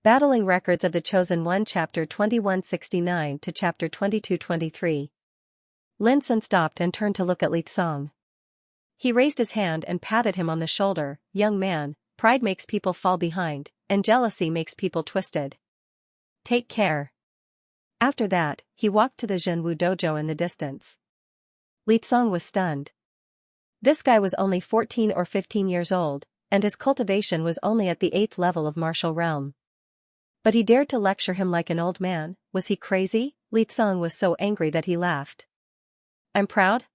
Battling Records of the Chosen One Chapter 2169 to Chapter 2223. Lin Sun stopped and turned to look at Li Tsong. He raised his hand and patted him on the shoulder. Young man, pride makes people fall behind, and jealousy makes people twisted. Take care. After that, he walked to the Zhenwu dojo in the distance. Li Tsong was stunned. This guy was only 14 or 15 years old, and his cultivation was only at the 8th level of martial realm. But he dared to lecture him like an old man. Was he crazy? Li Tsong was so angry that he laughed. I'm proud?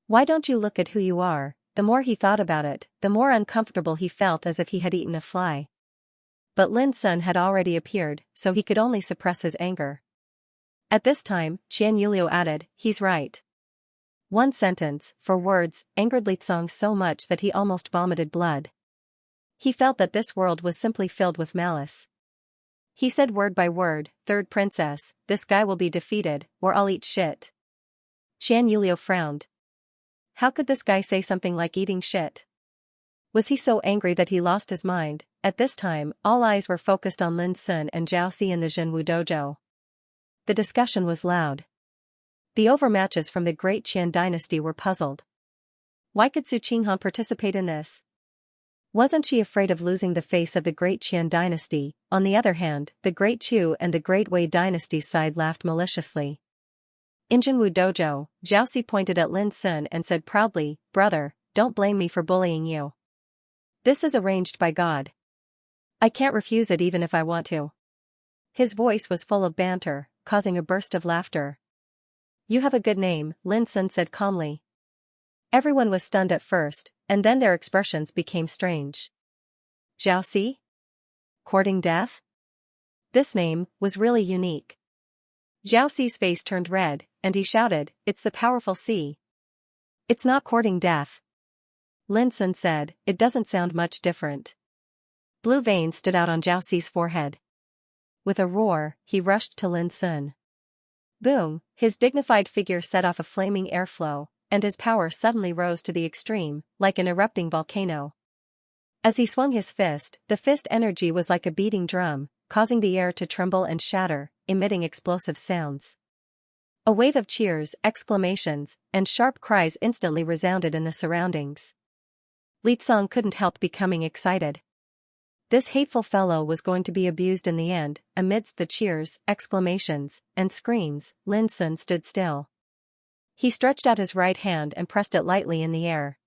Why don't you look at who you are? The more he thought about it, the more uncomfortable he felt, as if he had eaten a fly. But Lin Sun had already appeared, so he could only suppress his anger. At this time, Qian Yulio added, he's right. One sentence, for words, angered Li Tsong so much that he almost vomited blood. He felt that this world was simply filled with malice. He said word by word, third princess, this guy will be defeated, or I'll eat shit. Qian Yulio frowned. How could this guy say something like eating shit? Was he so angry that he lost his mind? At this time, all eyes were focused on Lin Sun and Xiaoxi in the Zhenwu dojo. The discussion was loud. The overmatches from the great Qian dynasty were puzzled. Why could Su Qinghan participate in this? Wasn't she afraid of losing the face of the great Qian dynasty? On the other hand, the great Chu and the great Wei dynasty's side laughed maliciously. In Zhenwu dojo, Xiaoxi pointed at Lin Sun and said proudly, brother, don't blame me for bullying you. This is arranged by God. I can't refuse it even if I want to. His voice was full of banter, causing a burst of laughter. You have a good name, Lin Sun said calmly. Everyone was stunned at first, and then their expressions became strange. Xiaoxi? Courting death? This name was really unique. Xiaoxi's face turned red, and he shouted, it's the powerful C. It's not courting death. Lin Sun said, it doesn't sound much different. Blue veins stood out on Xiaoxi's forehead. With a roar, he rushed to Lin Sun. Boom, his dignified figure set off a flaming airflow, and his power suddenly rose to the extreme, like an erupting volcano. As he swung his fist, the fist energy was like a beating drum, causing the air to tremble and shatter, emitting explosive sounds. A wave of cheers, exclamations, and sharp cries instantly resounded in the surroundings. Li Tsong couldn't help becoming excited. This hateful fellow was going to be abused in the end. Amidst the cheers, exclamations, and screams, Lin Sun stood still. He stretched out his right hand and pressed it lightly in the air.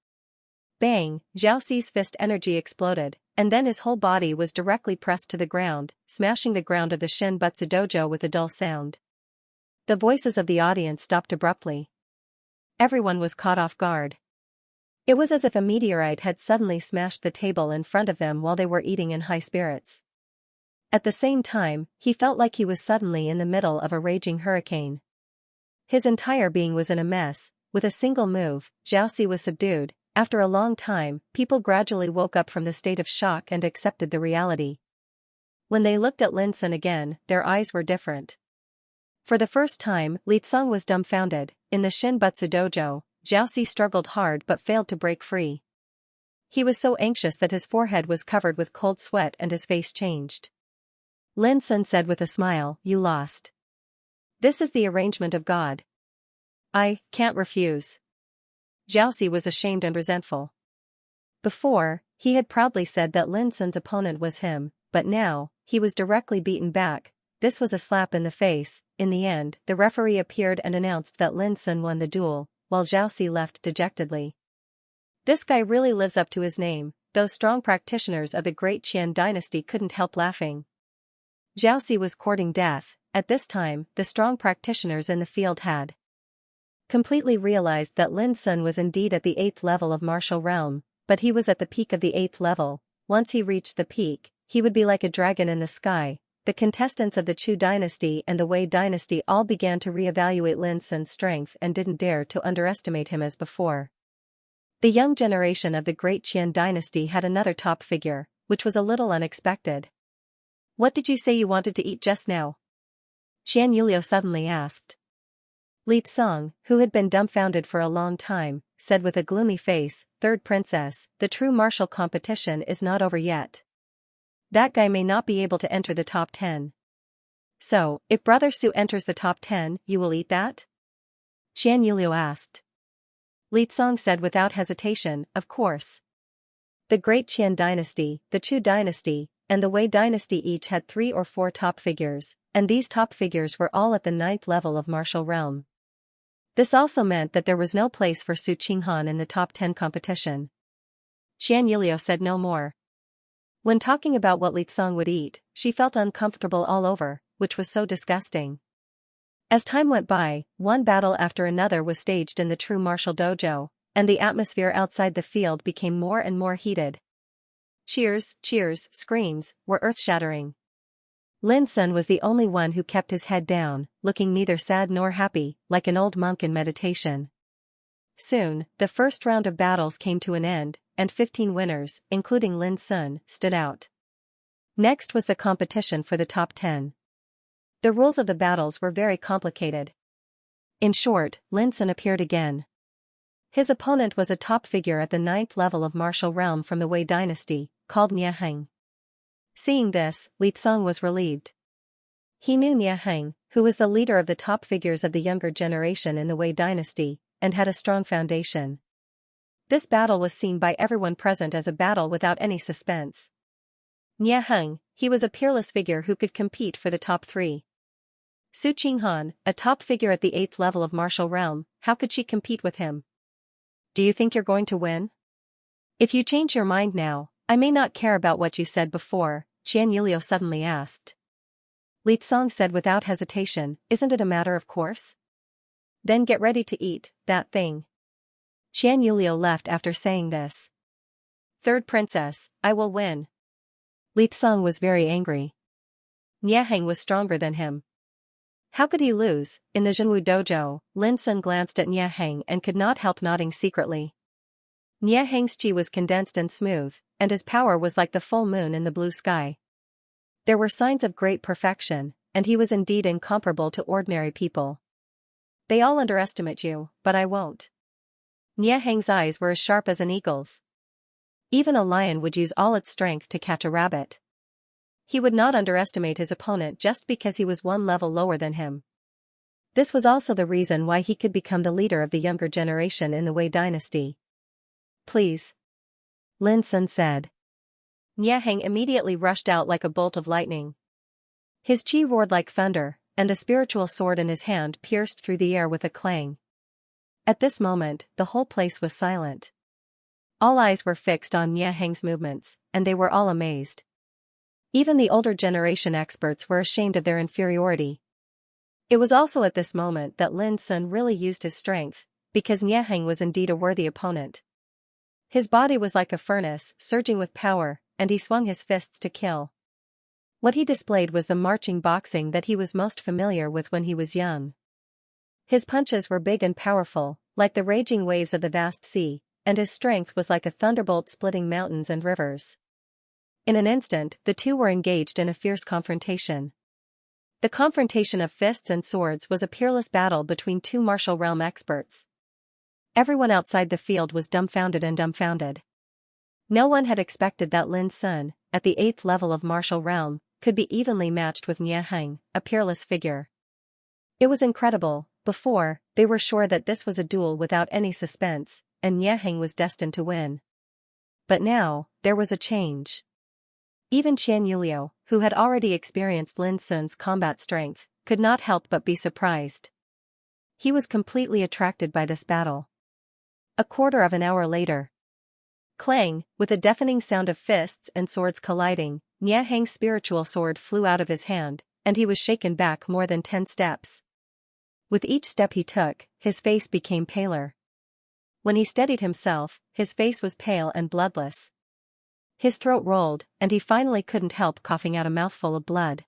Bang, Xiaoxi's fist energy exploded, and then his whole body was directly pressed to the ground, smashing the ground of the Shin Butsu dojo with a dull sound. The voices of the audience stopped abruptly. Everyone was caught off guard. It was as if a meteorite had suddenly smashed the table in front of them while they were eating in high spirits. At the same time, he felt like he was suddenly in the middle of a raging hurricane. His entire being was in a mess. With a single move, Xiaoxi was subdued. After a long time, people gradually woke up from the state of shock and accepted the reality. When they looked at Lin Sun again, their eyes were different. For the first time, Li Tsong was dumbfounded. In the Shin Butsu dojo, Xiaoxi struggled hard but failed to break free. He was so anxious that his forehead was covered with cold sweat and his face changed. Lin Sun said with a smile, you lost. This is the arrangement of God. I can't refuse. Xiaoxi was ashamed and resentful. Before, he had proudly said that Lin Sun's opponent was him, but now, he was directly beaten back. This was a slap in the face. In the end, the referee appeared and announced that Lin Sun won the duel, while Xiaoxi left dejectedly. This guy really lives up to his name. Those strong practitioners of the great Qian dynasty couldn't help laughing. Xiaoxi was courting death. At this time, the strong practitioners in the field had completely realized that Lin Sun was indeed at the 8th level of martial realm, but he was at the peak of the 8th level. Once he reached the peak, he would be like a dragon in the sky. The contestants of the Chu dynasty and the Wei dynasty all began to re-evaluate Lin Sun's strength and didn't dare to underestimate him as before. The young generation of the great Qian dynasty had another top figure, which was a little unexpected. What did you say you wanted to eat just now? Qian Yulio suddenly asked. Li Tsong, who had been dumbfounded for a long time, said with a gloomy face, third princess, the true martial competition is not over yet. That guy may not be able to enter the top 10. So, if Brother Su enters the top 10, you will eat that? Xianxia asked. Li Cong said without hesitation, of course. The Great Qian dynasty, the Chu dynasty, and the Wei dynasty each had 3 or 4 top figures, and these top figures were all at the 9th level of martial realm. This also meant that there was no place for Su Qinghan in the top 10 competition. Xianxia said no more. When talking about what Li Cong would eat, she felt uncomfortable all over, which was so disgusting. As time went by, one battle after another was staged in the true martial dojo, and the atmosphere outside the field became more and more heated. Cheers, screams, were earth-shattering. Lin Sun was the only one who kept his head down, looking neither sad nor happy, like an old monk in meditation. Soon, the first round of battles came to an end, and 15 winners, including Lin Sun, stood out. Next was the competition for the top 10. The rules of the battles were very complicated. In short, Lin Sun appeared again. His opponent was a top figure at the 9th level of martial realm from the Wei dynasty, called Niaheng. Seeing this, Li Cong was relieved. He knew Niaheng, who was the leader of the top figures of the younger generation in the Wei dynasty, and had a strong foundation. This battle was seen by everyone present as a battle without any suspense. Niaheng, he was a peerless figure who could compete for the top 3. Su Qinghan, a top figure at the 8th level of martial realm, how could she compete with him? Do you think you're going to win? If you change your mind now, I may not care about what you said before, Xianxia suddenly asked. Li Cong said without hesitation, isn't it a matter of course? Then get ready to eat that thing. Xianxia left after saying this. Third princess, I will win. Li Cong was very angry. Niaheng was stronger than him. How could he lose? In the Zhenwu dojo, Lin Sun glanced at Niaheng and could not help nodding secretly. Niaheng's chi was condensed and smooth, and his power was like the full moon in the blue sky. There were signs of great perfection, and he was indeed incomparable to ordinary people. They all underestimate you, but I won't. Niaheng's eyes were as sharp as an eagle's. Even a lion would use all its strength to catch a rabbit. He would not underestimate his opponent just because he was one level lower than him. This was also the reason why he could become the leader of the younger generation in the Wei dynasty. Please. Lin Sun said. Niaheng immediately rushed out like a bolt of lightning. His chi roared like thunder, and the spiritual sword in his hand pierced through the air with a clang. At this moment, the whole place was silent. All eyes were fixed on Niaheng's movements, and they were all amazed. Even the older generation experts were ashamed of their inferiority. It was also at this moment that Lin Sun really used his strength, because Niaheng was indeed a worthy opponent. His body was like a furnace, surging with power, and he swung his fists to kill. What he displayed was the marching boxing that he was most familiar with when he was young. His punches were big and powerful, like the raging waves of the vast sea, and his strength was like a thunderbolt splitting mountains and rivers. In an instant, the two were engaged in a fierce confrontation. The confrontation of fists and swords was a peerless battle between two martial realm experts. Everyone outside the field was dumbfounded and dumbfounded. No one had expected that Lin Sun, at the 8th level of martial realm, could be evenly matched with Niaheng, a peerless figure. It was incredible. Before, they were sure that this was a duel without any suspense, and Niaheng was destined to win. But now, there was a change. Even Xianxia, who had already experienced Lin Sun's combat strength, could not help but be surprised. He was completely attracted by this battle. A quarter of an hour later. Clang, with a deafening sound of fists and swords colliding, Niaheng's spiritual sword flew out of his hand, and he was shaken back more than 10 steps. With each step he took, his face became paler. When he steadied himself, his face was pale and bloodless. His throat rolled, and he finally couldn't help coughing out a mouthful of blood.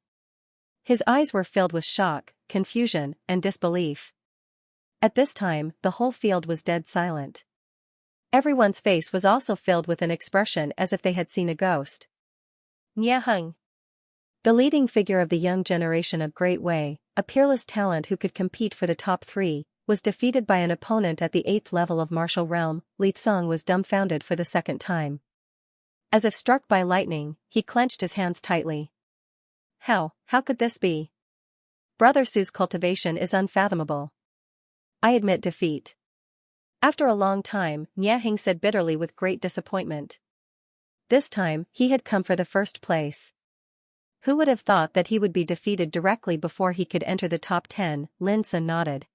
His eyes were filled with shock, confusion, and disbelief. At this time, the whole field was dead silent. Everyone's face was also filled with an expression as if they had seen a ghost. Niaheng, the leading figure of the young generation of Great Wei, a peerless talent who could compete for the top 3, was defeated by an opponent at the 8th level of martial realm. Li Cong was dumbfounded for the second time. As if struck by lightning, he clenched his hands tightly. How could this be? Brother Su's cultivation is unfathomable. I admit defeat. After a long time, Xianxia said bitterly with great disappointment. This time, he had come for the first place. Who would have thought that he would be defeated directly before he could enter the top 10? Lin Sun nodded.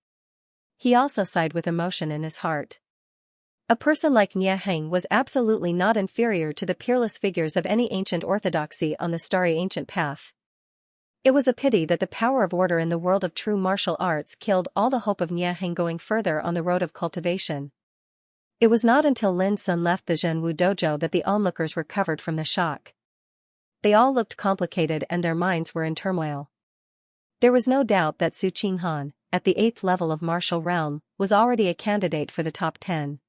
He also sighed with emotion in his heart. A person like Xianxia was absolutely not inferior to the peerless figures of any ancient orthodoxy on the starry ancient path. It was a pity that the power of order in the world of true martial arts killed all the hope of Xianxia going further on the road of cultivation. It was not until Lin Sun left the Zhenwu dojo that the onlookers recovered from the shock. They all looked complicated and their minds were in turmoil. There was no doubt that Su Qinghan, at the 8th level of martial realm, was already a candidate for the top 10.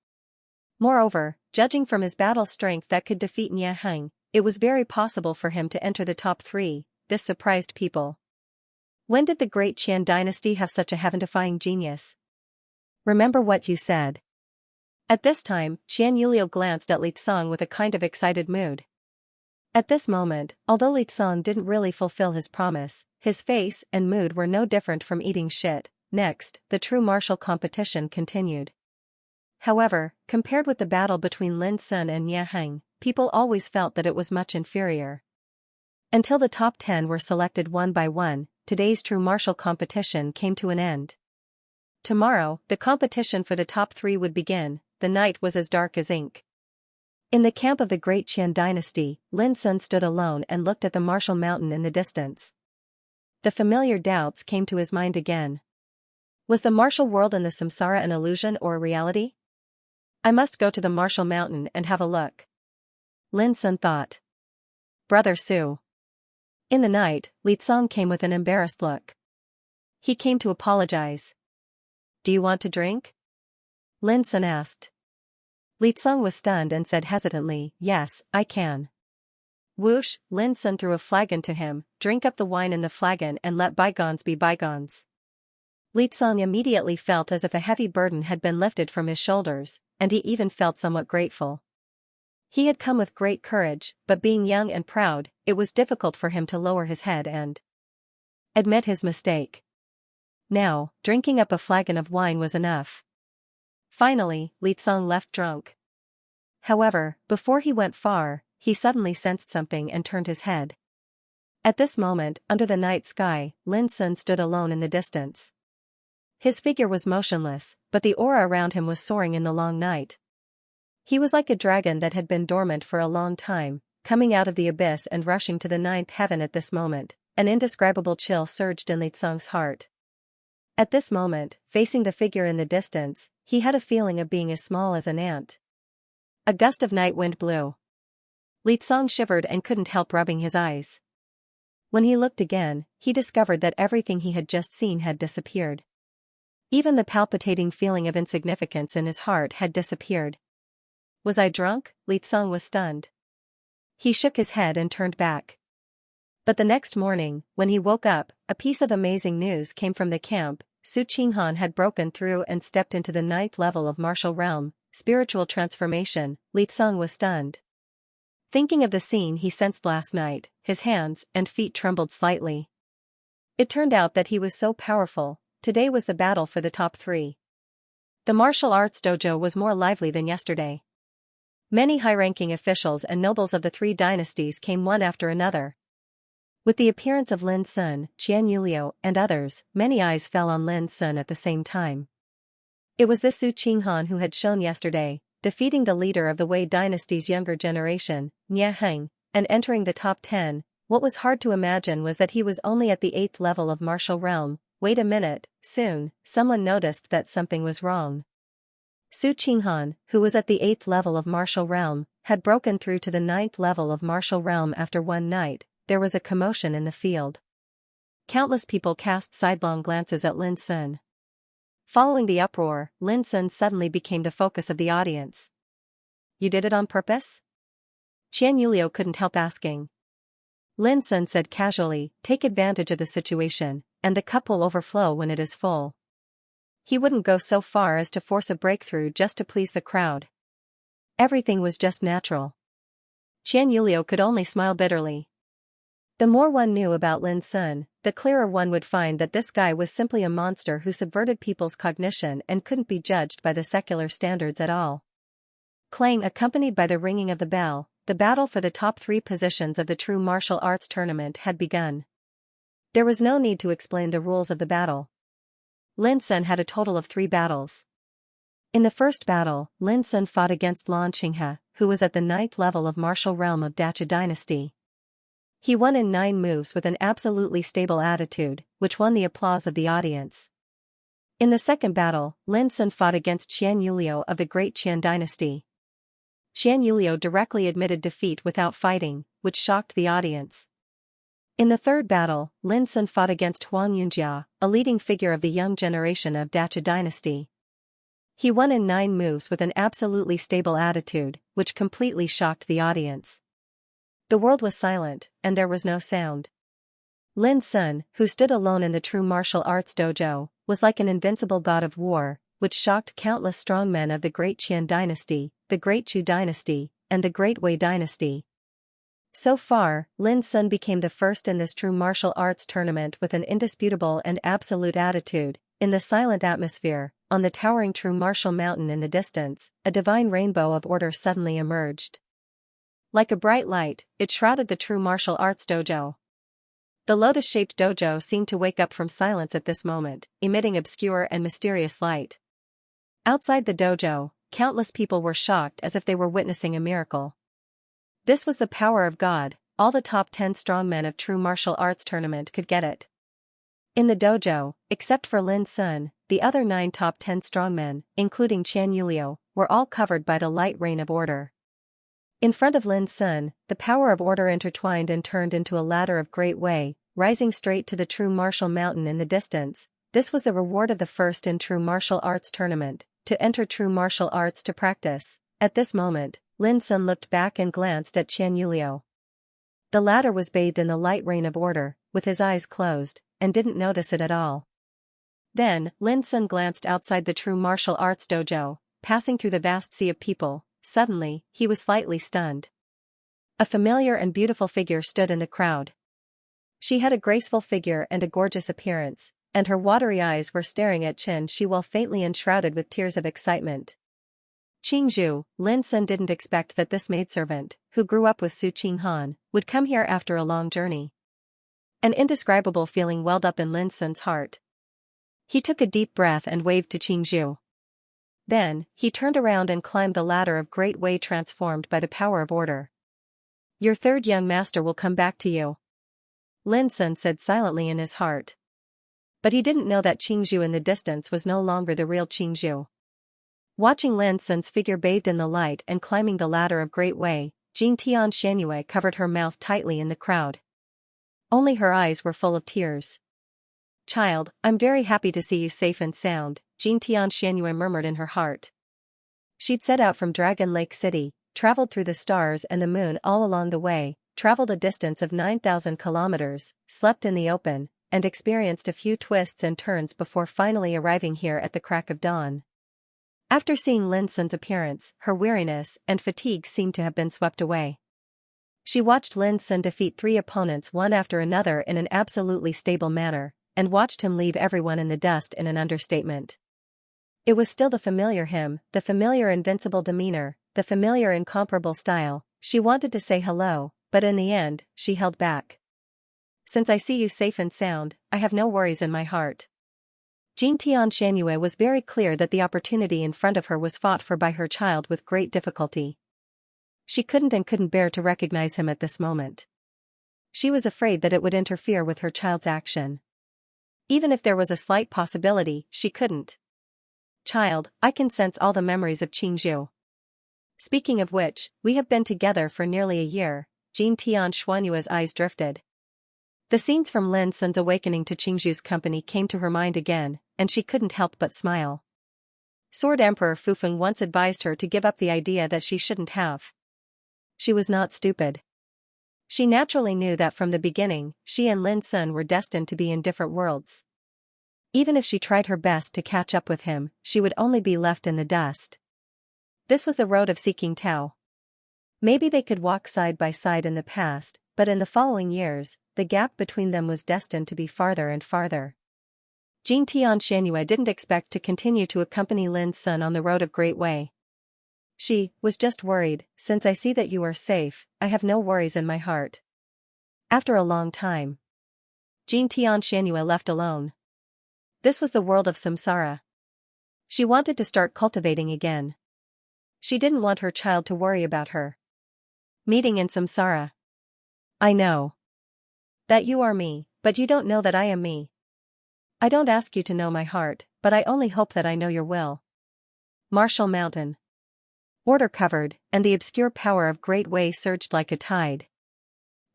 Moreover, judging from his battle strength that could defeat Xianxia, it was very possible for him to enter the top 3. This surprised people. When did the great Qian dynasty have such a heaven-defying genius? Remember what you said. At this time, Qian Yulio glanced at Li Tsong with a kind of excited mood. At this moment, although Li Tsong didn't really fulfill his promise, his face and mood were no different from eating shit. Next, the true martial competition continued. However, compared with the battle between Lin Sun and Xianxia, people always felt that it was much inferior. Until the top 10 were selected one by one, today's true martial competition came to an end. Tomorrow, the competition for the top 3 would begin. The night was as dark as ink. In the camp of the great Qian dynasty, Lin Sun stood alone and looked at the martial mountain in the distance. The familiar doubts came to his mind again. Was the martial world in the samsara an illusion or a reality? I must go to the martial mountain and have a look. Lin Sun thought. Brother Su. In the night, Li Tsong came with an embarrassed look. He came to apologize. Do you want to drink? Lin Sun asked. Li Tsong was stunned and said hesitantly, yes, I can. Whoosh, Lin Sun threw a flagon to him, drink up the wine in the flagon and let bygones be bygones. Li Tsong immediately felt as if a heavy burden had been lifted from his shoulders, and he even felt somewhat grateful. He had come with great courage, but being young and proud, it was difficult for him to lower his head and admit his mistake. Now, drinking up a flagon of wine was enough. Finally, Li Tsong left drunk. However, before he went far, he suddenly sensed something and turned his head. At this moment, under the night sky, Lin Sun stood alone in the distance. His figure was motionless, but the aura around him was soaring in the long night. He was like a dragon that had been dormant for a long time, coming out of the abyss and rushing to the 9th heaven at this moment. An indescribable chill surged in Li Tsong's heart. At this moment, facing the figure in the distance, he had a feeling of being as small as an ant. A gust of night wind blew. Li Tsong shivered and couldn't help rubbing his eyes. When he looked again, he discovered that everything he had just seen had disappeared. Even the palpitating feeling of insignificance in his heart had disappeared. Was I drunk? Li Tsong was stunned. He shook his head and turned back. But the next morning, when he woke up, a piece of amazing news came from the camp. Su Qinghan had broken through and stepped into the 9th level of martial realm, spiritual transformation. Li Tsong was stunned. Thinking of the scene he sensed last night, his hands and feet trembled slightly. It turned out that he was so powerful. Today was the battle for the top 3. The martial arts dojo was more lively than yesterday. Many high-ranking officials and nobles of the 3 dynasties came one after another. With the appearance of Lin Sun, Qian Yulio, and others, many eyes fell on Lin Sun at the same time. It was this Su Qinghan who had shown yesterday, defeating the leader of the Wei dynasty's younger generation, Xianxia, and entering the top 10. What was hard to imagine was that he was only at the 8th level of martial realm. Wait a minute, soon, someone noticed that something was wrong. Su Qinghan, who was at the 8th level of martial realm, had broken through to the 9th level of martial realm after one night. There was a commotion in the field. Countless people cast sidelong glances at Lin Sun. Following the uproar, Lin Sun suddenly became the focus of the audience. You did it on purpose? Qian Yulio couldn't help asking. Lin Sun said casually, take advantage of the situation, and the cup will overflow when it is full. He wouldn't go so far as to force a breakthrough just to please the crowd. Everything was just natural. Qian Yulio could only smile bitterly. The more one knew about Lin Sun, the clearer one would find that this guy was simply a monster who subverted people's cognition and couldn't be judged by the secular standards at all. Clang, accompanied by the ringing of the bell, the battle for the top 3 positions of the true martial arts tournament had begun. There was no need to explain the rules of the battle. Lin Sun had a total of 3 battles. In the first battle, Lin Sun fought against Xianxia, who was at the 9th level of martial realm of Dacha dynasty. He won in 9 moves with an absolutely stable attitude, which won the applause of the audience. In the second battle, Lin Sun fought against Qian Yulio of the Great Qian dynasty. Qian Yulio directly admitted defeat without fighting, which shocked the audience. In the third battle, Lin Sun fought against Xianxia, a leading figure of the young generation of Dacha dynasty. He won in 9 moves with an absolutely stable attitude, which completely shocked the audience. The world was silent, and there was no sound. Lin Sun, who stood alone in the true martial arts dojo, was like an invincible god of war, which shocked countless strongmen of the Great Qian dynasty, the Great Chu dynasty, and the Great Wei dynasty. So far, Lin Sun became the first in this true martial arts tournament with an indisputable and absolute attitude. In the silent atmosphere, on the towering true martial mountain in the distance, a divine rainbow of order suddenly emerged. Like a bright light, it shrouded the true martial arts dojo. The lotus-shaped dojo seemed to wake up from silence at this moment, emitting obscure and mysterious light. Outside the dojo, countless people were shocked as if they were witnessing a miracle. This was the power of God. All the top 10 strongmen of true martial arts tournament could get it. In the dojo, except for Lin Sun, the other 9 top 10 strongmen, including Qian Yulio, were all covered by the light rain of order. In front of Lin Sun, the power of order intertwined and turned into a ladder of Great Wei, rising straight to the true martial mountain in the distance. This was the reward of the first in true martial arts tournament, to enter true martial arts to practice. At this moment, Lin Sun looked back and glanced at Qian Yulio. The latter was bathed in the light rain of order, with his eyes closed, and didn't notice it at all. Then, Lin Sun glanced outside the true martial arts dojo, passing through the vast sea of people. Suddenly, he was slightly stunned. A familiar and beautiful figure stood in the crowd. She had a graceful figure and a gorgeous appearance, and her watery eyes were staring at Xianxia while faintly enshrouded with tears of excitement. Qingzhu, Lin Sun didn't expect that this maidservant, who grew up with Su Qinghan, would come here after a long journey. An indescribable feeling welled up in Lin Sun's heart. He took a deep breath and waved to Qingzhu. Then, he turned around and climbed the ladder of Great Wei transformed by the power of order. Your third young master will come back to you, Lin Sun said silently in his heart. But he didn't know that Qingzhu in the distance was no longer the real Qingzhu. Watching Lin Sun's figure bathed in the light and climbing the ladder of Great Wei, Jing Tian Shangyue covered her mouth tightly in the crowd. Only her eyes were full of tears. Child, I'm very happy to see you safe and sound, Jing Tian Shangyue murmured in her heart. She'd set out from Dragon Lake City, traveled through the stars and the moon all along the way, traveled a distance of 9,000 kilometers, slept in the open, and experienced a few twists and turns before finally arriving here at the crack of dawn. After seeing Lin Sun's appearance, her weariness and fatigue seemed to have been swept away. She watched Lin Sun defeat 3 opponents one after another in an absolutely stable manner, and watched him leave everyone in the dust in an understatement. It was still the familiar him, the familiar invincible demeanor, the familiar incomparable style. She wanted to say hello, but in the end, she held back. Since I see you safe and sound, I have no worries in my heart. Jing Tian Shangyue was very clear that the opportunity in front of her was fought for by her child with great difficulty. She couldn't bear to recognize him at this moment. She was afraid that it would interfere with her child's action. Even if there was a slight possibility, she couldn't. Child, I can sense all the memories of Qingzhu. Speaking of which, we have been together for nearly a year. Jing Tian Shuanyue's eyes drifted. The scenes from Lin Sun's awakening to Qingzhu's company came to her mind again, and she couldn't help but smile. Sword Emperor Fufeng once advised her to give up the idea that she shouldn't have. She was not stupid. She naturally knew that from the beginning, she and Lin Sun were destined to be in different worlds. Even if she tried her best to catch up with him, she would only be left in the dust. This was the road of seeking Tao. Maybe they could walk side by side in the past, but in the following years, the gap between them was destined to be farther and farther. Xianxia didn't expect to continue to accompany Lin's son on the road of Great Way. She was just worried. Since I see that you are safe, I have no worries in my heart. After a long time, Xianxia left alone. This was the world of samsara. She wanted to start cultivating again. She didn't want her child to worry about her. Meeting in samsara. I know that you are me, but you don't know that I am me. I don't ask you to know my heart, but I only hope that I know your will. Martial Mountain. Order covered, and the obscure power of Great Way surged like a tide.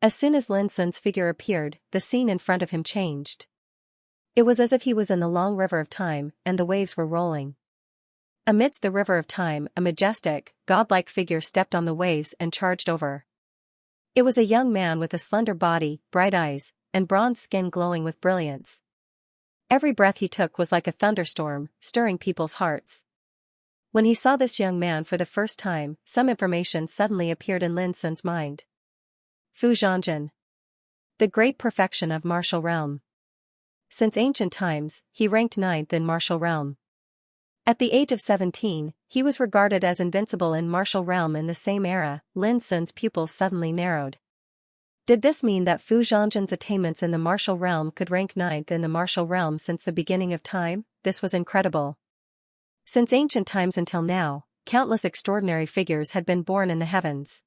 As soon as Lin Sun's figure appeared, the scene in front of him changed. It was as if he was in the long river of time, and the waves were rolling. Amidst the river of time, a majestic, godlike figure stepped on the waves and charged over. It was a young man with a slender body, bright eyes, and bronze skin glowing with brilliance. Every breath he took was like a thunderstorm, stirring people's hearts. When he saw this young man for the first time, some information suddenly appeared in Lin Sun's mind. Fu Zhangjin. The great perfection of martial realm. Since ancient times, he ranked 9th in martial realm. At the age of 17, he was regarded as invincible in martial realm. In the same era, Lin Sun's pupils suddenly narrowed. Did this mean that Fu Zhangjin's attainments in the martial realm could rank 9th in the martial realm since the beginning of time? This was incredible. Since ancient times until now, countless extraordinary figures had been born in the heavens.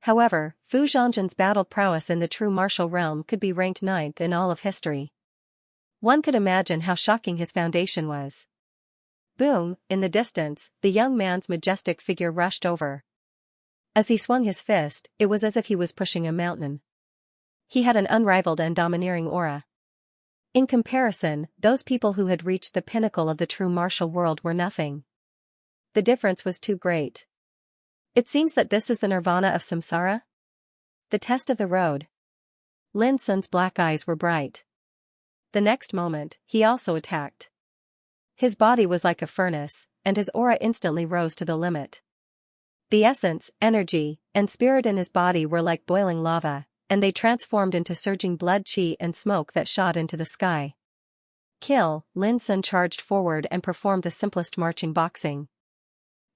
However, Fu Zhangjin's battle prowess in the true martial realm could be ranked 9th in all of history. One could imagine how shocking his foundation was. Boom! In the distance, the young man's majestic figure rushed over. As he swung his fist, it was as if he was pushing a mountain. He had an unrivaled and domineering aura. In comparison, those people who had reached the pinnacle of the true martial world were nothing. The difference was too great. It seems that this is the nirvana of samsara? The test of the road. Lin Sun's black eyes were bright. The next moment, he also attacked. His body was like a furnace, and his aura instantly rose to the limit. The essence, energy, and spirit in his body were like boiling lava, and they transformed into surging blood, chi, and smoke that shot into the sky. Kill! Lin Sun charged forward and performed the simplest marching boxing.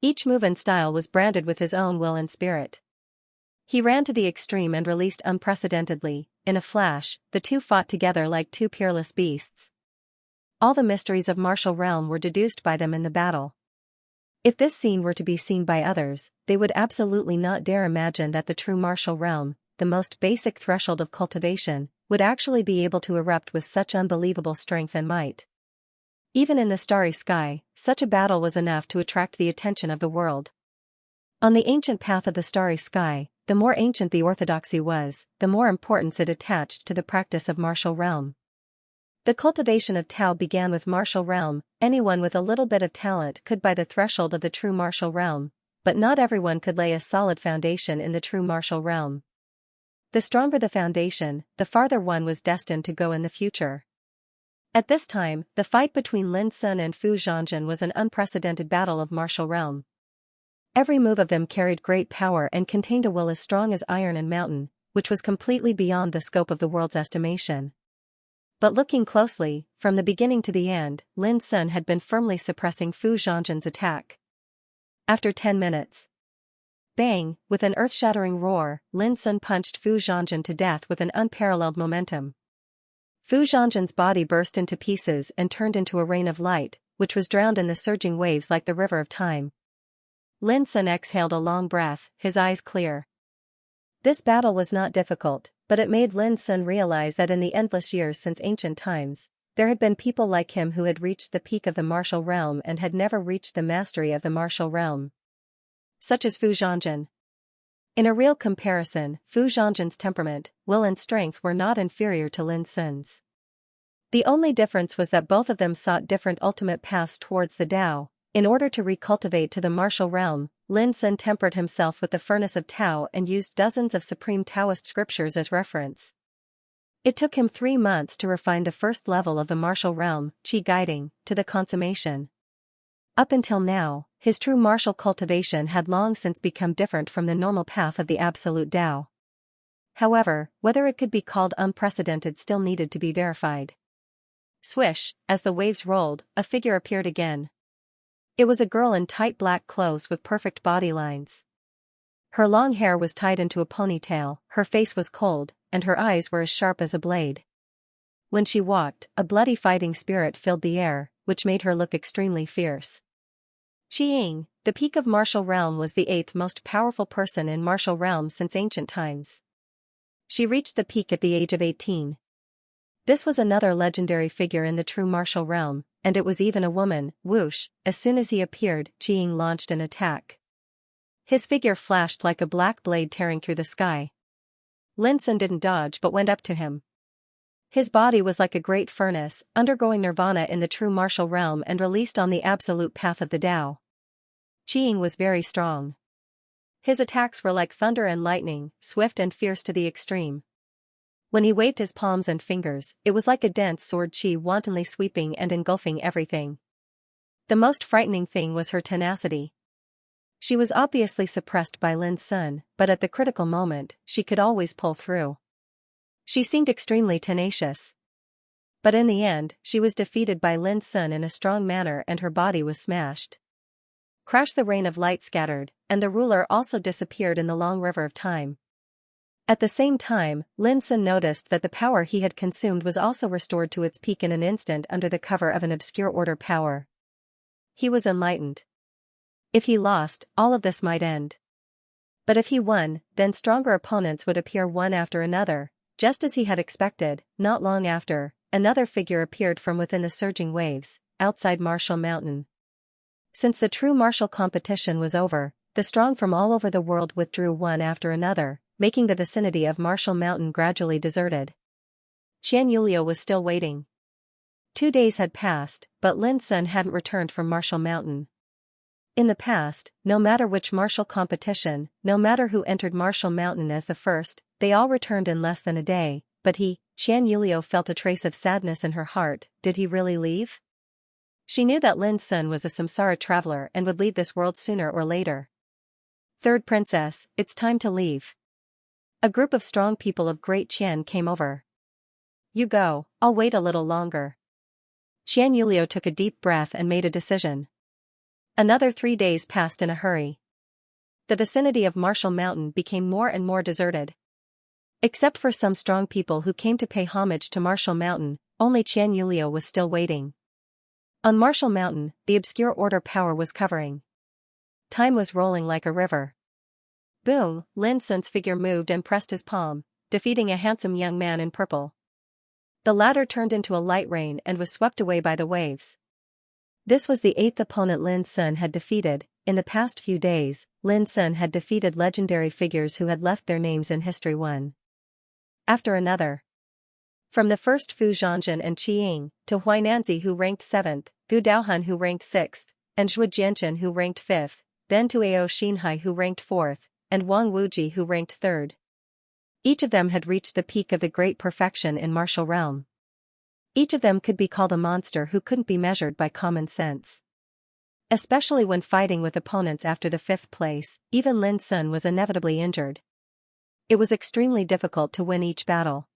Each move and style was branded with his own will and spirit. He ran to the extreme and released unprecedentedly. In a flash, the two fought together like two peerless beasts. All the mysteries of martial realm were deduced by them in the battle. If this scene were to be seen by others, they would absolutely not dare imagine that the true martial realm, the most basic threshold of cultivation, would actually be able to erupt with such unbelievable strength and might. Even in the starry sky, such a battle was enough to attract the attention of the world. On the ancient path of the starry sky, the more ancient the orthodoxy was, the more importance it attached to the practice of martial realm. The cultivation of Tao began with martial realm. Anyone with a little bit of talent could by the threshold of the true martial realm, but not everyone could lay a solid foundation in the true martial realm. The stronger the foundation, the farther one was destined to go in the future. At this time, the fight between Lin Sun and Fu Zhangjin was an unprecedented battle of martial realm. Every move of them carried great power and contained a will as strong as iron and mountain, which was completely beyond the scope of the world's estimation. But looking closely, from the beginning to the end, Lin Sun had been firmly suppressing Fu Zhangjin's attack. After 10 minutes. Bang! With an earth-shattering roar, Lin Sun punched Fu Zhangjin to death with an unparalleled momentum. Fu Zhangjin's body burst into pieces and turned into a rain of light, which was drowned in the surging waves like the river of time. Lin Sun exhaled a long breath, his eyes clear. This battle was not difficult, but it made Lin Sun realize that in the endless years since ancient times, there had been people like him who had reached the peak of the martial realm and had never reached the mastery of the martial realm. Such as Fu Zhangjin. In a real comparison, Fu Zhangjin's temperament, will and strength were not inferior to Lin Sun's. The only difference was that both of them sought different ultimate paths towards the Tao. In order to recultivate to the martial realm, Lin Sun tempered himself with the furnace of Tao and used dozens of supreme Taoist scriptures as reference. It took him 3 months to refine the first level of the martial realm, Qi guiding, to the consummation. Up until now, his true martial cultivation had long since become different from the normal path of the Absolute Tao. However, whether it could be called unprecedented still needed to be verified. Swish, as the waves rolled, a figure appeared again. It was a girl in tight black clothes with perfect body lines. Her long hair was tied into a ponytail, her face was cold, and her eyes were as sharp as a blade. When she walked, a bloody fighting spirit filled the air, which made her look extremely fierce. Qiying, the peak of martial realm, was the 8th most powerful person in martial realm since ancient times. She reached the peak at the age of 18. This was another legendary figure in the true martial realm, and it was even a woman. Whoosh, as soon as he appeared, Qiying launched an attack. His figure flashed like a black blade tearing through the sky. Lin Sun didn't dodge but went up to him. His body was like a great furnace, undergoing nirvana in the true martial realm and released on the absolute path of the Tao. Qiying was very strong. His attacks were like thunder and lightning, swift and fierce to the extreme. When he waved his palms and fingers, it was like a dense sword qi wantonly sweeping and engulfing everything. The most frightening thing was her tenacity. She was obviously suppressed by Lin Sun, but at the critical moment, she could always pull through. She seemed extremely tenacious. But in the end, she was defeated by Lin Sun in a strong manner and her body was smashed. Crash! The rain of light scattered, and the ruler also disappeared in the long river of time. At the same time, Lin Sun noticed that the power he had consumed was also restored to its peak in an instant under the cover of an obscure order power. He was enlightened. If he lost, all of this might end. But if he won, then stronger opponents would appear one after another. Just as he had expected, not long after, another figure appeared from within the surging waves, outside Martial Mountain. Since the true martial competition was over, the strong from all over the world withdrew one after another, making the vicinity of Martial Mountain gradually deserted. Xianxia was still waiting. 2 days had passed, but Lin Sun hadn't returned from Martial Mountain. In the past, no matter which martial competition, no matter who entered Martial Mountain as the first, they all returned in less than a day, but Xianxia felt a trace of sadness in her heart. Did he really leave? She knew that Lin Sun was a samsara traveler and would leave this world sooner or later. Third princess, it's time to leave. A group of strong people of Great Qian came over. You go, I'll wait a little longer. Xianxia took a deep breath and made a decision. Another 3 days passed in a hurry. The vicinity of Martial Mountain became more and more deserted. Except for some strong people who came to pay homage to Martial Mountain, only Xianxia was still waiting. On Martial Mountain, the obscure order power was covering. Time was rolling like a river. Boom, Lin Sun's figure moved and pressed his palm, defeating a handsome young man in purple. The latter turned into a light rain and was swept away by the waves. This was the 8th opponent Lin Sun had defeated. In the past few days, Lin Sun had defeated legendary figures who had left their names in history one after another. From the first Fu Zhangjin and Qiying, to Huainanzi who ranked 7th, Gu Daohun who ranked 6th, and Zhuo Jianchen who ranked 5th, then to Ao Xinhai who ranked 4th, and Wang Wuji who ranked 3rd. Each of them had reached the peak of the great perfection in martial realm. Each of them could be called a monster who couldn't be measured by common sense. Especially when fighting with opponents after the 5th place, even Lin Sun was inevitably injured. It was extremely difficult to win each battle.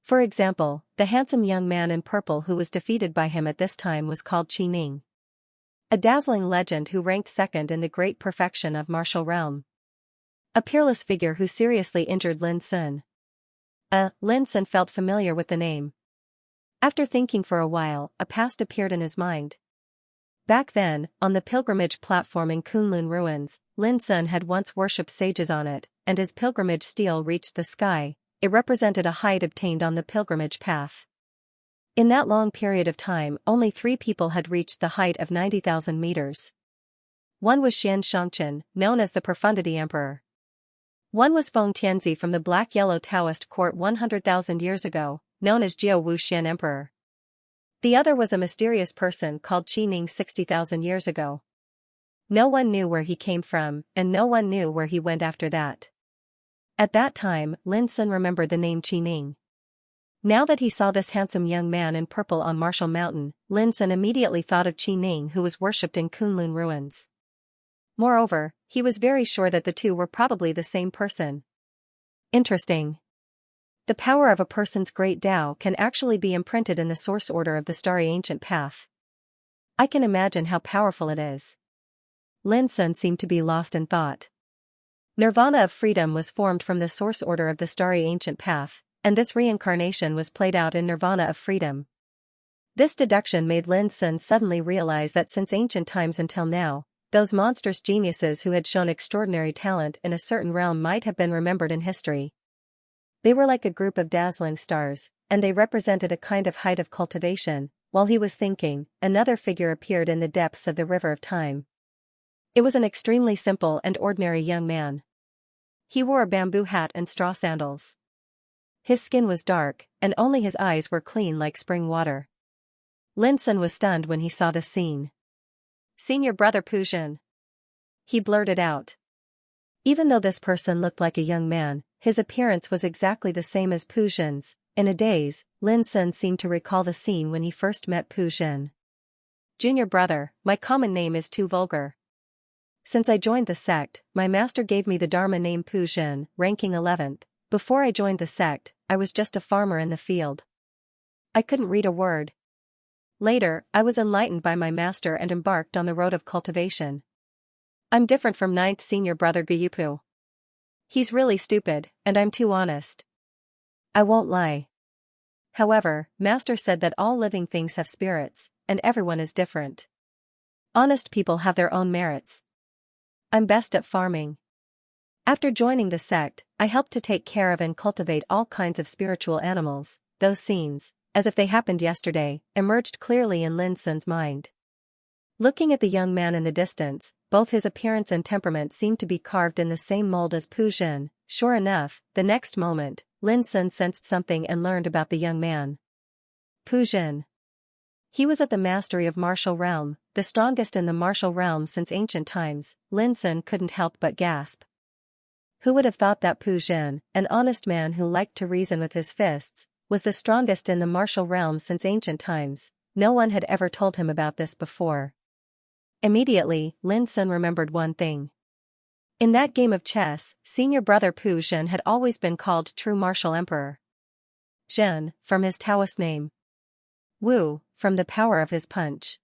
For example, the handsome young man in purple who was defeated by him at this time was called Qi Ning, a dazzling legend who ranked 2nd in the great perfection of martial realm. A peerless figure who seriously injured Lin Sun. Lin Sun felt familiar with the name. After thinking for a while, a past appeared in his mind. Back then, on the pilgrimage platform in Kunlun ruins, Lin Sun had once worshipped sages on it, and his pilgrimage stele reached the sky. It represented a height obtained on the pilgrimage path. In that long period of time, only 3 people had reached the height of 90,000 meters. One was Xianxia, known as the Profundity Emperor. One was Feng Tianzi from the Black-Yellow Taoist court 100,000 years ago, known as Jiao Wu Xian Emperor. The other was a mysterious person called Qi Ning 60,000 years ago. No one knew where he came from, and no one knew where he went after that. At that time, Lin Sun remembered the name Qi Ning. Now that he saw this handsome young man in purple on Martial Mountain, Lin Sun immediately thought of Qi Ning, who was worshipped in Kunlun ruins. Moreover, he was very sure that the two were probably the same person. Interesting. The power of a person's great Tao can actually be imprinted in the source order of the starry ancient path. I can imagine how powerful it is. Lin Sun seemed to be lost in thought. Nirvana of freedom was formed from the source order of the starry ancient path, and this reincarnation was played out in Nirvana of freedom. This deduction made Lin Sun suddenly realize that since ancient times until now, those monstrous geniuses who had shown extraordinary talent in a certain realm might have been remembered in history. They were like a group of dazzling stars, and they represented a kind of height of cultivation. While he was thinking, another figure appeared in the depths of the river of time. It was an extremely simple and ordinary young man. He wore a bamboo hat and straw sandals. His skin was dark, and only his eyes were clean like spring water. Lin Sun was stunned when he saw this scene. "Senior brother Pu Jin," he blurted out. Even though this person looked like a young man, his appearance was exactly the same as Pu Jin's. In a daze, Lin Sun seemed to recall the scene when he first met Pu Jin. "Junior brother, my common name is too vulgar. Since I joined the sect, my master gave me the Dharma name Pu Jin, ranking 11th. Before I joined the sect, I was just a farmer in the field. I couldn't read a word. Later, I was enlightened by my master and embarked on the road of cultivation. I'm different from 9th senior brother Guyupu. He's really stupid, and I'm too honest. I won't lie. However, master said that all living things have spirits, and everyone is different. Honest people have their own merits. I'm best at farming. After joining the sect, I helped to take care of and cultivate all kinds of spiritual animals." Those scenes, as if they happened yesterday, emerged clearly in Lin Sun's mind. Looking at the young man in the distance, both his appearance and temperament seemed to be carved in the same mold as Pu Jin. Sure enough, the next moment, Lin Sun sensed something and learned about the young man. Pu Jin. He was at the mastery of martial realm, the strongest in the martial realm since ancient times. Lin Sun couldn't help but gasp. Who would have thought that Pu Jin, an honest man who liked to reason with his fists, was the strongest in the martial realm since ancient times? No one had ever told him about this before. Immediately, Lin Sun remembered one thing. In that game of chess, senior brother Pu Jin had always been called true martial emperor. Jin, from his Taoist name. Wu, from the power of his punch.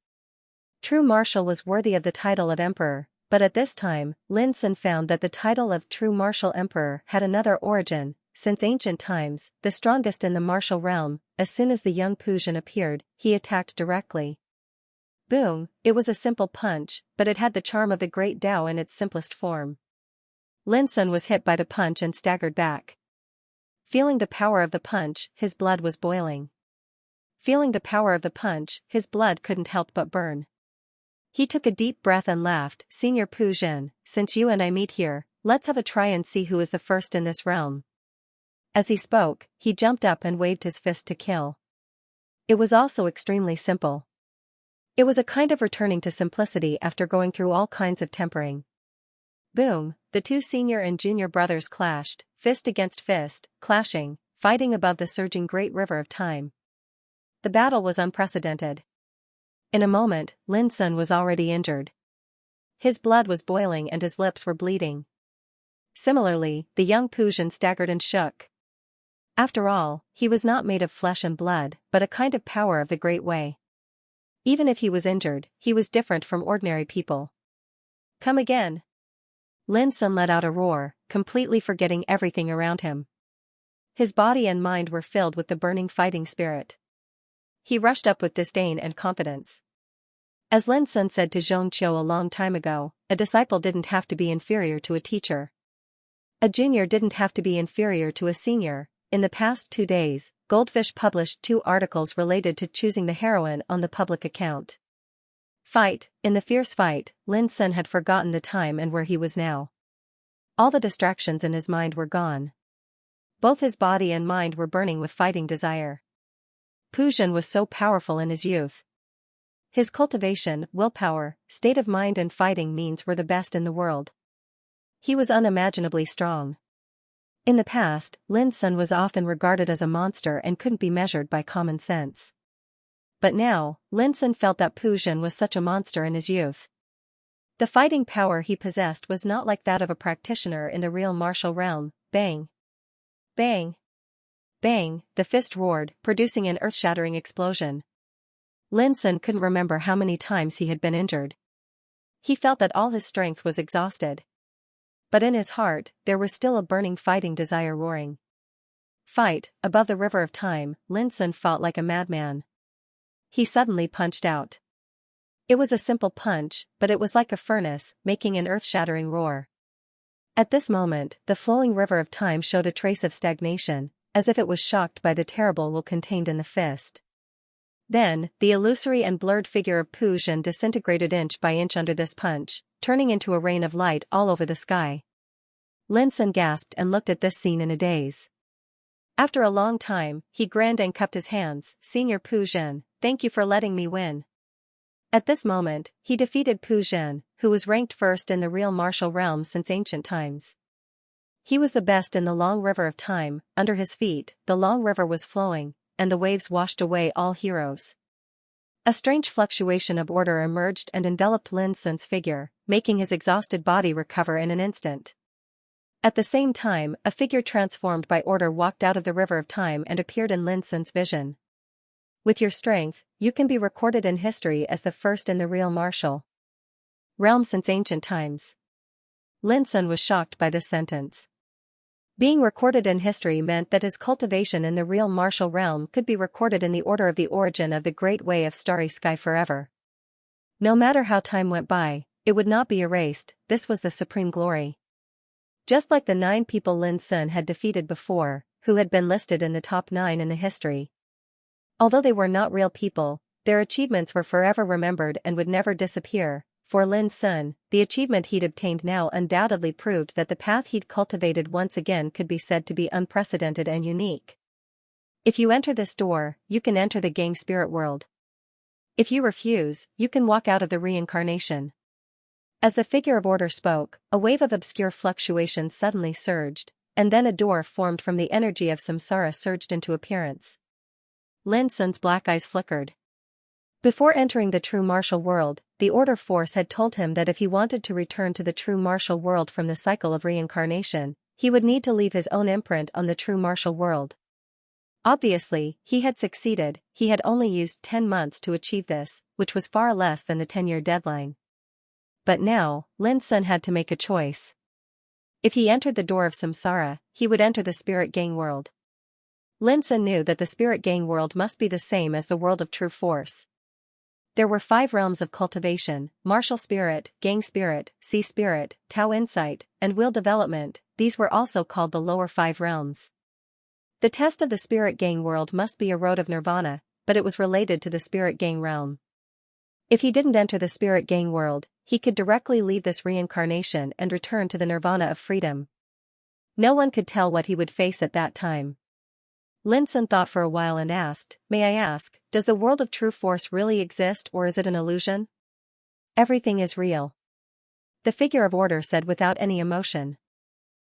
True martial was worthy of the title of emperor, but at this time, Lin Sun found that the title of true martial emperor had another origin. Since ancient times, the strongest in the martial realm, as soon as the young Pu Jin appeared, he attacked directly. Boom, it was a simple punch, but it had the charm of the great Tao in its simplest form. Lin Sun was hit by the punch and staggered back. Feeling the power of the punch, his blood was boiling. Feeling the power of the punch, his blood couldn't help but burn. He took a deep breath and laughed. "Senior Pu Jin, since you and I meet here, let's have a try and see who is the first in this realm." As he spoke, he jumped up and waved his fist to kill. It was also extremely simple. It was a kind of returning to simplicity after going through all kinds of tempering. Boom, the two senior and junior brothers clashed, fist against fist, clashing, fighting above the surging great river of time. The battle was unprecedented. In a moment, Lin Sun was already injured. His blood was boiling and his lips were bleeding. Similarly, the young Pu Jin staggered and shook. After all, he was not made of flesh and blood, but a kind of power of the great way. Even if he was injured, he was different from ordinary people. "Come again!" Lin Sun let out a roar, completely forgetting everything around him. His body and mind were filled with the burning fighting spirit. He rushed up with disdain and confidence. As Lin Sun said to Zhong Qiu a long time ago, a disciple didn't have to be inferior to a teacher. A junior didn't have to be inferior to a senior. In the past 2 days, Goldfish published 2 articles related to choosing the heroine on the public account. Fight. In the fierce fight, Lin Sun had forgotten the time and where he was now. All the distractions in his mind were gone. Both his body and mind were burning with fighting desire. Pu Jin was so powerful in his youth. His cultivation, willpower, state of mind and fighting means were the best in the world. He was unimaginably strong. In the past, Lin Sun was often regarded as a monster and couldn't be measured by common sense. But now, Lin Sun felt that Pu Zhen was such a monster in his youth. The fighting power he possessed was not like that of a practitioner in the real martial realm. Bang! Bang! Bang! The fist roared, producing an earth-shattering explosion. Lin Sun couldn't remember how many times he had been injured. He felt that all his strength was exhausted. But in his heart, there was still a burning fighting desire roaring. Fight, above the river of time, Lin Sun fought like a madman. He suddenly punched out. It was a simple punch, but it was like a furnace, making an earth-shattering roar. At this moment, the flowing river of time showed a trace of stagnation, as if it was shocked by the terrible will contained in the fist. Then, the illusory and blurred figure of Pu Zhen disintegrated inch by inch under this punch, turning into a rain of light all over the sky. Lin Sun gasped and looked at this scene in a daze. After a long time, he grinned and cupped his hands. "Senior Pu Zhen, thank you for letting me win." At this moment, he defeated Pu Zhen, who was ranked first in the real martial realm since ancient times. He was the best in the long river of time. Under his feet, the long river was flowing, and the waves washed away all heroes. A strange fluctuation of order emerged and enveloped Lin Sun's figure, making his exhausted body recover in an instant. At the same time, a figure transformed by order walked out of the river of time and appeared in Lin Sun's vision. "With your strength, you can be recorded in history as the first in the real martial realm since ancient times." Lin Sun was shocked by this sentence. Being recorded in history meant that his cultivation in the real martial realm could be recorded in the order of the origin of the great way of starry sky forever. No matter how time went by, it would not be erased. This was the supreme glory. Just like the 9 people Lin Sun had defeated before, who had been listed in the top 9 in the history. Although they were not real people, their achievements were forever remembered and would never disappear. For Lin Sun, the achievement he'd obtained now undoubtedly proved that the path he'd cultivated once again could be said to be unprecedented and unique. If you enter this door, you can enter the gang spirit world. If you refuse, you can walk out of the reincarnation. As the figure of order spoke, a wave of obscure fluctuations suddenly surged, and then a door formed from the energy of samsara surged into appearance. Lin Sun's black eyes flickered. Before entering the true martial world, the order force had told him that if he wanted to return to the true martial world from the cycle of reincarnation, he would need to leave his own imprint on the true martial world. Obviously, he had succeeded. He had only used 10 months to achieve this, which was far less than the 10-year deadline. But now, Lin Sun had to make a choice. If he entered the door of samsara, he would enter the spirit gang world. Lin Sun knew that the spirit gang world must be the same as the world of true force. There were 5 realms of cultivation: martial spirit, gang spirit, sea spirit, Tao insight, and will development. These were also called the lower 5 realms. The test of the spirit gang world must be a road of nirvana, but it was related to the spirit gang realm. If he didn't enter the spirit gang world, he could directly leave this reincarnation and return to the nirvana of freedom. No one could tell what he would face at that time. Lin Sun thought for a while and asked, "May I ask, does the world of true force really exist or is it an illusion?" "Everything is real," the figure of order said without any emotion.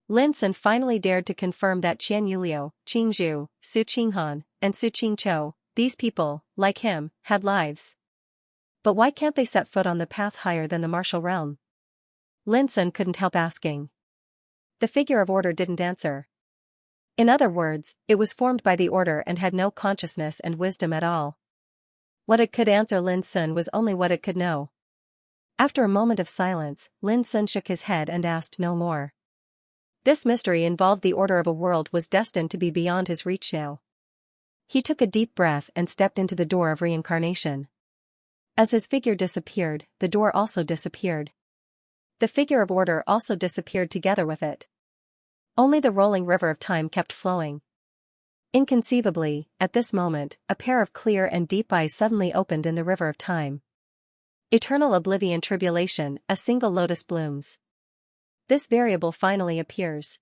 Lin Sun finally dared to confirm that Qian Yuliu, Qing Zhu, Su Qinghan, and Su Qingqiu, these people, like him, had lives. But why can't they set foot on the path higher than the martial realm? Lin Sun couldn't help asking. The figure of order didn't answer. In other words, it was formed by the order and had no consciousness and wisdom at all. What it could answer Lin Sun was only what it could know. After a moment of silence, Lin Sun shook his head and asked no more. This mystery involved the order of a world was destined to be beyond his reach now. He took a deep breath and stepped into the door of reincarnation. As his figure disappeared, the door also disappeared. The figure of order also disappeared together with it. Only the rolling river of time kept flowing. Inconceivably, at this moment, a pair of clear and deep eyes suddenly opened in the river of time. Eternal oblivion tribulation, a single lotus blooms. This variable finally appears.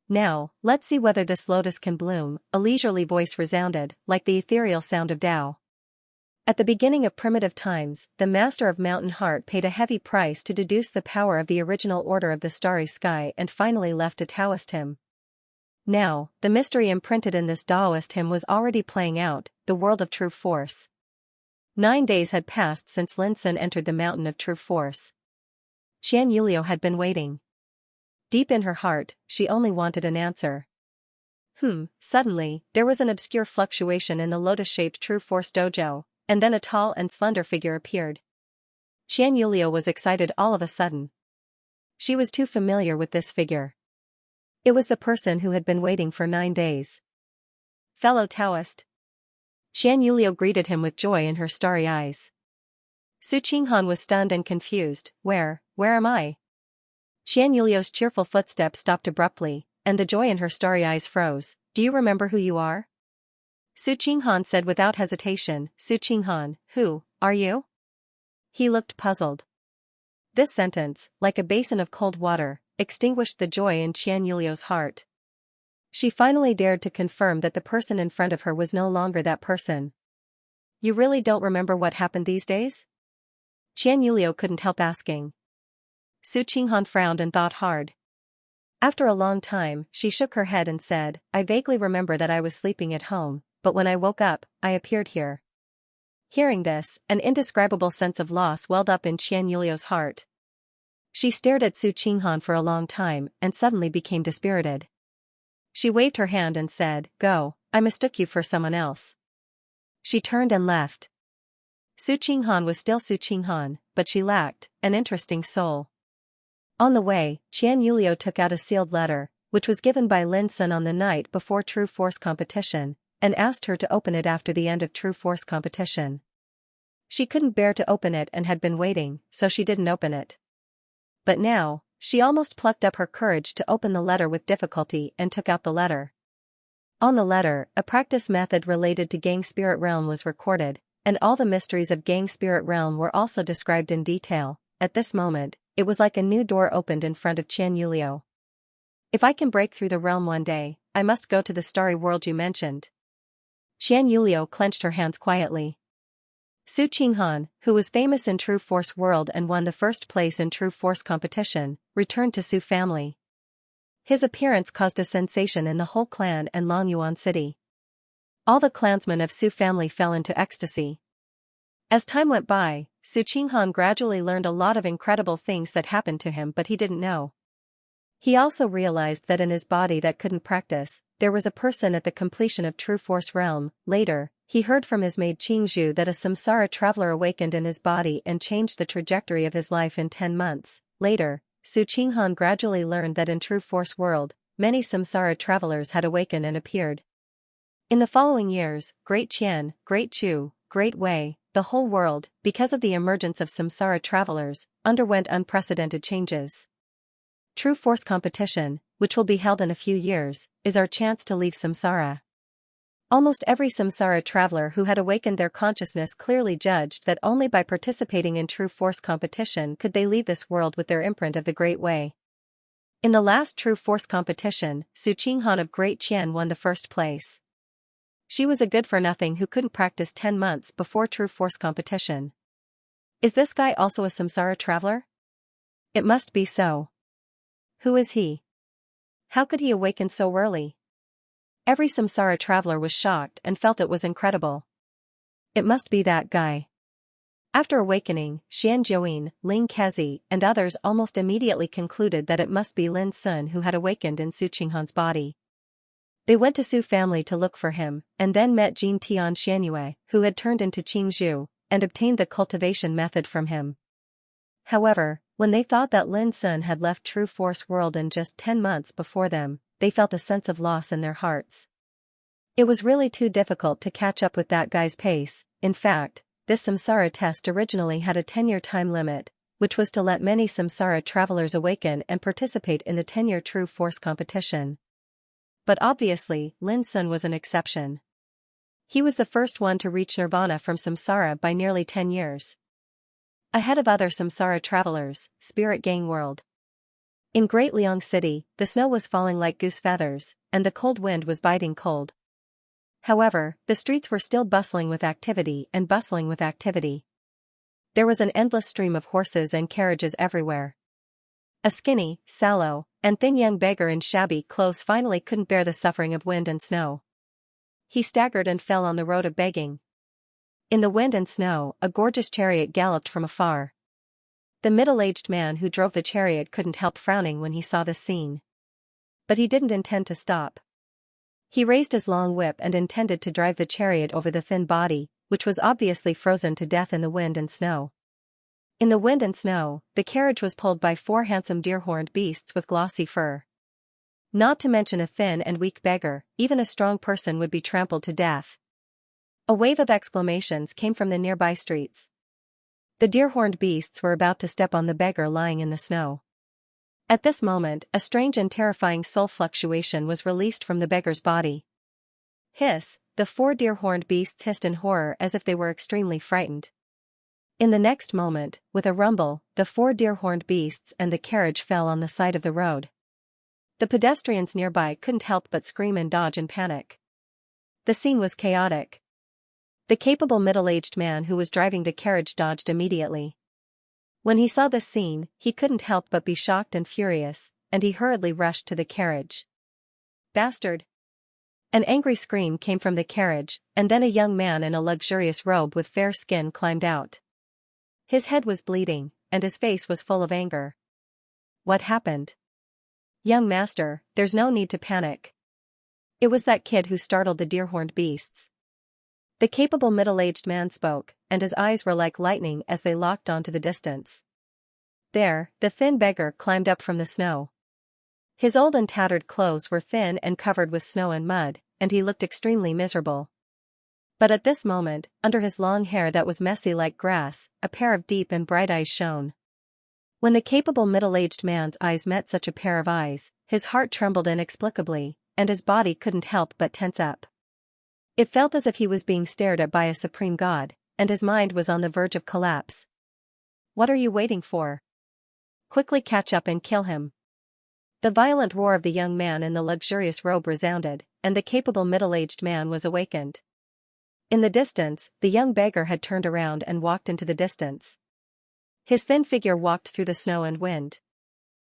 Now, let's see whether this lotus can bloom, a leisurely voice resounded, like the ethereal sound of Tao. At the beginning of primitive times, the master of Mountain Heart paid a heavy price to deduce the power of the original order of the starry sky and finally left a Taoist hymn. Now, the mystery imprinted in this Taoist hymn was already playing out, the world of true force. 9 days had passed since Lin Sun entered the mountain of true force. Xianxia had been waiting. Deep in her heart, she only wanted an answer. Suddenly, there was an obscure fluctuation in the lotus-shaped true force dojo, and then a tall and slender figure appeared. Xianxia was excited all of a sudden. She was too familiar with this figure. It was the person who had been waiting for 9 days. Fellow Taoist. Xianxia greeted him with joy in her starry eyes. Su Qinghan was stunned and confused. Where am I? Xianxulia's cheerful footsteps stopped abruptly, and the joy in her starry eyes froze. Do you remember who you are? Su Qinghan said without hesitation. Su Qinghan, who are you? He looked puzzled. This sentence, like a basin of cold water, extinguished the joy in Xianxulia's heart. She finally dared to confirm that the person in front of her was no longer that person. You really don't remember what happened these days? Xianxulia couldn't help asking. Su Qinghan frowned and thought hard. After a long time, she shook her head and said, I vaguely remember that I was sleeping at home, but when I woke up, I appeared here. Hearing this, an indescribable sense of loss welled up in Xianxulia's heart. She stared at Su Qinghan for a long time and suddenly became dispirited. She waved her hand and said, Go, I mistook you for someone else. She turned and left. Su Qinghan was still Su Qinghan, but she lacked an interesting soul. On the way, Xianxulia took out a sealed letter, which was given by Lin Sun on the night before True Force competition, and asked her to open it after the end of True Force competition. She couldn't bear to open it and had been waiting, so she didn't open it. But now, she almost plucked up her courage to open the letter with difficulty and took out the letter. On the letter, a practice method related to Gang Spirit Realm was recorded, and all the mysteries of Gang Spirit Realm were also described in detail. At this moment, it was like a new door opened in front of Xianxulia. If I can break through the realm one day, I must go to the starry world you mentioned. Xianxulia clenched her hands quietly. Su Qinghan, who was famous in True Force World and won the first place in True Force competition, returned to Su family. His appearance caused a sensation in the whole clan and Longyuan city. All the clansmen of Su family fell into ecstasy. As time went by, Su Qinghan gradually learned a lot of incredible things that happened to him, but he didn't know. He also realized that in his body that couldn't practice, there was a person at the completion of True Force Realm. Later, he heard from his maid Qingzhu that a samsara traveler awakened in his body and changed the trajectory of his life in 10 months. Later, Su Qinghan gradually learned that in True Force World, many samsara travelers had awakened and appeared. In the following years, Great Qian, Great Chu, Great Wei, the whole world, because of the emergence of samsara travelers, underwent unprecedented changes. True Force competition, which will be held in a few years, is our chance to leave samsara. Almost every samsara traveler who had awakened their consciousness clearly judged that only by participating in True Force competition could they leave this world with their imprint of the Great Way. In the last True Force competition, Su Qinghan of Great Qian won the first place. She was a good-for-nothing who couldn't practice 10 months before True Force competition. Is this guy also a samsara traveler? It must be so. Who is he? How could he awaken so early? Every samsara traveler was shocked and felt it was incredible. It must be that guy. After awakening, Xian Jiuyin, Ling Kezi, and others almost immediately concluded that it must be Lin Sun who had awakened in Su Qinghan's body. They went to Su family to look for him, and then met Jin Tian Xianyue, who had turned into Qingzhu, and obtained the cultivation method from him. However, when they thought that Lin Sun had left True Force World in just 10 months before them, they felt a sense of loss in their hearts. It was really too difficult to catch up with that guy's pace. In fact, this samsara test originally had a 10-year time limit, which was to let many samsara travelers awaken and participate in the 10-year True Force competition. But obviously, Lin Sun was an exception. He was the first one to reach nirvana from samsara by nearly 10 years. Ahead of other samsara travelers, Spirit Gang World. In Great Liang City, the snow was falling like goose feathers, and the cold wind was biting cold. However, the streets were still bustling with activity. There was an endless stream of horses and carriages everywhere. A skinny, sallow, and thin young beggar in shabby clothes finally couldn't bear the suffering of wind and snow. He staggered and fell on the road of begging. In the wind and snow, a gorgeous chariot galloped from afar. The middle-aged man who drove the chariot couldn't help frowning when he saw this scene. But he didn't intend to stop. He raised his long whip and intended to drive the chariot over the thin body, which was obviously frozen to death in the wind and snow. In the wind and snow, the carriage was pulled by 4 handsome deer-horned beasts with glossy fur. Not to mention a thin and weak beggar, even a strong person would be trampled to death. A wave of exclamations came from the nearby streets. The deer-horned beasts were about to step on the beggar lying in the snow. At this moment, a strange and terrifying soul fluctuation was released from the beggar's body. Hiss, the 4 deer-horned beasts hissed in horror as if they were extremely frightened. In the next moment, with a rumble, the 4 deer-horned beasts and the carriage fell on the side of the road. The pedestrians nearby couldn't help but scream and dodge in panic. The scene was chaotic. The capable middle-aged man who was driving the carriage dodged immediately. When he saw this scene, he couldn't help but be shocked and furious, and he hurriedly rushed to the carriage. "Bastard!" An angry scream came from the carriage, and then a young man in a luxurious robe with fair skin climbed out. His head was bleeding, and his face was full of anger. "What happened?" "Young master, there's no need to panic. It was that kid who startled the deer-horned beasts." The capable middle-aged man spoke, and his eyes were like lightning as they locked onto the distance. There, the thin beggar climbed up from the snow. His old and tattered clothes were thin and covered with snow and mud, and he looked extremely miserable. But at this moment, under his long hair that was messy like grass, a pair of deep and bright eyes shone. When the capable middle-aged man's eyes met such a pair of eyes, his heart trembled inexplicably, and his body couldn't help but tense up. It felt as if he was being stared at by a supreme god, and his mind was on the verge of collapse. "What are you waiting for? Quickly catch up and kill him." The violent roar of the young man in the luxurious robe resounded, and the capable middle-aged man was awakened. In the distance, the young beggar had turned around and walked into the distance. His thin figure walked through the snow and wind.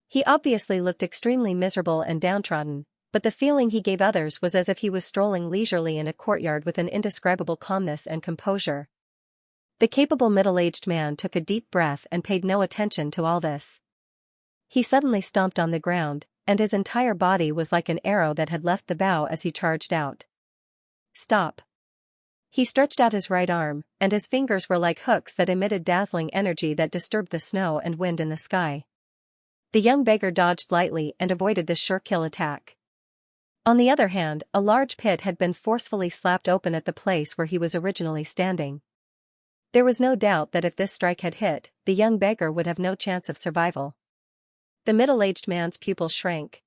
He obviously looked extremely miserable and downtrodden, but the feeling he gave others was as if he was strolling leisurely in a courtyard with an indescribable calmness and composure. The capable middle-aged man took a deep breath and paid no attention to all this. He suddenly stomped on the ground, and his entire body was like an arrow that had left the bow as he charged out. "Stop!" He stretched out his right arm, and his fingers were like hooks that emitted dazzling energy that disturbed the snow and wind in the sky. The young beggar dodged lightly and avoided this sure-kill attack. On the other hand, a large pit had been forcefully slapped open at the place where he was originally standing. There was no doubt that if this strike had hit, the young beggar would have no chance of survival. The middle-aged man's pupils shrank.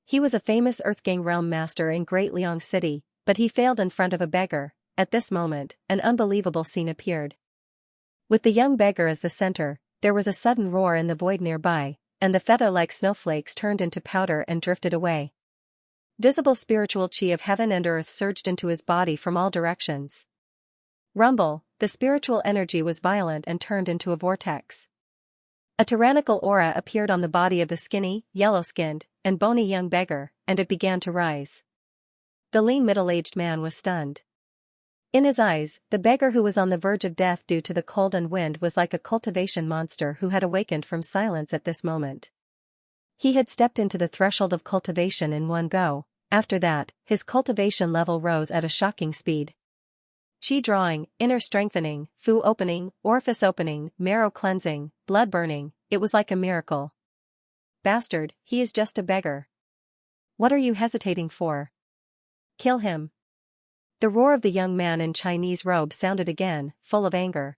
He was a famous Earthgang realm master in Great Liang City, but he failed in front of a beggar. At this moment, an unbelievable scene appeared. With the young beggar as the center, there was a sudden roar in the void nearby, and the feather-like snowflakes turned into powder and drifted away. Visible spiritual chi of heaven and earth surged into his body from all directions. Rumble, the spiritual energy was violent and turned into a vortex. A tyrannical aura appeared on the body of the skinny, yellow-skinned, and bony young beggar, and it began to rise. The lean middle-aged man was stunned. In his eyes, the beggar who was on the verge of death due to the cold and wind was like a cultivation monster who had awakened from silence at this moment. He had stepped into the threshold of cultivation in one go. After that, his cultivation level rose at a shocking speed. Qi drawing, inner strengthening, fu opening, orifice opening, marrow cleansing, blood burning, it was like a miracle. "Bastard, he is just a beggar. What are you hesitating for? Kill him." The roar of the young man in Chinese robe sounded again, full of anger.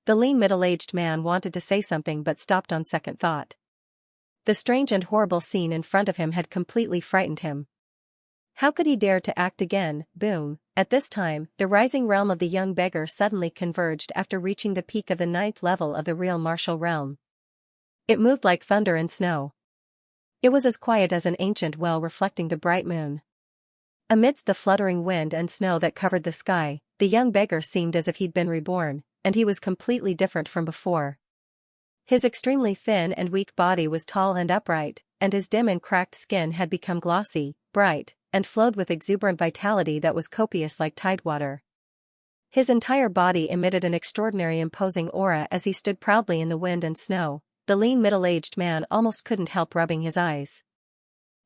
The lean middle-aged man wanted to say something but stopped on second thought. The strange and horrible scene in front of him had completely frightened him. How could he dare to act again? Boom! At this time, the rising realm of the young beggar suddenly converged after reaching the peak of the 9th level of the real martial realm. It moved like thunder and snow. It was as quiet as an ancient well reflecting the bright moon. Amidst the fluttering wind and snow that covered the sky, the young beggar seemed as if he'd been reborn, and he was completely different from before. His extremely thin and weak body was tall and upright, and his dim and cracked skin had become glossy, bright, and flowed with exuberant vitality that was copious like tidewater. His entire body emitted an extraordinary imposing aura as he stood proudly in the wind and snow. The lean middle-aged man almost couldn't help rubbing his eyes.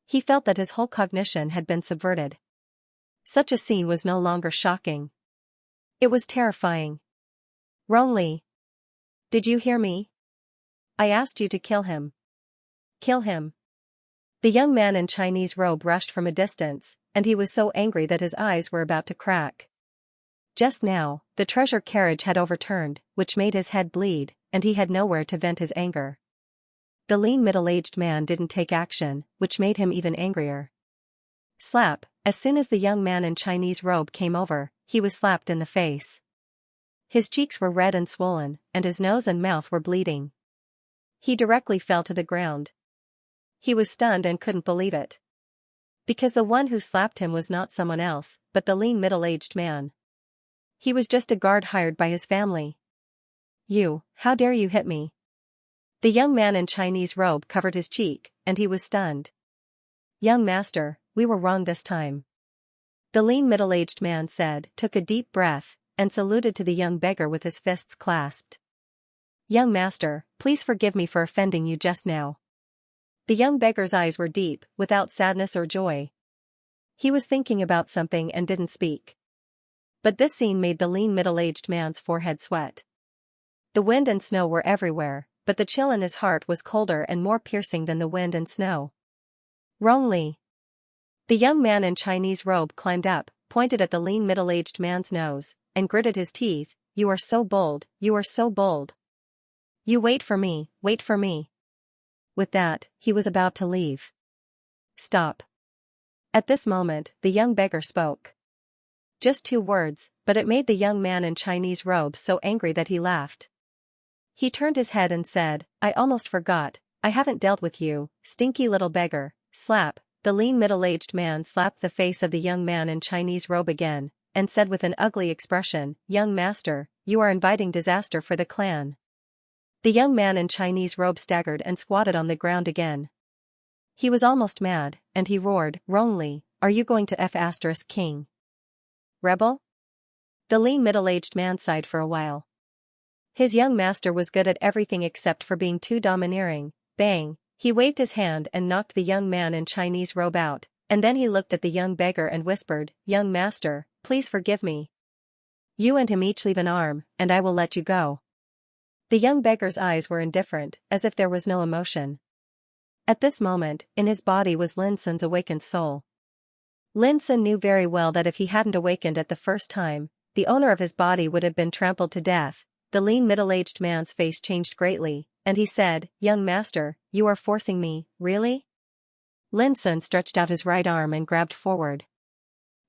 He felt that his whole cognition had been subverted. Such a scene was no longer shocking. It was terrifying. Wrongly. Did you hear me? I asked you to kill him. Kill him. The young man in Chinese robe rushed from a distance, and he was so angry that his eyes were about to crack. Just now, the treasure carriage had overturned, which made his head bleed, and he had nowhere to vent his anger. The lean middle-aged man didn't take action, which made him even angrier. Slap. As soon as the young man in Chinese robe came over, he was slapped in the face. His cheeks were red and swollen, and his nose and mouth were bleeding. He directly fell to the ground. He was stunned and couldn't believe it. Because the one who slapped him was not someone else, but the lean middle-aged man. He was just a guard hired by his family. You, how dare you hit me? The young man in Chinese robe covered his cheek, and he was stunned. Young master, we were wrong this time. The lean middle-aged man said, took a deep breath, and saluted to the young beggar with his fists clasped. Young master, please forgive me for offending you just now. The young beggar's eyes were deep, without sadness or joy. He was thinking about something and didn't speak. But this scene made the lean middle-aged man's forehead sweat. The wind and snow were everywhere, but the chill in his heart was colder and more piercing than the wind and snow. Wrongly. The young man in Chinese robe climbed up, pointed at the lean middle-aged man's nose, and gritted his teeth. You are so bold, you are so bold. You wait for me, wait for me. With that, he was about to leave. Stop. At this moment, the young beggar spoke. Just 2 words, but it made the young man in Chinese robe so angry that he laughed. He turned his head and said, I almost forgot, I haven't dealt with you, stinky little beggar. Slap. The lean middle-aged man slapped the face of the young man in Chinese robe again, and said with an ugly expression, Young master, you are inviting disaster for the clan. The young man in Chinese robe staggered and squatted on the ground again. He was almost mad, and he roared, Wrongly, are you going to F***king? Rebel? The lean middle-aged man sighed for a while. His young master was good at everything except for being too domineering. Bang, he waved his hand and knocked the young man in Chinese robe out, and then he looked at the young beggar and whispered, Young master, please forgive me. You and him each leave an arm, and I will let you go. The young beggar's eyes were indifferent, as if there was no emotion. At this moment, in his body was Lin Sun's awakened soul. Lin Sun knew very well that if he hadn't awakened at the first time, the owner of his body would have been trampled to death. The lean middle-aged man's face changed greatly, and he said, Young master, you are forcing me, really? Lin Sun stretched out his right arm and grabbed forward.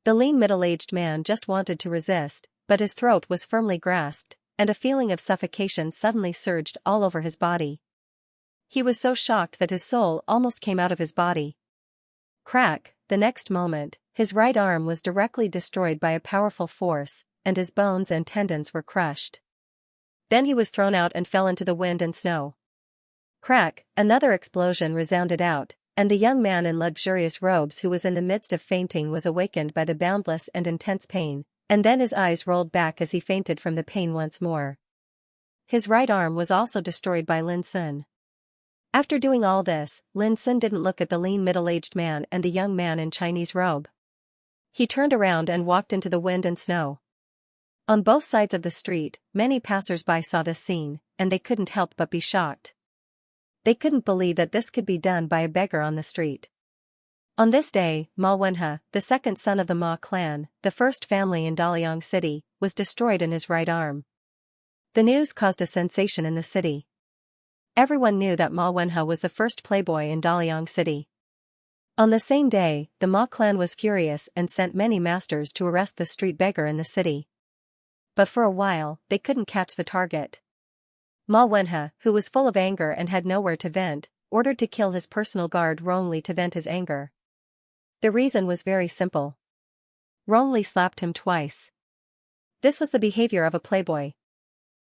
The lean middle-aged man just wanted to resist, but his throat was firmly grasped, and a feeling of suffocation suddenly surged all over his body. He was so shocked that his soul almost came out of his body. Crack, the next moment, his right arm was directly destroyed by a powerful force, and his bones and tendons were crushed. Then he was thrown out and fell into the wind and snow. Crack, another explosion resounded out, and the young man in luxurious robes who was in the midst of fainting was awakened by the boundless and intense pain, and then his eyes rolled back as he fainted from the pain once more. His right arm was also destroyed by Lin Sun. After doing all this, Lin Sun didn't look at the lean middle-aged man and the young man in Chinese robe. He turned around and walked into the wind and snow. On both sides of the street, many passers-by saw this scene, and they couldn't help but be shocked. They couldn't believe that this could be done by a beggar on the street. On this day, Ma Wenhe, the second son of the Ma clan, the first family in Daliang City, was destroyed in his right arm. The news caused a sensation in the city. Everyone knew that Ma Wenhe was the first playboy in Daliang City. On the same day, the Ma clan was furious and sent many masters to arrest the street beggar in the city. But for a while, they couldn't catch the target. Ma Wenhe, who was full of anger and had nowhere to vent, ordered to kill his personal guard Rongli to vent his anger. The reason was very simple. Rongli slapped him twice. This was the behavior of a playboy.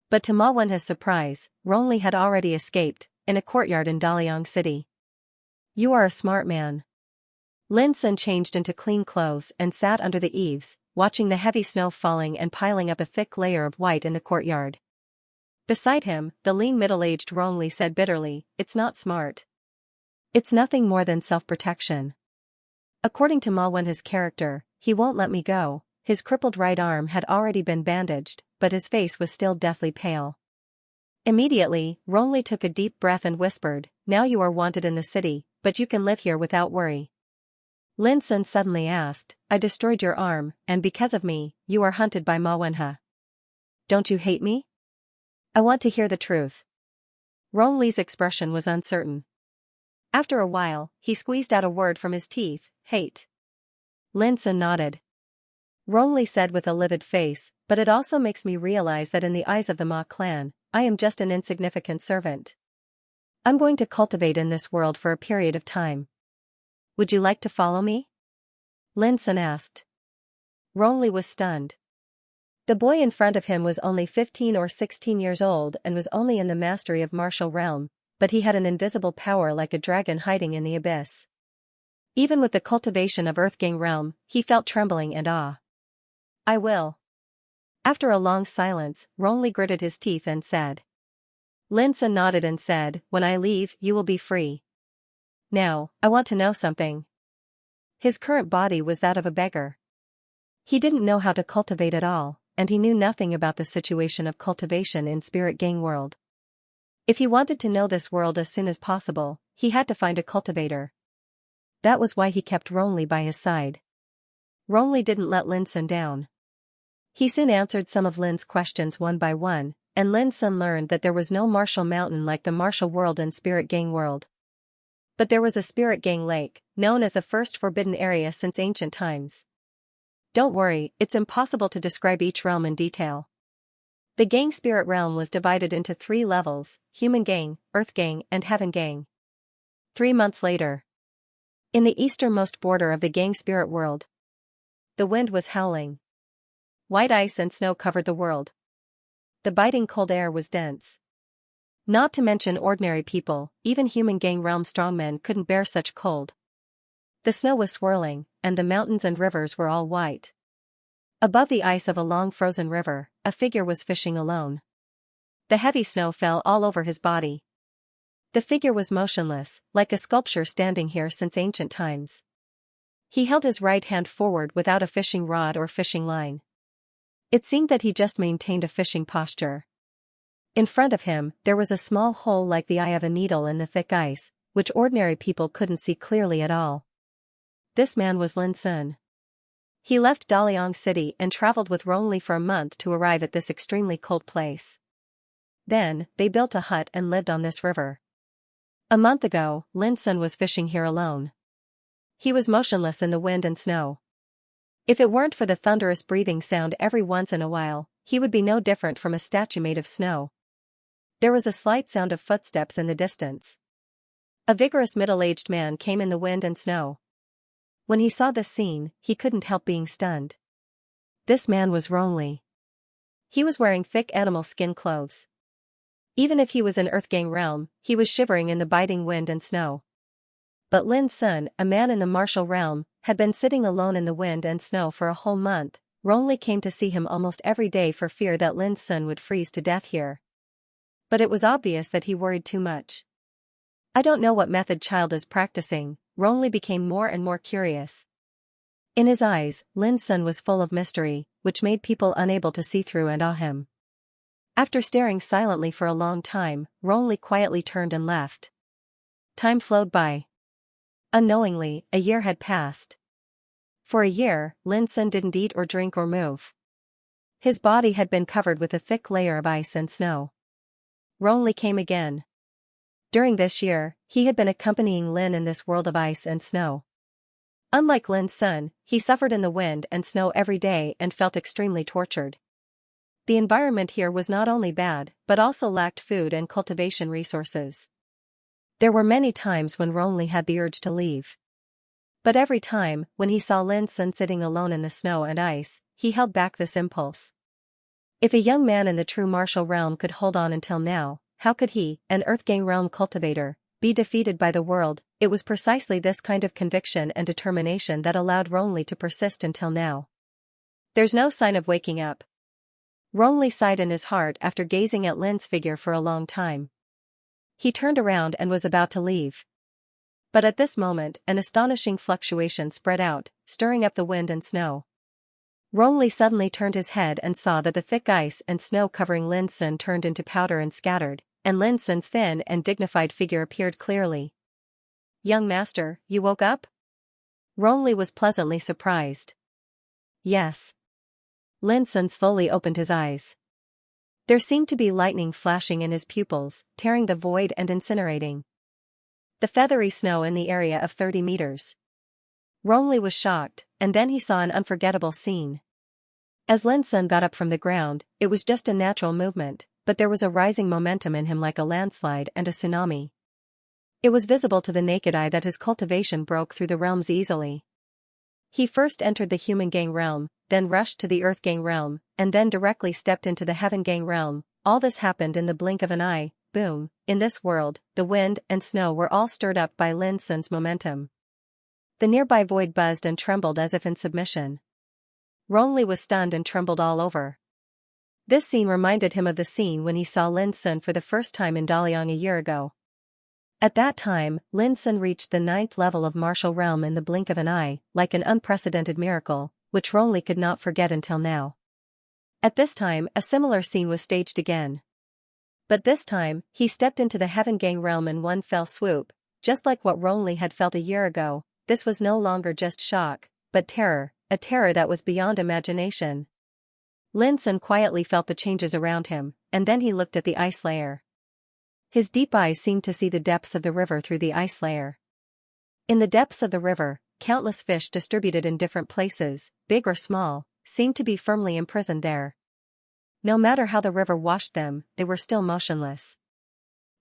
But to Ma Wenhe's surprise, Rongli had already escaped, in a courtyard in Daliang City. You are a smart man. Lin Sun changed into clean clothes and sat under the eaves, watching the heavy snow falling and piling up a thick layer of white in the courtyard. Beside him, the lean middle-aged Rongli said bitterly, "It's not smart. It's nothing more than self-protection. According to Ma Wen's character, he won't let me go." His crippled right arm had already been bandaged, but his face was still deathly pale. Immediately, Rongli took a deep breath and whispered, "Now you are wanted in the city, but you can live here without worry." Lin Sun suddenly asked, "I destroyed your arm, and because of me, you are hunted by Ma Wenhe. Don't you hate me? I want to hear the truth." Rongli's expression was uncertain. After a while, he squeezed out a word from his teeth, "Hate." Lin Sun nodded. Rongli said with a livid face, "But it also makes me realize that in the eyes of the Ma clan, I am just an insignificant servant. I'm going to cultivate in this world for a period of time. Would you like to follow me?" Lin Sun asked. Rongli was stunned. The boy in front of him was only 15 or 16 years old and was only in the mastery of martial realm, but he had an invisible power like a dragon hiding in the abyss. Even with the cultivation of Earthgang realm, he felt trembling and awe. "I will." After a long silence, Rongli gritted his teeth and said. Lin Sun nodded and said, "When I leave, you will be free. Now, I want to know something." His current body was that of a beggar. He didn't know how to cultivate at all, and he knew nothing about the situation of cultivation in Spirit Gang world. If he wanted to know this world as soon as possible, he had to find a cultivator. That was why he kept Rongli by his side. Rongli didn't let Lin Sun down. He soon answered some of Lin's questions one by one, and Lin Sun learned that there was no martial mountain like the martial world in Spirit Gang world. But there was a Spirit Gang lake, known as the first forbidden area since ancient times. Don't worry, it's impossible to describe each realm in detail. The Gang Spirit realm was divided into 3 levels, Human Gang, Earth Gang and Heaven Gang. 3 months later. In the easternmost border of the Gang Spirit world. The wind was howling. White ice and snow covered the world. The biting cold air was dense. Not to mention ordinary people, even Human Gang realm strongmen couldn't bear such cold. The snow was swirling, and the mountains and rivers were all white. Above the ice of a long frozen river, a figure was fishing alone. The heavy snow fell all over his body. The figure was motionless, like a sculpture standing here since ancient times. He held his right hand forward without a fishing rod or fishing line. It seemed that he just maintained a fishing posture. In front of him, there was a small hole like the eye of a needle in the thick ice, which ordinary people couldn't see clearly at all. This man was Lin Sun. He left Daliang City and traveled with Rongli for a month to arrive at this extremely cold place. Then, they built a hut and lived on this river. A month ago, Lin Sun was fishing here alone. He was motionless in the wind and snow. If it weren't for the thunderous breathing sound every once in a while, he would be no different from a statue made of snow. There was a slight sound of footsteps in the distance. A vigorous middle-aged man came in the wind and snow. When he saw this scene, he couldn't help being stunned. This man was Rongli. He was wearing thick animal skin clothes. Even if he was in Earthgang realm, he was shivering in the biting wind and snow. But Lin Sun, a man in the martial realm, had been sitting alone in the wind and snow for a whole month. Rongli came to see him almost every day for fear that Lin Sun would freeze to death here. But it was obvious that he worried too much. I don't know what method child is practicing, Rongli became more and more curious. In his eyes, Lin Sun was full of mystery, which made people unable to see through and awe him. After staring silently for a long time, Rongli quietly turned and left. Time flowed by. Unknowingly, a year had passed. For a year, Lin Sun didn't eat or drink or move. His body had been covered with a thick layer of ice and snow. Rongli came again. During this year, he had been accompanying Lin in this world of ice and snow. Unlike Lin Sun, he suffered in the wind and snow every day and felt extremely tortured. The environment here was not only bad, but also lacked food and cultivation resources. There were many times when Rongli had the urge to leave. But every time, when he saw Lin Sun sitting alone in the snow and ice, he held back this impulse. If a young man in the true martial realm could hold on until now, how could he, an Earthgang realm cultivator, be defeated by the world, It was precisely this kind of conviction and determination that allowed Ronli to persist until now. There's no sign of waking up. Ronli sighed in his heart after gazing at Lin's figure for a long time. He turned around and was about to leave. But at this moment, an astonishing fluctuation spread out, stirring up the wind and snow. Ronli suddenly turned his head and saw that the thick ice and snow covering Lin Sun turned into powder and scattered, and Lin Sun's thin and dignified figure appeared clearly. "Young master, you woke up?" Ronli was pleasantly surprised. "Yes." Lin Sun slowly opened his eyes. There seemed to be lightning flashing in his pupils, tearing the void and incinerating the feathery snow in the area of 30 meters. Ronli was shocked, and then he saw an unforgettable scene. As Lin Sun got up from the ground, it was just a natural movement, but there was a rising momentum in him like a landslide and a tsunami. It was visible to the naked eye that his cultivation broke through the realms easily. He first entered the human gang realm, then rushed to the earth gang realm, and then directly stepped into the heaven gang realm. All this happened in the blink of an eye. Boom. In this world, the wind and snow were all stirred up by Lin Sun's momentum. The nearby void buzzed and trembled as if in submission. Ronli was stunned and trembled all over. This scene reminded him of the scene when he saw Lin Sun for the first time in Daliang a year ago. At that time, Lin Sun reached the 9th level of martial realm in the blink of an eye, like an unprecedented miracle, which Ronli could not forget until now. At this time, a similar scene was staged again. But this time, he stepped into the Heaven Gang realm in one fell swoop, just like what Ronli had felt a year ago. This was no longer just shock, but terror, a terror that was beyond imagination. Lin Sun quietly felt the changes around him, and then he looked at the ice layer. His deep eyes seemed to see the depths of the river through the ice layer. In the depths of the river, countless fish distributed in different places, big or small, seemed to be firmly imprisoned there. No matter how the river washed them, they were still motionless.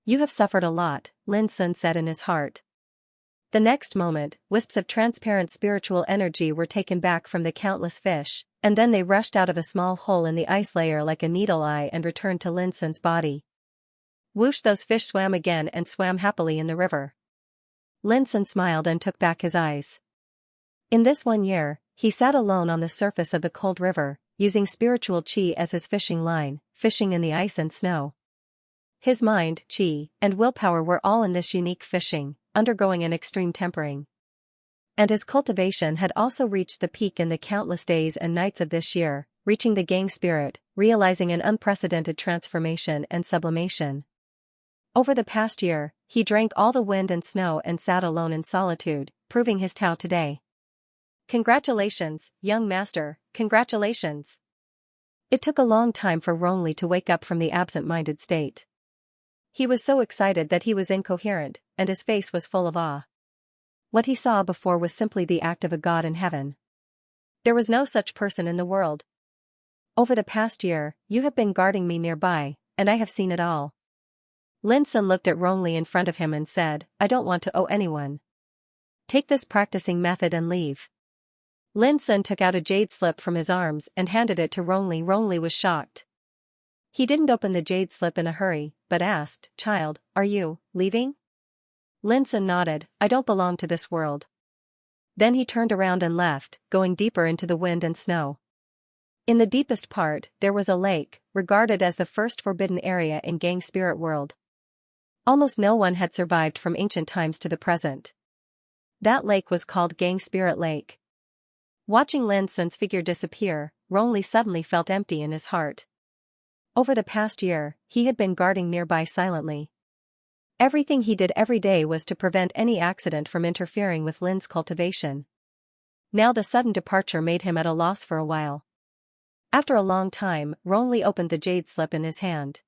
"You have suffered a lot," Lin Sun said in his heart. The next moment, wisps of transparent spiritual energy were taken back from the countless fish, and then they rushed out of a small hole in the ice layer like a needle eye and returned to Lin Sun's body. Whoosh, those fish swam again and swam happily in the river. Lin Sun smiled and took back his eyes. In this 1 year, he sat alone on the surface of the cold river, using spiritual qi as his fishing line, fishing in the ice and snow. His mind, qi, and willpower were all in this unique fishing, undergoing an extreme tempering. And his cultivation had also reached the peak in the countless days and nights of this year, reaching the gang spirit, realizing an unprecedented transformation and sublimation. Over the past year, he drank all the wind and snow and sat alone in solitude, proving his Tao today. "Congratulations, young master, congratulations." It took a long time for Ronli to wake up from the absent-minded state. He was so excited that he was incoherent, and his face was full of awe. What he saw before was simply the act of a god in heaven. There was no such person in the world. "Over the past year, you have been guarding me nearby, and I have seen it all." Lin Sun looked at Ronli in front of him and said, "I don't want to owe anyone. Take this practicing method and leave." Lin Sun took out a jade slip from his arms and handed it to Ronli. Ronli was shocked. He didn't open the jade slip in a hurry, but asked, "Child, are you leaving?" Lin Sun nodded, "I don't belong to this world." Then he turned around and left, going deeper into the wind and snow. In the deepest part, there was a lake, regarded as the first forbidden area in Gang Spirit World. Almost no one had survived from ancient times to the present. That lake was called Gang Spirit Lake. Watching Lin Sun's figure disappear, Ronli suddenly felt empty in his heart. Over the past year, he had been guarding nearby silently. Everything he did every day was to prevent any accident from interfering with Lin's cultivation. Now the sudden departure made him at a loss for a while. After a long time, Ronli opened the jade slip in his hand.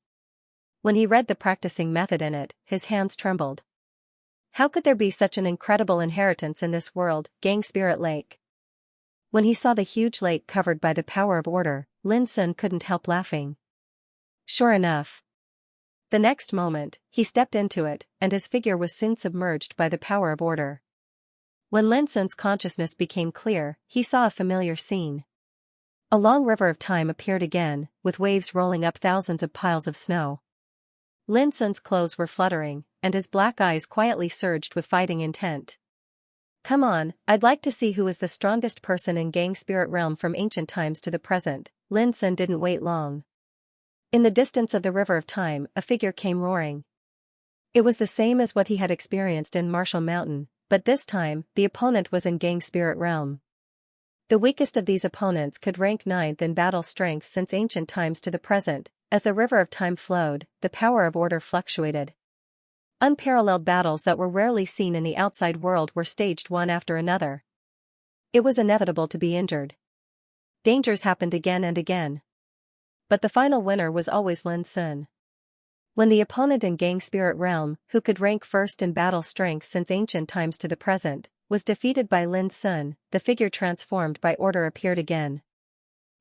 When he read the practicing method in it, his hands trembled. How could there be such an incredible inheritance in this world, Gang Spirit Lake? When he saw the huge lake covered by the power of order, Lin Sun couldn't help laughing. Sure enough. The next moment, he stepped into it, and his figure was soon submerged by the power of order. When Lin Sun's consciousness became clear, he saw a familiar scene. A long river of time appeared again, with waves rolling up thousands of piles of snow. Lin Sun's clothes were fluttering, and his black eyes quietly surged with fighting intent. Come on, I'd like to see who is the strongest person in Gang Spirit Realm from ancient times to the present. Lin Sun didn't wait long. In the distance of the River of Time, a figure came roaring. It was the same as what he had experienced in Martial Mountain, but this time, the opponent was in Gang Spirit Realm. The weakest of these opponents could rank 9th in battle strength since ancient times to the present. As the River of Time flowed, the power of order fluctuated. Unparalleled battles that were rarely seen in the outside world were staged one after another. It was inevitable to be injured. Dangers happened again and again. But the final winner was always Lin Sun. When the opponent in Gang Spirit Realm, who could rank first in battle strength since ancient times to the present, was defeated by Lin Sun, the figure transformed by order appeared again.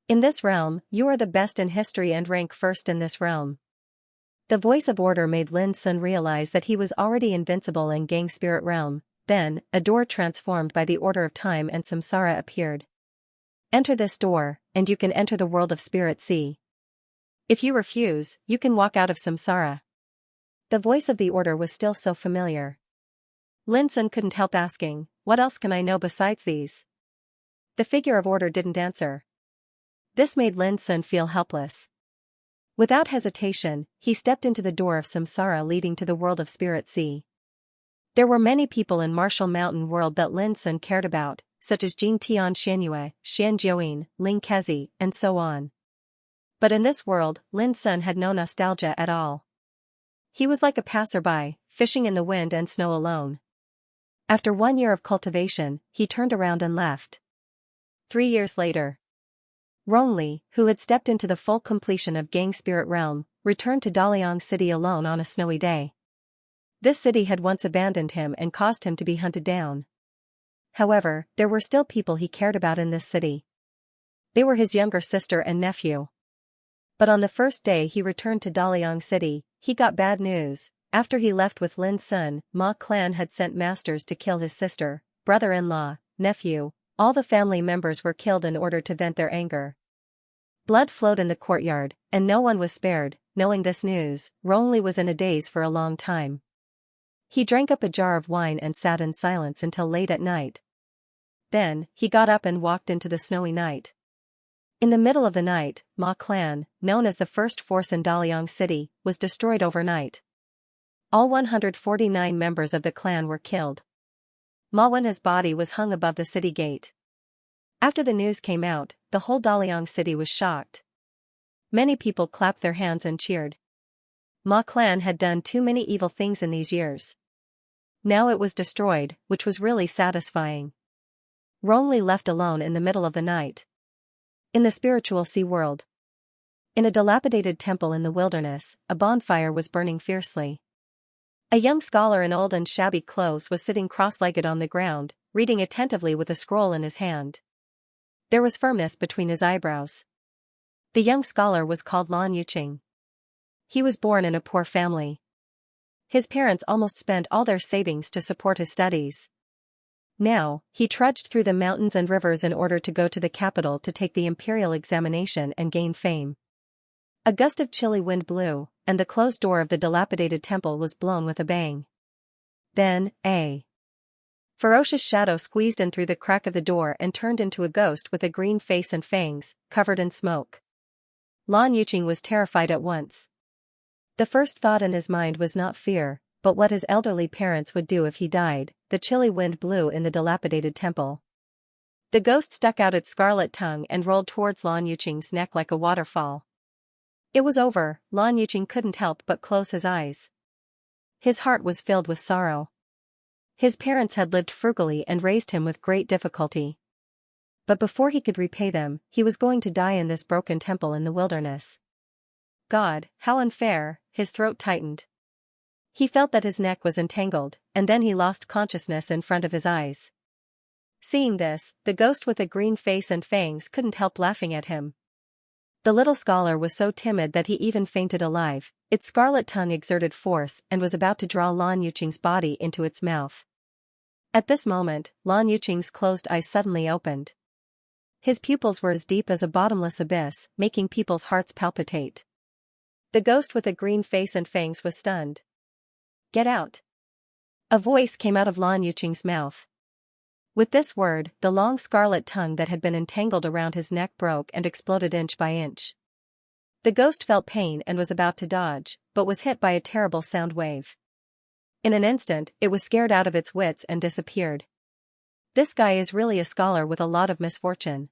In this realm, you are the best in history and rank first in this realm. The voice of order made Lin Sun realize that he was already invincible in Gang Spirit Realm. Then, a door transformed by the order of time and samsara appeared. Enter this door, and you can enter the world of Spirit Sea. If you refuse, you can walk out of samsara. The voice of the order was still so familiar. Lin Sun couldn't help asking, what else can I know besides these? The figure of order didn't answer. This made Lin Sun feel helpless. Without hesitation, he stepped into the door of samsara leading to the world of Spirit Sea. There were many people in Martial Mountain world that Lin Sun cared about, such as Jing Tian Xianyue, Xian Jiuyin, Ling Kezi, and so on. But in this world, Lin Sun had no nostalgia at all. He was like a passerby, fishing in the wind and snow alone. After 1 year of cultivation, he turned around and left. 3 years later, Rongli, who had stepped into the full completion of Gang Spirit Realm, returned to Daliang City alone on a snowy day. This city had once abandoned him and caused him to be hunted down. However, there were still people he cared about in this city. They were his younger sister and nephew. But on the first day he returned to Daliang City, he got bad news. After he left with Lin Sun, Ma clan had sent masters to kill his sister, brother-in-law, nephew. All the family members were killed in order to vent their anger. Blood flowed in the courtyard, and no one was spared. Knowing this news, Rongli was in a daze for a long time. He drank up a jar of wine and sat in silence until late at night. Then, he got up and walked into the snowy night. In the middle of the night, Ma clan, known as the first force in Daliang City, was destroyed overnight. All 149 members of the clan were killed. Ma Wen's body was hung above the city gate. After the news came out, the whole Daliang City was shocked. Many people clapped their hands and cheered. Ma clan had done too many evil things in these years. Now it was destroyed, which was really satisfying. Rongli left alone in the middle of the night. In the spiritual sea world. In a dilapidated temple in the wilderness, a bonfire was burning fiercely. A young scholar in old and shabby clothes was sitting cross-legged on the ground, reading attentively with a scroll in his hand. There was firmness between his eyebrows. The young scholar was called Lan Yuqing. He was born in a poor family. His parents almost spent all their savings to support his studies. Now, he trudged through the mountains and rivers in order to go to the capital to take the imperial examination and gain fame. A gust of chilly wind blew, and the closed door of the dilapidated temple was blown with a bang. Then, a ferocious shadow squeezed in through the crack of the door and turned into a ghost with a green face and fangs, covered in smoke. Lan Yuqing was terrified at once. The first thought in his mind was not fear, but what his elderly parents would do if he died. The chilly wind blew in the dilapidated temple. The ghost stuck out its scarlet tongue and rolled towards Lan Yuqing's neck like a waterfall. It was over. Lan Yuqing couldn't help but close his eyes. His heart was filled with sorrow. His parents had lived frugally and raised him with great difficulty. But before he could repay them, he was going to die in this broken temple in the wilderness. God, how unfair! His throat tightened. He felt that his neck was entangled, and then he lost consciousness in front of his eyes. Seeing this, the ghost with a green face and fangs couldn't help laughing at him. The little scholar was so timid that he even fainted alive. Its scarlet tongue exerted force and was about to draw Lan Yuqing's body into its mouth. At this moment, Lan Yuqing's closed eyes suddenly opened. His pupils were as deep as a bottomless abyss, making people's hearts palpitate. The ghost with a green face and fangs was stunned. "Get out!" A voice came out of Lan Yuqing's mouth. With this word, the long scarlet tongue that had been entangled around his neck broke and exploded inch by inch. The ghost felt pain and was about to dodge, but was hit by a terrible sound wave. In an instant, it was scared out of its wits and disappeared. "This guy is really a scholar with a lot of misfortune,"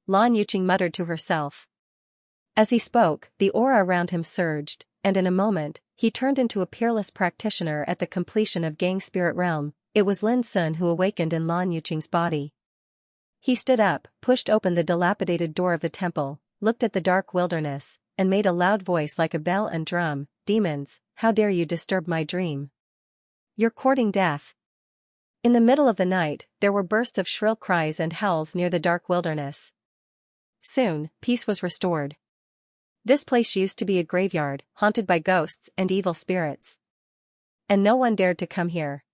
Lan Yuqing muttered to herself. As he spoke, the aura around him surged, and in a moment, he turned into a peerless practitioner at the completion of Gang Spirit Realm. It was Lin Sun who awakened in Lan Yuqing's body. He stood up, pushed open the dilapidated door of the temple, looked at the dark wilderness, and made a loud voice like a bell and drum. "Demons, how dare you disturb my dream? You're courting death." In the middle of the night, there were bursts of shrill cries and howls near the dark wilderness. Soon, peace was restored. This place used to be a graveyard, haunted by ghosts and evil spirits. And no one dared to come here.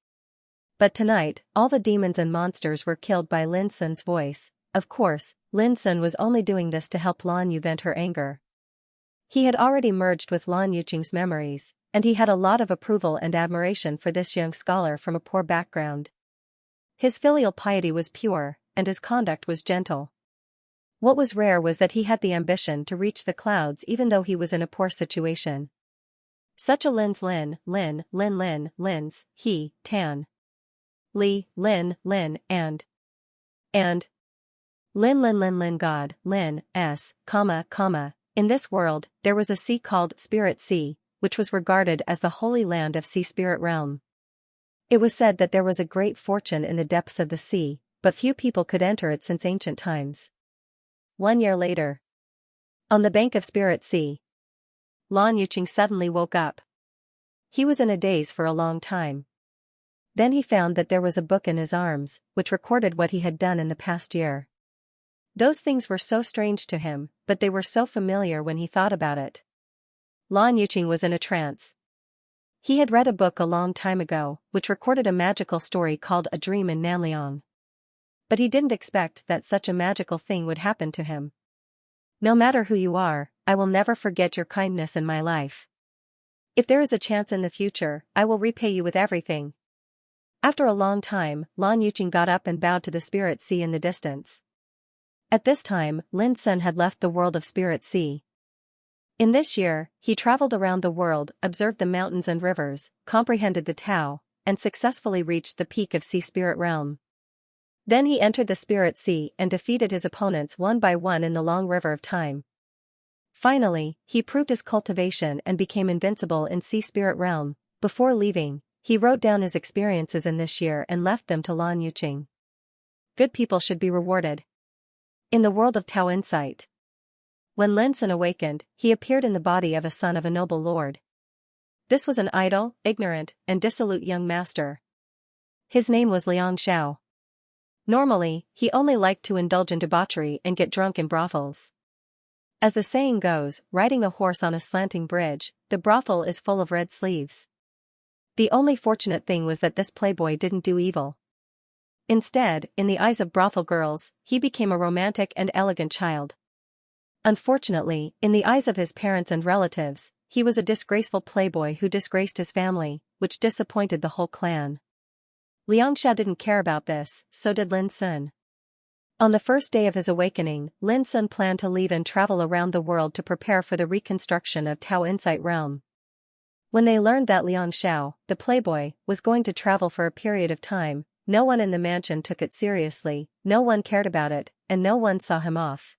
But tonight, all the demons and monsters were killed by Lin Sun's voice. Of course, Lin Sun was only doing this to help Lan Yu vent her anger. He had already merged with Lan Yuqing's memories, and he had a lot of approval and admiration for this young scholar from a poor background. His filial piety was pure, and his conduct was gentle. What was rare was that he had the ambition to reach the clouds even though he was in a poor situation. Such a Lin's, he, Tan. Li, Lin, and Lin God, Lin, S, comma. In this world, there was a sea called Spirit Sea, which was regarded as the holy land of Sea Spirit Realm. It was said that there was a great fortune in the depths of the sea, but few people could enter it since ancient times. 1 year later. On the bank of Spirit Sea. Lan Yuqing suddenly woke up. He was in a daze for a long time. Then he found that there was a book in his arms, which recorded what he had done in the past year. Those things were so strange to him, but they were so familiar when he thought about it. Lan Yuqing was in a trance. He had read a book a long time ago, which recorded a magical story called A Dream in Nanliang. But he didn't expect that such a magical thing would happen to him. "No matter who you are, I will never forget your kindness in my life. If there is a chance in the future, I will repay you with everything." After a long time, Lan Yuqing got up and bowed to the Spirit Sea in the distance. At this time, Lin Sun had left the world of Spirit Sea. In this year, he traveled around the world, observed the mountains and rivers, comprehended the Tao, and successfully reached the peak of Sea Spirit Realm. Then he entered the Spirit Sea and defeated his opponents one by one in the long river of time. Finally, he proved his cultivation and became invincible in Sea Spirit Realm. Before leaving, he wrote down his experiences in this year and left them to Lan Yuqing. Good people should be rewarded. In the world of Tao insight. When Lin Sun awakened, he appeared in the body of a son of a noble lord. This was an idle, ignorant, and dissolute young master. His name was Xianxia. Normally, he only liked to indulge in debauchery and get drunk in brothels. As the saying goes, riding a horse on a slanting bridge, the brothel is full of red sleeves. The only fortunate thing was that this playboy didn't do evil. Instead, in the eyes of brothel girls, he became a romantic and elegant child. Unfortunately, in the eyes of his parents and relatives, he was a disgraceful playboy who disgraced his family, which disappointed the whole clan. Xianxia didn't care about this, so did Lin Sun. On the first day of his awakening, Lin Sun planned to leave and travel around the world to prepare for the reconstruction of Tao Insight Realm. When they learned that Xianxia, the playboy, was going to travel for a period of time, no one in the mansion took it seriously, no one cared about it, and no one saw him off.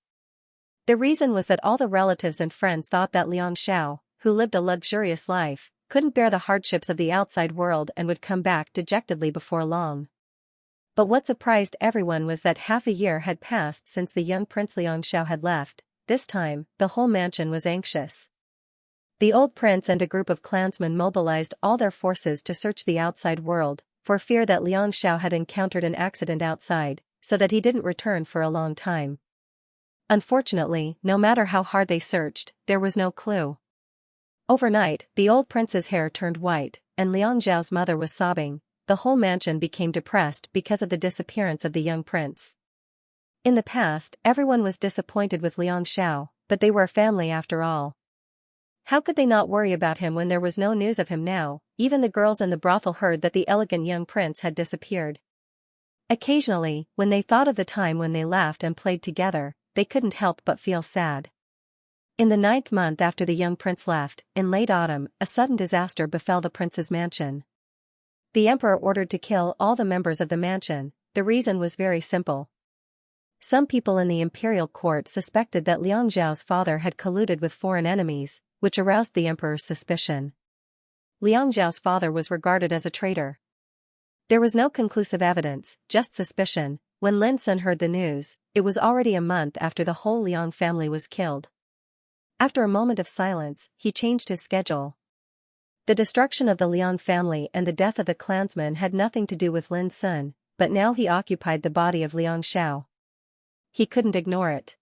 The reason was that all the relatives and friends thought that Xianxia, who lived a luxurious life, couldn't bear the hardships of the outside world and would come back dejectedly before long. But what surprised everyone was that half a year had passed since the young Prince Xianxia had left. This time, the whole mansion was anxious. The old prince and a group of clansmen mobilized all their forces to search the outside world, for fear that Xianxia had encountered an accident outside, so that he didn't return for a long time. Unfortunately, no matter how hard they searched, there was no clue. Overnight, the old prince's hair turned white, and Xiao's mother was sobbing. The whole mansion became depressed because of the disappearance of the young prince. In the past, everyone was disappointed with Xianxia, but they were a family after all. How could they not worry about him when there was no news of him now? Even the girls in the brothel heard that the elegant young prince had disappeared. Occasionally, when they thought of the time when they laughed and played together, they couldn't help but feel sad. In the 9th month after the young prince left, in late autumn, a sudden disaster befell the prince's mansion. The emperor ordered to kill all the members of the mansion. The reason was very simple. Some people in the imperial court suspected that Liang Zhao's father had colluded with foreign enemies, which aroused the emperor's suspicion. Liang Zhao's father was regarded as a traitor. There was no conclusive evidence, just suspicion. When Lin Sun heard the news, it was already a month after the whole Liang family was killed. After a moment of silence, he changed his schedule. The destruction of the Liang family and the death of the clansmen had nothing to do with Lin Sun, but now he occupied the body of Liang Xiao. He couldn't ignore it.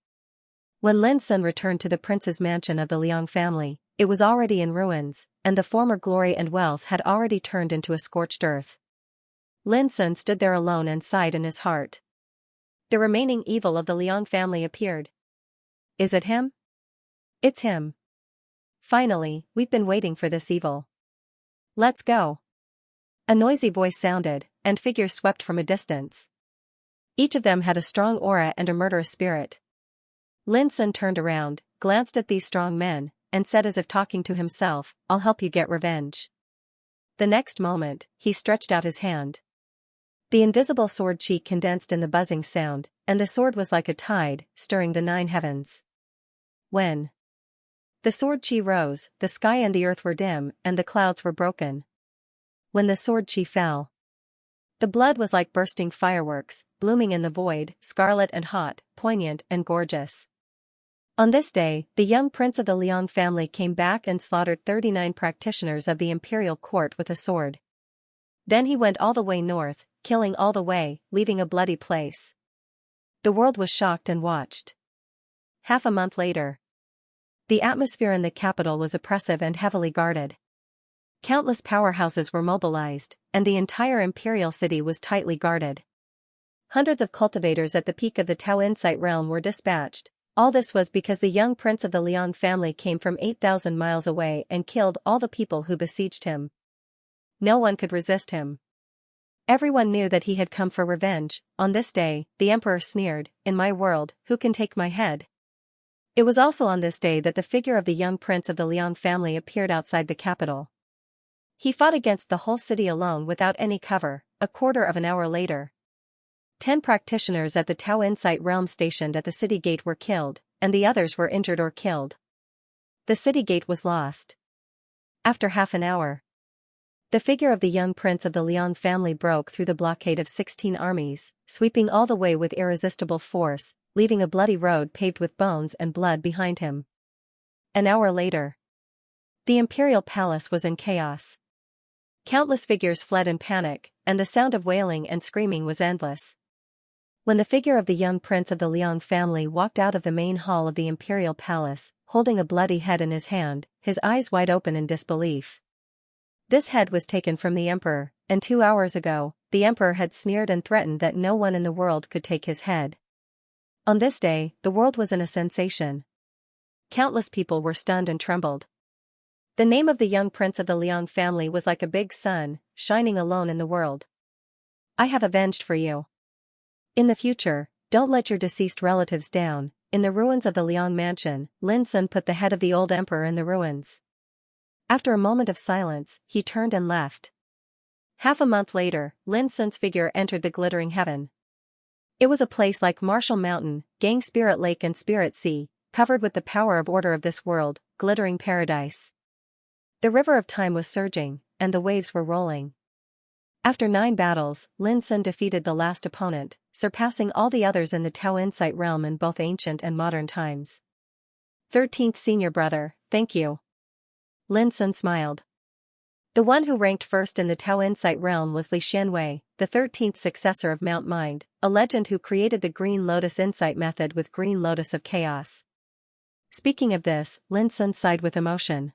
When Lin Sun returned to the prince's mansion of the Liang family, it was already in ruins, and the former glory and wealth had already turned into a scorched earth. Lin Sun stood there alone and sighed in his heart. The remaining evil of the Liang family appeared. Is it him? It's him. Finally, we've been waiting for this evil. Let's go. A noisy voice sounded, and figures swept from a distance. Each of them had a strong aura and a murderous spirit. Lin Sun turned around, glanced at these strong men, and said as if talking to himself, "I'll help you get revenge." The next moment, he stretched out his hand. The invisible sword chi condensed in the buzzing sound, and the sword was like a tide, stirring the 9 heavens. When the sword chi rose, the sky and the earth were dim, and the clouds were broken. When the sword chi fell, the blood was like bursting fireworks, blooming in the void, scarlet and hot, poignant and gorgeous. On this day, the young prince of the Liang family came back and slaughtered 39 practitioners of the imperial court with a sword. Then he went all the way north, killing all the way, leaving a bloody place. The world was shocked and watched. Half a month later, the atmosphere in the capital was oppressive and heavily guarded. Countless powerhouses were mobilized, and the entire imperial city was tightly guarded. Hundreds of cultivators at the peak of the Tao Insight realm were dispatched. All this was because the young prince of the Liang family came from 8,000 miles away and killed all the people who besieged him. No one could resist him. Everyone knew that he had come for revenge. On this day, the emperor sneered, "In my world, who can take my head?" It was also on this day that the figure of the young prince of the Liang family appeared outside the capital. He fought against the whole city alone without any cover. A quarter of an hour later, 10 practitioners at the Tao Insight realm stationed at the city gate were killed, and the others were injured or killed. The city gate was lost. After half an hour, the figure of the young prince of the Liang family broke through the blockade of 16 armies, sweeping all the way with irresistible force, leaving a bloody road paved with bones and blood behind him. An hour later, the imperial palace was in chaos. Countless figures fled in panic, and the sound of wailing and screaming was endless. When the figure of the young prince of the Liang family walked out of the main hall of the imperial palace, holding a bloody head in his hand, his eyes wide open in disbelief. This head was taken from the emperor, and 2 hours ago, the emperor had sneered and threatened that no one in the world could take his head. On this day, the world was in a sensation. Countless people were stunned and trembled. The name of the young prince of the Liang family was like a big sun, shining alone in the world. "I have avenged for you. In the future, don't let your deceased relatives down." In the ruins of the Liang mansion, Lin Sun put the head of the old emperor in the ruins. After a moment of silence, he turned and left. Half a month later, Lin Sun's figure entered the glittering heaven. It was a place like Martial Mountain, Gang Spirit Lake and Spirit Sea, covered with the power of order of this world, glittering paradise. The river of time was surging, and the waves were rolling. After 9 battles, Lin Sun defeated the last opponent, surpassing all the others in the Tao Insight realm in both ancient and modern times. 13th senior brother, thank you. Lin Sun smiled. The one who ranked first in the Tao Insight realm was Li Xianwei, the 13th successor of Mount Mind, a legend who created the Green Lotus Insight method with Green Lotus of Chaos. Speaking of this, Lin Sun sighed with emotion.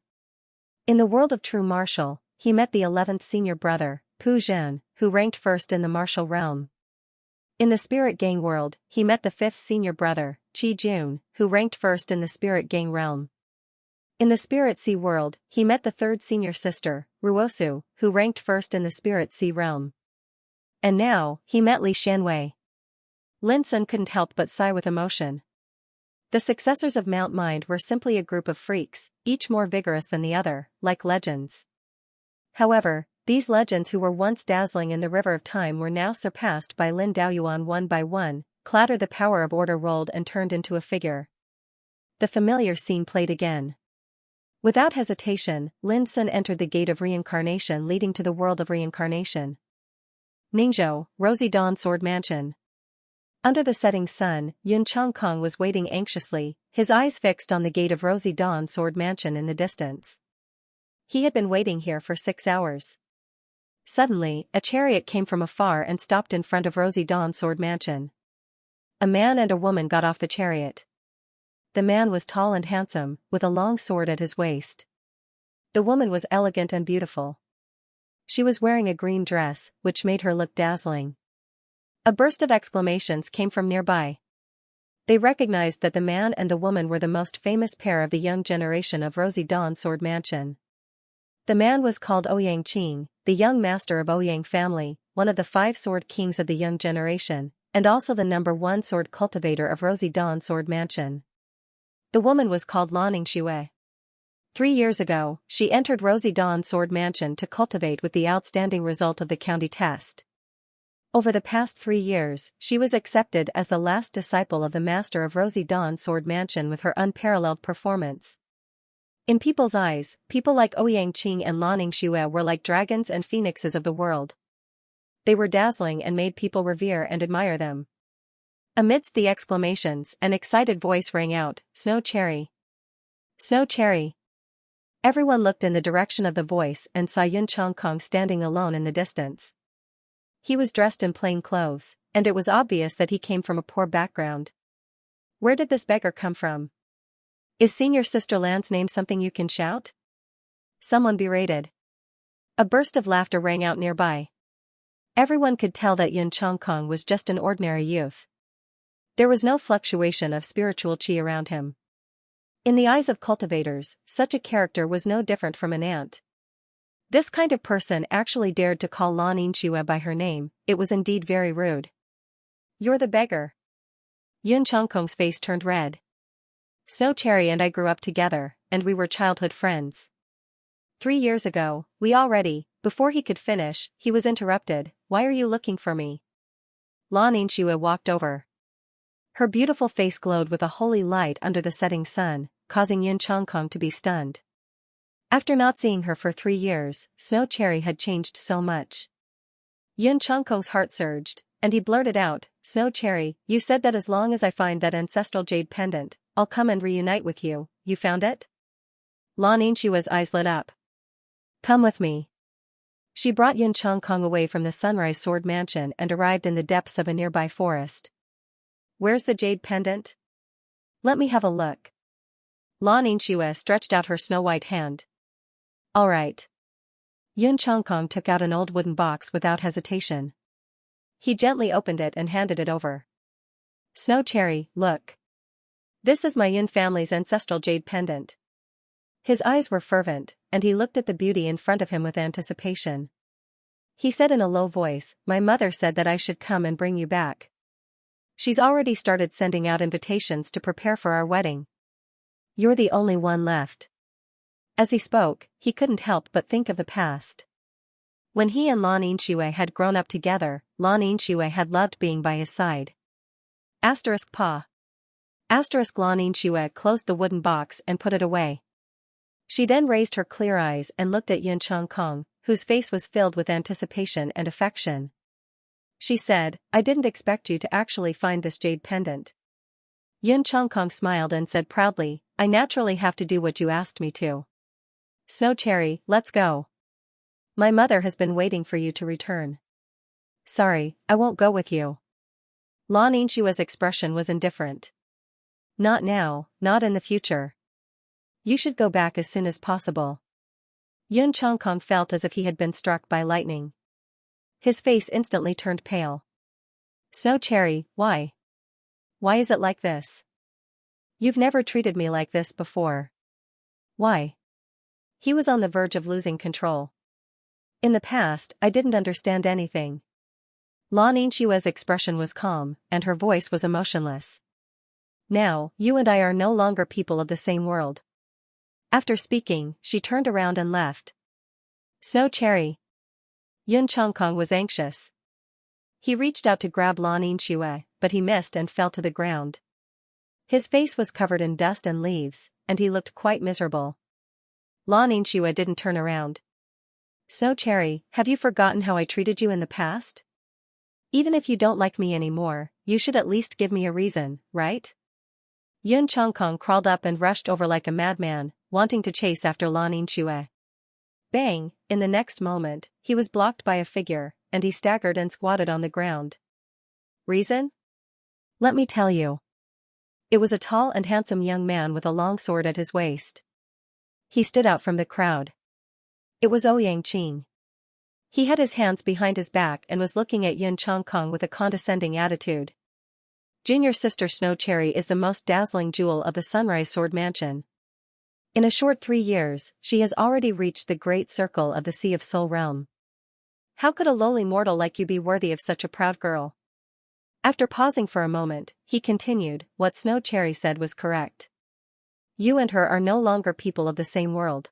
In the world of true martial, he met the 11th senior brother, Pu Zhen, who ranked first in the martial realm. In the Spirit Gang world, he met the 5th senior brother, Qi Jun, who ranked first in the Spirit Gang realm. In the Spirit Sea world, he met the third senior sister, Ruosu, who ranked first in the Spirit Sea realm. And now, he met Li Xianwei. Lin Sun couldn't help but sigh with emotion. The successors of Mount Mind were simply a group of freaks, each more vigorous than the other, like legends. However, these legends who were once dazzling in the river of time were now surpassed by Lin Daoyuan one by one. Clatter, the power of order rolled and turned into a figure. The familiar scene played again. Without hesitation, Lin Sun entered the gate of reincarnation leading to the world of reincarnation. Ningzhou, Rosy Dawn Sword Mansion. Under the setting sun, Yun Changkong was waiting anxiously, his eyes fixed on the gate of Rosy Dawn Sword Mansion in the distance. He had been waiting here for 6 hours. Suddenly, a chariot came from afar and stopped in front of Rosy Dawn Sword Mansion. A man and a woman got off the chariot. The man was tall and handsome, with a long sword at his waist. The woman was elegant and beautiful. She was wearing a green dress, which made her look dazzling. A burst of exclamations came from nearby. They recognized that the man and the woman were the most famous pair of the young generation of Rosy Dawn Sword Mansion. The man was called Ouyang Qing, the young master of Ouyang family, one of the 5 sword kings of the young generation, and also the #1 sword cultivator of Rosy Dawn Sword Mansion. The woman was called Lan Ningxue. 3 years ago, she entered Rosy Dawn Sword Mansion to cultivate with the outstanding result of the county test. Over the past 3 years, she was accepted as the last disciple of the master of Rosy Dawn Sword Mansion with her unparalleled performance. In people's eyes, people like Ouyang Qing and Lan Ningxue were like dragons and phoenixes of the world. They were dazzling and made people revere and admire them. Amidst the exclamations, an excited voice rang out, "Snow Cherry! Snow Cherry!" Everyone looked in the direction of the voice and saw Yun Changkong standing alone in the distance. He was dressed in plain clothes, and it was obvious that he came from a poor background. Where did this beggar come from? Is Senior Sister Lan's name something you can shout? Someone berated. A burst of laughter rang out nearby. Everyone could tell that Yun Changkong was just an ordinary youth. There was no fluctuation of spiritual qi around him. In the eyes of cultivators, such a character was no different from an ant. This kind of person actually dared to call Lan Ningxue by her name. It was indeed very rude. "You're the beggar." Yun Changkong's face turned red. "Snow Cherry and I grew up together, and we were childhood friends. 3 years ago, we already..." Before he could finish, he was interrupted. "Why are you looking for me?" Lan Ningxue walked over. Her beautiful face glowed with a holy light under the setting sun, causing Yun Changkong to be stunned. After not seeing her for 3 years, Snow Cherry had changed so much. Yun Changkong's heart surged, and he blurted out, "Snow Cherry, you said that as long as I find that ancestral jade pendant, I'll come and reunite with you. You found it?" Lan Ningxue's eyes lit up. "Come with me." She brought Yun Changkong away from the Sunrise Sword Mansion and arrived in the depths of a nearby forest. "Where's the jade pendant? Let me have a look." Lan Ningxue stretched out her snow-white hand. "All right." Yun Changkong took out an old wooden box without hesitation. He gently opened it and handed it over. "Snow Cherry, look. This is my Yun family's ancestral jade pendant." His eyes were fervent, and he looked at the beauty in front of him with anticipation. He said in a low voice, "My mother said that I should come and bring you back. She's already started sending out invitations to prepare for our wedding. You're the only one left." As he spoke, he couldn't help but think of the past. When he and Lan Ningxue had grown up together, Lan Ningxue had loved being by his side. *Pa. Lan Ningxue closed the wooden box and put it away. She then raised her clear eyes and looked at Yun Changkong, whose face was filled with anticipation and affection. She said, "I didn't expect you to actually find this jade pendant." Yun Changkong smiled and said proudly, "I naturally have to do what you asked me to. Snow Cherry, let's go. My mother has been waiting for you to return." "Sorry, I won't go with you." Lan Ningxue's expression was indifferent. "Not now, not in the future. You should go back as soon as possible." Yun Changkong felt as if he had been struck by lightning. His face instantly turned pale. "Snow Cherry, why? Why is it like this? You've never treated me like this before." Why? He was on the verge of losing control. In the past, I didn't understand anything. Lan Yinshua's expression was calm, and her voice was emotionless. Now, you and I are no longer people of the same world. After speaking, she turned around and left. Snow Cherry. Yun Changkong was anxious. He reached out to grab Lan Yinxue, but he missed and fell to the ground. His face was covered in dust and leaves, and he looked quite miserable. Lan Yinxue didn't turn around. Snow Cherry, have you forgotten how I treated you in the past? Even if you don't like me anymore, you should at least give me a reason, right? Yun Changkong crawled up and rushed over like a madman, wanting to chase after Lan Yinxue. Bang! In the next moment, he was blocked by a figure, and he staggered and squatted on the ground. Reason? Let me tell you. It was a tall and handsome young man with a long sword at his waist. He stood out from the crowd. It was Ouyang Qing. He had his hands behind his back and was looking at Yun Changkong with a condescending attitude. Junior sister Snow Cherry is the most dazzling jewel of the Sunrise Sword Mansion. In a short 3 years, she has already reached the great circle of the Sea of Soul Realm. How could a lowly mortal like you be worthy of such a proud girl? After pausing for a moment, he continued, what Snow Cherry said was correct. You and her are no longer people of the same world.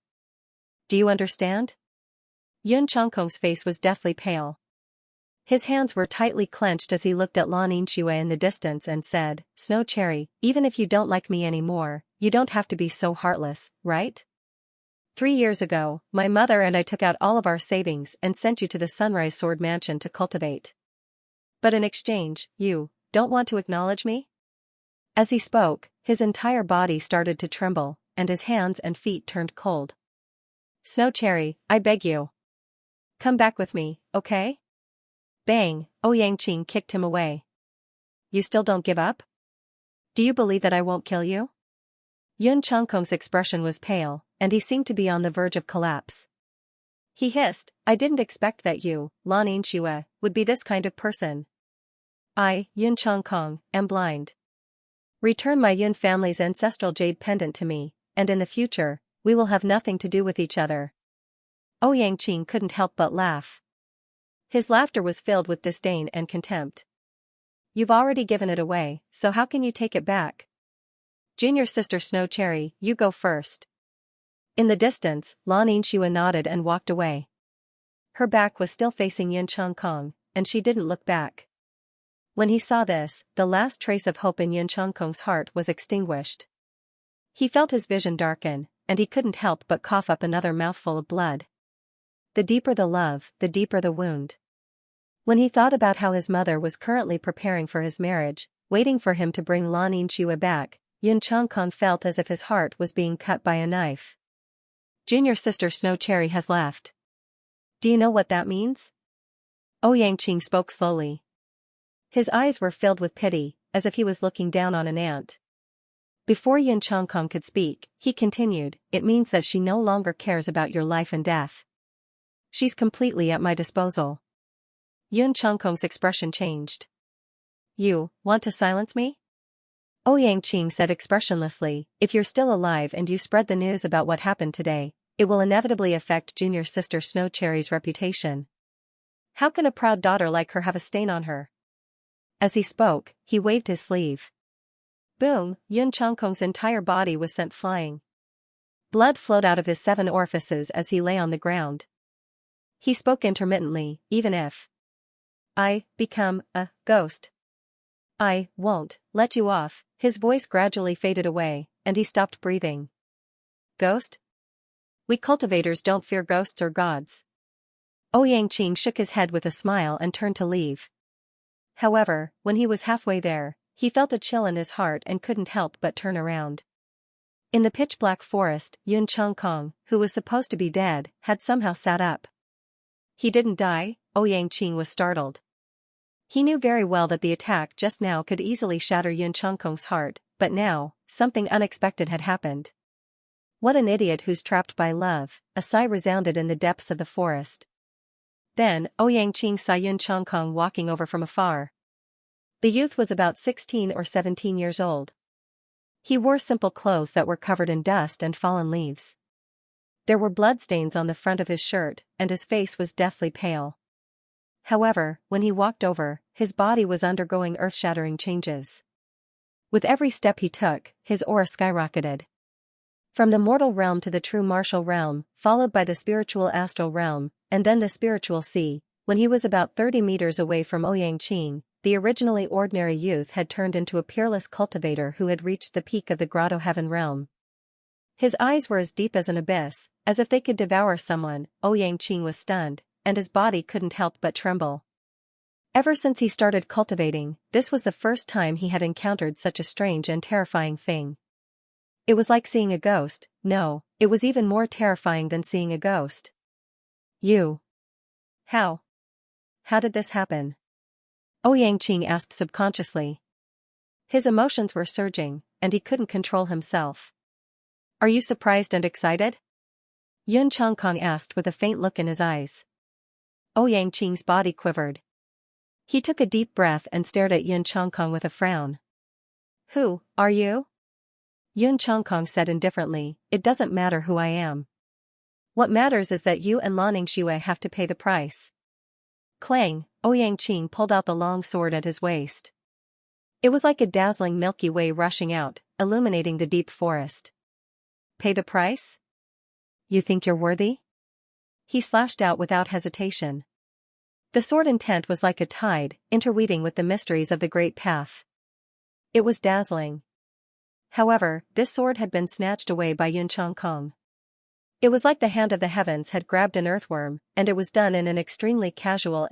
Do you understand? Yun Changkong's face was deathly pale. His hands were tightly clenched as he looked at Lan Yinxue in the distance and said, Snow Cherry, even if you don't like me anymore, you don't have to be so heartless, right? 3 years ago, my mother and I took out all of our savings and sent you to the Sunrise Sword Mansion to cultivate. But in exchange, you don't want to acknowledge me? As he spoke, his entire body started to tremble, and his hands and feet turned cold. Snow Cherry, I beg you. Come back with me, okay? Bang! Ouyang Qing kicked him away. You still don't give up? Do you believe that I won't kill you? Yun Changkong's expression was pale, and he seemed to be on the verge of collapse. He hissed, I didn't expect that you, Lan Yinxue, would be this kind of person. I, Yun Changkong, am blind. Return my Yun family's ancestral jade pendant to me, and in the future, we will have nothing to do with each other. Ouyang Qing couldn't help but laugh. His laughter was filled with disdain and contempt. You've already given it away, so how can you take it back? Junior sister Snow Cherry, you go first. In the distance, Lan Yinxue nodded and walked away. Her back was still facing Yun Changkong, and she didn't look back. When he saw this, the last trace of hope in Yun Changkong's heart was extinguished. He felt his vision darken, and he couldn't help but cough up another mouthful of blood. The deeper the love, the deeper the wound. When he thought about how his mother was currently preparing for his marriage, waiting for him to bring Lan Yinxue back, Yun Changkong felt as if his heart was being cut by a knife. Junior sister Snow Cherry has left. Do you know what that means? Ouyang Qing spoke slowly. His eyes were filled with pity, as if he was looking down on an ant. Before Yun Changkong could speak, he continued, it means that she no longer cares about your life and death. She's completely at my disposal. Yun Changkong's expression changed. You want to silence me? Ouyang Qing said expressionlessly, if you're still alive and you spread the news about what happened today, it will inevitably affect junior sister Snow Cherry's reputation. How can a proud daughter like her have a stain on her? As he spoke, he waved his sleeve. Boom! Yun Changkong's entire body was sent flying. Blood flowed out of his 7 orifices as he lay on the ground. He spoke intermittently, even if I become a ghost, I won't let you off. His voice gradually faded away, and he stopped breathing. Ghost? We cultivators don't fear ghosts or gods. Ouyang Qing shook his head with a smile and turned to leave. However, when he was halfway there, he felt a chill in his heart and couldn't help but turn around. In the pitch-black forest, Yun Changkong, who was supposed to be dead, had somehow sat up. He didn't die? Ouyang Qing was startled. He knew very well that the attack just now could easily shatter Yun Changkong's heart, but now, something unexpected had happened. What an idiot who's trapped by love, a sigh resounded in the depths of the forest. Then, Ouyang Qing saw Yun Changkong walking over from afar. The youth was about 16 or 17 years old. He wore simple clothes that were covered in dust and fallen leaves. There were bloodstains on the front of his shirt, and his face was deathly pale. However, when he walked over, his body was undergoing earth-shattering changes. With every step he took, his aura skyrocketed. From the mortal realm to the true martial realm, followed by the spiritual astral realm, and then the spiritual sea, when he was about 30 meters away from Ouyang, the originally ordinary youth had turned into a peerless cultivator who had reached the peak of the grotto heaven realm. His eyes were as deep as an abyss, as if they could devour someone. Ouyang was stunned, and his body couldn't help but tremble. Ever since he started cultivating, this was the first time he had encountered such a strange and terrifying thing. It was like seeing a ghost. No, it was even more terrifying than seeing a ghost. You. How? How did this happen? Ouyang asked subconsciously. His emotions were surging, and he couldn't control himself. Are you surprised and excited? Yun Changkong asked with a faint look in his eyes. Ouyang's body quivered. He took a deep breath and stared at Yun Changkong with a frown. Who are you? Yun Changkong said indifferently, it doesn't matter who I am. What matters is that you and Lanning Shui have to pay the price. Clang, Ouyang pulled out the long sword at his waist. It was like a dazzling Milky Way rushing out, illuminating the deep forest. Pay the price? You think you're worthy? He slashed out without hesitation. The sword intent was like a tide, interweaving with the mysteries of the great path. It was dazzling. However, this sword had been snatched away by Yun Changkong. It was like the hand of the heavens had grabbed an earthworm, and it was done in an extremely casual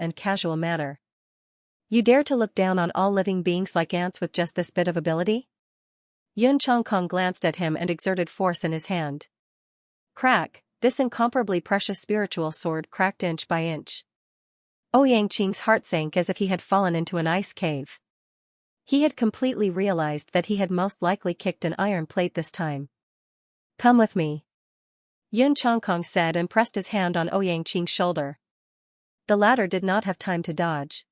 manner. You dare to look down on all living beings like ants with just this bit of ability? Yun Changkong glanced at him and exerted force in his hand. Crack, this incomparably precious spiritual sword cracked inch by inch. Ouyang's heart sank as if he had fallen into an ice cave. He had completely realized that he had most likely kicked an iron plate this time. Come with me. Yun Changkong said and pressed his hand on Ouyang's shoulder. The latter did not have time to dodge.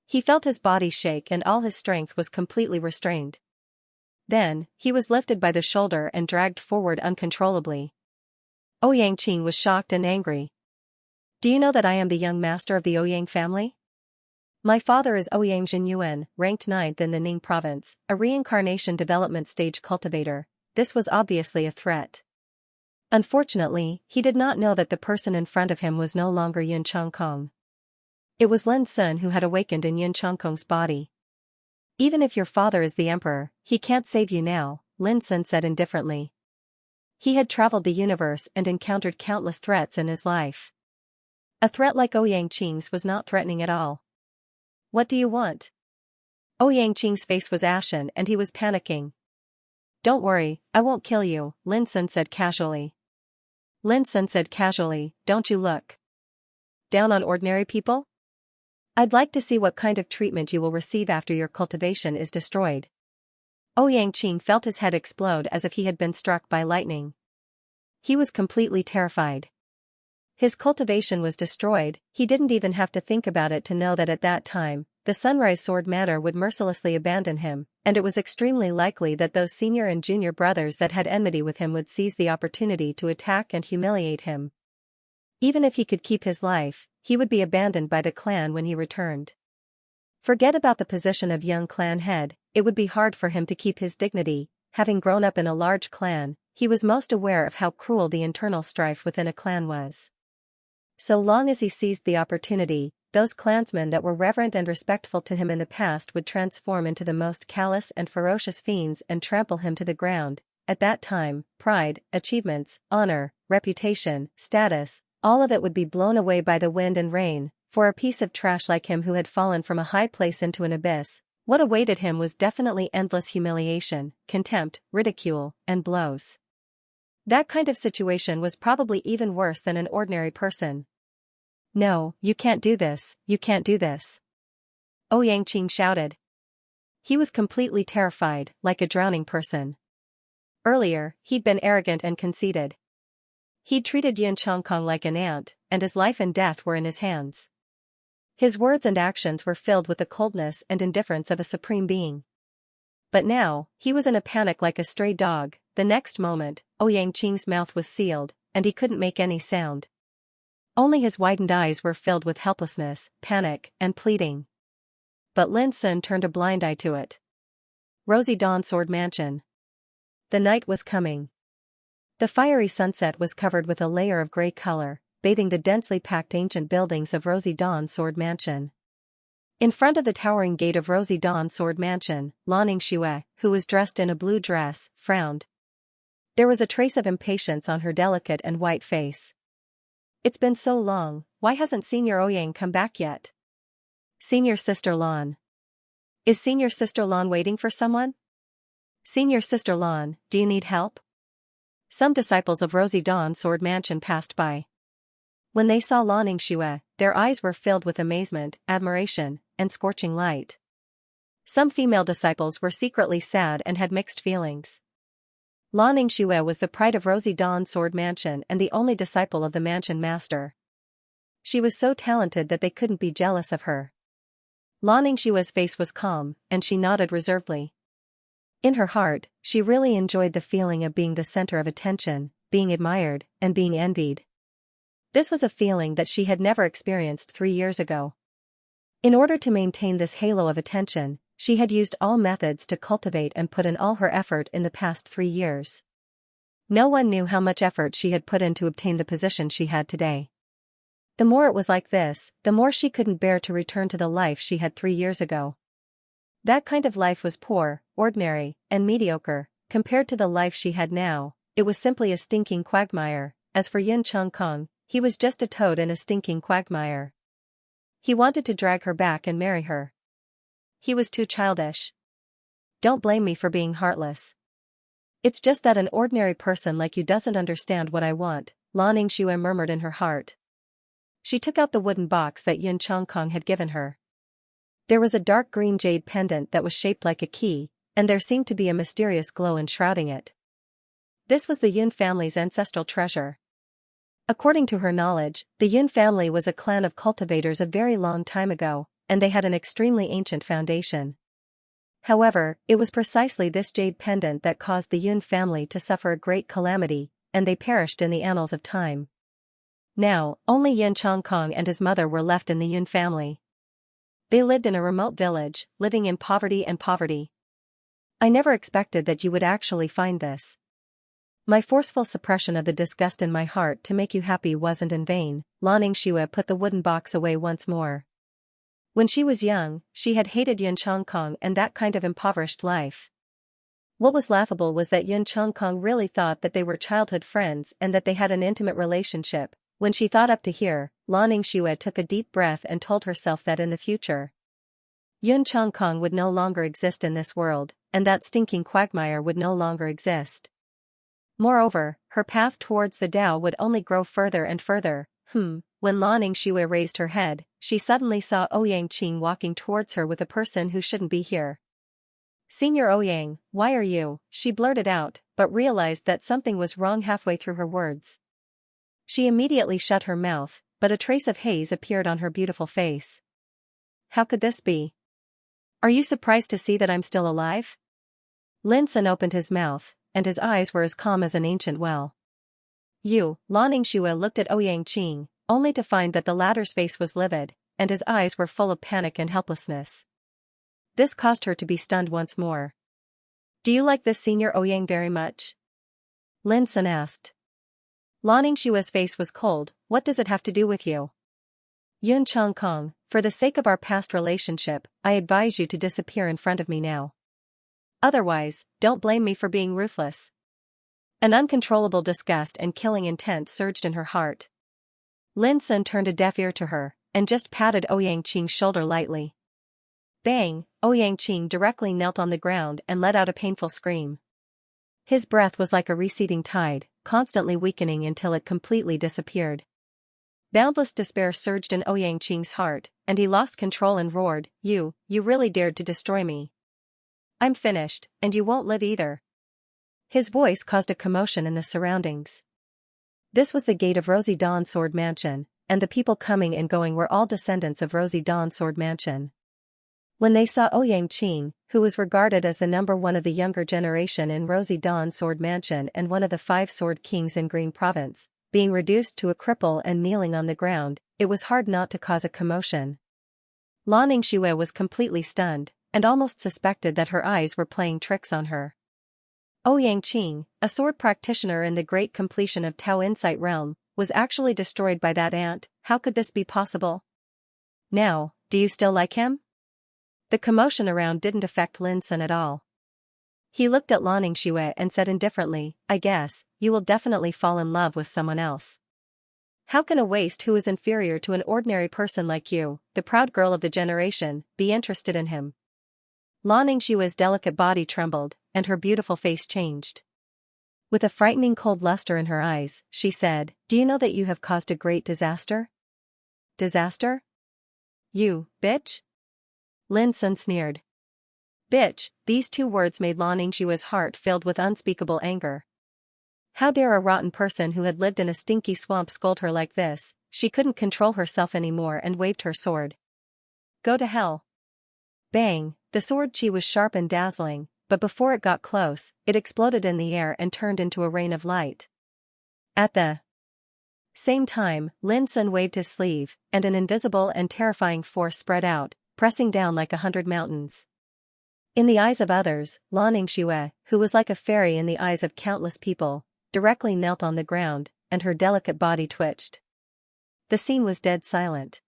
He felt his body shake and all his strength was completely restrained. Then, he was lifted by the shoulder and dragged forward uncontrollably. Ouyang was shocked and angry. Do you know that I am the young master of the Ouyang family? My father is Ouyang Jinyuan, ranked 9th in the Ning province, a reincarnation development stage cultivator. This was obviously a threat. Unfortunately, he did not know that the person in front of him was no longer Yun Changkong. It was Lin Sun who had awakened in Yun Changkong's body. Even if your father is the emperor, he can't save you now, Lin Sun said indifferently. He had traveled the universe and encountered countless threats in his life. A threat like Ouyang's was not threatening at all. What do you want? Ouyang's face was ashen and he was panicking. Don't worry, I won't kill you, Lin Sun said casually. Lin Sun said casually, don't you look down on ordinary people? I'd like to see what kind of treatment you will receive after your cultivation is destroyed. Ouyang felt his head explode as if he had been struck by lightning. He was completely terrified. His cultivation was destroyed, he didn't even have to think about it to know that at that time, the Sunrise Sword Manor would mercilessly abandon him, and it was extremely likely that those senior and junior brothers that had enmity with him would seize the opportunity to attack and humiliate him. Even if he could keep his life, he would be abandoned by the clan when he returned. Forget about the position of young clan head, it would be hard for him to keep his dignity. Having grown up in a large clan, he was most aware of how cruel the internal strife within a clan was. So long as he seized the opportunity, those clansmen that were reverent and respectful to him in the past would transform into the most callous and ferocious fiends and trample him to the ground. At that time, pride, achievements, honor, reputation, status, all of it would be blown away by the wind and rain. For a piece of trash like him who had fallen from a high place into an abyss, what awaited him was definitely endless humiliation, contempt, ridicule, and blows. That kind of situation was probably even worse than an ordinary person. No, you can't do this, you can't do this. Ouyang shouted. He was completely terrified, like a drowning person. Earlier, he'd been arrogant and conceited. He'd treated Yun Changkong like an ant, and his life and death were in his hands. His words and actions were filled with the coldness and indifference of a supreme being. But now, he was in a panic like a stray dog. The next moment, Ouyang mouth was sealed, and he couldn't make any sound. Only his widened eyes were filled with helplessness, panic, and pleading. But Lin Sun turned a blind eye to it. Rosy Dawn Sword Mansion. The night was coming. The fiery sunset was covered with a layer of gray color, bathing the densely packed ancient buildings of Rosy Dawn Sword Mansion. In front of the towering gate of Rosy Dawn Sword Mansion, Xianxia, who was dressed in a blue dress, frowned. There was a trace of impatience on her delicate and white face. It's been so long, why hasn't Senior Ouyang come back yet? Senior Sister Lan. Is Senior Sister Lan waiting for someone? Senior Sister Lan, do you need help? Some disciples of Rosy Dawn Sword Mansion passed by. When they saw Xianxia, their eyes were filled with amazement, admiration, and scorching light. Some female disciples were secretly sad and had mixed feelings. Xianxia was the pride of Rosy Dawn Sword Mansion and the only disciple of the mansion master. She was so talented that they couldn't be jealous of her. Xianxia's face was calm, and she nodded reservedly. In her heart, she really enjoyed the feeling of being the center of attention, being admired, and being envied. This was a feeling that she had never experienced 3 years ago. In order to maintain this halo of attention, she had used all methods to cultivate and put in all her effort in the past 3 years. No one knew how much effort she had put in to obtain the position she had today. The more it was like this, the more she couldn't bear to return to the life she had 3 years ago. That kind of life was poor, ordinary, and mediocre. Compared to the life she had now, it was simply a stinking quagmire. As for Xianxia, he was just a toad in a stinking quagmire. He wanted to drag her back and marry her. He was too childish. Don't blame me for being heartless. It's just that an ordinary person like you doesn't understand what I want, Xianxia murmured in her heart. She took out the wooden box that Xianxia had given her. There was a dark green jade pendant that was shaped like a key, and there seemed to be a mysterious glow enshrouding it. This was the Yun family's ancestral treasure. According to her knowledge, the Yun family was a clan of cultivators a very long time ago, and they had an extremely ancient foundation. However, it was precisely this jade pendant that caused the Yun family to suffer a great calamity, and they perished in the annals of time. Now, only Xianxia and his mother were left in the Yun family. They lived in a remote village, living in poverty and poverty. I never expected that you would actually find this. My forceful suppression of the disgust in my heart to make you happy wasn't in vain. Xianxia put the wooden box away once more. When she was young, she had hated Xianxia and that kind of impoverished life. What was laughable was that Xianxia really thought that they were childhood friends and that they had an intimate relationship. When she thought up to here, Xianxia took a deep breath and told herself that in the future, Xianxia would no longer exist in this world, and that stinking quagmire would no longer exist. Moreover, her path towards the Tao would only grow further and further. When Xianxia raised her head, she suddenly saw Ouyang walking towards her with a person who shouldn't be here. Senior Ouyang, why are you? She blurted out, but realized that something was wrong halfway through her words. She immediately shut her mouth, but a trace of haze appeared on her beautiful face. How could this be? Are you surprised to see that I'm still alive? Lin Sun opened his mouth, and his eyes were as calm as an ancient well. Xianxia looked at Ouyang, only to find that the latter's face was livid, and his eyes were full of panic and helplessness. This caused her to be stunned once more. Do you like this Senior Ouyang very much? Lin Sun asked. Xianxia's face was cold. What does it have to do with you? Xianxia, for the sake of our past relationship, I advise you to disappear in front of me now. Otherwise, don't blame me for being ruthless. An uncontrollable disgust and killing intent surged in her heart. Lin Sun turned a deaf ear to her, and just patted Ouyang's shoulder lightly. Bang! Ouyang directly knelt on the ground and let out a painful scream. His breath was like a receding tide, constantly weakening until it completely disappeared. Boundless despair surged in Ouyang's heart, and he lost control and roared, You really dared to destroy me. I'm finished, and you won't live either. His voice caused a commotion in the surroundings. This was the gate of Rosy Dawn Sword Mansion, and the people coming and going were all descendants of Rosy Dawn Sword Mansion. When they saw Xianxia, who was regarded as the number one of the younger generation in Rosy Dawn Sword Mansion and one of the 5 sword kings in Green Province, being reduced to a cripple and kneeling on the ground, it was hard not to cause a commotion. Xianxia was completely stunned, and almost suspected that her eyes were playing tricks on her. Xianxia, a sword practitioner in the great completion of Tao Insight realm, was actually destroyed by that ant. How could this be possible? Now, do you still like him? The commotion around didn't affect Lin Sun at all. He looked at Xianxia and said indifferently, I guess, you will definitely fall in love with someone else. How can a waste who is inferior to an ordinary person like you, the proud girl of the generation, be interested in him? Xianxia's delicate body trembled, and her beautiful face changed. With a frightening cold luster in her eyes, she said, Do you know that you have caused a great disaster? Disaster? You, bitch? Lin Sun sneered. Bitch, these 2 words made Xianxia's heart filled with unspeakable anger. How dare a rotten person who had lived in a stinky swamp scold her like this? She couldn't control herself anymore and waved her sword. Go to hell. Bang, the sword chi was sharp and dazzling, but before it got close, it exploded in the air and turned into a rain of light. At the same time, Lin Sun waved his sleeve, and an invisible and terrifying force spread out, pressing down like 100 mountains. In the eyes of others, Xianxia, who was like a fairy in the eyes of countless people, directly knelt on the ground, and her delicate body twitched. The scene was dead silent.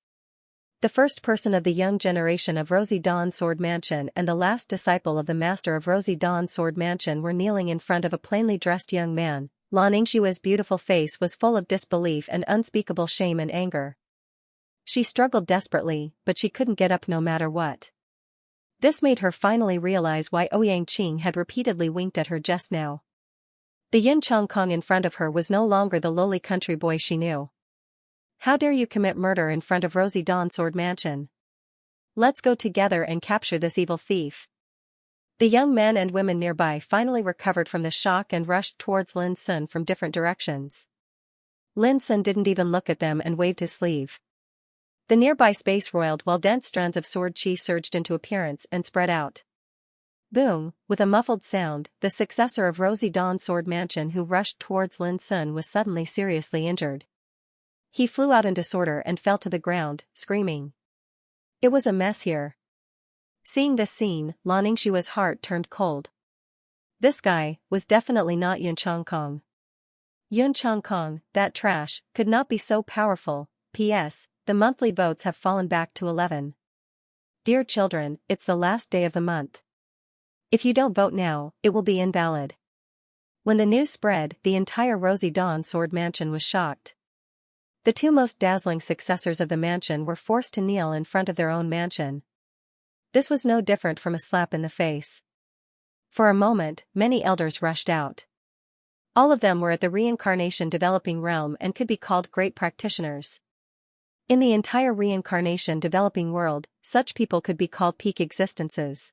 The first person of the young generation of Rosy Dawn Sword Mansion and the last disciple of the master of Rosy Dawn Sword Mansion were kneeling in front of a plainly dressed young man. Xianxia's beautiful face was full of disbelief and unspeakable shame and anger. She struggled desperately, but she couldn't get up no matter what. This made her finally realize why Xianxia had repeatedly winked at her just now. The Yin Chongkong in front of her was no longer the lowly country boy she knew. How dare you commit murder in front of Rosy Dawn Sword Mansion? Let's go together and capture this evil thief. The young men and women nearby finally recovered from the shock and rushed towards Lin Sun from different directions. Lin Sun didn't even look at them and waved his sleeve. The nearby space roiled while dense strands of sword chi surged into appearance and spread out. Boom, with a muffled sound, the successor of Rosy Dawn Sword Mansion who rushed towards Lin Sun was suddenly seriously injured. He flew out in disorder and fell to the ground, screaming. It was a mess here. Seeing this scene, Xianxia's heart turned cold. This guy was definitely not Yun Chongkong. Yun Chongkong, that trash, could not be so powerful. P.S. The monthly votes have fallen back to 11. Dear children, it's the last day of the month. If you don't vote now, it will be invalid. When the news spread, the entire Rosy Dawn Sword Mansion was shocked. The 2 most dazzling successors of the mansion were forced to kneel in front of their own mansion. This was no different from a slap in the face. For a moment, many elders rushed out. All of them were at the reincarnation developing realm and could be called great practitioners. In the entire reincarnation developing world, such people could be called peak existences.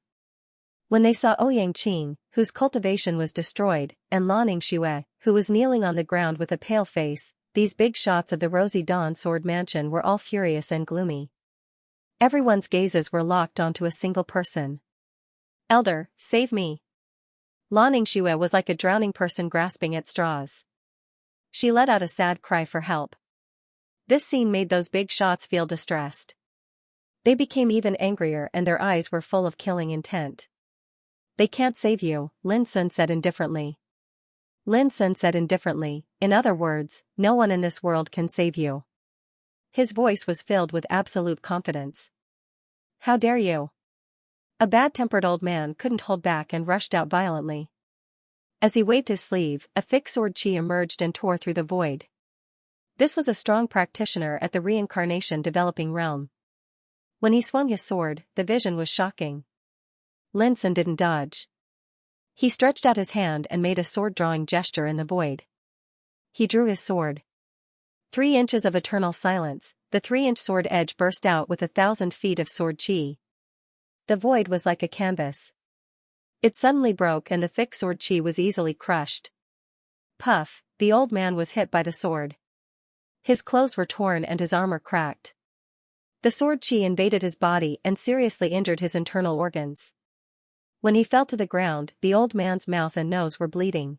When they saw Xianxia, whose cultivation was destroyed, and Xianxia, who was kneeling on the ground with a pale face, these big shots of the Rosy Dawn Sword Mansion were all furious and gloomy. Everyone's gazes were locked onto a single person. Elder, save me. Xianxia was like a drowning person grasping at straws. She let out a sad cry for help. This scene made those big shots feel distressed. They became even angrier and their eyes were full of killing intent. They can't save you, Lin Sun said indifferently. Lin Sun said indifferently, in other words, no one in this world can save you. His voice was filled with absolute confidence. How dare you? A bad-tempered old man couldn't hold back and rushed out violently. As he waved his sleeve, a thick sword chi emerged and tore through the void. This was a strong practitioner at the reincarnation developing realm. When he swung his sword, the vision was shocking. Lin Sun didn't dodge. He stretched out his hand and made a sword-drawing gesture in the void. He drew his sword. 3 inches of eternal silence, the 3-inch sword edge burst out with 1,000 feet of sword chi. The void was like a canvas. It suddenly broke and the thick sword chi was easily crushed. Puff, the old man was hit by the sword. His clothes were torn and his armor cracked. The sword qi invaded his body and seriously injured his internal organs. When he fell to the ground, the old man's mouth and nose were bleeding.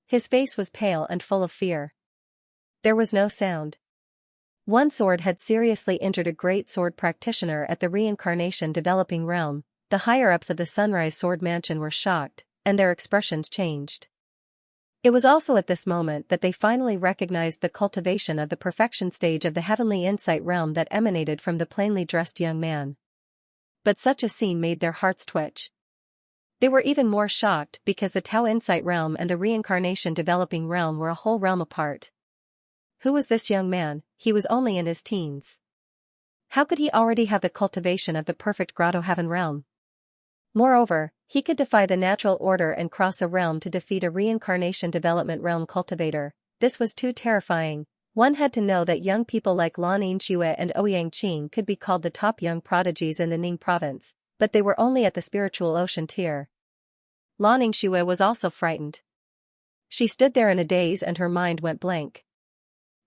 His face was pale and full of fear. There was no sound. One sword had seriously injured a great sword practitioner at the reincarnation developing realm. The higher-ups of the Sunrise Sword Mansion were shocked, and their expressions changed. It was also at this moment that they finally recognized the cultivation of the perfection stage of the heavenly insight realm that emanated from the plainly dressed young man. But such a scene made their hearts twitch. They were even more shocked because the Tao insight realm and the reincarnation developing realm were a whole realm apart. Who was this young man? He was only in his teens. How could he already have the cultivation of the perfect grotto heaven realm? Moreover, he could defy the natural order and cross a realm to defeat a reincarnation development realm cultivator. This was too terrifying. One had to know that young people like Lan Yingxue and Ouyang Qing could be called the top young prodigies in the Ning province, but they were only at the spiritual ocean tier. Lan Yingxue was also frightened. She stood there in a daze and her mind went blank.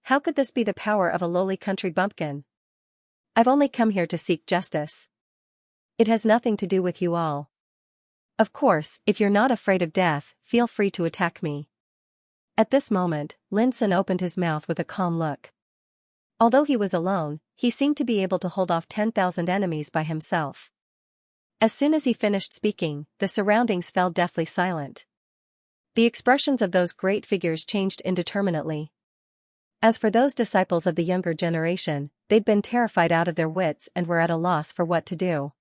How could this be the power of a lowly country bumpkin? I've only come here to seek justice. It has nothing to do with you all. Of course, if you're not afraid of death, feel free to attack me. At this moment, Lin Sun opened his mouth with a calm look. Although he was alone, he seemed to be able to hold off 10,000 enemies by himself. As soon as he finished speaking, the surroundings fell deathly silent. The expressions of those great figures changed indeterminately. As for those disciples of the younger generation, they'd been terrified out of their wits and were at a loss for what to do.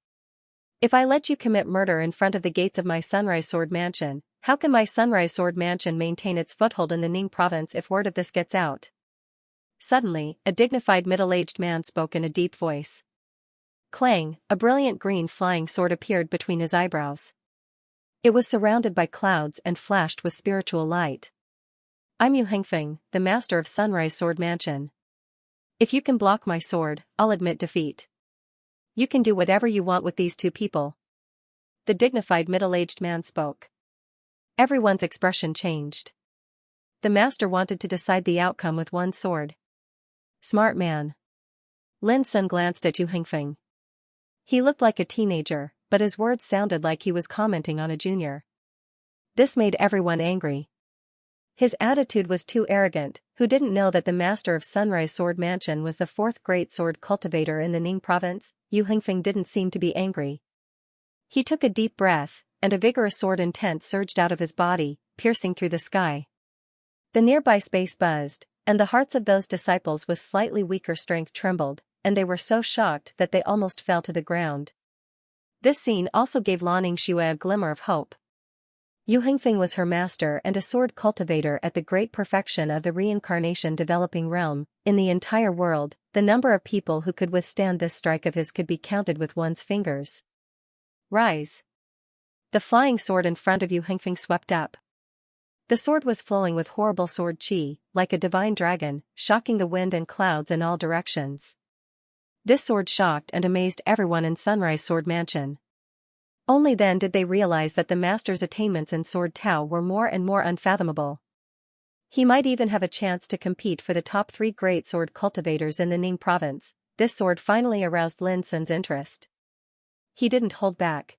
If I let you commit murder in front of the gates of my Sunrise Sword Mansion, how can my Sunrise Sword Mansion maintain its foothold in the Ning province if word of this gets out? Suddenly, a dignified middle-aged man spoke in a deep voice. Clang, a brilliant green flying sword appeared between his eyebrows. It was surrounded by clouds and flashed with spiritual light. I'm Yu Hengfeng, the master of Sunrise Sword Mansion. If you can block my sword, I'll admit defeat. You can do whatever you want with these two people. The dignified middle-aged man spoke. Everyone's expression changed. The master wanted to decide the outcome with one sword. Smart man. Lin Sun glanced at Yu Hengfeng. He looked like a teenager, but his words sounded like he was commenting on a junior. This made everyone angry. His attitude was too arrogant. Who didn't know that the master of Sunrise Sword Mansion was the fourth great sword cultivator in the Ning province? Yu Hengfeng didn't seem to be angry. He took a deep breath, and a vigorous sword intent surged out of his body, piercing through the sky. The nearby space buzzed, and the hearts of those disciples with slightly weaker strength trembled, and they were so shocked that they almost fell to the ground. This scene also gave Lan Yingxue a glimmer of hope. Yu Hengfeng was her master and a sword cultivator at the great perfection of the reincarnation developing realm. In the entire world, the number of people who could withstand this strike of his could be counted with one's fingers. Rise! The flying sword in front of Yu Hengfeng swept up. The sword was flowing with horrible sword qi, like a divine dragon, shocking the wind and clouds in all directions. This sword shocked and amazed everyone in Sunrise Sword Mansion. Only then did they realize that the master's attainments in Sword Tao were more and more unfathomable. He might even have a chance to compete for the top 3 great sword cultivators in the Ning province. This sword finally aroused Lin Sun's interest. He didn't hold back.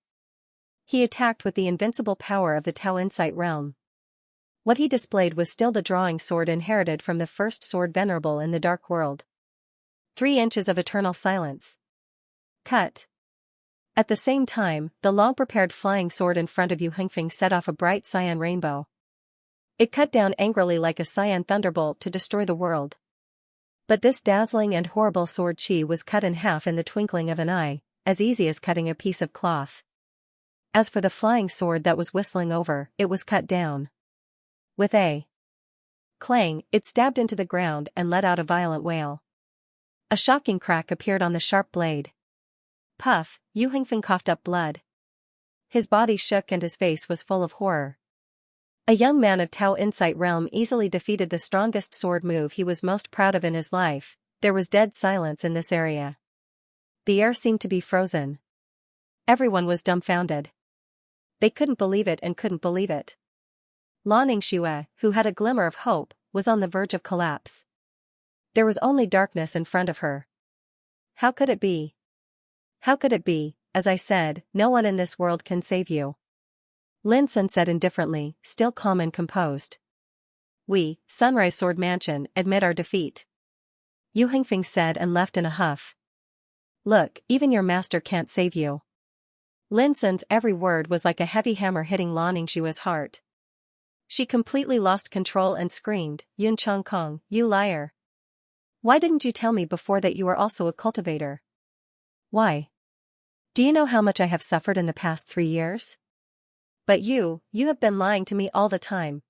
He attacked with the invincible power of the Tao Insight realm. What he displayed was still the drawing sword inherited from the first sword venerable in the Dark World. 3 inches of eternal silence. Cut. At the same time, the long-prepared flying sword in front of Yu Hengfeng set off a bright cyan rainbow. It cut down angrily like a cyan thunderbolt to destroy the world. But this dazzling and horrible sword qi was cut in half in the twinkling of an eye, as easy as cutting a piece of cloth. As for the flying sword that was whistling over, it was cut down. With a clang, it stabbed into the ground and let out a violent wail. A shocking crack appeared on the sharp blade. Puff, Yu Hengfeng coughed up blood. His body shook and his face was full of horror. A young man of Tao Insight realm easily defeated the strongest sword move he was most proud of in his life. There was dead silence in this area. The air seemed to be frozen. Everyone was dumbfounded. They couldn't believe it and couldn't believe it. Lan Yingxue, who had a glimmer of hope, was on the verge of collapse. There was only darkness in front of her. How could it be? How could it be? As I said, no one in this world can save you. Lin Sun said indifferently, still calm and composed. We, Sunrise Sword Mansion, admit our defeat. Yu Hengfeng said and left in a huff. Look, even your master can't save you. Lin Sun's every word was like a heavy hammer hitting Lan Ningxue's heart. She completely lost control and screamed, Yun Chongkong, you liar. Why didn't you tell me before that you were also a cultivator? Why? Do you know how much I have suffered in the past 3 years? But you have been lying to me all the time.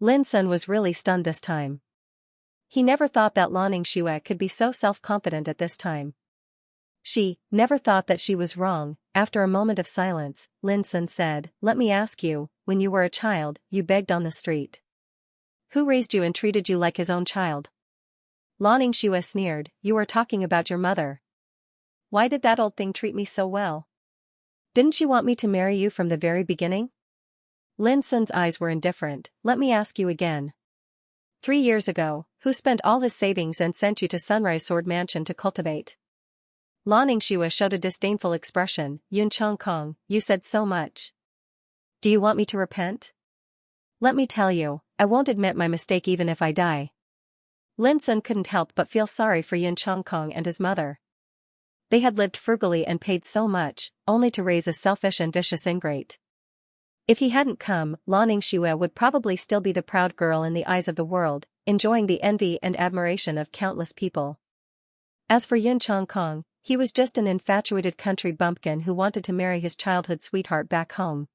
Lin Sun was really stunned this time. He never thought that Lan Ningxue could be so self-confident at this time. She never thought that she was wrong. After a moment of silence, Lin Sun said, let me ask you, when you were a child, you begged on the street. Who raised you and treated you like his own child? Lan Ningxue sneered, you are talking about your mother. Why did that old thing treat me so well? Didn't she want me to marry you from the very beginning? Lin Sun's eyes were indifferent. Let me ask you again. 3 years ago, who spent all his savings and sent you to Sunrise Sword Mansion to cultivate? Lan Ningxue showed a disdainful expression. Yun Chongkong, you said so much. Do you want me to repent? Let me tell you, I won't admit my mistake even if I die. Lin Sun couldn't help but feel sorry for Yun Chongkong and his mother. They had lived frugally and paid so much, only to raise a selfish and vicious ingrate. If he hadn't come, Lan Ningxue would probably still be the proud girl in the eyes of the world, enjoying the envy and admiration of countless people. As for Yun Chongkong, he was just an infatuated country bumpkin who wanted to marry his childhood sweetheart back home.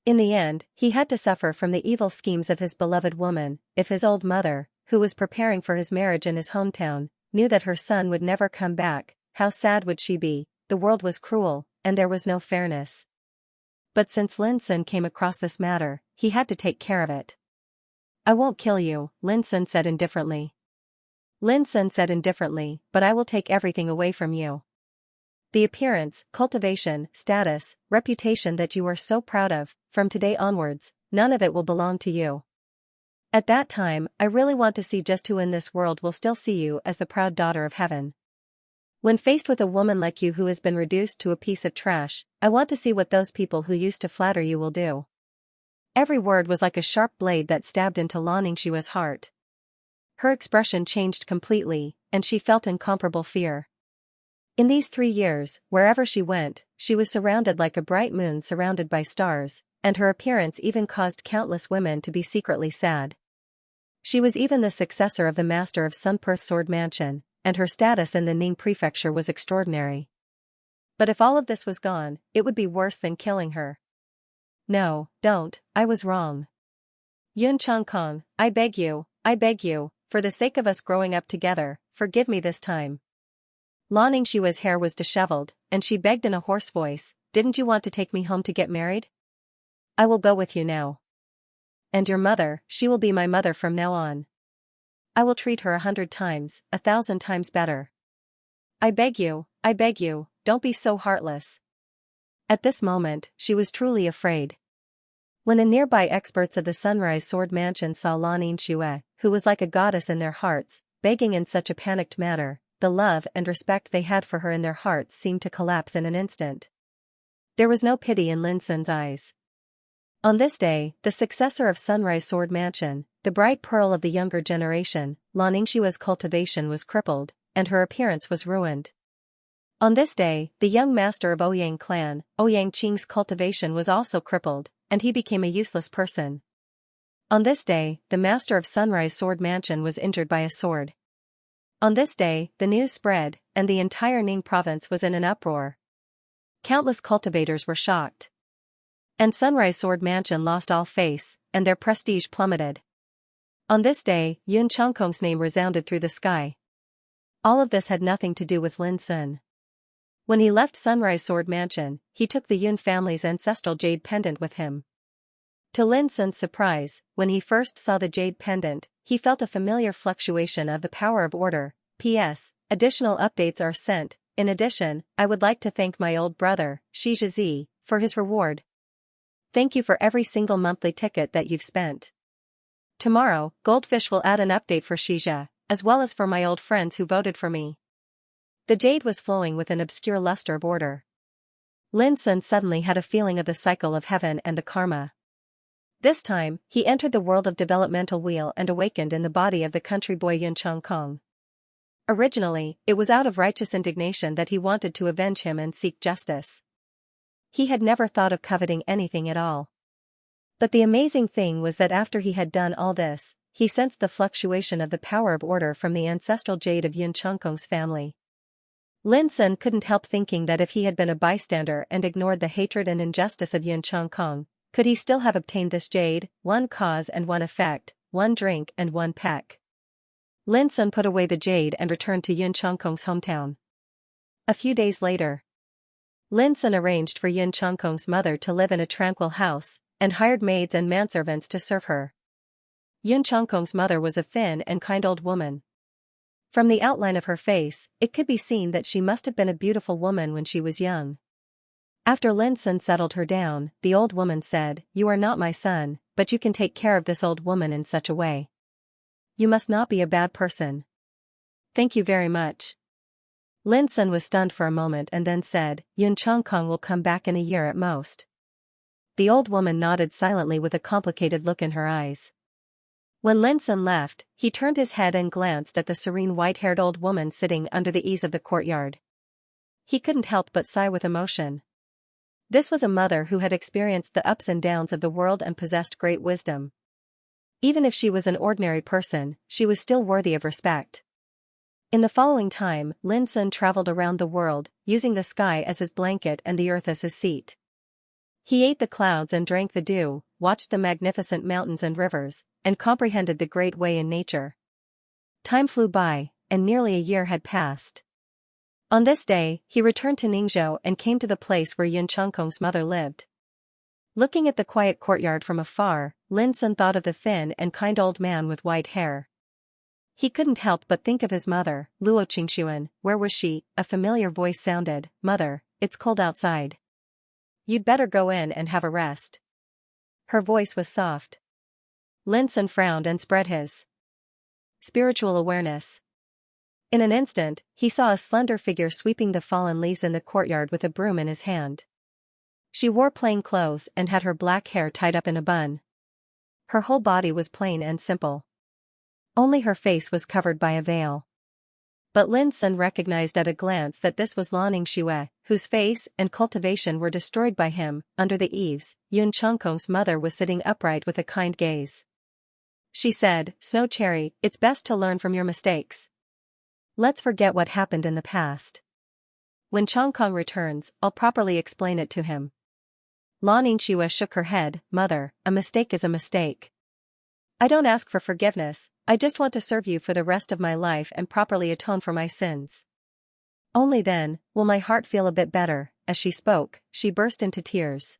In the end, he had to suffer from the evil schemes of his beloved woman. If his old mother, who was preparing for his marriage in his hometown, knew that her son would never come back, how sad would she be? The world was cruel, and there was no fairness. But since Lin Sun came across this matter, he had to take care of it. I won't kill you, Lin Sun said indifferently. Lin Sun said indifferently, but I will take everything away from you. The appearance, cultivation, status, reputation that you are so proud of, from today onwards, none of it will belong to you. At that time, I really want to see just who in this world will still see you as the proud daughter of heaven. When faced with a woman like you who has been reduced to a piece of trash, I want to see what those people who used to flatter you will do. Every word was like a sharp blade that stabbed into Lan Ningxue's heart. Her expression changed completely, and she felt incomparable fear. In these 3 years, wherever she went, she was surrounded like a bright moon surrounded by stars, and her appearance even caused countless women to be secretly sad. She was even the successor of the master of Sunperth Sword Mansion, and her status in the Ning prefecture was extraordinary. But if all of this was gone, it would be worse than killing her. No, don't, I was wrong. Yun Chongkong, I beg you, for the sake of us growing up together, forgive me this time. Lan Ningxue's hair was disheveled, and she begged in a hoarse voice, didn't you want to take me home to get married? I will go with you now. And your mother, she will be my mother from now on. I will treat her 100 times, 1,000 times better. I beg you, don't be so heartless. At this moment, she was truly afraid. When the nearby experts of the Sunrise Sword Mansion saw Lan Ningxue, who was like a goddess in their hearts, begging in such a panicked manner, the love and respect they had for her in their hearts seemed to collapse in an instant. There was no pity in Lin Sun's eyes. On this day, the successor of Sunrise Sword Mansion, the bright pearl of the younger generation, Lan Ningxue's cultivation was crippled, and her appearance was ruined. On this day, the young master of Ouyang clan, Ouyang Qing's cultivation was also crippled, and he became a useless person. On this day, the master of Sunrise Sword Mansion was injured by a sword. On this day, the news spread, and the entire Ning province was in an uproar. Countless cultivators were shocked. And Sunrise Sword Mansion lost all face, and their prestige plummeted. On this day, Yun Chongkong's name resounded through the sky. All of this had nothing to do with Lin Sun. When he left Sunrise Sword Mansion, he took the Yun family's ancestral jade pendant with him. To Lin Sun's surprise, when he first saw the jade pendant, he felt a familiar fluctuation of the power of order. P.S. Additional updates are sent. In addition, I would like to thank my old brother, Xianxia, for his reward. Thank you for every single monthly ticket that you've spent. Tomorrow, Goldfish will add an update for Xianxia, as well as for my old friends who voted for me. The jade was flowing with an obscure luster of order. Lin Sun suddenly had a feeling of the cycle of heaven and the karma. This time, he entered the world of developmental wheel and awakened in the body of the country boy Yun Kong. Originally, it was out of righteous indignation that he wanted to avenge him and seek justice. He had never thought of coveting anything at all. But the amazing thing was that after he had done all this, he sensed the fluctuation of the power of order from the ancestral jade of Yun Kong's family. Lin Sun couldn't help thinking that if he had been a bystander and ignored the hatred and injustice of Yun Kong, could he still have obtained this jade, one cause and one effect, one drink and one peck? Lin Sun put away the jade and returned to Yun Kong's hometown. A few days later, Lin Sun arranged for Yun Kong's mother to live in a tranquil house, and hired maids and manservants to serve her. Yun Kong's mother was a thin and kind old woman. From the outline of her face, it could be seen that she must have been a beautiful woman when she was young. After Lin Sun settled her down, the old woman said, "You are not my son, but you can take care of this old woman in such a way. You must not be a bad person." "Thank you very much." Lin Sun was stunned for a moment and then said, "Yun Kong will come back in a year at most." The old woman nodded silently with a complicated look in her eyes. When Lin Sun left, he turned his head and glanced at the serene white-haired old woman sitting under the eaves of the courtyard. He couldn't help but sigh with emotion. This was a mother who had experienced the ups and downs of the world and possessed great wisdom. Even if she was an ordinary person, she was still worthy of respect. In the following time, Lin Sun traveled around the world, using the sky as his blanket and the earth as his seat. He ate the clouds and drank the dew, watched the magnificent mountains and rivers, and comprehended the great way in nature. Time flew by, and nearly a year had passed. On this day, he returned to Ningzhou and came to the place where Yun Kong's mother lived. Looking at the quiet courtyard from afar, Lin Sun thought of the thin and kind old man with white hair. He couldn't help but think of his mother, Luo Qingxuan. Where was she? A familiar voice sounded, "Mother, it's cold outside. You'd better go in and have a rest." Her voice was soft. Lin Sun frowned and spread his spiritual awareness. In an instant, he saw a slender figure sweeping the fallen leaves in the courtyard with a broom in his hand. She wore plain clothes and had her black hair tied up in a bun. Her whole body was plain and simple. Only her face was covered by a veil. But Lin Sun recognized at a glance that this was Xianxia, whose face and cultivation were destroyed by him. Under the eaves, Yun Kong's mother was sitting upright with a kind gaze. She said, "Snow Cherry, it's best to learn from your mistakes. Let's forget what happened in the past. When Kong returns, I'll properly explain it to him." Xianxia shook her head, "Mother, a mistake is a mistake. I don't ask for forgiveness, I just want to serve you for the rest of my life and properly atone for my sins. Only then will my heart feel a bit better." As she spoke, she burst into tears.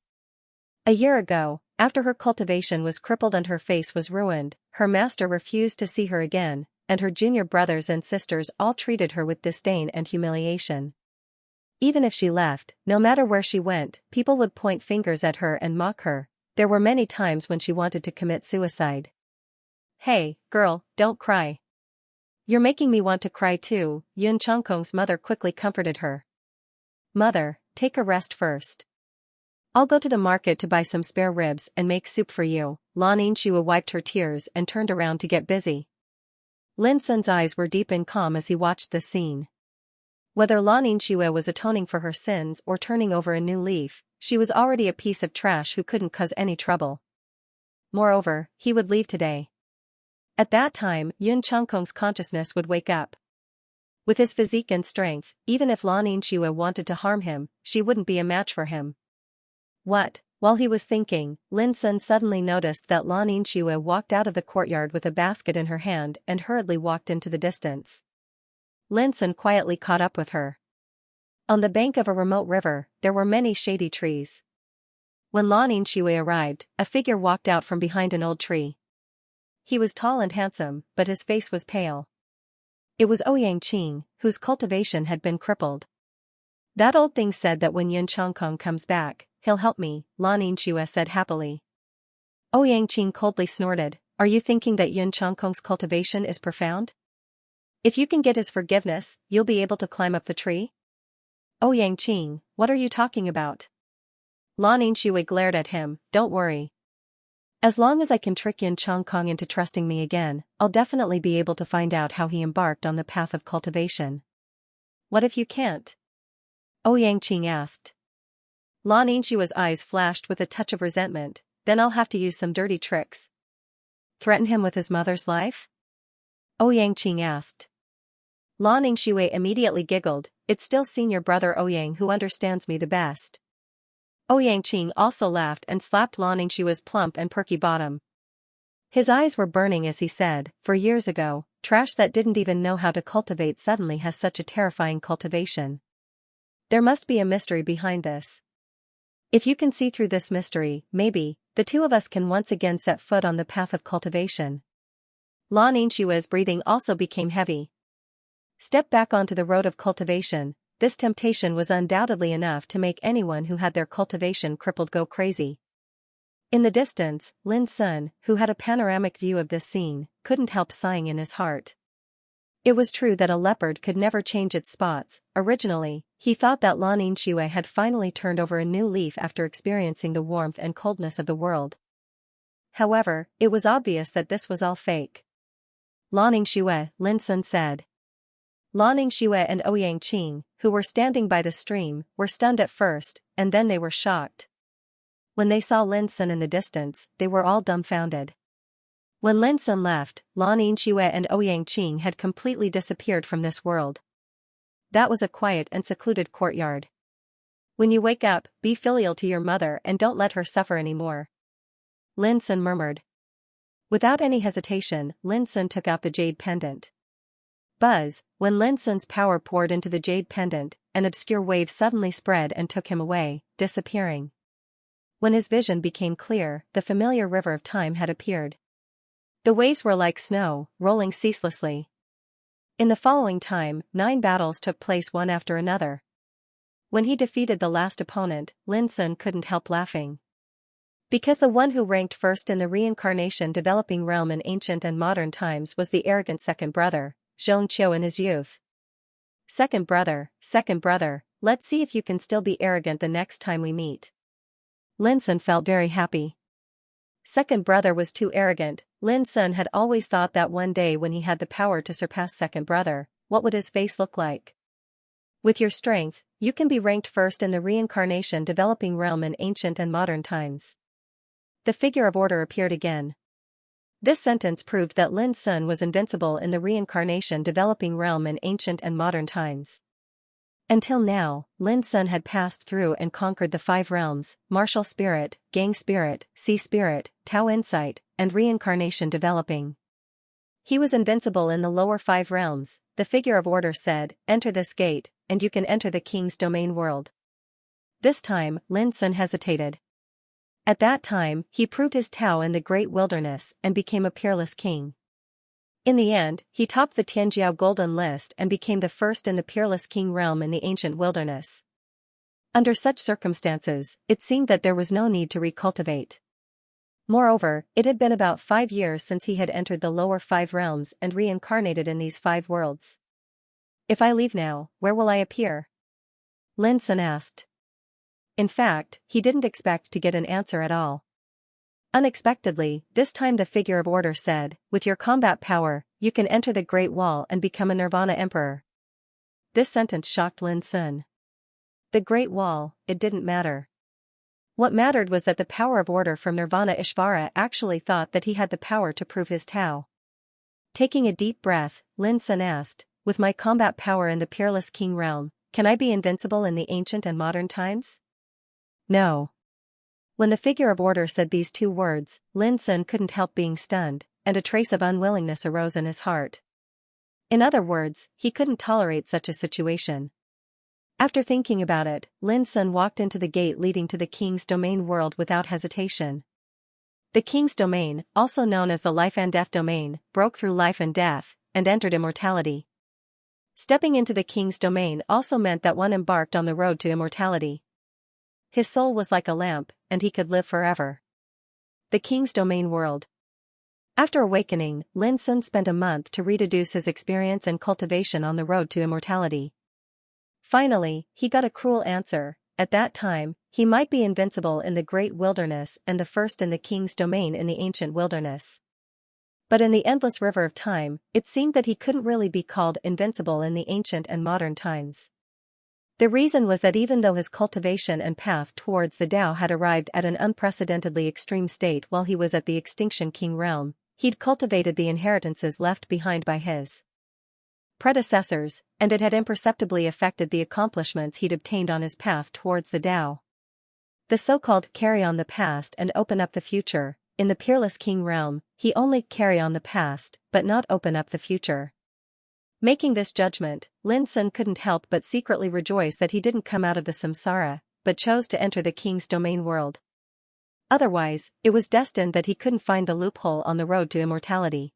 A year ago, after her cultivation was crippled and her face was ruined, her master refused to see her again, and her junior brothers and sisters all treated her with disdain and humiliation. Even if she left, no matter where she went, people would point fingers at her and mock her. There were many times when she wanted to commit suicide. "Hey, girl, don't cry. You're making me want to cry too," Yun Kong's mother quickly comforted her. "Mother, take a rest first. I'll go to the market to buy some spare ribs and make soup for you." Xianxia wiped her tears and turned around to get busy. Lin Sun's eyes were deep in calm as he watched the scene. Whether Xianxia was atoning for her sins or turning over a new leaf, she was already a piece of trash who couldn't cause any trouble. Moreover, he would leave today. At that time, Yun Kong's consciousness would wake up. With his physique and strength, even if Xianxia wanted to harm him, she wouldn't be a match for him. What? While he was thinking, Lin Sun suddenly noticed that Xianxia walked out of the courtyard with a basket in her hand and hurriedly walked into the distance. Lin Sun quietly caught up with her. On the bank of a remote river, there were many shady trees. When Xianxia arrived, a figure walked out from behind an old tree. He was tall and handsome, but his face was pale. It was Ouyang, whose cultivation had been crippled. "That old thing said that when Yun Kong comes back, he'll help me," Xianxia said happily. Ouyang coldly snorted, "Are you thinking that Yun Kong's cultivation is profound? If you can get his forgiveness, you'll be able to climb up the tree? Yang, what are you talking about? Lan Yinshui glared at him. Don't worry. As long as I can trick Yin Chongkong into trusting me again, I'll definitely be able to find out how he embarked on the path of cultivation. What if you can't? Yang asked. Lan Yinshui's eyes flashed with a touch of resentment. Then I'll have to use some dirty tricks. Threaten him with his mother's life? Yang asked. Lan Yinshui immediately giggled. It's still senior brother Yang who understands me the best. Yang also laughed and slapped Lan Yinshui's plump and perky bottom. His eyes were burning as he said, for years ago, trash that didn't even know how to cultivate suddenly has such a terrifying cultivation. There must be a mystery behind this. If you can see through this mystery, maybe, the two of us can once again set foot on the path of cultivation. Lan Yinshui's breathing also became heavy. Step back onto the road of cultivation. This temptation was undoubtedly enough to make anyone who had their cultivation crippled go crazy. In the distance, Lin Sun, who had a panoramic view of this scene, couldn't help sighing in his heart. It was true that a leopard could never change its spots. Originally, he thought that Lan Yinshui had finally turned over a new leaf after experiencing the warmth and coldness of the world. However, it was obvious that this was all fake. Lan Yinshui, Lin Sun said. Lan Yinshui and Yang, who were standing by the stream, were stunned at first, and then they were shocked. When they saw Lin Sun in the distance, they were all dumbfounded. When Lin Sun left, Lan Yinshui and Yang had completely disappeared from this world. That was a quiet and secluded courtyard. When you wake up, be filial to your mother and don't let her suffer anymore. Lin Sun murmured. Without any hesitation, Lin Sun took out the jade pendant. Buzz, when Lin Sun's power poured into the jade pendant, an obscure wave suddenly spread and took him away, disappearing. When his vision became clear, the familiar river of time had appeared. The waves were like snow, rolling ceaselessly. In the following time, 9 battles took place one after another. When he defeated the last opponent, Lin Sun couldn't help laughing. Because the one who ranked first in the reincarnation developing realm in ancient and modern times was the arrogant second brother, Xianxia in his youth. Second brother, let's see if you can still be arrogant the next time we meet. Lin Sun felt very happy. Second brother was too arrogant. Lin Sun had always thought that one day when he had the power to surpass second brother, what would his face look like? With your strength, you can be ranked first in the reincarnation developing realm in ancient and modern times. The figure of order appeared again. This sentence proved that Lin Sun was invincible in the reincarnation developing realm in ancient and modern times. Until now, Lin Sun had passed through and conquered the 5 realms: martial spirit, gang spirit, sea spirit, Tao insight, and reincarnation developing. He was invincible in the lower 5 realms. The figure of order said, "Enter this gate, and you can enter the king's domain world." This time, Lin Sun hesitated. At that time, he proved his Tao in the great wilderness and became a peerless king. In the end, he topped the Tianjiao Golden List and became the first in the peerless king realm in the ancient wilderness. Under such circumstances, it seemed that there was no need to recultivate. Moreover, it had been about 5 years since he had entered the lower 5 realms and reincarnated in these 5 worlds. If I leave now, where will I appear? Lin Sun asked. In fact, he didn't expect to get an answer at all. Unexpectedly, this time the figure of order said, "With your combat power, you can enter the Great Wall and become a Nirvana Emperor." This sentence shocked Lin Sun. The Great Wall, it didn't matter. What mattered was that the power of order from Nirvana Ishvara actually thought that he had the power to prove his Tao. Taking a deep breath, Lin Sun asked, "With my combat power in the peerless king realm, can I be invincible in the ancient and modern times?" No. When the figure of order said these 2 words, Lin Sun couldn't help being stunned, and a trace of unwillingness arose in his heart. In other words, he couldn't tolerate such a situation. After thinking about it, Lin Sun walked into the gate leading to the king's domain world without hesitation. The king's domain, also known as the life and death domain, broke through life and death, and entered immortality. Stepping into the king's domain also meant that one embarked on the road to immortality. His soul was like a lamp, and he could live forever. The king's domain world. After awakening, Lin Sun spent a month to rededuce his experience and cultivation on the road to immortality. Finally, he got a cruel answer. At that time, he might be invincible in the great wilderness and the first in the king's domain in the ancient wilderness. But in the endless river of time, it seemed that he couldn't really be called invincible in the ancient and modern times. The reason was that even though his cultivation and path towards the Tao had arrived at an unprecedentedly extreme state while he was at the Extinction King realm, he'd cultivated the inheritances left behind by his predecessors, and it had imperceptibly affected the accomplishments he'd obtained on his path towards the Tao. The so-called carry on the past and open up the future. In the Peerless King realm, he only carry on the past, but not open up the future. Making this judgment, Lin Sun couldn't help but secretly rejoice that he didn't come out of the samsara, but chose to enter the king's domain world. Otherwise, it was destined that he couldn't find the loophole on the road to immortality.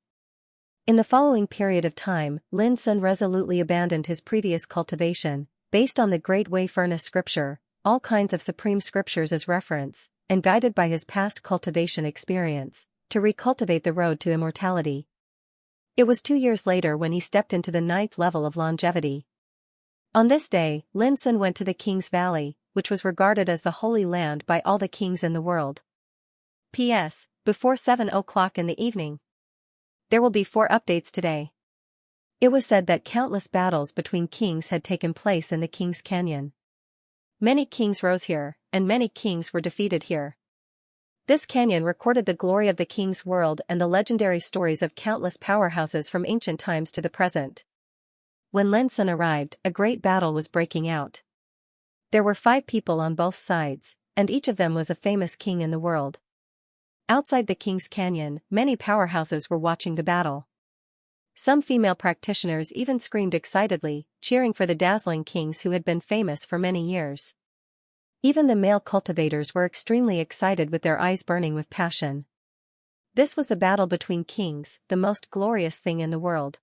In the following period of time, Lin Sun resolutely abandoned his previous cultivation, based on the Great Way Furnace scripture, all kinds of supreme scriptures as reference, and guided by his past cultivation experience, to recultivate the road to immortality. It was 2 years later when he stepped into the 9th level of longevity. On this day, Lin Sun went to the King's Valley, which was regarded as the Holy Land by all the kings in the world. P.S. Before 7 o'clock in the evening. There will be 4 updates today. It was said that countless battles between kings had taken place in the King's Canyon. Many kings rose here, and many kings were defeated here. This canyon recorded the glory of the king's world and the legendary stories of countless powerhouses from ancient times to the present. When Lin Sun arrived, a great battle was breaking out. There were 5 people on both sides, and each of them was a famous king in the world. Outside the King's Canyon, many powerhouses were watching the battle. Some female practitioners even screamed excitedly, cheering for the dazzling kings who had been famous for many years. Even the male cultivators were extremely excited with their eyes burning with passion. This was the battle between kings, the most glorious thing in the world.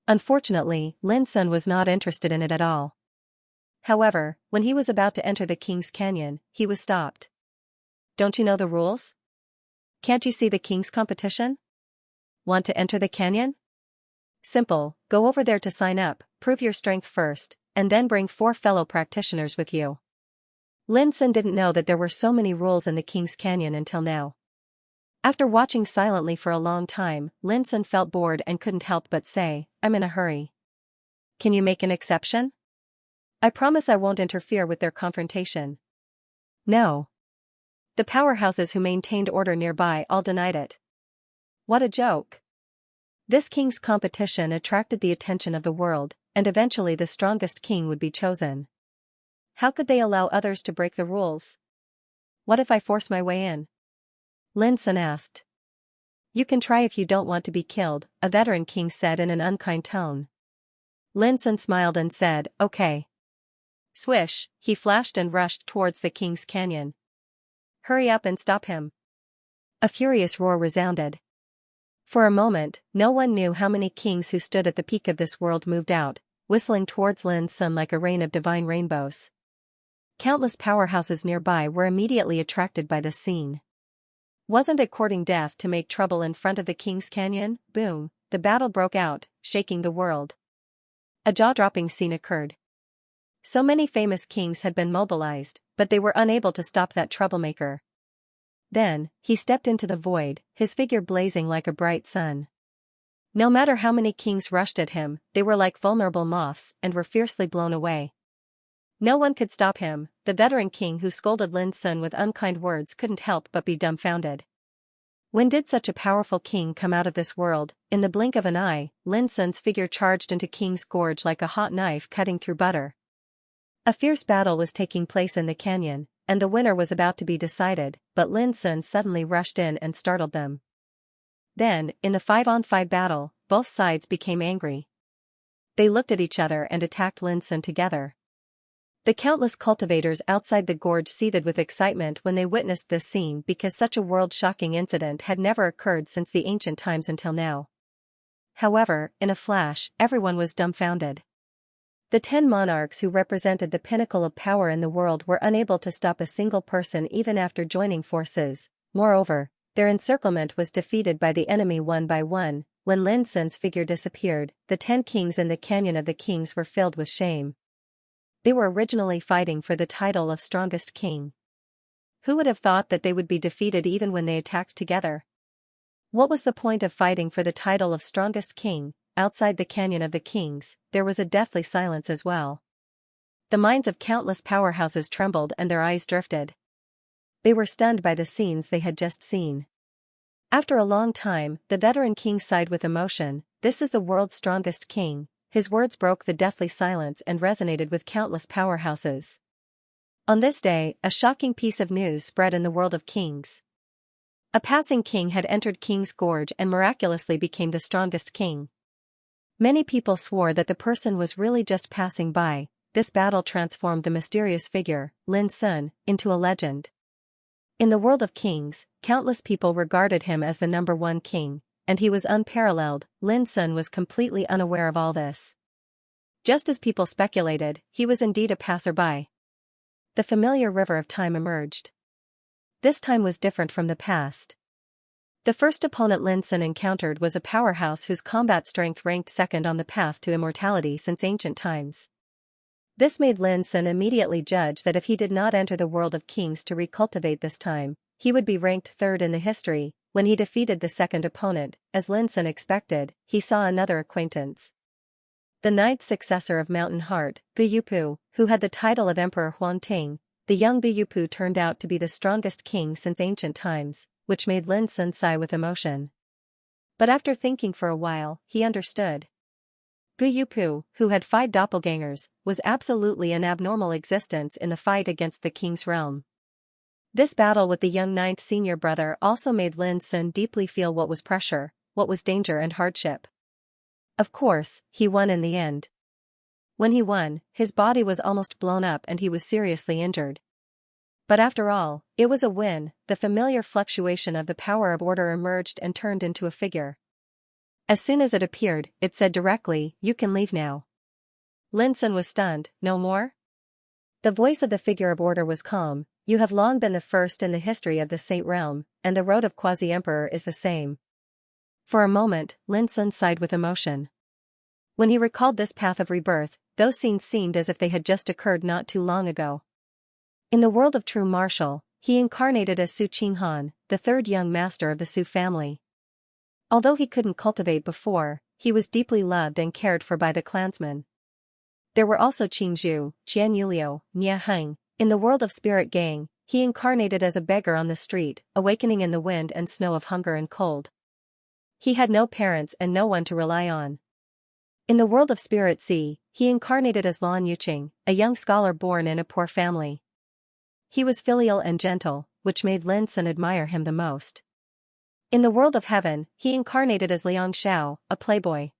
Unfortunately, Lin Sun was not interested in it at all. However, when he was about to enter the King's Canyon, he was stopped. Don't you know the rules? Can't you see the king's competition? Want to enter the canyon? Simple, go over there to sign up, prove your strength first, and then bring 4 fellow practitioners with you. Lin Sun didn't know that there were so many rules in the King's Canyon until now. After watching silently for a long time, Lin Sun felt bored and couldn't help but say, I'm in a hurry. Can you make an exception? I promise I won't interfere with their confrontation. No. The powerhouses who maintained order nearby all denied it. What a joke. This king's competition attracted the attention of the world, and eventually the strongest king would be chosen. How could they allow others to break the rules? What if I force my way in? Lin Sun asked. You can try if you don't want to be killed, a veteran king said in an unkind tone. Lin Sun smiled and said, okay. Swish, he flashed and rushed towards the King's Canyon. Hurry up and stop him. A furious roar resounded. For a moment, no one knew how many kings who stood at the peak of this world moved out, whistling towards Lin Sun like a rain of divine rainbows. Countless powerhouses nearby were immediately attracted by the scene. Wasn't it courting death to make trouble in front of the King's Canyon? Boom, the battle broke out, shaking the world. A jaw-dropping scene occurred. So many famous kings had been mobilized, but they were unable to stop that troublemaker. Then, he stepped into the void, his figure blazing like a bright sun. No matter how many kings rushed at him, they were like vulnerable moths and were fiercely blown away. No one could stop him. The veteran king who scolded Lin Sun with unkind words couldn't help but be dumbfounded. When did such a powerful king come out of this world? In the blink of an eye, Lin Sun's figure charged into King's Gorge like a hot knife cutting through butter. A fierce battle was taking place in the canyon, and the winner was about to be decided, but Lin Sun suddenly rushed in and startled them. Then, in the 5-on-5 battle, both sides became angry. They looked at each other and attacked Lin Sun together. The countless cultivators outside the gorge seethed with excitement when they witnessed this scene because such a world-shocking incident had never occurred since the ancient times until now. However, in a flash, everyone was dumbfounded. The 10 monarchs who represented the pinnacle of power in the world were unable to stop a single person even after joining forces. Moreover, Their encirclement was defeated by the enemy one by one. When Lin Sun's figure disappeared, the 10 kings in the Canyon of the Kings were filled with shame. They were originally fighting for the title of strongest king. Who would have thought that they would be defeated even when they attacked together? What was the point of fighting for the title of strongest king? Outside the Canyon of the Kings, there was a deathly silence as well. The minds of countless powerhouses trembled and their eyes drifted. They were stunned by the scenes they had just seen. After a long time, the veteran king sighed with emotion. "This is the world's strongest king." His words broke the deathly silence and resonated with countless powerhouses. On this day, a shocking piece of news spread in the world of kings. A passing king had entered King's Gorge and miraculously became the strongest king. Many people swore that the person was really just passing by. This battle transformed the mysterious figure, Lin Sun, into a legend. In the world of kings, countless people regarded him as the #1 king, and he was unparalleled. Lin Sun was completely unaware of all this. Just as people speculated, he was indeed a passerby. The familiar river of time emerged. This time was different from the past. The first opponent Lin Sun encountered was a powerhouse whose combat strength ranked second on the path to immortality since ancient times. This made Lin Sun immediately judge that if he did not enter the world of kings to recultivate this time, he would be ranked third in the history. When he defeated the second opponent, as Lin Sun expected, he saw another acquaintance. The 9th successor of Mountain Heart, Guyupu, who had the title of Emperor Huangting. The young Guyupu turned out to be the strongest king since ancient times, which made Lin Sun sigh with emotion. But after thinking for a while, he understood. Guyupu, who had 5 doppelgangers, was absolutely an abnormal existence in the fight against the king's realm. This battle with the young 9th senior brother also made Lin Sun deeply feel what was pressure, what was danger and hardship. Of course, he won in the end. When he won, his body was almost blown up and he was seriously injured. But after all, it was a win. The familiar fluctuation of the power of order emerged and turned into a figure. As soon as it appeared, it said directly, "You can leave now." Lin Sun was stunned. "No more?" The voice of the figure of order was calm. "You have long been the first in the history of the Saint Realm, and the road of Quasi-Emperor is the same." For a moment, Lin Sun sighed with emotion. When he recalled this path of rebirth, those scenes seemed as if they had just occurred not too long ago. In the world of true martial, he incarnated as Su Qinghan, the 3rd young master of the Su family. Although he couldn't cultivate before, he was deeply loved and cared for by the clansmen. There were also Qingzhu, Qian Yulio, Nia Heng. In the world of Spirit Gang, he incarnated as a beggar on the street, awakening in the wind and snow of hunger and cold. He had no parents and no one to rely on. In the world of Spirit Sea, he incarnated as Lan Yuqing, a young scholar born in a poor family. He was filial and gentle, which made Lin Sun admire him the most. In the world of Heaven, he incarnated as Liang Xiao, a playboy.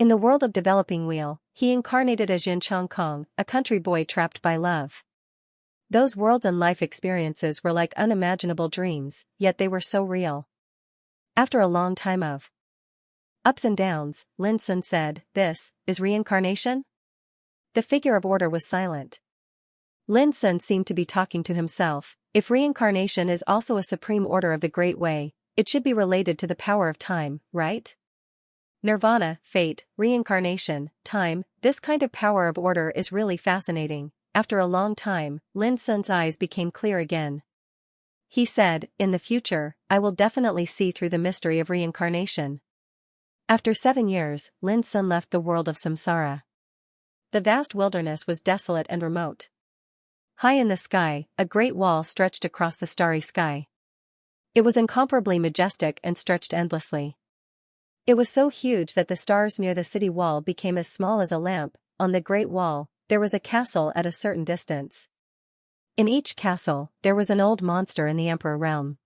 In the world of Developing Wheel, he incarnated as Yin Kong, a country boy trapped by love. Those worlds and life experiences were like unimaginable dreams, yet they were so real. After a long time of ups and downs, Lin Sun said, "This is reincarnation?" The figure of order was silent. Lin Sun seemed to be talking to himself. If reincarnation is also a supreme order of the Great Way, it should be related to the power of time, right? Nirvana, fate, reincarnation, time, this kind of power of order is really fascinating. After a long time, Lin Sun's eyes became clear again. He said, "In the future, I will definitely see through the mystery of reincarnation." After 7 years, Lin Sun left the world of samsara. The vast wilderness was desolate and remote. High in the sky, a great wall stretched across the starry sky. It was incomparably majestic and stretched endlessly. It was so huge that the stars near the city wall became as small as a lamp. On the great wall, there was a castle at a certain distance. In each castle, there was an old monster in the emperor realm.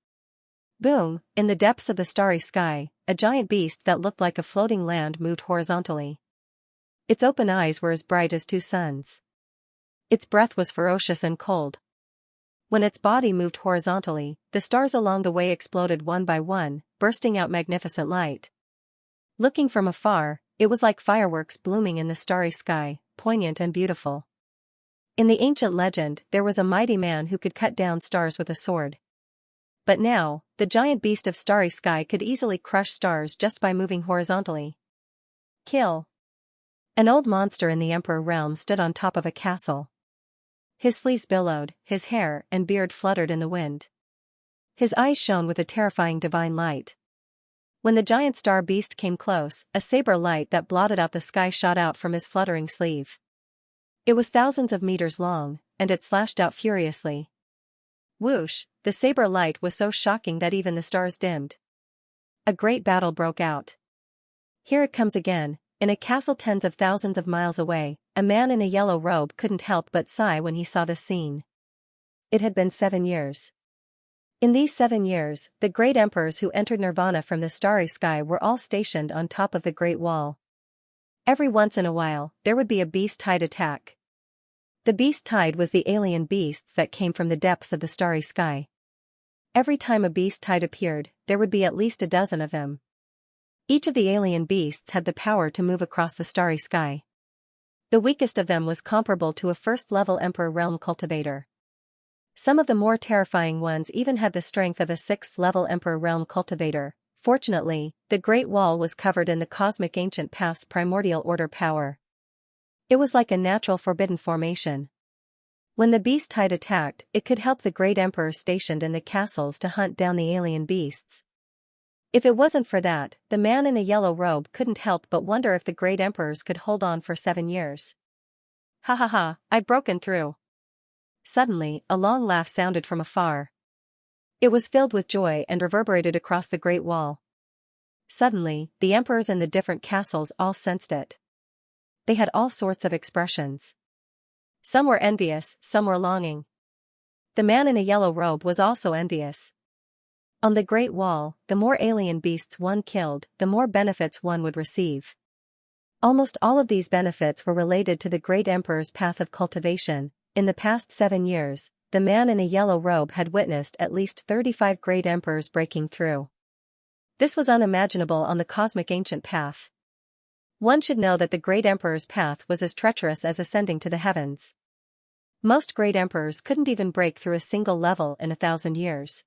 Boom! In the depths of the starry sky, a giant beast that looked like a floating land moved horizontally. Its open eyes were as bright as 2 suns. Its breath was ferocious and cold. When its body moved horizontally, the stars along the way exploded one by one, bursting out magnificent light. Looking from afar, it was like fireworks blooming in the starry sky, poignant and beautiful. In the ancient legend, there was a mighty man who could cut down stars with a sword. But now, the giant beast of starry sky could easily crush stars just by moving horizontally. Kill. An old monster in the Emperor realm stood on top of a castle. His sleeves billowed, his hair and beard fluttered in the wind. His eyes shone with a terrifying divine light. When the giant star beast came close, a saber light that blotted out the sky shot out from his fluttering sleeve. It was thousands of meters long, and it slashed out furiously. Whoosh, the saber light was so shocking that even the stars dimmed. A great battle broke out. Here it comes again. In a castle tens of thousands of miles away, a man in a yellow robe couldn't help but sigh when he saw this scene. It had been 7 years. In these 7 years, the great emperors who entered Nirvana from the starry sky were all stationed on top of the Great Wall. Every once in a while, there would be a beast tide attack. The beast tide was the alien beasts that came from the depths of the starry sky. Every time a beast tide appeared, there would be at least a dozen of them. Each of the alien beasts had the power to move across the starry sky. The weakest of them was comparable to a first-level Emperor realm cultivator. Some of the more terrifying ones even had the strength of a 6th-level Emperor realm cultivator. Fortunately, the Great Wall was covered in the cosmic ancient path's primordial order power. It was like a natural forbidden formation. When the beast tide attacked, it could help the great emperors stationed in the castles to hunt down the alien beasts. If it wasn't for that, the man in a yellow robe couldn't help but wonder if the great emperors could hold on for 7 years. Ha ha ha, I've broken through. Suddenly, a long laugh sounded from afar. It was filled with joy and reverberated across the Great Wall. Suddenly, the emperors in the different castles all sensed it. They had all sorts of expressions. Some were envious, some were longing. The man in a yellow robe was also envious. On the Great Wall, the more alien beasts one killed, the more benefits one would receive. Almost all of these benefits were related to the great emperor's path of cultivation. In the past 7 years, the man in a yellow robe had witnessed at least 35 great emperors breaking through. This was unimaginable on the cosmic ancient path. One should know that the great emperor's path was as treacherous as ascending to the heavens. Most great emperors couldn't even break through a single level in 1,000 years.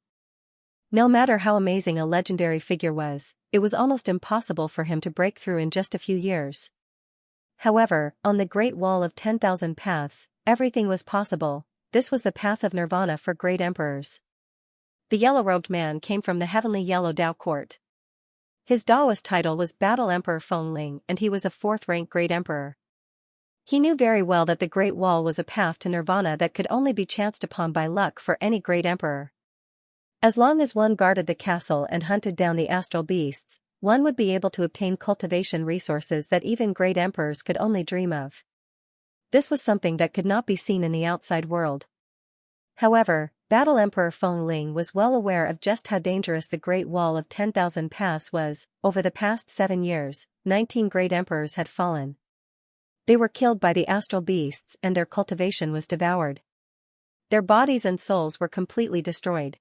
No matter how amazing a legendary figure was, it was almost impossible for him to break through in just a few years. However, on the Great Wall of 10,000 paths, everything was possible. This was the path of nirvana for great emperors. The yellow-robed man came from the heavenly yellow Dao court. His Daoist title was Battle Emperor Fengling, and he was a 4th-rank great emperor. He knew very well that the Great Wall was a path to nirvana that could only be chanced upon by luck for any great emperor. As long as one guarded the castle and hunted down the astral beasts, one would be able to obtain cultivation resources that even great emperors could only dream of. This was something that could not be seen in the outside world. However, Battle Emperor Fengling was well aware of just how dangerous the Great Wall of 10,000 paths was. Over the past 7 years, 19 great emperors had fallen. They were killed by the astral beasts and their cultivation was devoured. Their bodies and souls were completely destroyed.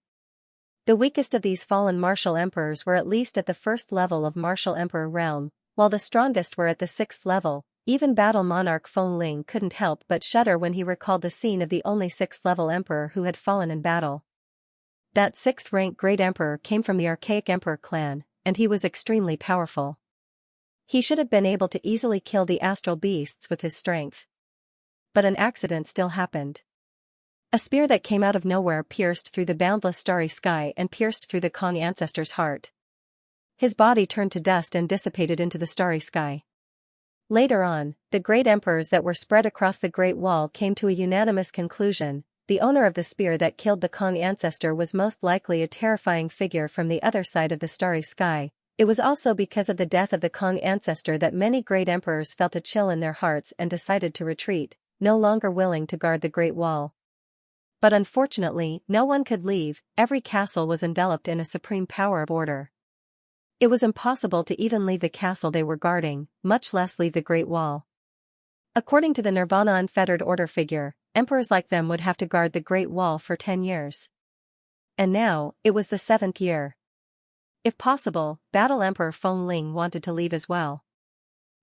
The weakest of these fallen martial emperors were at least at the 1st level of martial emperor realm, while the strongest were at the 6th level. Even battle monarch Fengling couldn't help but shudder when he recalled the scene of the only 6th-level emperor who had fallen in battle. That 6th-rank great emperor came from the archaic emperor clan, and he was extremely powerful. He should have been able to easily kill the astral beasts with his strength. But an accident still happened. A spear that came out of nowhere pierced through the boundless starry sky and pierced through the Kong ancestor's heart. His body turned to dust and dissipated into the starry sky. Later on, the great emperors that were spread across the Great Wall came to a unanimous conclusion: the owner of the spear that killed the Kong ancestor was most likely a terrifying figure from the other side of the starry sky. It was also because of the death of the Kong ancestor that many great emperors felt a chill in their hearts and decided to retreat, no longer willing to guard the Great Wall. But unfortunately, no one could leave. Every castle was enveloped in a supreme power of order. It was impossible to even leave the castle they were guarding, much less leave the Great Wall. According to the Nirvana Unfettered Order figure, emperors like them would have to guard the Great Wall for 10 years. And now, it was the 7th year. If possible, Battle Emperor Fengling wanted to leave as well.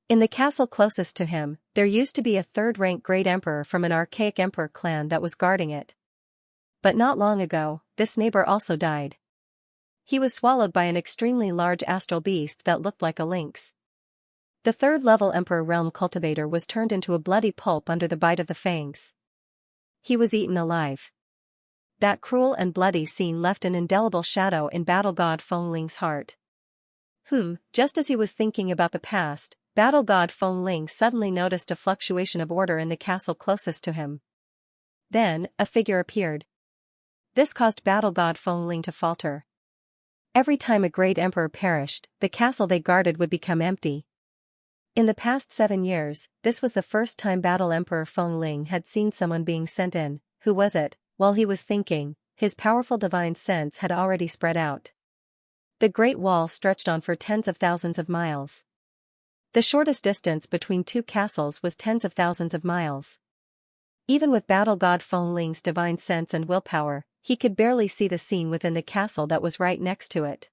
In the castle closest to him, there used to be a 3rd-rank great emperor from an archaic emperor clan that was guarding it. But not long ago, this neighbor also died. He was swallowed by an extremely large astral beast that looked like a lynx. The third-level Emperor Realm Cultivator was turned into a bloody pulp under the bite of the fangs. He was eaten alive. That cruel and bloody scene left an indelible shadow in Battle God Feng Ling's heart. Just as he was thinking about the past, Battle God Feng Ling suddenly noticed a fluctuation of order in the castle closest to him. Then, a figure appeared. This caused Battle God Feng Ling to falter. Every time a great emperor perished, the castle they guarded would become empty. In the past 7 years, this was the first time Battle Emperor Feng Ling had seen someone being sent in. Who was it? While he was thinking, his powerful divine sense had already spread out. The Great Wall stretched on for tens of thousands of miles. The shortest distance between two castles was tens of thousands of miles. Even with Battle God Feng Ling's divine sense and willpower, he could barely see the scene within the castle that was right next to it.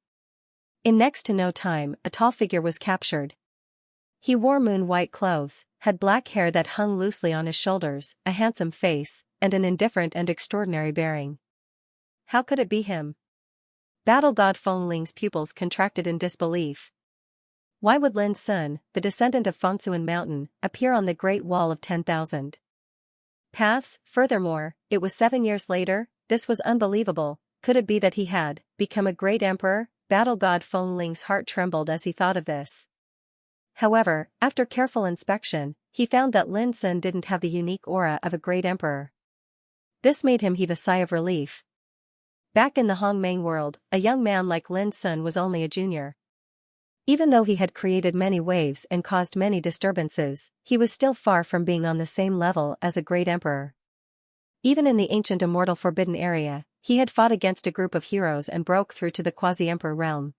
In next to no time, a tall figure was captured. He wore moon-white clothes, had black hair that hung loosely on his shoulders, a handsome face, and an indifferent and extraordinary bearing. How could it be him? Battle God Feng Ling's pupils contracted in disbelief. Why would Lin Sun, the descendant of Fengsuan Mountain, appear on the Great Wall of 10,000 Paths? Furthermore, it was 7 years later. This was unbelievable. Could it be that he had become a great emperor? Battle God Feng Ling's heart trembled as he thought of this. However, after careful inspection, he found that Lin Sun didn't have the unique aura of a great emperor. This made him heave a sigh of relief. Back in the Hongmeng world, a young man like Lin Sun was only a junior. Even though he had created many waves and caused many disturbances, he was still far from being on the same level as a great emperor. Even in the ancient immortal forbidden area, he had fought against a group of heroes and broke through to the quasi-emperor realm.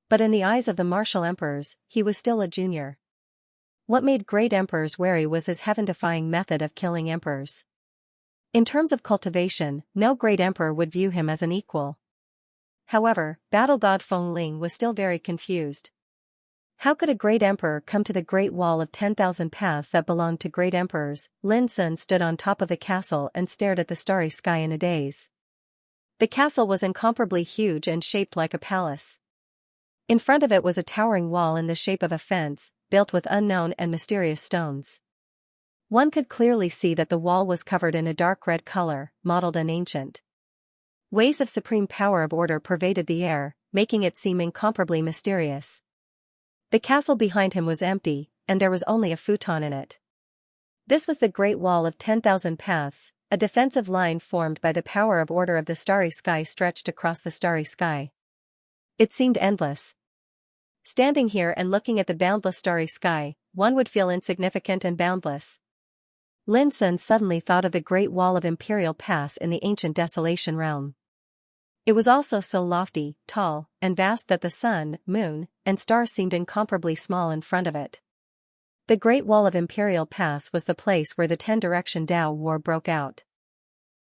But in the eyes of the martial emperors, he was still a junior. What made great emperors wary was his heaven-defying method of killing emperors. In terms of cultivation, no great emperor would view him as an equal. However, Battle God Feng Ling was still very confused. How could a great emperor come to the Great Wall of 10,000 Paths that belonged to great emperors? Lin Sun stood on top of the castle and stared at the starry sky in a daze. The castle was incomparably huge and shaped like a palace. In front of it was a towering wall in the shape of a fence, built with unknown and mysterious stones. One could clearly see that the wall was covered in a dark red color, mottled and ancient. Waves of supreme power of order pervaded the air, making it seem incomparably mysterious. The castle behind him was empty, and there was only a futon in it. This was the Great Wall of 10,000 Paths, a defensive line formed by the power of order of the starry sky stretched across the starry sky. It seemed endless. Standing here and looking at the boundless starry sky, one would feel insignificant and boundless. Lin Sun suddenly thought of the Great Wall of Imperial Pass in the ancient Desolation realm. It was also so lofty, tall, and vast that the sun, moon, and stars seemed incomparably small in front of it. The Great Wall of Imperial Pass was the place where the 10-direction Tao War broke out.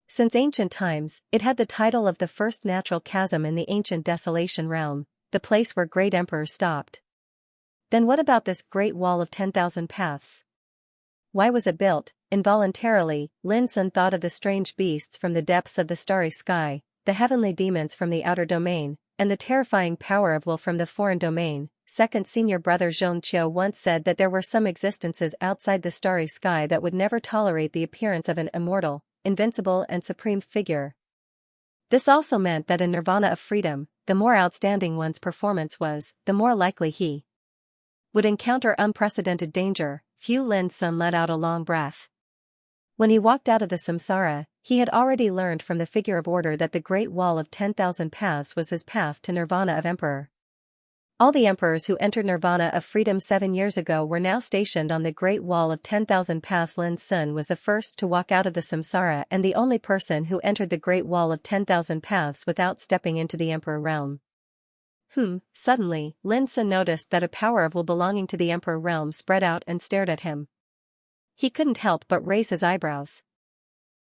Since ancient times, it had the title of the first natural chasm in the ancient Desolation realm, the place where great emperors stopped. Then what about this Great Wall of 10,000 Paths? Why was it built? Involuntarily, Lin Sun thought of the strange beasts from the depths of the starry sky, the heavenly demons from the outer domain, and the terrifying power of will from the foreign domain. Second senior brother Xianxia once said that there were some existences outside the starry sky that would never tolerate the appearance of an immortal, invincible and supreme figure. This also meant that in nirvana of freedom, the more outstanding one's performance was, the more likely he would encounter unprecedented danger. Lin Sun let out a long breath. When he walked out of the samsara, he had already learned from the figure of order that the Great Wall of 10,000 Paths was his path to nirvana of emperor. All the emperors who entered nirvana of freedom 7 years ago were now stationed on the Great Wall of 10,000 Paths. Lin Sun was the first to walk out of the samsara and the only person who entered the Great Wall of 10,000 Paths without stepping into the emperor realm. Suddenly, Lin Sun noticed that a power of will belonging to the emperor realm spread out and stared at him. He couldn't help but raise his eyebrows.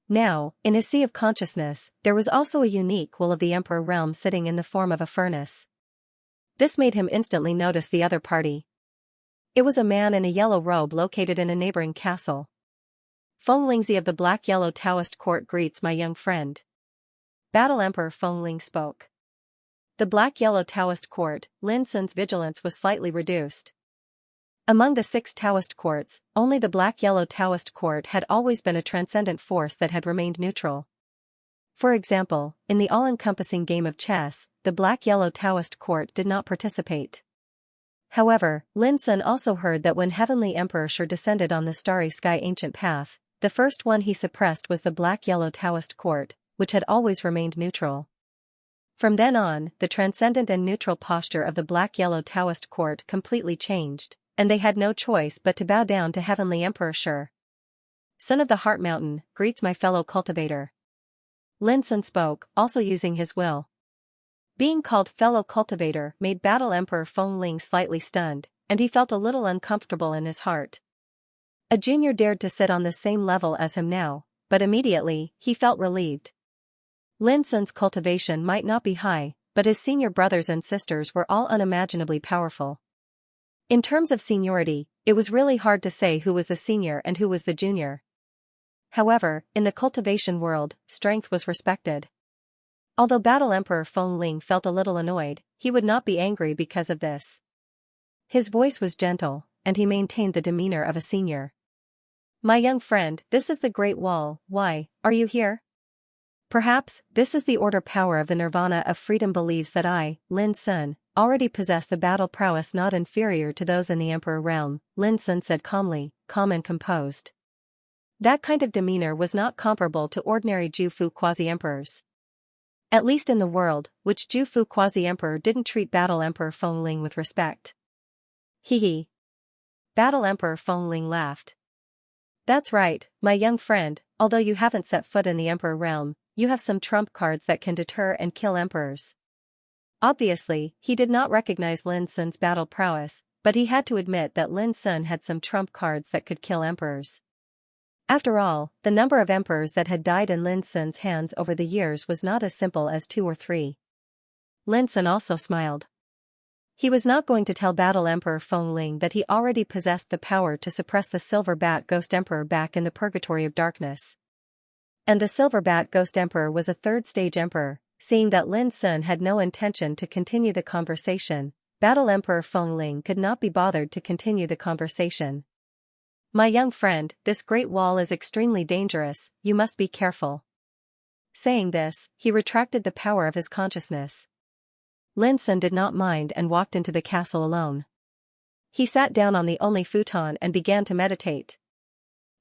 Now, in his sea of consciousness, there was also a unique will of the emperor realm sitting in the form of a furnace. This made him instantly notice the other party. It was a man in a yellow robe located in a neighboring castle. Feng Lingzi of the black-yellow Taoist court greets my young friend. Battle Emperor Feng Ling spoke. The black-yellow Taoist court, Lin Sun's vigilance was slightly reduced. Among the 6 Taoist courts, only the black-yellow Taoist court had always been a transcendent force that had remained neutral. For example, in the all-encompassing game of chess, the black-yellow Taoist court did not participate. However, Lin Sun also heard that when Heavenly Emperor Shi descended on the starry sky ancient path, the first one he suppressed was the black-yellow Taoist court, which had always remained neutral. From then on, the transcendent and neutral posture of the black-yellow Taoist court completely changed, and they had no choice but to bow down to Heavenly Emperor Shi. Son of the Heart Mountain, greets my fellow cultivator. Lin Sun spoke, also using his will. Being called fellow cultivator made Battle Emperor Feng Ling slightly stunned, and he felt a little uncomfortable in his heart. A junior dared to sit on the same level as him now, but immediately, he felt relieved. Lin Sun's cultivation might not be high, but his senior brothers and sisters were all unimaginably powerful. In terms of seniority, it was really hard to say who was the senior and who was the junior. However, in the cultivation world, strength was respected. Although Battle Emperor Feng Ling felt a little annoyed, he would not be angry because of this. His voice was gentle, and he maintained the demeanor of a senior. My young friend, this is the Great Wall, why, are you here? Perhaps, this is the order power of the nirvana of freedom believes that I, Lin Sun, already possess the battle prowess not inferior to those in the Emperor realm, Lin Sun said calmly, calm and composed. That kind of demeanor was not comparable to ordinary Jufu quasi-emperors. At least in the world, which Jufu quasi-emperor didn't treat Battle Emperor Feng Ling with respect. Hee. Battle Emperor Feng Ling laughed. That's right, my young friend, although you haven't set foot in the Emperor realm, you have some trump cards that can deter and kill emperors. Obviously, he did not recognize Lin Sun's battle prowess, but he had to admit that Lin Sun had some trump cards that could kill emperors. After all, the number of emperors that had died in Lin Sun's hands over the years was not as simple as 2 or 3. Lin Sun also smiled. He was not going to tell Battle Emperor Feng Ling that he already possessed the power to suppress the Silver Bat Ghost Emperor back in the Purgatory of Darkness. And the Silver Bat Ghost Emperor was a 3rd-stage emperor. Seeing that Lin Sun had no intention to continue the conversation, Battle Emperor Feng Ling could not be bothered to continue the conversation. My young friend, this great wall is extremely dangerous, you must be careful. Saying this, he retracted the power of his consciousness. Lin Sun did not mind and walked into the castle alone. He sat down on the only futon and began to meditate.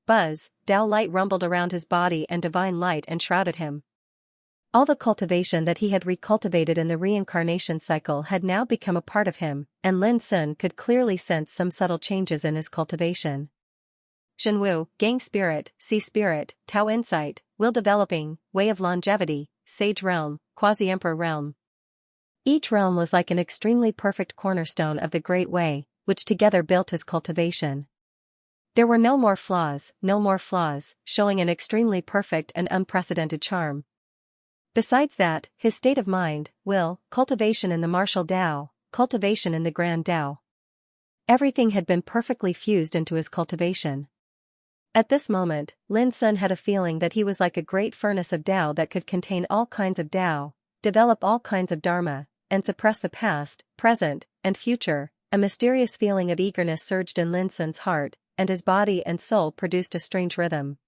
Buzz, Dao light rumbled around his body and divine light enshrouded him. All the cultivation that he had recultivated in the reincarnation cycle had now become a part of him, and Lin Sun could clearly sense some subtle changes in his cultivation. Shenwu, Gang Spirit, Sea Spirit, Tao Insight, Will Developing, Way of Longevity, Sage Realm, Quasi-Emperor Realm. Each realm was like an extremely perfect cornerstone of the Great Way, which together built his cultivation. There were no more flaws, showing an extremely perfect and unprecedented charm. Besides that, his state of mind, will, cultivation in the martial Tao, cultivation in the grand Tao. Everything had been perfectly fused into his cultivation. At this moment, Lin Sun had a feeling that he was like a great furnace of Tao that could contain all kinds of Tao, develop all kinds of Dharma, and suppress the past, present, and future. A mysterious feeling of eagerness surged in Lin Sun's heart, and his body and soul produced a strange rhythm.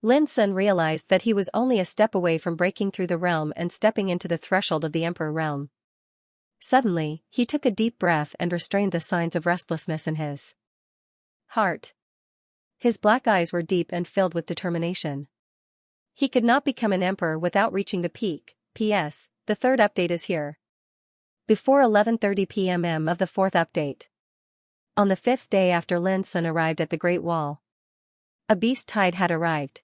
Lin Sun realized that he was only a step away from breaking through the realm and stepping into the threshold of the Emperor realm. Suddenly, he took a deep breath and restrained the signs of restlessness in his heart. His black eyes were deep and filled with determination. He could not become an emperor without reaching the peak. P.S. The 3rd update is here. Before 11:30 p.m. of the 4th update. On the 5th day after Lin Sun arrived at the Great Wall, a beast tide had arrived.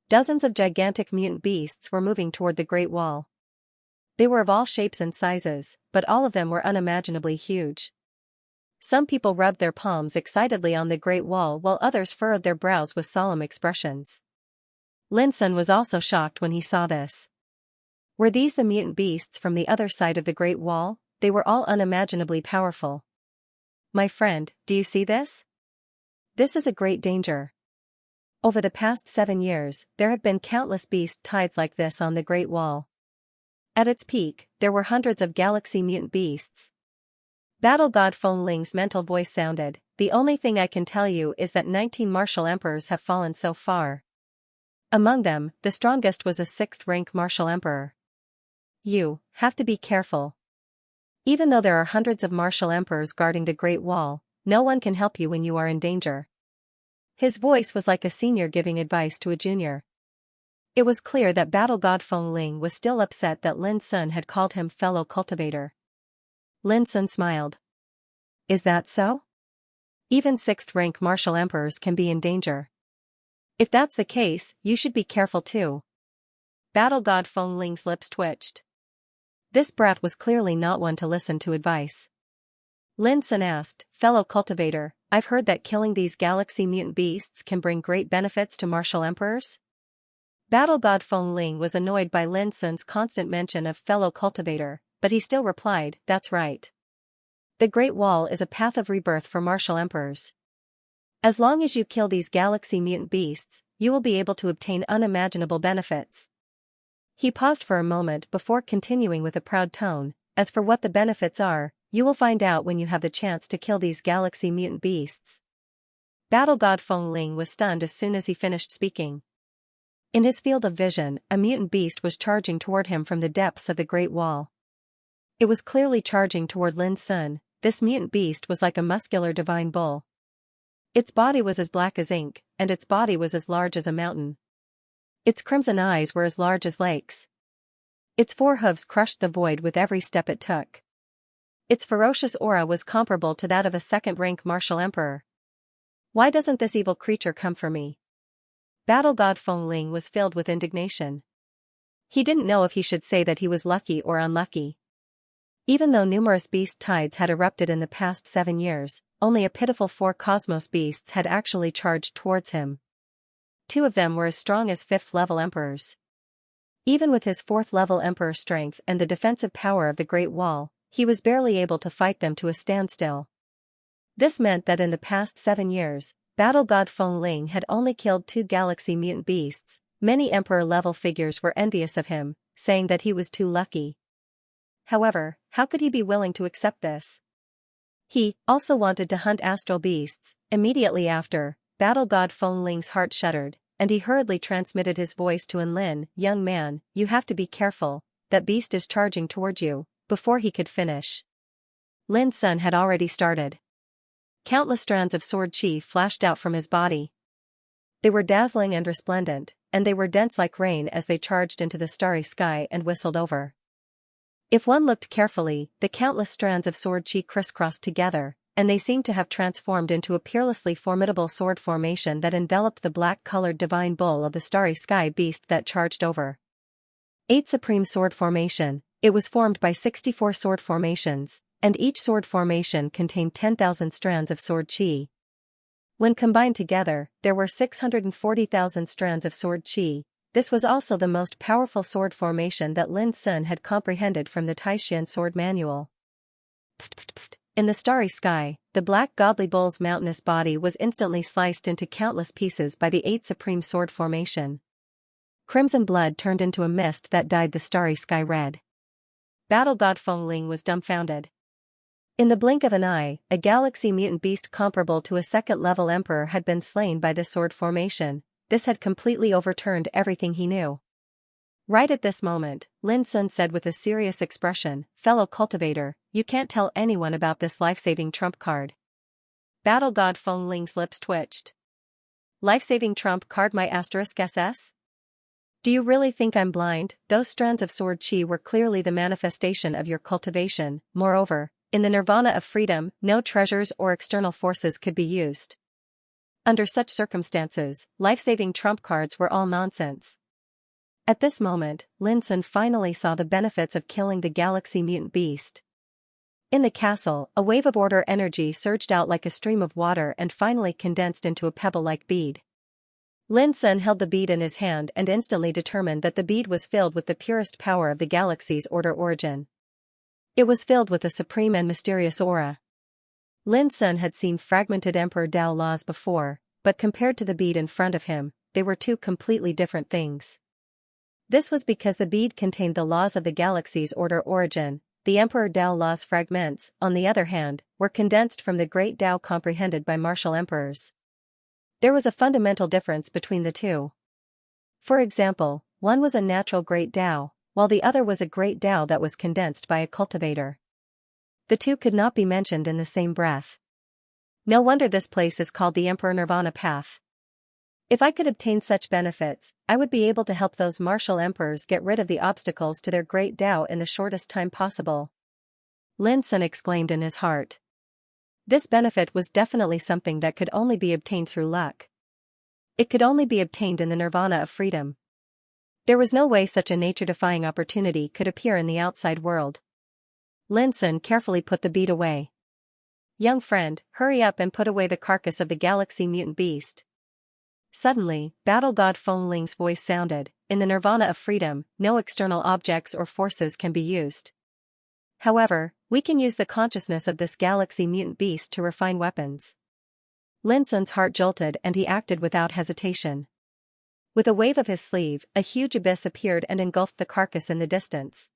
Dozens of gigantic mutant beasts were moving toward the Great Wall. They were of all shapes and sizes, but all of them were unimaginably huge. Some people rubbed their palms excitedly on the Great Wall while others furrowed their brows with solemn expressions. Lin Sun was also shocked when he saw this. Were these the mutant beasts from the other side of the Great Wall? They were all unimaginably powerful. My friend, do you see this? This is a great danger. Over the past 7 years, there have been countless beast tides like this on the Great Wall. At its peak, there were hundreds of galaxy mutant beasts. Battle God Feng Ling's mental voice sounded, "The only thing I can tell you is that 19 martial emperors have fallen so far. Among them, the strongest was a 6th-rank martial emperor. You have to be careful. Even though there are hundreds of martial emperors guarding the Great Wall, no one can help you when you are in danger." His voice was like a senior giving advice to a junior. It was clear that Battle God Feng Ling was still upset that Lin Sun had called him fellow cultivator. Lin Sun smiled. "Is that so? Even 6th-rank martial emperors can be in danger. If that's the case, you should be careful too." Battle God Feng Ling's lips twitched. This brat was clearly not one to listen to advice. Lin Sun asked, "Fellow cultivator, I've heard that killing these galaxy mutant beasts can bring great benefits to martial emperors?" Battle God Feng Ling was annoyed by Lin Sun's constant mention of fellow cultivator, but he still replied, "That's right. The Great Wall is a path of rebirth for martial emperors. As long as you kill these galaxy mutant beasts, you will be able to obtain unimaginable benefits." He paused for a moment before continuing with a proud tone, "As for what the benefits are, you will find out when you have the chance to kill these galaxy mutant beasts." Battle God Feng Ling was stunned as soon as he finished speaking. In his field of vision, a mutant beast was charging toward him from the depths of the Great Wall. It was clearly charging toward Lin Sun. This mutant beast was like a muscular divine bull. Its body was as black as ink, and its body was as large as a mountain. Its crimson eyes were as large as lakes. Its 4 hooves crushed the void with every step it took. Its ferocious aura was comparable to that of a 2nd-rank martial emperor. "Why doesn't this evil creature come for me?" Battle God Feng Ling was filled with indignation. He didn't know if he should say that he was lucky or unlucky. Even though numerous beast tides had erupted in the past 7 years, only a pitiful 4 cosmos beasts had actually charged towards him. 2 of them were as strong as 5th-level emperors. Even with his 4th-level emperor strength and the defensive power of the Great Wall, he was barely able to fight them to a standstill. This meant that in the past 7 years, Battle God Feng Ling had only killed 2 galaxy mutant beasts. Many emperor-level figures were envious of him, saying that he was too lucky. However, how could he be willing to accept this? He also wanted to hunt astral beasts. Immediately after, Battle God Feng Ling's heart shuddered, and he hurriedly transmitted his voice to Enlin, "Young man, you have to be careful, that beast is charging toward you." Before he could finish, Lin Sun had already started. Countless strands of sword chi flashed out from his body. They were dazzling and resplendent, and they were dense like rain as they charged into the starry sky and whistled over. If one looked carefully, the countless strands of sword chi crisscrossed together, and they seemed to have transformed into a peerlessly formidable sword formation that enveloped the black-colored divine bull of the starry sky beast that charged over. 8 Supreme Sword Formation. It was formed by 64 sword formations, and each sword formation contained 10,000 strands of sword chi. When combined together, there were 640,000 strands of sword chi. This was also the most powerful sword formation that Lin Sun had comprehended from the Taishan sword manual. In the starry sky, the black godly bull's mountainous body was instantly sliced into countless pieces by the 8 Supreme Sword Formation. Crimson blood turned into a mist that dyed the starry sky red. Battle God Feng Ling was dumbfounded. In the blink of an eye, a galaxy mutant beast comparable to a 2nd-level emperor had been slain by this sword formation. This had completely overturned everything he knew. Right at this moment, Lin Sun said with a serious expression, "Fellow cultivator, you can't tell anyone about this life-saving trump card." Battle God Feng Ling's lips twitched. "Life-saving trump card, my *SS? Do you really think I'm blind?" Those strands of sword chi were clearly the manifestation of your cultivation. Moreover, in the nirvana of freedom, no treasures or external forces could be used. Under such circumstances, life-saving trump cards were all nonsense. At this moment, Lin Sun finally saw the benefits of killing the galaxy mutant beast. In the castle, a wave of order energy surged out like a stream of water and finally condensed into a pebble-like bead. Lin Sun held the bead in his hand and instantly determined that the bead was filled with the purest power of the galaxy's origin. It was filled with a supreme and mysterious aura. Lin Sun had seen fragmented Emperor Dao laws before, but compared to the bead in front of him, they were 2 completely different things. This was because the bead contained the laws of the galaxy's origin. The Emperor Dao Law's fragments, on the other hand, were condensed from the Great Dao comprehended by martial emperors. There was a fundamental difference between the two. For example, one was a natural Great Dao, while the other was a Great Dao that was condensed by a cultivator. The two could not be mentioned in the same breath. No wonder this place is called the Emperor Nirvana Path. If I could obtain such benefits, I would be able to help those martial emperors get rid of the obstacles to their Great Dao in the shortest time possible. Lin Sun exclaimed in his heart. This benefit was definitely something that could only be obtained through luck. It could only be obtained in the nirvana of freedom. There was no way such a nature-defying opportunity could appear in the outside world. Lin Sun carefully put the bead away. Young friend, hurry up and put away the carcass of the galaxy mutant beast. Suddenly, battle god Feng Ling's voice sounded. In the nirvana of freedom, no external objects or forces can be used. However, we can use the consciousness of this galaxy mutant beast to refine weapons. Lin Sun's heart jolted and he acted without hesitation. With a wave of his sleeve, a huge abyss appeared and engulfed the carcass in the distance.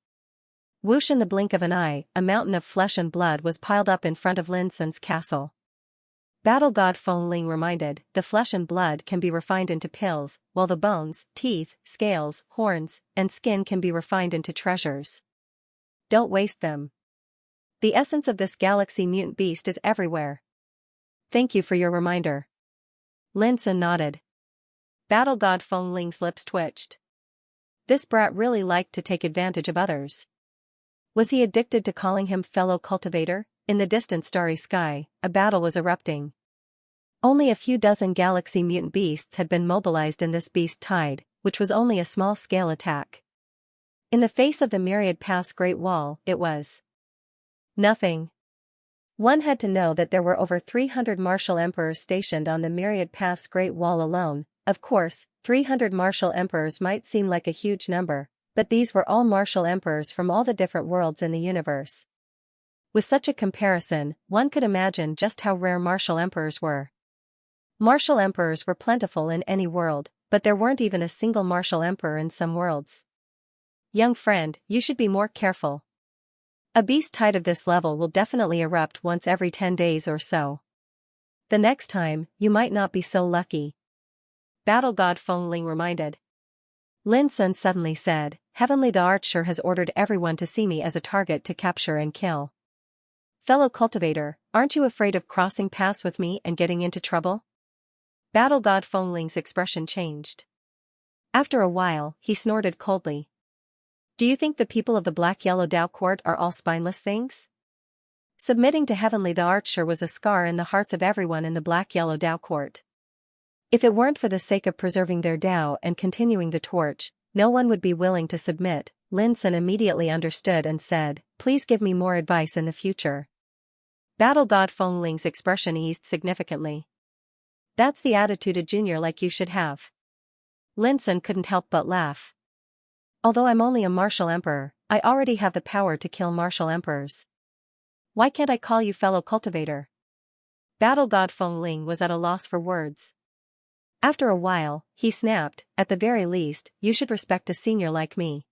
Whoosh, in the blink of an eye, a mountain of flesh and blood was piled up in front of Lin Sun's castle. Battle god Feng Ling reminded, the flesh and blood can be refined into pills, while the bones, teeth, scales, horns, and skin can be refined into treasures. Don't waste them. The essence of this galaxy mutant beast is everywhere. Thank you for your reminder. Lin Sun nodded. Battle god Feng Ling's lips twitched. This brat really liked to take advantage of others. Was he addicted to calling him fellow cultivator? In the distant starry sky, a battle was erupting. Only a few dozen galaxy mutant beasts had been mobilized in this beast tide, which was only a small-scale attack. In the face of the Myriad Path's Great Wall, it was nothing. One had to know that there were over 300 martial emperors stationed on the Myriad Path's Great Wall alone. Of course, 300 martial emperors might seem like a huge number, but these were all martial emperors from all the different worlds in the universe. With such a comparison, one could imagine just how rare martial emperors were. Martial emperors were plentiful in any world, but there weren't even a single martial emperor in some worlds. Young friend, you should be more careful. A beast tide of this level will definitely erupt once every 10 days or so. The next time, you might not be so lucky. Battle god Feng Ling reminded. Lin Sun suddenly said, Heavenly the Archer has ordered everyone to see me as a target to capture and kill. Fellow cultivator, aren't you afraid of crossing paths with me and getting into trouble? Battle god Feng Ling's expression changed. After a while, he snorted coldly. Do you think the people of the Black-Yellow Dao Court are all spineless things? Submitting to Heavenly the Archer was a scar in the hearts of everyone in the Black-Yellow Dao Court. If it weren't for the sake of preserving their Dao and continuing the torch, no one would be willing to submit. Lin Sun immediately understood and said, please give me more advice in the future. Battle god Feng Ling's expression eased significantly. That's the attitude a junior like you should have. Lin Sun couldn't help but laugh. Although I'm only a martial emperor, I already have the power to kill martial emperors. Why can't I call you fellow cultivator? Battle god Feng Ling was at a loss for words. After a while, he snapped, at the very least, you should respect a senior like me.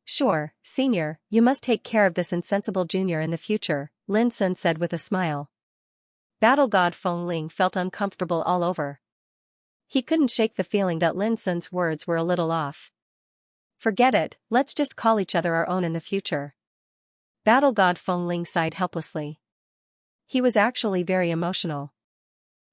Sure, senior, you must take care of this insensible junior in the future, Lin Sun said with a smile. Battle god Feng Ling felt uncomfortable all over. He couldn't shake the feeling that Lin Sun's words were a little off. Forget it, let's just call each other our own in the future. Battle god Feng Ling sighed helplessly. He was actually very emotional.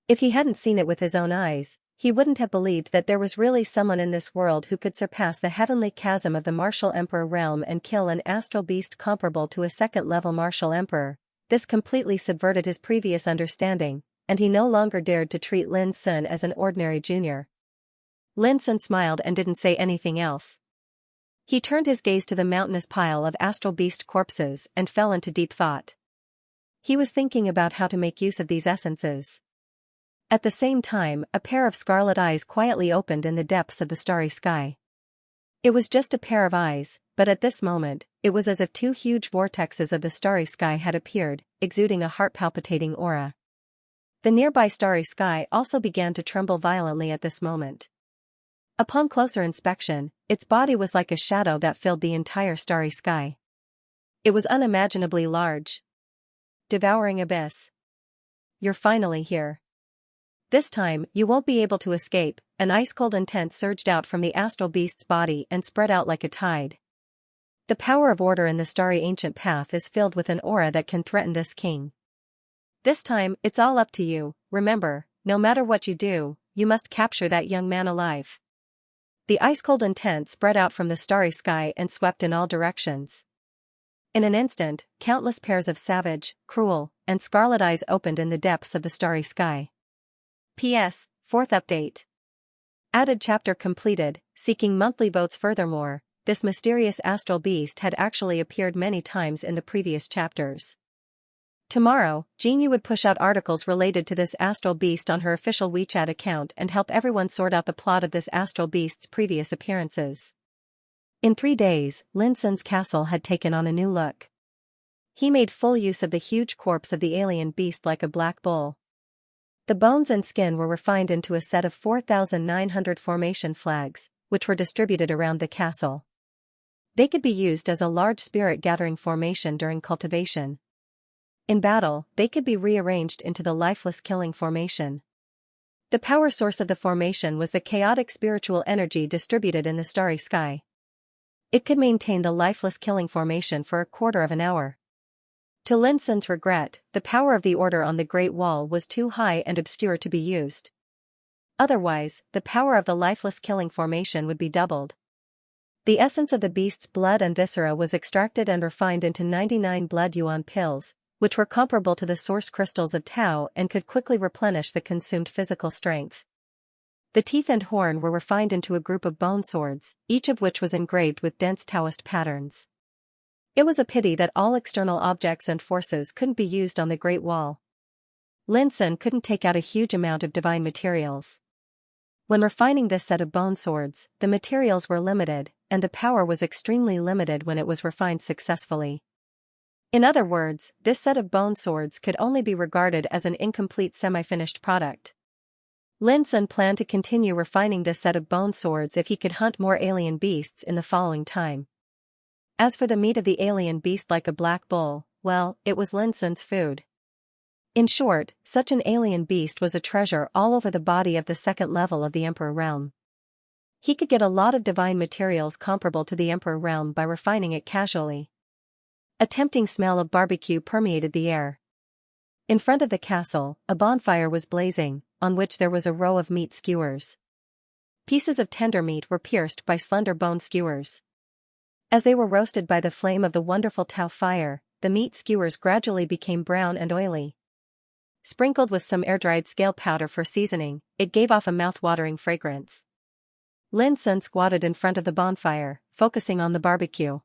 If he hadn't seen it with his own eyes, he wouldn't have believed that there was really someone in this world who could surpass the heavenly chasm of the martial emperor realm and kill an astral beast comparable to a second-level martial emperor. This completely subverted his previous understanding, and he no longer dared to treat Lin Sun as an ordinary junior. Lin Sun smiled and didn't say anything else. He turned his gaze to the mountainous pile of astral beast corpses and fell into deep thought. He was thinking about how to make use of these essences. At the same time, a pair of scarlet eyes quietly opened in the depths of the starry sky. It was just a pair of eyes, but at this moment, it was as if two huge vortexes of the starry sky had appeared, exuding a heart-palpitating aura. The nearby starry sky also began to tremble violently at this moment. Upon closer inspection, its body was like a shadow that filled the entire starry sky. It was unimaginably large. Devouring abyss. You're finally here. This time, you won't be able to escape. An ice-cold intent surged out from the astral beast's body and spread out like a tide. The power of order in the starry ancient path is filled with an aura that can threaten this king. This time, it's all up to you. Remember, no matter what you do, you must capture that young man alive. The ice-cold intent spread out from the starry sky and swept in all directions. In an instant, countless pairs of savage, cruel, and scarlet eyes opened in the depths of the starry sky. P.S. 4th update. Added chapter completed, seeking monthly votes. Furthermore, this mysterious astral beast had actually appeared many times in the previous chapters. Tomorrow, Xianxia would push out articles related to this astral beast on her official WeChat account and help everyone sort out the plot of this astral beast's previous appearances. In 3 days, Lin Sun's castle had taken on a new look. He made full use of the huge corpse of the alien beast like a black bull. The bones and skin were refined into a set of 4,900 formation flags, which were distributed around the castle. They could be used as a large spirit-gathering formation during cultivation. In battle, they could be rearranged into the lifeless killing formation. The power source of the formation was the chaotic spiritual energy distributed in the starry sky. It could maintain the lifeless killing formation for a quarter of an hour. To Lin Sun's regret, the power of the order on the Great Wall was too high and obscure to be used. Otherwise, the power of the lifeless killing formation would be doubled. The essence of the beast's blood and viscera was extracted and refined into 99 blood yuan pills, which were comparable to the source crystals of Tao and could quickly replenish the consumed physical strength. The teeth and horn were refined into a group of bone swords, each of which was engraved with dense Taoist patterns. It was a pity that all external objects and forces couldn't be used on the Great Wall. Lin Sun couldn't take out a huge amount of divine materials. When refining this set of bone swords, the materials were limited, and the power was extremely limited when it was refined successfully. In other words, this set of bone swords could only be regarded as an incomplete semi-finished product. Lin Sun planned to continue refining this set of bone swords if he could hunt more alien beasts in the following time. As for the meat of the alien beast like a black bull, well, it was Lin Sun's food. In short, such an alien beast was a treasure all over the body of the second level of the Emperor Realm. He could get a lot of divine materials comparable to the Emperor Realm by refining it casually. A tempting smell of barbecue permeated the air. In front of the castle, a bonfire was blazing, on which there was a row of meat skewers. Pieces of tender meat were pierced by slender bone skewers. As they were roasted by the flame of the wonderful Tao fire, the meat skewers gradually became brown and oily. Sprinkled with some air-dried scale powder for seasoning, it gave off a mouth-watering fragrance. Lin Sun squatted in front of the bonfire, focusing on the barbecue.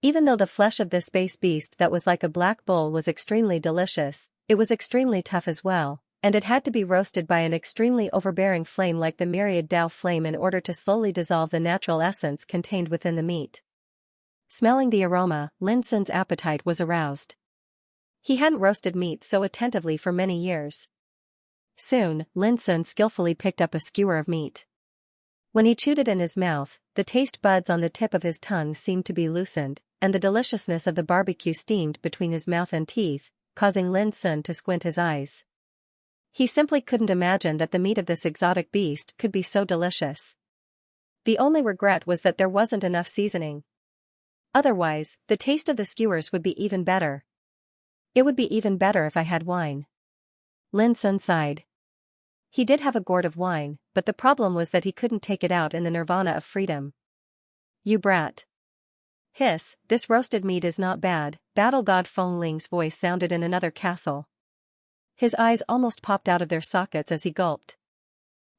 Even though the flesh of this space beast that was like a black bull was extremely delicious, it was extremely tough as well, and it had to be roasted by an extremely overbearing flame like the myriad Tao flame in order to slowly dissolve the natural essence contained within the meat. Smelling the aroma, Lin Sun's appetite was aroused. He hadn't roasted meat so attentively for many years. Soon, Lin Sun skillfully picked up a skewer of meat. When he chewed it in his mouth, the taste buds on the tip of his tongue seemed to be loosened, and the deliciousness of the barbecue steamed between his mouth and teeth, causing Lin Sun to squint his eyes. He simply couldn't imagine that the meat of this exotic beast could be so delicious. The only regret was that there wasn't enough seasoning. Otherwise, the taste of the skewers would be even better. It would be even better if I had wine. Lin Sun sighed. He did have a gourd of wine, but the problem was that he couldn't take it out in the nirvana of freedom. You brat. Hiss, this roasted meat is not bad, Battle God Feng Ling's voice sounded in another castle. His eyes almost popped out of their sockets as he gulped.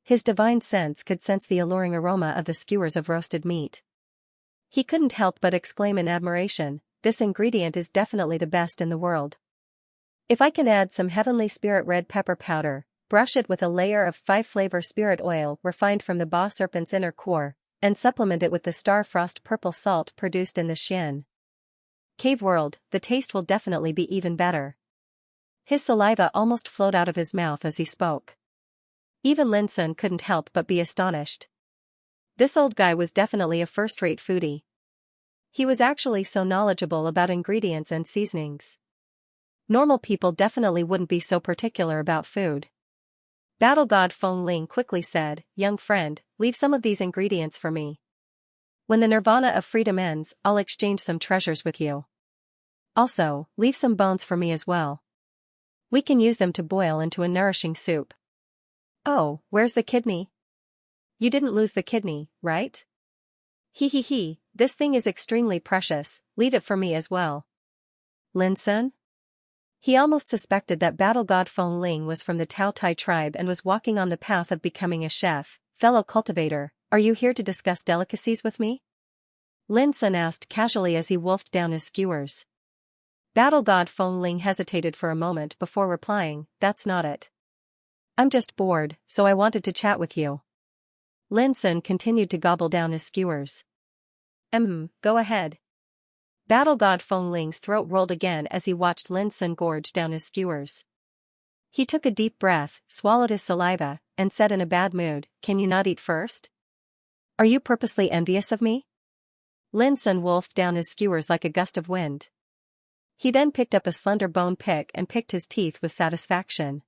His divine sense could sense the alluring aroma of the skewers of roasted meat. He couldn't help but exclaim in admiration, this ingredient is definitely the best in the world. If I can add some heavenly spirit red pepper powder, brush it with a layer of 5-flavor spirit oil refined from the Ba serpent's inner core, and supplement it with the star frost purple salt produced in the Xian Cave world, the taste will definitely be even better. His saliva almost flowed out of his mouth as he spoke. Even Lin Sun couldn't help but be astonished. This old guy was definitely a first-rate foodie. He was actually so knowledgeable about ingredients and seasonings. Normal people definitely wouldn't be so particular about food. Battle God Feng Ling quickly said, "Young friend, leave some of these ingredients for me. When the nirvana of freedom ends, I'll exchange some treasures with you. Also, leave some bones for me as well. We can use them to boil into a nourishing soup." "Oh, where's the kidney?" "You didn't lose the kidney, right?" He, this thing is extremely precious, leave it for me as well." Lin Sun? He almost suspected that Battle God Feng Ling was from the Tao Tai tribe and was walking on the path of becoming a chef. "Fellow cultivator, are you here to discuss delicacies with me?" Lin Sun asked casually as he wolfed down his skewers. Battle God Feng Ling hesitated for a moment before replying, "That's not it. I'm just bored, so I wanted to chat with you." Lin Sun continued to gobble down his skewers. Go ahead." Battle God Feng Ling's throat rolled again as he watched Lin Sun gorge down his skewers. He took a deep breath, swallowed his saliva, and said in a bad mood, "Can you not eat first? Are you purposely envious of me?" Lin Sun wolfed down his skewers like a gust of wind. He then picked up a slender bone pick and picked his teeth with satisfaction.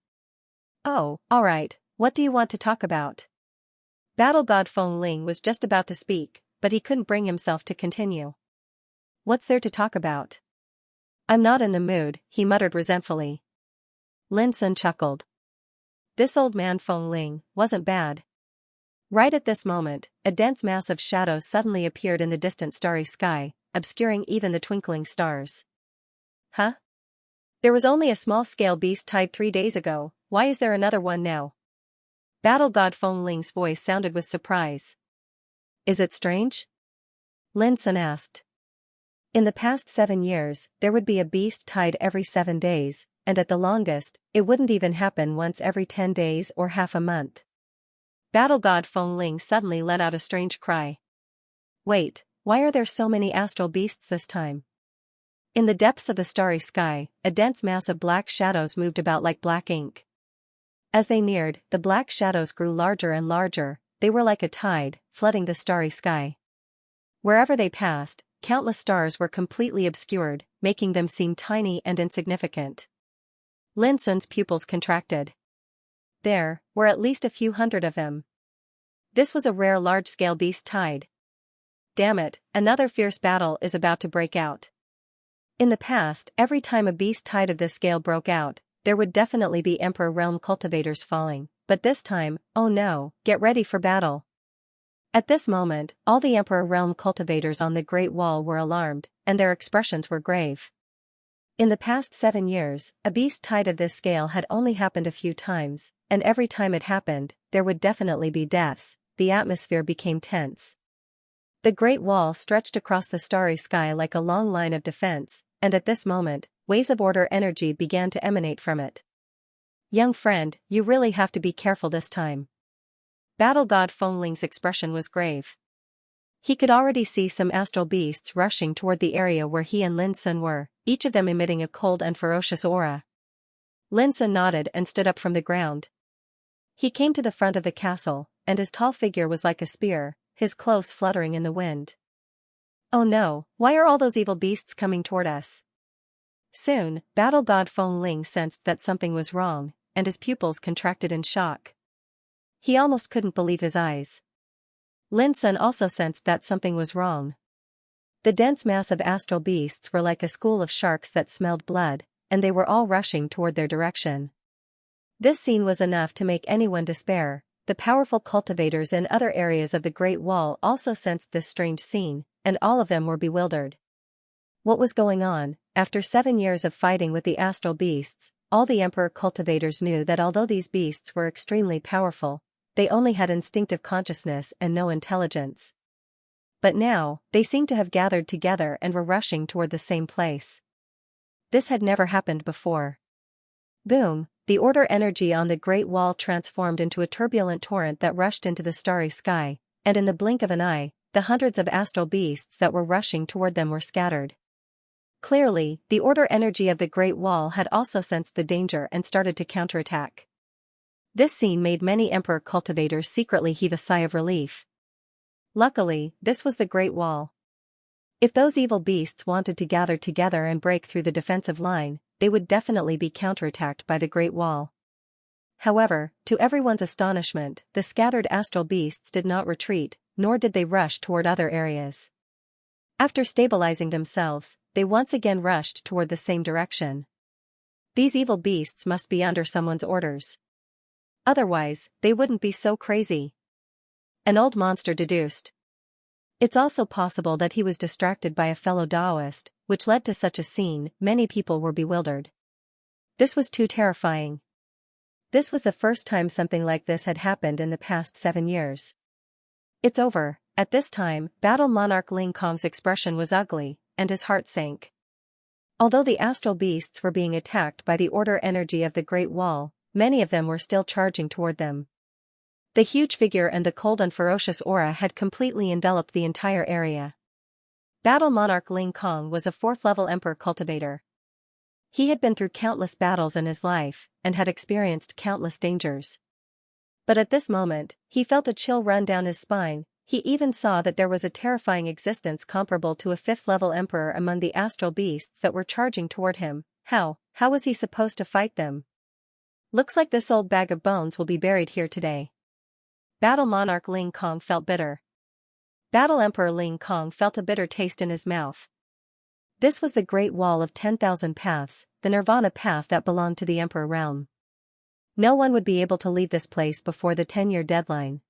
"Oh, alright, what do you want to talk about?" Battle God Feng Ling was just about to speak, but he couldn't bring himself to continue. "What's there to talk about?" "I'm not in the mood," he muttered resentfully. Lin Sun chuckled. This old man Feng Ling wasn't bad. Right at this moment, a dense mass of shadows suddenly appeared in the distant starry sky, obscuring even the twinkling stars. "Huh? There was only a small-scale beast tied 3 days ago, why is there another one now?" Battle God Feng Ling's voice sounded with surprise. "Is it strange?" Lin Sun asked. In the past 7 years, there would be a beast tied every 7 days, and at the longest, it wouldn't even happen once every 10 days or half a month. Battle God Feng Ling suddenly let out a strange cry. "Wait, why are there so many astral beasts this time?" In the depths of the starry sky, a dense mass of black shadows moved about like black ink. As they neared, the black shadows grew larger and larger, they were like a tide, flooding the starry sky. Wherever they passed, countless stars were completely obscured, making them seem tiny and insignificant. Lin Sun's pupils contracted. There were at least a few hundred of them. This was a rare large-scale beast tide. Damn it, another fierce battle is about to break out. In the past, every time a beast tide of this scale broke out, there would definitely be Emperor Realm cultivators falling, but this time, oh no, get ready for battle. At this moment, all the Emperor Realm cultivators on the Great Wall were alarmed, and their expressions were grave. In the past 7 years, a beast tide of this scale had only happened a few times, and every time it happened, there would definitely be deaths. The atmosphere became tense. The Great Wall stretched across the starry sky like a long line of defense, and at this moment, waves of order energy began to emanate from it. "Young friend, you really have to be careful this time." Battle God Feng Ling's expression was grave. He could already see some astral beasts rushing toward the area where he and Lin Sun were, each of them emitting a cold and ferocious aura. Lin Sun nodded and stood up from the ground. He came to the front of the castle, and his tall figure was like a spear, his clothes fluttering in the wind. "Oh no, why are all those evil beasts coming toward us?" Soon, Battle God Feng Ling sensed that something was wrong, and his pupils contracted in shock. He almost couldn't believe his eyes. Lin Sun also sensed that something was wrong. The dense mass of astral beasts were like a school of sharks that smelled blood, and they were all rushing toward their direction. This scene was enough to make anyone despair. The powerful cultivators in other areas of the Great Wall also sensed this strange scene, and all of them were bewildered. What was going on? After 7 years of fighting with the astral beasts, all the Emperor cultivators knew that although these beasts were extremely powerful, they only had instinctive consciousness and no intelligence. But now, they seemed to have gathered together and were rushing toward the same place. This had never happened before. Boom! The order energy on the Great Wall transformed into a turbulent torrent that rushed into the starry sky, and in the blink of an eye, the hundreds of astral beasts that were rushing toward them were scattered. Clearly, the order energy of the Great Wall had also sensed the danger and started to counterattack. This scene made many Emperor cultivators secretly heave a sigh of relief. Luckily, this was the Great Wall. If those evil beasts wanted to gather together and break through the defensive line, they would definitely be counterattacked by the Great Wall. However, to everyone's astonishment, the scattered astral beasts did not retreat, nor did they rush toward other areas. After stabilizing themselves, they once again rushed toward the same direction. These evil beasts must be under someone's orders. Otherwise, they wouldn't be so crazy. An old monster deduced. It's also possible that he was distracted by a fellow Taoist, which led to such a scene. Many people were bewildered. This was too terrifying. This was the first time something like this had happened in the past 7 years. It's over. At this time, Battle Monarch Ling Kong's expression was ugly, and his heart sank. Although the astral beasts were being attacked by the order energy of the Great Wall, many of them were still charging toward them. The huge figure and the cold and ferocious aura had completely enveloped the entire area. Battle Monarch Ling Kong was a 4th-level Emperor cultivator. He had been through countless battles in his life, and had experienced countless dangers. But at this moment, he felt a chill run down his spine. He even saw that there was a terrifying existence comparable to a 5th-level emperor among the astral beasts that were charging toward him. How was he supposed to fight them? Looks like this old bag of bones will be buried here today. Battle Monarch Ling Kong felt bitter. Battle Emperor Ling Kong felt a bitter taste in his mouth. This was the Great Wall of 10,000 Paths, the Nirvana path that belonged to the Emperor realm. No one would be able to leave this place before the 10-year deadline.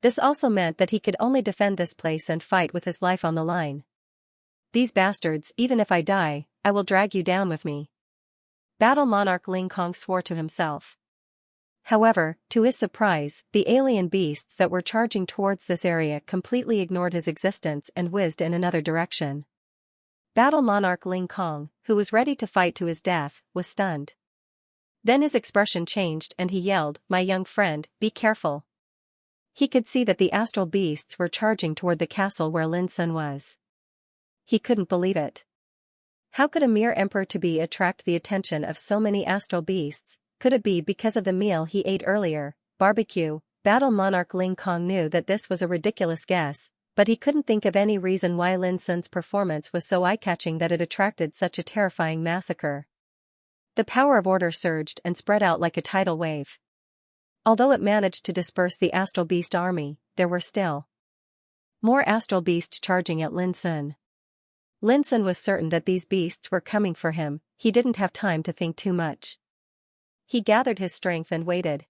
This also meant that he could only defend this place and fight with his life on the line. These bastards, even if I die, I will drag you down with me. Battle Monarch Ling Kong swore to himself. However, to his surprise, the alien beasts that were charging towards this area completely ignored his existence and whizzed in another direction. Battle Monarch Ling Kong, who was ready to fight to his death, was stunned. Then his expression changed and he yelled, "My young friend, be careful." He could see that the astral beasts were charging toward the castle where Lin Sun was. He couldn't believe it. How could a mere emperor-to-be attract the attention of so many astral beasts? Could it be because of the meal he ate earlier, barbecue? Battle Monarch Ling Kong knew that this was a ridiculous guess, but he couldn't think of any reason why Lin Sun's performance was so eye-catching that it attracted such a terrifying massacre. The power of order surged and spread out like a tidal wave. Although it managed to disperse the astral beast army, there were still more astral beasts charging at Lin Sun. Lin Sun was certain that these beasts were coming for him. He didn't have time to think too much. He gathered his strength and waited.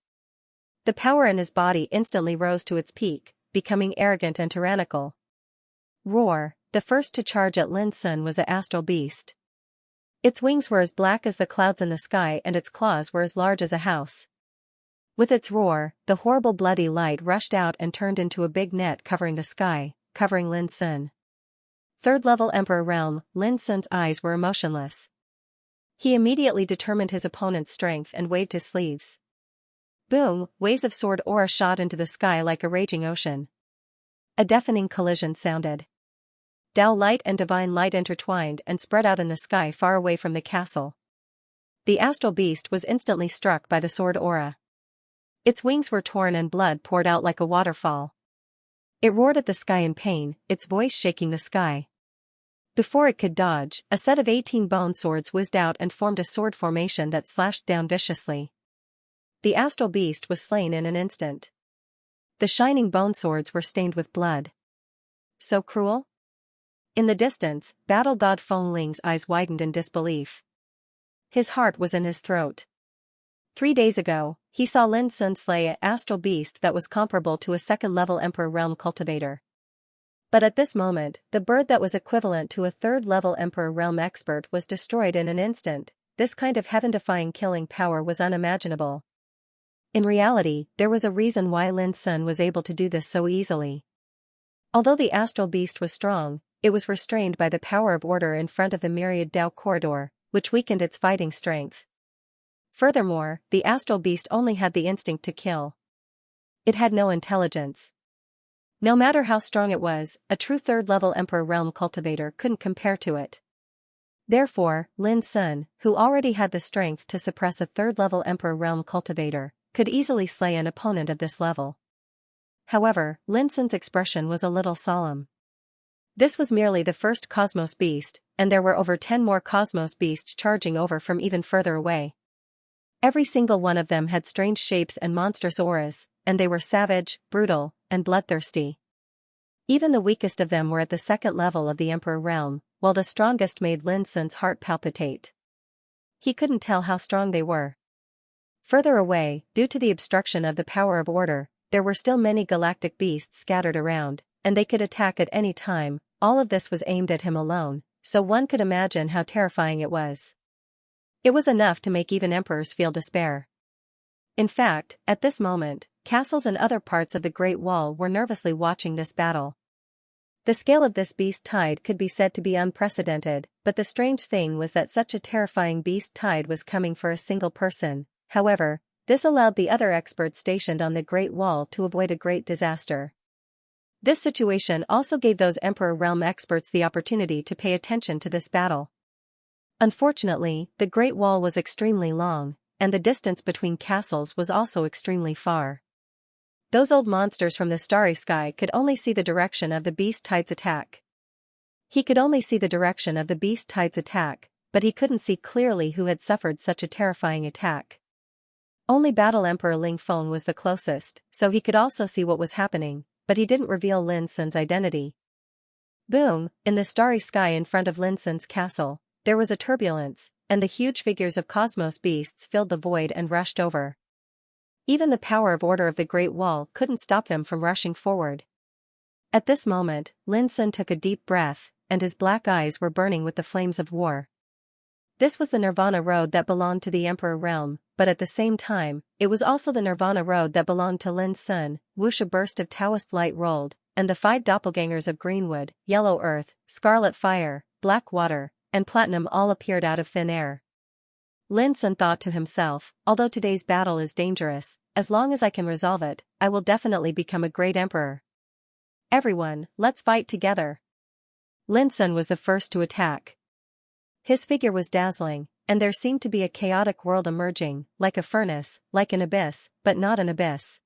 The power in his body instantly rose to its peak, becoming arrogant and tyrannical. Roar! The first to charge at Lin Sun was an astral beast. Its wings were as black as the clouds in the sky and its claws were as large as a house. With its roar, the horrible bloody light rushed out and turned into a big net covering the sky, covering Lin Sun. 3rd-level Emperor realm. Lin Sun's eyes were emotionless. He immediately determined his opponent's strength and waved his sleeves. Boom! Waves of sword aura shot into the sky like a raging ocean. A deafening collision sounded. Tao light and divine light intertwined and spread out in the sky far away from the castle. The astral beast was instantly struck by the sword aura. Its wings were torn and blood poured out like a waterfall. It roared at the sky in pain, its voice shaking the sky. Before it could dodge, a set of 18 bone swords whizzed out and formed a sword formation that slashed down viciously. The astral beast was slain in an instant. The shining bone swords were stained with blood. So cruel? In the distance, battle god Feng Ling's eyes widened in disbelief. His heart was in his throat. 3 days ago, he saw Lin Sun slay an astral beast that was comparable to a 2nd-level Emperor realm cultivator. But at this moment, the bird that was equivalent to a 3rd-level Emperor realm expert was destroyed in an instant. This kind of heaven-defying killing power was unimaginable. In reality, there was a reason why Lin Sun was able to do this so easily. Although the astral beast was strong, it was restrained by the power of order in front of the myriad Tao corridor, which weakened its fighting strength. Furthermore, the astral beast only had the instinct to kill. It had no intelligence. No matter how strong it was, a true 3rd-level Emperor realm cultivator couldn't compare to it. Therefore, Lin Sun, who already had the strength to suppress a 3rd-level Emperor realm cultivator, could easily slay an opponent of this level. However, Lin Sun's expression was a little solemn. This was merely the first cosmos beast, and there were over 10 more cosmos beasts charging over from even further away. Every single one of them had strange shapes and monstrous auras, and they were savage, brutal, and bloodthirsty. Even the weakest of them were at the second level of the Emperor realm, while the strongest made Lin Sun's heart palpitate. He couldn't tell how strong they were. Further away, due to the obstruction of the power of order, there were still many galactic beasts scattered around, and they could attack at any time. All of this was aimed at him alone, so one could imagine how terrifying it was. It was enough to make even emperors feel despair. In fact, at this moment, castles and other parts of the Great Wall were nervously watching this battle. The scale of this beast tide could be said to be unprecedented, but the strange thing was that such a terrifying beast tide was coming for a single person. However, this allowed the other experts stationed on the Great Wall to avoid a great disaster. This situation also gave those Emperor Realm experts the opportunity to pay attention to this battle. Unfortunately, the Great Wall was extremely long, and the distance between castles was also extremely far. Those old monsters from the starry sky could only see the direction of the beast tide's attack. He could only see the direction of the beast tide's attack, but he couldn't see clearly who had suffered such a terrifying attack. Only Battle Emperor Ling Feng was the closest, so he could also see what was happening, but he didn't reveal Lin Sun's identity. Boom! In the starry sky in front of Lin Sun's castle, there was a turbulence, and the huge figures of cosmos beasts filled the void and rushed over. Even the power of order of the Great Wall couldn't stop them from rushing forward. At this moment, Lin Sun took a deep breath, and his black eyes were burning with the flames of war. This was the Nirvana road that belonged to the Emperor realm, but at the same time, it was also the Nirvana road that belonged to Lin Sun. Whoosh, a burst of Taoist light rolled, and the 5 doppelgangers of greenwood, yellow earth, scarlet fire, black water, and platinum all appeared out of thin air. Lin Sun thought to himself, although today's battle is dangerous, as long as I can resolve it, I will definitely become a great emperor. Everyone, let's fight together. Lin Sun was the first to attack. His figure was dazzling, and there seemed to be a chaotic world emerging, like a furnace, like an abyss, but not an abyss.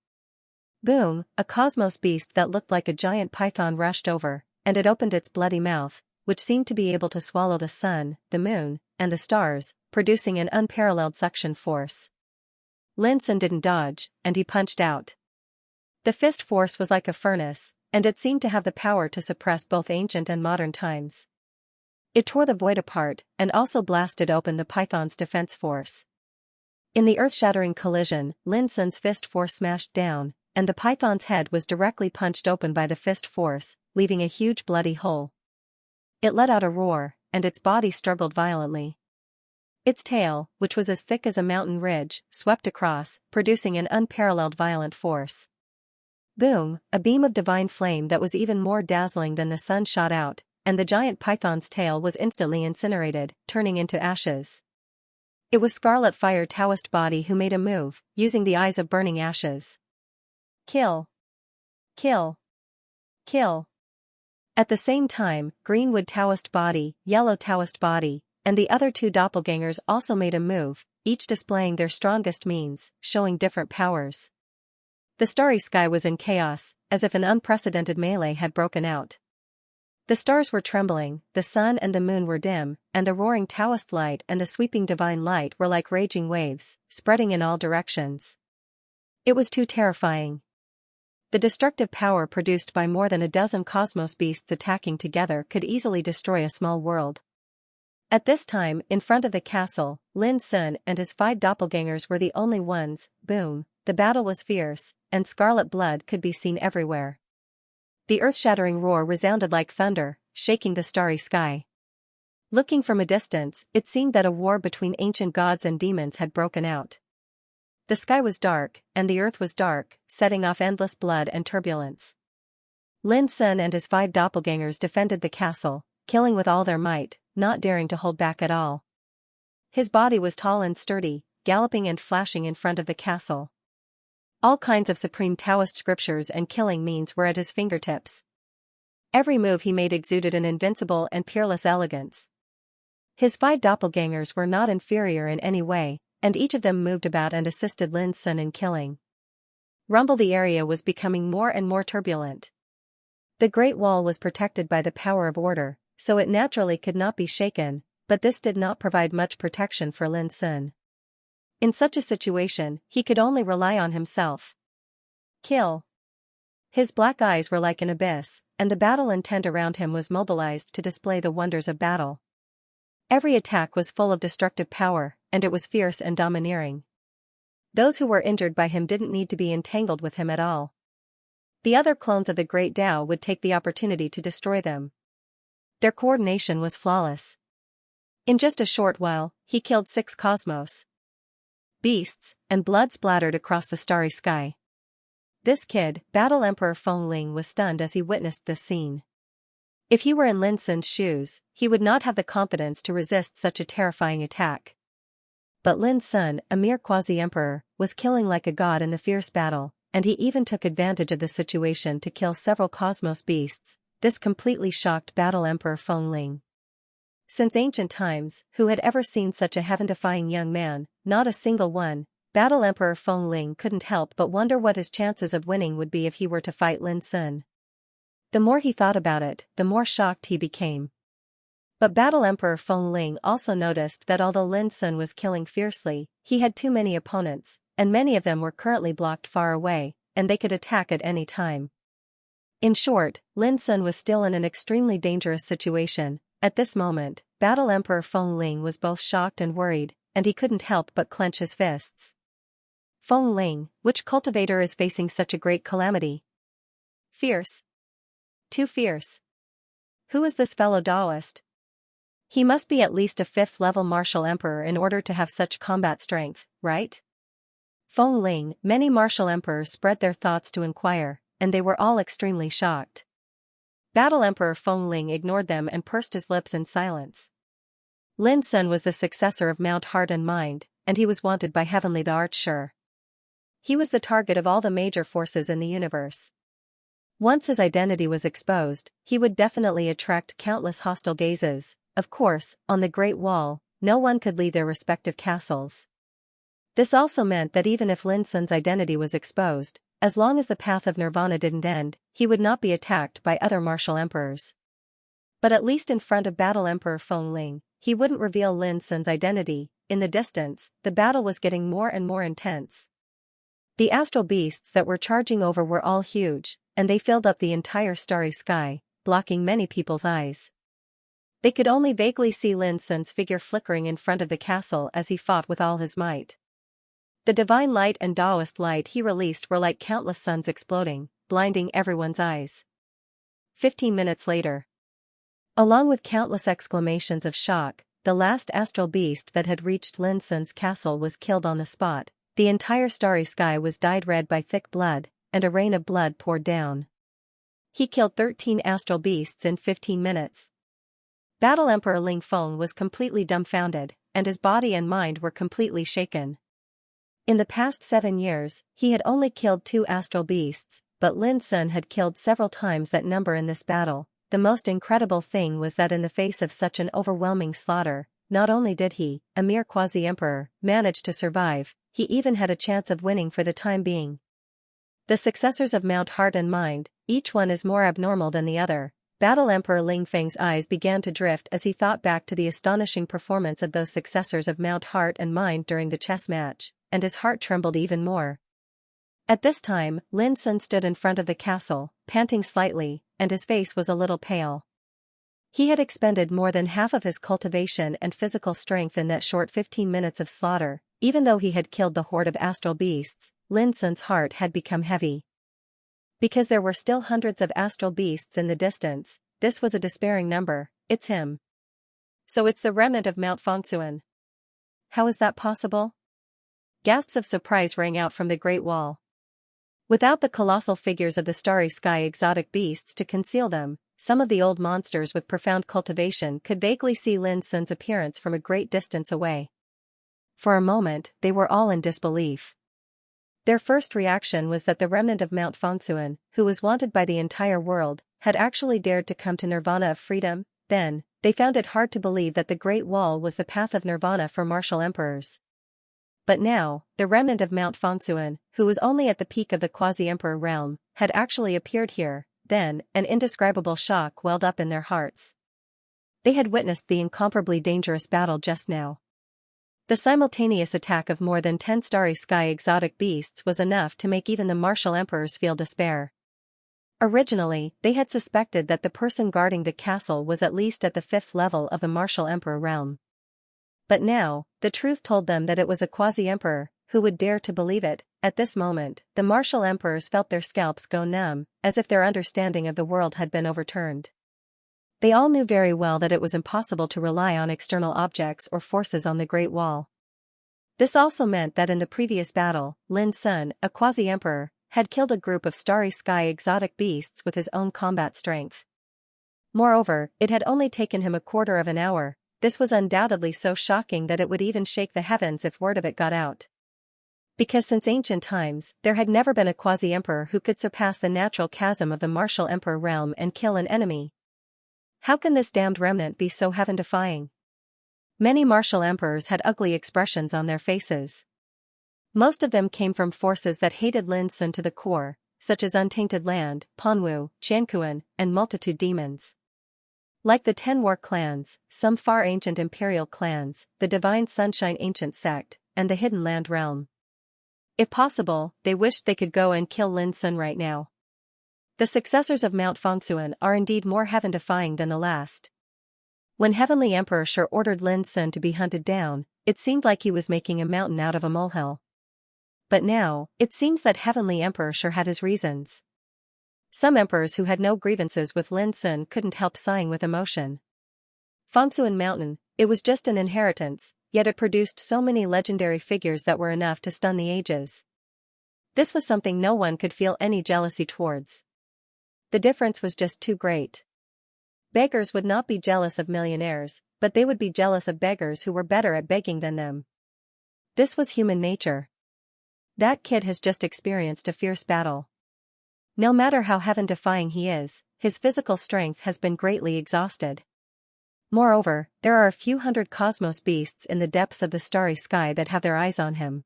Boom! A cosmos beast that looked like a giant python rushed over, and it opened its bloody mouth, which seemed to be able to swallow the sun, the moon, and the stars, producing an unparalleled suction force. Lin Sun didn't dodge, and he punched out. The fist force was like a furnace, and it seemed to have the power to suppress both ancient and modern times. It tore the void apart, and also blasted open the python's defense force. In the earth-shattering collision, Lin Sun's fist force smashed down, and the python's head was directly punched open by the fist force, leaving a huge bloody hole. It let out a roar, and its body struggled violently. Its tail, which was as thick as a mountain ridge, swept across, producing an unparalleled violent force. Boom! A beam of divine flame that was even more dazzling than the sun shot out, and the giant python's tail was instantly incinerated, turning into ashes. It was Scarlet Fire Taoist Body who made a move, using the eyes of burning ashes. Kill! Kill! Kill! At the same time, Greenwood Taoist Body, Yellow Taoist Body, and the other 2 doppelgangers also made a move, each displaying their strongest means, showing different powers. The starry sky was in chaos, as if an unprecedented melee had broken out. The stars were trembling, the sun and the moon were dim, and the roaring Taoist light and the sweeping divine light were like raging waves, spreading in all directions. It was too terrifying. The destructive power produced by more than a dozen cosmos beasts attacking together could easily destroy a small world. At this time, in front of the castle, Lin Sun and his 5 doppelgangers were the only ones. Boom! The battle was fierce, and scarlet blood could be seen everywhere. The earth-shattering roar resounded like thunder, shaking the starry sky. Looking from a distance, it seemed that a war between ancient gods and demons had broken out. The sky was dark, and the earth was dark, setting off endless blood and turbulence. Lin Sun and his 5 doppelgangers defended the castle, killing with all their might, not daring to hold back at all. His body was tall and sturdy, galloping and flashing in front of the castle. All kinds of supreme Taoist scriptures and killing means were at his fingertips. Every move he made exuded an invincible and peerless elegance. His 5 doppelgangers were not inferior in any way, and each of them moved about and assisted Lin Sun in killing. rumble. The area was becoming more and more turbulent. The Great Wall was protected by the power of order, so it naturally could not be shaken, but this did not provide much protection for Lin Sun. In such a situation, he could only rely on himself. Kill. His black eyes were like an abyss, and the battle intent around him was mobilized to display the wonders of battle. Every attack was full of destructive power, and it was fierce and domineering. Those who were injured by him didn't need to be entangled with him at all. The other clones of the Great Tao would take the opportunity to destroy them. Their coordination was flawless. In just a short while, he killed 6 cosmos beasts, and blood splattered across the starry sky. This kid, Battle Emperor Feng Ling, was stunned as he witnessed this scene. If he were in Lin Sun's shoes, he would not have the confidence to resist such a terrifying attack. But Lin Sun, a mere quasi-emperor, was killing like a god in the fierce battle, and he even took advantage of the situation to kill several cosmos beasts. This completely shocked Battle Emperor Feng Ling. Since ancient times, who had ever seen such a heaven-defying young man? Not a single one. Battle Emperor Feng Ling couldn't help but wonder what his chances of winning would be if he were to fight Lin Sun. The more he thought about it, the more shocked he became. But Battle Emperor Feng Ling also noticed that although Lin Sun was killing fiercely, he had too many opponents, and many of them were currently blocked far away, and they could attack at any time. In short, Lin Sun was still in an extremely dangerous situation. At this moment, Battle Emperor Feng Ling was both shocked and worried, and he couldn't help but clench his fists. Feng Ling, which cultivator is facing such a great calamity? Fierce. Too fierce. Who is this fellow Taoist? He must be at least a 5th-level martial emperor in order to have such combat strength, right? Feng Ling. Many martial emperors spread their thoughts to inquire, and they were all extremely shocked. Battle Emperor Feng Ling ignored them and pursed his lips in silence. Lin Sun was the successor of Mount Heart and Mind, and he was wanted by Heavenly the Archer. He was the target of all the major forces in the universe. Once his identity was exposed, he would definitely attract countless hostile gazes. Of course, on the Great Wall, no one could leave their respective castles. This also meant that even if Lin Sun's identity was exposed, as long as the path of nirvana didn't end, he would not be attacked by other martial emperors. But at least in front of Battle Emperor Feng Ling, he wouldn't reveal Lin Sun's identity. In the distance, the battle was getting more and more intense. The astral beasts that were charging over were all huge, and they filled up the entire starry sky, blocking many people's eyes. They could only vaguely see Lin Sun's figure flickering in front of the castle as he fought with all his might. The divine light and Taoist light he released were like countless suns exploding, blinding everyone's eyes. 15 minutes later. Along with countless exclamations of shock, the last astral beast that had reached Lin Sun's castle was killed on the spot. The entire starry sky was dyed red by thick blood, and a rain of blood poured down. He killed 13 astral beasts in 15 minutes. Battle Emperor Ling Feng was completely dumbfounded, and his body and mind were completely shaken. In the past 7 years, he had only killed 2 astral beasts, but Lin Sun had killed several times that number in this battle. The most incredible thing was that in the face of such an overwhelming slaughter, not only did he, a mere quasi-emperor, manage to survive, he even had a chance of winning for the time being. The successors of Mount Heart and Mind, each one is more abnormal than the other. Battle Emperor Ling Feng's eyes began to drift as he thought back to the astonishing performance of those successors of Mount Heart and Mind during the chess match, and his heart trembled even more. At this time, Lin Sun stood in front of the castle, panting slightly, and his face was a little pale. He had expended more than half of his cultivation and physical strength in that short 15 minutes of slaughter. Even though he had killed the horde of astral beasts, Lin Sun's heart had become heavy. Because there were still hundreds of astral beasts in the distance, this was a despairing number. It's him. So it's the remnant of Mount Fengsuan. How is that possible? Gasps of surprise rang out from the Great Wall. Without the colossal figures of the starry sky exotic beasts to conceal them, some of the old monsters with profound cultivation could vaguely see Lin Sun's appearance from a great distance away. For a moment, they were all in disbelief. Their first reaction was that the remnant of Mount Fengsuan, who was wanted by the entire world, had actually dared to come to nirvana of freedom. Then, they found it hard to believe that the Great Wall was the path of nirvana for martial emperors. But now, the remnant of Mount Fangsuan, who was only at the peak of the quasi-emperor realm, had actually appeared here. Then, an indescribable shock welled up in their hearts. They had witnessed the incomparably dangerous battle just now. The simultaneous attack of more than 10 starry sky exotic beasts was enough to make even the martial emperors feel despair. Originally, they had suspected that the person guarding the castle was at least at the 5th level of the martial emperor realm. But now, the truth told them that it was a quasi-emperor. Who would dare to believe it? At this moment, the martial emperors felt their scalps go numb, as if their understanding of the world had been overturned. They all knew very well that it was impossible to rely on external objects or forces on the Great Wall. This also meant that in the previous battle, Lin Sun, a quasi-emperor, had killed a group of starry sky exotic beasts with his own combat strength. Moreover, it had only taken him a quarter of an hour. This was undoubtedly so shocking that it would even shake the heavens if word of it got out. Because since ancient times, there had never been a quasi-emperor who could surpass the natural chasm of the martial emperor realm and kill an enemy. How can this damned remnant be so heaven-defying? Many martial emperors had ugly expressions on their faces. Most of them came from forces that hated Lin Sun to the core, such as Untainted Land, Panwu, Qianquan, and multitude demons. Like the 10 war clans, some far ancient imperial clans, the Divine Sunshine ancient sect, and the Hidden Land realm. If possible, they wished they could go and kill Lin Sun right now. The successors of Mount Fangsuan are indeed more heaven-defying than the last. When Heavenly Emperor Shi ordered Lin Sun to be hunted down, it seemed like he was making a mountain out of a molehill. But now, it seems that Heavenly Emperor Shi had his reasons. Some emperors who had no grievances with Lin Sun couldn't help sighing with emotion. Fangsuan Mountain, it was just an inheritance, yet it produced so many legendary figures that were enough to stun the ages. This was something no one could feel any jealousy towards. The difference was just too great. Beggars would not be jealous of millionaires, but they would be jealous of beggars who were better at begging than them. This was human nature. That kid has just experienced a fierce battle. No matter how heaven-defying he is, his physical strength has been greatly exhausted. Moreover, there are a few hundred cosmos beasts in the depths of the starry sky that have their eyes on him.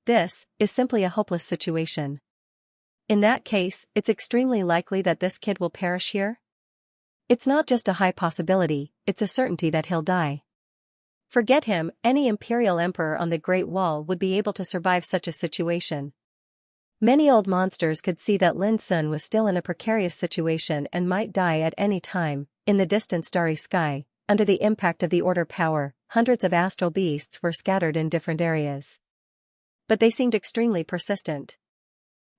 This is simply a hopeless situation. In that case, it's extremely likely that this kid will perish here. It's not just a high possibility, it's a certainty that he'll die. Forget him, any imperial emperor on the Great Wall would be able to survive such a situation. Many old monsters could see that Lin Sun was still in a precarious situation and might die at any time. In the distant starry sky, under the impact of the order power, hundreds of astral beasts were scattered in different areas. But they seemed extremely persistent.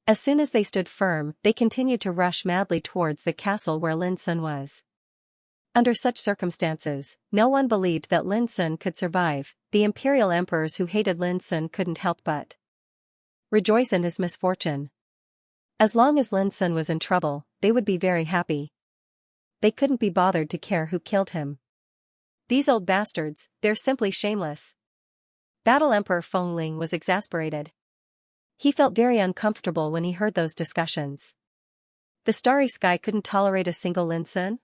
As soon as they stood firm, they continued to rush madly towards the castle where Lin Sun was. Under such circumstances, no one believed that Lin Sun could survive. The imperial emperors who hated Lin Sun couldn't help but rejoice in his misfortune. As long as Lin Sun was in trouble, they would be very happy. They couldn't be bothered to care who killed him. These old bastards, they're simply shameless. Battle Emperor Fengling was exasperated. He felt very uncomfortable when he heard those discussions. The starry sky couldn't tolerate a single Lin Sun?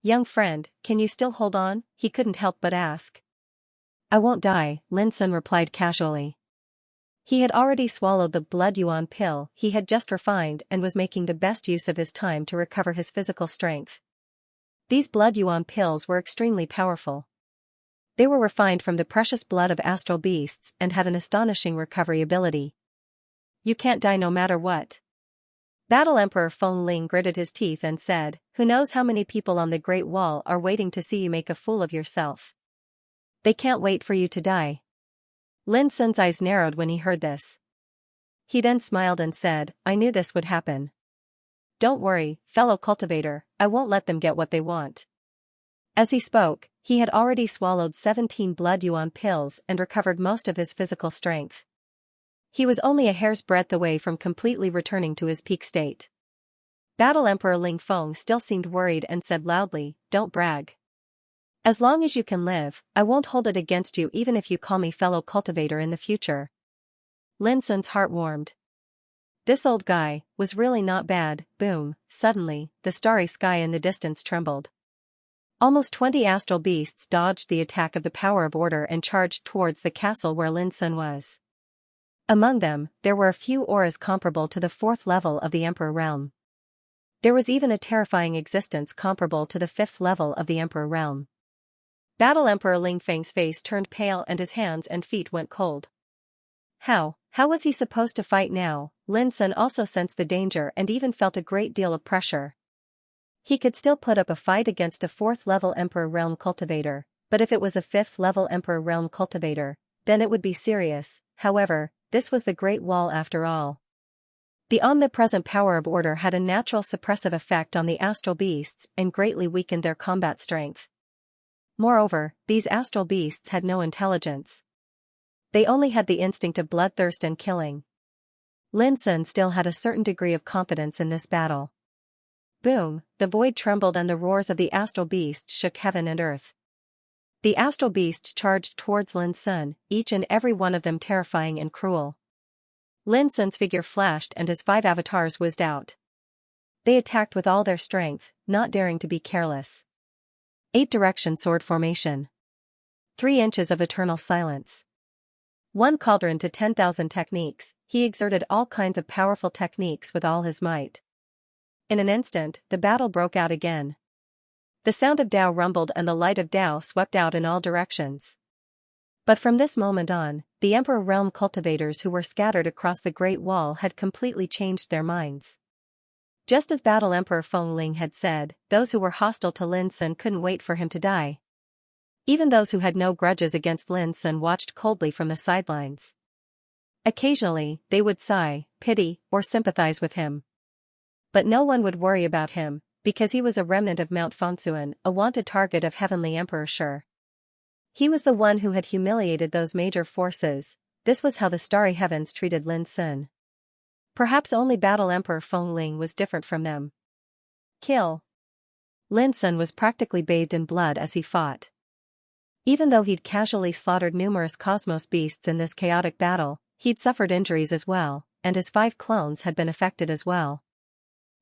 Young friend, can you still hold on? He couldn't help but ask. I won't die, Lin Sun replied casually. He had already swallowed the blood yuan pill he had just refined and was making the best use of his time to recover his physical strength. These blood yuan pills were extremely powerful. They were refined from the precious blood of astral beasts and had an astonishing recovery ability. You can't die no matter what. Battle Emperor Fengling gritted his teeth and said, who knows how many people on the Great Wall are waiting to see you make a fool of yourself. They can't wait for you to die. Lin Sun's eyes narrowed when he heard this. He then smiled and said, I knew this would happen. Don't worry, fellow cultivator, I won't let them get what they want. As he spoke, he had already swallowed 17 blood yuan pills and recovered most of his physical strength. He was only a hair's breadth away from completely returning to his peak state. Battle Emperor Ling Feng still seemed worried and said loudly, don't brag. As long as you can live, I won't hold it against you even if you call me fellow cultivator in the future. Lin Sun's heart warmed. This old guy was really not bad. Boom, suddenly, the starry sky in the distance trembled. Almost 20 astral beasts dodged the attack of the power of order and charged towards the castle where Lin Sun was. Among them, there were a few auras comparable to the 4th level of the Emperor Realm. There was even a terrifying existence comparable to the 5th level of the Emperor Realm. Battle Emperor Ling Feng's face turned pale and his hands and feet went cold. How was he supposed to fight now? Lin Sun also sensed the danger and even felt a great deal of pressure. He could still put up a fight against a 4th level Emperor Realm cultivator, but if it was a 5th level Emperor Realm cultivator, then it would be serious. However, this was the Great Wall after all. The omnipresent power of order had a natural suppressive effect on the astral beasts and greatly weakened their combat strength. Moreover, these astral beasts had no intelligence. They only had the instinct of bloodthirst and killing. Lin Sun still had a certain degree of confidence in this battle. Boom, the void trembled and the roars of the astral beast shook heaven and earth. The astral beasts charged towards Lin Sun, each and every one of them terrifying and cruel. Lin Sun's figure flashed and his 5 avatars whizzed out. They attacked with all their strength, not daring to be careless. 8-direction sword formation. 3 inches of eternal silence. 1 cauldron to 10,000 techniques. He exerted all kinds of powerful techniques with all his might. In an instant, the battle broke out again. The sound of Tao rumbled and the light of Tao swept out in all directions. But from this moment on, the Emperor Realm cultivators who were scattered across the Great Wall had completely changed their minds. Just as Battle Emperor Feng Ling had said, those who were hostile to Lin Sun couldn't wait for him to die. Even those who had no grudges against Lin Sun watched coldly from the sidelines. Occasionally, they would sigh, pity, or sympathize with him. But no one would worry about him, because he was a remnant of Mount Fengsuan, a wanted target of Heavenly Emperor Shi. He was the one who had humiliated those major forces. This was how the starry heavens treated Lin Sun. Perhaps only Battle Emperor Feng Ling was different from them. Kill. Lin Sun was practically bathed in blood as he fought. Even though he'd casually slaughtered numerous cosmos beasts in this chaotic battle, he'd suffered injuries as well, and his 5 clones had been affected as well.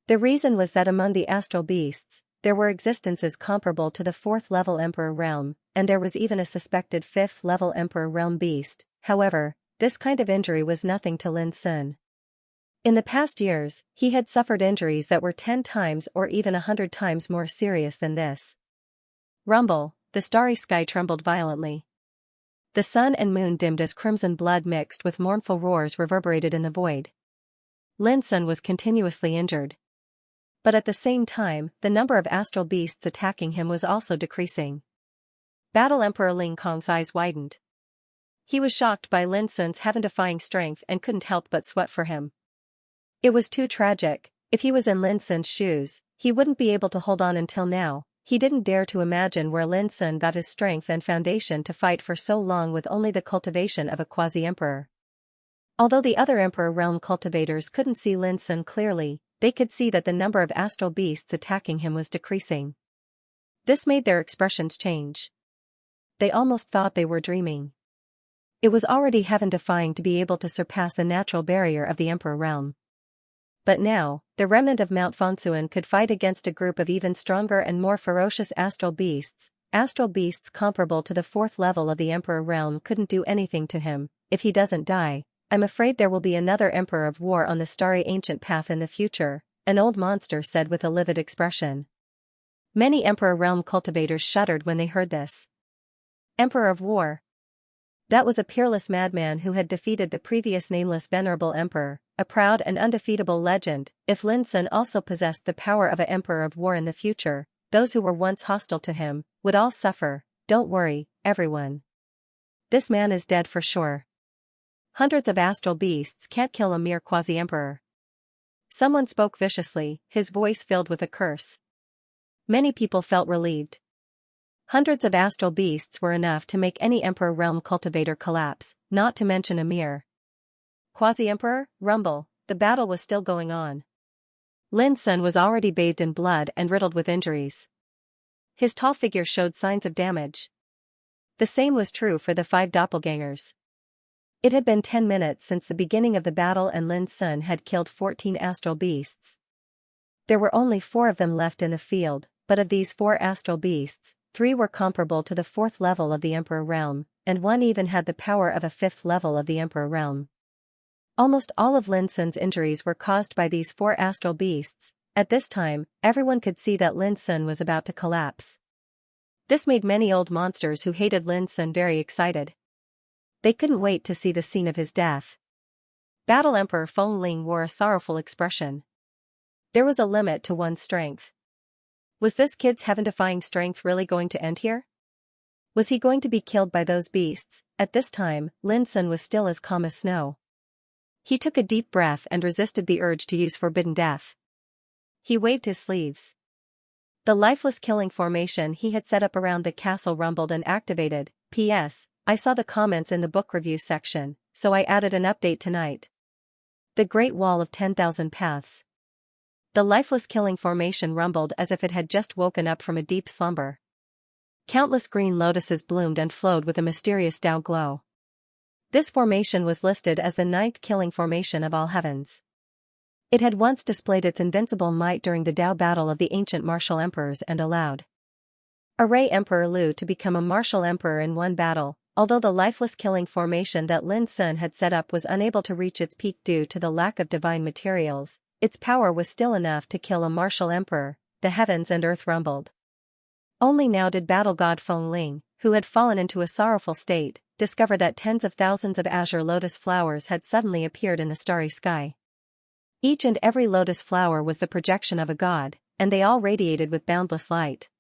The reason was that among the astral beasts, there were existences comparable to the 4th level Emperor Realm, and there was even a suspected 5th level Emperor Realm beast. However, this kind of injury was nothing to Lin Sun. In the past years, he had suffered injuries that were 10 times or even 100 times more serious than this. Rumble, the starry sky trembled violently. The sun and moon dimmed as crimson blood mixed with mournful roars reverberated in the void. Lin Sun was continuously injured. But at the same time, the number of astral beasts attacking him was also decreasing. Battle Emperor Ling Kong's eyes widened. He was shocked by Lin Sun's heaven-defying strength and couldn't help but sweat for him. It was too tragic. If he was in Lin Sun's shoes, he wouldn't be able to hold on until now. He didn't dare to imagine where Lin Sun got his strength and foundation to fight for so long with only the cultivation of a quasi-emperor. Although the other Emperor Realm cultivators couldn't see Lin Sun clearly, they could see that the number of astral beasts attacking him was decreasing. This made their expressions change. They almost thought they were dreaming. It was already heaven-defying to be able to surpass the natural barrier of the Emperor Realm. But now, the remnant of Mount Fengsuan could fight against a group of even stronger and more ferocious astral beasts comparable to the 4th level of the Emperor Realm couldn't do anything to him. If he doesn't die, I'm afraid there will be another Emperor of War on the starry ancient path in the future, an old monster said with a livid expression. Many Emperor Realm cultivators shuddered when they heard this. Emperor of War. That was a peerless madman who had defeated the previous nameless venerable emperor, a proud and undefeatable legend. If Lin Sun also possessed the power of an Emperor of War in the future, those who were once hostile to him would all suffer. Don't worry, everyone. This man is dead for sure. Hundreds of astral beasts can't kill a mere quasi-emperor. Someone spoke viciously, his voice filled with a curse. Many people felt relieved. Hundreds of astral beasts were enough to make any Emperor Realm cultivator collapse, not to mention a mere quasi-emperor. Rumble, the battle was still going on. Lin Sun was already bathed in blood and riddled with injuries. His tall figure showed signs of damage. The same was true for the 5 doppelgangers. It had been 10 minutes since the beginning of the battle and Lin Sun had killed 14 astral beasts. There were only 4 of them left in the field, but of these 4 astral beasts, 3 were comparable to the 4th level of the Emperor realm, and 1 even had the power of a 5th level of the Emperor realm. Almost all of Lin Sun's injuries were caused by these 4 astral beasts. At this time, everyone could see that Lin Sun was about to collapse. This made many old monsters who hated Lin Sun very excited. They couldn't wait to see the scene of his death. Battle Emperor Feng Ling wore a sorrowful expression. There was a limit to one's strength. Was this kid's heaven-defying strength really going to end here? Was he going to be killed by those beasts? At this time, Lin Sun was still as calm as snow. He took a deep breath and resisted the urge to use Forbidden Death. He waved his sleeves. The lifeless killing formation he had set up around the castle rumbled and activated. P.S. I saw the comments in the book review section, so I added an update tonight. The Great Wall of 10,000 Paths. The lifeless killing formation rumbled as if it had just woken up from a deep slumber. Countless green lotuses bloomed and flowed with a mysterious Tao glow. This formation was listed as the 9th killing formation of all heavens. It had once displayed its invincible might during the Tao battle of the ancient martial emperors and allowed Array Emperor Lu to become a martial emperor in one battle. Although the lifeless killing formation that Lin Sun had set up was unable to reach its peak due to the lack of divine materials, its power was still enough to kill a martial emperor. The heavens and earth rumbled. Only now did battle god Feng Ling, who had fallen into a sorrowful state, discover that tens of thousands of azure lotus flowers had suddenly appeared in the starry sky. Each and every lotus flower was the projection of a god, and they all radiated with boundless light.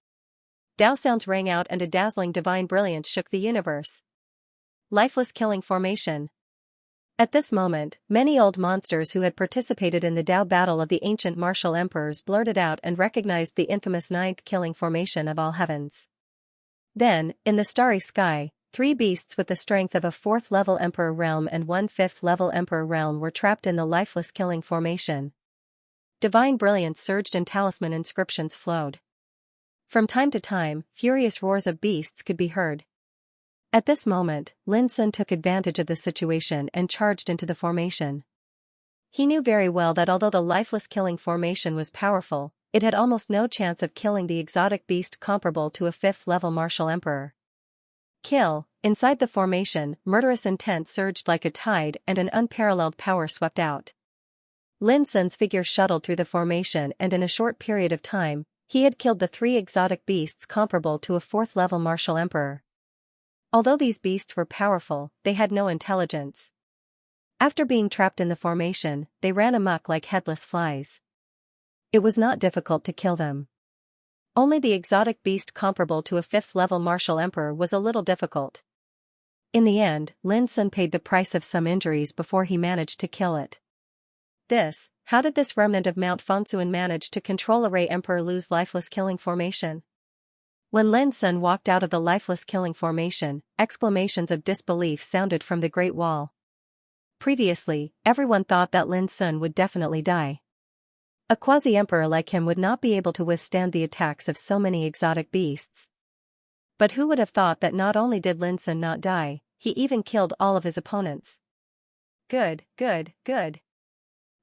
Tao sounds rang out and a dazzling divine brilliance shook the universe. Lifeless killing formation. At this moment, many old monsters who had participated in the Tao battle of the ancient martial emperors blurted out and recognized the infamous 9th killing formation of all heavens. Then, in the starry sky, 3 beasts with the strength of a 4th level Emperor realm and 1 5th level Emperor realm were trapped in the lifeless killing formation. Divine brilliance surged and talisman inscriptions flowed. From time to time, furious roars of beasts could be heard. At this moment, Lin Sun took advantage of the situation and charged into the formation. He knew very well that although the lifeless killing formation was powerful, it had almost no chance of killing the exotic beast comparable to a 5th level martial emperor. Kill. Inside the formation, murderous intent surged like a tide and an unparalleled power swept out. Lin Sun's figure shuttled through the formation and in a short period of time, he had killed the 3 exotic beasts comparable to a 4th level martial emperor. Although these beasts were powerful, they had no intelligence. After being trapped in the formation, they ran amok like headless flies. It was not difficult to kill them. Only the exotic beast comparable to a 5th level martial emperor was a little difficult. In the end, Lin Sun paid the price of some injuries before he managed to kill it. How did this remnant of Mount Fengsuan manage to control Array Emperor Lu's lifeless killing formation? When Lin Sun walked out of the lifeless killing formation, exclamations of disbelief sounded from the Great Wall. Previously, everyone thought that Lin Sun would definitely die. A quasi-emperor like him would not be able to withstand the attacks of so many exotic beasts. But who would have thought that not only did Lin Sun not die, he even killed all of his opponents. Good.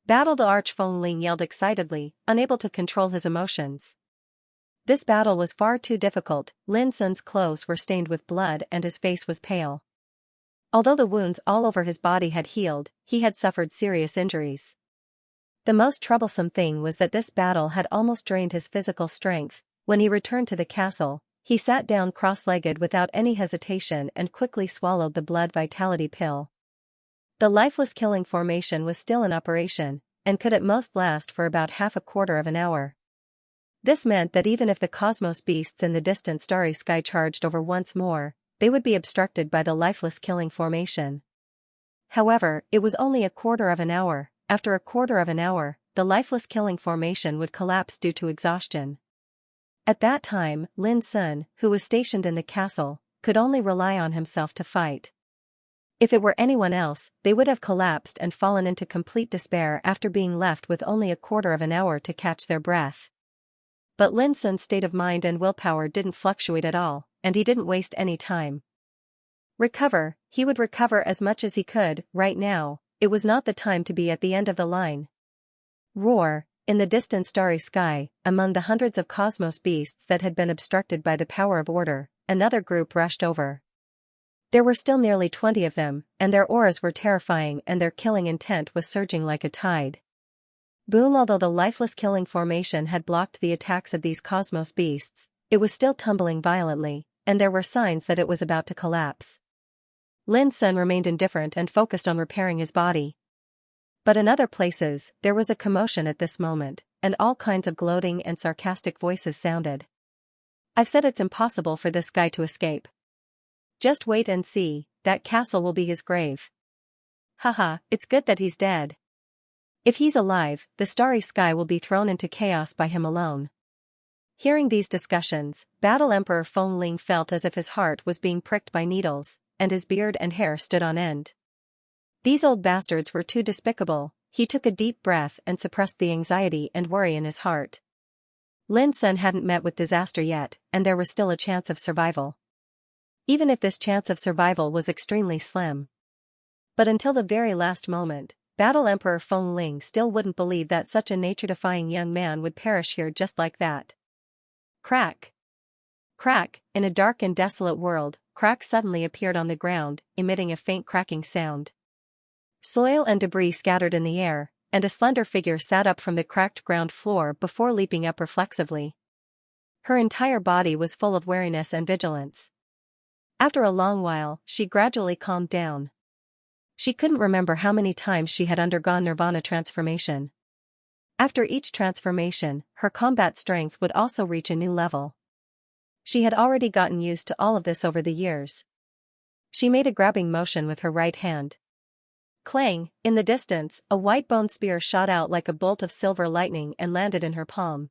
Battle the Arch Feng Ling yelled excitedly, unable to control his emotions. This battle was far too difficult. Lin Sun's clothes were stained with blood and his face was pale. Although the wounds all over his body had healed, he had suffered serious injuries. The most troublesome thing was that this battle had almost drained his physical strength. When he returned to the castle, he sat down cross-legged without any hesitation and quickly swallowed the blood vitality pill. The lifeless killing formation was still in operation, and could at most last for about half a quarter of an hour. This meant that even if the cosmos beasts in the distant starry sky charged over once more, they would be obstructed by the lifeless killing formation. However, it was only a quarter of an hour. After a quarter of an hour, the lifeless killing formation would collapse due to exhaustion. At that time, Lin Sun, who was stationed in the castle, could only rely on himself to fight. If it were anyone else, they would have collapsed and fallen into complete despair after being left with only a quarter of an hour to catch their breath. But Lin Sun's state of mind and willpower didn't fluctuate at all, and he didn't waste any time. Recover. He would recover as much as he could. Right now, it was not the time to be at the end of the line. Roar. In the distant starry sky, among the hundreds of cosmos beasts that had been obstructed by the power of order, another group rushed over. There were still nearly 20 of them, and their auras were terrifying and their killing intent was surging like a tide. Boom! Although the lifeless killing formation had blocked the attacks of these cosmos beasts, it was still tumbling violently, and there were signs that it was about to collapse. Lin Sun remained indifferent and focused on repairing his body. But in other places, there was a commotion at this moment, and all kinds of gloating and sarcastic voices sounded. "I've said it's impossible for this guy to escape. Just wait and see, that castle will be his grave. Haha, it's good that he's dead. If he's alive, the starry sky will be thrown into chaos by him alone." Hearing these discussions, Battle Emperor Feng Ling felt as if his heart was being pricked by needles, and his beard and hair stood on end. These old bastards were too despicable. He took a deep breath and suppressed the anxiety and worry in his heart. Lin Sun hadn't met with disaster yet, and there was still a chance of survival. Even if this chance of survival was extremely slim. But until the very last moment, Battle Emperor Feng Ling still wouldn't believe that such a nature-defying young man would perish here just like that. Crack! Crack! In a dark and desolate world, Crack suddenly appeared on the ground, emitting a faint cracking sound. Soil and debris scattered in the air, and a slender figure sat up from the cracked ground floor before leaping up reflexively. Her entire body was full of wariness and vigilance. After a long while, she gradually calmed down. She couldn't remember how many times she had undergone Nirvana transformation. After each transformation, her combat strength would also reach a new level. She had already gotten used to all of this over the years. She made a grabbing motion with her right hand. Clang! In the distance, a white bone spear shot out like a bolt of silver lightning and landed in her palm.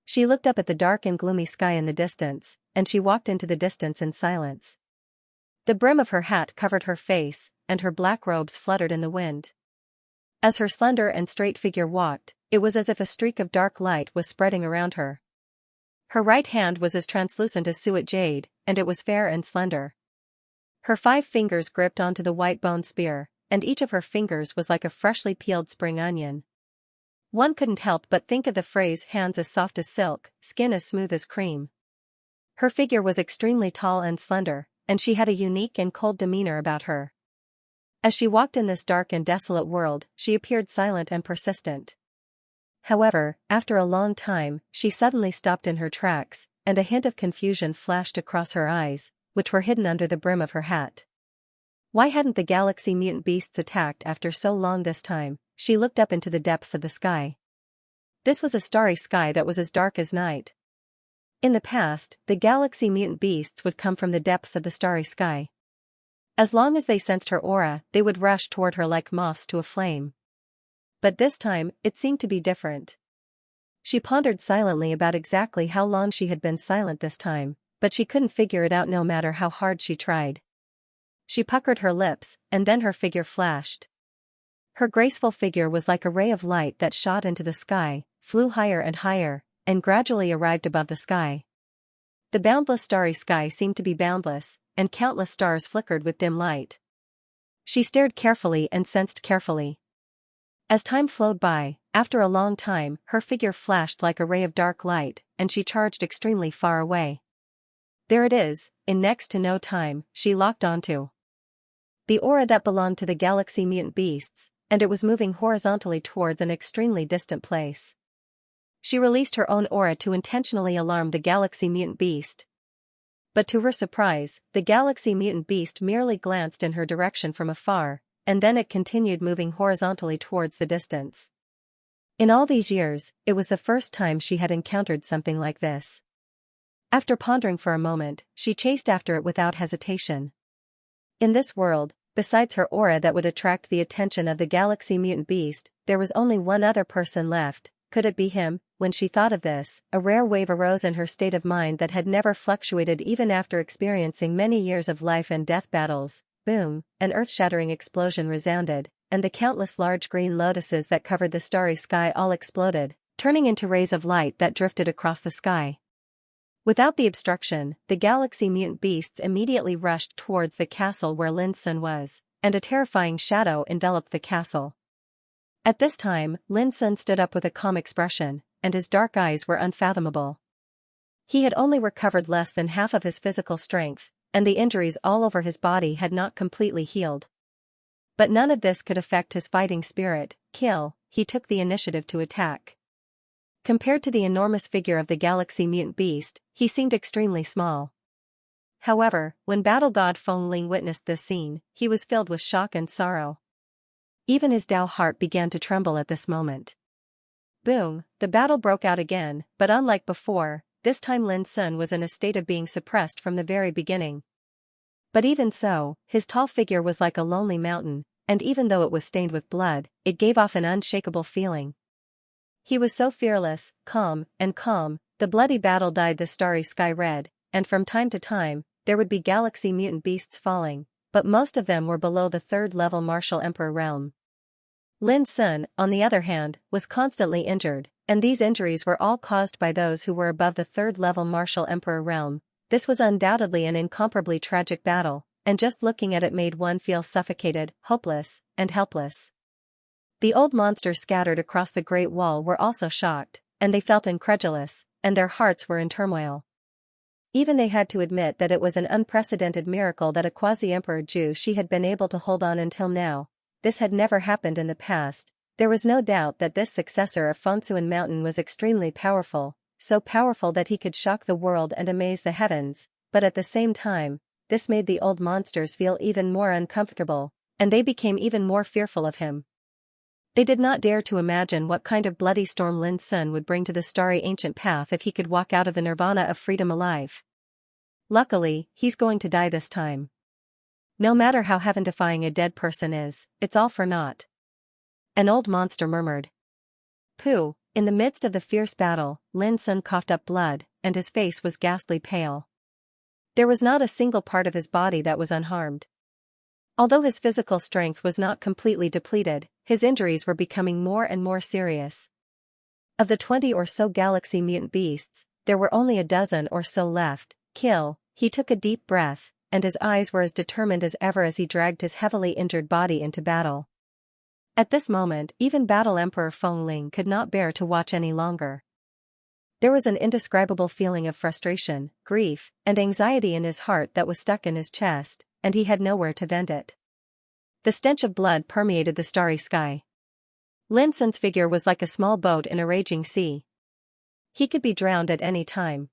She looked up at the dark and gloomy sky in the distance, and she walked into the distance in silence. The brim of her hat covered her face, and her black robes fluttered in the wind. As her slender and straight figure walked, it was as if a streak of dark light was spreading around her. Her right hand was as translucent as suet jade, and it was fair and slender. Her 5 fingers gripped onto the white bone spear, and each of her fingers was like a freshly peeled spring onion. One couldn't help but think of the phrase "hands as soft as silk, skin as smooth as cream." Her figure was extremely tall and slender, and she had a unique and cold demeanor about her. As she walked in this dark and desolate world, she appeared silent and persistent. However, after a long time, she suddenly stopped in her tracks, and a hint of confusion flashed across her eyes, which were hidden under the brim of her hat. Why hadn't the galaxy mutant beasts attacked after so long this time? She looked up into the depths of the sky. This was a starry sky that was as dark as night. In the past, the galaxy mutant beasts would come from the depths of the starry sky. As long as they sensed her aura, they would rush toward her like moths to a flame. But this time, it seemed to be different. She pondered silently about exactly how long she had been silent this time, but she couldn't figure it out no matter how hard she tried. She puckered her lips, and then her figure flashed. Her graceful figure was like a ray of light that shot into the sky, flew higher and higher, and gradually arrived above the sky. The boundless starry sky seemed to be boundless, and countless stars flickered with dim light. She stared carefully and sensed carefully. As time flowed by, after a long time, her figure flashed like a ray of dark light, and she charged extremely far away. There it is, in next to no time, she locked onto the aura that belonged to the galaxy mutant beasts, and it was moving horizontally towards an extremely distant place. She released her own aura to intentionally alarm the galaxy mutant beast. But to her surprise, the galaxy mutant beast merely glanced in her direction from afar, and then it continued moving horizontally towards the distance. In all these years, it was the first time she had encountered something like this. After pondering for a moment, she chased after it without hesitation. In this world, besides her aura that would attract the attention of the galaxy mutant beast, there was only one other person left. Could it be him? When she thought of this, a rare wave arose in her state of mind that had never fluctuated even after experiencing many years of life and death battles. Boom, an earth-shattering explosion resounded, and the countless large green lotuses that covered the starry sky all exploded, turning into rays of light that drifted across the sky. Without the obstruction, the galaxy mutant beasts immediately rushed towards the castle where Lin Sun was, and a terrifying shadow enveloped the castle. At this time, Lin Sun stood up with a calm expression, and his dark eyes were unfathomable. He had only recovered less than half of his physical strength, and the injuries all over his body had not completely healed. But none of this could affect his fighting spirit. He took the initiative to attack. Compared to the enormous figure of the galaxy mutant beast, he seemed extremely small. However, when battle god Feng Ling witnessed this scene, he was filled with shock and sorrow. Even his Dao heart began to tremble at this moment. Boom, the battle broke out again, but unlike before, this time Lin Sun was in a state of being suppressed from the very beginning. But even so, his tall figure was like a lonely mountain, and even though it was stained with blood, it gave off an unshakable feeling. He was so fearless, calm, the bloody battle dyed the starry sky red, and from time to time, there would be galaxy mutant beasts falling, but most of them were below the third-level martial emperor realm. Lin Sun, on the other hand, was constantly injured, and these injuries were all caused by those who were above the third-level martial emperor realm. This was undoubtedly an incomparably tragic battle, and just looking at it made one feel suffocated, hopeless, and helpless. The old monsters scattered across the Great Wall were also shocked, and they felt incredulous, and their hearts were in turmoil. Even they had to admit that it was an unprecedented miracle that a quasi-emperor Zhu Shi had been able to hold on until now. This had never happened in the past. There was no doubt that this successor of Fengsuan Mountain was extremely powerful, so powerful that he could shock the world and amaze the heavens, but at the same time, this made the old monsters feel even more uncomfortable, and they became even more fearful of him. They did not dare to imagine what kind of bloody storm Lin Sun would bring to the starry ancient path if he could walk out of the nirvana of freedom alive. Luckily, he's going to die this time. No matter how heaven-defying a dead person is, it's all for naught. An old monster murmured. Pooh, in the midst of the fierce battle, Lin Sun coughed up blood, and his face was ghastly pale. There was not a single part of his body that was unharmed. Although his physical strength was not completely depleted, his injuries were becoming more and more serious. Of the 20 or so galaxy mutant beasts, there were only a dozen or so left. He took a deep breath, and his eyes were as determined as ever as he dragged his heavily injured body into battle. At this moment, even Battle Emperor Feng Ling could not bear to watch any longer. There was an indescribable feeling of frustration, grief, and anxiety in his heart that was stuck in his chest, and he had nowhere to vent it. The stench of blood permeated the starry sky. Lin Sun's figure was like a small boat in a raging sea. He could be drowned at any time.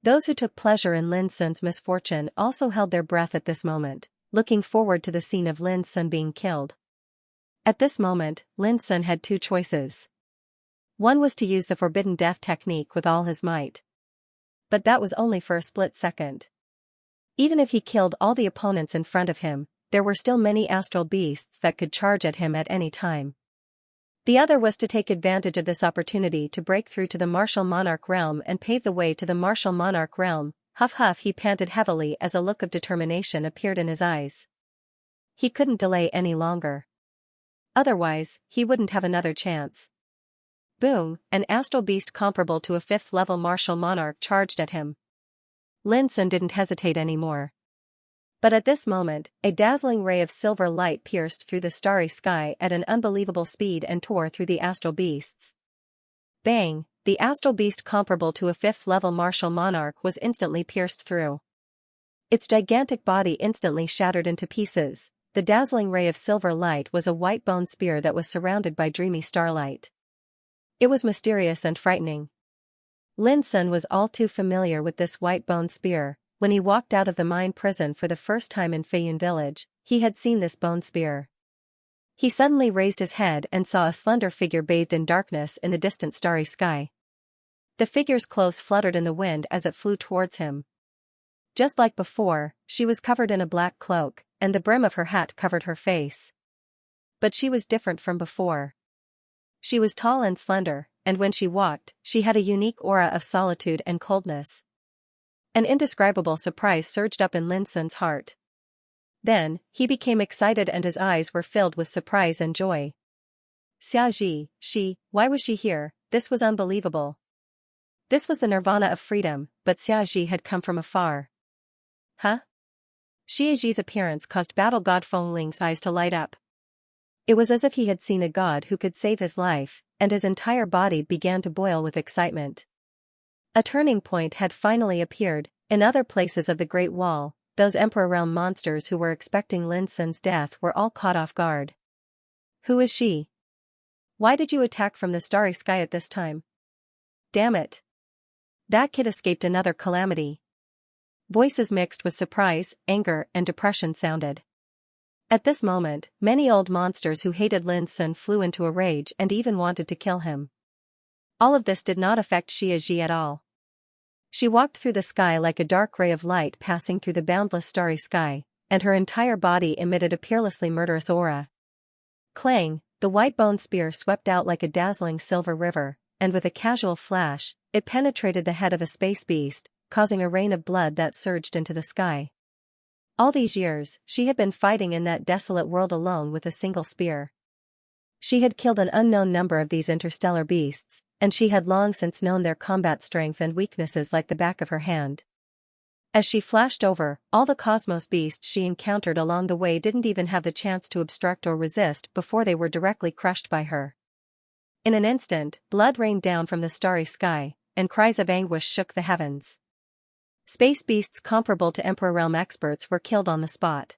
Those who took pleasure in Lin Sun's misfortune also held their breath at this moment, looking forward to the scene of Lin Sun being killed. At this moment, Lin Sun had two choices. One was to use the forbidden death technique with all his might. But that was only for a split second. Even if he killed all the opponents in front of him, there were still many astral beasts that could charge at him at any time. The other was to take advantage of this opportunity to break through to the martial monarch realm and pave the way to the martial monarch realm. Huff, he panted heavily as a look of determination appeared in his eyes. He couldn't delay any longer. Otherwise, he wouldn't have another chance. Boom, an astral beast comparable to a 5th-level martial monarch charged at him. Lin Sun didn't hesitate anymore. But at this moment, a dazzling ray of silver light pierced through the starry sky at an unbelievable speed and tore through the astral beasts. Bang, the astral beast comparable to a 5th-level martial monarch was instantly pierced through. Its gigantic body instantly shattered into pieces. The dazzling ray of silver light was a white bone spear that was surrounded by dreamy starlight. It was mysterious and frightening. Lin Sun was all too familiar with this white bone spear. When he walked out of the mine prison for the first time in Feiyun village, he had seen this bone spear. He suddenly raised his head and saw a slender figure bathed in darkness in the distant starry sky. The figure's clothes fluttered in the wind as it flew towards him. Just like before, she was covered in a black cloak, and the brim of her hat covered her face. But she was different from before. She was tall and slender, and when she walked, she had a unique aura of solitude and coldness. An indescribable surprise surged up in Lin Sun's heart. Then, he became excited and his eyes were filled with surprise and joy. Xianxia, why was she here? This was unbelievable. This was the nirvana of freedom, but Xianxia had come from afar. Huh? Xianxia's appearance caused battle god Feng Ling's eyes to light up. It was as if he had seen a god who could save his life, and his entire body began to boil with excitement. A turning point had finally appeared. In other places of the Great Wall, those Emperor Realm monsters who were expecting Lin Sun's death were all caught off guard. Who is she? Why did you attack from the starry sky at this time? Damn it! That kid escaped another calamity. Voices mixed with surprise, anger, and depression sounded. At this moment, many old monsters who hated Lin Sun flew into a rage and even wanted to kill him. All of this did not affect Xianxia at all. She walked through the sky like a dark ray of light passing through the boundless starry sky, and her entire body emitted a peerlessly murderous aura. Clang, the white bone spear swept out like a dazzling silver river, and with a casual flash, it penetrated the head of a space beast, causing a rain of blood that surged into the sky. All these years, she had been fighting in that desolate world alone with a single spear. She had killed an unknown number of these interstellar beasts, and she had long since known their combat strength and weaknesses like the back of her hand. As she flashed over, all the cosmos beasts she encountered along the way didn't even have the chance to obstruct or resist before they were directly crushed by her. In an instant, blood rained down from the starry sky, and cries of anguish shook the heavens. Space beasts comparable to Emperor Realm experts were killed on the spot.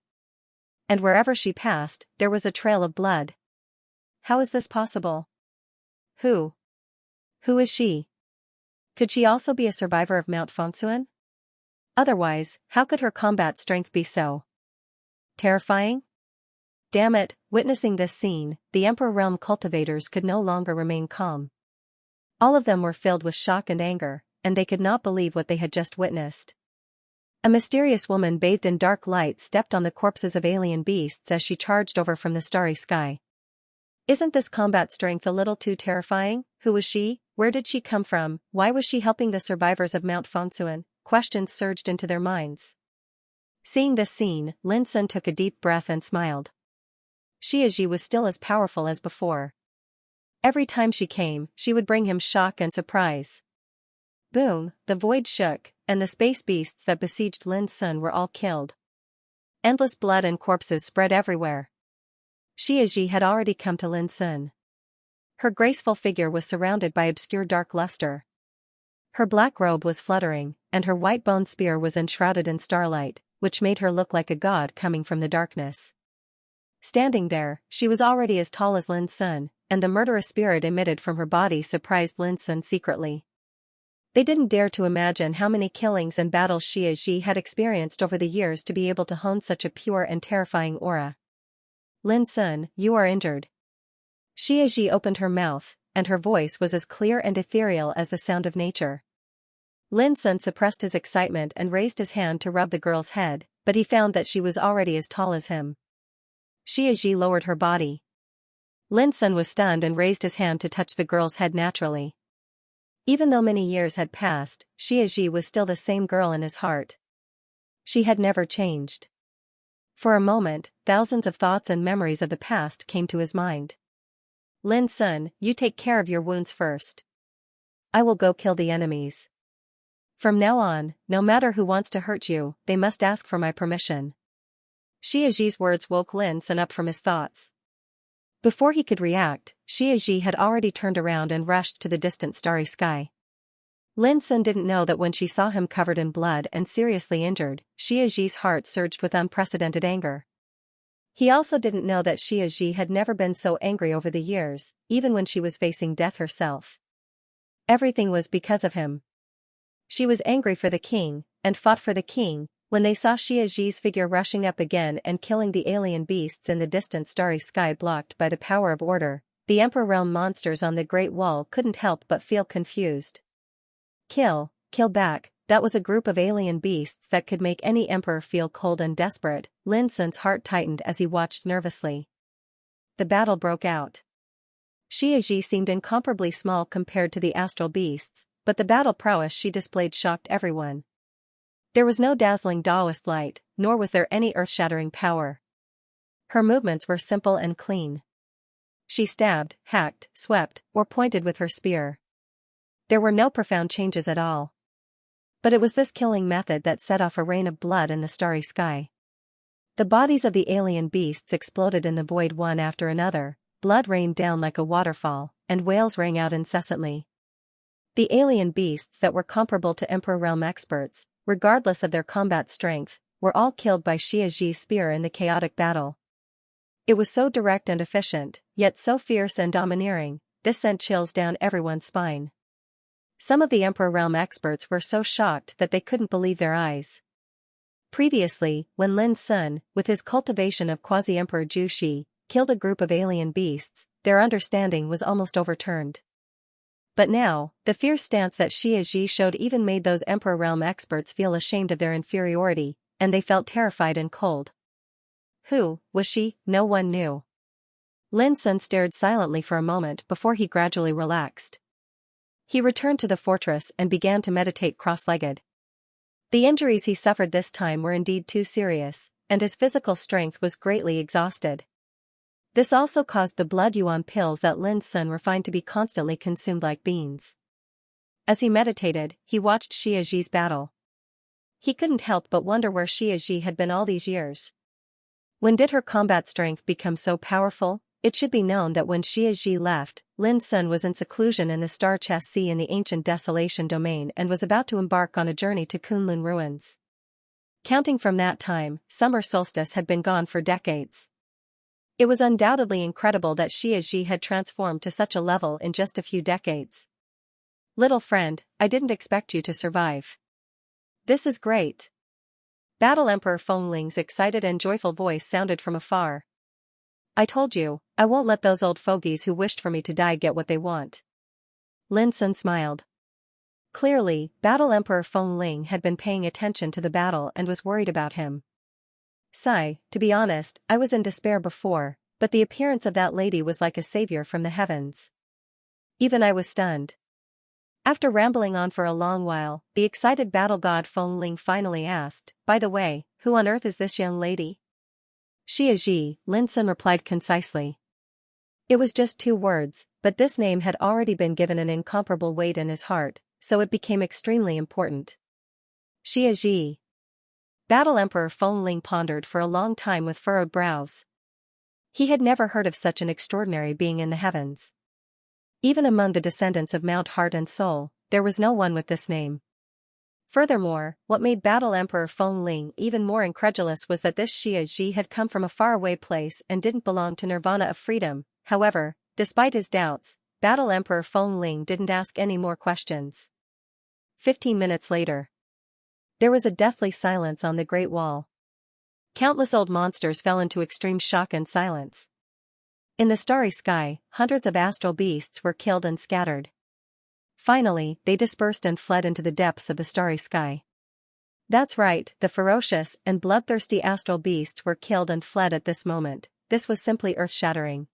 And wherever she passed, there was a trail of blood. How is this possible? Who is she? Could she also be a survivor of Mount Fengsuan? Otherwise, how could her combat strength be so terrifying? Damn it, witnessing this scene, the Emperor Realm cultivators could no longer remain calm. All of them were filled with shock and anger, and they could not believe what they had just witnessed. A mysterious woman bathed in dark light stepped on the corpses of alien beasts as she charged over from the starry sky. Isn't this combat strength a little too terrifying? Who was she? Where did she come from? Why was she helping the survivors of Mount Fengsuan? Questions surged into their minds. Seeing this scene, Lin Sun took a deep breath and smiled. Xianxia was still as powerful as before. Every time she came, she would bring him shock and surprise. Boom, the void shook, and the space beasts that besieged Lin Sun were all killed. Endless blood and corpses spread everywhere. Xianxia had already come to Lin Sun. Her graceful figure was surrounded by obscure dark luster. Her black robe was fluttering, and her white bone spear was enshrouded in starlight, which made her look like a god coming from the darkness. Standing there, she was already as tall as Lin Sun, and the murderous spirit emitted from her body surprised Lin Sun secretly. They didn't dare to imagine how many killings and battles Xianxia had experienced over the years to be able to hone such a pure and terrifying aura. Lin Sun, you are injured. Xianxia opened her mouth, and her voice was as clear and ethereal as the sound of nature. Lin Sun suppressed his excitement and raised his hand to rub the girl's head, but he found that she was already as tall as him. Xianxia lowered her body. Lin Sun was stunned and raised his hand to touch the girl's head naturally. Even though many years had passed, Xianxia was still the same girl in his heart. She had never changed. For a moment, thousands of thoughts and memories of the past came to his mind. Lin Sun, you take care of your wounds first. I will go kill the enemies. From now on, no matter who wants to hurt you, they must ask for my permission. Xianxia's words woke Lin Sun up from his thoughts. Before he could react, Xianxia had already turned around and rushed to the distant starry sky. Lin Sun didn't know that when she saw him covered in blood and seriously injured, Xianxia's heart surged with unprecedented anger. He also didn't know that Xianxia had never been so angry over the years, even when she was facing death herself. Everything was because of him. She was angry for the king, and fought for the king. When they saw Xianxia's figure rushing up again and killing the alien beasts in the distant starry sky blocked by the power of order, the Emperor Realm monsters on the Great Wall couldn't help but feel confused. Kill back, that was a group of alien beasts that could make any emperor feel cold and desperate. Lin Sun's heart tightened as he watched nervously. The battle broke out. Xianxia seemed incomparably small compared to the astral beasts, but the battle prowess she displayed shocked everyone. There was no dazzling Taoist light, nor was there any earth-shattering power. Her movements were simple and clean. She stabbed, hacked, swept, or pointed with her spear. There were no profound changes at all. But it was this killing method that set off a rain of blood in the starry sky. The bodies of the alien beasts exploded in the void one after another, blood rained down like a waterfall, and wails rang out incessantly. The alien beasts that were comparable to Emperor Realm experts, regardless of their combat strength, were all killed by Xiaxhi's spear in the chaotic battle. It was so direct and efficient, yet so fierce and domineering, this sent chills down everyone's spine. Some of the Emperor Realm experts were so shocked that they couldn't believe their eyes. Previously, when Lin Sun, with his cultivation of Quasi-Emperor Zhu Shi, killed a group of alien beasts, their understanding was almost overturned. But now, the fierce stance that Xiaxhi showed even made those Emperor Realm experts feel ashamed of their inferiority, and they felt terrified and cold. Who was she? No one knew. Lin Sun stared silently for a moment before he gradually relaxed. He returned to the fortress and began to meditate cross-legged. The injuries he suffered this time were indeed too serious, and his physical strength was greatly exhausted. This also caused the blood yuan pills that Lin Sun refined to be constantly consumed like beans. As he meditated, he watched Xiaxhi's battle. He couldn't help but wonder where Xiaxhi had been all these years. When did her combat strength become so powerful? It should be known that when Xiaxhi left, Lin Sun was in seclusion in the Star Chess Sea in the ancient Desolation domain and was about to embark on a journey to Kunlun ruins. Counting from that time, summer solstice had been gone for decades. It was undoubtedly incredible that Xiaxhi had transformed to such a level in just a few decades. Little friend, I didn't expect you to survive. This is great. Battle Emperor Fengling's excited and joyful voice sounded from afar. I told you, I won't let those old fogies who wished for me to die get what they want. Lin Sun smiled. Clearly, Battle Emperor Fengling had been paying attention to the battle and was worried about him. Sigh, to be honest, I was in despair before, but the appearance of that lady was like a savior from the heavens. Even I was stunned. After rambling on for a long while, the excited battle god Fengling finally asked, by the way, who on earth is this young lady? Xiaxhi, Lin Sun replied concisely. It was just 2 words, but this name had already been given an incomparable weight in his heart, so it became extremely important. Xiaxhi. Battle Emperor Fengling pondered for a long time with furrowed brows. He had never heard of such an extraordinary being in the heavens. Even among the descendants of Mount Heart and Soul, there was no one with this name. Furthermore, what made Battle Emperor Fengling even more incredulous was that this Xiaxhi had come from a faraway place and didn't belong to Nirvana of Freedom. However, despite his doubts, Battle Emperor Fengling didn't ask any more questions. 15 minutes later. There was a deathly silence on the Great Wall. Countless old monsters fell into extreme shock and silence. In the starry sky, hundreds of astral beasts were killed and scattered. Finally, they dispersed and fled into the depths of the starry sky. That's right, the ferocious and bloodthirsty astral beasts were killed and fled at this moment. This was simply earth-shattering.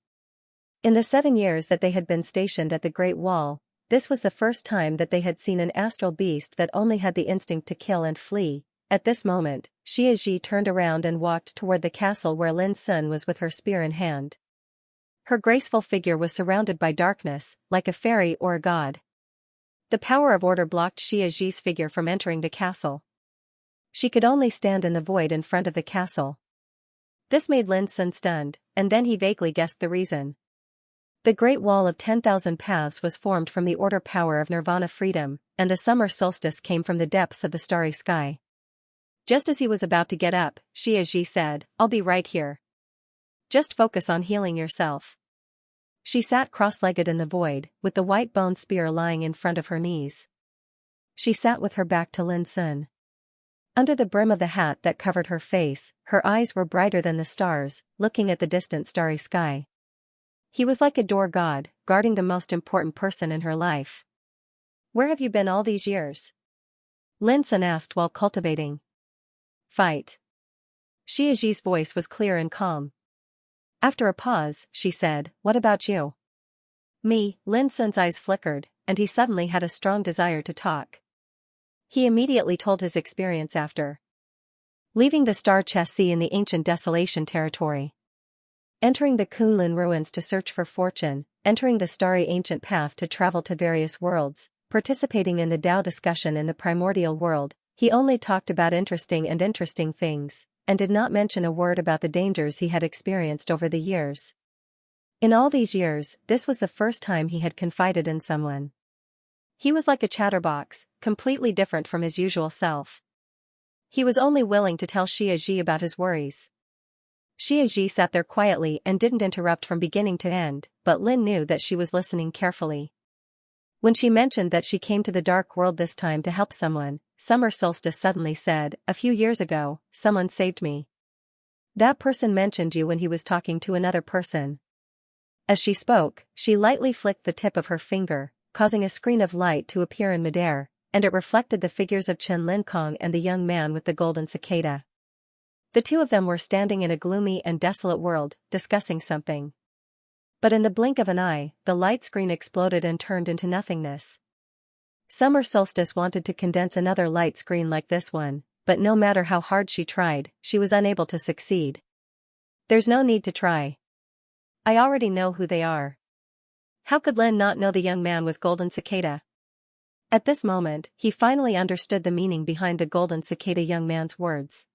In the 7 years that they had been stationed at the Great Wall, this was the first time that they had seen an astral beast that only had the instinct to kill and flee. At this moment, Xiaxhi turned around and walked toward the castle where Lin Sun was with her spear in hand. Her graceful figure was surrounded by darkness, like a fairy or a god. The power of order blocked Xiaxhi's figure from entering the castle. She could only stand in the void in front of the castle. This made Lin Sun stunned, and then he vaguely guessed the reason. The Great Wall of 10,000 Paths was formed from the order power of Nirvana freedom, and the summer solstice came from the depths of the starry sky. Just as he was about to get up, Xiaxhi said, I'll be right here. Just focus on healing yourself. She sat cross-legged in the void, with the white bone spear lying in front of her knees. She sat with her back to Lin Sun. Under the brim of the hat that covered her face, her eyes were brighter than the stars, looking at the distant starry sky. He was like a door god, guarding the most important person in her life. Where have you been all these years? Lin Sun asked while cultivating. Fight. Xiaxhi's voice was clear and calm. After a pause, she said, what about you? Me, Lin Sun's eyes flickered, and he suddenly had a strong desire to talk. He immediately told his experience after leaving the Star Chess Sea in the ancient Desolation territory, entering the Kunlun ruins to search for fortune, entering the starry ancient path to travel to various worlds, participating in the Tao discussion in the primordial world. He only talked about interesting things, and did not mention a word about the dangers he had experienced over the years. In all these years, this was the first time he had confided in someone. He was like a chatterbox, completely different from his usual self. He was only willing to tell Xianxia about his worries. Xianxia sat there quietly and didn't interrupt from beginning to end, but Lin knew that she was listening carefully. When she mentioned that she came to the dark world this time to help someone, Summer Solstice suddenly said, "A few years ago, someone saved me. That person mentioned you when he was talking to another person." As she spoke, she lightly flicked the tip of her finger, causing a screen of light to appear in midair, and it reflected the figures of Chen Linkong and the young man with the golden cicada. The two of them were standing in a gloomy and desolate world, discussing something. But in the blink of an eye, the light screen exploded and turned into nothingness. Summer Solstice wanted to condense another light screen like this one, but no matter how hard she tried, she was unable to succeed. "There's no need to try. I already know who they are." How could Lin not know the young man with golden cicada? At this moment, he finally understood the meaning behind the golden cicada young man's words.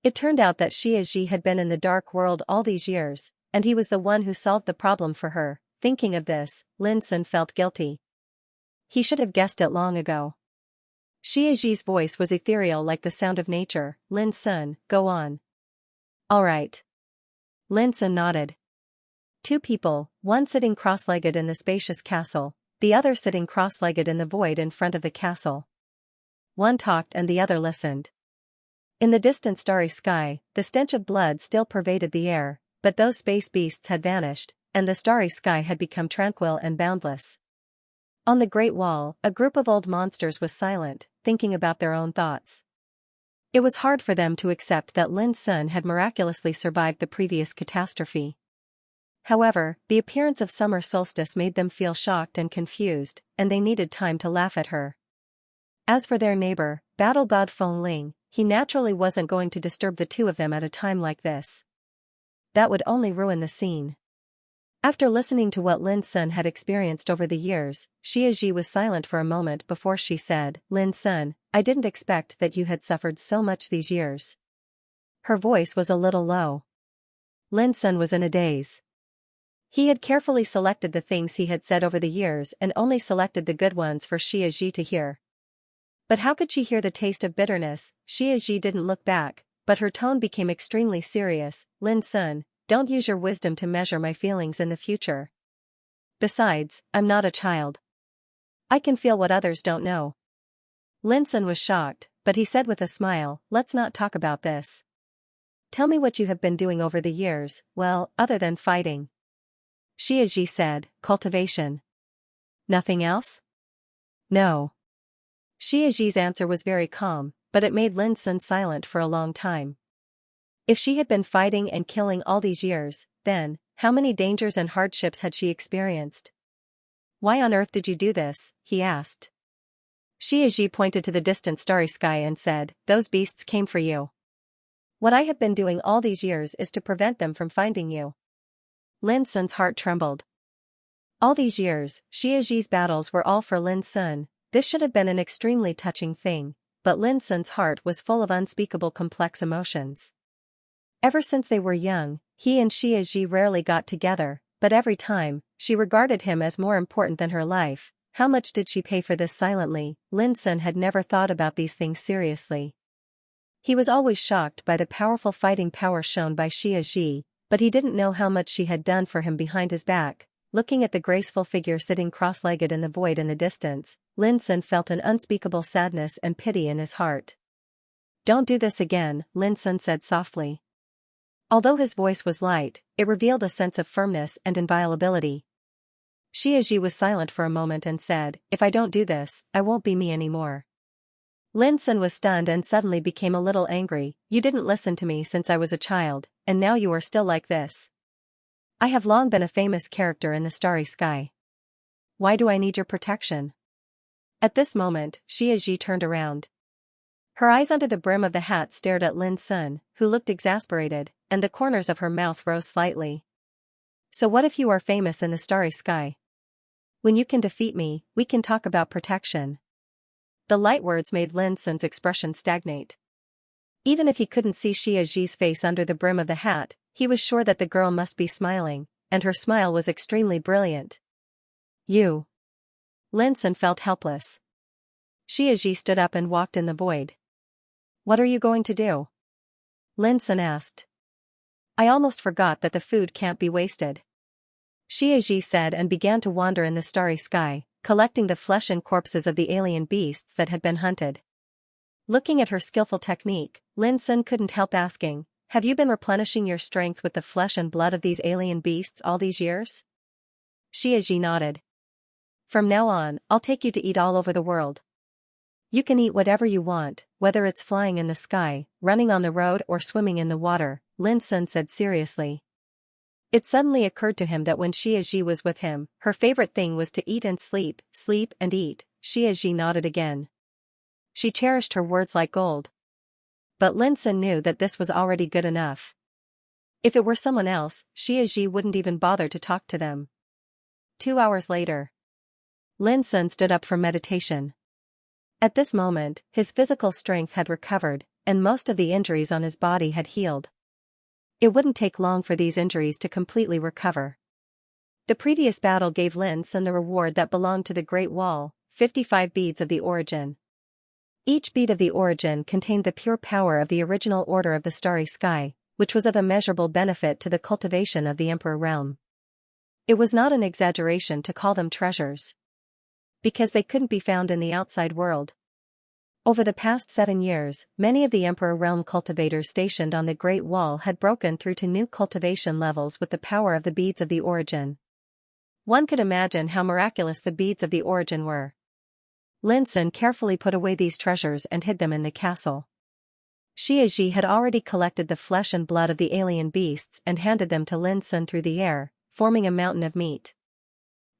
It turned out that Xianxia had been in the dark world all these years, and he was the one who solved the problem for her. Thinking of this, Lin Sun felt guilty. He should have guessed it long ago. Xianxia's voice was ethereal like the sound of nature. "Lin Sun, go on." "All right." Lin Sun nodded. Two people, one sitting cross-legged in the spacious castle, the other sitting cross-legged in the void in front of the castle. One talked and the other listened. In the distant starry sky, the stench of blood still pervaded the air, but those space beasts had vanished, and the starry sky had become tranquil and boundless. On the great wall, a group of old monsters was silent, thinking about their own thoughts. It was hard for them to accept that Lin Sun had miraculously survived the previous catastrophe. However, the appearance of Summer Solstice made them feel shocked and confused, and they needed time to laugh at her. As for their neighbor, Battle God Feng Ling, he naturally wasn't going to disturb the two of them at a time like this. That would only ruin the scene. After listening to what Lin Sun had experienced over the years, Xianxia was silent for a moment before she said, "Lin Sun, I didn't expect that you had suffered so much these years." Her voice was a little low. Lin Sun was in a daze. He had carefully selected the things he had said over the years and only selected the good ones for Xianxia to hear. But how could she hear the taste of bitterness? Xianxia didn't look back, but her tone became extremely serious. "Lin Sun, don't use your wisdom to measure my feelings in the future. Besides, I'm not a child. I can feel what others don't know." Lin Sun was shocked, but he said with a smile, "Let's not talk about this. Tell me what you have been doing over the years, well, other than fighting." Xianxia said, "Cultivation. Nothing else?" "No." Xianxia's answer was very calm, but it made Lin Sun silent for a long time. If she had been fighting and killing all these years, then, how many dangers and hardships had she experienced? "Why on earth did you do this?" he asked. Xianxia pointed to the distant starry sky and said, "Those beasts came for you. What I have been doing all these years is to prevent them from finding you." Lin Sun's heart trembled. All these years, Xianxia's battles were all for Lin Sun. This should have been an extremely touching thing, but Lin Sun's heart was full of unspeakable complex emotions. Ever since they were young, he and Xianxia rarely got together, but every time, she regarded him as more important than her life. How much did she pay for this silently? Lin Sun had never thought about these things seriously. He was always shocked by the powerful fighting power shown by Xianxia, but he didn't know how much she had done for him behind his back. Looking at the graceful figure sitting cross-legged in the void in the distance, Lin Sun felt an unspeakable sadness and pity in his heart. "Don't do this again," Lin Sun said softly. Although his voice was light, it revealed a sense of firmness and inviolability. Xianxia was silent for a moment and said, "If I don't do this, I won't be me anymore." Lin Sun was stunned and suddenly became a little angry. "You didn't listen to me since I was a child, and now you are still like this. I have long been a famous character in the starry sky. Why do I need your protection?" At this moment, Xianxia turned around. Her eyes under the brim of the hat stared at Lin Sun, who looked exasperated, and the corners of her mouth rose slightly. "So what if you are famous in the starry sky? When you can defeat me, we can talk about protection." The light words made Lin Sun's expression stagnate. Even if he couldn't see Xia Ji's face under the brim of the hat, he was sure that the girl must be smiling, and her smile was extremely brilliant. You. Lin Sun felt helpless. Xia Ji stood up and walked in the void. What are you going to do? Lin Sun asked. I almost forgot that the food can't be wasted. Xia Ji said and began to wander in the starry sky, collecting the flesh and corpses of the alien beasts that had been hunted. Looking at her skillful technique, Lin Sun couldn't help asking, have you been replenishing your strength with the flesh and blood of these alien beasts all these years? Xia Ji nodded. From now on, I'll take you to eat all over the world. You can eat whatever you want, whether it's flying in the sky, running on the road or swimming in the water, Lin Sun said seriously. It suddenly occurred to him that when Xia Ji was with him, her favorite thing was to eat and sleep and eat. Xia Ji nodded again. She cherished her words like gold. But Lin Sun knew that this was already good enough. If it were someone else, Xia Ji wouldn't even bother to talk to them. 2 hours later. Lin Sun stood up from meditation. At this moment, his physical strength had recovered, and most of the injuries on his body had healed. It wouldn't take long for these injuries to completely recover. The previous battle gave Lin Sun the reward that belonged to the Great Wall, 55 beads of the origin. Each bead of the origin contained the pure power of the original order of the starry sky, which was of immeasurable benefit to the cultivation of the Emperor realm. It was not an exaggeration to call them treasures, because they couldn't be found in the outside world. Over the past 7 years, many of the Emperor realm cultivators stationed on the Great Wall had broken through to new cultivation levels with the power of the beads of the origin. One could imagine how miraculous the beads of the origin were. Lin Sun carefully put away these treasures and hid them in the castle. Xia Ji had already collected the flesh and blood of the alien beasts and handed them to Lin Sun through the air, forming a mountain of meat.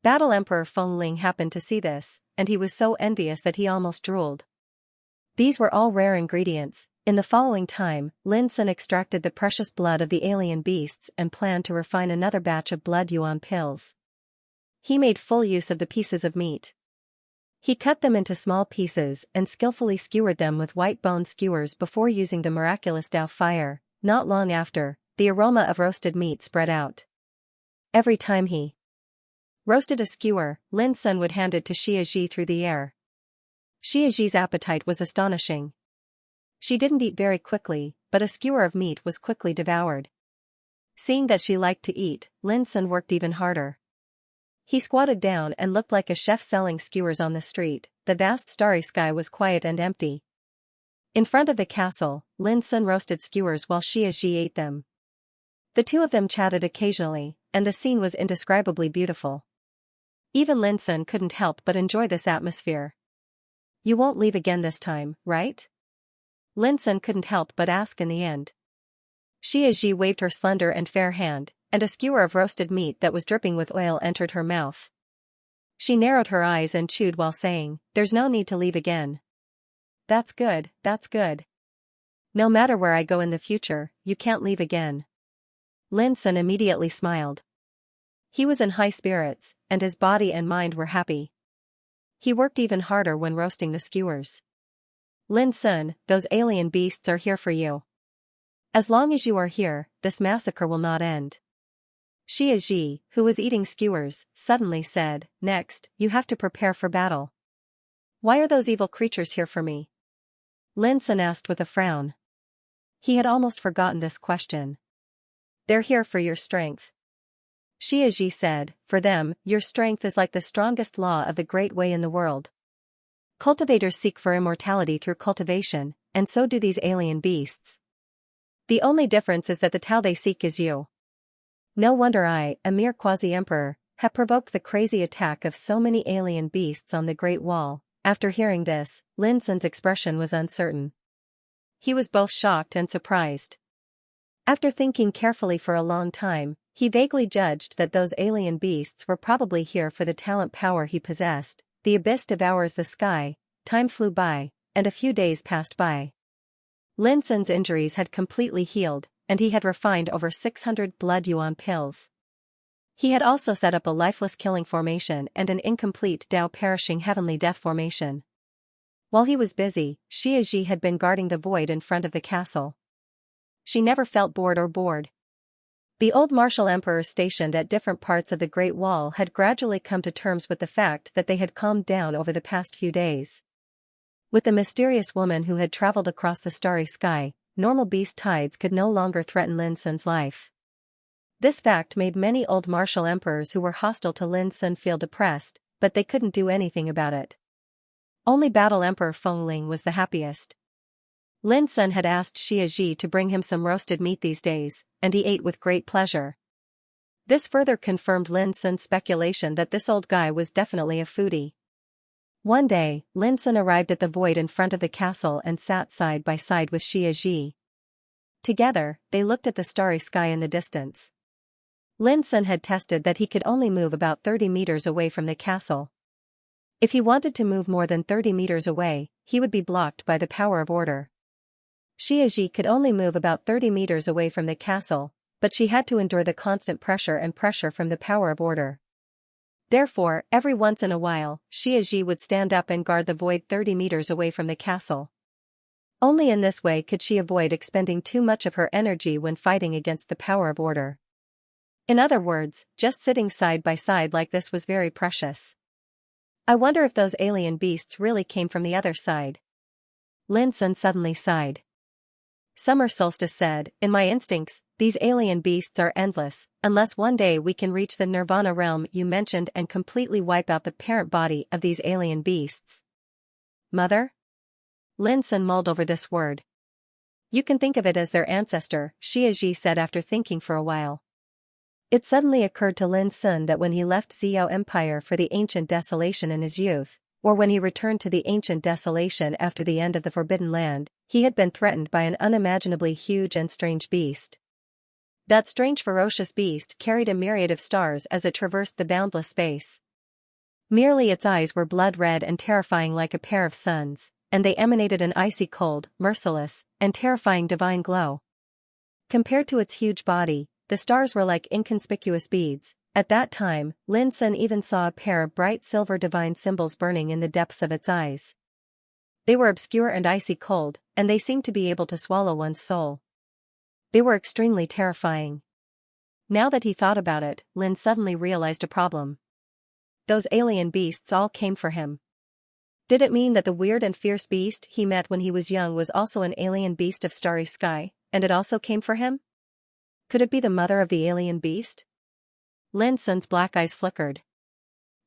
Battle Emperor Feng Ling happened to see this, and he was so envious that he almost drooled. These were all rare ingredients. In the following time, Lin Sun extracted the precious blood of the alien beasts and planned to refine another batch of blood yuan pills. He made full use of the pieces of meat. He cut them into small pieces and skillfully skewered them with white bone skewers before using the miraculous Dao fire. Not long after, the aroma of roasted meat spread out. Every time he roasted a skewer, Lin Sun would hand it to Xia Ji through the air. Xia Ji's appetite was astonishing. She didn't eat very quickly, but a skewer of meat was quickly devoured. Seeing that she liked to eat, Lin Sun worked even harder. He squatted down and looked like a chef selling skewers on the street. The vast starry sky was quiet and empty. In front of the castle, Lin Sun roasted skewers while Xia Ji ate them. The two of them chatted occasionally, and the scene was indescribably beautiful. Even Lin Sun couldn't help but enjoy this atmosphere. You won't leave again this time, right? Lin Sun couldn't help but ask in the end. Xia Ji waved her slender and fair hand, and a skewer of roasted meat that was dripping with oil entered her mouth. She narrowed her eyes and chewed while saying, "There's no need to leave again." That's good, that's good. No matter where I go in the future, you can't leave again." Lin Sun immediately smiled. He was in high spirits, and his body and mind were happy. He worked even harder when roasting the skewers. "Lin Sun, those alien beasts are here for you. As long as you are here, this massacre will not end." Xia Ji, who was eating skewers, suddenly said, "Next, you have to prepare for battle." "Why are those evil creatures here for me?" Lin Sun asked with a frown. He had almost forgotten this question. "They're here for your strength." Xia Ji said, "For them, your strength is like the strongest law of the great way in the world. Cultivators seek for immortality through cultivation, and so do these alien beasts. The only difference is that the Tao they seek is you. No wonder I, a mere quasi-emperor, have provoked the crazy attack of so many alien beasts on the Great Wall." After hearing this, Lin Sun's expression was uncertain. He was both shocked and surprised. After thinking carefully for a long time, he vaguely judged that those alien beasts were probably here for the talent power he possessed. The abyss devours the sky. Time flew by, and a few days passed by. Lin Sun's injuries had completely healed, and he had refined over 600 blood yuan pills. He had also set up a lifeless killing formation and an incomplete Dao perishing heavenly death formation. While he was busy, Xianxia had been guarding the void in front of the castle. She never felt bored or bored. The old martial emperors stationed at different parts of the Great Wall had gradually come to terms with the fact that they had calmed down over the past few days. With the mysterious woman who had traveled across the starry sky, normal beast tides could no longer threaten Lin Sun's life. This fact made many old martial emperors who were hostile to Lin Sun feel depressed, but they couldn't do anything about it. Only Battle Emperor Fengling was the happiest. Lin Sun had asked Xianxia to bring him some roasted meat these days, and he ate with great pleasure. This further confirmed Lin Sun's speculation that this old guy was definitely a foodie. One day, Lin Sun arrived at the void in front of the castle and sat side by side with Xianxia. Together, they looked at the starry sky in the distance. Lin Sun had tested that he could only move about 30 meters away from the castle. If he wanted to move more than 30 meters away, he would be blocked by the power of order. Xianxia could only move about 30 meters away from the castle, but she had to endure the constant pressure from the power of order. Therefore, every once in a while, Xianxia would stand up and guard the void 30 meters away from the castle. Only in this way could she avoid expending too much of her energy when fighting against the power of order. In other words, just sitting side by side like this was very precious. I wonder if those alien beasts really came from the other side. Lin Sun suddenly sighed. Summer Solstice said, "In my instincts, these alien beasts are endless, unless one day we can reach the Nirvana realm you mentioned and completely wipe out the parent body of these alien beasts." Mother? Lin Sun mulled over this word. You can think of it as their ancestor, Xianxia said after thinking for a while. It suddenly occurred to Lin Sun that when he left Xiao Empire for the Ancient Desolation in his youth, or when he returned to the Ancient Desolation after the end of the Forbidden Land, he had been threatened by an unimaginably huge and strange beast. That strange ferocious beast carried a myriad of stars as it traversed the boundless space. Merely its eyes were blood red and terrifying like a pair of suns, and they emanated an icy cold, merciless, and terrifying divine glow. Compared to its huge body, the stars were like inconspicuous beads. At that time, Lin Sun even saw a pair of bright silver divine symbols burning in the depths of its eyes. They were obscure and icy cold, and they seemed to be able to swallow one's soul. They were extremely terrifying. Now that he thought about it, Lin suddenly realized a problem. Those alien beasts all came for him. Did it mean that the weird and fierce beast he met when he was young was also an alien beast of starry sky, and it also came for him? Could it be the mother of the alien beast? Lin Sun's black eyes flickered.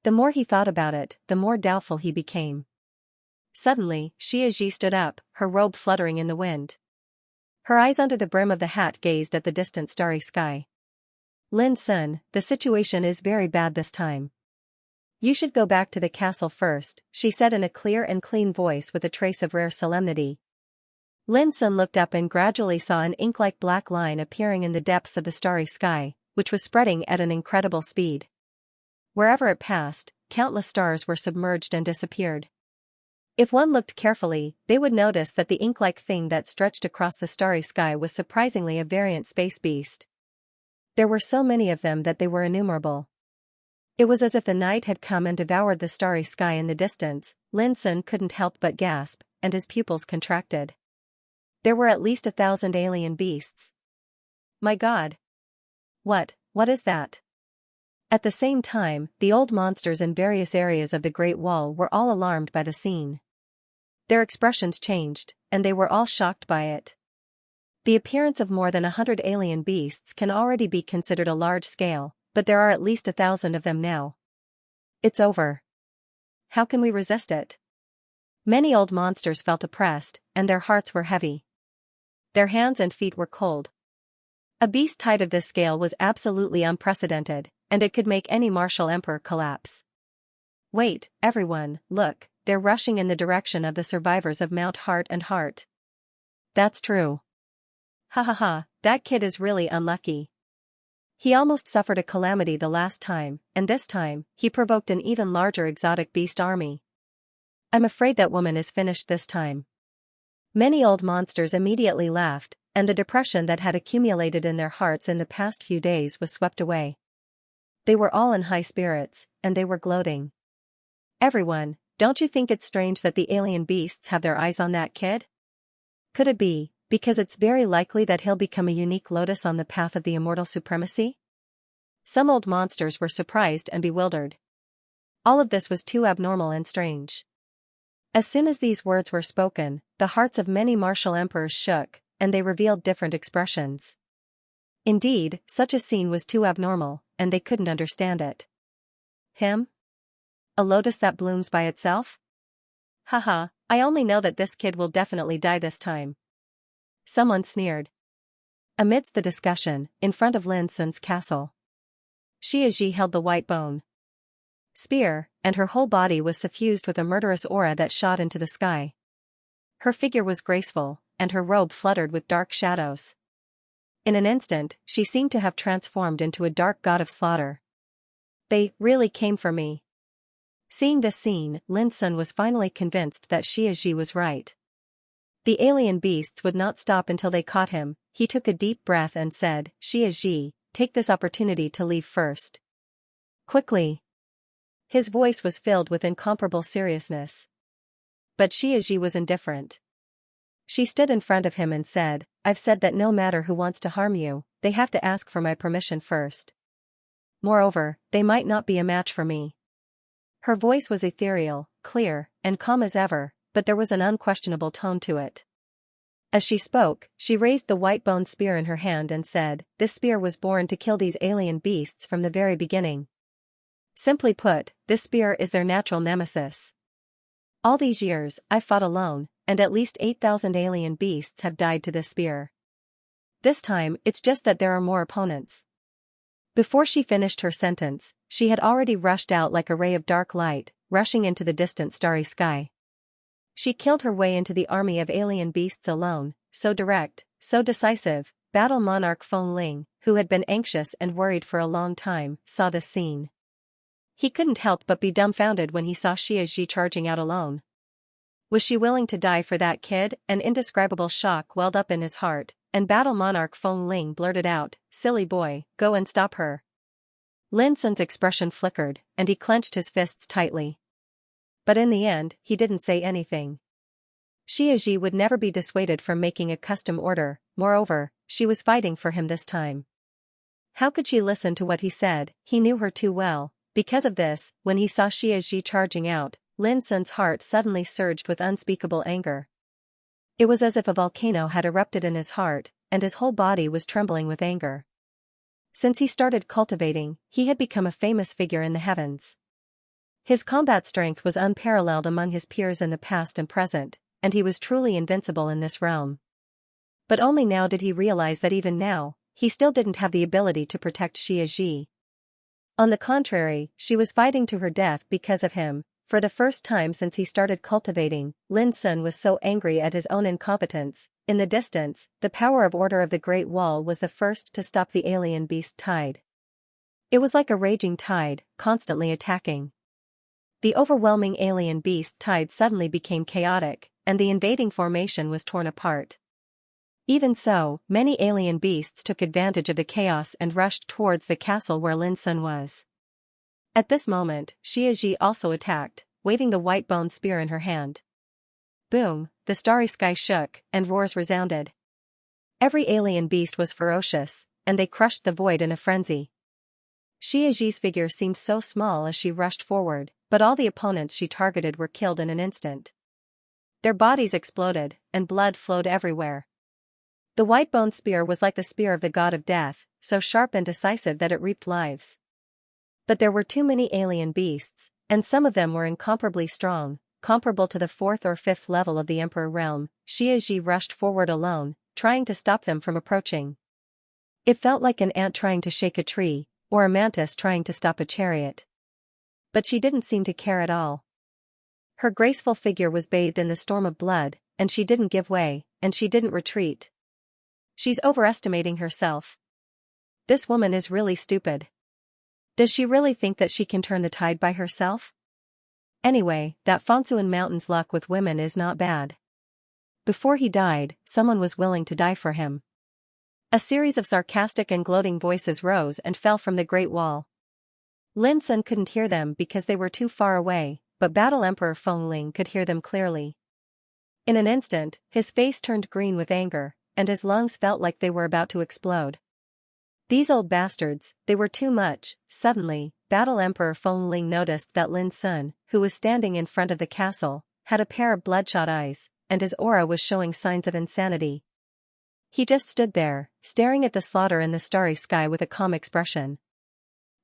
The more he thought about it, the more doubtful he became. Suddenly, Xianxia stood up, her robe fluttering in the wind. Her eyes under the brim of the hat gazed at the distant starry sky. Lin Sun, the situation is very bad this time. You should go back to the castle first, she said in a clear and clean voice with a trace of rare solemnity. Lin Sun looked up and gradually saw an ink-like black line appearing in the depths of the starry sky, which was spreading at an incredible speed. Wherever it passed, countless stars were submerged and disappeared. If one looked carefully, they would notice that the ink-like thing that stretched across the starry sky was surprisingly a variant space beast. There were so many of them that they were innumerable. It was as if the night had come and devoured the starry sky in the distance. Lin Sun couldn't help but gasp, and his pupils contracted. There were at least 1,000 alien beasts. My God! What is that? At the same time, the old monsters in various areas of the Great Wall were all alarmed by the scene. Their expressions changed, and they were all shocked by it. The appearance of more than 100 alien beasts can already be considered a large scale, but there are at least 1,000 of them now. It's over. How can we resist it? Many old monsters felt oppressed, and their hearts were heavy. Their hands and feet were cold. A beast tide of this scale was absolutely unprecedented, and it could make any martial emperor collapse. Wait, everyone, look, they're rushing in the direction of the survivors of Mount Heart and Heart. That's true. Ha ha ha, that kid is really unlucky. He almost suffered a calamity the last time, and this time, he provoked an even larger exotic beast army. I'm afraid that woman is finished this time. Many old monsters immediately laughed, and the depression that had accumulated in their hearts in the past few days was swept away. They were all in high spirits, and they were gloating. Everyone, don't you think it's strange that the alien beasts have their eyes on that kid? Could it be, because it's very likely that he'll become a unique lotus on the path of the immortal supremacy? Some old monsters were surprised and bewildered. All of this was too abnormal and strange. As soon as these words were spoken, the hearts of many martial emperors shook, and they revealed different expressions. Indeed, such a scene was too abnormal, and they couldn't understand it. Him? A lotus that blooms by itself? Haha, I only know that this kid will definitely die this time. Someone sneered. Amidst the discussion, in front of Lin Sun's castle, Xianxia held the white bone spear, and her whole body was suffused with a murderous aura that shot into the sky. Her figure was graceful, and her robe fluttered with dark shadows. In an instant, she seemed to have transformed into a dark god of slaughter. They really came for me. Seeing this scene, Lin Sun was finally convinced that Xianxia was right. The alien beasts would not stop until they caught him. He took a deep breath and said, Xianxia, take this opportunity to leave first. Quickly. His voice was filled with incomparable seriousness. But Xianxia was indifferent. She stood in front of him and said, I've said that no matter who wants to harm you, they have to ask for my permission first. Moreover, they might not be a match for me. Her voice was ethereal, clear, and calm as ever, but there was an unquestionable tone to it. As she spoke, she raised the white bone spear in her hand and said, This spear was born to kill these alien beasts from the very beginning. Simply put, this spear is their natural nemesis. All these years, I've fought alone, and at least 8,000 alien beasts have died to this spear. This time, it's just that there are more opponents. Before she finished her sentence, she had already rushed out like a ray of dark light, rushing into the distant starry sky. She killed her way into the army of alien beasts alone, so direct, so decisive. Battle Monarch Feng Ling, who had been anxious and worried for a long time, saw this scene. He couldn't help but be dumbfounded when he saw Xianxia charging out alone. Was she willing to die for that kid? An indescribable shock welled up in his heart, and Battle Monarch Feng Ling blurted out, Silly boy, go and stop her. Lin Sun's expression flickered, and he clenched his fists tightly. But in the end, he didn't say anything. Xianxia would never be dissuaded from making a custom order. Moreover, she was fighting for him this time. How could she listen to what he said? He knew her too well. Because of this, when he saw Xianxia charging out, Lin Sun's heart suddenly surged with unspeakable anger. It was as if a volcano had erupted in his heart, and his whole body was trembling with anger. Since he started cultivating, he had become a famous figure in the heavens. His combat strength was unparalleled among his peers in the past and present, and he was truly invincible in this realm. But only now did he realize that even now, he still didn't have the ability to protect Xianxia. On the contrary, she was fighting to her death because of him. For the first time since he started cultivating, Lin Sun was so angry at his own incompetence. In the distance, the power of Order of the Great Wall was the first to stop the alien beast tide. It was like a raging tide, constantly attacking. The overwhelming alien beast tide suddenly became chaotic, and the invading formation was torn apart. Even so, many alien beasts took advantage of the chaos and rushed towards the castle where Lin Sun was. At this moment, Xianxia also attacked, waving the white bone spear in her hand. Boom, the starry sky shook, and roars resounded. Every alien beast was ferocious, and they crushed the void in a frenzy. Xianxia's figure seemed so small as she rushed forward, but all the opponents she targeted were killed in an instant. Their bodies exploded, and blood flowed everywhere. The white bone spear was like the spear of the god of death, so sharp and decisive that it reaped lives. But there were too many alien beasts, and some of them were incomparably strong, comparable to the 4th or 5th level of the Emperor realm. Xianxia rushed forward alone, trying to stop them from approaching. It felt like an ant trying to shake a tree, or a mantis trying to stop a chariot. But she didn't seem to care at all. Her graceful figure was bathed in the storm of blood, and she didn't give way, and she didn't retreat. She's overestimating herself. This woman is really stupid. Does she really think that she can turn the tide by herself? Anyway, that Fangsuan Mountain's luck with women is not bad. Before he died, someone was willing to die for him. A series of sarcastic and gloating voices rose and fell from the Great Wall. Lin Sun couldn't hear them because they were too far away, but Battle Emperor Fengling could hear them clearly. In an instant, his face turned green with anger, and his lungs felt like they were about to explode. These old bastards, they were too much. Suddenly, Battle Emperor Fengling noticed that Lin Sun, who was standing in front of the castle, had a pair of bloodshot eyes, and his aura was showing signs of insanity. He just stood there, staring at the slaughter in the starry sky with a calm expression.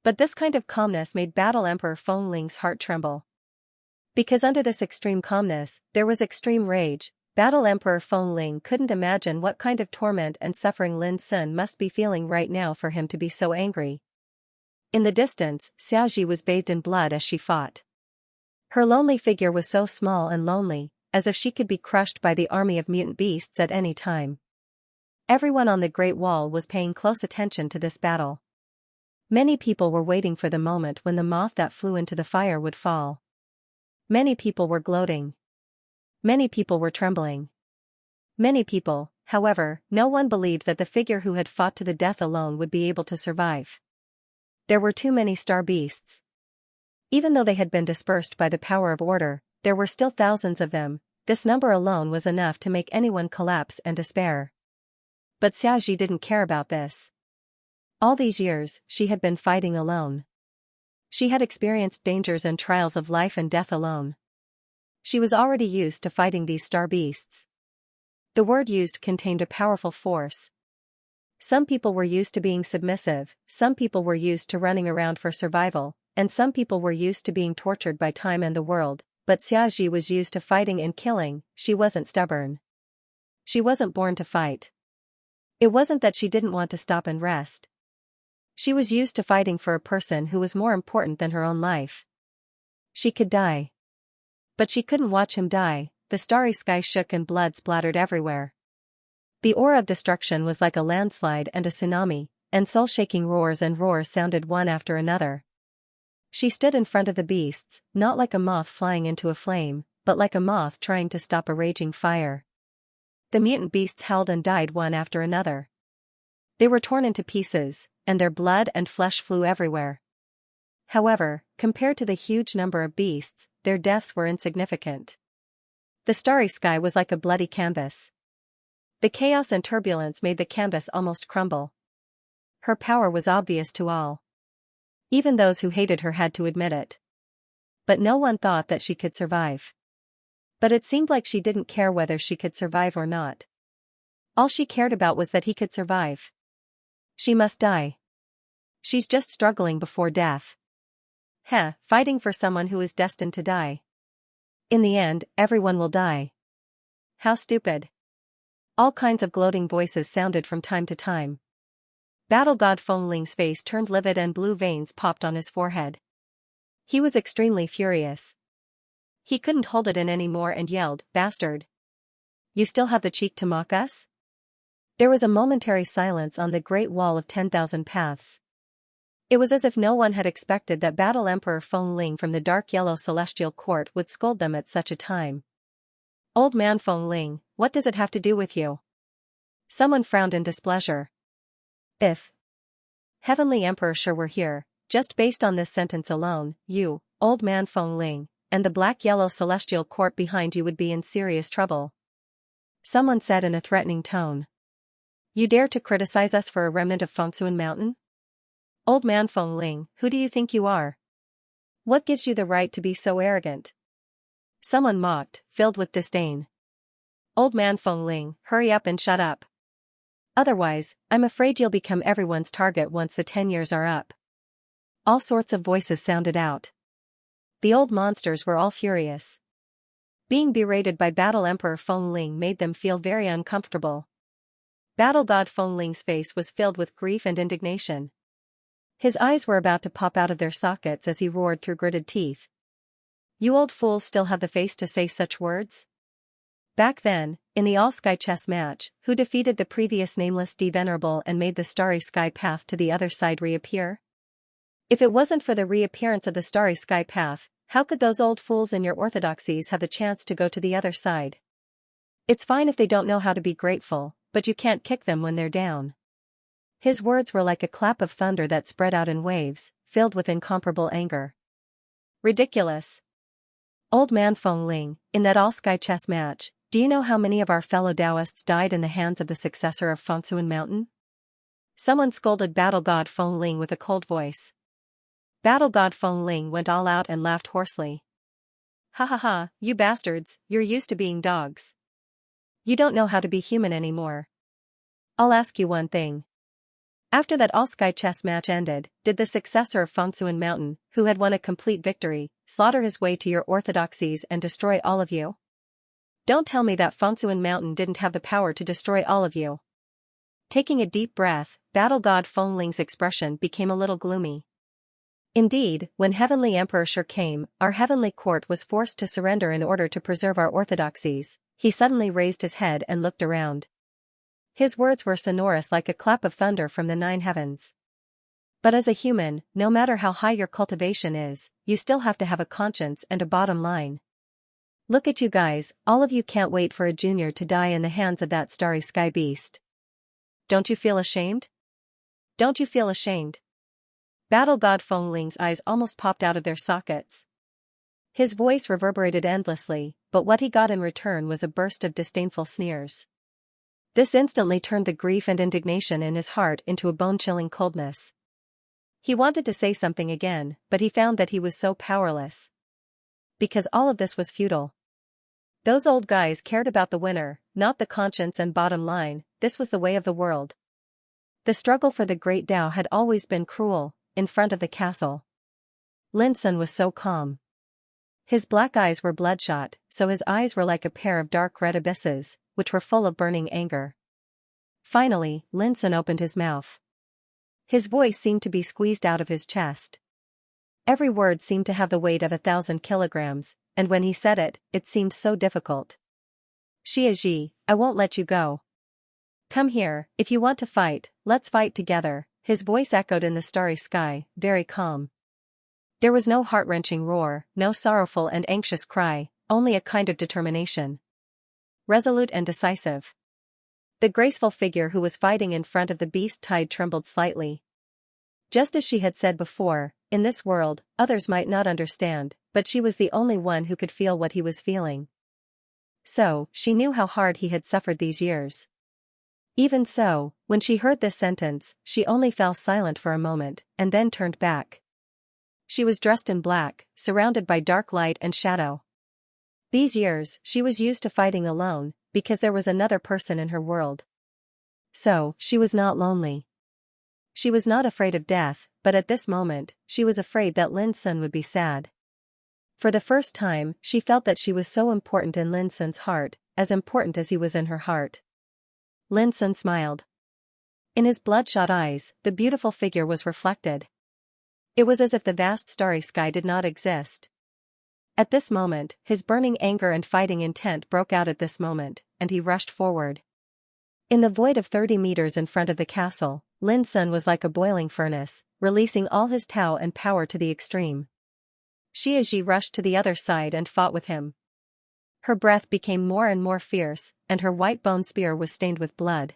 But this kind of calmness made Battle Emperor Fengling's heart tremble. Because under this extreme calmness, there was extreme rage. Battle Emperor Fengling couldn't imagine what kind of torment and suffering Lin Sun must be feeling right now for him to be so angry. In the distance, Xiaxia was bathed in blood as she fought. Her lonely figure was so small and lonely, as if she could be crushed by the army of mutant beasts at any time. Everyone on the Great Wall was paying close attention to this battle. Many people were waiting for the moment when the moth that flew into the fire would fall. Many people were gloating. Many people were trembling. Many people, however, no one believed that the figure who had fought to the death alone would be able to survive. There were too many star beasts. Even though they had been dispersed by the power of order, there were still thousands of them. This number alone was enough to make anyone collapse and despair. But Xiaxia didn't care about this. All these years, she had been fighting alone. She had experienced dangers and trials of life and death alone. She was already used to fighting these star beasts. The word used contained a powerful force. Some people were used to being submissive, some people were used to running around for survival, and some people were used to being tortured by time and the world, but Xiaxia was used to fighting and killing. She wasn't stubborn. She wasn't born to fight. It wasn't that she didn't want to stop and rest. She was used to fighting for a person who was more important than her own life. She could die. But she couldn't watch him die. The starry sky shook and blood splattered everywhere. The aura of destruction was like a landslide and a tsunami, and soul-shaking roars and roars sounded one after another. She stood in front of the beasts, not like a moth flying into a flame, but like a moth trying to stop a raging fire. The mutant beasts howled and died one after another. They were torn into pieces, and their blood and flesh flew everywhere. However, compared to the huge number of beasts, their deaths were insignificant. The starry sky was like a bloody canvas. The chaos and turbulence made the canvas almost crumble. Her power was obvious to all. Even those who hated her had to admit it. But no one thought that she could survive. But it seemed like she didn't care whether she could survive or not. All she cared about was that he could survive. She must die. She's just struggling before death. Fighting for someone who is destined to die. In the end, everyone will die. How stupid. All kinds of gloating voices sounded from time to time. Battle God Fengling's face turned livid and blue veins popped on his forehead. He was extremely furious. He couldn't hold it in anymore and yelled, "Bastard! You still have the cheek to mock us?" There was a momentary silence on the Great Wall of 10,000 Paths. It was as if no one had expected that Battle Emperor Fengling from the dark yellow celestial court would scold them at such a time. "Old man Fengling, what does it have to do with you?" Someone frowned in displeasure. If Heavenly Emperor Shi were here, just based on this sentence alone, you, old man Fengling, and the black-yellow celestial court behind you would be in serious trouble. Someone said in a threatening tone. "You dare to criticize us for a remnant of Fengsuan Mountain? Old man Fengling, who do you think you are? What gives you the right to be so arrogant?" Someone mocked, filled with disdain. "Old man Fengling, hurry up and shut up. Otherwise, I'm afraid you'll become everyone's target once the 10 years are up." All sorts of voices sounded out. The old monsters were all furious. Being berated by Battle Emperor Fengling made them feel very uncomfortable. Battle God Fengling's face was filled with grief and indignation. His eyes were about to pop out of their sockets as he roared through gritted teeth. "You old fools still have the face to say such words?" Back then, in the all-sky chess match, who defeated the previous nameless D-Venerable and made the starry sky path to the other side reappear? If it wasn't for the reappearance of the starry sky path, how could those old fools in your orthodoxies have the chance to go to the other side? It's fine if they don't know how to be grateful, but you can't kick them when they're down. His words were like a clap of thunder that spread out in waves, filled with incomparable anger. Ridiculous. Old man Feng Ling, in that all-sky chess match, do you know how many of our fellow Taoists died in the hands of the successor of Fengsuan Mountain? Someone scolded Battle God Feng Ling with a cold voice. Battle God Feng Ling went all out and laughed hoarsely. Ha ha ha, you bastards, you're used to being dogs. You don't know how to be human anymore. I'll ask you one thing. After that all-sky chess match ended, did the successor of Fengsuan Mountain, who had won a complete victory, slaughter his way to your orthodoxies and destroy all of you? Don't tell me that Fengsuan Mountain didn't have the power to destroy all of you. Taking a deep breath, Battle God Feng Ling's expression became a little gloomy. Indeed, when Heavenly Emperor Shi came, our heavenly court was forced to surrender in order to preserve our orthodoxies. He suddenly raised his head and looked around. His words were sonorous like a clap of thunder from the 9 heavens. But as a human, no matter how high your cultivation is, you still have to have a conscience and a bottom line. Look at you guys, all of you can't wait for a junior to die in the hands of that starry sky beast. Don't you feel ashamed? Don't you feel ashamed? Battle God Feng Ling's eyes almost popped out of their sockets. His voice reverberated endlessly, but what he got in return was a burst of disdainful sneers. This instantly turned the grief and indignation in his heart into a bone-chilling coldness. He wanted to say something again, but he found that he was so powerless. Because all of this was futile. Those old guys cared about the winner, not the conscience and bottom line. This was the way of the world. The struggle for the great Tao had always been cruel. In front of the castle, Lin Sun was so calm. His black eyes were bloodshot, so his eyes were like a pair of dark red abysses, which were full of burning anger. Finally, Lin Sun opened his mouth. His voice seemed to be squeezed out of his chest. Every word seemed to have the weight of 1,000 kilograms, and when he said it, it seemed so difficult. Xianxia, I won't let you go. Come here, if you want to fight, let's fight together. His voice echoed in the starry sky, very calm. There was no heart-wrenching roar, no sorrowful and anxious cry, only a kind of determination. Resolute and decisive. The graceful figure who was fighting in front of the beast tide trembled slightly. Just as she had said before, in this world, others might not understand, but she was the only one who could feel what he was feeling. So, she knew how hard he had suffered these years. Even so, when she heard this sentence, she only fell silent for a moment, and then turned back. She was dressed in black, surrounded by dark light and shadow. These years, she was used to fighting alone, because there was another person in her world. So, she was not lonely. She was not afraid of death, but at this moment, she was afraid that Lin Sun would be sad. For the first time, she felt that she was so important in Lin Sun's heart, as important as he was in her heart. Lin Sun smiled. In his bloodshot eyes, the beautiful figure was reflected. It was as if the vast starry sky did not exist. At this moment, his burning anger and fighting intent broke out at this moment, and he rushed forward. In the void of 30 meters in front of the castle, Lin Sun was like a boiling furnace, releasing all his Tao and power to the extreme. Xianxia rushed to the other side and fought with him. Her breath became more and more fierce, and her white bone spear was stained with blood.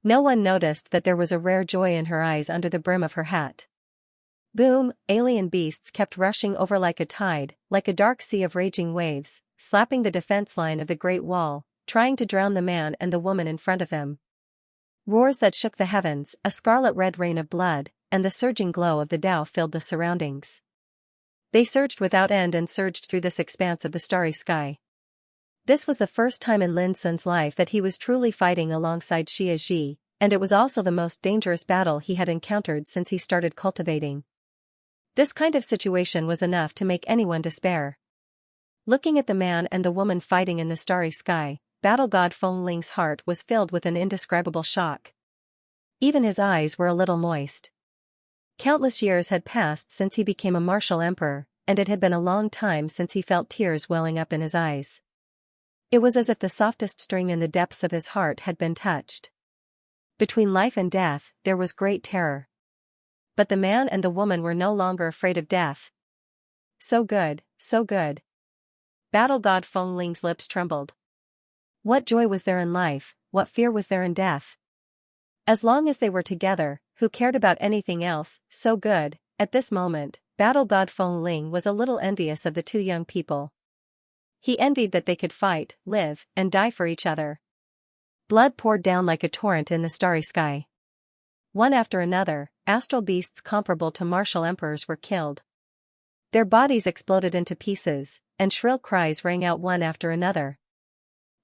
No one noticed that there was a rare joy in her eyes under the brim of her hat. Boom, alien beasts kept rushing over like a tide, like a dark sea of raging waves, slapping the defense line of the Great Wall, trying to drown the man and the woman in front of them. Roars that shook the heavens, a scarlet-red rain of blood, and the surging glow of the Tao filled the surroundings. They surged without end and surged through this expanse of the starry sky. This was the first time in Lin Sun's life that he was truly fighting alongside Xianxia, and it was also the most dangerous battle he had encountered since he started cultivating. This kind of situation was enough to make anyone despair. Looking at the man and the woman fighting in the starry sky, Battle God Feng Ling's heart was filled with an indescribable shock. Even his eyes were a little moist. Countless years had passed since he became a martial emperor, and it had been a long time since he felt tears welling up in his eyes. It was as if the softest string in the depths of his heart had been touched. Between life and death, there was great terror. But the man and the woman were no longer afraid of death. So good, so good. Battle God Feng Ling's lips trembled. What joy was there in life, what fear was there in death? As long as they were together, who cared about anything else? So good. At this moment, Battle God Feng Ling was a little envious of the two young people. He envied that they could fight, live, and die for each other. Blood poured down like a torrent in the starry sky. One after another, astral beasts comparable to martial emperors were killed. Their bodies exploded into pieces, and shrill cries rang out one after another.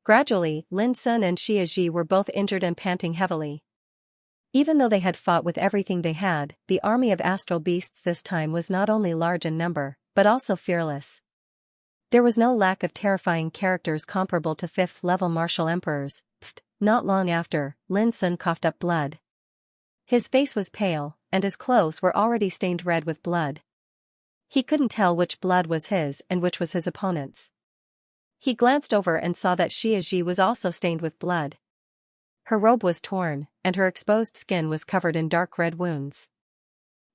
Gradually, Lin Sun and Xia Ji were both injured and panting heavily. Even though they had fought with everything they had, the army of astral beasts this time was not only large in number, but also fearless. There was no lack of terrifying characters comparable to 5th-level martial emperors. Not long after, Lin Sun coughed up blood. His face was pale, and his clothes were already stained red with blood. He couldn't tell which blood was his and which was his opponent's. He glanced over and saw that Xia Ji was also stained with blood. Her robe was torn, and her exposed skin was covered in dark red wounds.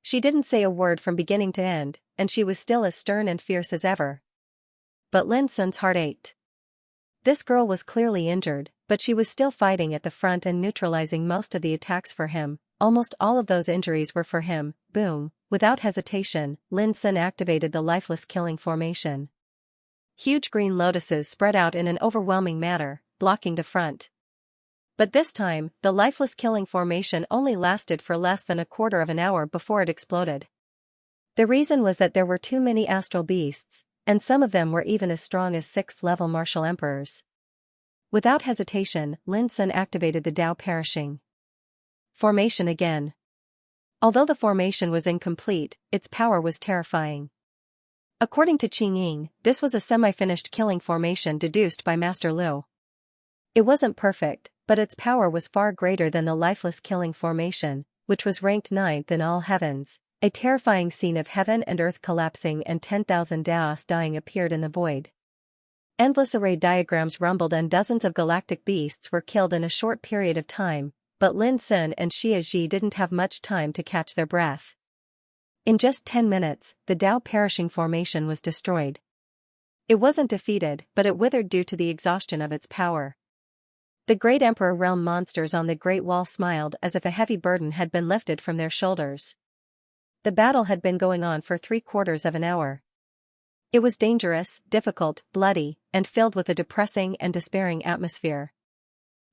She didn't say a word from beginning to end, and she was still as stern and fierce as ever. But Lin Sun's heart ached. This girl was clearly injured, but she was still fighting at the front and neutralizing most of the attacks for him. Almost all of those injuries were for him. Boom. Without hesitation, Lin Sun activated the lifeless killing formation. Huge green lotuses spread out in an overwhelming manner, blocking the front. But this time, the lifeless killing formation only lasted for less than a quarter of an hour before it exploded. The reason was that there were too many astral beasts, and some of them were even as strong as 6th-level martial emperors. Without hesitation, Lin Sun activated the Tao Perishing formation again. Although the formation was incomplete, its power was terrifying. According to Qing Ying, this was a semi-finished killing formation deduced by Master Liu. It wasn't perfect, but its power was far greater than the lifeless killing formation, which was ranked 9th in all heavens. A terrifying scene of heaven and earth collapsing and 10,000 Daos dying appeared in the void. Endless array diagrams rumbled and dozens of galactic beasts were killed in a short period of time, but Lin Sun and Xia Ji didn't have much time to catch their breath. In just 10 minutes, the Tao Perishing formation was destroyed. It wasn't defeated, but it withered due to the exhaustion of its power. The Great Emperor realm monsters on the Great Wall smiled as if a heavy burden had been lifted from their shoulders. The battle had been going on for 3/4 of an hour. It was dangerous, difficult, bloody, and filled with a depressing and despairing atmosphere.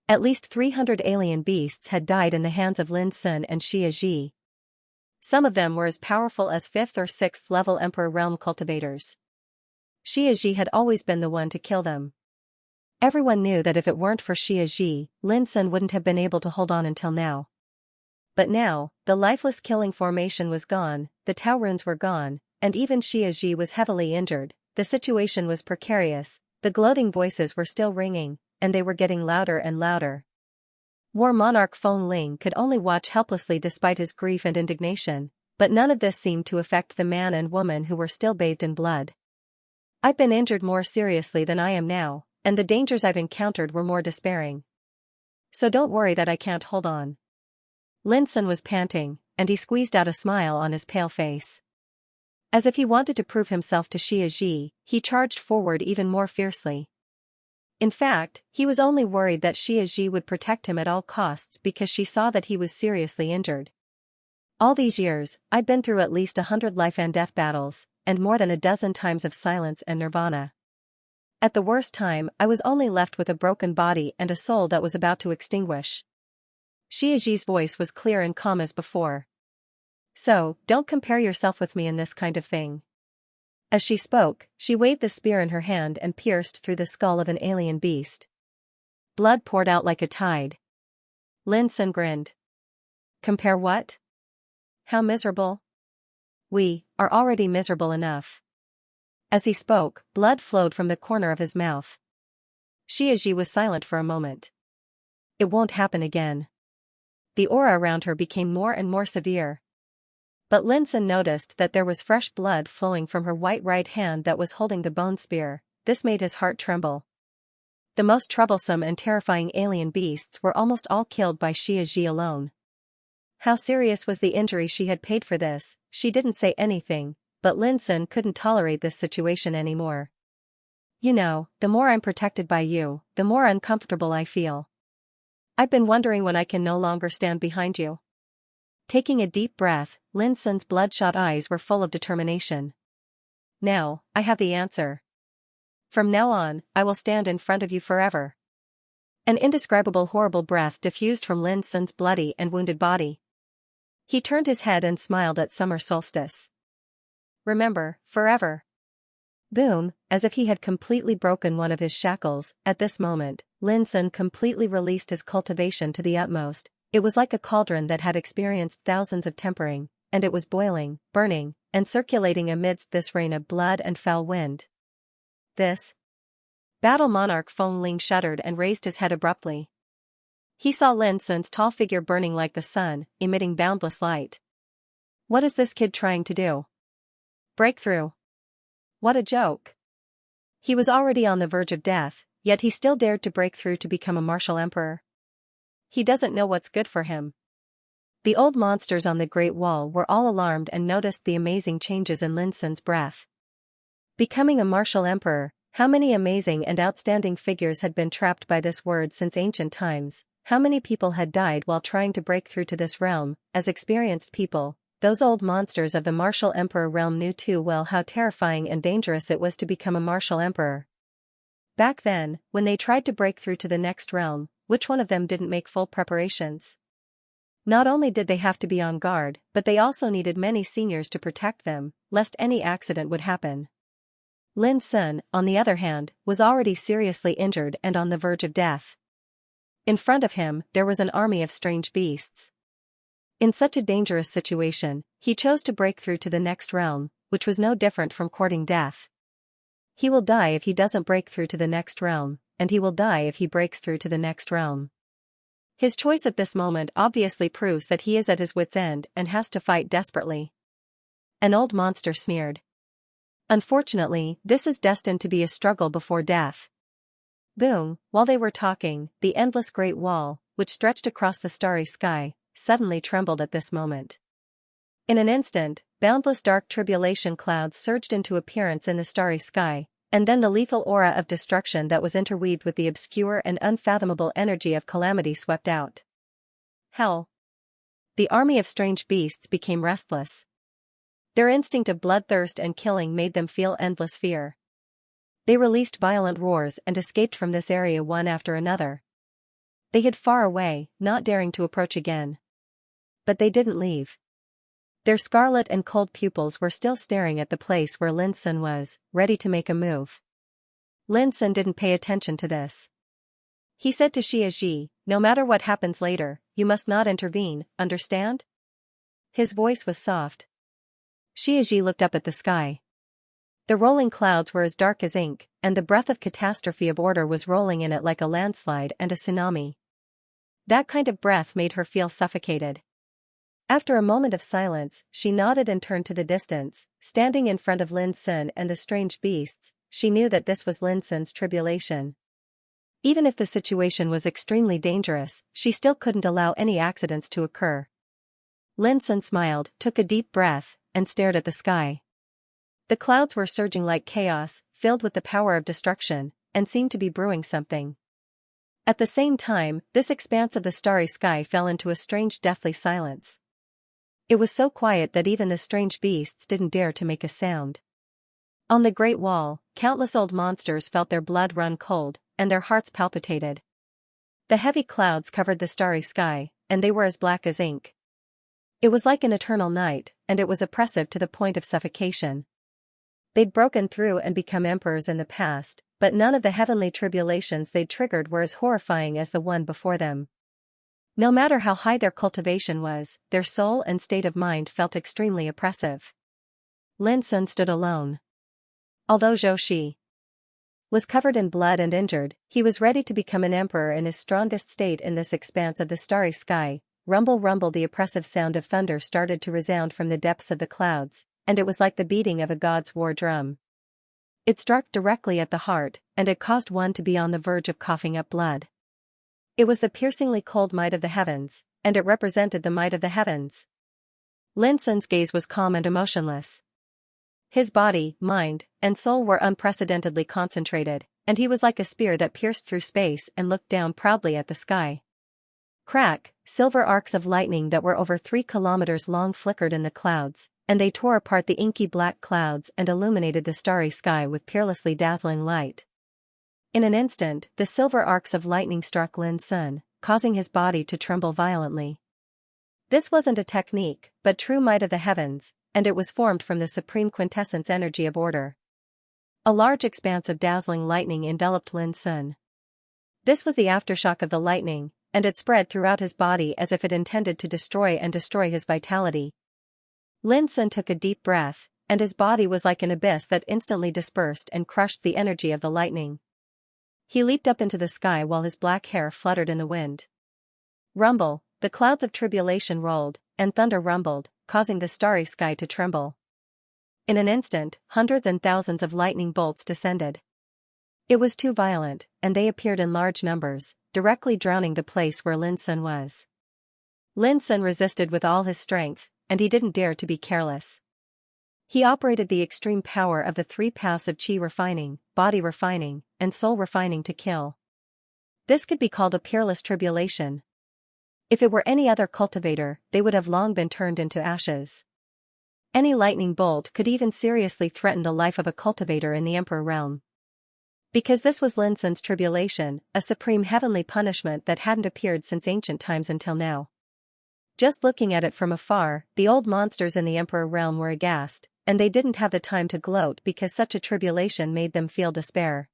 At least 300 alien beasts had died in the hands of Lin Sun and Xia Ji. Some of them were as powerful as 5th or 6th level Emperor realm cultivators. Xia Ji had always been the one to kill them. Everyone knew that if it weren't for Xia Ji, Lin Sun wouldn't have been able to hold on until now. But now, the lifeless killing formation was gone, the Tao runes were gone, and even Xia Ji was heavily injured. The situation was precarious. The gloating voices were still ringing, and they were getting louder and louder. War Monarch Feng Ling could only watch helplessly despite his grief and indignation, but none of this seemed to affect the man and woman who were still bathed in blood. I've been injured more seriously than I am now, and the dangers I've encountered were more despairing. So don't worry that I can't hold on. Lin Sun was panting, and he squeezed out a smile on his pale face. As if he wanted to prove himself to Xia Ji, he charged forward even more fiercely. In fact, he was only worried that Xia Ji would protect him at all costs because she saw that he was seriously injured. All these years, I'd been through at least 100 life and death battles, and more than a dozen times of silence and nirvana. At the worst time, I was only left with a broken body and a soul that was about to extinguish. Xia Ji's voice was clear and calm as before. So, don't compare yourself with me in this kind of thing. As she spoke, she waved the spear in her hand and pierced through the skull of an alien beast. Blood poured out like a tide. Lin Sun grinned. Compare what? How miserable? We are already miserable enough. As he spoke, blood flowed from the corner of his mouth. Xia Ji was silent for a moment. It won't happen again. The aura around her became more and more severe. But Lin Sun noticed that there was fresh blood flowing from her white right hand that was holding the bone spear. This made his heart tremble. The most troublesome and terrifying alien beasts were almost all killed by Xia Ji alone. How serious was the injury she had paid for this? She didn't say anything, but Lin Sun couldn't tolerate this situation anymore. You know, the more I'm protected by you, the more uncomfortable I feel. I've been wondering when I can no longer stand behind you. Taking a deep breath, Lin Sun's bloodshot eyes were full of determination. Now, I have the answer. From now on, I will stand in front of you forever. An indescribable horrible breath diffused from Lin Sun's bloody and wounded body. He turned his head and smiled at summer solstice. Remember, forever. Boom, as if he had completely broken one of his shackles. At this moment, Lin Sun completely released his cultivation to the utmost. It was like a cauldron that had experienced thousands of tempering, and it was boiling, burning, and circulating amidst this rain of blood and foul wind. This Battle Monarch Feng Ling shuddered and raised his head abruptly. He saw Lin Sun's tall figure burning like the sun, emitting boundless light. What is this kid trying to do? Break through. What a joke. He was already on the verge of death, yet he still dared to break through to become a martial emperor. He doesn't know what's good for him. The old monsters on the Great Wall were all alarmed and noticed the amazing changes in Lin Sun's breath. Becoming a martial emperor, how many amazing and outstanding figures had been trapped by this word since ancient times? How many people had died while trying to break through to this realm? As experienced people, those old monsters of the martial emperor realm knew too well how terrifying and dangerous it was to become a martial emperor. Back then, when they tried to break through to the next realm, which one of them didn't make full preparations? Not only did they have to be on guard, but they also needed many seniors to protect them, lest any accident would happen. Lin Sun, on the other hand, was already seriously injured and on the verge of death. In front of him, there was an army of strange beasts. In such a dangerous situation, he chose to break through to the next realm, which was no different from courting death. He will die if he doesn't break through to the next realm, and he will die if he breaks through to the next realm. His choice at this moment obviously proves that he is at his wit's end and has to fight desperately. An old monster sneered. Unfortunately, this is destined to be a struggle before death. Boom, while they were talking, the endless Great Wall, which stretched across the starry sky, suddenly trembled at this moment. In an instant, boundless dark tribulation clouds surged into appearance in the starry sky, and then the lethal aura of destruction that was interweaved with the obscure and unfathomable energy of calamity swept out. Hell! The army of strange beasts became restless. Their instinct of bloodthirst and killing made them feel endless fear. They released violent roars and escaped from this area one after another. They hid far away, not daring to approach again. But they didn't leave. Their scarlet and cold pupils were still staring at the place where Lin Sun was, ready to make a move. Lin Sun didn't pay attention to this. He said to Xianxia, "No matter what happens later, you must not intervene, understand?" His voice was soft. Xianxia looked up at the sky. The rolling clouds were as dark as ink, and the breath of catastrophe of order was rolling in it like a landslide and a tsunami. That kind of breath made her feel suffocated. After a moment of silence, she nodded and turned to the distance, standing in front of Lin Sun and the strange beasts. She knew that this was Lin Sun's tribulation. Even if the situation was extremely dangerous, she still couldn't allow any accidents to occur. Lin Sun smiled, took a deep breath, and stared at the sky. The clouds were surging like chaos, filled with the power of destruction, and seemed to be brewing something. At the same time, this expanse of the starry sky fell into a strange deathly silence. It was so quiet that even the strange beasts didn't dare to make a sound. On the Great Wall, countless old monsters felt their blood run cold, and their hearts palpitated. The heavy clouds covered the starry sky, and they were as black as ink. It was like an eternal night, and it was oppressive to the point of suffocation. They'd broken through and become emperors in the past, but none of the heavenly tribulations they'd triggered were as horrifying as the one before them. No matter how high their cultivation was, their soul and state of mind felt extremely oppressive. Lin Sun stood alone. Although Zhou Shi was covered in blood and injured, he was ready to become an emperor in his strongest state in this expanse of the starry sky. Rumble, rumble, the oppressive sound of thunder started to resound from the depths of the clouds, and it was like the beating of a god's war drum. It struck directly at the heart, and it caused one to be on the verge of coughing up blood. It was the piercingly cold might of the heavens, and it represented the might of the heavens. Lin Sun's gaze was calm and emotionless. His body, mind, and soul were unprecedentedly concentrated, and he was like a spear that pierced through space and looked down proudly at the sky. Crack, silver arcs of lightning that were over 3 kilometers long flickered in the clouds, and they tore apart the inky black clouds and illuminated the starry sky with peerlessly dazzling light. In an instant, the silver arcs of lightning struck Lin Sun, causing his body to tremble violently. This wasn't a technique, but true might of the heavens, and it was formed from the supreme quintessence energy of order. A large expanse of dazzling lightning enveloped Lin Sun. This was the aftershock of the lightning, and it spread throughout his body as if it intended to destroy his vitality. Lin Sun took a deep breath, and his body was like an abyss that instantly dispersed and crushed the energy of the lightning. He leaped up into the sky while his black hair fluttered in the wind. Rumble, the clouds of tribulation rolled, and thunder rumbled, causing the starry sky to tremble. In an instant, hundreds and thousands of lightning bolts descended. It was too violent, and they appeared in large numbers, directly drowning the place where Lin Sun was. Lin Sun resisted with all his strength, and he didn't dare to be careless. He operated the extreme power of the three paths of qi refining, body refining, and soul refining to kill. This could be called a peerless tribulation. If it were any other cultivator, they would have long been turned into ashes. Any lightning bolt could even seriously threaten the life of a cultivator in the Emperor realm. Because this was Lin Sun's tribulation, a supreme heavenly punishment that hadn't appeared since ancient times until now. Just looking at it from afar, the old monsters in the Emperor realm were aghast, and they didn't have the time to gloat because such a tribulation made them feel despair.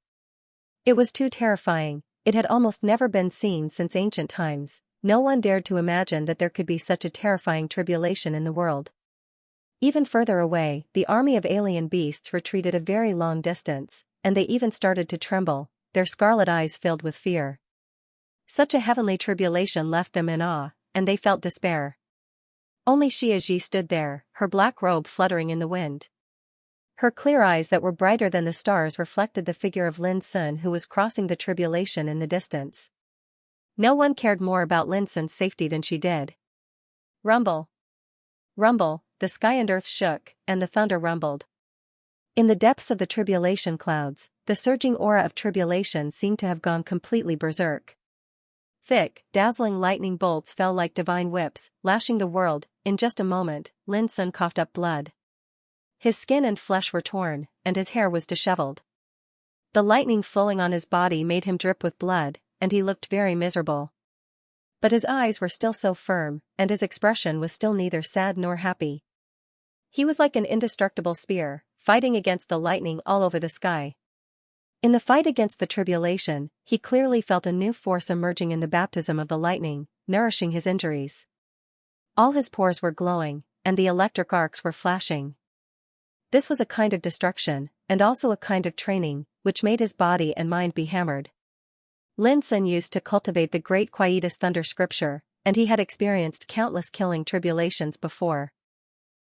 It was too terrifying, it had almost never been seen since ancient times, no one dared to imagine that there could be such a terrifying tribulation in the world. Even further away, the army of alien beasts retreated a very long distance, and they even started to tremble, their scarlet eyes filled with fear. Such a heavenly tribulation left them in awe, and they felt despair. Only Xianxia stood there, her black robe fluttering in the wind. Her clear eyes that were brighter than the stars reflected the figure of Lin Sun who was crossing the tribulation in the distance. No one cared more about Lin Sun's safety than she did. Rumble. Rumble, the sky and earth shook, and the thunder rumbled. In the depths of the tribulation clouds, the surging aura of tribulation seemed to have gone completely berserk. Thick, dazzling lightning bolts fell like divine whips, lashing the world. In just a moment, Lin Sun coughed up blood. His skin and flesh were torn, and his hair was disheveled. The lightning flowing on his body made him drip with blood, and he looked very miserable. But his eyes were still so firm, and his expression was still neither sad nor happy. He was like an indestructible spear, fighting against the lightning all over the sky. In the fight against the tribulation, he clearly felt a new force emerging in the baptism of the lightning, nourishing his injuries. All his pores were glowing, and the electric arcs were flashing. This was a kind of destruction, and also a kind of training, which made his body and mind be hammered. Lin Sun used to cultivate the great quietus thunder scripture, and he had experienced countless killing tribulations before.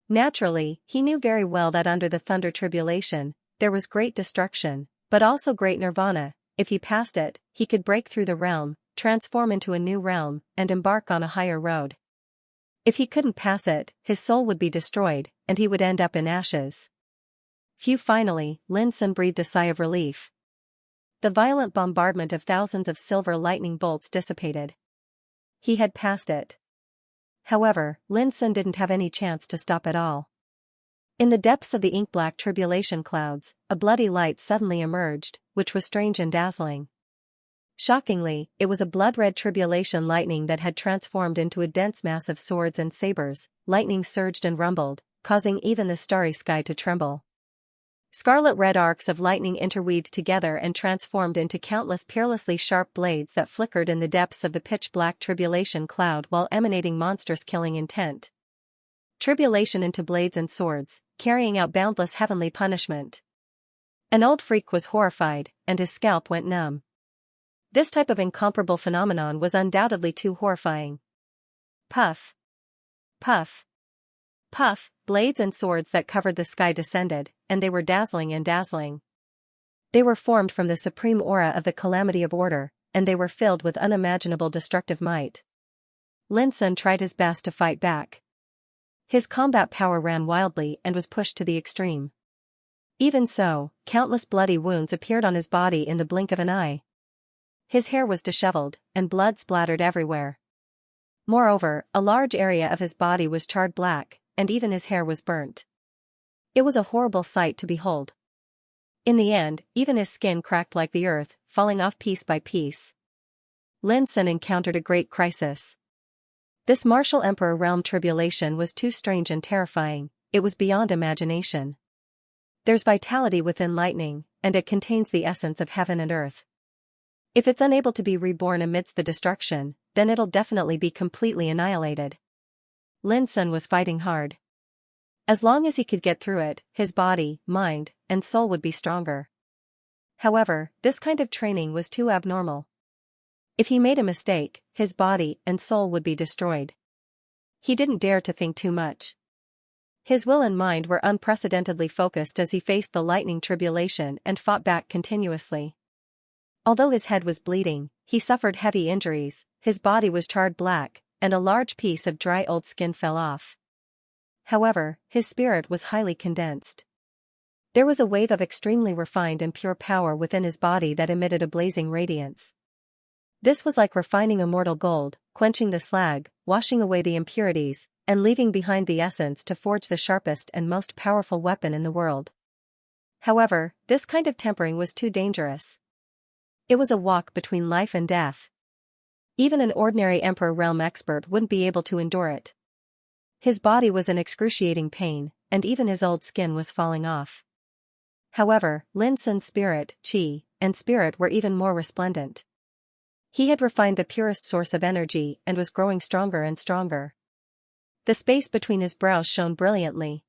Naturally, he knew very well that under the thunder tribulation, there was great destruction, but also great nirvana. If he passed it, he could break through the realm, transform into a new realm, and embark on a higher road. If he couldn't pass it, his soul would be destroyed, and he would end up in ashes. Phew! Finally, Lin Sun breathed a sigh of relief. The violent bombardment of thousands of silver lightning bolts dissipated. He had passed it. However, Lin Sun didn't have any chance to stop at all. In the depths of the ink-black tribulation clouds, a bloody light suddenly emerged, which was strange and dazzling. Shockingly, it was a blood-red tribulation lightning that had transformed into a dense mass of swords and sabers. Lightning surged and rumbled, causing even the starry sky to tremble. Scarlet-red arcs of lightning interweaved together and transformed into countless peerlessly sharp blades that flickered in the depths of the pitch-black tribulation cloud while emanating monstrous killing intent. Tribulation into blades and swords, carrying out boundless heavenly punishment. An old freak was horrified, and his scalp went numb. This type of incomparable phenomenon was undoubtedly too horrifying. Puff. Puff. Puff, blades and swords that covered the sky descended, and they were dazzling and dazzling. They were formed from the supreme aura of the calamity of order, and they were filled with unimaginable destructive might. Lin Sun tried his best to fight back. His combat power ran wildly and was pushed to the extreme. Even so, countless bloody wounds appeared on his body in the blink of an eye. His hair was disheveled, and blood splattered everywhere. Moreover, a large area of his body was charred black, and even his hair was burnt. It was a horrible sight to behold. In the end, even his skin cracked like the earth, falling off piece by piece. Lin Sun encountered a great crisis. This martial emperor realm tribulation was too strange and terrifying, it was beyond imagination. There's vitality within lightning, and it contains the essence of heaven and earth. If it's unable to be reborn amidst the destruction, then it'll definitely be completely annihilated. Lin Sun was fighting hard. As long as he could get through it, his body, mind, and soul would be stronger. However, this kind of training was too abnormal. If he made a mistake, his body and soul would be destroyed. He didn't dare to think too much. His will and mind were unprecedentedly focused as he faced the lightning tribulation and fought back continuously. Although his head was bleeding, he suffered heavy injuries, his body was charred black, and a large piece of dry old skin fell off. However, his spirit was highly condensed. There was a wave of extremely refined and pure power within his body that emitted a blazing radiance. This was like refining immortal gold, quenching the slag, washing away the impurities, and leaving behind the essence to forge the sharpest and most powerful weapon in the world. However, this kind of tempering was too dangerous. It was a walk between life and death. Even an ordinary Emperor realm expert wouldn't be able to endure it. His body was in excruciating pain, and even his old skin was falling off. However, Lin Sun's spirit, qi, and spirit were even more resplendent. He had refined the purest source of energy and was growing stronger and stronger. The space between his brows shone brilliantly.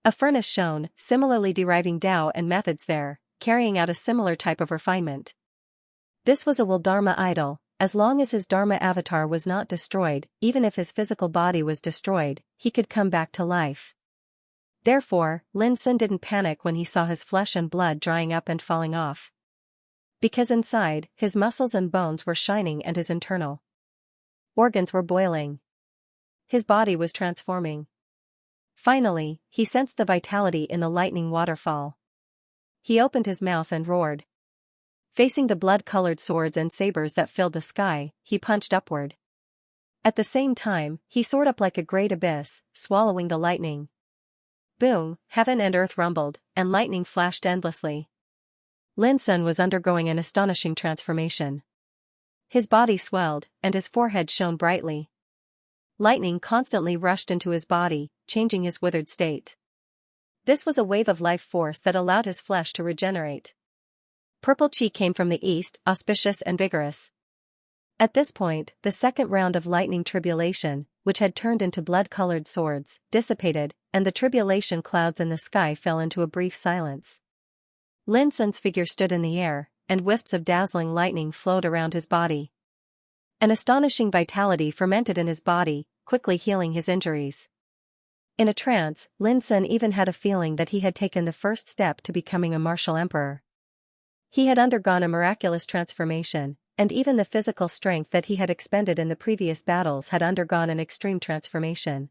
A furnace shone, similarly deriving Tao and methods there, carrying out a similar type of refinement. This was a will Dharma idol. As long as his Dharma avatar was not destroyed, even if his physical body was destroyed, he could come back to life. Therefore, Lin Sun didn't panic when he saw his flesh and blood drying up and falling off. Because inside, his muscles and bones were shining and his internal organs were boiling. His body was transforming. Finally, he sensed the vitality in the lightning waterfall. He opened his mouth and roared. Facing the blood-colored swords and sabers that filled the sky, he punched upward. At the same time, he soared up like a great abyss, swallowing the lightning. Boom, heaven and earth rumbled, and lightning flashed endlessly. Lin Sun was undergoing an astonishing transformation. His body swelled, and his forehead shone brightly. Lightning constantly rushed into his body, changing his withered state. This was a wave of life force that allowed his flesh to regenerate. Purple chi came from the east, auspicious and vigorous. At this point, the second round of lightning tribulation, which had turned into blood-colored swords, dissipated, and the tribulation clouds in the sky fell into a brief silence. Lin Sun's figure stood in the air, and wisps of dazzling lightning flowed around his body. An astonishing vitality fermented in his body, quickly healing his injuries. In a trance, Lin Sun even had a feeling that he had taken the first step to becoming a martial emperor. He had undergone a miraculous transformation, and even the physical strength that he had expended in the previous battles had undergone an extreme transformation.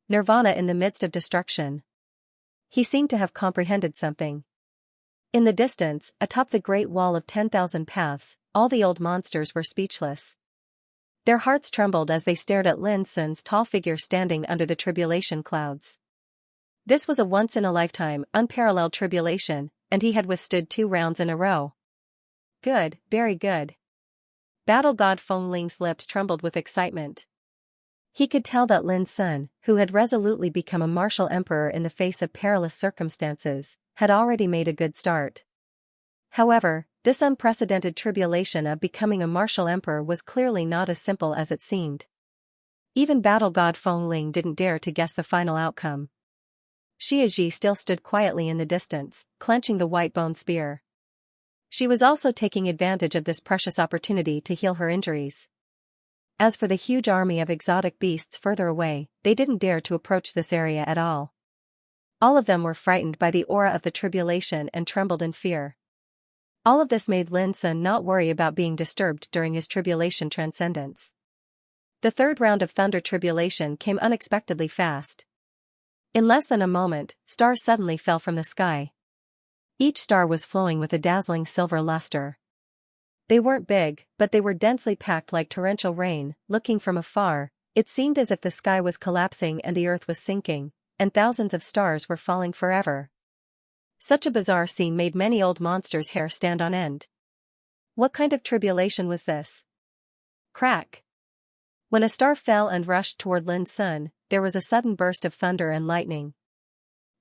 Nirvana in the midst of destruction. He seemed to have comprehended something. In the distance, atop the great wall of 10,000 paths, all the old monsters were speechless. Their hearts trembled as they stared at Lin Sun's tall figure standing under the tribulation clouds. This was a once-in-a-lifetime, unparalleled tribulation, and he had withstood 2 rounds in a row. Good, very good. Battle God Feng Ling's lips trembled with excitement. He could tell that Lin Sun, who had resolutely become a martial emperor in the face of perilous circumstances, had already made a good start. However, this unprecedented tribulation of becoming a martial emperor was clearly not as simple as it seemed. Even battle god Feng Ling didn't dare to guess the final outcome. Xianxia still stood quietly in the distance, clenching the white bone spear. She was also taking advantage of this precious opportunity to heal her injuries. As for the huge army of exotic beasts further away, they didn't dare to approach this area at all. All of them were frightened by the aura of the tribulation and trembled in fear. All of this made Lin Sun not worry about being disturbed during his tribulation transcendence. The third round of thunder tribulation came unexpectedly fast. In less than a moment, stars suddenly fell from the sky. Each star was flowing with a dazzling silver luster. They weren't big, but they were densely packed like torrential rain. Looking from afar, It seemed as if the sky was collapsing and the earth was sinking, and thousands of stars were falling forever. Such a bizarre scene made many old monsters' hair stand on end. What kind of tribulation was this? Crack! When a star fell and rushed toward Lin's sun, there was a sudden burst of thunder and lightning.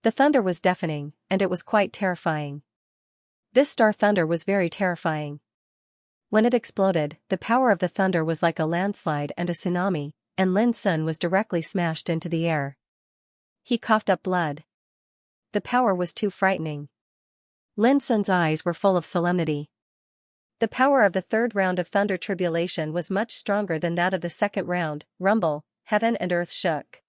The thunder was deafening, and it was quite terrifying. This star thunder was very terrifying. When it exploded, the power of the thunder was like a landslide and a tsunami, and Lin's sun was directly smashed into the air. He coughed up blood. The power was too frightening. Lin's sun's eyes were full of solemnity. The power of the third round of thunder tribulation was much stronger than that of the second round. Rumble, heaven and earth shook.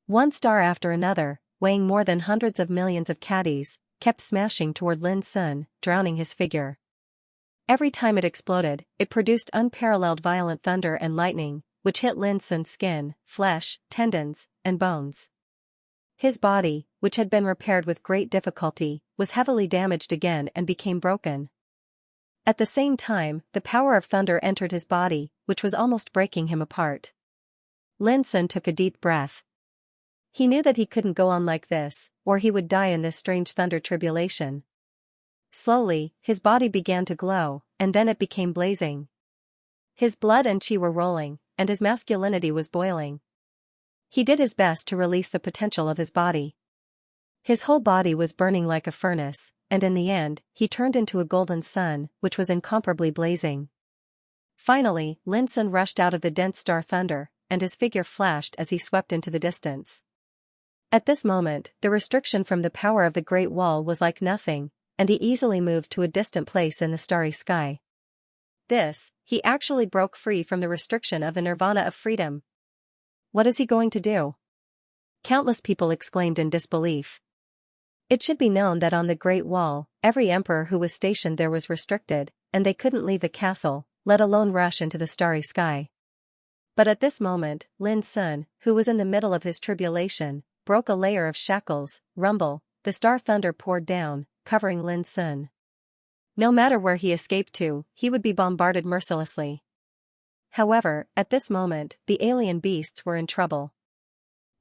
One star after another, weighing more than hundreds of millions of caddies, kept smashing toward Lin's sun, drowning his figure. Every time it exploded, it produced unparalleled violent thunder and lightning, which hit Lin's sun's skin, flesh, tendons, and bones. His body, which had been repaired with great difficulty, was heavily damaged again and became broken. At the same time, the power of thunder entered his body, which was almost breaking him apart. Lin's sun took a deep breath. He knew that he couldn't go on like this, or he would die in this strange thunder tribulation. Slowly, his body began to glow, and then it became blazing. His blood and chi were rolling, and his masculinity was boiling. He did his best to release the potential of his body. His whole body was burning like a furnace, and in the end, he turned into a golden sun, which was incomparably blazing. Finally, Lin's sun rushed out of the dense star thunder, and his figure flashed as he swept into the distance. At this moment, the restriction from the power of the Great Wall was like nothing, and he easily moved to a distant place in the starry sky. He actually broke free from the restriction of the nirvana of freedom. What is he going to do? Countless people exclaimed in disbelief. It should be known that on the Great Wall, every emperor who was stationed there was restricted, and they couldn't leave the castle, let alone rush into the starry sky. But at this moment, Lin's sun, who was in the middle of his tribulation, broke a layer of shackles. Rumble, the star thunder poured down, covering Lin's sun. No matter where he escaped to, he would be bombarded mercilessly. However, at this moment, the alien beasts were in trouble.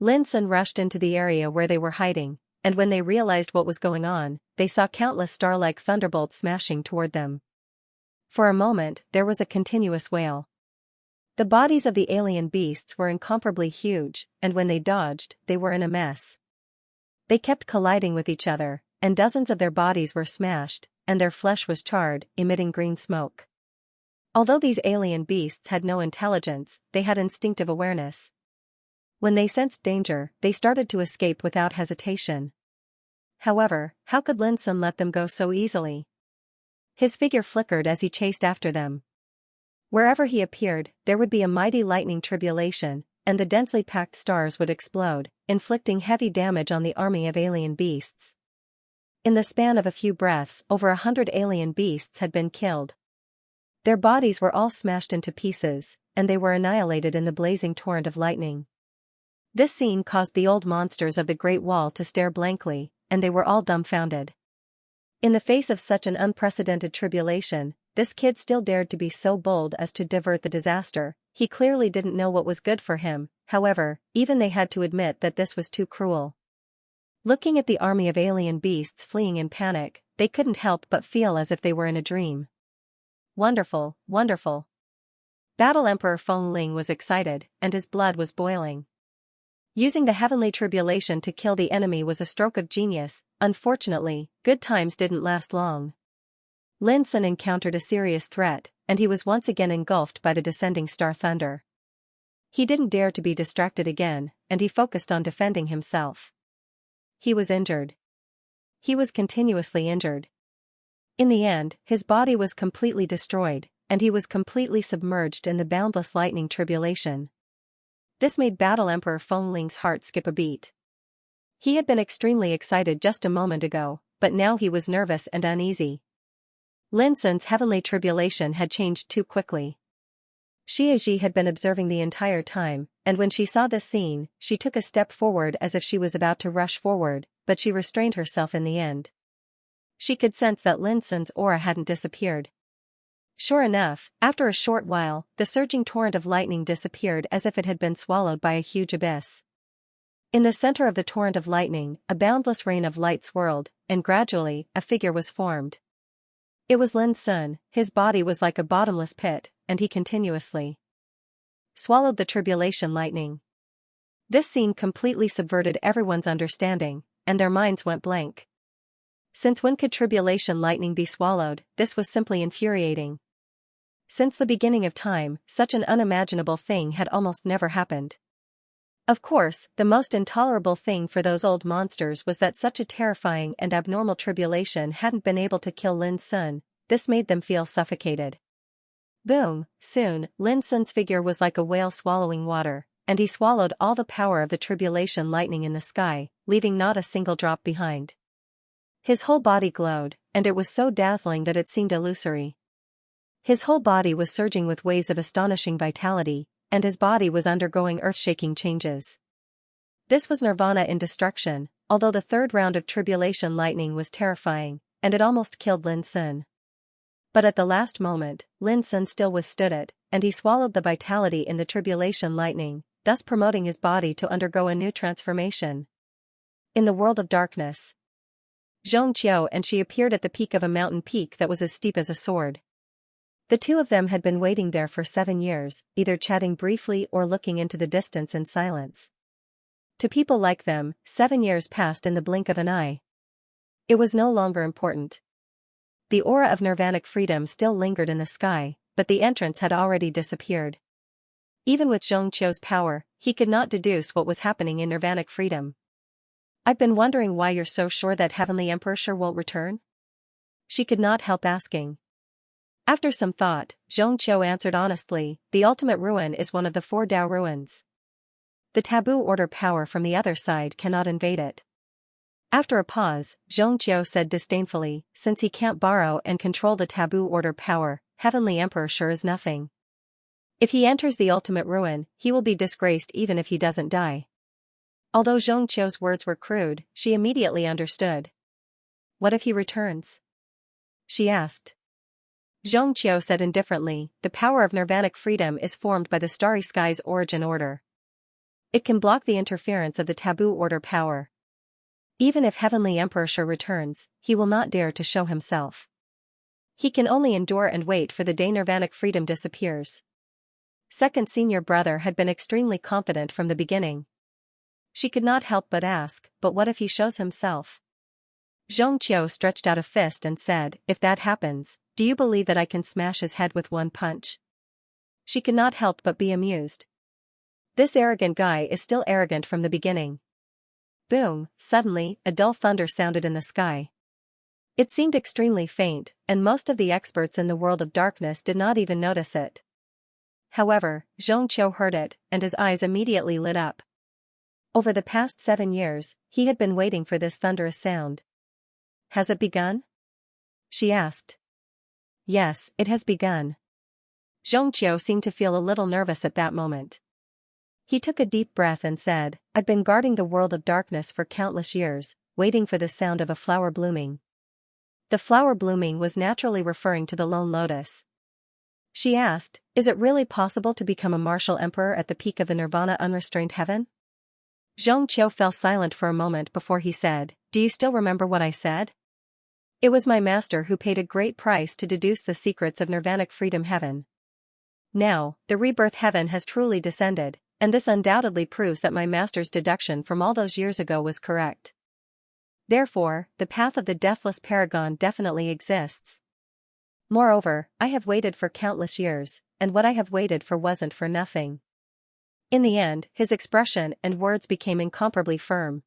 Lin's sun rushed into the area where they were hiding, and when they realized what was going on, they saw countless star-like thunderbolts smashing toward them. For a moment, there was a continuous wail. The bodies of the alien beasts were incomparably huge, and when they dodged, they were in a mess. They kept colliding with each other, and dozens of their bodies were smashed, and their flesh was charred, emitting green smoke. Although these alien beasts had no intelligence, they had instinctive awareness. When they sensed danger, they started to escape without hesitation. However, how could Lin's sun let them go so easily? His figure flickered as he chased after them. Wherever he appeared, there would be a mighty lightning tribulation, and the densely packed stars would explode, inflicting heavy damage on the army of alien beasts. In the span of a few breaths, over 100 alien beasts had been killed. Their bodies were all smashed into pieces, and they were annihilated in the blazing torrent of lightning. This scene caused the old monsters of the Great Wall to stare blankly, and they were all dumbfounded. In the face of such an unprecedented tribulation, this kid still dared to be so bold as to divert the disaster. He clearly didn't know what was good for him. However, even they had to admit that this was too cruel. Looking at the army of alien beasts fleeing in panic, they couldn't help but feel as if they were in a dream. Wonderful, wonderful. Battle Emperor Fengling was excited, and his blood was boiling. Using the heavenly tribulation to kill the enemy was a stroke of genius. Unfortunately, good times didn't last long. Lin's sun encountered a serious threat, and he was once again engulfed by the descending star thunder. He didn't dare to be distracted again, and he focused on defending himself. He was injured. He was continuously injured. In the end, his body was completely destroyed, and he was completely submerged in the boundless lightning tribulation. This made Battle Emperor Fengling's heart skip a beat. He had been extremely excited just a moment ago, but now he was nervous and uneasy. Lin's sun's heavenly tribulation had changed too quickly. Xianxia had been observing the entire time, and when she saw this scene, she took a step forward as if she was about to rush forward, but she restrained herself in the end. She could sense that Lin's sun's aura hadn't disappeared. Sure enough, after a short while, the surging torrent of lightning disappeared as if it had been swallowed by a huge abyss. In the center of the torrent of lightning, a boundless rain of light swirled, and gradually, a figure was formed. It was Lin Sun. His body was like a bottomless pit, and he continuously swallowed the tribulation lightning. This scene completely subverted everyone's understanding, and their minds went blank. Since when could tribulation lightning be swallowed? This was simply infuriating. Since the beginning of time, such an unimaginable thing had almost never happened. Of course, the most intolerable thing for those old monsters was that such a terrifying and abnormal tribulation hadn't been able to kill Lin Sun. This made them feel suffocated. Boom! Soon, Lin Sun's figure was like a whale swallowing water, and he swallowed all the power of the tribulation lightning in the sky, leaving not a single drop behind. His whole body glowed, and it was so dazzling that it seemed illusory. His whole body was surging with waves of astonishing vitality, and his body was undergoing earth-shaking changes. This was nirvana in destruction, although the third round of tribulation lightning was terrifying, and it almost killed Lin Sun. But at the last moment, Lin Sun still withstood it, and he swallowed the vitality in the tribulation lightning, thus promoting his body to undergo a new transformation. In the world of darkness, Xianxia and she appeared at the peak of a mountain peak that was as steep as a sword. The two of them had been waiting there for 7 years, either chatting briefly or looking into the distance in silence. To people like them, 7 years passed in the blink of an eye. It was no longer important. The aura of nirvanic freedom still lingered in the sky, but the entrance had already disappeared. Even with Xianxia's power, he could not deduce what was happening in nirvanic freedom. "I've been wondering why you're so sure that Heavenly Emperor won't return?" She could not help asking. After some thought, Xianxia answered honestly, "The ultimate ruin is one of the 4 Tao ruins. The taboo order power from the other side cannot invade it." After a pause, Xianxia said disdainfully, "Since he can't borrow and control the taboo order power, Heavenly Emperor sure is nothing. If he enters the ultimate ruin, he will be disgraced even if he doesn't die." Although Xianxia's words were crude, she immediately understood. "What if he returns?" she asked. Xianxia said indifferently, "The power of nirvanic freedom is formed by the starry sky's origin order. It can block the interference of the taboo order power. Even if Heavenly Emperor returns, he will not dare to show himself. He can only endure and wait for the day nirvanic freedom disappears." Second senior brother had been extremely confident from the beginning. She could not help but ask, "But what if he shows himself?" Xianxia stretched out a fist and said, "If that happens, do you believe that I can smash his head with one punch?" She could not help but be amused. This arrogant guy is still arrogant from the beginning. Boom! Suddenly, a dull thunder sounded in the sky. It seemed extremely faint, and most of the experts in the world of darkness did not even notice it. However, Xianxia heard it, and his eyes immediately lit up. Over the past 7 years, he had been waiting for this thunderous sound. "Has it begun?" she asked. "Yes, it has begun." Xianxia seemed to feel a little nervous at that moment. He took a deep breath and said, "I've been guarding the world of darkness for countless years, waiting for the sound of a flower blooming." The flower blooming was naturally referring to the lone lotus. She asked, "Is it really possible to become a martial emperor at the peak of the nirvana unrestrained heaven?" Xianxia fell silent for a moment before he said, "Do you still remember what I said? It was my master who paid a great price to deduce the secrets of nirvanic freedom heaven. Now, the rebirth heaven has truly descended, and this undoubtedly proves that my master's deduction from all those years ago was correct. Therefore, the path of the deathless paragon definitely exists. Moreover, I have waited for countless years, and what I have waited for wasn't for nothing." In the end, his expression and words became incomparably firm.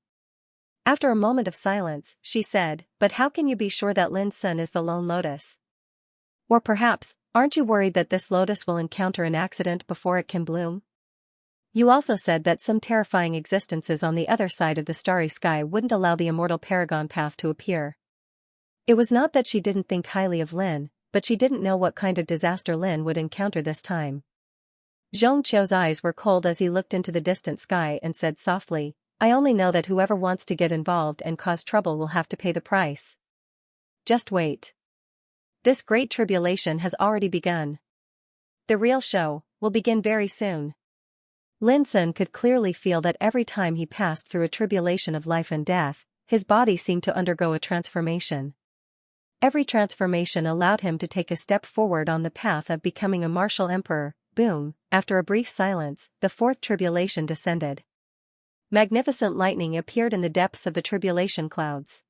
After a moment of silence, she said, "But how can you be sure that Lin Sun is the lone lotus? Or perhaps, aren't you worried that this lotus will encounter an accident before it can bloom? You also said that some terrifying existences on the other side of the starry sky wouldn't allow the immortal paragon path to appear." It was not that she didn't think highly of Lin, but she didn't know what kind of disaster Lin would encounter this time. Xianxia's eyes were cold as he looked into the distant sky and said softly, "I only know that whoever wants to get involved and cause trouble will have to pay the price. Just wait." This great tribulation has already begun. The real show will begin very soon. Lin Sun could clearly feel that every time he passed through a tribulation of life and death, his body seemed to undergo a transformation. Every transformation allowed him to take a step forward on the path of becoming a martial emperor. Boom, after a brief silence, the fourth tribulation descended. Magnificent lightning appeared in the depths of the tribulation clouds.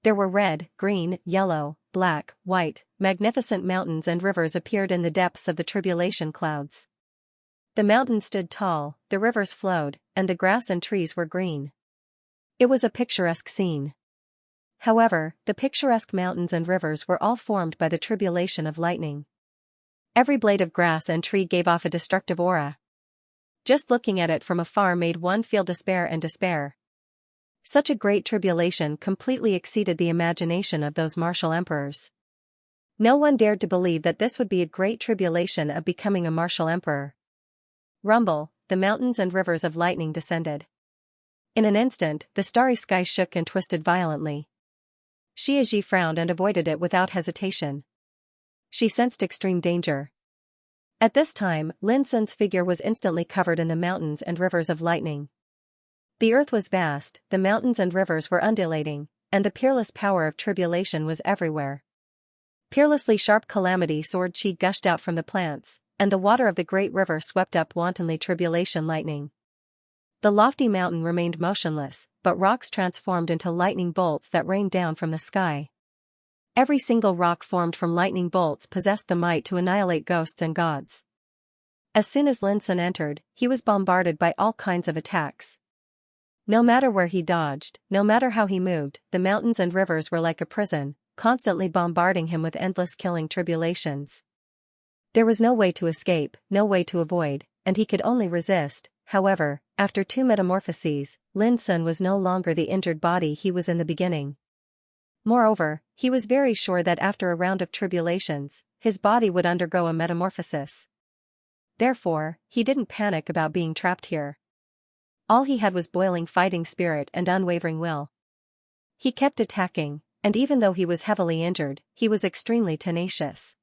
There were red, green, yellow, black, white, magnificent mountains and rivers appeared in the depths of the tribulation clouds. The mountains stood tall, the rivers flowed, and the grass and trees were green. It was a picturesque scene. However, the picturesque mountains and rivers were all formed by the tribulation of lightning. Every blade of grass and tree gave off a destructive aura. Just looking at it from afar made one feel despair and despair. Such a great tribulation completely exceeded the imagination of those martial emperors. No one dared to believe that this would be a great tribulation of becoming a martial emperor. Rumble, the mountains and rivers of lightning descended. In an instant, the starry sky shook and twisted violently. Xianxia frowned and avoided it without hesitation. She sensed extreme danger. At this time, Lin Sun's figure was instantly covered in the mountains and rivers of lightning. The earth was vast, the mountains and rivers were undulating, and the peerless power of tribulation was everywhere. Peerlessly sharp calamity sword chi gushed out from the plants, and the water of the great river swept up wantonly tribulation lightning. The lofty mountain remained motionless, but rocks transformed into lightning bolts that rained down from the sky. Every single rock formed from lightning bolts possessed the might to annihilate ghosts and gods. As soon as Lin Sun entered, he was bombarded by all kinds of attacks. No matter where he dodged, no matter how he moved, the mountains and rivers were like a prison, constantly bombarding him with endless killing tribulations. There was no way to escape, no way to avoid, and he could only resist. However, after 2 metamorphoses, Lin Sun was no longer the injured body he was in the beginning. Moreover, he was very sure that after a round of tribulations, his body would undergo a metamorphosis. Therefore, he didn't panic about being trapped here. All he had was boiling fighting spirit and unwavering will. He kept attacking, and even though he was heavily injured, he was extremely tenacious.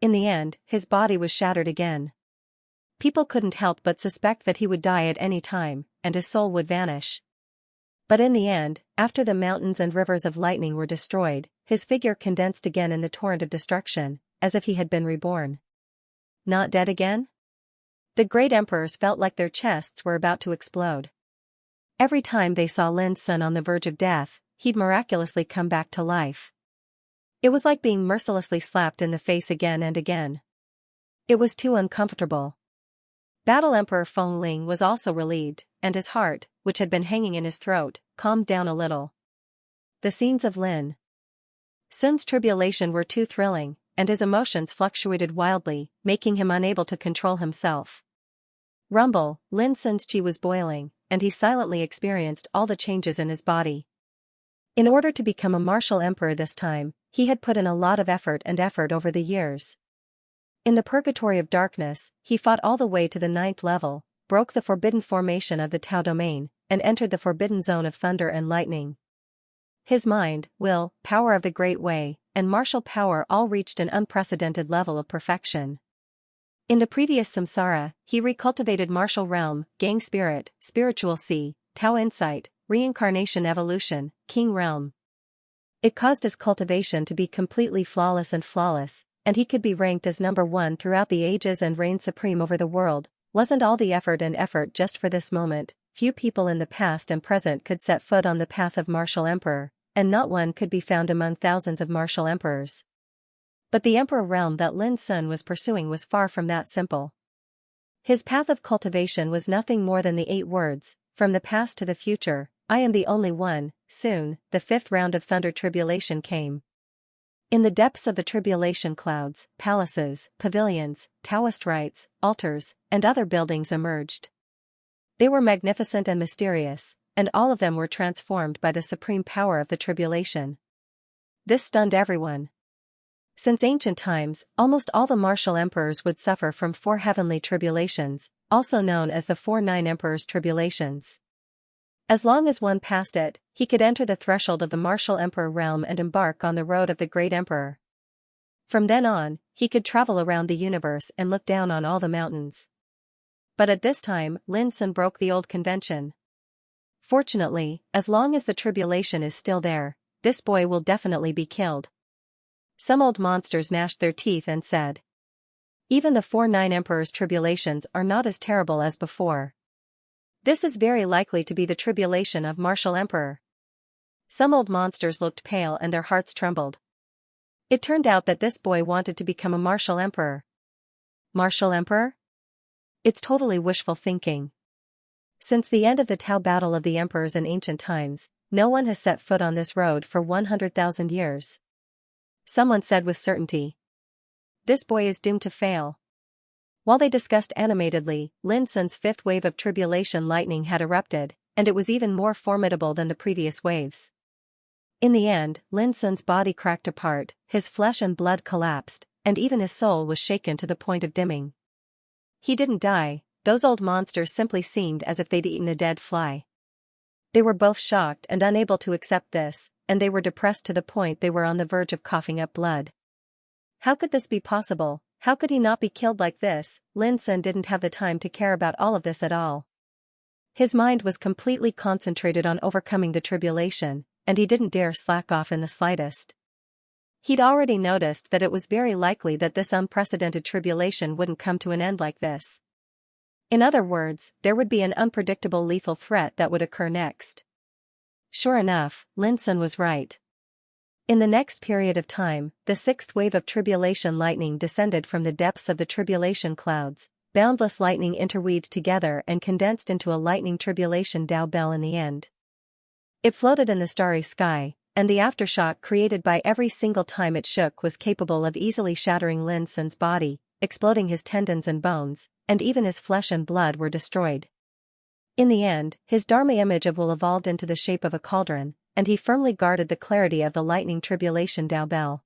In the end, his body was shattered again. People couldn't help but suspect that he would die at any time, and his soul would vanish. But in the end, after the mountains and rivers of lightning were destroyed, his figure condensed again in the torrent of destruction, as if he had been reborn. Not dead again? The great emperors felt like their chests were about to explode. Every time they saw Lin Sun on the verge of death, he'd miraculously come back to life. It was like being mercilessly slapped in the face again and again. It was too uncomfortable. Battle Emperor Feng Ling was also relieved, and his heart, which had been hanging in his throat, calmed down a little. The scenes of Lin Sun's tribulation were too thrilling, and his emotions fluctuated wildly, making him unable to control himself. Rumble, Lin Sun's chi was boiling, and he silently experienced all the changes in his body. In order to become a martial emperor this time, he had put in a lot of effort over the years. In the purgatory of darkness, he fought all the way to the 9th level, broke the forbidden formation of the Tao domain, and entered the forbidden zone of thunder and lightning. His mind, will, power of the Great Way, and martial power all reached an unprecedented level of perfection. In the previous samsara, he recultivated martial realm, gang spirit, spiritual sea, Tao insight, reincarnation evolution, king realm. It caused his cultivation to be completely flawless, and he could be ranked as number 1 throughout the ages and reign supreme over the world. Wasn't all the effort just for this moment? Few people in the past and present could set foot on the path of martial emperor, and not one could be found among thousands of martial emperors. But the emperor realm that Lin Sun was pursuing was far from that simple. His path of cultivation was nothing more than the 8 words, from the past to the future, I am the only one. Soon, the 5th round of thunder tribulation came. In the depths of the tribulation clouds, palaces, pavilions, Taoist rites, altars, and other buildings emerged. They were magnificent and mysterious, and all of them were transformed by the supreme power of the tribulation. This stunned everyone. Since ancient times, almost all the martial emperors would suffer from 4 heavenly tribulations, also known as the 4-9 emperors' tribulations. As long as one passed it, he could enter the threshold of the martial emperor realm and embark on the road of the great emperor. From then on, he could travel around the universe and look down on all the mountains. But at this time, Lin Sun broke the old convention. Fortunately, as long as the tribulation is still there, this boy will definitely be killed. Some old monsters gnashed their teeth and said, even the 4-9 Emperor's tribulations are not as terrible as before. This is very likely to be the tribulation of Martial Emperor. Some old monsters looked pale and their hearts trembled. It turned out that this boy wanted to become a Martial Emperor. Martial Emperor? It's totally wishful thinking. Since the end of the Tao battle of the emperors in ancient times, no one has set foot on this road for 100,000 years. Someone said with certainty, this boy is doomed to fail. While they discussed animatedly, Lin Sun's fifth wave of tribulation lightning had erupted, and it was even more formidable than the previous waves. In the end, Lin Sun's body cracked apart, his flesh and blood collapsed, and even his soul was shaken to the point of dimming. He didn't die, those old monsters simply seemed as if they'd eaten a dead fly. They were both shocked and unable to accept this, and they were depressed to the point they were on the verge of coughing up blood. How could this be possible? How could he not be killed like this? Lin Sun didn't have the time to care about all of this at all. His mind was completely concentrated on overcoming the tribulation, and he didn't dare slack off in the slightest. He'd already noticed that it was very likely that this unprecedented tribulation wouldn't come to an end like this. In other words, there would be an unpredictable lethal threat that would occur next. Sure enough, Lin Sun was right. In the next period of time, the sixth wave of tribulation lightning descended from the depths of the tribulation clouds, boundless lightning interweaved together and condensed into a lightning tribulation Dao bell in the end. It floated in the starry sky, and the aftershock created by every single time it shook was capable of easily shattering Lin Sun's body, exploding his tendons and bones, and even his flesh and blood were destroyed. In the end, his Dharma image of will evolved into the shape of a cauldron, and he firmly guarded the clarity of the lightning tribulation Dao bell.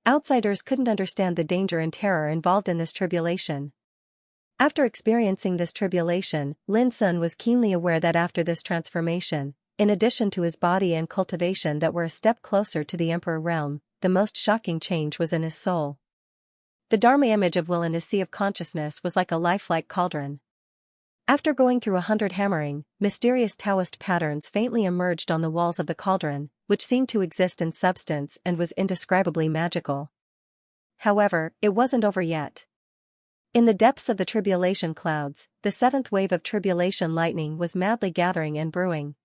Outsiders couldn't understand the danger and terror involved in this tribulation. After experiencing this tribulation, Lin Sun was keenly aware that after this transformation, in addition to his body and cultivation that were a step closer to the Emperor realm, the most shocking change was in his soul. The Dharma image of will in his sea of consciousness was like a lifelike cauldron. After going through 100 hammering, mysterious Taoist patterns faintly emerged on the walls of the cauldron, which seemed to exist in substance and was indescribably magical. However, it wasn't over yet. In the depths of the tribulation clouds, the seventh wave of tribulation lightning was madly gathering and brewing.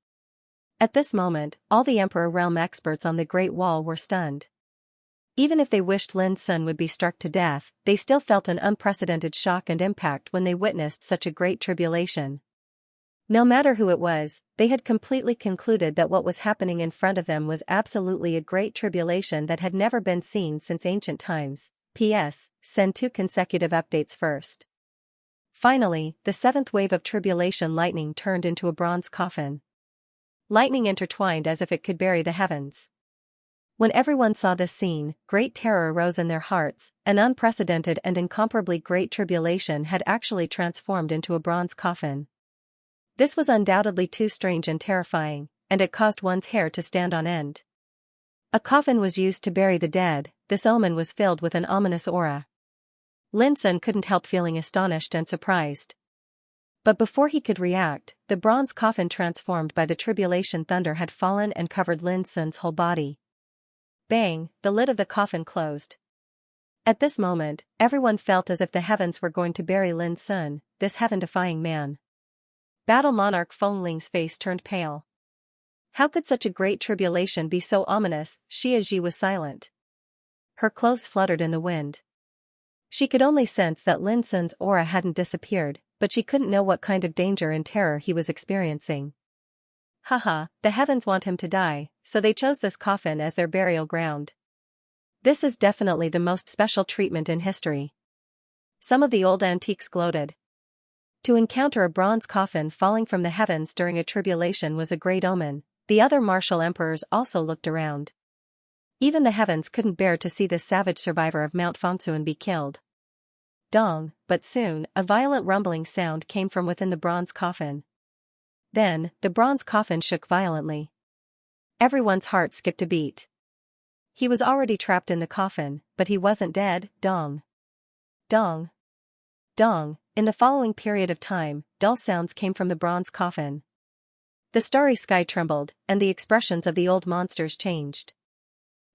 At this moment, all the Emperor realm experts on the Great Wall were stunned. Even if they wished Lin Sun would be struck to death, they still felt an unprecedented shock and impact when they witnessed such a great tribulation. No matter who it was, they had completely concluded that what was happening in front of them was absolutely a great tribulation that had never been seen since ancient times. P.S. Send 2 consecutive updates first. Finally, the seventh wave of tribulation lightning turned into a bronze coffin. Lightning intertwined as if it could bury the heavens. When everyone saw this scene, great terror arose in their hearts. An unprecedented and incomparably great tribulation had actually transformed into a bronze coffin. This was undoubtedly too strange and terrifying, and it caused one's hair to stand on end. A coffin was used to bury the dead. This omen was filled with an ominous aura. Lin Sun couldn't help feeling astonished and surprised. But before he could react, the bronze coffin transformed by the tribulation thunder had fallen and covered Lin Sun's whole body. Bang, the lid of the coffin closed. At this moment, everyone felt as if the heavens were going to bury Lin Sun, this heaven-defying man. Battle Monarch Feng Ling's face turned pale. How could such a great tribulation be so ominous? Xia Ji was silent. Her clothes fluttered in the wind. She could only sense that Lin Sun's aura hadn't disappeared, but she couldn't know what kind of danger and terror he was experiencing. Haha, the heavens want him to die, so they chose this coffin as their burial ground. This is definitely the most special treatment in history. Some of the old antiques gloated. To encounter a bronze coffin falling from the heavens during a tribulation was a great omen. The other martial emperors also looked around. Even the heavens couldn't bear to see this savage survivor of Mount Fangsuan be killed. Dong, but soon, a violent rumbling sound came from within the bronze coffin. Then, the bronze coffin shook violently. Everyone's heart skipped a beat. He was already trapped in the coffin, but he wasn't dead. Dong. Dong. Dong. In the following period of time, dull sounds came from the bronze coffin. The starry sky trembled, and the expressions of the old monsters changed.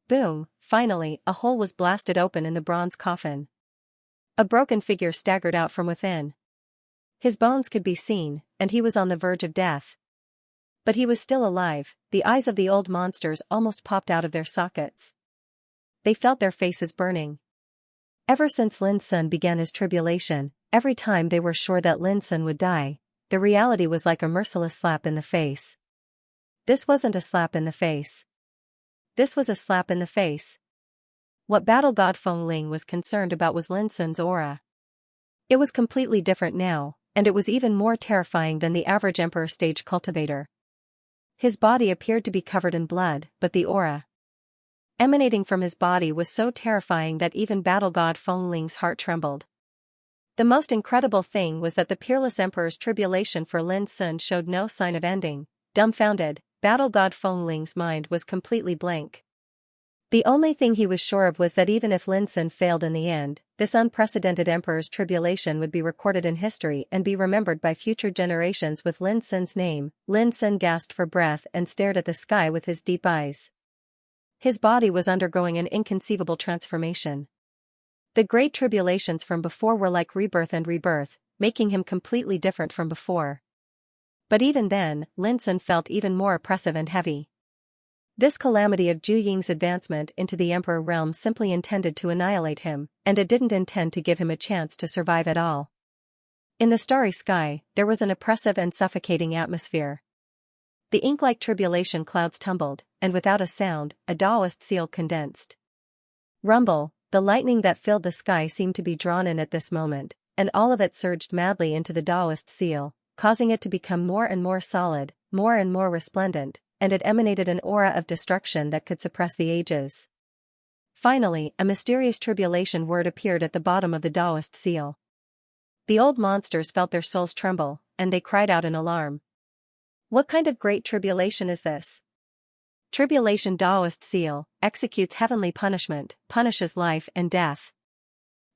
Boom! Finally, a hole was blasted open in the bronze coffin. A broken figure staggered out from within. His bones could be seen, and he was on the verge of death. But he was still alive. The eyes of the old monsters almost popped out of their sockets. They felt their faces burning. Ever since Lin Sun began his tribulation, every time they were sure that Lin Sun would die, the reality was like a merciless slap in the face. This wasn't a slap in the face. This was a slap in the face. What battle god Feng Ling was concerned about was Lin Sun's aura. It was completely different now, and it was even more terrifying than the average emperor stage cultivator. His body appeared to be covered in blood, but the aura emanating from his body was so terrifying that even battle god Feng Ling's heart trembled. The most incredible thing was that the peerless emperor's tribulation for Lin Sun showed no sign of ending. Dumbfounded, battle god Feng Ling's mind was completely blank. The only thing he was sure of was that even if Lin Sun failed in the end, this unprecedented emperor's tribulation would be recorded in history and be remembered by future generations with Lin Sun's name. Lin Sun gasped for breath and stared at the sky with his deep eyes. His body was undergoing an inconceivable transformation. The great tribulations from before were like rebirth and rebirth, making him completely different from before. But even then, Lin Sun felt even more oppressive and heavy. This calamity of Zhu Ying's advancement into the emperor realm simply intended to annihilate him, and it didn't intend to give him a chance to survive at all. In the starry sky, there was an oppressive and suffocating atmosphere. The ink-like tribulation clouds tumbled, and without a sound, a Taoist seal condensed. Rumble, the lightning that filled the sky seemed to be drawn in at this moment, and all of it surged madly into the Taoist seal, causing it to become more and more solid, more and more resplendent, and it emanated an aura of destruction that could suppress the ages. Finally, a mysterious tribulation word appeared at the bottom of the Taoist seal. The old monsters felt their souls tremble, and they cried out in alarm. What kind of great tribulation is this? Tribulation Taoist seal, executes heavenly punishment, punishes life and death.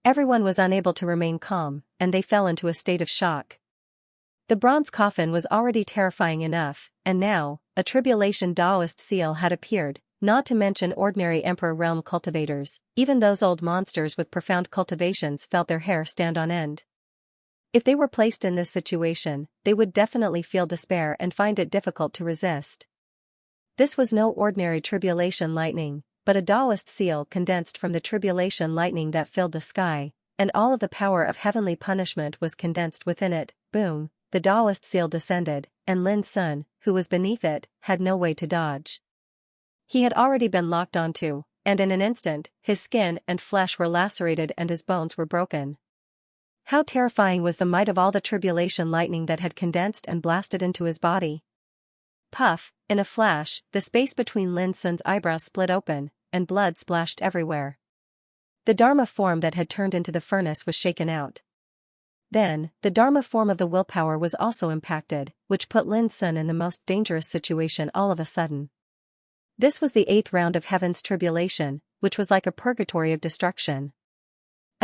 Everyone was unable to remain calm, and they fell into a state of shock. The bronze coffin was already terrifying enough, and now, a tribulation Taoist seal had appeared, not to mention ordinary emperor realm cultivators. Even those old monsters with profound cultivations felt their hair stand on end. If they were placed in this situation, they would definitely feel despair and find it difficult to resist. This was no ordinary tribulation lightning, but a Taoist seal condensed from the tribulation lightning that filled the sky, and all of the power of heavenly punishment was condensed within it. Boom, the Taoist seal descended, and Lin Sun, who was beneath it, had no way to dodge. He had already been locked onto, and in an instant, his skin and flesh were lacerated and his bones were broken. How terrifying was the might of all the tribulation lightning that had condensed and blasted into his body. Puff, in a flash, the space between Lin Sun's eyebrows split open, and blood splashed everywhere. The Dharma form that had turned into the furnace was shaken out. Then, the Dharma form of the willpower was also impacted, which put Lin Sun in the most dangerous situation all of a sudden. This was the 8th round of heaven's tribulation, which was like a purgatory of destruction.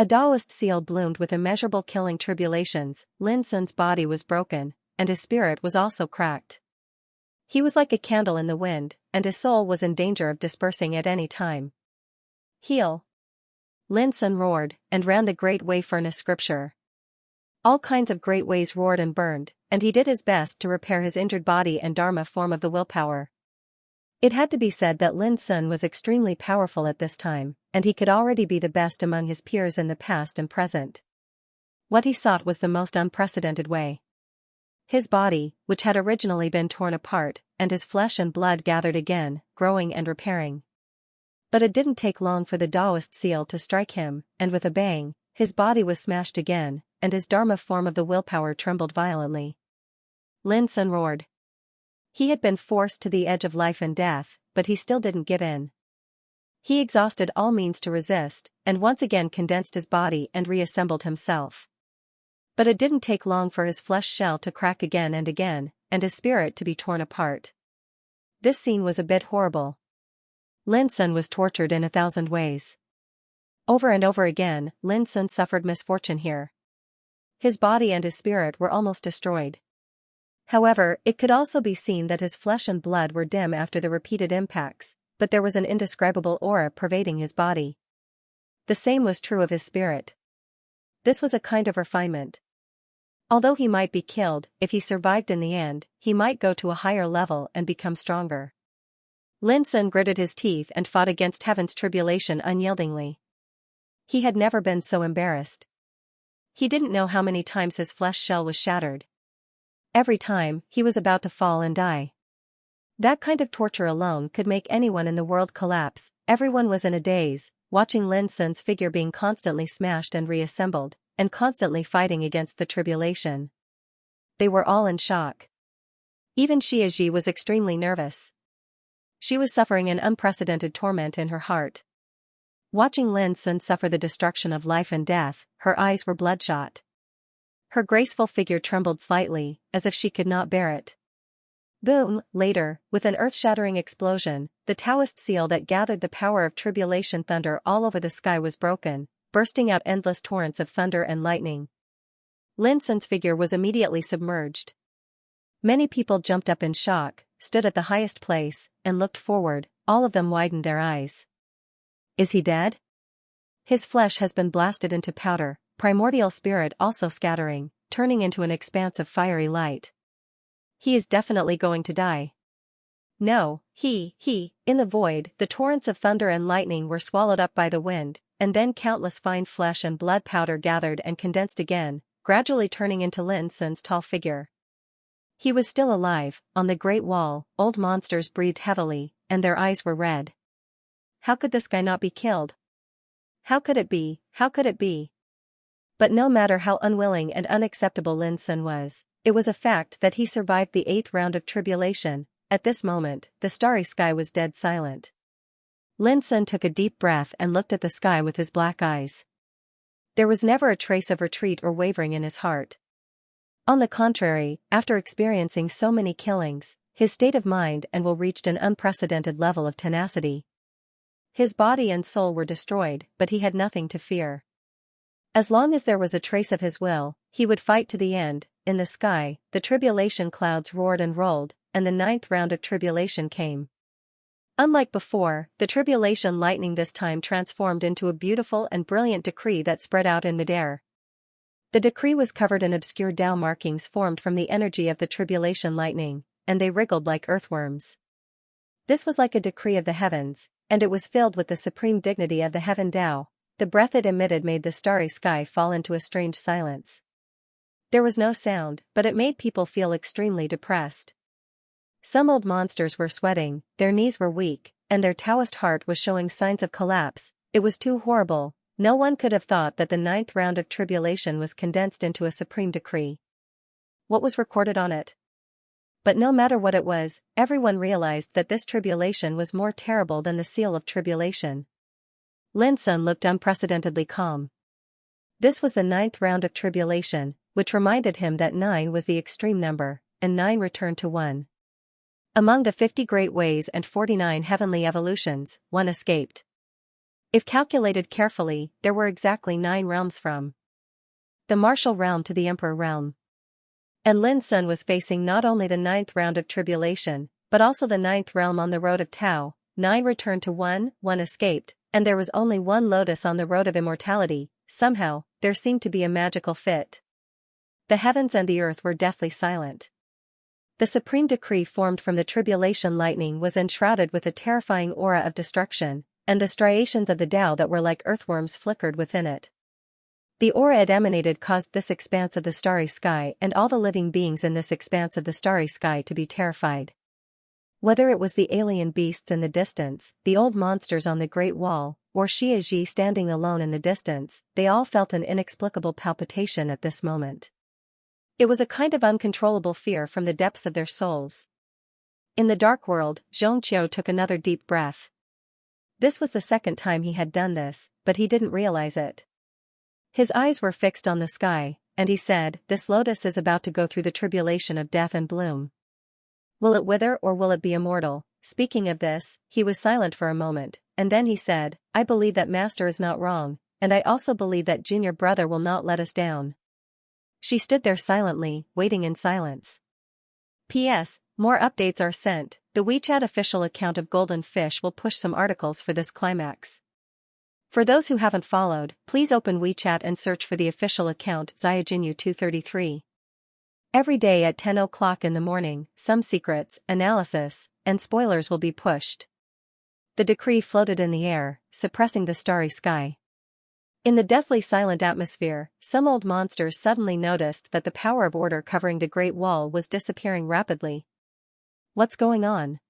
A Taoist seal bloomed with immeasurable killing tribulations. Lin Sun's body was broken, and his spirit was also cracked. He was like a candle in the wind, and his soul was in danger of dispersing at any time. Heal! Lin Sun roared, and ran the great way furnace scripture. All kinds of great ways roared and burned, and he did his best to repair his injured body and Dharma form of the willpower. It had to be said that Lin Sun was extremely powerful at this time, and he could already be the best among his peers in the past and present. What he sought was the most unprecedented way. His body, which had originally been torn apart, and his flesh and blood gathered again, growing and repairing. But it didn't take long for the Taoist seal to strike him, and with a bang, his body was smashed again, and his Dharma form of the willpower trembled violently. Lin Sun roared. He had been forced to the edge of life and death, but he still didn't give in. He exhausted all means to resist, and once again condensed his body and reassembled himself. But it didn't take long for his flesh shell to crack again, and his spirit to be torn apart. This scene was a bit horrible. Lin Sun was tortured in 1,000 ways. Over and over again, Lin Sun suffered misfortune here. His body and his spirit were almost destroyed. However, it could also be seen that his flesh and blood were dim after the repeated impacts, but there was an indescribable aura pervading his body. The same was true of his spirit. This was a kind of refinement. Although he might be killed, if he survived in the end, he might go to a higher level and become stronger. Lin Sun gritted his teeth and fought against heaven's tribulation unyieldingly. He had never been so embarrassed. He didn't know how many times his flesh shell was shattered. Every time, he was about to fall and die. That kind of torture alone could make anyone in the world collapse. Everyone was in a daze, watching Lin Sun's figure being constantly smashed and reassembled, and constantly fighting against the tribulation. They were all in shock. Even Xianxia was extremely nervous. She was suffering an unprecedented torment in her heart. Watching Lin Sun suffer the destruction of life and death, her eyes were bloodshot. Her graceful figure trembled slightly, as if she could not bear it. Boom! Later, with an earth-shattering explosion, the Taoist seal that gathered the power of tribulation thunder all over the sky was broken, bursting out endless torrents of thunder and lightning. Lin Sun's figure was immediately submerged. Many people jumped up in shock, stood at the highest place, and looked forward. All of them widened their eyes. Is he dead? His flesh has been blasted into powder, primordial spirit also scattering, turning into an expanse of fiery light. He is definitely going to die. No, in the void, the torrents of thunder and lightning were swallowed up by the wind, and then countless fine flesh and blood powder gathered and condensed again, gradually turning into Lin Sun's tall figure. He was still alive. On the Great Wall, old monsters breathed heavily, and their eyes were red. How could this guy not be killed? How could it be? How could it be? But no matter how unwilling and unacceptable Lin Sun was, it was a fact that he survived the 8th round of tribulation. At this moment, the starry sky was dead silent. Lin Sun took a deep breath and looked at the sky with his black eyes. There was never a trace of retreat or wavering in his heart. On the contrary, after experiencing so many killings, his state of mind and will reached an unprecedented level of tenacity. His body and soul were destroyed, but he had nothing to fear. As long as there was a trace of his will, he would fight to the end. In the sky, the tribulation clouds roared and rolled, and the 9th round of tribulation came. Unlike before, the tribulation lightning this time transformed into a beautiful and brilliant decree that spread out in midair. The decree was covered in obscure Tao markings formed from the energy of the tribulation lightning, and they wriggled like earthworms. This was like a decree of the heavens, and it was filled with the supreme dignity of the heaven Tao. The breath it emitted made the starry sky fall into a strange silence. There was no sound, but it made people feel extremely depressed. Some old monsters were sweating, their knees were weak, and their Taoist heart was showing signs of collapse. It was too horrible. No one could have thought that the 9th round of tribulation was condensed into a supreme decree. What was recorded on it? But no matter what it was, everyone realized that this tribulation was more terrible than the seal of tribulation. Lin Sun looked unprecedentedly calm. This was the 9th round of tribulation, which reminded him that 9 was the extreme number, and 9 returned to 1. Among the 50 great ways and 49 heavenly evolutions, 1 escaped. If calculated carefully, there were exactly 9 realms from the martial realm to the emperor realm. And Lin Sun was facing not only the 9th round of tribulation, but also the 9th realm on the road of Tao. 9 returned to 1, 1 escaped, and there was only 1 lotus on the road of immortality. Somehow, there seemed to be a magical fit. The heavens and the earth were deathly silent. The supreme decree formed from the tribulation lightning was enshrouded with a terrifying aura of destruction, and the striations of the Tao that were like earthworms flickered within it. The aura it emanated caused this expanse of the starry sky and all the living beings in this expanse of the starry sky to be terrified. Whether it was the alien beasts in the distance, the old monsters on the Great Wall, or Xianxia standing alone in the distance, they all felt an inexplicable palpitation at this moment. It was a kind of uncontrollable fear from the depths of their souls. In the dark world, Xianxia took another deep breath. This was the second time he had done this, but he didn't realize it. His eyes were fixed on the sky, and he said, "This lotus is about to go through the tribulation of death and bloom. Will it wither or will it be immortal?" Speaking of this, he was silent for a moment, and then he said, I believe that master is not wrong, and I also believe that junior brother will not let us down. She stood there silently, waiting in silence. P.S. More updates are sent. The WeChat official account of Golden Fish will push some articles for this climax. For those who haven't followed, please open WeChat and search for the official account Xianxia233. Every day at 10 o'clock in the morning, some secrets, analysis, and spoilers will be pushed. The decree floated in the air, suppressing the starry sky. In the deathly silent atmosphere, some old monsters suddenly noticed that the power of order covering the Great Wall was disappearing rapidly. What's going on?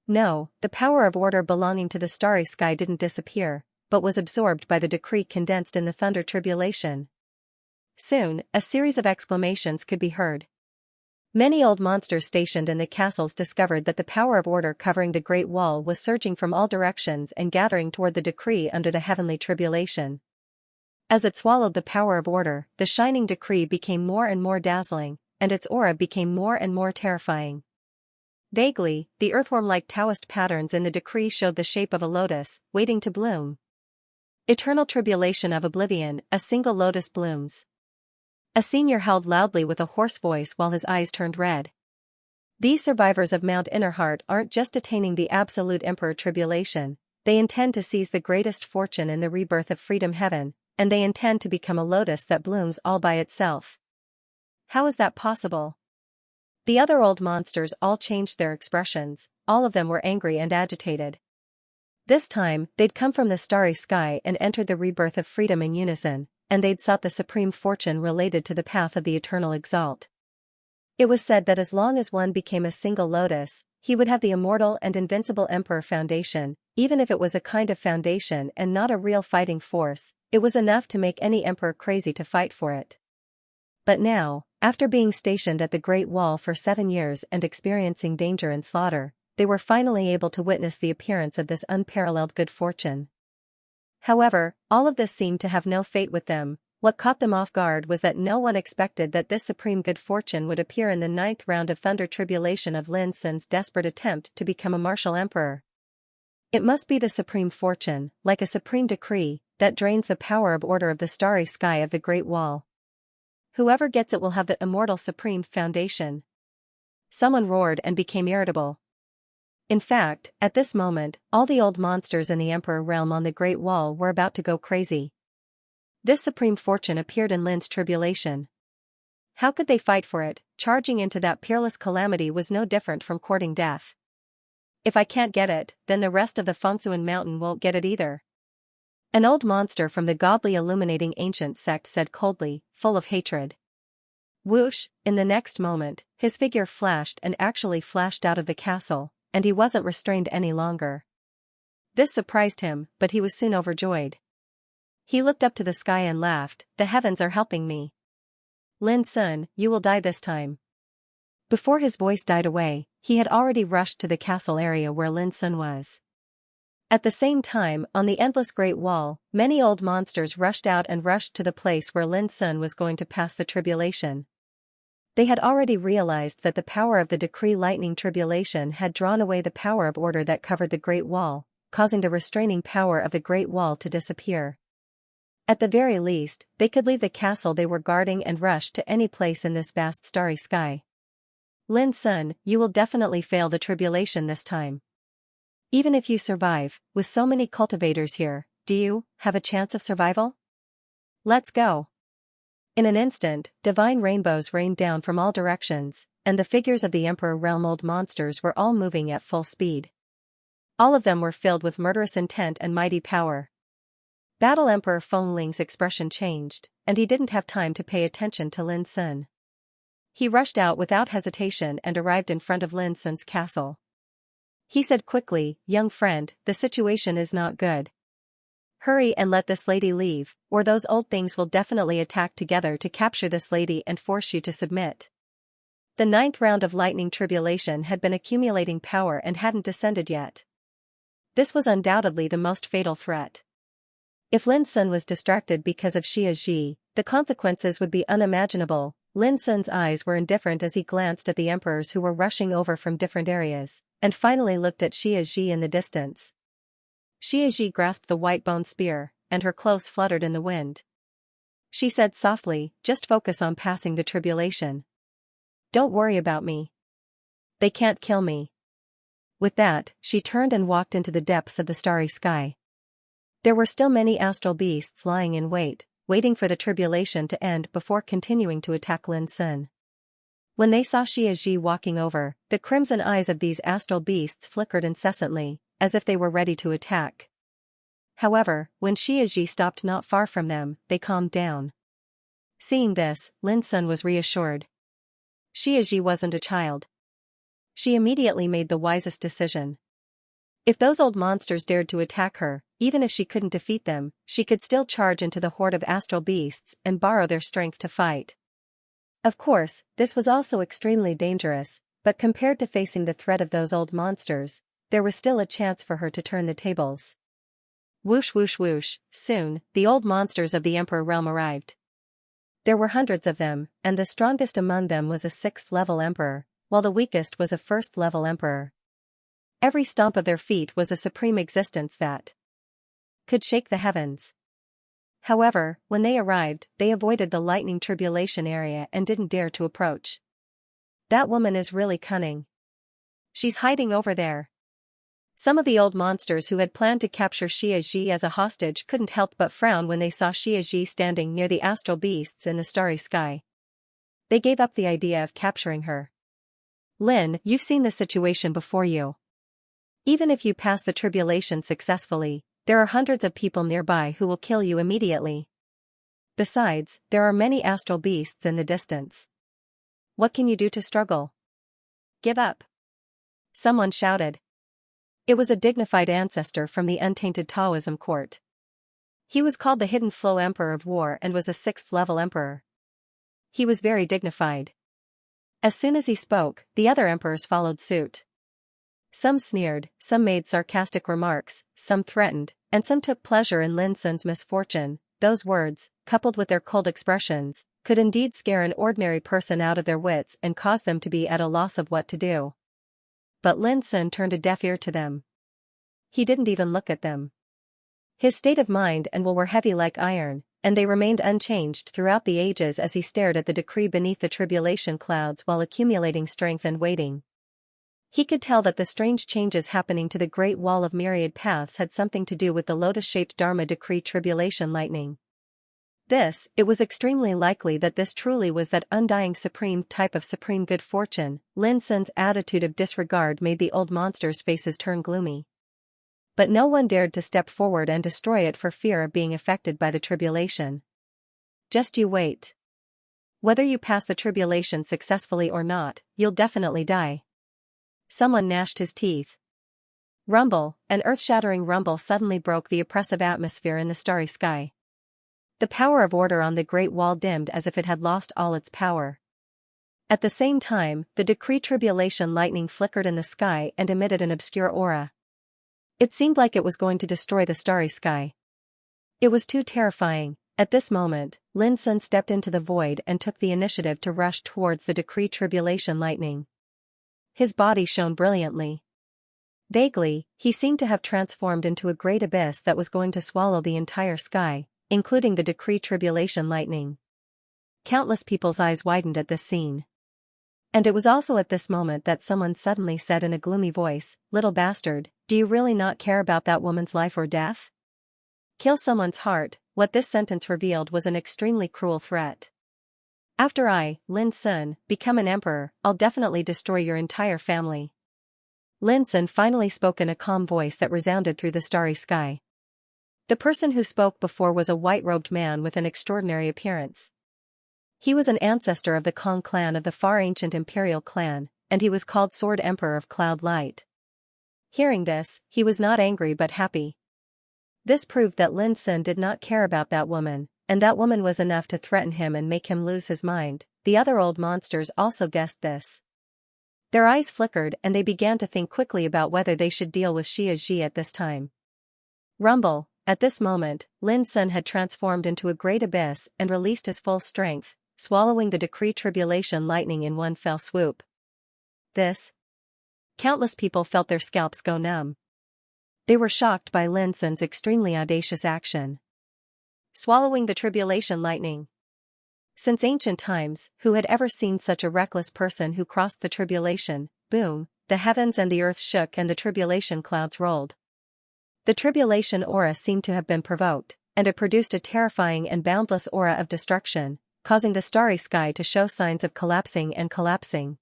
No, the power of order belonging to the starry sky didn't disappear, but was absorbed by the decree condensed in the thunder tribulation. Soon, a series of exclamations could be heard. Many old monsters stationed in the castles discovered that the power of order covering the Great Wall was surging from all directions and gathering toward the decree under the heavenly tribulation. As it swallowed the power of order, the shining decree became more and more dazzling, and its aura became more and more terrifying. Vaguely, the earthworm-like Taoist patterns in the decree showed the shape of a lotus, waiting to bloom. Eternal tribulation of oblivion, a single lotus blooms. A senior howled loudly with a hoarse voice while his eyes turned red. These survivors of Mount Innerheart aren't just attaining the absolute emperor tribulation, they intend to seize the greatest fortune in the rebirth of freedom heaven, and they intend to become a lotus that blooms all by itself. How is that possible? The other old monsters all changed their expressions, all of them were angry and agitated. This time, they'd come from the starry sky and entered the rebirth of freedom in unison, and they'd sought the supreme fortune related to the path of the eternal exalt. It was said that as long as one became a single lotus, he would have the immortal and invincible emperor foundation, even if it was a kind of foundation and not a real fighting force. It was enough to make any emperor crazy to fight for it. But now, after being stationed at the Great Wall for 7 years and experiencing danger and slaughter, they were finally able to witness the appearance of this unparalleled good fortune. However, all of this seemed to have no fate with them. What caught them off guard was that no one expected that this supreme good fortune would appear in the 9th round of thunder tribulation of Lin Sun's desperate attempt to become a martial emperor. It must be the supreme fortune, like a supreme decree, that drains the power of order of the starry sky of the Great Wall. Whoever gets it will have the immortal supreme foundation. Someone roared and became irritable. In fact, at this moment, all the old monsters in the Emperor realm on the Great Wall were about to go crazy. This supreme fortune appeared in Lin's tribulation. How could they fight for it? Charging into that peerless calamity was no different from courting death. If I can't get it, then the rest of the Fengsuan mountain won't get it either. An old monster from the godly illuminating ancient sect said coldly, full of hatred. Whoosh, in the next moment, his figure flashed and actually flashed out of the castle, and he wasn't restrained any longer. This surprised him, but he was soon overjoyed. He looked up to the sky and laughed, the heavens are helping me. Lin Sun, you will die this time. Before his voice died away, he had already rushed to the castle area where Lin Sun was. At the same time, on the endless Great Wall, many old monsters rushed out and rushed to the place where Lin Sun was going to pass the tribulation. They had already realized that the power of the decree lightning tribulation had drawn away the power of order that covered the Great Wall, causing the restraining power of the Great Wall to disappear. At the very least, they could leave the castle they were guarding and rush to any place in this vast starry sky. Lin Sun, you will definitely fail the tribulation this time. Even if you survive, with so many cultivators here, do you have a chance of survival? Let's go. In an instant, divine rainbows rained down from all directions, and the figures of the Emperor realm old monsters were all moving at full speed. All of them were filled with murderous intent and mighty power. Battle Emperor Feng Ling's expression changed, and he didn't have time to pay attention to Lin Sun. He rushed out without hesitation and arrived in front of Lin Sun's castle. He said quickly, young friend, the situation is not good. Hurry and let this lady leave, or those old things will definitely attack together to capture this lady and force you to submit. The 9th round of lightning tribulation had been accumulating power and hadn't descended yet. This was undoubtedly the most fatal threat. If Lin Sun was distracted because of Xia Ji, the consequences would be unimaginable. Lin Sun's eyes were indifferent as he glanced at the emperors who were rushing over from different areas, and finally looked at Xianxia in the distance. Xianxia grasped the white bone spear, and her clothes fluttered in the wind. She said softly, "Just focus on passing the tribulation. Don't worry about me. They can't kill me." With that, she turned and walked into the depths of the starry sky. There were still many astral beasts lying in wait, waiting for the tribulation to end before continuing to attack Lin Sun. When they saw Xianxia walking over, the crimson eyes of these astral beasts flickered incessantly, as if they were ready to attack. However, when Xianxia stopped not far from them, they calmed down. Seeing this, Lin Sun was reassured. Xianxia wasn't a child. She immediately made the wisest decision. If those old monsters dared to attack her, even if she couldn't defeat them, she could still charge into the horde of astral beasts and borrow their strength to fight. Of course, this was also extremely dangerous, but compared to facing the threat of those old monsters, there was still a chance for her to turn the tables. Whoosh whoosh whoosh, soon, the old monsters of the Emperor realm arrived. There were hundreds of them, and the strongest among them was a 6th-level emperor, while the weakest was a 1st-level emperor. Every stomp of their feet was a supreme existence that could shake the heavens. However, when they arrived, they avoided the lightning tribulation area and didn't dare to approach. That woman is really cunning. She's hiding over there. Some of the old monsters who had planned to capture Xianxia as a hostage couldn't help but frown when they saw Xianxia standing near the astral beasts in the starry sky. They gave up the idea of capturing her. Lin, you've seen the situation before you. Even if you pass the tribulation successfully, there are hundreds of people nearby who will kill you immediately. Besides, there are many astral beasts in the distance. What can you do to struggle? Give up. Someone shouted. It was a dignified ancestor from the untainted Taoism court. He was called the Hidden Flow Emperor of War and was a 6th-level emperor. He was very dignified. As soon as he spoke, the other emperors followed suit. Some sneered, some made sarcastic remarks, some threatened, and some took pleasure in Lin Sun's misfortune. Those words, coupled with their cold expressions, could indeed scare an ordinary person out of their wits and cause them to be at a loss of what to do. But Lin Sun turned a deaf ear to them. He didn't even look at them. His state of mind and will were heavy like iron, and they remained unchanged throughout the ages as he stared at the decree beneath the tribulation clouds while accumulating strength and waiting. He could tell that the strange changes happening to the Great Wall of Myriad Paths had something to do with the lotus-shaped Dharma decree tribulation lightning. It was extremely likely that this truly was that undying supreme type of supreme good fortune. Lin Sun's attitude of disregard made the old monsters' faces turn gloomy. But no one dared to step forward and destroy it for fear of being affected by the tribulation. Just you wait. Whether you pass the tribulation successfully or not, you'll definitely die. Someone gnashed his teeth. Rumble, an earth-shattering rumble suddenly broke the oppressive atmosphere in the starry sky. The power of order on the Great Wall dimmed as if it had lost all its power. At the same time, the decree tribulation lightning flickered in the sky and emitted an obscure aura. It seemed like it was going to destroy the starry sky. It was too terrifying. At this moment, Lin Sun stepped into the void and took the initiative to rush towards the decree tribulation lightning. His body shone brilliantly. Vaguely, he seemed to have transformed into a great abyss that was going to swallow the entire sky, including the decree tribulation lightning. Countless people's eyes widened at this scene. And it was also at this moment that someone suddenly said in a gloomy voice, "Little bastard, do you really not care about that woman's life or death? Kill someone's heart." What this sentence revealed was an extremely cruel threat. After I, Lin Sun, become an emperor, I'll definitely destroy your entire family. Lin Sun finally spoke in a calm voice that resounded through the starry sky. The person who spoke before was a white-robed man with an extraordinary appearance. He was an ancestor of the Kong clan of the far ancient imperial clan, and he was called Sword Emperor of Cloud Light. Hearing this, he was not angry but happy. This proved that Lin Sun did not care about that woman, and that woman was enough to threaten him and make him lose his mind. The other old monsters also guessed this. Their eyes flickered and they began to think quickly about whether they should deal with Xianxia at this time. Rumble. At this moment, Lin Sun had transformed into a great abyss and released his full strength, swallowing the decree tribulation lightning in one fell swoop. countless people felt their scalps go numb. They were shocked by Lin Sun's extremely audacious action. Swallowing the tribulation lightning. Since ancient times, who had ever seen such a reckless person who crossed the tribulation? Boom, the heavens and the earth shook and the tribulation clouds rolled. The tribulation aura seemed to have been provoked, and it produced a terrifying and boundless aura of destruction, causing the starry sky to show signs of collapsing and collapsing.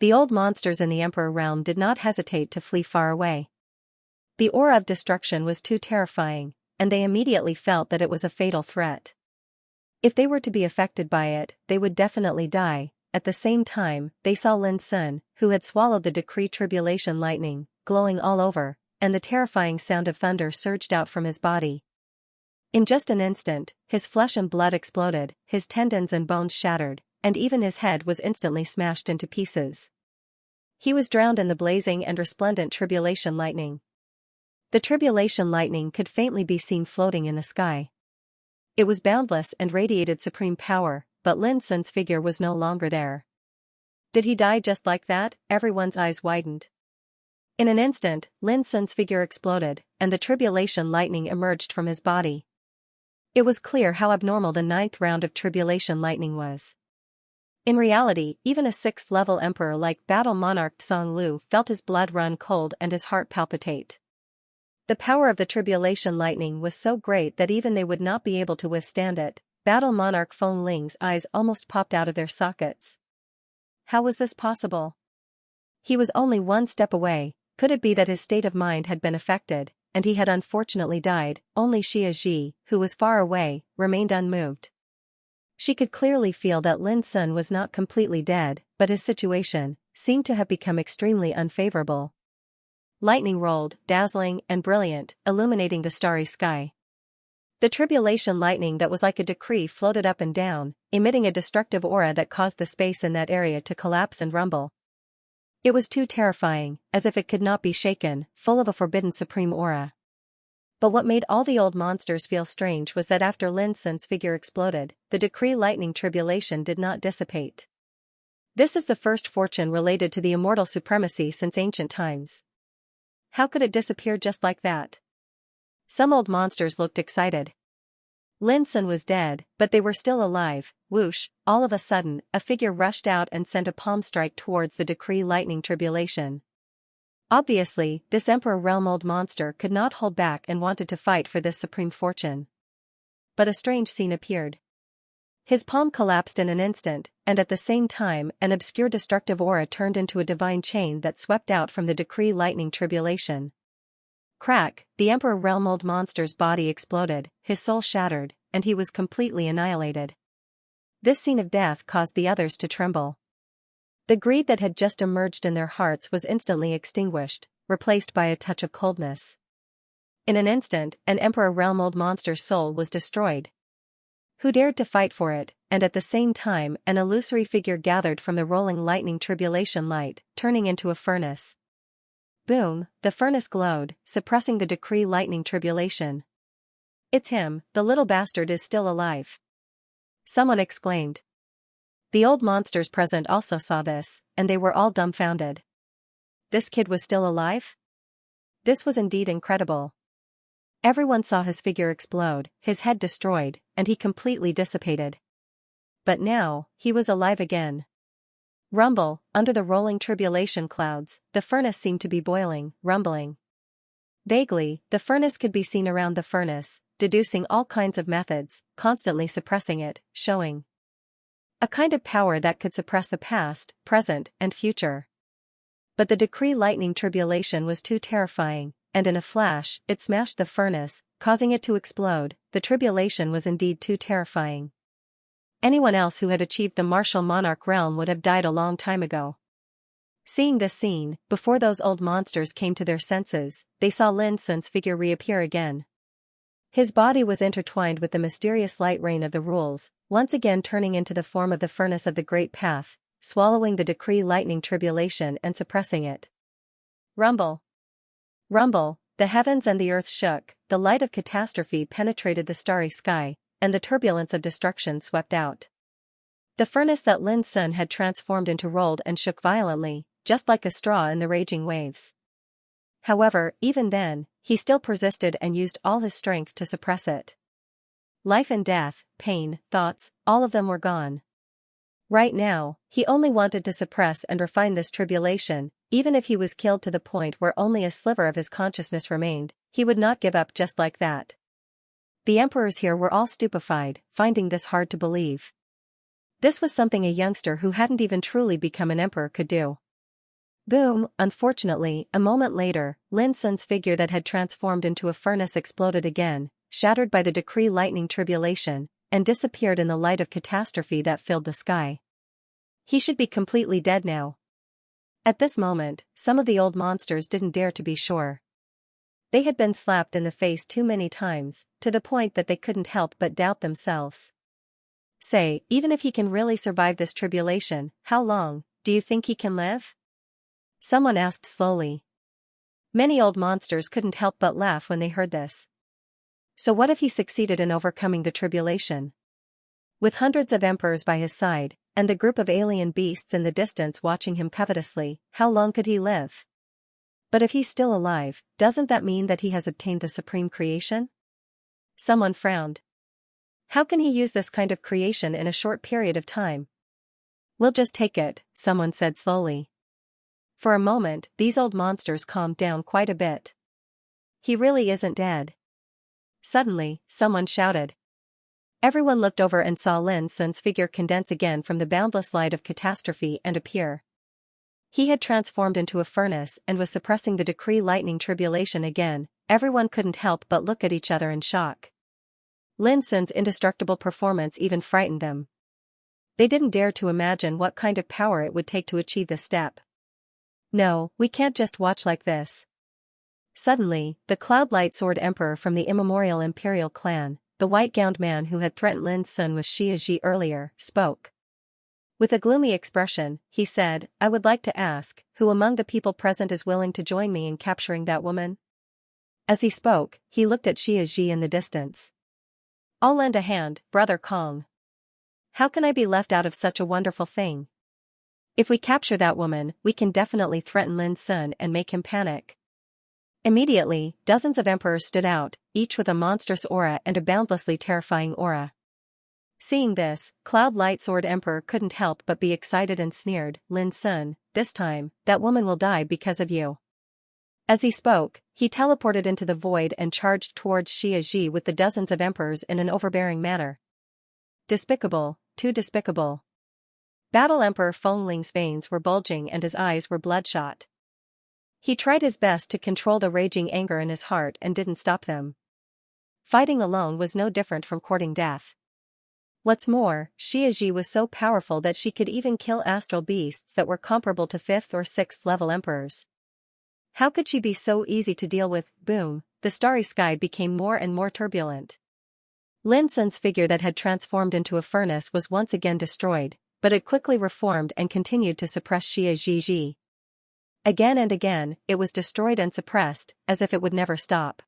The old monsters in the Emperor realm did not hesitate to flee far away. The aura of destruction was too terrifying, and they immediately felt that it was a fatal threat. If they were to be affected by it, they would definitely die. At the same time, they saw Lin Sun, who had swallowed the decree tribulation lightning, glowing all over, and the terrifying sound of thunder surged out from his body. In just an instant, his flesh and blood exploded, his tendons and bones shattered, and even his head was instantly smashed into pieces. He was drowned in the blazing and resplendent tribulation lightning. The tribulation lightning could faintly be seen floating in the sky. It was boundless and radiated supreme power, but Lin Sun's figure was no longer there. Did he die just like that? Everyone's eyes widened. In an instant, Lin Sun's figure exploded, and the tribulation lightning emerged from his body. It was clear how abnormal the 9th round of tribulation lightning was. In reality, even a 6th-level emperor like Battle Monarch Tsang Lu felt his blood run cold and his heart palpitate. The power of the tribulation lightning was so great that even they would not be able to withstand it. Battle Monarch Feng Ling's eyes almost popped out of their sockets. How was this possible? He was only one step away. Could it be that his state of mind had been affected, and he had unfortunately died? Only Xia Ji, who was far away, remained unmoved. She could clearly feel that Lin Sun was not completely dead, but his situation seemed to have become extremely unfavorable. Lightning rolled, dazzling and brilliant, illuminating the starry sky. The tribulation lightning that was like a decree floated up and down, emitting a destructive aura that caused the space in that area to collapse and rumble. It was too terrifying, as if it could not be shaken, full of a forbidden supreme aura. But what made all the old monsters feel strange was that after Lin Sun's figure exploded, the decree lightning tribulation did not dissipate. This is the first fortune related to the immortal supremacy since ancient times. How could it disappear just like that? Some old monsters looked excited. Lin Sun was dead, but they were still alive. Whoosh, all of a sudden, a figure rushed out and sent a palm strike towards the decree lightning tribulation. Obviously, this Emperor Realm old monster could not hold back and wanted to fight for this supreme fortune. But a strange scene appeared. His palm collapsed in an instant, and at the same time, an obscure destructive aura turned into a divine chain that swept out from the decree lightning tribulation. Crack, the Emperor Realm old monster's body exploded, his soul shattered, and he was completely annihilated. This scene of death caused the others to tremble. The greed that had just emerged in their hearts was instantly extinguished, replaced by a touch of coldness. In an instant, an Emperor Realm old monster's soul was destroyed. Who dared to fight for it? And at the same time, an illusory figure gathered from the rolling lightning tribulation light, turning into a furnace. Boom, the furnace glowed, suppressing the decree lightning tribulation. It's him, the little bastard is still alive. Someone exclaimed. The old monsters present also saw this, and they were all dumbfounded. This kid was still alive? This was indeed incredible. Everyone saw his figure explode, his head destroyed, and he completely dissipated. But now, he was alive again. Rumble, under the rolling tribulation clouds, the furnace seemed to be boiling, rumbling. Vaguely, the furnace could be seen around the furnace, deducing all kinds of methods, constantly suppressing it, showing a kind of power that could suppress the past, present, and future. But the decree lightning tribulation was too terrifying, and in a flash, it smashed the furnace, causing it to explode. The tribulation was indeed too terrifying. Anyone else who had achieved the martial monarch realm would have died a long time ago. Seeing this scene, before those old monsters came to their senses, they saw Lin Sun's figure reappear again. His body was intertwined with the mysterious light rain of the rules, once again turning into the form of the furnace of the great path, swallowing the decree lightning tribulation and suppressing it. Rumble. Rumble, the heavens and the earth shook, the light of catastrophe penetrated the starry sky, and the turbulence of destruction swept out. The furnace that Lin Sun had transformed into rolled and shook violently, just like a straw in the raging waves. However, even then, he still persisted and used all his strength to suppress it. Life and death, pain, thoughts, all of them were gone. Right now, he only wanted to suppress and refine this tribulation. Even if he was killed to the point where only a sliver of his consciousness remained, he would not give up just like that. The emperors here were all stupefied, finding this hard to believe. This was something a youngster who hadn't even truly become an emperor could do. Boom! Unfortunately, a moment later, Lin Sun's figure that had transformed into a furnace exploded again, shattered by the decree lightning tribulation, and disappeared in the light of catastrophe that filled the sky. He should be completely dead now. At this moment, some of the old monsters didn't dare to be sure. They had been slapped in the face too many times, to the point that they couldn't help but doubt themselves. Say, even if he can really survive this tribulation, how long do you think he can live? Someone asked slowly. Many old monsters couldn't help but laugh when they heard this. So what if he succeeded in overcoming the tribulation? With hundreds of emperors by his side, and the group of alien beasts in the distance watching him covetously, how long could he live? But if he's still alive, doesn't that mean that he has obtained the supreme creation? Someone frowned. How can he use this kind of creation in a short period of time? We'll just take it, someone said slowly. For a moment, these old monsters calmed down quite a bit. He really isn't dead. Suddenly, someone shouted. Everyone looked over and saw Lin Sun's figure condense again from the boundless light of catastrophe and appear. He had transformed into a furnace and was suppressing the decree lightning tribulation again. Everyone couldn't help but look at each other in shock. Lin Sun's indestructible performance even frightened them. They didn't dare to imagine what kind of power it would take to achieve this step. No, we can't just watch like this. Suddenly, the Cloudlight Sword Emperor from the immemorial imperial clan, the white-gowned man who had threatened Lin Sun with Xianxia earlier, spoke. With a gloomy expression, he said, I would like to ask, who among the people present is willing to join me in capturing that woman? As he spoke, he looked at Xianxia in the distance. I'll lend a hand, Brother Kong. How can I be left out of such a wonderful thing? If we capture that woman, we can definitely threaten Lin Sun and make him panic. Immediately, dozens of emperors stood out, each with a monstrous aura and a boundlessly terrifying aura. Seeing this, Cloud Light Sword Emperor couldn't help but be excited and sneered, Lin Sun, this time, that woman will die because of you. As he spoke, he teleported into the void and charged towards Xianxia with the dozens of emperors in an overbearing manner. Despicable, too despicable. Battle Emperor Feng Ling's veins were bulging and his eyes were bloodshot. He tried his best to control the raging anger in his heart and didn't stop them. Fighting alone was no different from courting death. What's more, Xianxia was so powerful that she could even kill astral beasts that were comparable to 5th or 6th level emperors. How could she be so easy to deal with? Boom, the starry sky became more and more turbulent. Lin Sun's figure that had transformed into a furnace was once again destroyed, but it quickly reformed and continued to suppress Xianxia. Again and again, it was destroyed and suppressed, as if it would never stop.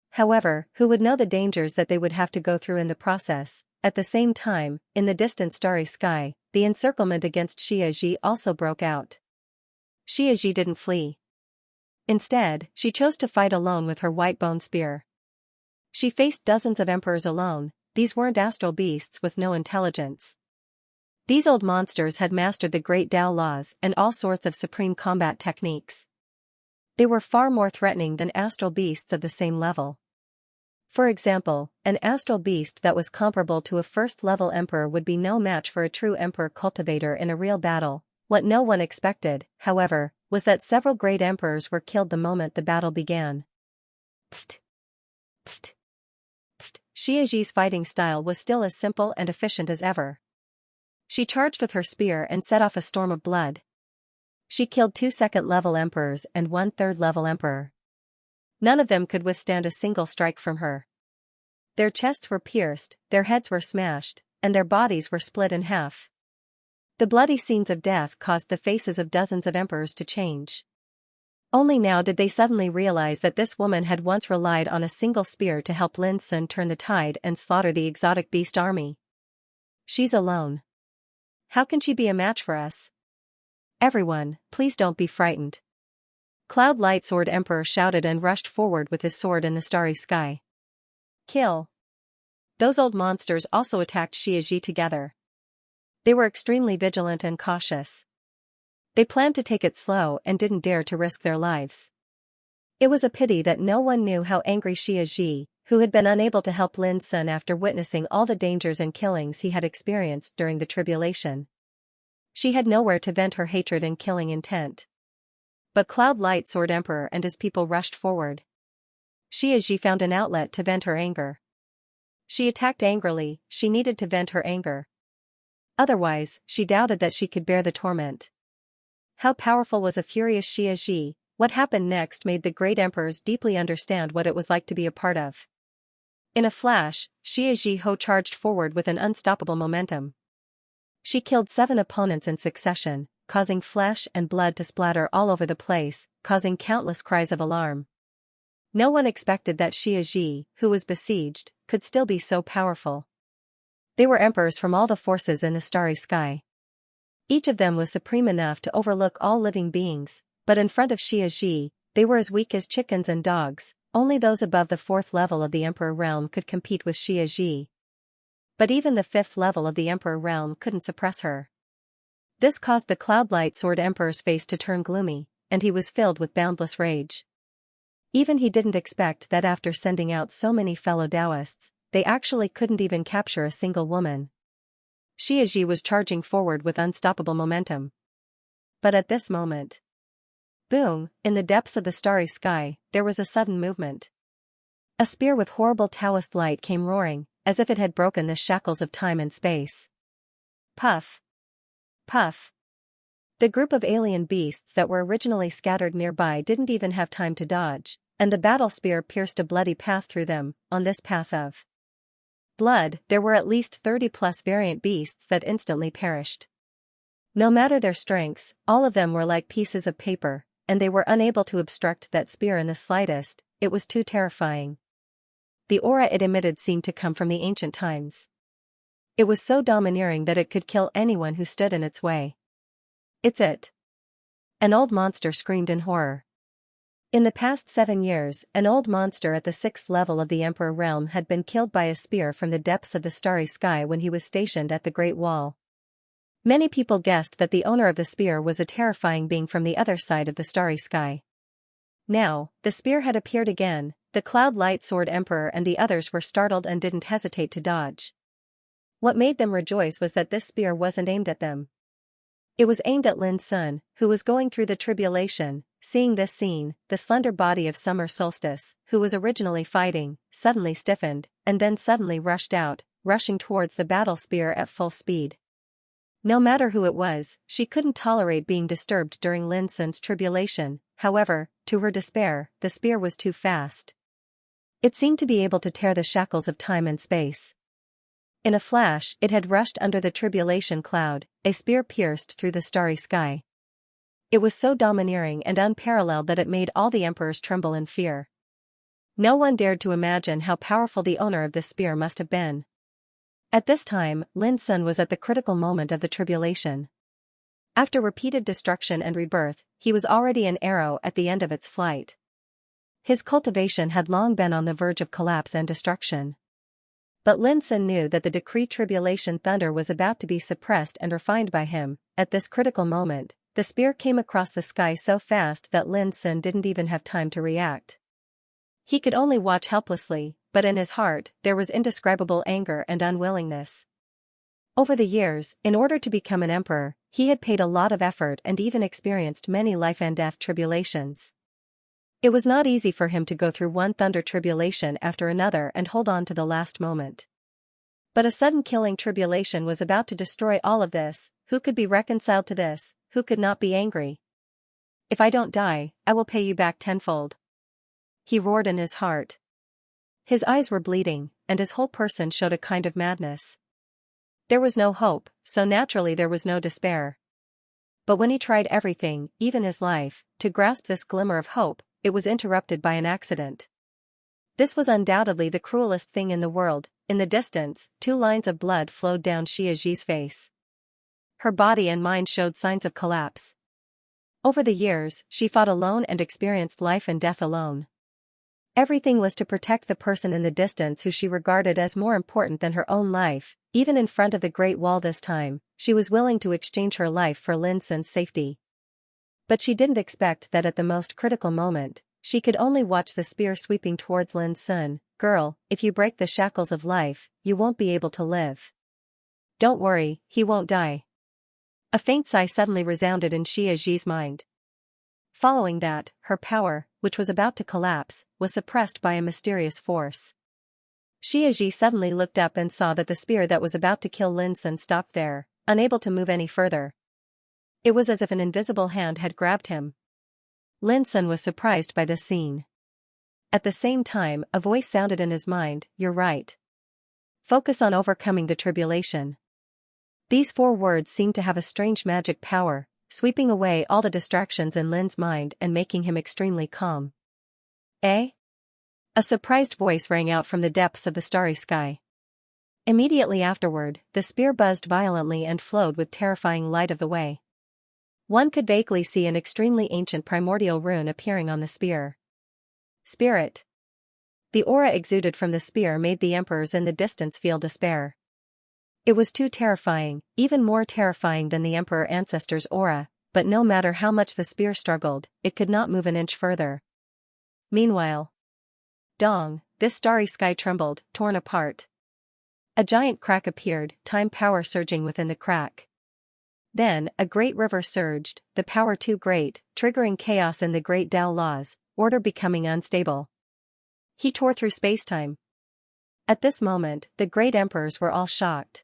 However, who would know the dangers that they would have to go through in the process? At the same time, in the distant starry sky, the encirclement against Xianxia also broke out. Xianxia didn't flee. Instead, she chose to fight alone with her white bone spear. She faced dozens of emperors alone. These weren't astral beasts with no intelligence. These old monsters had mastered the great Tao laws and all sorts of supreme combat techniques. They were far more threatening than astral beasts of the same level. For example, an astral beast that was comparable to a first-level emperor would be no match for a true emperor cultivator in a real battle. What no one expected, however, was that several great emperors were killed the moment the battle began. Pft! Pft! Pft! Xianxia's fighting style was still as simple and efficient as ever. She charged with her spear and set off a storm of blood. She killed 2 second-level emperors and 1 third-level emperor. None of them could withstand a single strike from her. Their chests were pierced, their heads were smashed, and their bodies were split in half. The bloody scenes of death caused the faces of dozens of emperors to change. Only now did they suddenly realize that this woman had once relied on a single spear to help Lin Sun turn the tide and slaughter the exotic beast army. She's alone. How can she be a match for us? Everyone, please don't be frightened. Cloud Light Sword Emperor shouted and rushed forward with his sword in the starry sky. Kill. Those old monsters also attacked Xianxia together. They were extremely vigilant and cautious. They planned to take it slow and didn't dare to risk their lives. It was a pity that no one knew how angry Xianxia, who had been unable to help Lin Sun after witnessing all the dangers and killings he had experienced during the tribulation. She had nowhere to vent her hatred and killing intent. But Cloud Light Sword Emperor and his people rushed forward. Xianxia found an outlet to vent her anger. She attacked angrily, she needed to vent her anger. Otherwise, she doubted that she could bear the torment. How powerful was a furious Xianxia? What happened next made the great emperors deeply understand what it was like to be a part of. In a flash, Xianxia charged forward with an unstoppable momentum. She killed 7 opponents in succession, causing flesh and blood to splatter all over the place, causing countless cries of alarm. No one expected that Xianxia, who was besieged, could still be so powerful. They were emperors from all the forces in the starry sky. Each of them was supreme enough to overlook all living beings, but in front of Xianxia, they were as weak as chickens and dogs. Only those above the 4th level of the Emperor realm could compete with Xianxia. But even the 5th level of the Emperor realm couldn't suppress her. This caused the Cloud Light Sword Emperor's face to turn gloomy, and he was filled with boundless rage. Even he didn't expect that after sending out so many fellow Taoists, they actually couldn't even capture a single woman. Xianxia was charging forward with unstoppable momentum. But at this moment, boom, in the depths of the starry sky, there was a sudden movement. A spear with horrible Taoist light came roaring, as if it had broken the shackles of time and space. Puff. Puff. The group of alien beasts that were originally scattered nearby didn't even have time to dodge, and the battle spear pierced a bloody path through them. On this path of blood, there were at least 30+ variant beasts that instantly perished. No matter their strengths, all of them were like pieces of paper, and they were unable to obstruct that spear in the slightest. It was too terrifying. The aura it emitted seemed to come from the ancient times. It was so domineering that it could kill anyone who stood in its way. It's it. An old monster screamed in horror. In the past 7 years, an old monster at the 6th level of the Emperor realm had been killed by a spear from the depths of the starry sky when he was stationed at the Great Wall. Many people guessed that the owner of the spear was a terrifying being from the other side of the starry sky. Now, the spear had appeared again. The Cloud Light Sword Emperor and the others were startled and didn't hesitate to dodge. What made them rejoice was that this spear wasn't aimed at them. It was aimed at Lin Sun, who was going through the tribulation. Seeing this scene, the slender body of Summer Solstice, who was originally fighting, suddenly stiffened, and then suddenly rushed out, rushing towards the battle spear at full speed. No matter who it was, she couldn't tolerate being disturbed during Lin Sun's tribulation. However, to her despair, the spear was too fast. It seemed to be able to tear the shackles of time and space. In a flash, it had rushed under the tribulation cloud, a spear pierced through the starry sky. It was so domineering and unparalleled that it made all the emperors tremble in fear. No one dared to imagine how powerful the owner of this spear must have been. At this time, Lin Sun was at the critical moment of the tribulation. After repeated destruction and rebirth, he was already an arrow at the end of its flight. His cultivation had long been on the verge of collapse and destruction. But Lin Sun knew that the decreed tribulation thunder was about to be suppressed and refined by him. At this critical moment, the spear came across the sky so fast that Lin Sun didn't even have time to react. He could only watch helplessly, but in his heart, there was indescribable anger and unwillingness. Over the years, in order to become an emperor, he had paid a lot of effort and even experienced many life and death tribulations. It was not easy for him to go through one thunder tribulation after another and hold on to the last moment. But a sudden killing tribulation was about to destroy all of this. Who could be reconciled to this? Who could not be angry? If I don't die, I will pay you back tenfold. He roared in his heart. His eyes were bleeding, and his whole person showed a kind of madness. There was no hope, so naturally there was no despair. But when he tried everything, even his life, to grasp this glimmer of hope, it was interrupted by an accident. This was undoubtedly the cruelest thing in the world. In the distance, 2 lines of blood flowed down Xianxia's face. Her body and mind showed signs of collapse. Over the years, she fought alone and experienced life and death alone. Everything was to protect the person in the distance who she regarded as more important than her own life. Even in front of the Great Wall this time, she was willing to exchange her life for Lin Sun's safety. But she didn't expect that at the most critical moment, she could only watch the spear sweeping towards Lin Sun. Girl, if you break the shackles of life, you won't be able to live. Don't worry, he won't die. A faint sigh suddenly resounded in Xianxia's mind. Following that, her power, which was about to collapse, was suppressed by a mysterious force. Xianxia suddenly looked up and saw that the spear that was about to kill Lin Sun stopped there, unable to move any further. It was as if an invisible hand had grabbed him. Lin Sun was surprised by this scene. At the same time, a voice sounded in his mind, "You're right. Focus on overcoming the tribulation." These 4 words seemed to have a strange magic power, sweeping away all the distractions in Lin's mind and making him extremely calm. Eh? A surprised voice rang out from the depths of the starry sky. Immediately afterward, the spear buzzed violently and flowed with terrifying light of the way. One could vaguely see an extremely ancient primordial rune appearing on the spear. Spirit. The aura exuded from the spear made the emperors in the distance feel despair. It was too terrifying, even more terrifying than the emperor ancestor's aura, but no matter how much the spear struggled, it could not move an inch further. Meanwhile, Dong, this starry sky trembled, torn apart. A giant crack appeared, time power surging within the crack. Then, a great river surged, the power too great, triggering chaos in the great Tao laws, order becoming unstable. He tore through spacetime. At this moment, the great emperors were all shocked.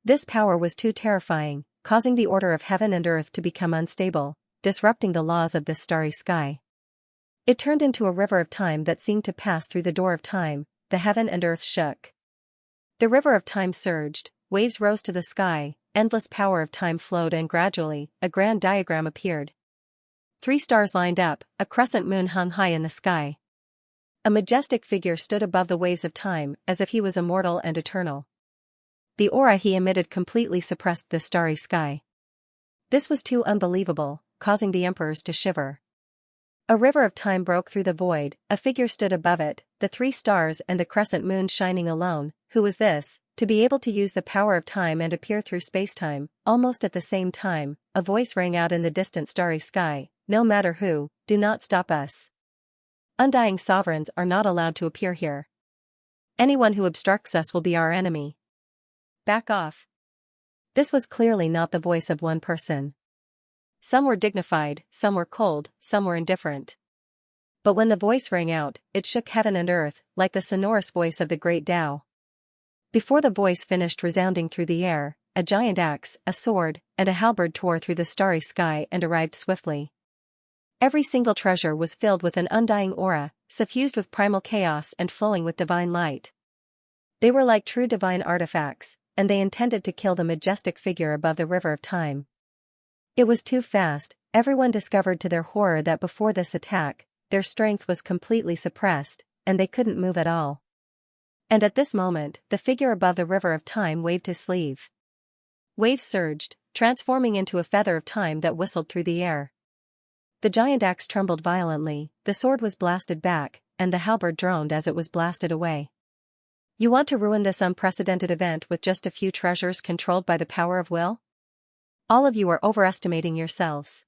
This power was too terrifying, causing the order of heaven and earth to become unstable, disrupting the laws of this starry sky. It turned into a river of time that seemed to pass through the door of time. The heaven and earth shook. The river of time surged, waves rose to the sky, endless power of time flowed, and gradually, a grand diagram appeared. 3 stars lined up, a crescent moon hung high in the sky. A majestic figure stood above the waves of time, as if he was immortal and eternal. The aura he emitted completely suppressed the starry sky. This was too unbelievable, causing the emperors to shiver. A river of time broke through the void, a figure stood above it, the 3 stars and the crescent moon shining alone. Who was this, to be able to use the power of time and appear through spacetime? Almost at the same time, a voice rang out in the distant starry sky, "No matter who, do not stop us. Undying sovereigns are not allowed to appear here. Anyone who obstructs us will be our enemy. Back off." This was clearly not the voice of one person. Some were dignified, some were cold, some were indifferent. But when the voice rang out, it shook heaven and earth, like the sonorous voice of the great Tao. Before the voice finished resounding through the air, a giant axe, a sword, and a halberd tore through the starry sky and arrived swiftly. Every single treasure was filled with an undying aura, suffused with primal chaos and flowing with divine light. They were like true divine artifacts, and they intended to kill the majestic figure above the river of time. It was too fast. Everyone discovered to their horror that before this attack, their strength was completely suppressed, and they couldn't move at all. And at this moment, the figure above the river of time waved his sleeve. Waves surged, transforming into a feather of time that whistled through the air. The giant axe trembled violently, the sword was blasted back, and the halberd droned as it was blasted away. You want to ruin this unprecedented event with just a few treasures controlled by the power of will? All of you are overestimating yourselves.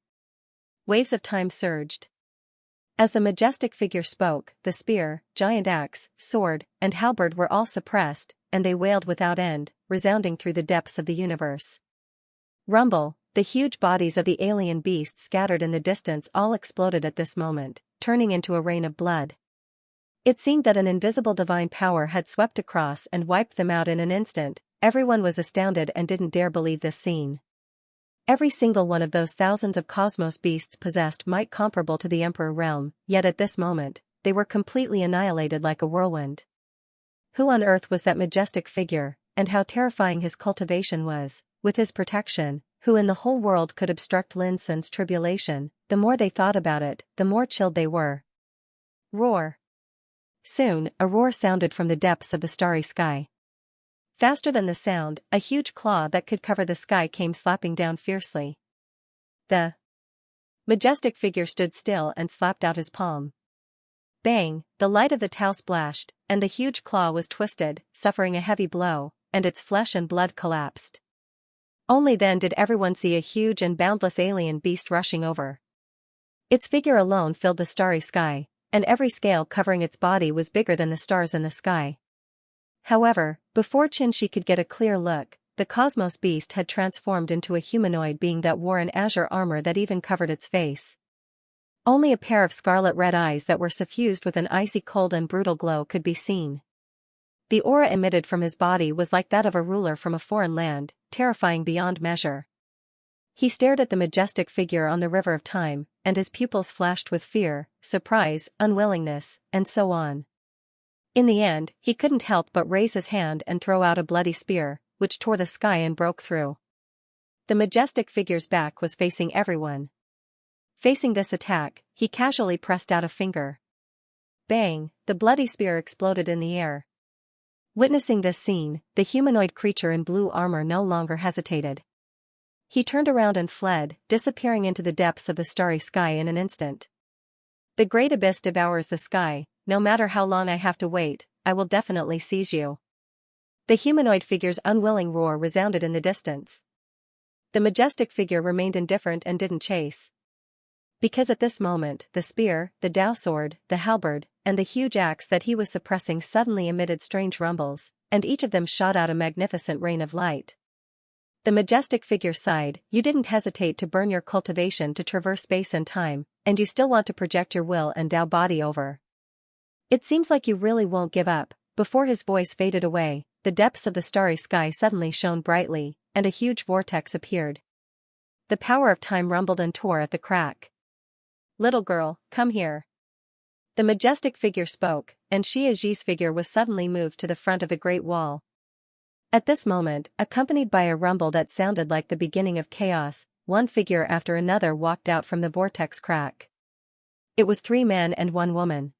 Waves of time surged. As the majestic figure spoke, the spear, giant axe, sword, and halberd were all suppressed, and they wailed without end, resounding through the depths of the universe. Rumble, the huge bodies of the alien beasts scattered in the distance all exploded at this moment, turning into a rain of blood. It seemed that an invisible divine power had swept across and wiped them out in an instant. Everyone was astounded and didn't dare believe this scene. Every single one of those thousands of cosmos beasts possessed might comparable to the Emperor realm, yet at this moment, they were completely annihilated like a whirlwind. Who on earth was that majestic figure, and how terrifying his cultivation was, with his protection, who in the whole world could obstruct Lin Sun's tribulation? The more they thought about it, the more chilled they were. Roar. Soon, a roar sounded from the depths of the starry sky. Faster than the sound, a huge claw that could cover the sky came slapping down fiercely. The Majestic figure stood still and slapped out his palm. Bang, the light of the Tao splashed, and the huge claw was twisted, suffering a heavy blow, and its flesh and blood collapsed. Only then did everyone see a huge and boundless alien beast rushing over. Its figure alone filled the starry sky, and every scale covering its body was bigger than the stars in the sky. However, before Xianxia could get a clear look, the cosmos beast had transformed into a humanoid being that wore an azure armor that even covered its face. Only a pair of scarlet-red eyes that were suffused with an icy cold and brutal glow could be seen. The aura emitted from his body was like that of a ruler from a foreign land, terrifying beyond measure. He stared at the majestic figure on the river of time, and his pupils flashed with fear, surprise, unwillingness, and so on. In the end, he couldn't help but raise his hand and throw out a bloody spear, which tore the sky and broke through. The majestic figure's back was facing everyone. Facing this attack, he casually pressed out a finger. Bang, the bloody spear exploded in the air. Witnessing this scene, the humanoid creature in blue armor no longer hesitated. He turned around and fled, disappearing into the depths of the starry sky in an instant. The great abyss devours the sky. No matter how long I have to wait, I will definitely seize you. The humanoid figure's unwilling roar resounded in the distance. The majestic figure remained indifferent and didn't chase. Because at this moment, the spear, the Tao sword, the halberd, and the huge axe that he was suppressing suddenly emitted strange rumbles, and each of them shot out a magnificent rain of light. The majestic figure sighed. You didn't hesitate to burn your cultivation to traverse space and time, and you still want to project your will and Tao body over. It seems like you really won't give up. Before his voice faded away, the depths of the starry sky suddenly shone brightly, and a huge vortex appeared. The power of time rumbled and tore at the crack. Little girl, come here. The majestic figure spoke, and Xiaxi's figure was suddenly moved to the front of the great wall. At this moment, accompanied by a rumble that sounded like the beginning of chaos, one figure after another walked out from the vortex crack. It was 3 men and 1 woman.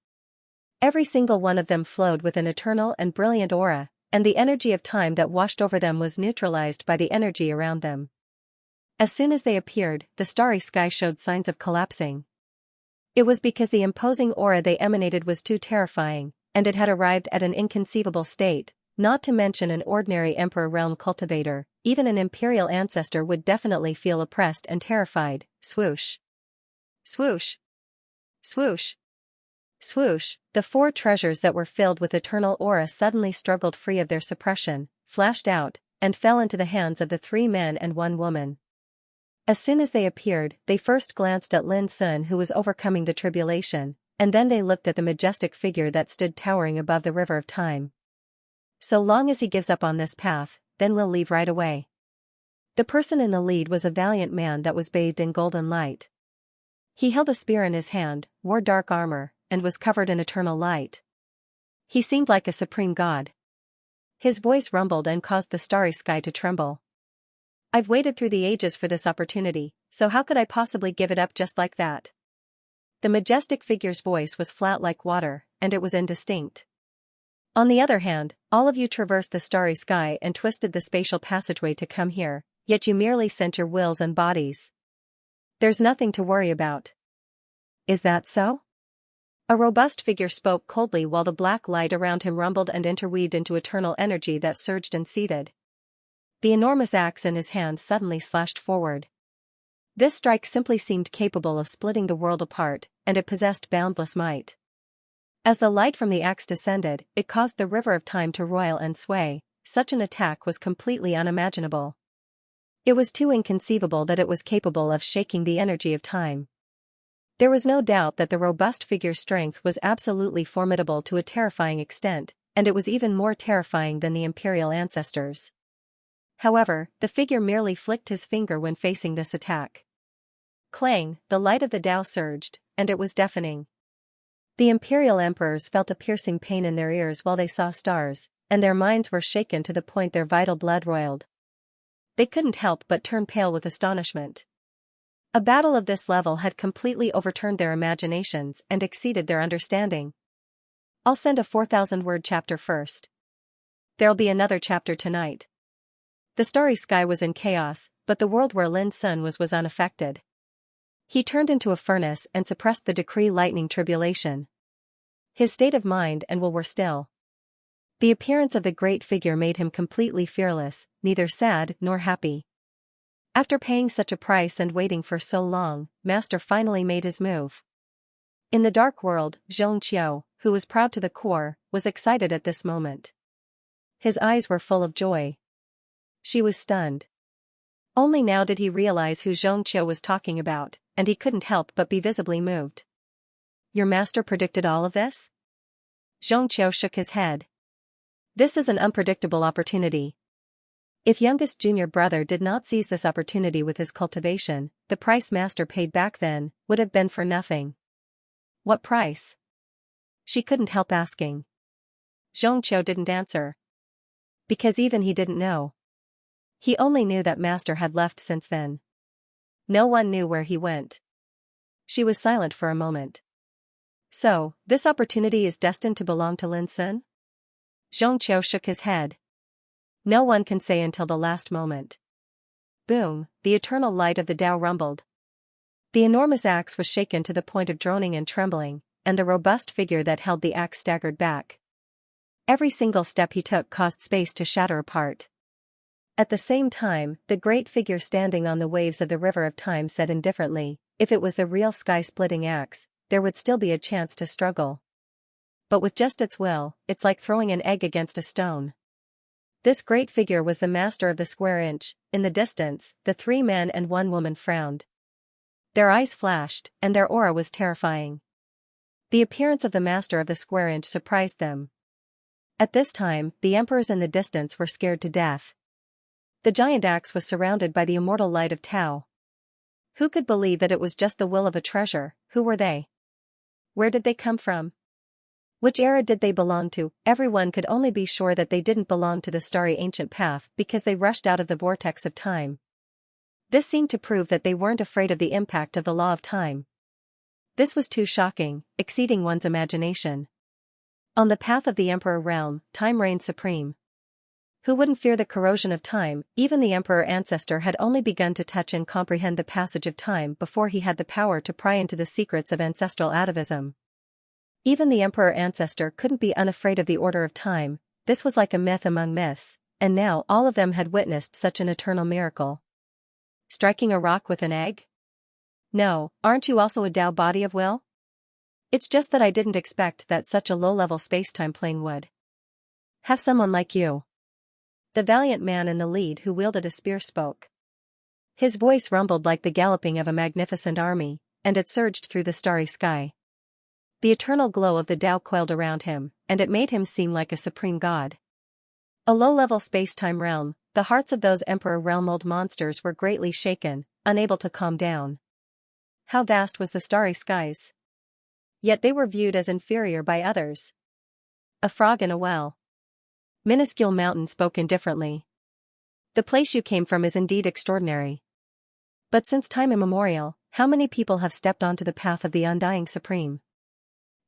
Every single one of them flowed with an eternal and brilliant aura, and the energy of time that washed over them was neutralized by the energy around them. As soon as they appeared, the starry sky showed signs of collapsing. It was because the imposing aura they emanated was too terrifying, and it had arrived at an inconceivable state, not to mention an ordinary Emperor realm cultivator. Even an imperial ancestor would definitely feel oppressed and terrified. Swoosh. Swoosh. Swoosh. Swoosh, the 4 treasures that were filled with eternal aura suddenly struggled free of their suppression, flashed out, and fell into the hands of the 3 men and 1 woman. As soon as they appeared, they first glanced at Lin Sun, who was overcoming the tribulation, and then they looked at the majestic figure that stood towering above the river of time. So long as he gives up on this path, then we'll leave right away. The person in the lead was a valiant man that was bathed in golden light. He held a spear in his hand, wore dark armor, and was covered in eternal light. He seemed like a supreme god. His voice rumbled and caused the starry sky to tremble. I've waited through the ages for this opportunity, so how could I possibly give it up just like that? The majestic figure's voice was flat like water, and it was indistinct. On the other hand, all of you traversed the starry sky and twisted the spatial passageway to come here, yet you merely sent your wills and bodies. There's nothing to worry about. Is that so? A robust figure spoke coldly while the black light around him rumbled and interweaved into eternal energy that surged and seethed. The enormous axe in his hand suddenly slashed forward. This strike simply seemed capable of splitting the world apart, and it possessed boundless might. As the light from the axe descended, it caused the river of time to roil and sway. Such an attack was completely unimaginable. It was too inconceivable that it was capable of shaking the energy of time. There was no doubt that the robust figure's strength was absolutely formidable to a terrifying extent, and it was even more terrifying than the imperial ancestors. However, the figure merely flicked his finger when facing this attack. Clang, the light of the Tao surged, and it was deafening. The imperial emperors felt a piercing pain in their ears while they saw stars, and their minds were shaken to the point their vital blood roiled. They couldn't help but turn pale with astonishment. A battle of this level had completely overturned their imaginations and exceeded their understanding. I'll send a 4,000-word chapter first. There'll be another chapter tonight. The starry sky was in chaos, but the world where Lin Sun was unaffected. He turned into a furnace and suppressed the decree lightning tribulation. His state of mind and will were still. The appearance of the great figure made him completely fearless, neither sad nor happy. After paying such a price and waiting for so long, Master finally made his move. In the dark world, Xianxia, who was proud to the core, was excited at this moment. His eyes were full of joy. She was stunned. Only now did he realize who Xianxia was talking about, and he couldn't help but be visibly moved. Your master predicted all of this? Xianxia shook his head. This is an unpredictable opportunity. If youngest junior brother did not seize this opportunity with his cultivation, the price master paid back then would have been for nothing. What price? She couldn't help asking. Xianxia didn't answer. Because even he didn't know. He only knew that master had left since then. No one knew where he went. She was silent for a moment. So, this opportunity is destined to belong to Lin Sun? Xianxia shook his head. No one can say until the last moment. Boom, the eternal light of the Tao rumbled. The enormous axe was shaken to the point of droning and trembling, and the robust figure that held the axe staggered back. Every single step he took caused space to shatter apart. At the same time, the great figure standing on the waves of the river of time said indifferently, if it was the real sky-splitting axe, there would still be a chance to struggle. But with just its will, it's like throwing an egg against a stone. This great figure was the master of the square inch. In the distance, the 3 men and 1 woman frowned. Their eyes flashed, and their aura was terrifying. The appearance of the master of the square inch surprised them. At this time, the emperors in the distance were scared to death. The giant axe was surrounded by the immortal light of Tao. Who could believe that it was just the will of a treasure? Who were they? Where did they come from? Which era did they belong to? Everyone could only be sure that they didn't belong to the starry ancient path because they rushed out of the vortex of time. This seemed to prove that they weren't afraid of the impact of the law of time. This was too shocking, exceeding one's imagination. On the path of the Emperor realm, time reigned supreme. Who wouldn't fear the corrosion of time? Even the Emperor ancestor had only begun to touch and comprehend the passage of time before he had the power to pry into the secrets of ancestral atavism. Even the Emperor ancestor couldn't be unafraid of the order of time. This was like a myth among myths, and now all of them had witnessed such an eternal miracle. Striking a rock with an egg? No, aren't you also a Tao body of will? It's just that I didn't expect that such a low-level space-time plane would have someone like you. The valiant man in the lead who wielded a spear spoke. His voice rumbled like the galloping of a magnificent army, and it surged through the starry sky. The eternal glow of the Tao coiled around him, and it made him seem like a supreme god. A low-level space-time realm, the hearts of those Emperor realm-old monsters were greatly shaken, unable to calm down. How vast was the starry skies! Yet they were viewed as inferior by others. A frog in a well. Minuscule mountain spoke indifferently. The place you came from is indeed extraordinary. But since time immemorial, how many people have stepped onto the path of the undying supreme?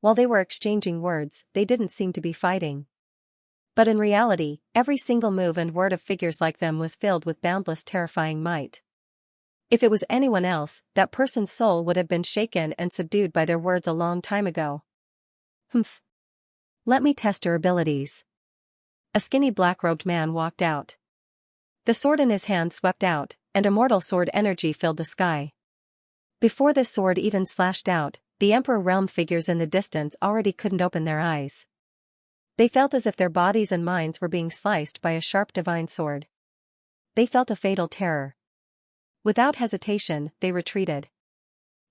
While they were exchanging words, they didn't seem to be fighting. But in reality, every single move and word of figures like them was filled with boundless terrifying might. If it was anyone else, that person's soul would have been shaken and subdued by their words a long time ago. Humph. Let me test your abilities. A skinny black-robed man walked out. The sword in his hand swept out, and immortal sword energy filled the sky. Before this sword even slashed out, the Emperor realm figures in the distance already couldn't open their eyes. They felt as if their bodies and minds were being sliced by a sharp divine sword. They felt a fatal terror. Without hesitation, they retreated.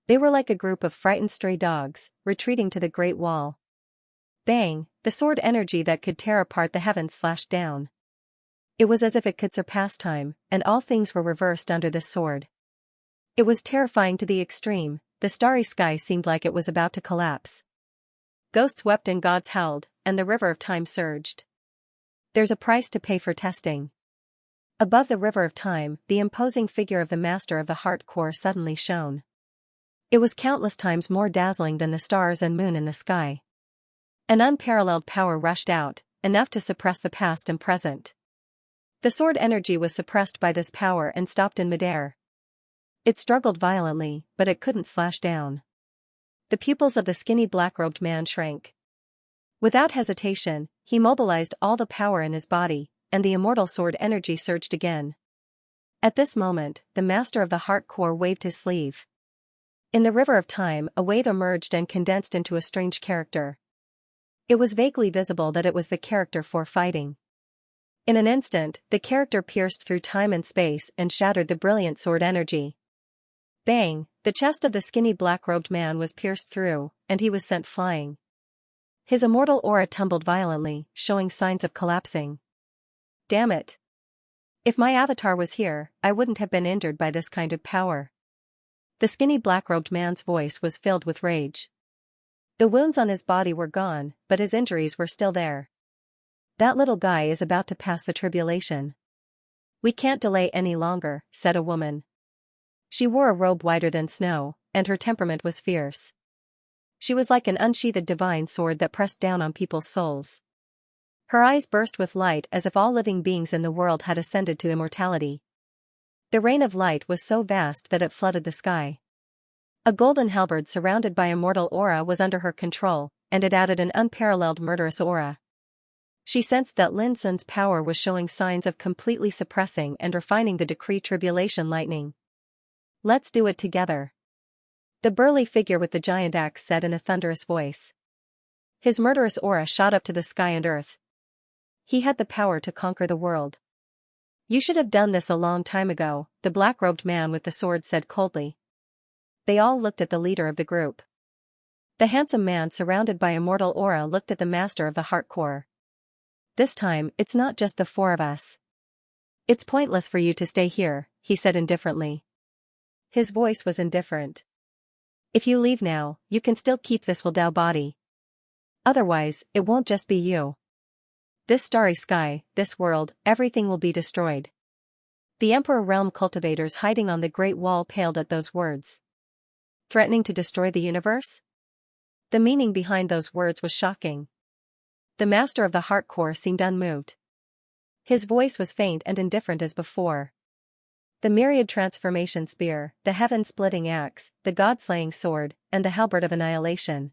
They were like a group of frightened stray dogs, retreating to the great wall. Bang, the sword energy that could tear apart the heavens slashed down. It was as if it could surpass time, and all things were reversed under this sword. It was terrifying to the extreme. The starry sky seemed like it was about to collapse. Ghosts wept and gods howled, and the river of time surged. There's a price to pay for testing. Above the river of time, the imposing figure of the master of the heart core suddenly shone. It was countless times more dazzling than the stars and moon in the sky. An unparalleled power rushed out, enough to suppress the past and present. The sword energy was suppressed by this power and stopped in midair. It struggled violently, but it couldn't slash down. The pupils of the skinny black-robed man shrank. Without hesitation, he mobilized all the power in his body, and the immortal sword energy surged again. At this moment, the master of the heart core waved his sleeve. In the river of time, a wave emerged and condensed into a strange character. It was vaguely visible that it was the character for fighting. In an instant, the character pierced through time and space and shattered the brilliant sword energy. Bang! The chest of the skinny black-robed man was pierced through, and he was sent flying. His immortal aura tumbled violently, showing signs of collapsing. Damn it! If my avatar was here, I wouldn't have been injured by this kind of power. The skinny black-robed man's voice was filled with rage. The wounds on his body were gone, but his injuries were still there. That little guy is about to pass the tribulation. We can't delay any longer, said a woman. She wore a robe whiter than snow, and her temperament was fierce. She was like an unsheathed divine sword that pressed down on people's souls. Her eyes burst with light as if all living beings in the world had ascended to immortality. The rain of light was so vast that it flooded the sky. A golden halberd surrounded by immortal aura was under her control, and it added an unparalleled murderous aura. She sensed that Lin Sun's power was showing signs of completely suppressing and refining the decree tribulation lightning. Let's do it together. The burly figure with the giant axe said in a thunderous voice. His murderous aura shot up to the sky and earth. He had the power to conquer the world. You should have done this a long time ago, the black-robed man with the sword said coldly. They all looked at the leader of the group. The handsome man surrounded by immortal aura looked at the master of the heart core. This time, it's not just the four of us. It's pointless for you to stay here, he said indifferently. His voice was indifferent. If you leave now, you can still keep this Wildao body. Otherwise, it won't just be you. This starry sky, this world, everything will be destroyed. The Emperor Realm cultivators hiding on the Great Wall paled at those words. Threatening to destroy the universe? The meaning behind those words was shocking. The master of the heart core seemed unmoved. His voice was faint and indifferent as before. The myriad transformation spear, the heaven-splitting axe, the god-slaying sword, and the halberd of annihilation.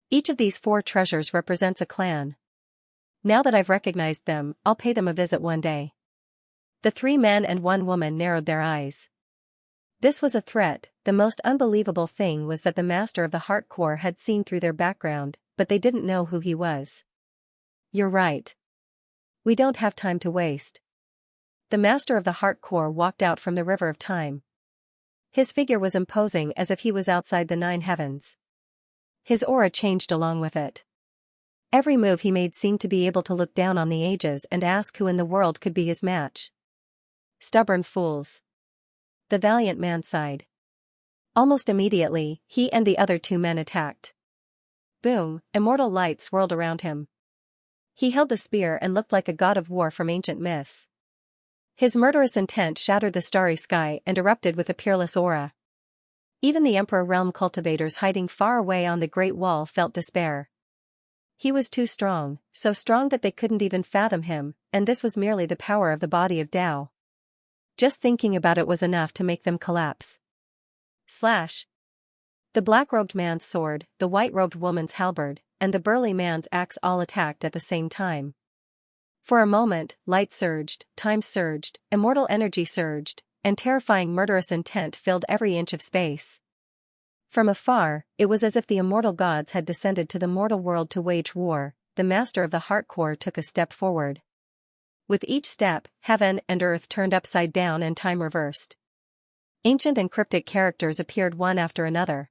Each of these four treasures represents a clan. Now that I've recognized them, I'll pay them a visit one day. The 3 men and 1 woman narrowed their eyes. This was a threat. The most unbelievable thing was that the master of the heart core had seen through their background, but they didn't know who he was. You're right. We don't have time to waste. The master of the heart core walked out from the river of time. His figure was imposing as if he was outside the 9 heavens. His aura changed along with it. Every move he made seemed to be able to look down on the ages and ask who in the world could be his match. Stubborn fools. The valiant man sighed. Almost immediately, he and the other 2 men attacked. Boom, immortal light swirled around him. He held the spear and looked like a god of war from ancient myths. His murderous intent shattered the starry sky and erupted with a peerless aura. Even the Emperor Realm cultivators hiding far away on the Great Wall felt despair. He was too strong, so strong that they couldn't even fathom him, and this was merely the power of the body of Tao. Just thinking about it was enough to make them collapse. Slash. The black-robed man's sword, the white-robed woman's halberd, and the burly man's axe all attacked at the same time. For a moment, light surged, time surged, immortal energy surged, and terrifying murderous intent filled every inch of space. From afar, it was as if the immortal gods had descended to the mortal world to wage war. The master of the heart core took a step forward. With each step, heaven and earth turned upside down and time reversed. Ancient and cryptic characters appeared one after another.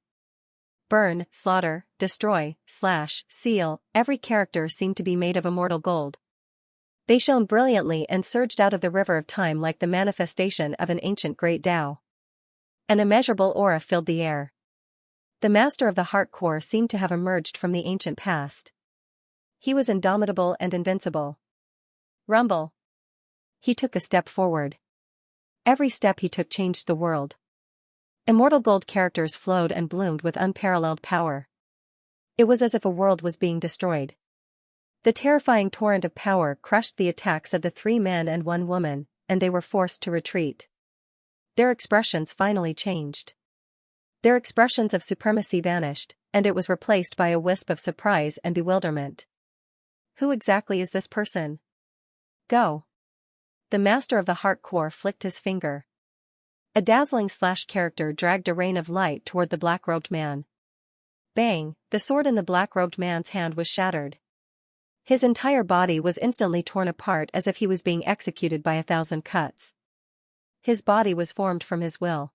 Burn, slaughter, destroy, slash, seal, every character seemed to be made of immortal gold. They shone brilliantly and surged out of the river of time like the manifestation of an ancient great Tao. An immeasurable aura filled the air. The master of the heart core seemed to have emerged from the ancient past. He was indomitable and invincible. Rumble. He took a step forward. Every step he took changed the world. Immortal gold characters flowed and bloomed with unparalleled power. It was as if a world was being destroyed. The terrifying torrent of power crushed the attacks of the 3 men and 1 woman, and they were forced to retreat. their expressions finally changed. Their expressions of supremacy vanished, and it was replaced by a wisp of surprise and bewilderment. Who exactly is this person? Go. The master of the heart core flicked his finger. A dazzling slash character dragged a rain of light toward the black-robed man. Bang! The sword in the black-robed man's hand was shattered. His entire body was instantly torn apart as if he was being executed by 1,000 cuts. His body was formed from his will.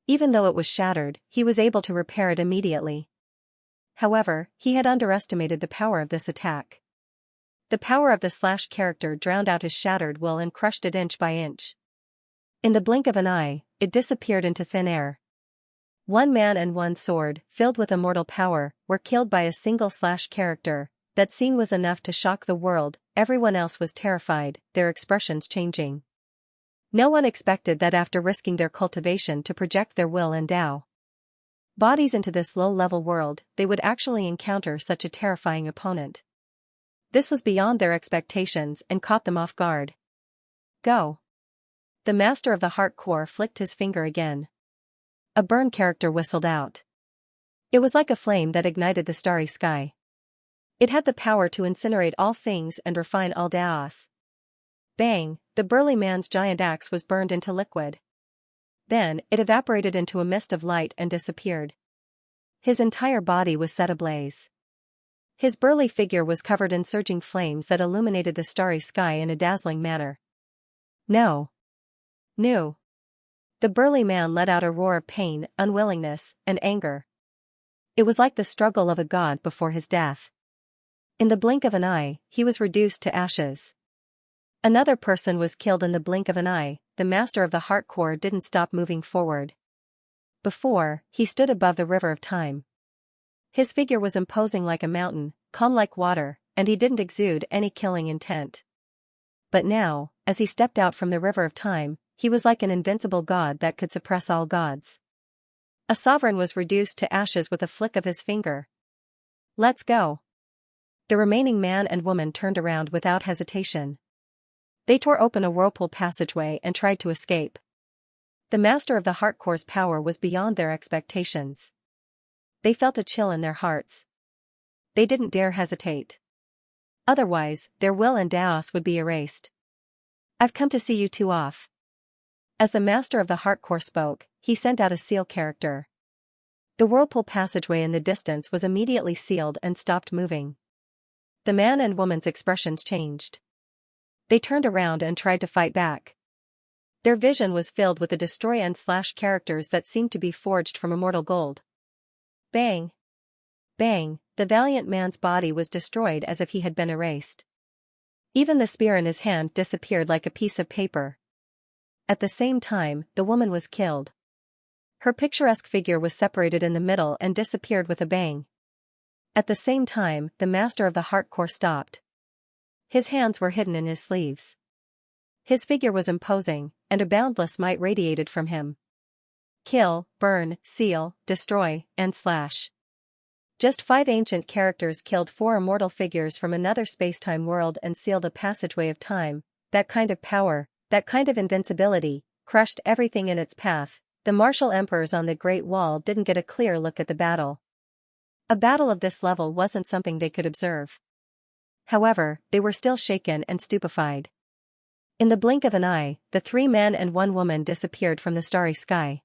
Even though it was shattered, he was able to repair it immediately. However, he had underestimated the power of this attack. The power of the slash character drowned out his shattered will and crushed it inch by inch. In the blink of an eye, it disappeared into thin air. One man and one sword, filled with immortal power, were killed by a single slash character. That scene was enough to shock the world. Everyone else was terrified, their expressions changing. No one expected that after risking their cultivation to project their will and Tao bodies into this low-level world, they would actually encounter such a terrifying opponent. This was beyond their expectations and caught them off guard. Go. The master of the heart core flicked his finger again. A burn character whistled out. It was like a flame that ignited the starry sky. It had the power to incinerate all things and refine all Daos. Bang! The burly man's giant axe was burned into liquid. Then, it evaporated into a mist of light and disappeared. His entire body was set ablaze. His burly figure was covered in surging flames that illuminated the starry sky in a dazzling manner. No. No. The burly man let out a roar of pain, unwillingness, and anger. It was like the struggle of a god before his death. In the blink of an eye, he was reduced to ashes. Another person was killed in the blink of an eye. The master of the heart core didn't stop moving forward. Before, he stood above the river of time. His figure was imposing like a mountain, calm like water, and he didn't exude any killing intent. But now, as he stepped out from the river of time, he was like an invincible god that could suppress all gods. A sovereign was reduced to ashes with a flick of his finger. Let's go. The remaining man and woman turned around without hesitation. They tore open a whirlpool passageway and tried to escape. The master of the heart core's power was beyond their expectations. They felt a chill in their hearts. They didn't dare hesitate. Otherwise, their will and Daos would be erased. I've come to see you two off. As the master of the heart core spoke, he sent out a seal character. The whirlpool passageway in the distance was immediately sealed and stopped moving. The man and woman's expressions changed. They turned around and tried to fight back. Their vision was filled with the destroy and slash characters that seemed to be forged from immortal gold. Bang! Bang! The valiant man's body was destroyed as if he had been erased. Even the spear in his hand disappeared like a piece of paper. At the same time, the woman was killed. Her picturesque figure was separated in the middle and disappeared with a bang. At the same time, the master of the heart core stopped. His hands were hidden in his sleeves. His figure was imposing, and a boundless might radiated from him. Kill, burn, seal, destroy, and slash. Just 5 ancient characters killed 4 immortal figures from another spacetime world and sealed a passageway of time. That kind of power, that kind of invincibility, crushed everything in its path. The martial emperors on the Great Wall didn't get a clear look at the battle. A battle of this level wasn't something they could observe. However, they were still shaken and stupefied. In the blink of an eye, the 3 men and 1 woman disappeared from the starry sky.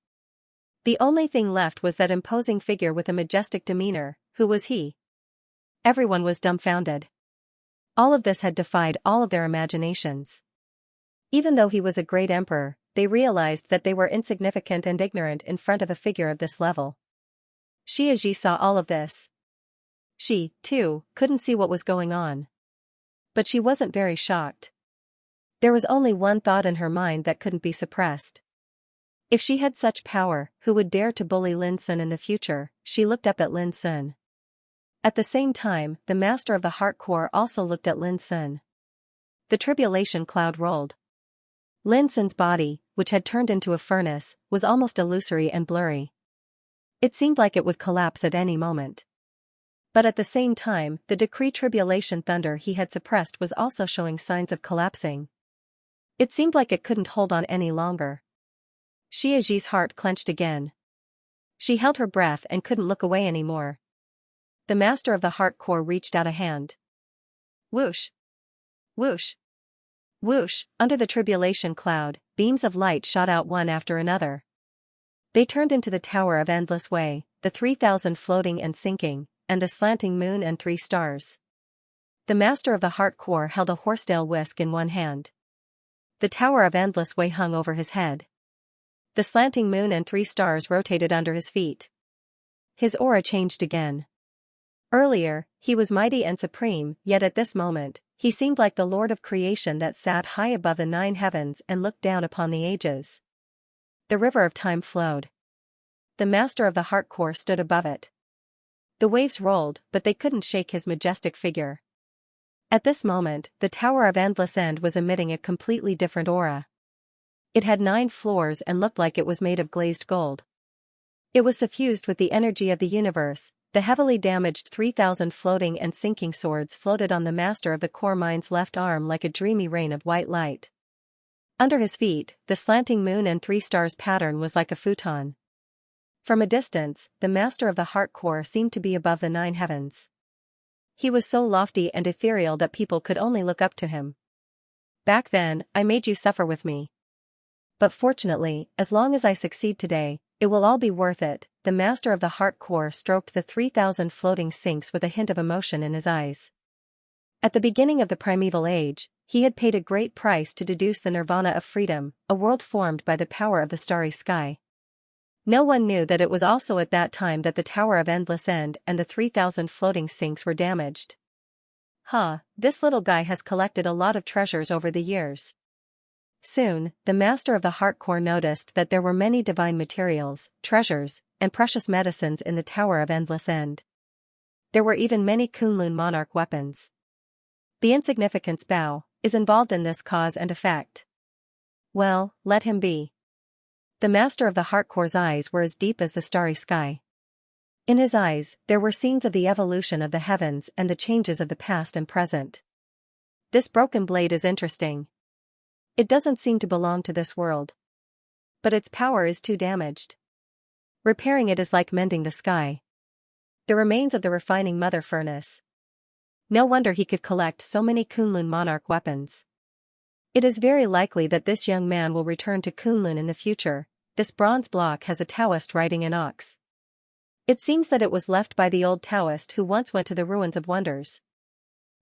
The only thing left was that imposing figure with a majestic demeanor. Who was he? Everyone was dumbfounded. All of this had defied all of their imaginations. Even though he was a great emperor, they realized that they were insignificant and ignorant in front of a figure of this level. Xianxia saw all of this. She, too, couldn't see what was going on. But she wasn't very shocked. There was only one thought in her mind that couldn't be suppressed. If she had such power, who would dare to bully Lin Sun in the future? She looked up at Lin Sun. At the same time, the master of the heart core also looked at Lin Sun. The tribulation cloud rolled. Lin Sun's body, which had turned into a furnace, was almost illusory and blurry. It seemed like it would collapse at any moment. But at the same time, the decree tribulation thunder he had suppressed was also showing signs of collapsing. It seemed like it couldn't hold on any longer. Xiaxi's heart clenched again. She held her breath and couldn't look away anymore. The master of the heart core reached out a hand. Whoosh! Whoosh! Whoosh! Under the tribulation cloud, beams of light shot out one after another. They turned into the Tower of Endless Way, the 3,000 floating and sinking, and the slanting moon and 3 stars. The master of the heart core held a horsetail whisk in one hand. The Tower of Endless Way hung over his head. The slanting moon and 3 stars rotated under his feet. His aura changed again. Earlier, he was mighty and supreme, yet at this moment, he seemed like the Lord of creation that sat high above the 9 heavens and looked down upon the ages. The river of time flowed. The master of the heart core stood above it. The waves rolled, but they couldn't shake his majestic figure. At this moment, the Tower of Endless End was emitting a completely different aura. It had 9 floors and looked like it was made of glazed gold. It was suffused with the energy of the universe. The heavily damaged 3,000 floating and sinking swords floated on the master of the core mind's left arm like a dreamy rain of white light. Under his feet, the slanting moon and 3 stars pattern was like a futon. From a distance, the master of the heart core seemed to be above the 9 heavens. He was so lofty and ethereal that people could only look up to him. Back then, I made you suffer with me. But fortunately, as long as I succeed today, it will all be worth it. The master of the heart core stroked the 3,000 floating sinks with a hint of emotion in his eyes. At the beginning of the primeval age, he had paid a great price to deduce the nirvana of freedom, a world formed by the power of the starry sky. No one knew that it was also at that time that the Tower of Endless End and the 3,000 floating sinks were damaged. This little guy has collected a lot of treasures over the years. Soon, the master of the heart core noticed that there were many divine materials, treasures, and precious medicines in the Tower of Endless End. There were even many Kunlun monarch weapons. The insignificance Bao is involved in this cause and effect. Well, let him be. The master of the heart core's eyes were as deep as the starry sky. In his eyes, there were scenes of the evolution of the heavens and the changes of the past and present. This broken blade is interesting. It doesn't seem to belong to this world. But its power is too damaged. Repairing it is like mending the sky. The remains of the refining mother furnace. No wonder he could collect so many Kunlun monarch weapons. It is very likely that this young man will return to Kunlun in the future. This bronze block has a Taoist riding an ox. It seems that it was left by the old Taoist who once went to the ruins of wonders.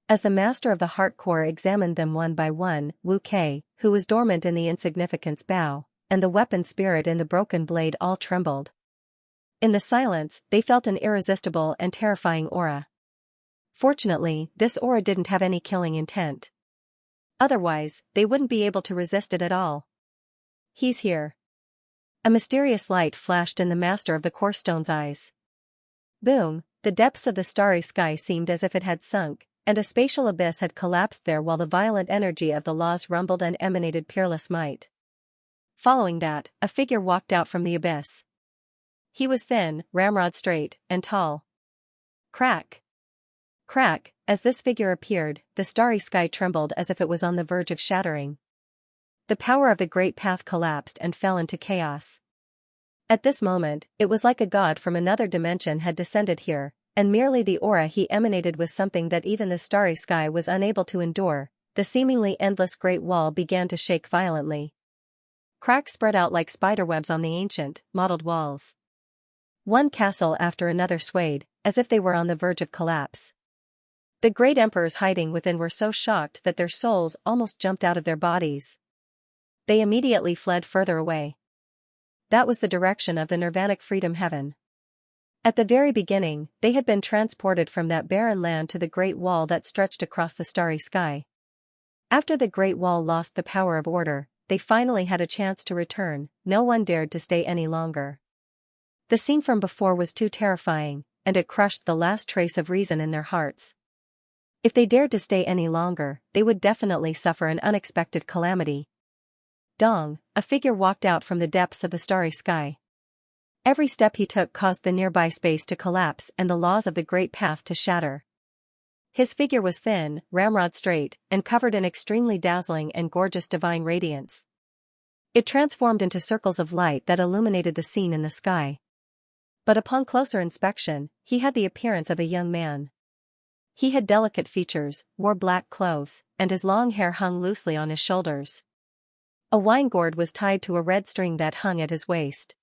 As the master of the heart core examined them one by one, Wu Kei, who was dormant in the insignificance Bao, and the weapon spirit in the broken blade all trembled. In the silence, they felt an irresistible and terrifying aura. Fortunately, this aura didn't have any killing intent. Otherwise, they wouldn't be able to resist it at all. He's here. A mysterious light flashed in the master of the core stone's eyes. Boom, the depths of the starry sky seemed as if it had sunk, and a spatial abyss had collapsed there while the violent energy of the laws rumbled and emanated peerless might. Following that, a figure walked out from the abyss. He was thin, ramrod straight, and tall. Crack! Crack! As this figure appeared, the starry sky trembled as if it was on the verge of shattering. The power of the great path collapsed and fell into chaos. At this moment, it was like a god from another dimension had descended here, and merely the aura he emanated was something that even the starry sky was unable to endure. The seemingly endless great wall began to shake violently. Cracks spread out like spiderwebs on the ancient, mottled walls. One castle after another swayed, as if they were on the verge of collapse. The great emperors hiding within were so shocked that their souls almost jumped out of their bodies. They immediately fled further away. That was the direction of the nirvanic freedom heaven. At the very beginning, they had been transported from that barren land to the great wall that stretched across the starry sky. After the great wall lost the power of order, they finally had a chance to return. No one dared to stay any longer. The scene from before was too terrifying, and it crushed the last trace of reason in their hearts. If they dared to stay any longer, they would definitely suffer an unexpected calamity. Dong, a figure walked out from the depths of the starry sky. Every step he took caused the nearby space to collapse and the laws of the great path to shatter. His figure was thin, ramrod straight, and covered in extremely dazzling and gorgeous divine radiance. It transformed into circles of light that illuminated the scene in the sky. But upon closer inspection, he had the appearance of a young man. He had delicate features, wore black clothes, and his long hair hung loosely on his shoulders. A wine gourd was tied to a red string that hung at his waist.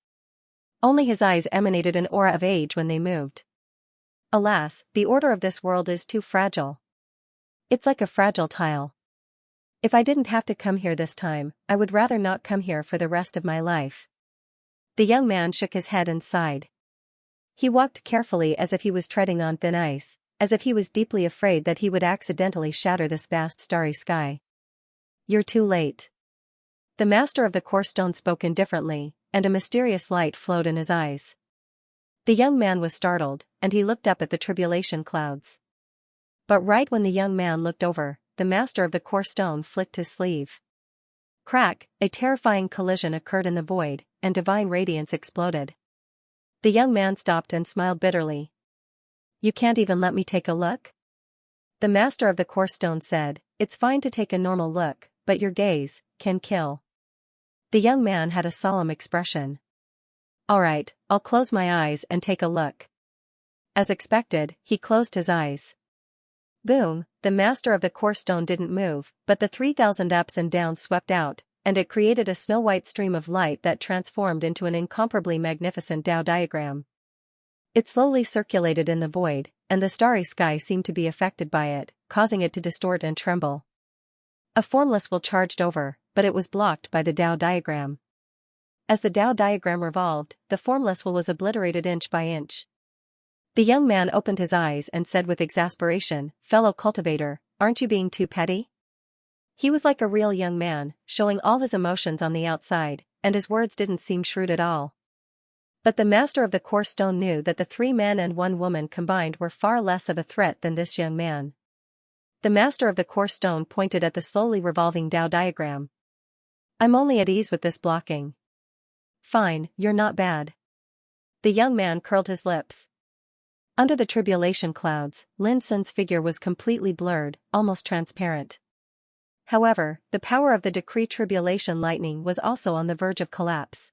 Only his eyes emanated an aura of age when they moved. Alas, the order of this world is too fragile. It's like a fragile tile. If I didn't have to come here this time, I would rather not come here for the rest of my life. The young man shook his head and sighed. He walked carefully as if he was treading on thin ice, as if he was deeply afraid that he would accidentally shatter this vast starry sky. You're too late. The master of the course stone spoke indifferently, and a mysterious light flowed in his eyes. The young man was startled, and he looked up at the tribulation clouds. But right when the young man looked over, the master of the course stone flicked his sleeve. Crack, a terrifying collision occurred in the void, and divine radiance exploded. The young man stopped and smiled bitterly. You can't even let me take a look? The master of the course stone said, It's fine to take a normal look, but your gaze can kill. The young man had a solemn expression. All right, I'll close my eyes and take a look. As expected, he closed his eyes. Boom, the master of the course stone didn't move, but the 3,000 ups and downs swept out, and it created a snow-white stream of light that transformed into an incomparably magnificent Tao diagram. It slowly circulated in the void, and the starry sky seemed to be affected by it, causing it to distort and tremble. A formless will charged over, but it was blocked by the Tao diagram. As the Tao diagram revolved, the formless will was obliterated inch by inch. The young man opened his eyes and said with exasperation, Fellow cultivator, aren't you being too petty? He was like a real young man, showing all his emotions on the outside, and his words didn't seem shrewd at all. But the master of the course stone knew that the 3 men and 1 woman combined were far less of a threat than this young man. The master of the course stone pointed at the slowly revolving Tao diagram. I'm only at ease with this blocking. Fine, you're not bad. The young man curled his lips. Under the tribulation clouds, Lin Sun's figure was completely blurred, almost transparent. However, the power of the decree tribulation lightning was also on the verge of collapse.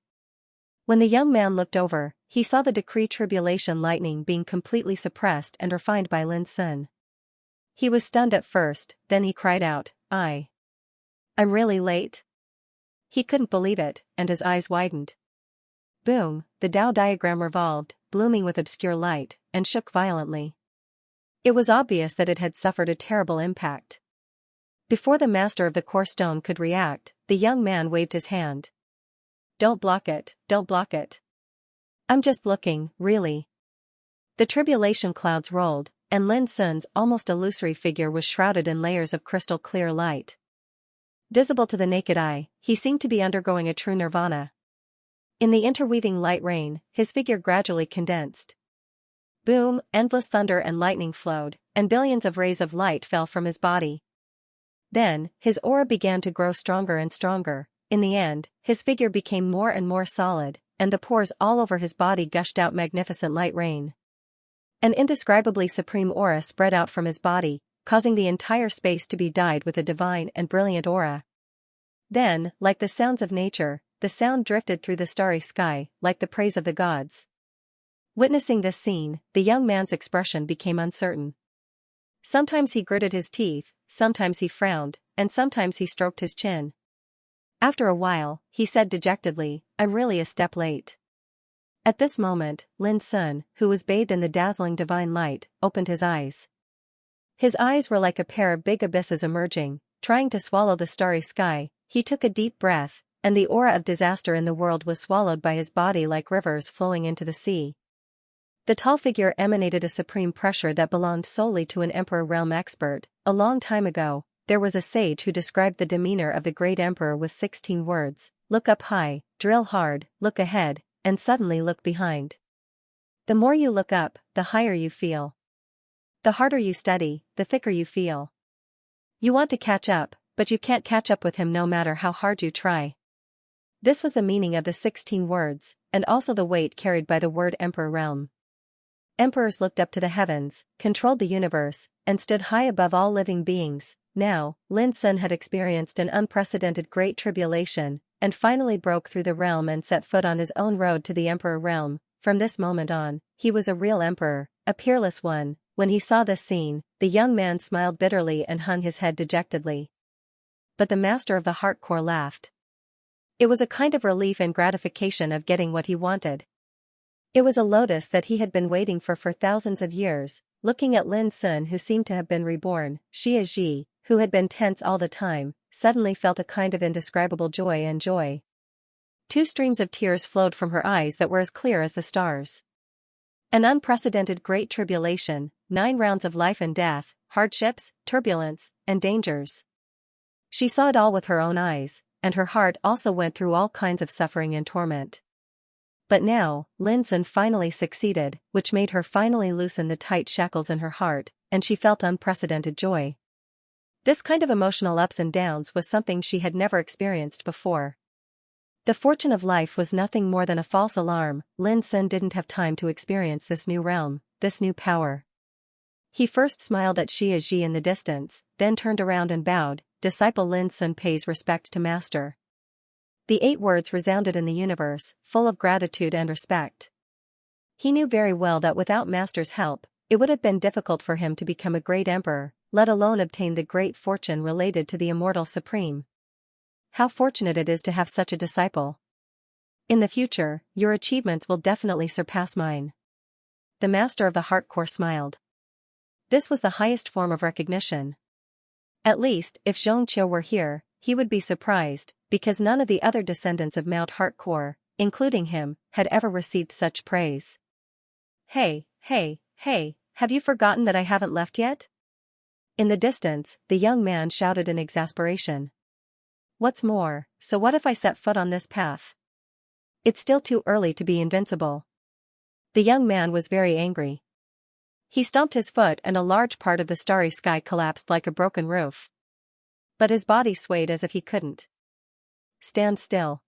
When the young man looked over, he saw the decree tribulation lightning being completely suppressed and refined by Lin Sun. He was stunned at first, then he cried out, I'm really late? He couldn't believe it, and his eyes widened. Boom, the Tao diagram revolved, blooming with obscure light, and shook violently. It was obvious that it had suffered a terrible impact. Before the master of the course stone could react, the young man waved his hand. Don't block it, don't block it. I'm just looking, really. The tribulation clouds rolled, and Lin Sun's almost illusory figure was shrouded in layers of crystal clear light. Visible to the naked eye, he seemed to be undergoing a true nirvana. In the interweaving light rain, his figure gradually condensed. Boom, endless thunder and lightning flowed, and billions of rays of light fell from his body. Then, his aura began to grow stronger and stronger. In the end, his figure became more and more solid, and the pores all over his body gushed out magnificent light rain. An indescribably supreme aura spread out from his body, causing the entire space to be dyed with a divine and brilliant aura. Then, like the sounds of nature, the sound drifted through the starry sky, like the praise of the gods. Witnessing this scene, the young man's expression became uncertain. Sometimes he gritted his teeth, sometimes he frowned, and sometimes he stroked his chin. After a while, he said dejectedly, I'm really a step late. At this moment, Lin Sun, who was bathed in the dazzling divine light, opened his eyes. His eyes were like a pair of big abysses emerging, trying to swallow the starry sky. He took a deep breath, and the aura of disaster in the world was swallowed by his body like rivers flowing into the sea. The tall figure emanated a supreme pressure that belonged solely to an emperor realm expert. A long time ago, there was a sage who described the demeanor of the great emperor with 16 words: look up high, drill hard, look ahead, and suddenly look behind. The more you look up, the higher you feel. The harder you study, the thicker you feel. You want to catch up, but you can't catch up with him no matter how hard you try. This was the meaning of the 16 words, and also the weight carried by the word emperor realm. Emperors looked up to the heavens, controlled the universe, and stood high above all living beings. Now, Lin Sun had experienced an unprecedented great tribulation, and finally broke through the realm and set foot on his own road to the emperor realm. From this moment on, he was a real emperor, a peerless one. When he saw this scene, the young man smiled bitterly and hung his head dejectedly. But the master of the heart core laughed. It was a kind of relief and gratification of getting what he wanted. It was a lotus that he had been waiting for thousands of years. Looking at Lin Sun, who seemed to have been reborn, Xianxia, who had been tense all the time, suddenly felt a kind of indescribable joy. 2 streams of tears flowed from her eyes that were as clear as the stars. An unprecedented great tribulation, 9 rounds of life and death, hardships, turbulence, and dangers. She saw it all with her own eyes, and her heart also went through all kinds of suffering and torment. But now, Lin Sun finally succeeded, which made her finally loosen the tight shackles in her heart, and she felt unprecedented joy. This kind of emotional ups and downs was something she had never experienced before. The fortune of life was nothing more than a false alarm. Lin Sun didn't have time to experience this new realm, this new power. He first smiled at Xianxia in the distance, then turned around and bowed. Disciple Lin Sun pays respect to master. The 8 words resounded in the universe, full of gratitude and respect. He knew very well that without master's help, it would have been difficult for him to become a great emperor, let alone obtain the great fortune related to the immortal supreme. How fortunate it is to have such a disciple. In the future, your achievements will definitely surpass mine. The master of the heart core smiled. This was the highest form of recognition. At least, if Xianxia were here, he would be surprised, because none of the other descendants of Mount Heartcore, including him, had ever received such praise. Hey, have you forgotten that I haven't left yet? In the distance, the young man shouted in exasperation. What's more, so what if I set foot on this path? It's still too early to be invincible. The young man was very angry. He stomped his foot and a large part of the starry sky collapsed like a broken roof. But his body swayed as if he couldn't stand still.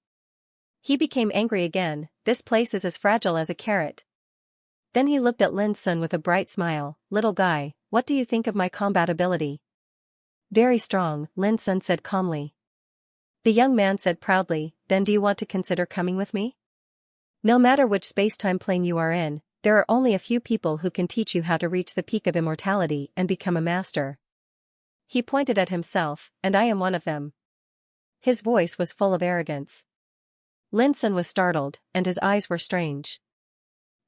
He became angry again. This place is as fragile as a carrot. Then he looked at Lin Sun with a bright smile. Little guy, what do you think of my combat ability? Very strong, Lin Sun said calmly. The young man said proudly, then do you want to consider coming with me? No matter which space-time plane you are in, there are only a few people who can teach you how to reach the peak of immortality and become a master. He pointed at himself, and I am one of them. His voice was full of arrogance. Lin Sun was startled, and his eyes were strange.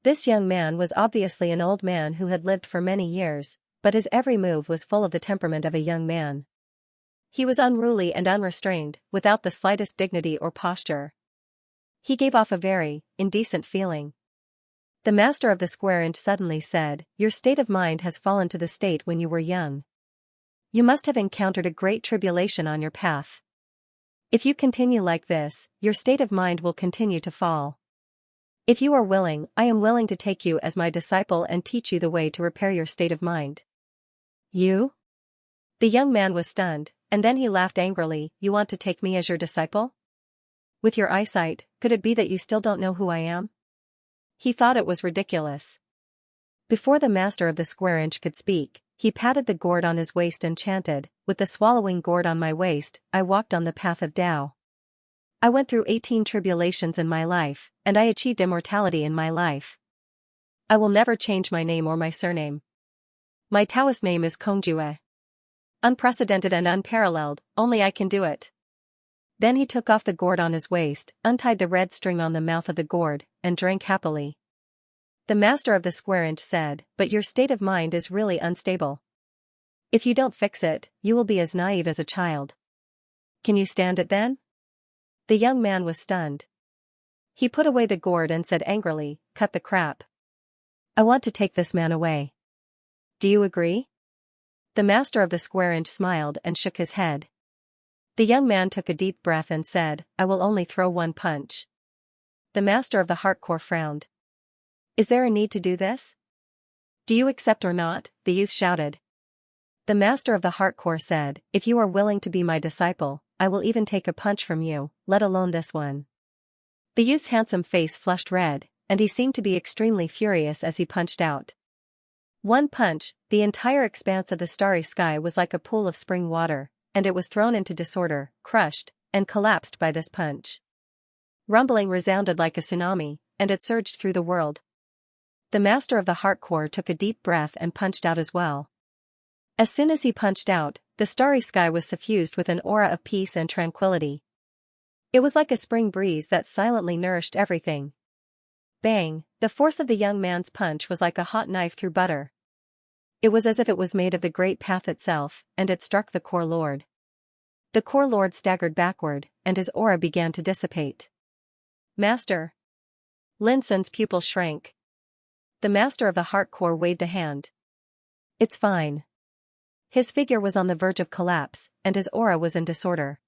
This young man was obviously an old man who had lived for many years, but his every move was full of the temperament of a young man. He was unruly and unrestrained, without the slightest dignity or posture. He gave off a very indecent feeling. The master of the square inch suddenly said, your state of mind has fallen to the state when you were young. You must have encountered a great tribulation on your path. If you continue like this, your state of mind will continue to fall. If you are willing, I am willing to take you as my disciple and teach you the way to repair your state of mind. You? The young man was stunned, and then he laughed angrily. You want to take me as your disciple? With your eyesight, could it be that you still don't know who I am? He thought it was ridiculous. Before the master of the square inch could speak, he patted the gourd on his waist and chanted, with the swallowing gourd on my waist, I walked on the path of Tao. I went through 18 tribulations in my life, and I achieved immortality in my life. I will never change my name or my surname. My Taoist name is Kongjue. Unprecedented and unparalleled, only I can do it. Then he took off the gourd on his waist, untied the red string on the mouth of the gourd, and drank happily. The master of the square inch said, but your state of mind is really unstable. If you don't fix it, you will be as naive as a child. Can you stand it then? The young man was stunned. He put away the gourd and said angrily, cut the crap. I want to take this man away. Do you agree? The master of the square inch smiled and shook his head. The young man took a deep breath and said, I will only throw one punch. The master of the heartcore frowned. Is there a need to do this? Do you accept or not? The youth shouted. The master of the heartcore said, if you are willing to be my disciple, I will even take a punch from you, let alone this one. The youth's handsome face flushed red, and he seemed to be extremely furious as he punched out. One punch, the entire expanse of the starry sky was like a pool of spring water, and it was thrown into disorder, crushed, and collapsed by this punch. Rumbling resounded like a tsunami, and it surged through the world. The master of the heart core took a deep breath and punched out as well. As soon as he punched out, the starry sky was suffused with an aura of peace and tranquility. It was like a spring breeze that silently nourished everything. Bang! The force of the young man's punch was like a hot knife through butter. It was as if it was made of the great path itself, and it struck the core lord. The core lord staggered backward, and his aura began to dissipate. Master! Lin Sun's pupils shrank. The master of the heart core waved a hand. It's fine. His figure was on the verge of collapse, and his aura was in disorder.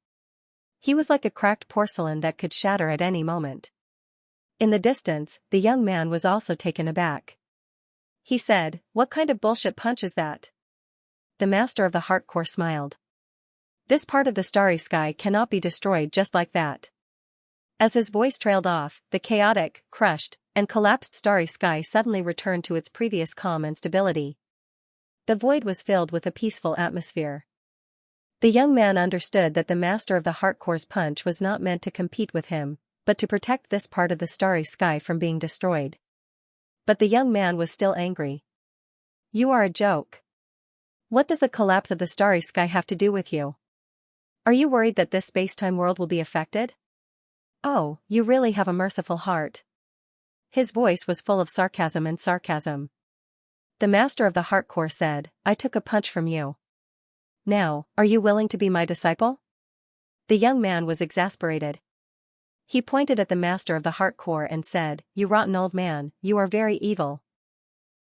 He was like a cracked porcelain that could shatter at any moment. In the distance, the young man was also taken aback. He said, "What kind of bullshit punch is that?" The master of the heart core smiled. "This part of the starry sky cannot be destroyed just like that." As his voice trailed off, the chaotic, crushed, and collapsed starry sky suddenly returned to its previous calm and stability. The void was filled with a peaceful atmosphere. The young man understood that the master of the heart core's punch was not meant to compete with him, but to protect this part of the starry sky from being destroyed. But the young man was still angry. "You are a joke. What does the collapse of the starry sky have to do with you? Are you worried that this space-time world will be affected? Oh, you really have a merciful heart." His voice was full of sarcasm. The master of the heart core said, "I took a punch from you. Now, are you willing to be my disciple?" The young man was exasperated. He pointed at the master of the heart core and said, "You rotten old man, you are very evil."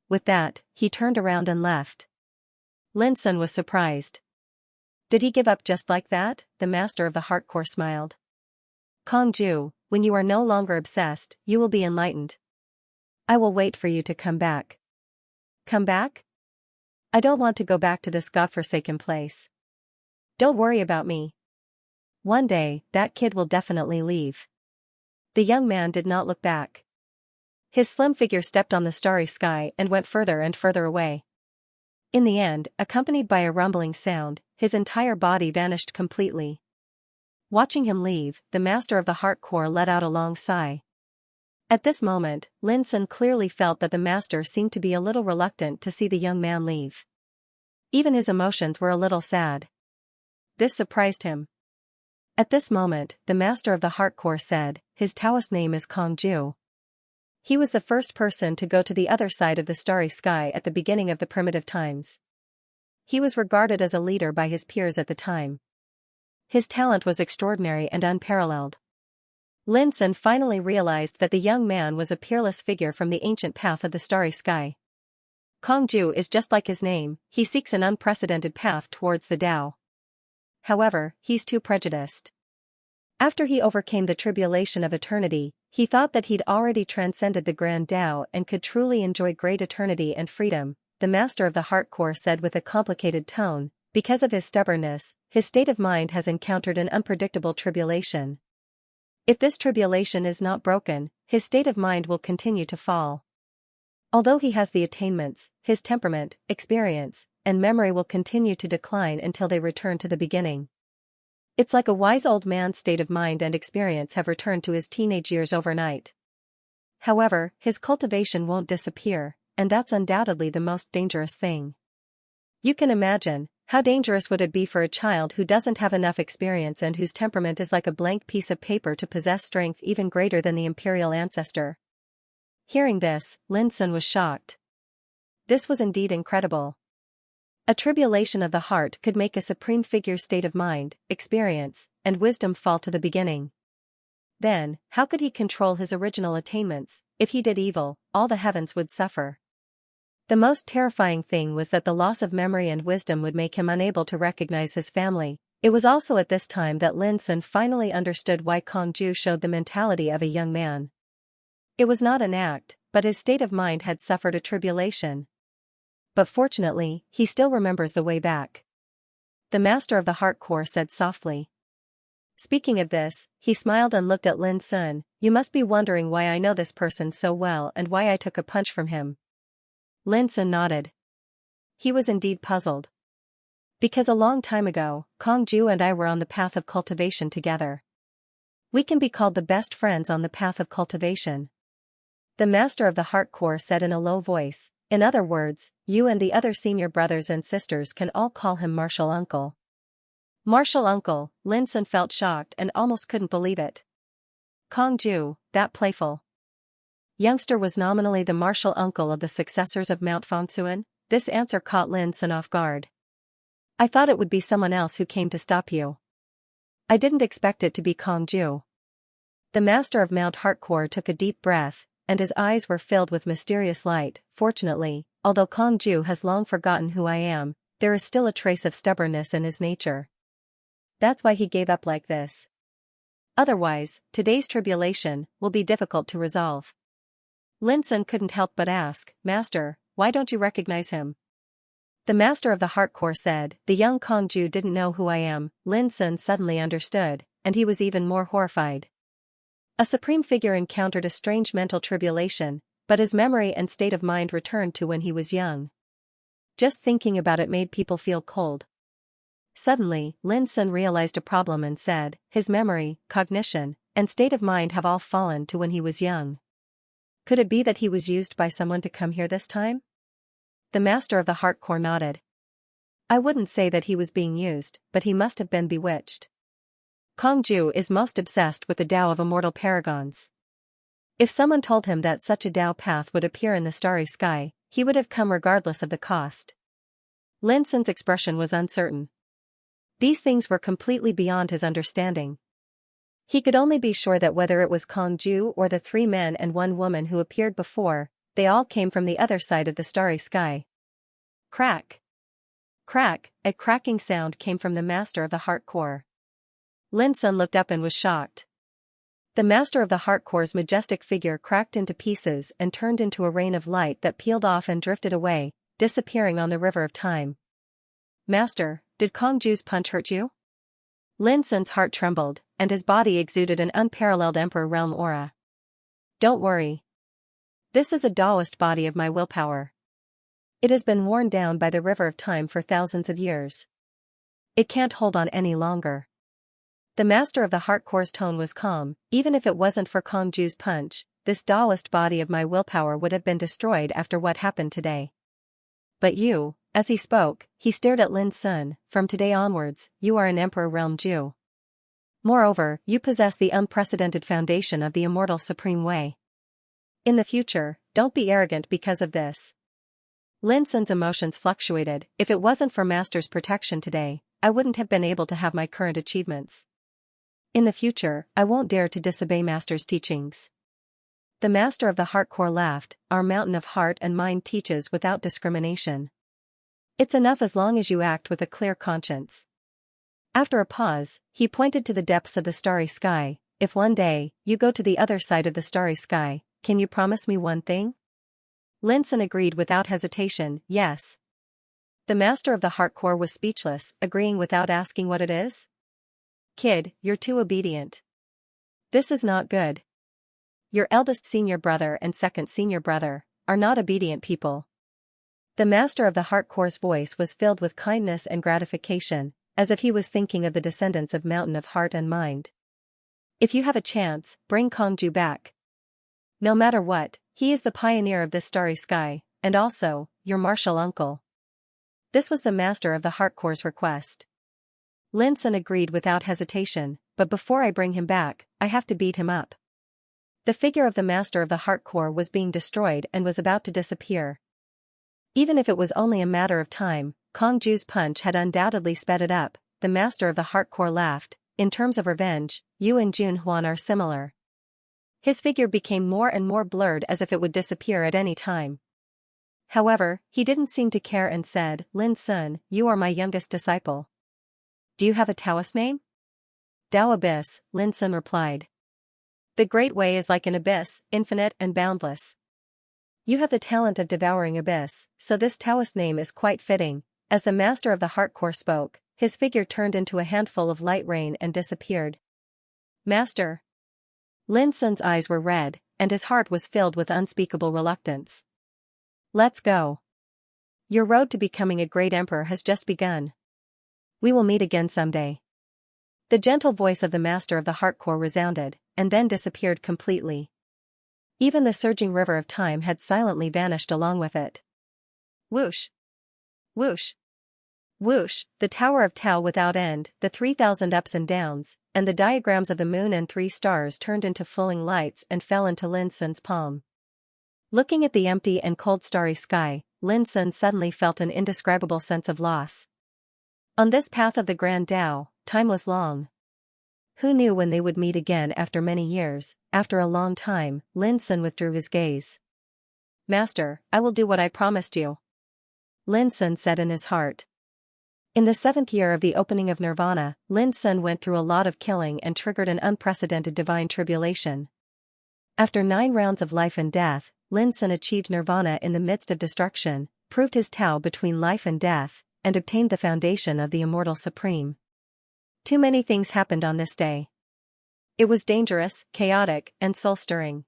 With that, he turned around and left. Lin Sun was surprised. Did he give up just like that? The master of the heart core smiled. "Kongju, when you are no longer obsessed, you will be enlightened. I will wait for you to come back." "Come back? I don't want to go back to this godforsaken place. Don't worry about me. One day, that kid will definitely leave." The young man did not look back. His slim figure stepped on the starry sky and went further and further away. In the end, accompanied by a rumbling sound, his entire body vanished completely. Watching him leave, the master of the heart core let out a long sigh. At this moment, Lin Sun clearly felt that the master seemed to be a little reluctant to see the young man leave. Even his emotions were a little sad. This surprised him. At this moment, the master of the heart core said, "His Taoist name is Kongju. He was the first person to go to the other side of the starry sky at the beginning of the primitive times. He was regarded as a leader by his peers at the time. His talent was extraordinary and unparalleled." Lin Sun finally realized that the young man was a peerless figure from the ancient path of the starry sky. Kongju is just like his name, he seeks an unprecedented path towards the Tao. However, he's too prejudiced. After he overcame the tribulation of eternity, he thought that he'd already transcended the grand Tao and could truly enjoy great eternity and freedom, the master of the heart core said with a complicated tone. Because of his stubbornness, his state of mind has encountered an unpredictable tribulation. If this tribulation is not broken, his state of mind will continue to fall. Although he has the attainments, his temperament, experience, and memory will continue to decline until they return to the beginning. It's like a wise old man's state of mind and experience have returned to his teenage years overnight. However, his cultivation won't disappear, and that's undoubtedly the most dangerous thing. You can imagine, how dangerous would it be for a child who doesn't have enough experience and whose temperament is like a blank piece of paper to possess strength even greater than the imperial ancestor. Hearing this, Lin Sun was shocked. This was indeed incredible. A tribulation of the heart could make a supreme figure's state of mind, experience, and wisdom fall to the beginning. Then, how could he control his original attainments? If he did evil, all the heavens would suffer. The most terrifying thing was that the loss of memory and wisdom would make him unable to recognize his family. It was also at this time that Lin Sun finally understood why Kongju showed the mentality of a young man. It was not an act, but his state of mind had suffered a tribulation. But fortunately, he still remembers the way back. The master of the heart core said softly. Speaking of this, he smiled and looked at Lin Sun. "You must be wondering why I know this person so well and why I took a punch from him." Lin Sun nodded. he was indeed puzzled. Because a long time ago, Kongju and I were on the path of cultivation together. We can be called the best friends on the path of cultivation. The master of the heart core said in a low voice, in other words, you and the other senior brothers and sisters can all call him Martial Uncle. Martial Uncle, Lin Sun felt shocked and almost couldn't believe it. Kongju, that playful youngster was nominally the martial uncle of the successors of Mount Fangsuan. This answer caught Lin Sun off guard. I thought it would be someone else who came to stop you. I didn't expect it to be Kongju. The master of Mount Heartcore took a deep breath, and his eyes were filled with mysterious light. Fortunately, although Kongju has long forgotten who I am, there is still a trace of stubbornness in his nature. That's why he gave up like this. Otherwise, today's tribulation will be difficult to resolve. Lin Sun couldn't help but ask, Master, why don't you recognize him? The master of the heart core said, the young Kongju didn't know who I am. Lin Sun suddenly understood, and he was even more horrified. A supreme figure encountered a strange mental tribulation, but his memory and state of mind returned to when he was young. Just thinking about it made people feel cold. Suddenly, Lin Sun realized a problem and said, his memory, cognition, and state of mind have all fallen to when he was young. Could it be that he was used by someone to come here this time? The master of the heart core nodded. I wouldn't say that he was being used, but he must have been bewitched. Kongju is most obsessed with the Tao of immortal paragons. If someone told him that such a Tao path would appear in the starry sky, he would have come regardless of the cost. Lin Sun's expression was uncertain. These things were completely beyond his understanding. He could only be sure that whether it was Kongju or the 3 men and 1 woman who appeared before, they all came from the other side of the starry sky. Crack! Crack! A cracking sound came from the master of the heart core. Lin Sun looked up and was shocked. The master of the heart core's majestic figure cracked into pieces and turned into a rain of light that peeled off and drifted away, disappearing on the river of time. Master, did Kongju's punch hurt you? Lin Sun's heart trembled, and his body exuded an unparalleled Emperor Realm aura. Don't worry. This is a Taoist body of my willpower. It has been worn down by the river of time for thousands of years. It can't hold on any longer. The master of the heart core's tone was calm. Even if it wasn't for Kongju's punch, this Taoist body of my willpower would have been destroyed after what happened today. But you, as he spoke, he stared at Lin Sun, from today onwards, you are an Emperor Realm Jew. Moreover, you possess the unprecedented foundation of the immortal supreme way. In the future, don't be arrogant because of this. Lin Sun's emotions fluctuated. If it wasn't for Master's protection today, I wouldn't have been able to have my current achievements. In the future, I won't dare to disobey Master's teachings. The master of the heart core laughed. Our mountain of heart and mind teaches without discrimination. It's enough as long as you act with a clear conscience. After a pause, he pointed to the depths of the starry sky. If one day, you go to the other side of the starry sky, can you promise me one thing? Lin Sun agreed without hesitation, yes. The master of the heart core was speechless, agreeing without asking what it is. Kid, you're too obedient. This is not good. Your eldest senior brother and second senior brother are not obedient people. The master of the heart core's voice was filled with kindness and gratification, as if he was thinking of the descendants of Mountain of Heart and Mind. If you have a chance, bring Kongju back. No matter what, he is the pioneer of this starry sky, and also, your martial uncle. This was the master of the heart core's request. Lin Sun agreed without hesitation, but before I bring him back, I have to beat him up. The figure of the master of the heart core was being destroyed and was about to disappear. Even if it was only a matter of time, Kongju's punch had undoubtedly sped it up. The master of the heart core laughed. In terms of revenge, you and Jun Huan are similar. His figure became more and more blurred as if it would disappear at any time. However, he didn't seem to care and said, Lin Sun, you are my youngest disciple. Do you have a Taoist name? Tao Abyss, Lin Sun replied. The Great Way is like an abyss, infinite and boundless. You have the talent of devouring abyss, so this Taoist name is quite fitting. As the master of the heart core spoke, his figure turned into a handful of light rain and disappeared. Master. Lin Sun's eyes were red, and his heart was filled with unspeakable reluctance. Let's go. Your road to becoming a great emperor has just begun. We will meet again someday. The gentle voice of the master of the Heartcore resounded, and then disappeared completely. Even the surging river of time had silently vanished along with it. Whoosh! Whoosh! Whoosh! The Tower of Tao without end, the 3,000 ups and downs, and the diagrams of the moon and 3 stars turned into flowing lights and fell into Lin Sun's palm. Looking at the empty and cold starry sky, Lin Sun suddenly felt an indescribable sense of loss. On this path of the Grand Tao, time was long. Who knew when they would meet again after many years? After a long time, Lin Sun withdrew his gaze. Master, I will do what I promised you. Lin Sun said in his heart. In the 7th year of the opening of Nirvana, Lin Sun went through a lot of killing and triggered an unprecedented divine tribulation. After 9 rounds of life and death, Lin Sun achieved Nirvana in the midst of destruction, proved his Tao between life and death, and obtained the foundation of the Immortal Supreme. Too many things happened on this day. It was dangerous, chaotic, and soul-stirring.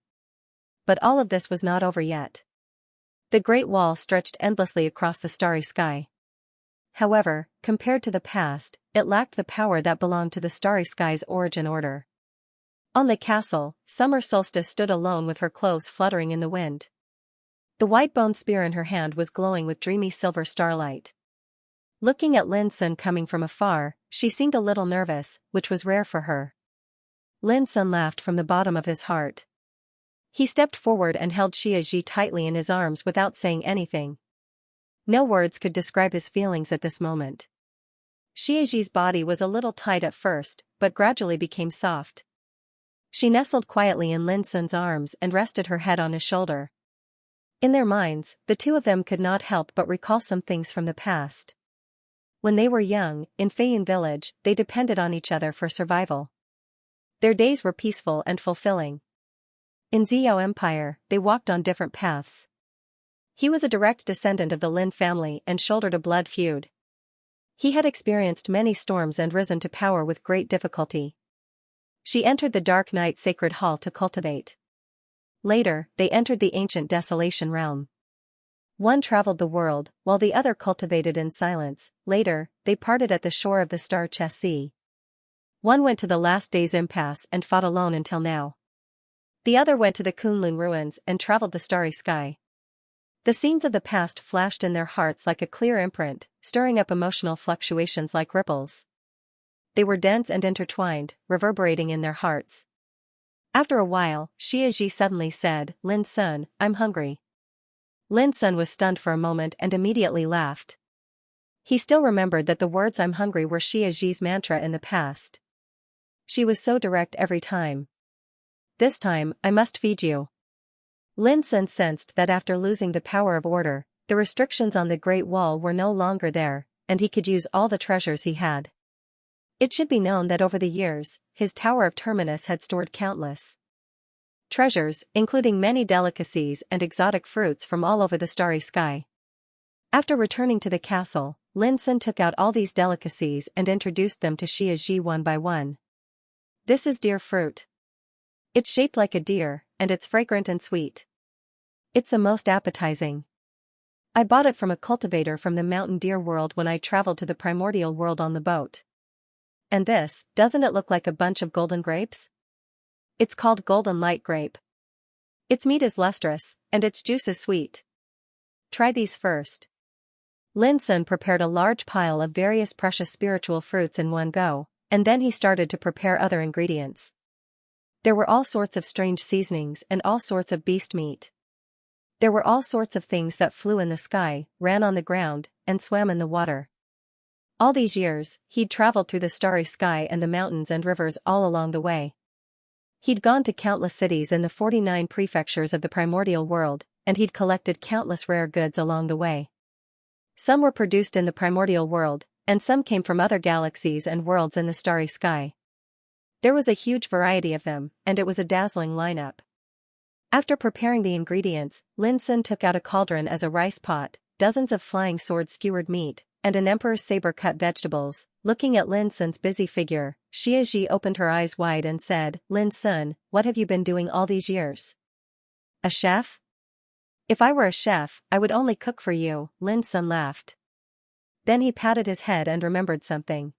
But all of this was not over yet. The Great Wall stretched endlessly across the starry sky. However, compared to the past, it lacked the power that belonged to the starry sky's origin order. On the castle, Summer Solstice stood alone with her clothes fluttering in the wind. The white bone spear in her hand was glowing with dreamy silver starlight. Looking at Lin Sun coming from afar, she seemed a little nervous, which was rare for her. Lin Sun laughed from the bottom of his heart. He stepped forward and held Xianxia tightly in his arms without saying anything. No words could describe his feelings at this moment. Xianxia's body was a little tight at first, but gradually became soft. She nestled quietly in Lin Sun's arms and rested her head on his shoulder. In their minds, the two of them could not help but recall some things from the past. When they were young, in Feiyun village, they depended on each other for survival. Their days were peaceful and fulfilling. In Xiao Empire, they walked on different paths. He was a direct descendant of the Lin family and shouldered a blood feud. He had experienced many storms and risen to power with great difficulty. She entered the Dark Night Sacred Hall to cultivate. Later, they entered the ancient Desolation realm. One traveled the world, while the other cultivated in silence. Later, they parted at the shore of the Star Chess Sea. One went to the Last Day's Impasse and fought alone until now. The other went to the Kunlun ruins and traveled the starry sky. The scenes of the past flashed in their hearts like a clear imprint, stirring up emotional fluctuations like ripples. They were dense and intertwined, reverberating in their hearts. After a while, Xianxia suddenly said, Lin Sun, I'm hungry. Lin Sun was stunned for a moment and immediately laughed. He still remembered that the words I'm hungry were Xianxia's mantra in the past. She was so direct every time. This time, I must feed you. Lin Sun sensed that after losing the power of order, the restrictions on the Great Wall were no longer there, and he could use all the treasures he had. It should be known that over the years, his Tower of Terminus had stored countless treasures, including many delicacies and exotic fruits from all over the starry sky. After returning to the castle, Lin Sun took out all these delicacies and introduced them to Xianxia one by one. This is deer fruit. It's shaped like a deer, and it's fragrant and sweet. It's the most appetizing. I bought it from a cultivator from the mountain deer world when I traveled to the primordial world on the boat. And this, doesn't it look like a bunch of golden grapes? It's called golden light grape. Its meat is lustrous, and its juice is sweet. Try these first. Lin Sun prepared a large pile of various precious spiritual fruits in one go, and then he started to prepare other ingredients. There were all sorts of strange seasonings and all sorts of beast meat. There were all sorts of things that flew in the sky, ran on the ground, and swam in the water. All these years, he'd traveled through the starry sky and the mountains and rivers all along the way. He'd gone to countless cities in the 49 prefectures of the primordial world, and he'd collected countless rare goods along the way. Some were produced in the primordial world, and some came from other galaxies and worlds in the starry sky. There was a huge variety of them, and it was a dazzling lineup. After preparing the ingredients, Lin Sun took out a cauldron as a rice pot, dozens of flying sword skewered meat, and an emperor's saber cut vegetables. Looking at Lin Sun's busy figure, Xianxia opened her eyes wide and said, Lin Sun, what have you been doing all these years? A chef? If I were a chef, I would only cook for you, Lin Sun laughed. Then he patted his head and remembered something.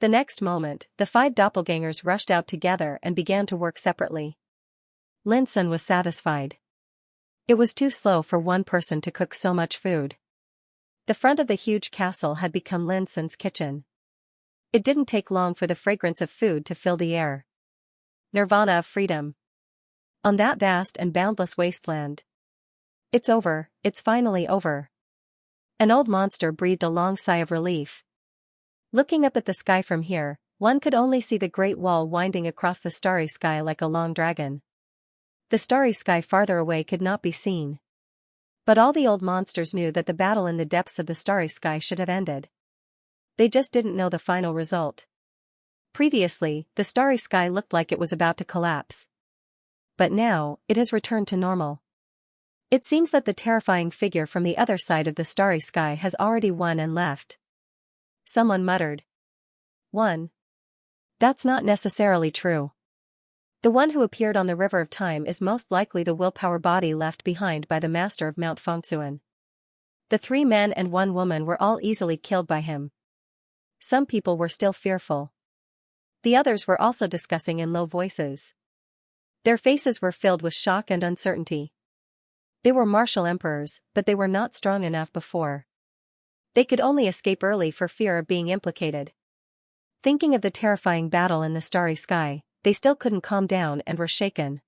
The next moment, the 5 doppelgangers rushed out together and began to work separately. Lin Sun was satisfied. It was too slow for one person to cook so much food. The front of the huge castle had become Lin Sun's kitchen. It didn't take long for the fragrance of food to fill the air. Nirvana of freedom. On that vast and boundless wasteland. It's over, it's finally over. An old monster breathed a long sigh of relief. Looking up at the sky from here, one could only see the great wall winding across the starry sky like a long dragon. The starry sky farther away could not be seen. But all the old monsters knew that the battle in the depths of the starry sky should have ended. They just didn't know the final result. Previously, the starry sky looked like it was about to collapse. But now, it has returned to normal. It seems that the terrifying figure from the other side of the starry sky has already won and left. Someone muttered. Won? That's not necessarily true. The one who appeared on the River of Time is most likely the willpower body left behind by the master of Mount Fengsuan. The 3 men and 1 woman were all easily killed by him. Some people were still fearful. The others were also discussing in low voices. Their faces were filled with shock and uncertainty. They were martial emperors, but they were not strong enough before. They could only escape early for fear of being implicated. Thinking of the terrifying battle in the starry sky, they still couldn't calm down and were shaken.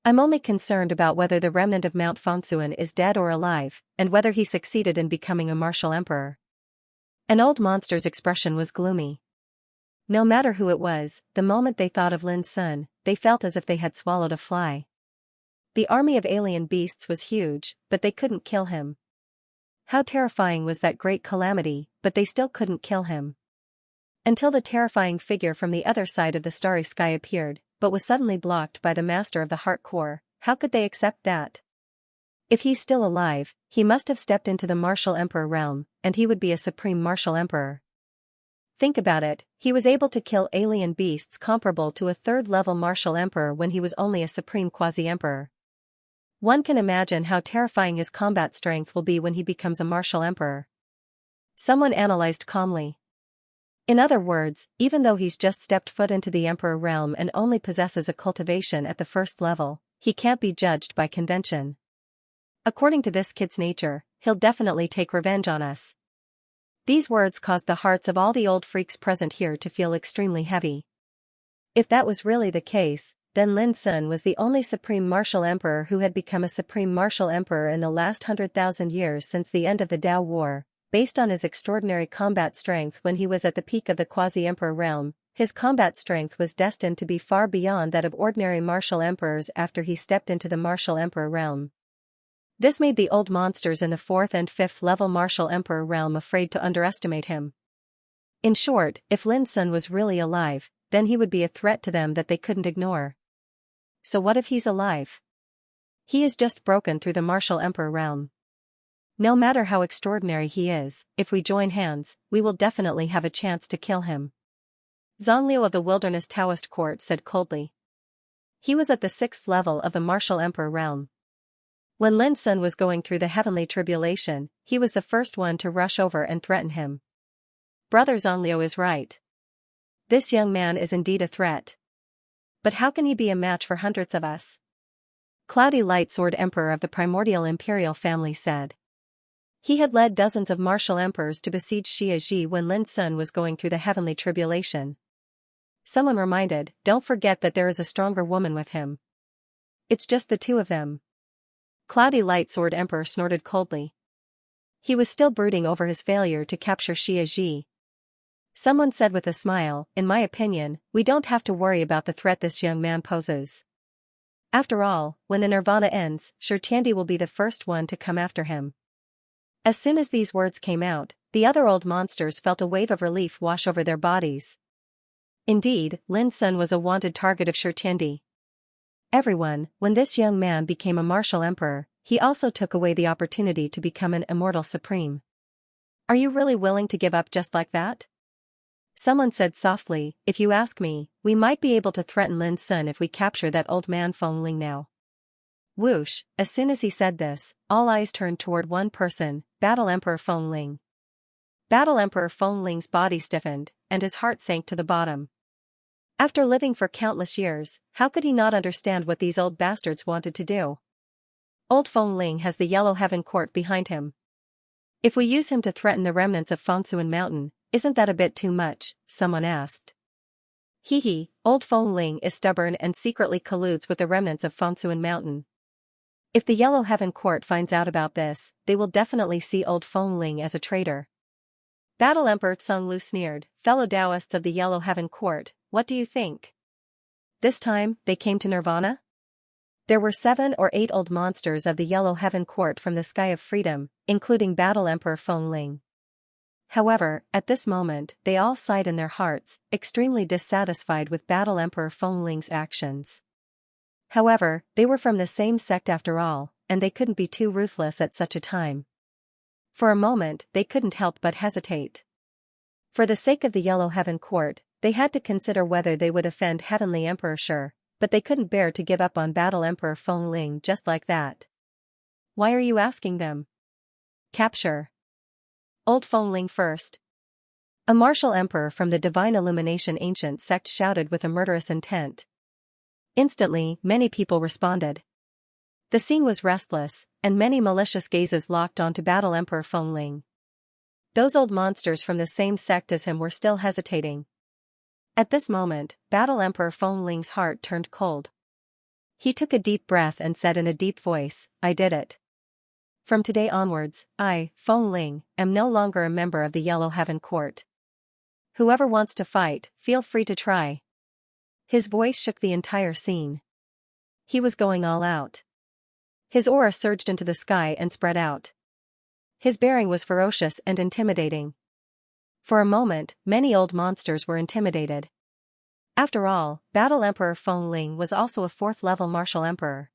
I'm only concerned about whether the remnant of Mount Fengsuan is dead or alive, and whether he succeeded in becoming a martial emperor. An old monster's expression was gloomy. No matter who it was, the moment they thought of Lin Sun, they felt as if they had swallowed a fly. The army of alien beasts was huge, but they couldn't kill him. How terrifying was that great calamity, but they still couldn't kill him. Until the terrifying figure from the other side of the starry sky appeared, but was suddenly blocked by the master of the heart core. How could they accept that? If he's still alive, he must have stepped into the martial emperor realm, and he would be a supreme martial emperor. Think about it, he was able to kill alien beasts comparable to a 3rd-level martial emperor when he was only a supreme quasi-emperor. One can imagine how terrifying his combat strength will be when he becomes a martial emperor. Someone analyzed calmly. In other words, even though he's just stepped foot into the emperor realm and only possesses a cultivation at the 1st level, he can't be judged by convention. According to this kid's nature, he'll definitely take revenge on us. These words caused the hearts of all the old freaks present here to feel extremely heavy. If that was really the case, then Lin Sun was the only supreme martial emperor who had become a supreme martial emperor in the last 100,000 years since the end of the Dao War. Based on his extraordinary combat strength when he was at the peak of the quasi-emperor realm, his combat strength was destined to be far beyond that of ordinary martial emperors after he stepped into the martial emperor realm. This made the old monsters in the 4th and 5th level martial emperor realm afraid to underestimate him. In short, if Lin Sun was really alive, then he would be a threat to them that they couldn't ignore. So what if he's alive? He is just broken through the martial emperor realm. No matter how extraordinary he is, if we join hands, we will definitely have a chance to kill him. Zongliu of the Wilderness Taoist Court said coldly. He was at the 6th level of the martial emperor realm. When Lin Sun was going through the heavenly tribulation, he was the first one to rush over and threaten him. Brother Zongliu is right. This young man is indeed a threat. But how can he be a match for hundreds of us? Cloudy Light Sword Emperor of the primordial imperial family said. He had led dozens of martial emperors to besiege Xianxia when Lin Sun was going through the heavenly tribulation. Someone reminded, don't forget that there is a stronger woman with him. It's just the 2 of them. Cloudy Light Sword Emperor snorted coldly. He was still brooding over his failure to capture Xianxia. Someone said with a smile, in my opinion, we don't have to worry about the threat this young man poses. After all, when the Nirvana ends, Xianxia will be the first one to come after him. As soon as these words came out, the other old monsters felt a wave of relief wash over their bodies. Indeed, Lin Sun was a wanted target of Xianxia. Everyone, when this young man became a martial emperor, he also took away the opportunity to become an immortal supreme. Are you really willing to give up just like that? Someone said softly, if you ask me, we might be able to threaten Lin Sun if we capture that old man Feng Ling now. Whoosh, as soon as he said this, all eyes turned toward one person, Battle Emperor Fengling. Battle Emperor Fengling's body stiffened, and his heart sank to the bottom. After living for countless years, how could he not understand what these old bastards wanted to do? Old Fengling has the Yellow Heaven Court behind him. If we use him to threaten the remnants of Fengsuan Mountain, isn't that a bit too much? Someone asked. Hee, old Fengling is stubborn and secretly colludes with the remnants of Fengsuan Mountain. If the Yellow Heaven Court finds out about this, they will definitely see old Fengling as a traitor. Battle Emperor Tsunglu sneered, fellow Taoists of the Yellow Heaven Court, what do you think? This time, they came to Nirvana? There were 7 or 8 old monsters of the Yellow Heaven Court from the Sky of Freedom, including Battle Emperor Fengling. However, at this moment, they all sighed in their hearts, extremely dissatisfied with Battle Emperor Fengling's actions. However, they were from the same sect after all, and they couldn't be too ruthless at such a time. For a moment, they couldn't help but hesitate. For the sake of the Yellow Heaven Court, they had to consider whether they would offend Heavenly Emperor Sure, but they couldn't bear to give up on Battle Emperor Fengling just like that. Why are you asking them? Capture Old Fengling first. A martial emperor from the Divine Illumination ancient sect shouted with a murderous intent. Instantly, many people responded. The scene was restless, and many malicious gazes locked onto Battle Emperor Fengling. Those old monsters from the same sect as him were still hesitating. At this moment, Battle Emperor Fengling's heart turned cold. He took a deep breath and said in a deep voice, I did it. From today onwards, I, Fengling, am no longer a member of the Yellow Heaven Court. Whoever wants to fight, feel free to try. His voice shook the entire scene. He was going all out. His aura surged into the sky and spread out. His bearing was ferocious and intimidating. For a moment, many old monsters were intimidated. After all, Battle Emperor Fengling was also a 4th-level martial emperor.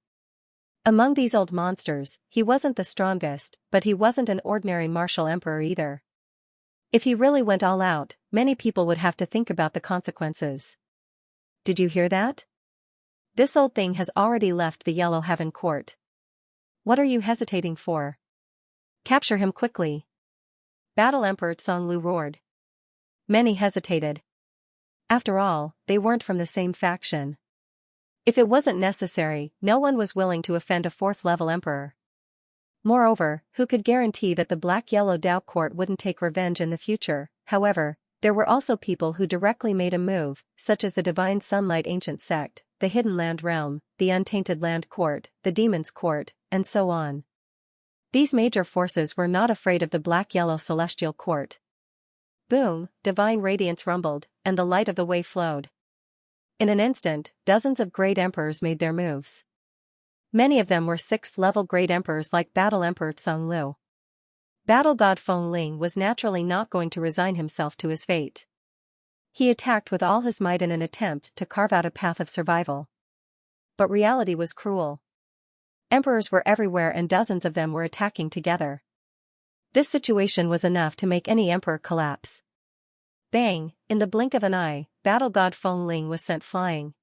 Among these old monsters, he wasn't the strongest, but he wasn't an ordinary martial emperor either. If he really went all out, many people would have to think about the consequences. Did you hear that? This old thing has already left the Yellow Heaven Court. What are you hesitating for? Capture him quickly. Battle Emperor Tsunglu roared. Many hesitated. After all, they weren't from the same faction. If it wasn't necessary, no one was willing to offend a 4th-level emperor. Moreover, who could guarantee that the Black-Yellow Dao Court wouldn't take revenge in the future? However, there were also people who directly made a move, such as the Divine Sunlight Ancient Sect, the Hidden Land Realm, the Untainted Land Court, the Demon's Court, and so on. These major forces were not afraid of the Black-Yellow Celestial Court. Boom, divine radiance rumbled, and the light of the way flowed. In an instant, dozens of great emperors made their moves. Many of them were 6th-level great emperors like Battle Emperor Tsunglu. Battle God Fengling was naturally not going to resign himself to his fate. He attacked with all his might in an attempt to carve out a path of survival. But reality was cruel. Emperors were everywhere and dozens of them were attacking together. This situation was enough to make any emperor collapse. Bang, in the blink of an eye, Battle God Fengling was sent flying.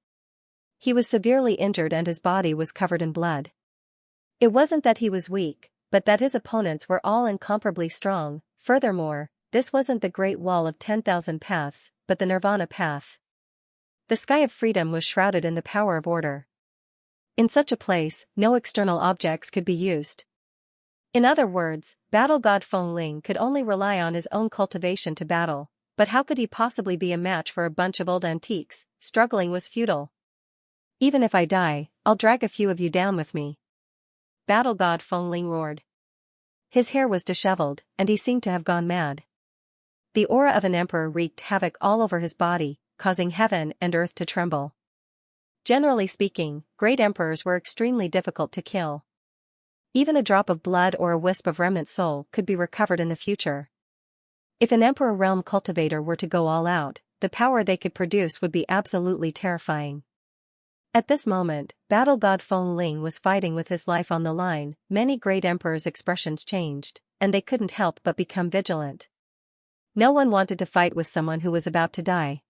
He was severely injured and his body was covered in blood. It wasn't that he was weak, but that his opponents were all incomparably strong. Furthermore, this wasn't the Great Wall of 10,000 Paths, but the Nirvana Path. The Sky of Freedom was shrouded in the power of order. In such a place, no external objects could be used. In other words, Battle God Fengling could only rely on his own cultivation to battle, but how could he possibly be a match for a bunch of old antiques? Struggling was futile. Even if I die, I'll drag a few of you down with me. Battle God Fengling roared. His hair was disheveled, and he seemed to have gone mad. The aura of an emperor wreaked havoc all over his body, causing heaven and earth to tremble. Generally speaking, great emperors were extremely difficult to kill. Even a drop of blood or a wisp of remnant soul could be recovered in the future. If an Emperor Realm cultivator were to go all out, the power they could produce would be absolutely terrifying. At this moment, Battle God Fengling was fighting with his life on the line. Many great emperors' expressions changed, and they couldn't help but become vigilant. No one wanted to fight with someone who was about to die.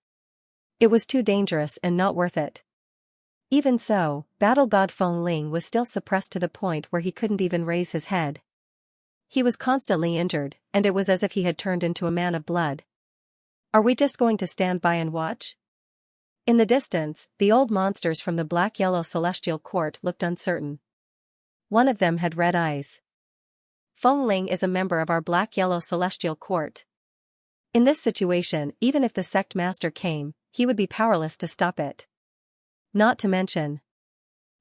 It was too dangerous and not worth it. Even so, battle god Feng Ling was still suppressed to the point where he couldn't even raise his head. He was constantly injured, and it was as if he had turned into a man of blood. Are we just going to stand by and watch? In the distance, the old monsters from the black-yellow celestial court looked uncertain. One of them had red eyes. Feng Ling is a member of our black-yellow celestial court. In this situation, even if the sect master came, he would be powerless to stop it. Not to mention,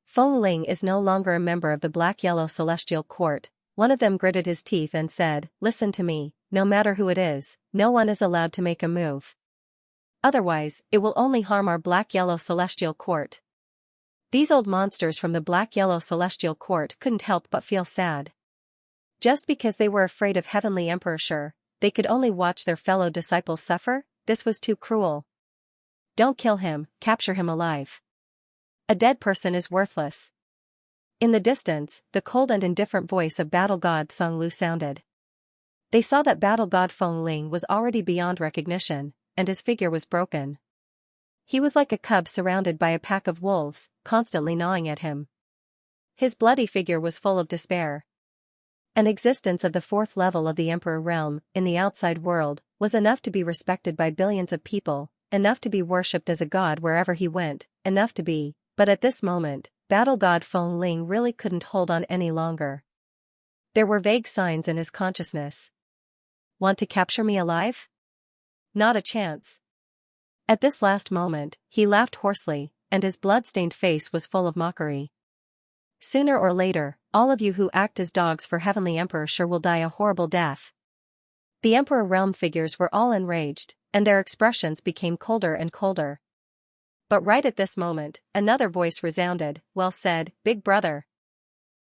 Feng Ling is no longer a member of the black-yellow celestial court. One of them gritted his teeth and said, "Listen to me, no matter who it is, no one is allowed to make a move. Otherwise, it will only harm our black-yellow celestial court." These old monsters from the black-yellow celestial court couldn't help but feel sad. Just because they were afraid of Heavenly Emperor Shi, they could only watch their fellow disciples suffer? This was too cruel. Don't kill him, capture him alive. A dead person is worthless. In the distance, the cold and indifferent voice of battle god Song Lu sounded. They saw that battle god Feng Ling was already beyond recognition, and his figure was broken. He was like a cub surrounded by a pack of wolves, constantly gnawing at him. His bloody figure was full of despair. An existence of the fourth level of the Emperor realm, in the outside world, was enough to be respected by billions of people, enough to be worshipped as a god wherever he went, enough to be, but at this moment, battle god Feng Ling really couldn't hold on any longer. There were vague signs in his consciousness. Want to capture me alive? Not a chance. At this last moment, he laughed hoarsely, and his blood-stained face was full of mockery. Sooner or later, all of you who act as dogs for Heavenly Emperor Shi will die a horrible death. The Emperor realm figures were all enraged, and their expressions became colder and colder. But right at this moment, another voice resounded, "Well said, big brother."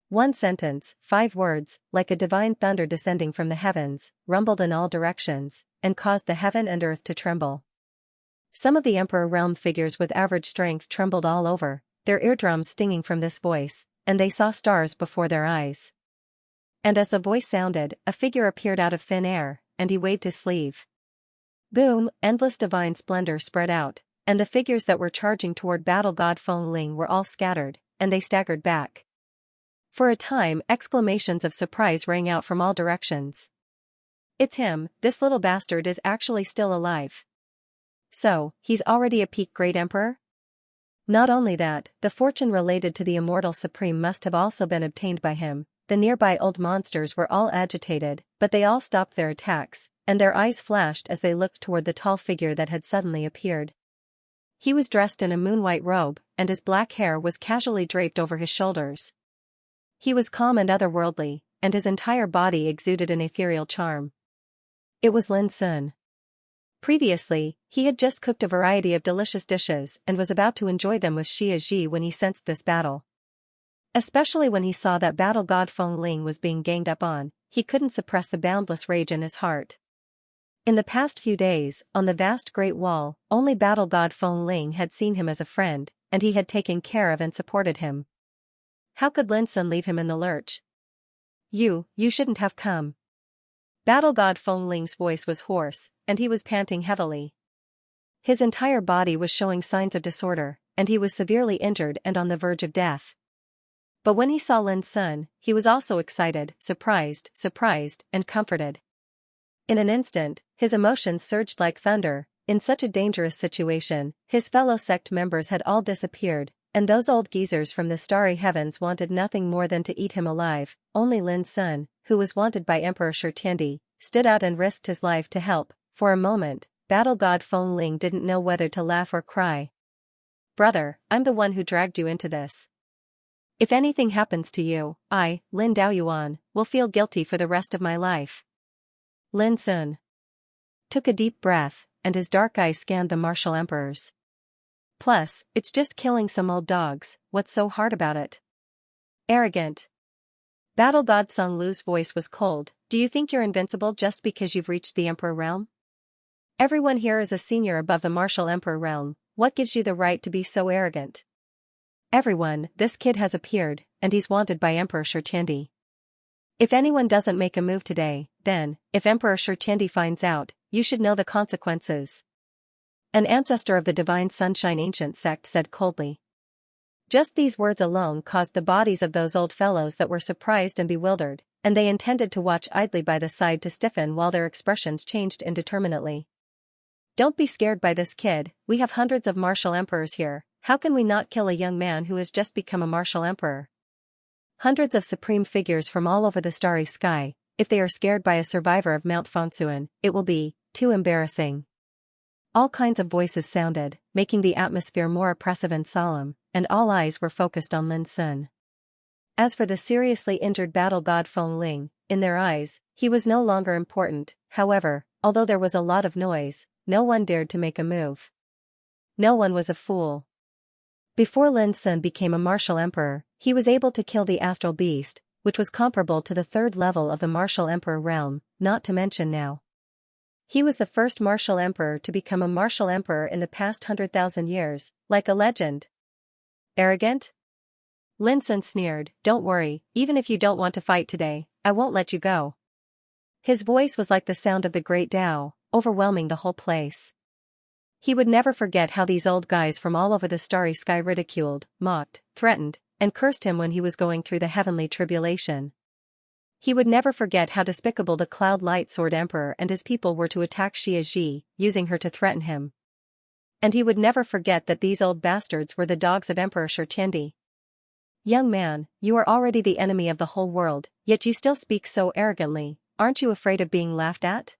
One sentence, 5 words, like a divine thunder descending from the heavens, rumbled in all directions, and caused the heaven and earth to tremble. Some of the Emperor realm figures with average strength trembled all over, their eardrums stinging from this voice, and they saw stars before their eyes. And as the voice sounded, a figure appeared out of thin air, and he waved his sleeve. Boom, endless divine splendor spread out, and the figures that were charging toward battle god Feng Ling were all scattered, and they staggered back. For a time, exclamations of surprise rang out from all directions. "It's him, this little bastard is actually still alive. So, he's already a peak great emperor?" Not only that, the fortune related to the immortal supreme must have also been obtained by him. The nearby old monsters were all agitated, but they all stopped their attacks, and their eyes flashed as they looked toward the tall figure that had suddenly appeared. He was dressed in a moon-white robe, and his black hair was casually draped over his shoulders. He was calm and otherworldly, and his entire body exuded an ethereal charm. It was Lin Sun. Previously, he had just cooked a variety of delicious dishes and was about to enjoy them with Xianxia when he sensed this battle. Especially when he saw that battle god Feng Ling was being ganged up on, he couldn't suppress the boundless rage in his heart. In the past few days, on the vast Great Wall, only battle god Feng Ling had seen him as a friend, and he had taken care of and supported him. How could Lin Sun leave him in the lurch? You shouldn't have come." Battle god Feng Ling's voice was hoarse, and he was panting heavily. His entire body was showing signs of disorder, and he was severely injured and on the verge of death. But when he saw Lin Sun, he was also excited, surprised, and comforted. In an instant, his emotions surged like thunder. In such a dangerous situation, his fellow sect members had all disappeared, and those old geezers from the starry heavens wanted nothing more than to eat him alive. Only Lin Sun, who was wanted by Emperor Shi, stood out and risked his life to help. For a moment, battle god Feng Ling didn't know whether to laugh or cry. "Brother, I'm the one who dragged you into this. If anything happens to you, I, Lin Daoyuan, will feel guilty for the rest of my life." Lin Sun took a deep breath, and his dark eyes scanned the martial emperors. "Plus, it's just killing some old dogs, what's so hard about it?" "Arrogant." Battle god Song Lu's voice was cold. "Do you think you're invincible just because you've reached the Emperor realm? Everyone here is a senior above the martial Emperor realm. What gives you the right to be so arrogant?" "Everyone, this kid has appeared, and he's wanted by Emperor Shi. If anyone doesn't make a move today, then, if Emperor Shi finds out, you should know the consequences." An ancestor of the Divine Sunshine Ancient sect said coldly. Just these words alone caused the bodies of those old fellows that were surprised and bewildered, and they intended to watch idly by the side to stiffen while their expressions changed indeterminately. Don't be scared by this kid, we have hundreds of martial emperors here, how can we not kill a young man who has just become a martial emperor? Hundreds of supreme figures from all over the starry sky, if they are scared by a survivor of Mount Fongsuan, it will be too embarrassing. All kinds of voices sounded, making the atmosphere more oppressive and solemn, and all eyes were focused on Lin Sun. As for the seriously injured battle god Feng Ling, in their eyes, he was no longer important. However, although there was a lot of noise, no one dared to make a move. No one was a fool. Before Lin Sun became a martial emperor, he was able to kill the astral beast, which was comparable to the third level of the martial emperor realm, not to mention now. He was the first martial emperor to become a martial emperor in the past 100,000 years, like a legend. Arrogant? Lin Sun sneered, don't worry, even if you don't want to fight today, I won't let you go. His voice was like the sound of the great Tao, overwhelming the whole place. He would never forget how these old guys from all over the starry sky ridiculed, mocked, threatened, and cursed him when he was going through the heavenly tribulation. He would never forget how despicable the Cloud Light Sword Emperor and his people were to attack Xianxia, using her to threaten him. And he would never forget that these old bastards were the dogs of Emperor Shurtindi. Young man, you are already the enemy of the whole world, yet you still speak so arrogantly, aren't you afraid of being laughed at?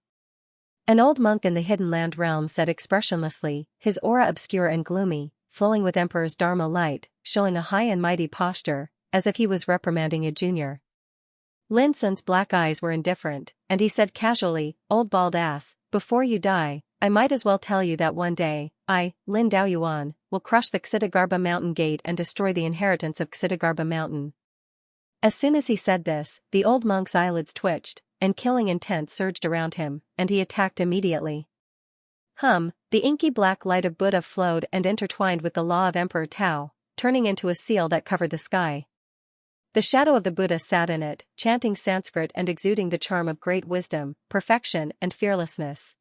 An old monk in the Hidden Land realm said expressionlessly, his aura obscure and gloomy, flowing with Emperor's Dharma light, showing a high and mighty posture, as if he was reprimanding a junior. Lin Sun's black eyes were indifferent, and he said casually, old bald ass, before you die, I might as well tell you that one day, I, Lin Daoyuan, will crush the Xidagarba mountain gate and destroy the inheritance of Xidagarba mountain. As soon as he said this, the old monk's eyelids twitched, and killing intent surged around him, and he attacked immediately. The inky black light of Buddha flowed and intertwined with the law of Emperor Tao, turning into a seal that covered the sky. The shadow of the Buddha sat in it, chanting Sanskrit and exuding the charm of great wisdom, perfection and fearlessness.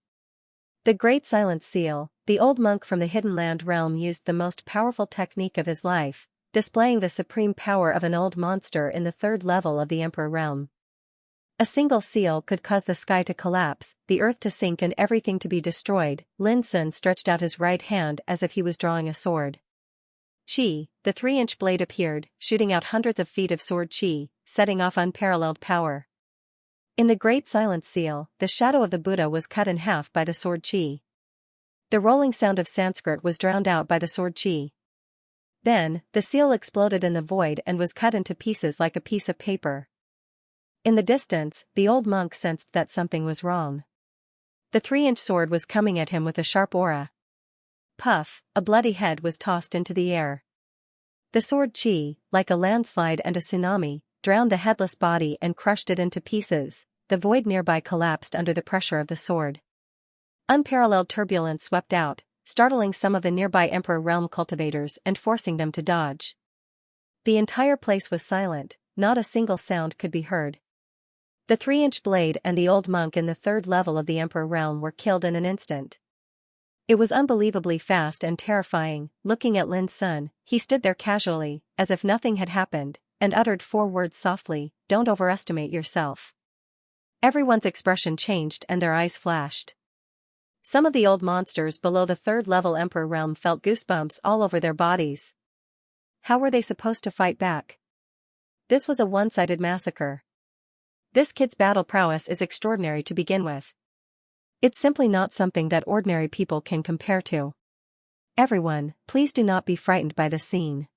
The Great Silent Seal, the old monk from the Hidden Land realm used the most powerful technique of his life, displaying the supreme power of an old monster in the third level of the Emperor realm. A single seal could cause the sky to collapse, the earth to sink and everything to be destroyed. Lin Sun stretched out his right hand as if he was drawing a sword. Qi, the 3-inch blade appeared, shooting out hundreds of feet of sword qi, setting off unparalleled power. In the Great Silent Seal, the shadow of the Buddha was cut in half by the sword qi. The rolling sound of Sanskrit was drowned out by the sword qi. Then, the seal exploded in the void and was cut into pieces like a piece of paper. In the distance, the old monk sensed that something was wrong. The 3-inch sword was coming at him with a sharp aura. Puff, a bloody head was tossed into the air. The sword qi, like a landslide and a tsunami, drowned the headless body and crushed it into pieces. The void nearby collapsed under the pressure of the sword. Unparalleled turbulence swept out, startling some of the nearby Emperor realm cultivators and forcing them to dodge. The entire place was silent, not a single sound could be heard. The 3-inch blade and the old monk in the third level of the Emperor realm were killed in an instant. It was unbelievably fast and terrifying. Looking at Lin Sun, he stood there casually, as if nothing had happened, and uttered 4 words softly, don't overestimate yourself. Everyone's expression changed and their eyes flashed. Some of the old monsters below the third level Emperor realm felt goosebumps all over their bodies. How were they supposed to fight back? This was a one-sided massacre. This kid's battle prowess is extraordinary to begin with. It's simply not something that ordinary people can compare to. Everyone, please do not be frightened by the scene.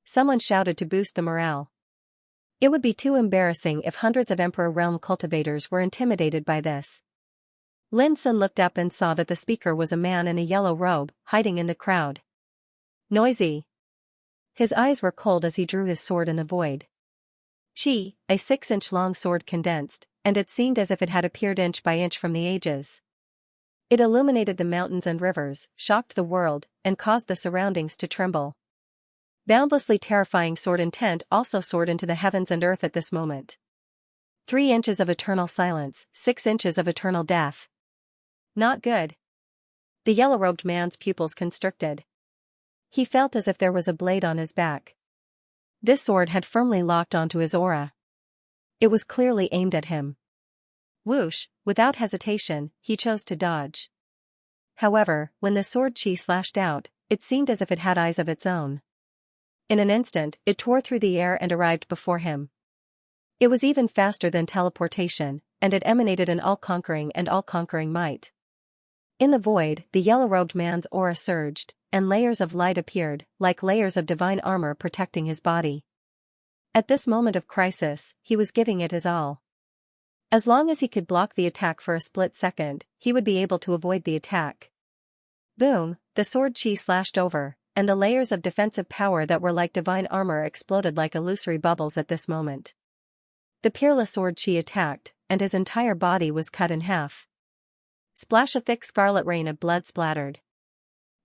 Someone shouted to boost the morale. It would be too embarrassing if hundreds of Emperor realm cultivators were intimidated by this. Lin Sun looked up and saw that the speaker was a man in a yellow robe, hiding in the crowd. Noisy. His eyes were cold as he drew his sword in the void. Qi, a 6-inch long sword condensed, and it seemed as if it had appeared inch by inch from the ages. It illuminated the mountains and rivers, shocked the world, and caused the surroundings to tremble. Boundlessly terrifying sword intent also soared into the heavens and earth at this moment. 3 inches of eternal silence, 6 inches of eternal death. Not good. The yellow-robed man's pupils constricted. He felt as if there was a blade on his back. This sword had firmly locked onto his aura. It was clearly aimed at him. Whoosh, without hesitation, he chose to dodge. However, when the sword chi slashed out, it seemed as if it had eyes of its own. In an instant, it tore through the air and arrived before him. It was even faster than teleportation, and it emanated an all-conquering and all-conquering might. In the void, the yellow-robed man's aura surged, and layers of light appeared, like layers of divine armor protecting his body. At this moment of crisis, he was giving it his all. As long as he could block the attack for a split second, he would be able to avoid the attack. Boom, the sword chi slashed over, and the layers of defensive power that were like divine armor exploded like illusory bubbles at this moment. The peerless sword chi attacked, and his entire body was cut in half. Splash, a thick scarlet rain of blood splattered.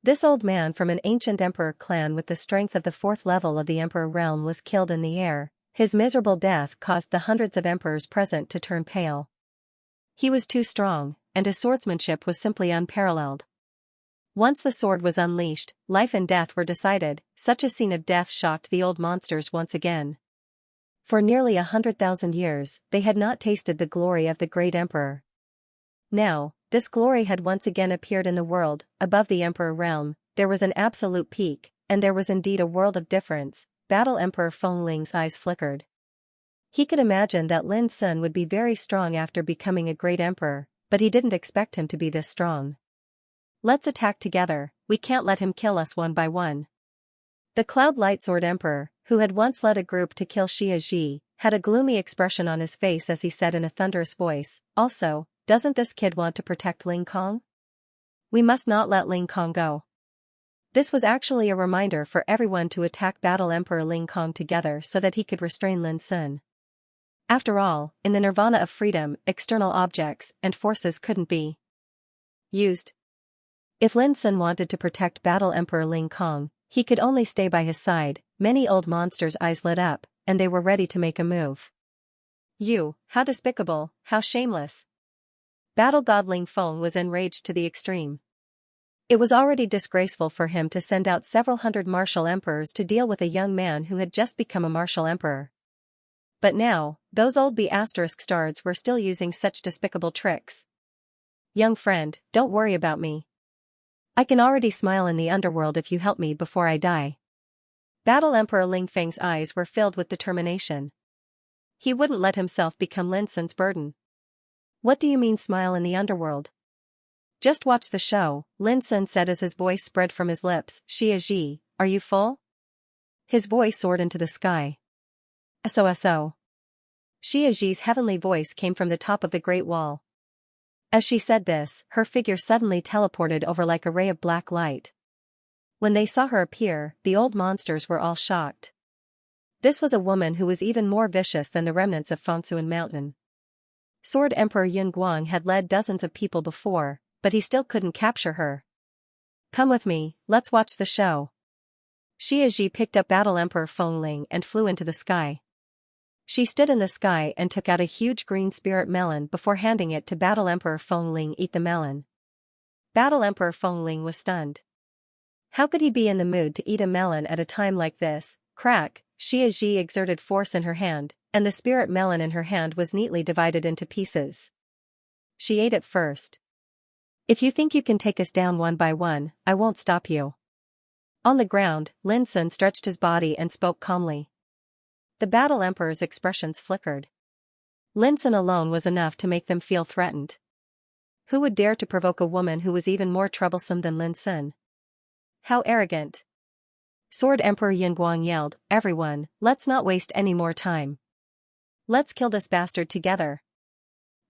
This old man from an ancient emperor clan with the strength of the 4th level of the emperor realm was killed in the air. His miserable death caused the hundreds of emperors present to turn pale. He was too strong, and his swordsmanship was simply unparalleled. Once the sword was unleashed, life and death were decided. Such a scene of death shocked the old monsters once again. For nearly 100,000 years, they had not tasted the glory of the great emperor. Now, this glory had once again appeared in the world. Above the emperor realm, there was an absolute peak, and there was indeed a world of difference. Battle Emperor Feng Ling's eyes flickered. He could imagine that Lin Sun would be very strong after becoming a great emperor, but he didn't expect him to be this strong. Let's attack together, we can't let him kill us one by one. The Cloud Lightsword Emperor, who had once led a group to kill Xianxia, had a gloomy expression on his face as he said in a thunderous voice, also, doesn't this kid want to protect Ling Kong? We must not let Ling Kong go. This was actually a reminder for everyone to attack Battle Emperor Ling Kong together so that he could restrain Lin Sun. After all, in the nirvana of freedom, external objects and forces couldn't be used. If Lin Sun wanted to protect Battle Emperor Ling Kong, he could only stay by his side. Many old monsters' eyes lit up, and they were ready to make a move. You, how despicable, how shameless. Battle God Ling Feng was enraged to the extreme. It was already disgraceful for him to send out several hundred martial emperors to deal with a young man who had just become a martial emperor. But now, those old B***stards were still using such despicable tricks. Young friend, don't worry about me. I can already smile in the underworld if you help me before I die. Battle Emperor Ling Feng's eyes were filled with determination. He wouldn't let himself become Lin Sun's burden. What do you mean smile in the underworld? Just watch the show, Lin Sun said as his voice spread from his lips. Xianxia, are you full? His voice soared into the sky. So. Xianxia's heavenly voice came from the top of the Great Wall. As she said this, her figure suddenly teleported over like a ray of black light. When they saw her appear, the old monsters were all shocked. This was a woman who was even more vicious than the remnants of Fengsuan Mountain. Sword Emperor Yun Guang had led dozens of people before, but he still couldn't capture her. Come with me, let's watch the show. Xianxia picked up Battle Emperor Feng Ling and flew into the sky. She stood in the sky and took out a huge green spirit melon before handing it to Battle Emperor Feng Ling. Eat the melon. Battle Emperor Feng Ling was stunned. How could he be in the mood to eat a melon at a time like this? Crack, Xianxia exerted force in her hand, and the spirit melon in her hand was neatly divided into pieces. She ate it first. If you think you can take us down one by one, I won't stop you. On the ground, Lin Sun stretched his body and spoke calmly. The Battle Emperor's expressions flickered. Lin Sun alone was enough to make them feel threatened. Who would dare to provoke a woman who was even more troublesome than Lin Sun? How arrogant! Sword Emperor Yun Guang yelled, Everyone, let's not waste any more time. Let's kill this bastard together.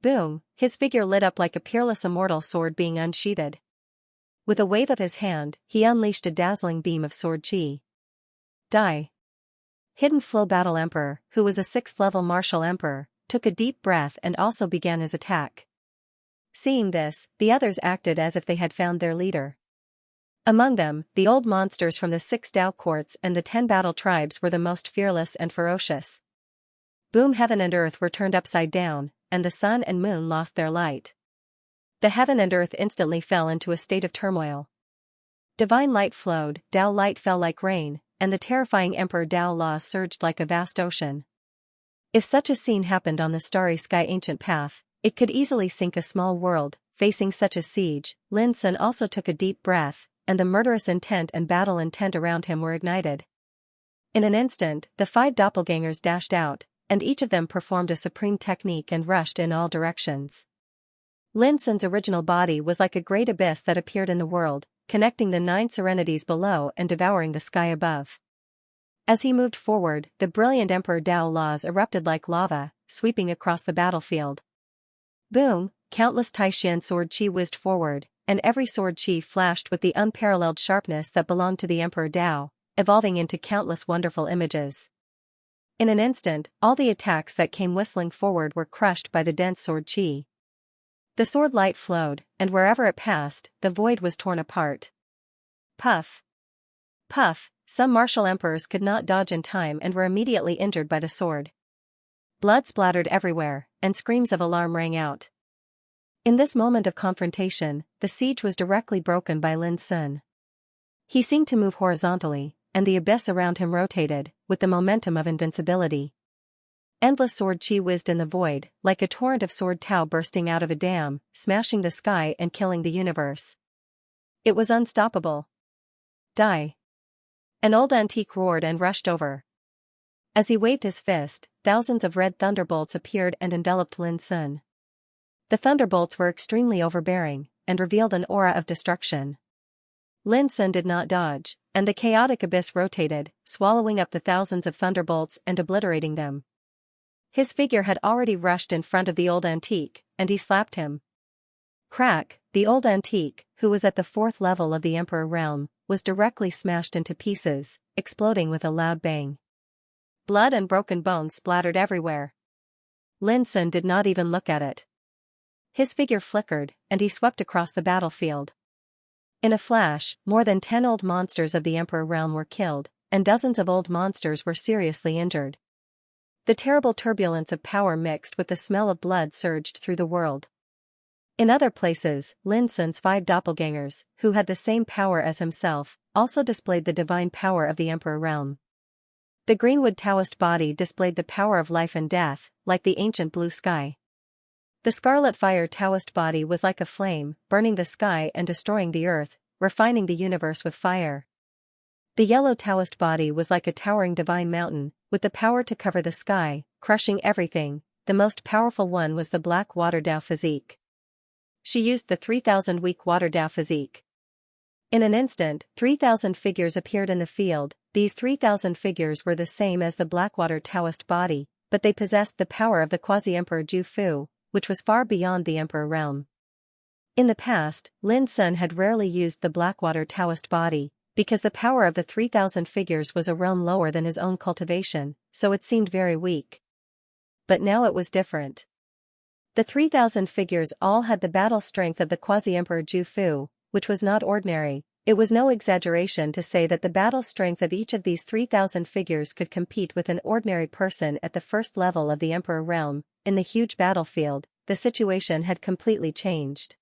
Boom, his figure lit up like a peerless immortal sword being unsheathed. With a wave of his hand, he unleashed a dazzling beam of sword chi. Die. Hidden Flow Battle Emperor, who was a 6th level martial emperor, took a deep breath and also began his attack. Seeing this, the others acted as if they had found their leader. Among them, the old monsters from the 6 Dao courts and the 10 battle tribes were the most fearless and ferocious. Boom, heaven and earth were turned upside down, and the sun and moon lost their light. The heaven and earth instantly fell into a state of turmoil. Divine light flowed, Dao light fell like rain, and the terrifying Emperor Dao law surged like a vast ocean. If such a scene happened on the starry sky ancient path, it could easily sink a small world. Facing such a siege, Lin Sun also took a deep breath, and the murderous intent and battle intent around him were ignited. In an instant, the 5 doppelgangers dashed out, and each of them performed a supreme technique and rushed in all directions. Lin Sun's original body was like a great abyss that appeared in the world, connecting the 9 serenities below and devouring the sky above. As he moved forward, the brilliant Emperor Dao laws erupted like lava, sweeping across the battlefield. Boom! Countless Taishan sword chi whizzed forward, and every sword chi flashed with the unparalleled sharpness that belonged to the Emperor Dao, evolving into countless wonderful images. In an instant, all the attacks that came whistling forward were crushed by the dense sword chi. The sword light flowed, and wherever it passed, the void was torn apart. Puff! Puff! Some martial emperors could not dodge in time and were immediately injured by the sword. Blood splattered everywhere, and screams of alarm rang out. In this moment of confrontation, the siege was directly broken by Lin Sun. He seemed to move horizontally, and the abyss around him rotated, with the momentum of invincibility. Endless sword chi whizzed in the void, like a torrent of sword Tao bursting out of a dam, smashing the sky and killing the universe. It was unstoppable. Die! An old antique roared and rushed over. As he waved his fist, thousands of red thunderbolts appeared and enveloped Lin Sun. The thunderbolts were extremely overbearing, and revealed an aura of destruction. Lin Sun did not dodge, and the chaotic abyss rotated, swallowing up the thousands of thunderbolts and obliterating them. His figure had already rushed in front of the old antique, and he slapped him. Crack! The old antique, who was at the 4th level of the Emperor realm, was directly smashed into pieces, exploding with a loud bang. Blood and broken bones splattered everywhere. Lin Sun did not even look at it. His figure flickered, and he swept across the battlefield. In a flash, more than 10 old monsters of the Emperor realm were killed, and dozens of old monsters were seriously injured. The terrible turbulence of power mixed with the smell of blood surged through the world. In other places, Lin Sun's 5 doppelgangers, who had the same power as himself, also displayed the divine power of the Emperor realm. The Greenwood Taoist body displayed the power of life and death, like the ancient blue sky. The Scarlet Fire Taoist body was like a flame, burning the sky and destroying the earth, refining the universe with fire. The Yellow Taoist body was like a towering divine mountain, with the power to cover the sky, crushing everything. The most powerful one was the Black Water Dao physique. She used the 3,000 weak Water Dao physique. In an instant, 3,000 figures appeared in the field. These 3,000 figures were the same as the Blackwater Taoist body, but they possessed the power of the Quasi-Emperor Ju Fu, which was far beyond the Emperor realm. In the past, Lin Sun had rarely used the Blackwater Taoist body, because the power of the 3,000 figures was a realm lower than his own cultivation, so it seemed very weak. But now it was different. The 3,000 figures all had the battle strength of the Quasi-Emperor Ju Fu, which was not ordinary. It was no exaggeration to say that the battle strength of each of these 3,000 figures could compete with an ordinary person at the 1st level of the Emperor realm. In the huge battlefield, the situation had completely changed.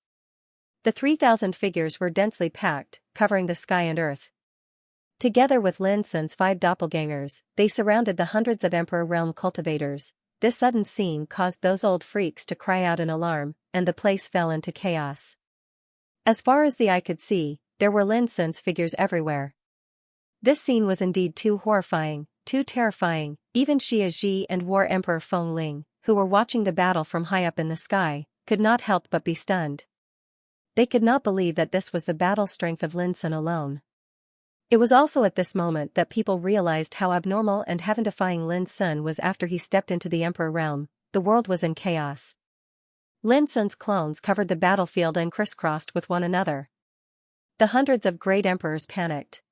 The 3,000 figures were densely packed, covering the sky and earth. Together with Lin Sun's 5 doppelgangers, they surrounded the hundreds of Emperor realm cultivators. This sudden scene caused those old freaks to cry out in alarm, and the place fell into chaos. As far as the eye could see, there were Lin Sun's figures everywhere. This scene was indeed too horrifying, too terrifying. Even Xia Ji and War Emperor Feng Ling, who were watching the battle from high up in the sky, could not help but be stunned. They could not believe that this was the battle strength of Lin Sun alone. It was also at this moment that people realized how abnormal and heaven-defying Lin Sun was after he stepped into the Emperor realm. The world was in chaos. Lin Sun's clones covered the battlefield and crisscrossed with one another. The hundreds of great emperors panicked.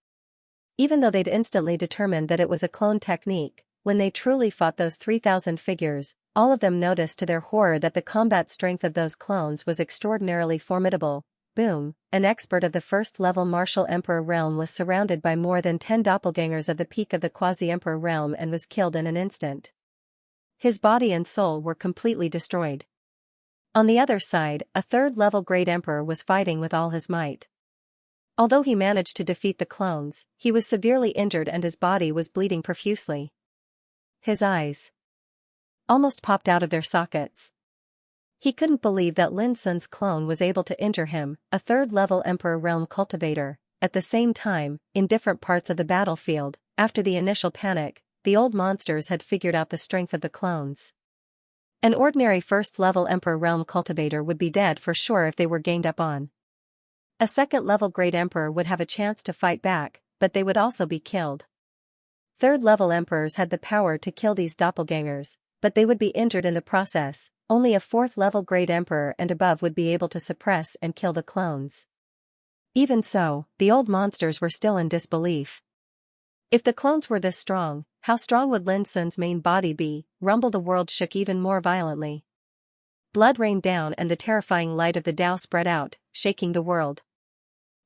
Even though they'd instantly determined that it was a clone technique, when they truly fought those 3,000 figures, all of them noticed to their horror that the combat strength of those clones was extraordinarily formidable. Boom! An expert of the 1st level martial Emperor realm was surrounded by more than 10 doppelgangers of the peak of the Quasi-Emperor realm and was killed in an instant. His body and soul were completely destroyed. On the other side, a 3rd level great emperor was fighting with all his might. Although he managed to defeat the clones, he was severely injured and his body was bleeding profusely. His eyes almost popped out of their sockets. He couldn't believe that Lin Sun's clone was able to injure him, a third-level Emperor realm cultivator. At the same time, in different parts of the battlefield, after the initial panic, the old monsters had figured out the strength of the clones. An ordinary first-level Emperor realm cultivator would be dead for sure if they were ganged up on. A second-level Great Emperor would have a chance to fight back, but they would also be killed. Third-level Emperors had the power to kill these doppelgangers, but they would be injured in the process. Only a fourth-level Great Emperor and above would be able to suppress and kill the clones. Even so, the old monsters were still in disbelief. If the clones were this strong, how strong would Lin Sun's main body be? Rumble. The world shook even more violently. Blood rained down and the terrifying light of the Tao spread out, shaking the world.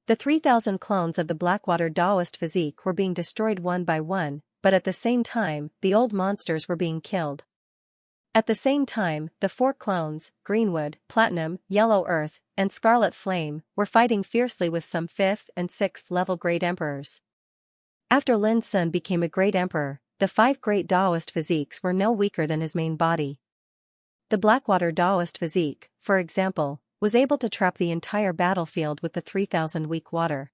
The 3,000 clones of the Blackwater Taoist physique were being destroyed one by one, but at the same time, the old monsters were being killed. At the same time, the 4 clones, Greenwood, Platinum, Yellow Earth, and Scarlet Flame, were fighting fiercely with some 5th and 6th level Great Emperors. After Lin Sun became a Great Emperor, the 5 Great Taoist physiques were no weaker than his main body. The Blackwater Taoist physique, for example, was able to trap the entire battlefield with the 3,000 weak water.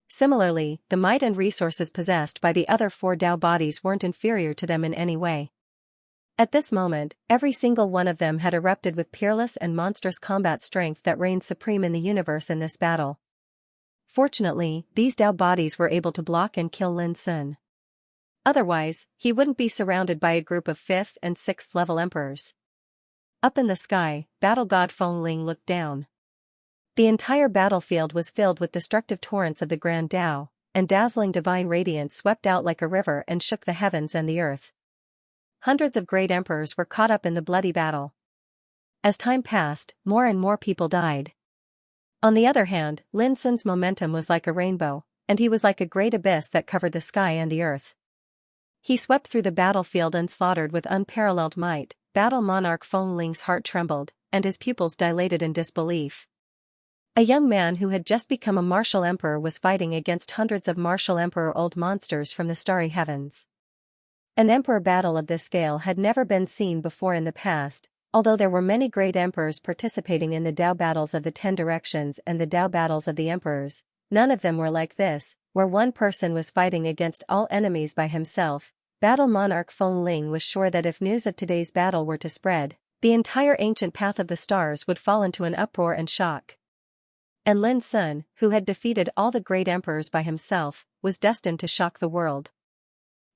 Similarly, the might and resources possessed by the other 4 Tao bodies weren't inferior to them in any way. At this moment, every single one of them had erupted with peerless and monstrous combat strength that reigned supreme in the universe in this battle. Fortunately, these Tao bodies were able to block and kill Lin Sun. Otherwise, he wouldn't be surrounded by a group of 5th and 6th level emperors. Up in the sky, battle god Feng Ling looked down. The entire battlefield was filled with destructive torrents of the Grand Tao, and dazzling divine radiance swept out like a river and shook the heavens and the earth. Hundreds of great emperors were caught up in the bloody battle. As time passed, more and more people died. On the other hand, Lin Sun's momentum was like a rainbow, and he was like a great abyss that covered the sky and the earth. He swept through the battlefield and slaughtered with unparalleled might. Battle Monarch Feng Ling's heart trembled, and his pupils dilated in disbelief. A young man who had just become a martial emperor was fighting against hundreds of martial emperor old monsters from the starry heavens. An emperor battle of this scale had never been seen before in the past, although there were many great emperors participating in the Tao battles of the 10 directions and the Tao battles of the emperors. None of them were like this, where one person was fighting against all enemies by himself. Battle Monarch Feng Ling was sure that if news of today's battle were to spread, the entire ancient path of the stars would fall into an uproar and shock. And Lin Sun, who had defeated all the great emperors by himself, was destined to shock the world.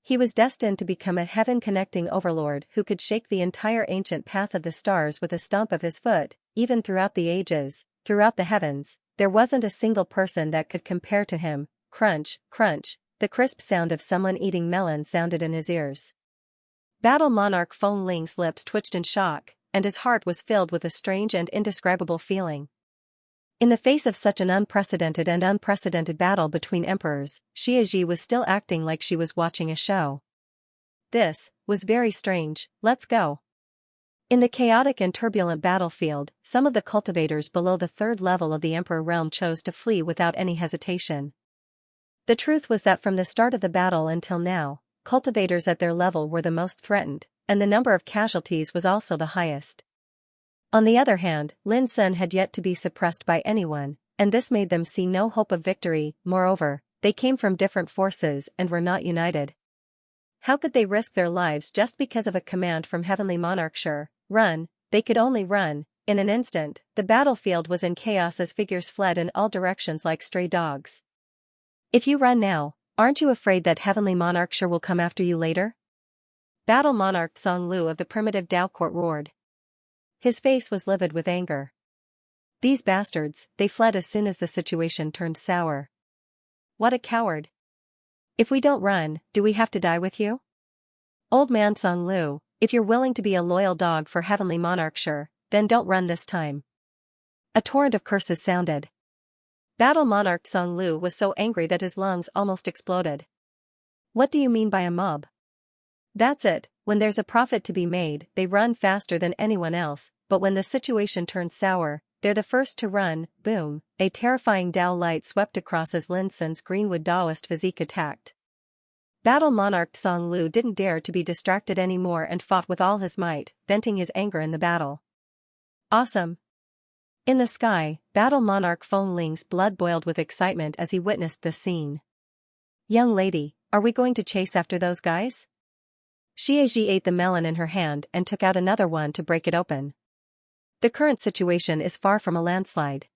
He was destined to become a heaven-connecting overlord who could shake the entire ancient path of the stars with a stomp of his foot. Even throughout the ages, throughout the heavens, there wasn't a single person that could compare to him. Crunch, crunch, the crisp sound of someone eating melon sounded in his ears. Battle Monarch Feng Ling's lips twitched in shock, and his heart was filled with a strange and indescribable feeling. In the face of such an unprecedented battle between emperors, Xianxia was still acting like she was watching a show. This was very strange. Let's go. In the chaotic and turbulent battlefield, some of the cultivators below the 3rd level of the Emperor realm chose to flee without any hesitation. The truth was that from the start of the battle until now, cultivators at their level were the most threatened, and the number of casualties was also the highest. On the other hand, Lin Sun had yet to be suppressed by anyone, and this made them see no hope of victory. Moreover, they came from different forces and were not united. How could they risk their lives just because of a command from Heavenly Monarch? Sure, run, they could only run. In an instant, the battlefield was in chaos as figures fled in all directions like stray dogs. If you run now, aren't you afraid that Heavenly Monarch sure will come after you later? Battle Monarch Song Lu of the primitive Tao court roared. His face was livid with anger. These bastards, they fled as soon as the situation turned sour. What a coward. If we don't run, do we have to die with you? Old man Song Lu, if you're willing to be a loyal dog for Heavenly Monarch, sure, then don't run this time. A torrent of curses sounded. Battle Monarch Song Lu was so angry that his lungs almost exploded. What do you mean by a mob? That's it, when there's a profit to be made, they run faster than anyone else, but when the situation turns sour, they're the first to run, boom, a terrifying Dao light swept across as Lin Sun's greenwood Daoist physique attacked. Battle Monarch Song Lu didn't dare to be distracted anymore and fought with all his might, venting his anger in the battle. Awesome! In the sky, Battle Monarch Feng Ling's blood boiled with excitement as he witnessed this scene. Young lady, are we going to chase after those guys? Xianxia ate the melon in her hand and took out another one to break it open. The current situation is far from a landslide.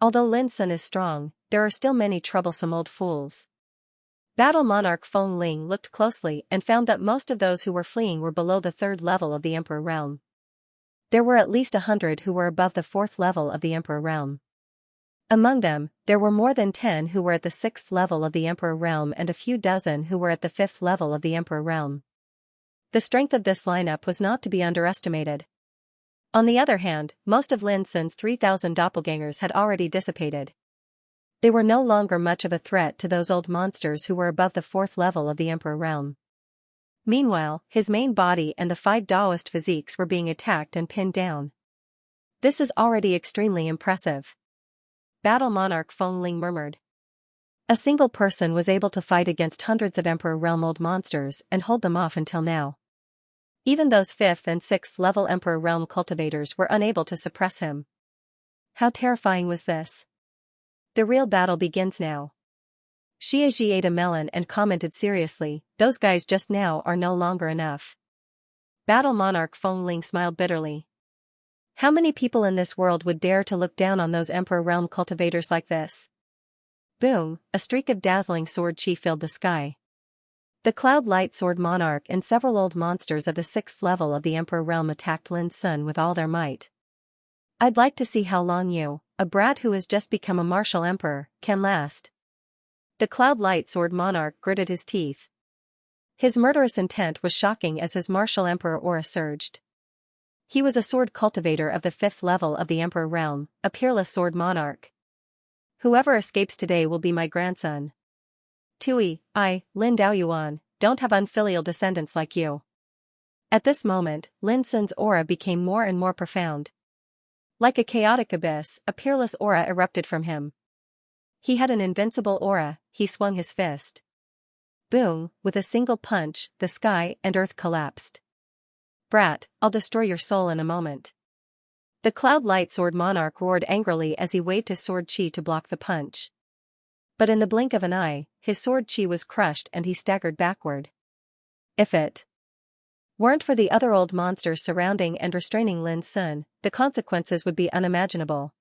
Although Lin Sun is strong, there are still many troublesome old fools. Battle Monarch Feng Ling looked closely and found that most of those who were fleeing were below the 3rd level of the Emperor Realm. There were at least 100 who were above the 4th level of the Emperor Realm. Among them, there were more than 10 who were at the 6th level of the Emperor Realm and a few dozen who were at the 5th level of the Emperor Realm. The strength of this lineup was not to be underestimated. On the other hand, most of Lin Sun's 3,000 doppelgangers had already dissipated. They were no longer much of a threat to those old monsters who were above the 4th level of the Emperor Realm. Meanwhile, his main body and the 5 Daoist physiques were being attacked and pinned down. This is already extremely impressive. Battle Monarch Feng Ling murmured. A single person was able to fight against hundreds of Emperor Realm old monsters and hold them off until now. Even those 5th and 6th level Emperor Realm cultivators were unable to suppress him. How terrifying was this? The real battle begins now. Xianxia ate a melon and commented seriously, those guys just now are no longer enough. Battle Monarch Feng Ling smiled bitterly. How many people in this world would dare to look down on those Emperor Realm cultivators like this? Boom, a streak of dazzling sword chi filled the sky. The Cloud Light Sword Monarch and several old monsters of the 6th level of the Emperor Realm attacked Lin Sun with all their might. I'd like to see how long you, a brat who has just become a martial emperor, can last. The Cloud Light Sword Monarch gritted his teeth. His murderous intent was shocking as his martial emperor aura surged. He was a sword cultivator of the 5th level of the Emperor Realm, a peerless sword monarch. Whoever escapes today will be my grandson. Tui, I, Lin Daoyuan, don't have unfilial descendants like you. At this moment, Lin Sun's aura became more and more profound. Like a chaotic abyss, a peerless aura erupted from him. He had an invincible aura, he swung his fist. Boom, with a single punch, the sky and earth collapsed. Brat, I'll destroy your soul in a moment. The Cloud Light Sword Monarch roared angrily as he waved his sword chi to block the punch. But in the blink of an eye, his sword chi was crushed and he staggered backward. If it weren't for the other old monsters surrounding and restraining Lin Sun, the consequences would be unimaginable.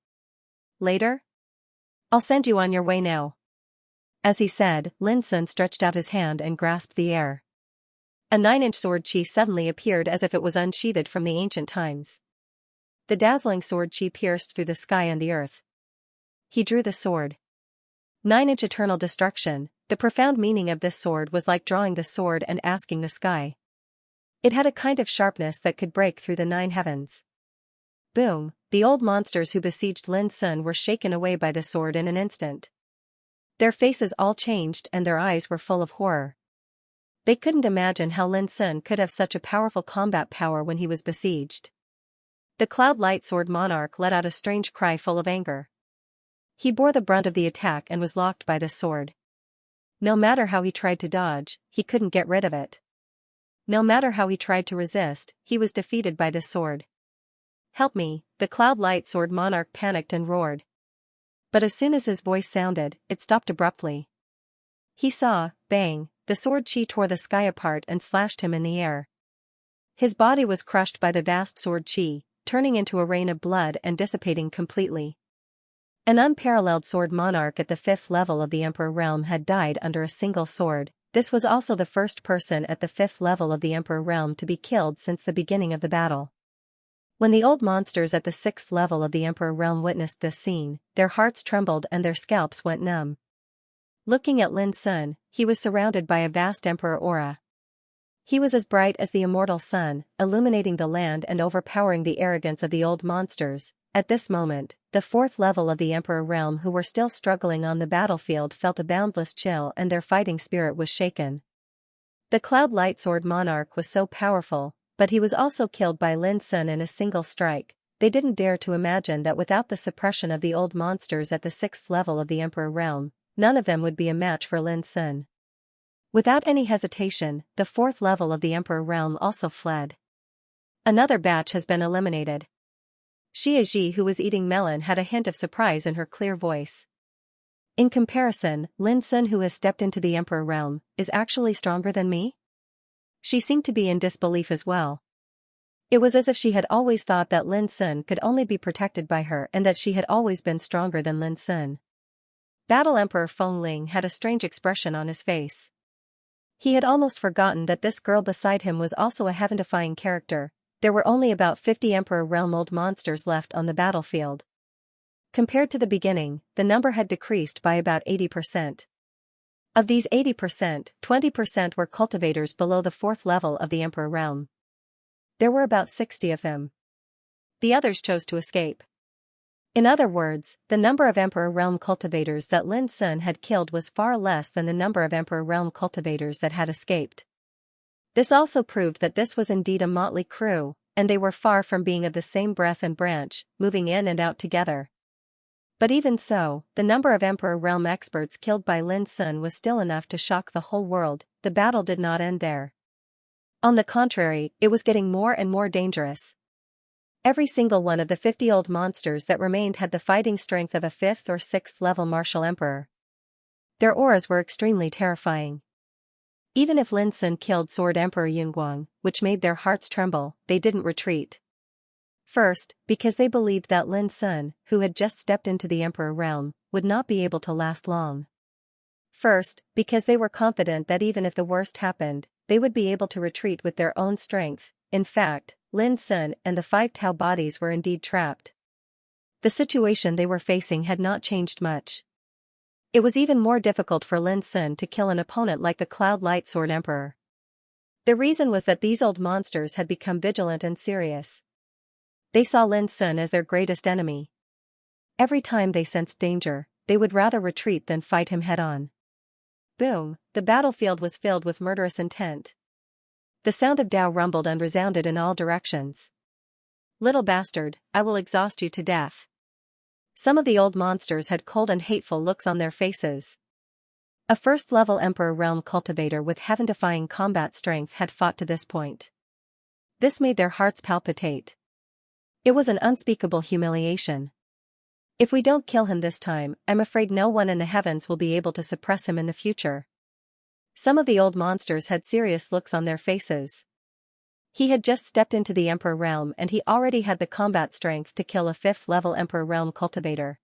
Later? I'll send you on your way now. As he said, Lin Sun stretched out his hand and grasped the air. A 9-inch sword chi suddenly appeared as if it was unsheathed from the ancient times. The dazzling sword chi pierced through the sky and the earth. He drew the sword. 9-inch eternal destruction, the profound meaning of this sword was like drawing the sword and asking the sky. It had a kind of sharpness that could break through the 9 heavens. Boom, the old monsters who besieged Lin Sun were shaken away by the sword in an instant. Their faces all changed and their eyes were full of horror. They couldn't imagine how Lin Sun could have such a powerful combat power when he was besieged. The Cloud Light Sword Monarch let out a strange cry full of anger. He bore the brunt of the attack and was locked by the sword. No matter how he tried to dodge, he couldn't get rid of it. No matter how he tried to resist, he was defeated by the sword. Help me, the Cloud Light Sword Monarch panicked and roared. But as soon as his voice sounded, it stopped abruptly. He saw, bang, the sword chi tore the sky apart and slashed him in the air. His body was crushed by the vast sword chi, turning into a rain of blood and dissipating completely. An unparalleled sword monarch at the 5th level of the Emperor Realm had died under a single sword. This was also the first person at the 5th level of the Emperor Realm to be killed since the beginning of the battle. When the old monsters at the 6th level of the Emperor Realm witnessed this scene, their hearts trembled and their scalps went numb. Looking at Lin Sun, he was surrounded by a vast Emperor aura. He was as bright as the immortal sun, illuminating the land and overpowering the arrogance of the old monsters. At this moment, the 4th level of the Emperor Realm who were still struggling on the battlefield felt a boundless chill and their fighting spirit was shaken. The Cloud Light Sword Monarch was so powerful, but he was also killed by Lin Sun in a single strike. they didn't dare to imagine that without the suppression of the old monsters at the 6th level of the Emperor realm, none of them would be a match for Lin Sun. Without any hesitation, the 4th level of the Emperor realm also fled. Another batch has been eliminated. Xianxia, who was eating melon, had a hint of surprise in her clear voice. In comparison, Lin Sun, who has stepped into the Emperor realm, is actually stronger than me? She seemed to be in disbelief as well. It was as if she had always thought that Lin Sun could only be protected by her and that she had always been stronger than Lin Sun. Battle Emperor Feng Ling had a strange expression on his face. He had almost forgotten that this girl beside him was also a heaven-defying character. There were only about 50 Emperor Realm old monsters left on the battlefield. Compared to the beginning, the number had decreased by about 80%. Of these 80%, 20% were cultivators below the 4th level of the Emperor Realm. There were about 60 of them. The others chose to escape. In other words, the number of Emperor Realm cultivators that Lin Sun had killed was far less than the number of Emperor Realm cultivators that had escaped. This also proved that this was indeed a motley crew, and they were far from being of the same breath and branch, moving in and out together. But even so, the number of Emperor Realm experts killed by Lin Sun was still enough to shock the whole world. The battle did not end there. On the contrary, it was getting more and more dangerous. Every single one of the 50 old monsters that remained had the fighting strength of a 5th or 6th level martial emperor. Their auras were extremely terrifying. Even if Lin Sun killed Sword Emperor Yunguang, which made their hearts tremble, they didn't retreat. First, because they believed that Lin Sun, who had just stepped into the Emperor realm, would not be able to last long. First, because they were confident that even if the worst happened, they would be able to retreat with their own strength. In fact, Lin Sun and the 5 Tao bodies were indeed trapped. The situation they were facing had not changed much. It was even more difficult for Lin Sun to kill an opponent like the Cloud Light Sword Emperor. The reason was that these old monsters had become vigilant and serious. They saw Lin Sun as their greatest enemy. Every time they sensed danger, they would rather retreat than fight him head-on. Boom, the battlefield was filled with murderous intent. The sound of Dao rumbled and resounded in all directions. Little bastard, I will exhaust you to death. Some of the old monsters had cold and hateful looks on their faces. A 1st-level Emperor Realm cultivator with heaven-defying combat strength had fought to this point. This made their hearts palpitate. It was an unspeakable humiliation. If we don't kill him this time, I'm afraid no one in the heavens will be able to suppress him in the future. Some of the old monsters had serious looks on their faces. He had just stepped into the Emperor Realm and he already had the combat strength to kill a 5th-level Emperor Realm cultivator.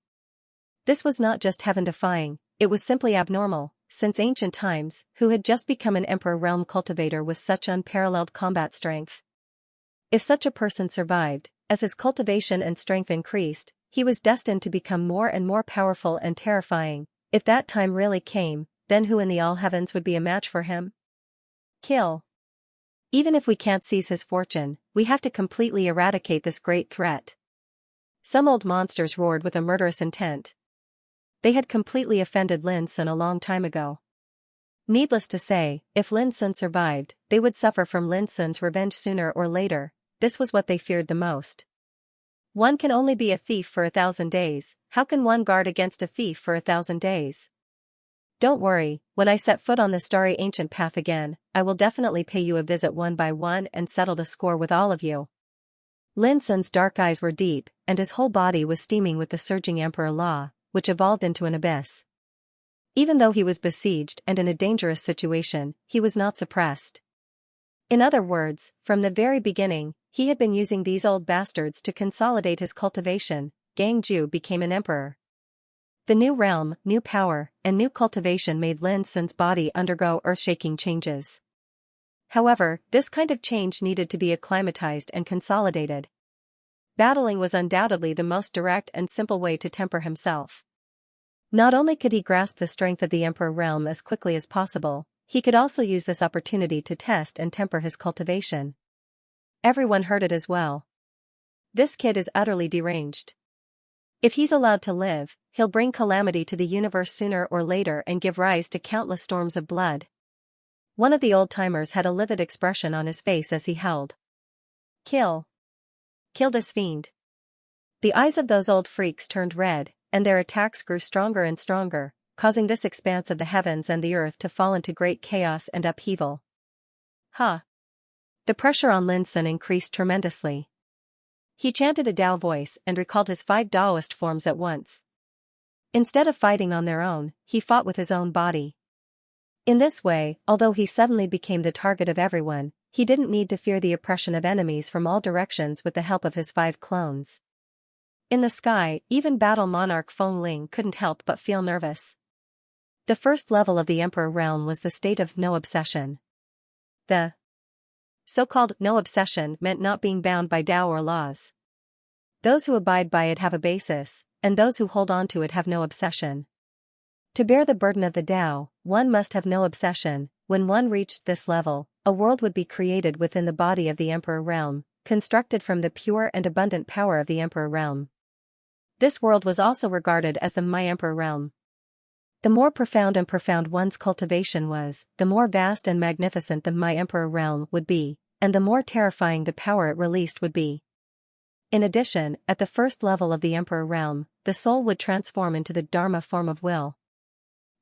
This was not just heaven-defying, it was simply abnormal, since ancient times, who had just become an Emperor Realm cultivator with such unparalleled combat strength. If such a person survived, as his cultivation and strength increased, he was destined to become more and more powerful and terrifying. If that time really came, then who in the all heavens would be a match for him? Kill. Even if we can't seize his fortune, we have to completely eradicate this great threat. Some old monsters roared with a murderous intent. They had completely offended Lin Sun a long time ago. Needless to say, if Lin Sun survived, they would suffer from Lin Sun's revenge sooner or later. This was what they feared the most. One can only be a thief for 1,000 days, how can one guard against a thief for 1,000 days? Don't worry, when I set foot on the starry ancient path again, I will definitely pay you a visit one by one and settle the score with all of you. Lin Sun's dark eyes were deep, and his whole body was steaming with the surging Emperor Law, which evolved into an abyss. Even though he was besieged and in a dangerous situation, he was not suppressed. In other words, from the very beginning, he had been using these old bastards to consolidate his cultivation. Gang Ju became an emperor. The new realm, new power, and new cultivation made Lin Sun's body undergo earth-shaking changes. However, this kind of change needed to be acclimatized and consolidated. Battling was undoubtedly the most direct and simple way to temper himself. Not only could he grasp the strength of the Emperor realm as quickly as possible, he could also use this opportunity to test and temper his cultivation. Everyone heard it as well. This kid is utterly deranged. If he's allowed to live, he'll bring calamity to the universe sooner or later and give rise to countless storms of blood. One of the old-timers had a livid expression on his face as he howled. Kill. Kill this fiend. The eyes of those old freaks turned red, and their attacks grew stronger and stronger, causing this expanse of the heavens and the earth to fall into great chaos and upheaval. The pressure on Lin Sun increased tremendously. He chanted a Tao voice and recalled his 5 Taoist forms at once. Instead of fighting on their own, he fought with his own body. In this way, although he suddenly became the target of everyone, he didn't need to fear the oppression of enemies from all directions with the help of his 5 clones. In the sky, even Battle Monarch Feng Ling couldn't help but feel nervous. The first level of the Emperor realm was the state of no obsession. The so-called no obsession meant not being bound by Tao or laws. Those who abide by it have a basis, and those who hold on to it have no obsession. To bear the burden of the Tao, one must have no obsession. When one reached this level, a world would be created within the body of the Emperor realm, constructed from the pure and abundant power of the Emperor realm. This world was also regarded as the My Emperor realm. The more profound one's cultivation was, the more vast and magnificent the My Emperor realm would be, and the more terrifying the power it released would be. In addition, at the first level of the Emperor realm, the soul would transform into the Dharma form of will.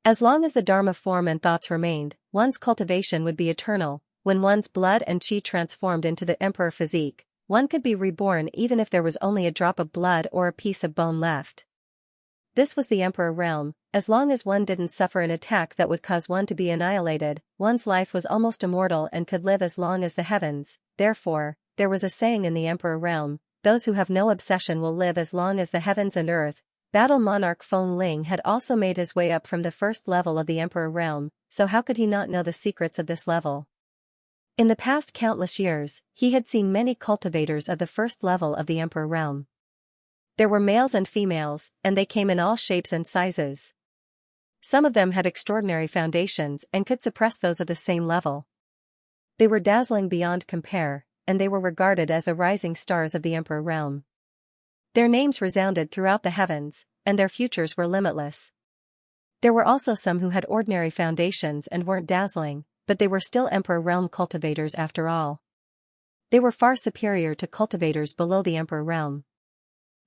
As long as the Dharma form and thoughts remained, one's cultivation would be eternal. When one's blood and chi transformed into the Emperor physique, one could be reborn even if there was only a drop of blood or a piece of bone left. This was the Emperor realm. As long as one didn't suffer an attack that would cause one to be annihilated, one's life was almost immortal and could live as long as the heavens. Therefore, there was a saying in the Emperor realm, those who have no obsession will live as long as the heavens and earth. Battle Monarch Feng Ling had also made his way up from the first level of the Emperor realm, so how could he not know the secrets of this level? In the past countless years, he had seen many cultivators of the first level of the Emperor realm. There were males and females, and they came in all shapes and sizes. Some of them had extraordinary foundations and could suppress those of the same level. They were dazzling beyond compare, and they were regarded as the rising stars of the Emperor realm. Their names resounded throughout the heavens, and their futures were limitless. There were also some who had ordinary foundations and weren't dazzling, but they were still Emperor realm cultivators after all. They were far superior to cultivators below the Emperor realm.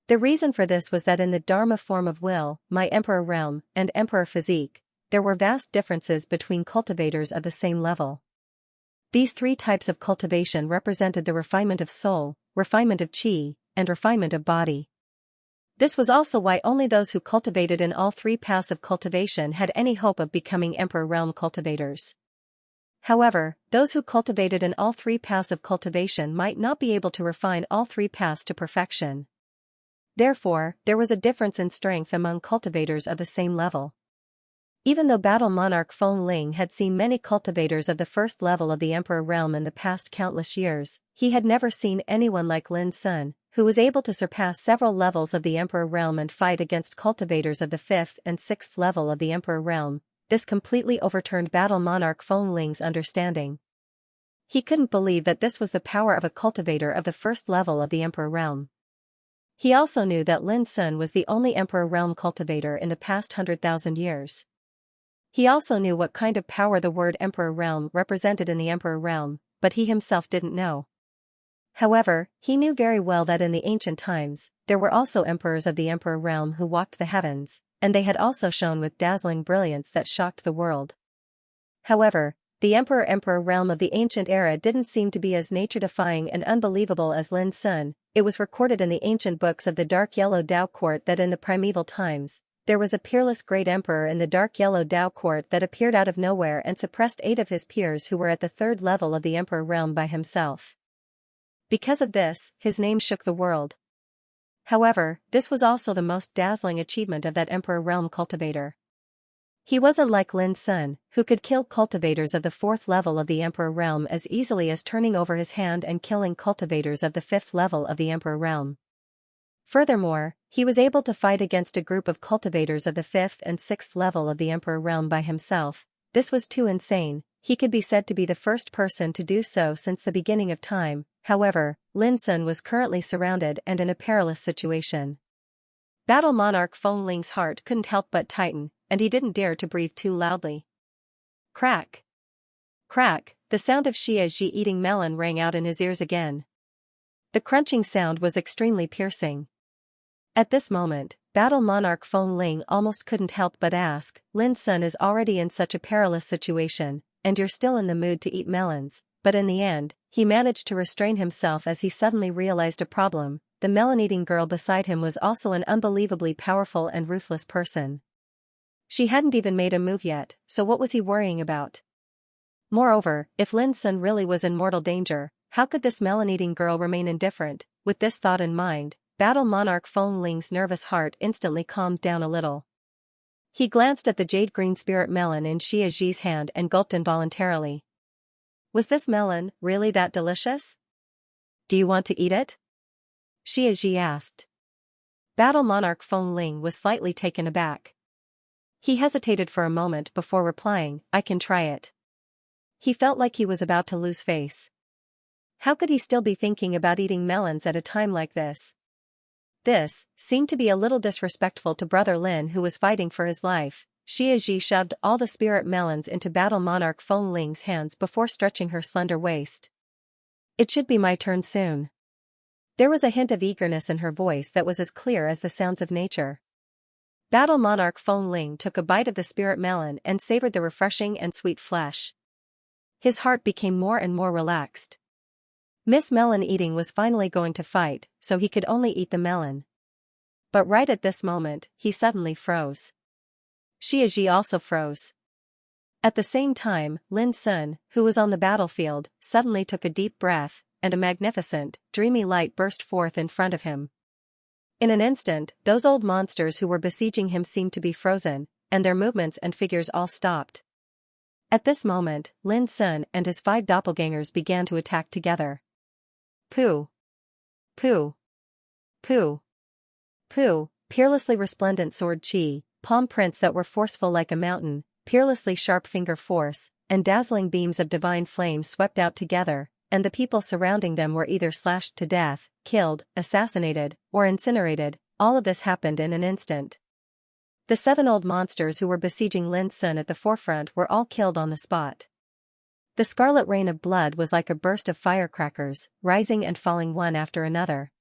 The reason for this was that in the Dharma form of will, My Emperor realm, and Emperor physique, there were vast differences between cultivators of the same level. These 3 types of cultivation represented the refinement of soul, refinement of chi, and refinement of body. This was also why only those who cultivated in all 3 paths of cultivation had any hope of becoming Emperor realm cultivators. However, those who cultivated in all 3 paths of cultivation might not be able to refine all 3 paths to perfection. Therefore, there was a difference in strength among cultivators of the same level. Even though Battle Monarch Feng Ling had seen many cultivators of the first level of the Emperor realm in the past countless years, he had never seen anyone like Lin Sun, who was able to surpass several levels of the Emperor realm and fight against cultivators of the 5th and 6th level of the Emperor realm. This completely overturned Battle Monarch Feng Ling's understanding. He couldn't believe that this was the power of a cultivator of the first level of the Emperor realm. He also knew that Lin Sun was the only Emperor realm cultivator in the past 100,000 years. He also knew what kind of power the word Emperor realm represented in the Emperor realm, but he himself didn't know. However, he knew very well that in the ancient times, there were also emperors of the Emperor realm who walked the heavens, and they had also shone with dazzling brilliance that shocked the world. However, the Emperor realm of the ancient era didn't seem to be as nature-defying and unbelievable as Lin Sun. It was recorded in the ancient books of the Dark Yellow Tao Court that in the primeval times, there was a peerless great emperor in the Dark Yellow Tao Court that appeared out of nowhere and suppressed 8 of his peers who were at the 3rd level of the Emperor realm by himself. Because of this, his name shook the world. However, this was also the most dazzling achievement of that Emperor realm cultivator. He wasn't like Lin Sun, who could kill cultivators of the 4th level of the Emperor realm as easily as turning over his hand and killing cultivators of the 5th level of the Emperor realm. Furthermore, he was able to fight against a group of cultivators of the 5th and 6th level of the Emperor realm by himself. This was too insane. He could be said to be the first person to do so since the beginning of time. However, Lin Sun was currently surrounded and in a perilous situation. Battle Monarch Feng Ling's heart couldn't help but tighten, and he didn't dare to breathe too loudly. Crack! Crack! The sound of Xianxia eating melon rang out in his ears again. The crunching sound was extremely piercing. At this moment, Battle Monarch Feng Ling almost couldn't help but ask, Lin Sun is already in such a perilous situation, and you're still in the mood to eat melons, but in the end, he managed to restrain himself as he suddenly realized a problem. The melon-eating girl beside him was also an unbelievably powerful and ruthless person. She hadn't even made a move yet, so what was he worrying about? Moreover, if Lin Sun really was in mortal danger, how could this melon-eating girl remain indifferent? With this thought in mind, Battle Monarch Feng Ling's nervous heart instantly calmed down a little. He glanced at the jade-green spirit melon in Xianxia's hand and gulped involuntarily. Was this melon really that delicious? Do you want to eat it? Xianxia asked. Battle Monarch Feng Ling was slightly taken aback. He hesitated for a moment before replying, I can try it. He felt like he was about to lose face. How could he still be thinking about eating melons at a time like this? This seemed to be a little disrespectful to Brother Lin, who was fighting for his life. Xianxia shoved all the spirit melons into Battle Monarch Feng Ling's hands before stretching her slender waist. It should be my turn soon. There was a hint of eagerness in her voice that was as clear as the sounds of nature. Battle Monarch Feng Ling took a bite of the spirit melon and savored the refreshing and sweet flesh. His heart became more and more relaxed. Miss Melon Eating was finally going to fight, so he could only eat the melon. But right at this moment, he suddenly froze. Xianxia also froze. At the same time, Lin Sun, who was on the battlefield, suddenly took a deep breath, and a magnificent, dreamy light burst forth in front of him. In an instant, those old monsters who were besieging him seemed to be frozen, and their movements and figures all stopped. At this moment, Lin Sun and his 5 doppelgangers began to attack together. Pooh! Pooh! Pooh! Pooh! Peerlessly resplendent sword chi, palm prints that were forceful like a mountain, peerlessly sharp finger force, and dazzling beams of divine flame swept out together, and the people surrounding them were either slashed to death, killed, assassinated, or incinerated. All of this happened in an instant. The 7 old monsters who were besieging Lin Sun at the forefront were all killed on the spot. The scarlet rain of blood was like a burst of firecrackers, rising and falling one after another.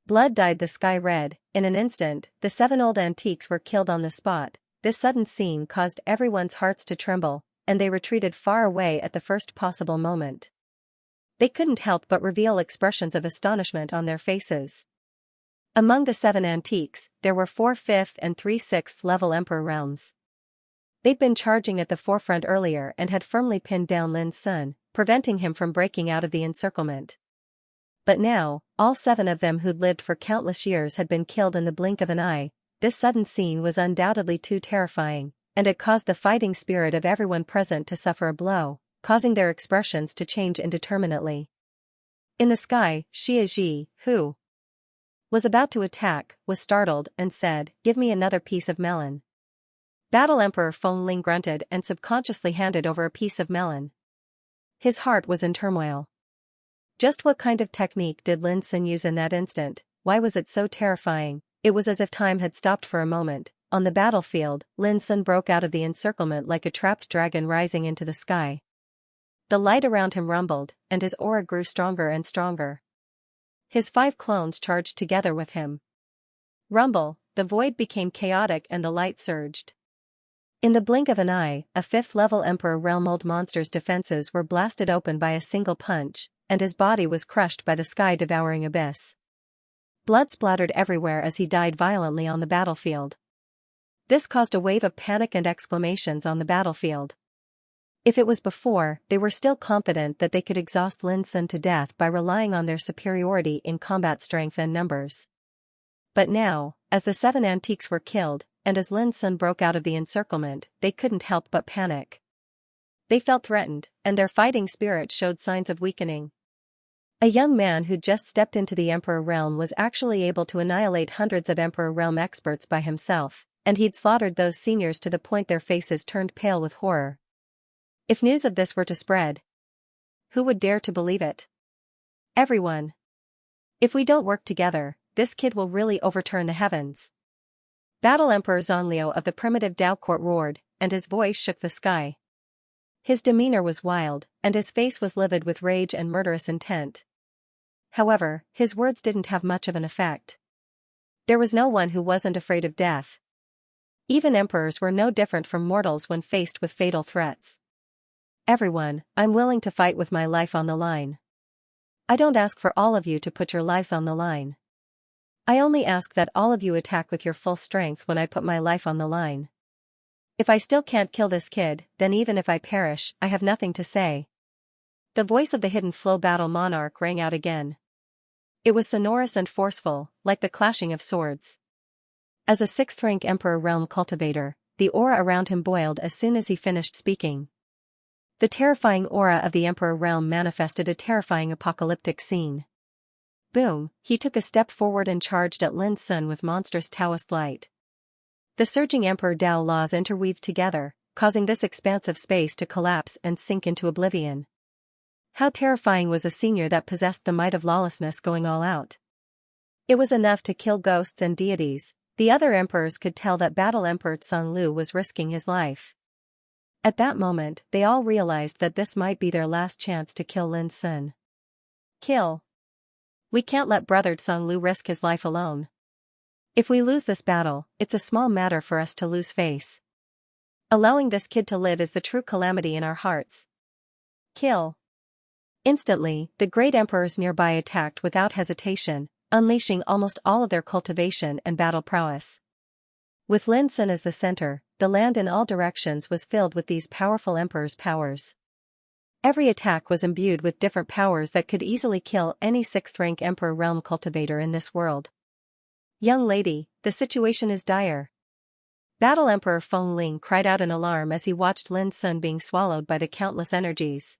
Blood dyed the sky red. In an instant, the 7 old antiques were killed on the spot. This sudden scene caused everyone's hearts to tremble, and they retreated far away at the first possible moment. They couldn't help but reveal expressions of astonishment on their faces. Among the 7 antiques, there were 4 5th and 3 6th level Emperor realms. They'd been charging at the forefront earlier and had firmly pinned down Lin Sun, preventing him from breaking out of the encirclement. But now, all 7 of them who'd lived for countless years had been killed in the blink of an eye. This sudden scene was undoubtedly too terrifying, and it caused the fighting spirit of everyone present to suffer a blow, causing their expressions to change indeterminately. In the sky, Xianxia, who was about to attack, was startled and said, "Give me another piece of melon." Battle Emperor Feng Ling grunted and subconsciously handed over a piece of melon. His heart was in turmoil. Just what kind of technique did Lin Sun use in that instant? Why was it so terrifying? It was as if time had stopped for a moment. On the battlefield, Lin Sun broke out of the encirclement like a trapped dragon rising into the sky. The light around him rumbled, and his aura grew stronger and stronger. His 5 clones charged together with him. Rumble, the void became chaotic and the light surged. In the blink of an eye, a 5th level Emperor Realm old monster's defenses were blasted open by a single punch, and his body was crushed by the sky-devouring abyss. Blood splattered everywhere as he died violently on the battlefield. This caused a wave of panic and exclamations on the battlefield. If it was before, they were still confident that they could exhaust Lin Sun to death by relying on their superiority in combat strength and numbers. But now, as the 7 antiques were killed, and as Lin Sun broke out of the encirclement, they couldn't help but panic. They felt threatened, and their fighting spirit showed signs of weakening. A young man who'd just stepped into the Emperor Realm was actually able to annihilate hundreds of Emperor Realm experts by himself, and he'd slaughtered those seniors to the point their faces turned pale with horror. If news of this were to spread, who would dare to believe it? Everyone. If we don't work together, this kid will really overturn the heavens. Battle Emperor Zonglio of the primitive Dao Court roared, and his voice shook the sky. His demeanor was wild, and his face was livid with rage and murderous intent. However, his words didn't have much of an effect. There was no one who wasn't afraid of death. Even emperors were no different from mortals when faced with fatal threats. Everyone, I'm willing to fight with my life on the line. I don't ask for all of you to put your lives on the line. I only ask that all of you attack with your full strength when I put my life on the line. If I still can't kill this kid, then even if I perish, I have nothing to say. The voice of the hidden flow battle monarch rang out again. It was sonorous and forceful, like the clashing of swords. As a sixth-rank Emperor realm cultivator, the aura around him boiled as soon as he finished speaking. The terrifying aura of the Emperor realm manifested a terrifying apocalyptic scene. Boom, he took a step forward and charged at Lin Sun with monstrous Taoist light. The surging Emperor Dao laws interweaved together, causing this expansive space to collapse and sink into oblivion. How terrifying was a senior that possessed the might of lawlessness going all out? It was enough to kill ghosts and deities. The other emperors could tell that Battle Emperor Tsang Lu was risking his life. At that moment, they all realized that this might be their last chance to kill Lin Sun. Kill. We can't let Brother Tsang Lu risk his life alone. If we lose this battle, it's a small matter for us to lose face. Allowing this kid to live is the true calamity in our hearts. Kill. Instantly, the great emperors nearby attacked without hesitation, unleashing almost all of their cultivation and battle prowess. With Lin Sun as the center, the land in all directions was filled with these powerful emperors' powers. Every attack was imbued with different powers that could easily kill any sixth-rank Emperor realm cultivator in this world. Young lady, the situation is dire. Battle Emperor Feng Ling cried out in alarm as he watched Lin Sun being swallowed by the countless energies.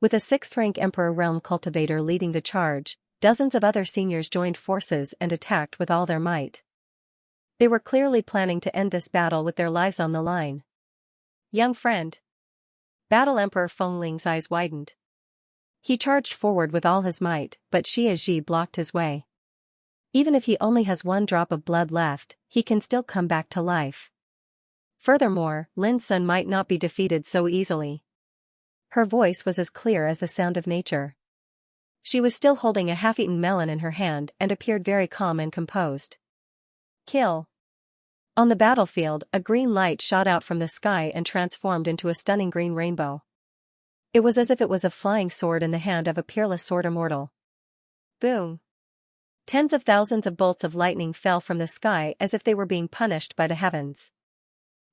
With a sixth-rank Emperor realm cultivator leading the charge, dozens of other seniors joined forces and attacked with all their might. They were clearly planning to end this battle with their lives on the line. Young friend. Battle Emperor Feng Ling's eyes widened. He charged forward with all his might, but Xia Ji blocked his way. Even if he only has one drop of blood left, he can still come back to life. Furthermore, Lin Sun might not be defeated so easily. Her voice was as clear as the sound of nature. She was still holding a half-eaten melon in her hand and appeared very calm and composed. Kill. On the battlefield, a green light shot out from the sky and transformed into a stunning green rainbow. It was as if it was a flying sword in the hand of a peerless sword immortal. Boom. Tens of thousands of bolts of lightning fell from the sky as if they were being punished by the heavens.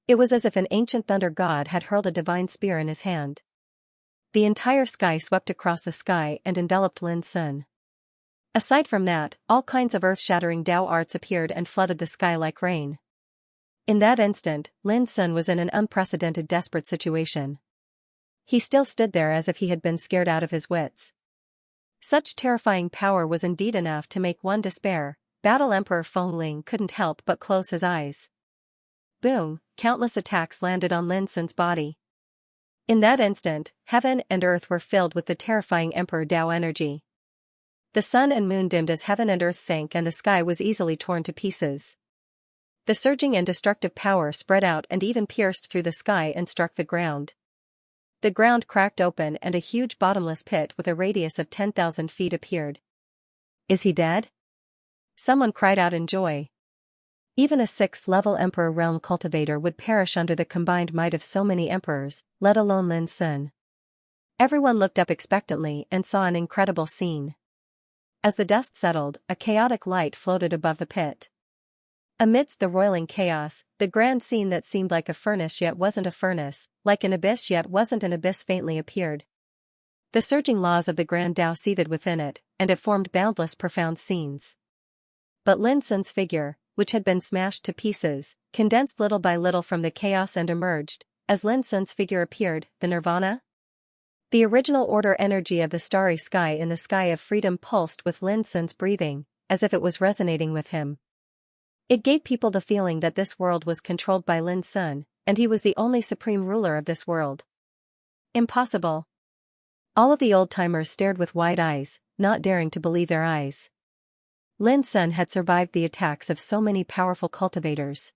It was as if an ancient thunder god had hurled a divine spear in his hand. The entire sky swept across the sky and enveloped Lin Sun. Aside from that, all kinds of earth-shattering Dao arts appeared and flooded the sky like rain. In that instant, Lin Sun was in an unprecedented desperate situation. He still stood there as if he had been scared out of his wits. Such terrifying power was indeed enough to make one despair. Battle Emperor Feng Ling couldn't help but close his eyes. Boom, countless attacks landed on Lin Sun's body. In that instant, heaven and earth were filled with the terrifying Emperor Dao energy. The sun and moon dimmed as heaven and earth sank and the sky was easily torn to pieces. The surging and destructive power spread out and even pierced through the sky and struck the ground. The ground cracked open and a huge bottomless pit with a radius of 10,000 feet appeared. Is he dead? Someone cried out in joy. Even a sixth-level Emperor realm cultivator would perish under the combined might of so many emperors, let alone Lin Sun. Everyone looked up expectantly and saw an incredible scene. As the dust settled, a chaotic light floated above the pit. Amidst the roiling chaos, the grand scene that seemed like a furnace yet wasn't a furnace, like an abyss yet wasn't an abyss faintly appeared. The surging laws of the grand Tao seethed within it, and it formed boundless profound scenes. But Lin Sun's figure, which had been smashed to pieces, condensed little by little from the chaos and emerged, as Lin Sun's figure appeared, the nirvana? The original order energy of the starry sky in the sky of freedom pulsed with Lin Sun's breathing, as if it was resonating with him. It gave people the feeling that this world was controlled by Lin Sun, and he was the only supreme ruler of this world. Impossible. All of the old-timers stared with wide eyes, not daring to believe their eyes. Lin Sun had survived the attacks of so many powerful cultivators.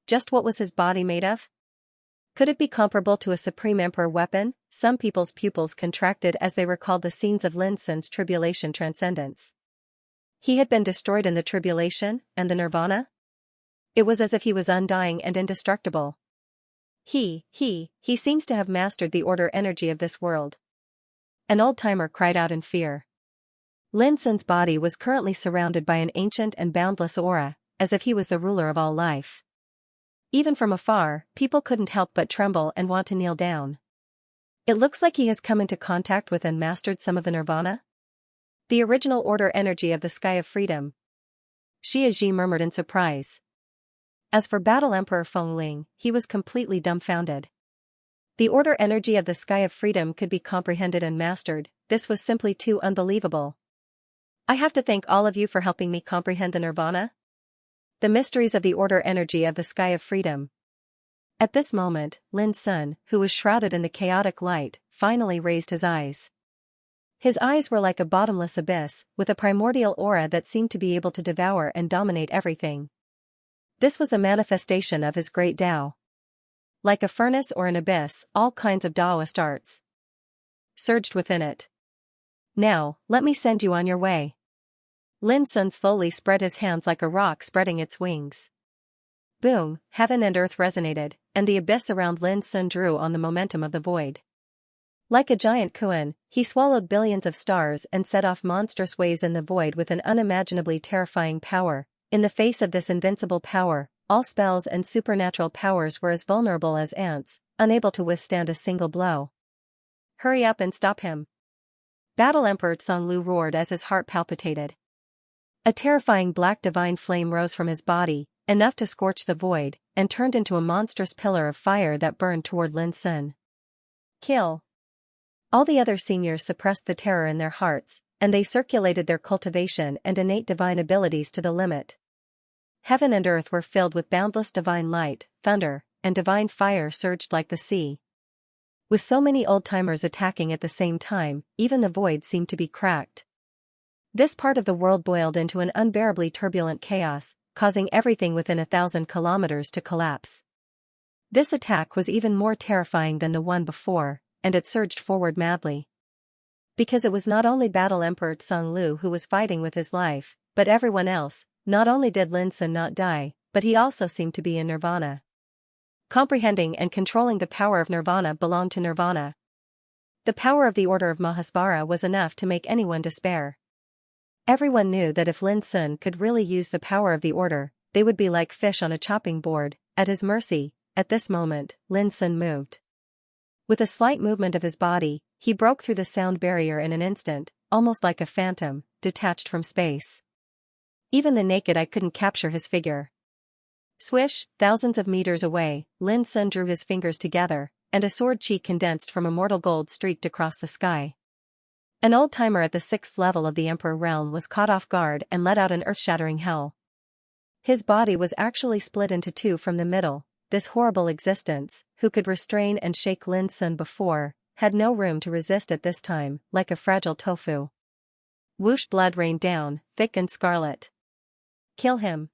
Just what was his body made of? Could it be comparable to a supreme emperor weapon? Some people's pupils contracted as they recalled the scenes of Lin Sun's tribulation transcendence. He had been destroyed in the tribulation and the nirvana? It was as if he was undying and indestructible. He seems to have mastered the order energy of this world. An old-timer cried out in fear. Lin Sun's body was currently surrounded by an ancient and boundless aura, as if he was the ruler of all life. Even from afar, people couldn't help but tremble and want to kneel down. It looks like he has come into contact with and mastered some of the nirvana? The original order energy of the sky of freedom. Xianxia murmured in surprise. As for Battle Emperor Fengling, he was completely dumbfounded. The order energy of the sky of freedom could be comprehended and mastered. This was simply too unbelievable. I have to thank all of you for helping me comprehend the nirvana. The mysteries of the order energy of the sky of freedom. At this moment, Lin Sun, who was shrouded in the chaotic light, finally raised his eyes. His eyes were like a bottomless abyss, with a primordial aura that seemed to be able to devour and dominate everything. This was the manifestation of his great Tao. Like a furnace or an abyss, all kinds of Taoist arts surged within it. Now, let me send you on your way. Lin Sun slowly spread his hands like a rock spreading its wings. Boom, heaven and earth resonated, and the abyss around Lin Sun drew on the momentum of the void. Like a giant Kuan, he swallowed billions of stars and set off monstrous waves in the void with an unimaginably terrifying power. In the face of this invincible power, all spells and supernatural powers were as vulnerable as ants, unable to withstand a single blow. Hurry up and stop him. Battle Emperor Tsonglu roared as his heart palpitated. A terrifying black divine flame rose from his body, enough to scorch the void, and turned into a monstrous pillar of fire that burned toward Lin Sun. Kill. All the other seniors suppressed the terror in their hearts, and they circulated their cultivation and innate divine abilities to the limit. Heaven and earth were filled with boundless divine light, thunder, and divine fire surged like the sea. With so many old-timers attacking at the same time, even the void seemed to be cracked. This part of the world boiled into an unbearably turbulent chaos, causing everything within 1,000 kilometers to collapse. This attack was even more terrifying than the one before, and it surged forward madly. Because it was not only Battle Emperor Tsonglu who was fighting with his life, but everyone else. Not only did Lin Sun not die, but he also seemed to be in nirvana. Comprehending and controlling the power of nirvana belonged to nirvana. The power of the Order of Mahasvara was enough to make anyone despair. Everyone knew that if Lin Sun could really use the power of the Order, they would be like fish on a chopping board, at his mercy. At this moment, Lin Sun moved. With a slight movement of his body, he broke through the sound barrier in an instant, almost like a phantom, detached from space. Even the naked eye couldn't capture his figure. Swish, thousands of meters away, Lin Sun drew his fingers together, and a sword chi condensed from immortal gold streaked across the sky. An old-timer at the 6th level of the Emperor realm was caught off guard and let out an earth-shattering hell. His body was actually split into two from the middle. This horrible existence, who could restrain and shake Lin Sun before, had no room to resist at this time, like a fragile tofu. Whoosh, blood rained down, thick and scarlet. Kill him.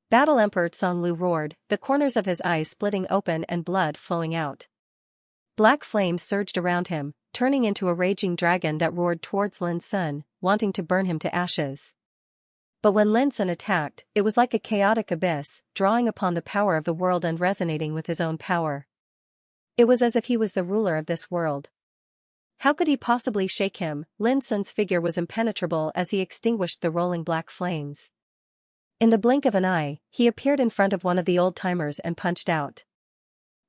Battle Emperor Tsonglu roared, the corners of his eyes splitting open and blood flowing out. Black flames surged around him, turning into a raging dragon that roared towards Lin Sun, wanting to burn him to ashes. But when Lin Sun attacked, it was like a chaotic abyss, drawing upon the power of the world and resonating with his own power. It was as if he was the ruler of this world. How could he possibly shake him? Lin Sun's figure was impenetrable as he extinguished the rolling black flames. In the blink of an eye, he appeared in front of one of the old-timers and punched out.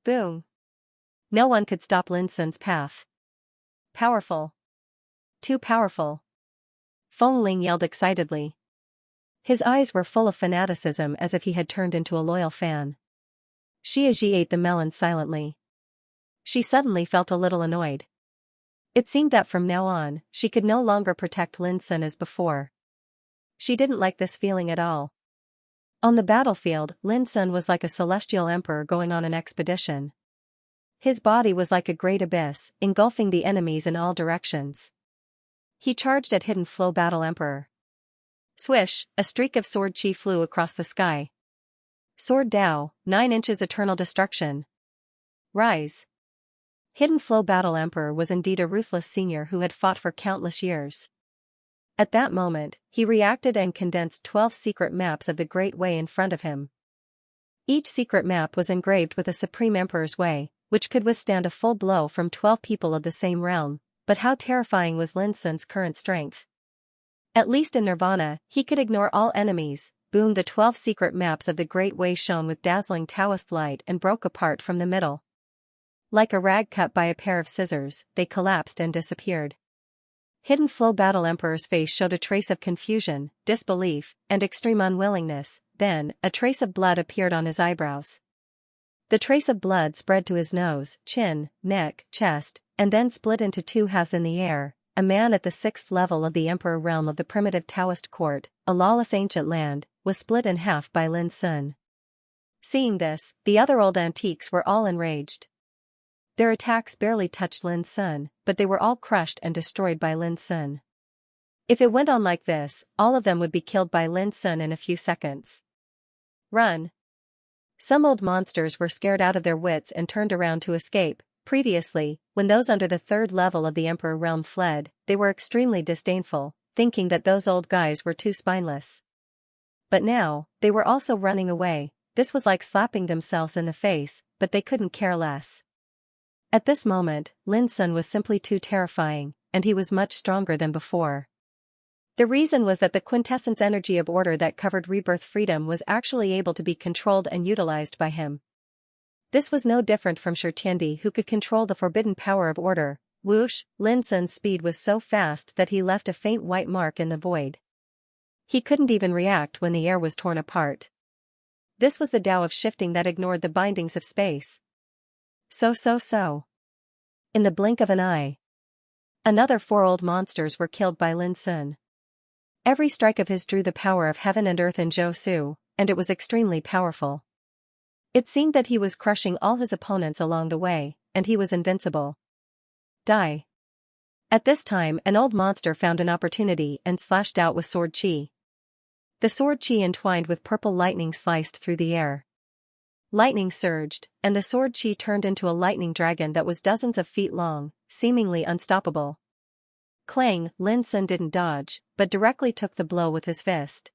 Boom. No one could stop Lin Sun's path. Powerful. Too powerful. Fengling yelled excitedly. His eyes were full of fanaticism as if he had turned into a loyal fan. Xianxia ate the melon silently. She suddenly felt a little annoyed. It seemed that from now on, she could no longer protect Lin Sun as before. She didn't like this feeling at all. On the battlefield, Lin Sun was like a celestial emperor going on an expedition. His body was like a great abyss, engulfing the enemies in all directions. He charged at Hidden Flow Battle Emperor. Swish, a streak of sword chi flew across the sky. Sword Dao, 9 inches eternal destruction. Rise. Hidden Flow Battle Emperor was indeed a ruthless senior who had fought for countless years. At that moment, he reacted and condensed 12 secret maps of the Great Way in front of him. Each secret map was engraved with a Supreme Emperor's way, which could withstand a full blow from 12 people of the same realm, but how terrifying was Lin Sun's current strength? At least in Nirvana, he could ignore all enemies. Boom! The 12 secret maps of the Great Way shone with dazzling Taoist light and broke apart from the middle. Like a rag cut by a pair of scissors, they collapsed and disappeared. Hidden Flow Battle Emperor's face showed a trace of confusion, disbelief, and extreme unwillingness. Then, a trace of blood appeared on his eyebrows. The trace of blood spread to his nose, chin, neck, chest, and then split into two halves in the air. A man at the 6th level of the Emperor realm of the primitive Taoist court, a lawless ancient land, was split in half by Lin Sun. Seeing this, the other old antiques were all enraged. Their attacks barely touched Lin Sun, but they were all crushed and destroyed by Lin Sun. If it went on like this, all of them would be killed by Lin Sun in a few seconds. Run! Some old monsters were scared out of their wits and turned around to escape. Previously, when those under the 3rd level of the Emperor realm fled, they were extremely disdainful, thinking that those old guys were too spineless. But now, they were also running away. This was like slapping themselves in the face, but they couldn't care less. At this moment, Lin Sun was simply too terrifying, and he was much stronger than before. The reason was that the quintessence energy of order that covered rebirth freedom was actually able to be controlled and utilized by him. This was no different from Shurtiendi, who could control the forbidden power of order. Whoosh! Lin Sun's speed was so fast that he left a faint white mark in the void. He couldn't even react when the air was torn apart. This was the Tao of shifting that ignored the bindings of space. So. In the blink of an eye, another 4 old monsters were killed by Lin Sun. Every strike of his drew the power of heaven and earth in Zhou, and it was extremely powerful. It seemed that he was crushing all his opponents along the way, and he was invincible. Die. At this time, an old monster found an opportunity and slashed out with sword chi. The sword chi entwined with purple lightning sliced through the air. Lightning surged, and the sword chi turned into a lightning dragon that was dozens of feet long, seemingly unstoppable. Clang! Lin Sun didn't dodge, but directly took the blow with his fist.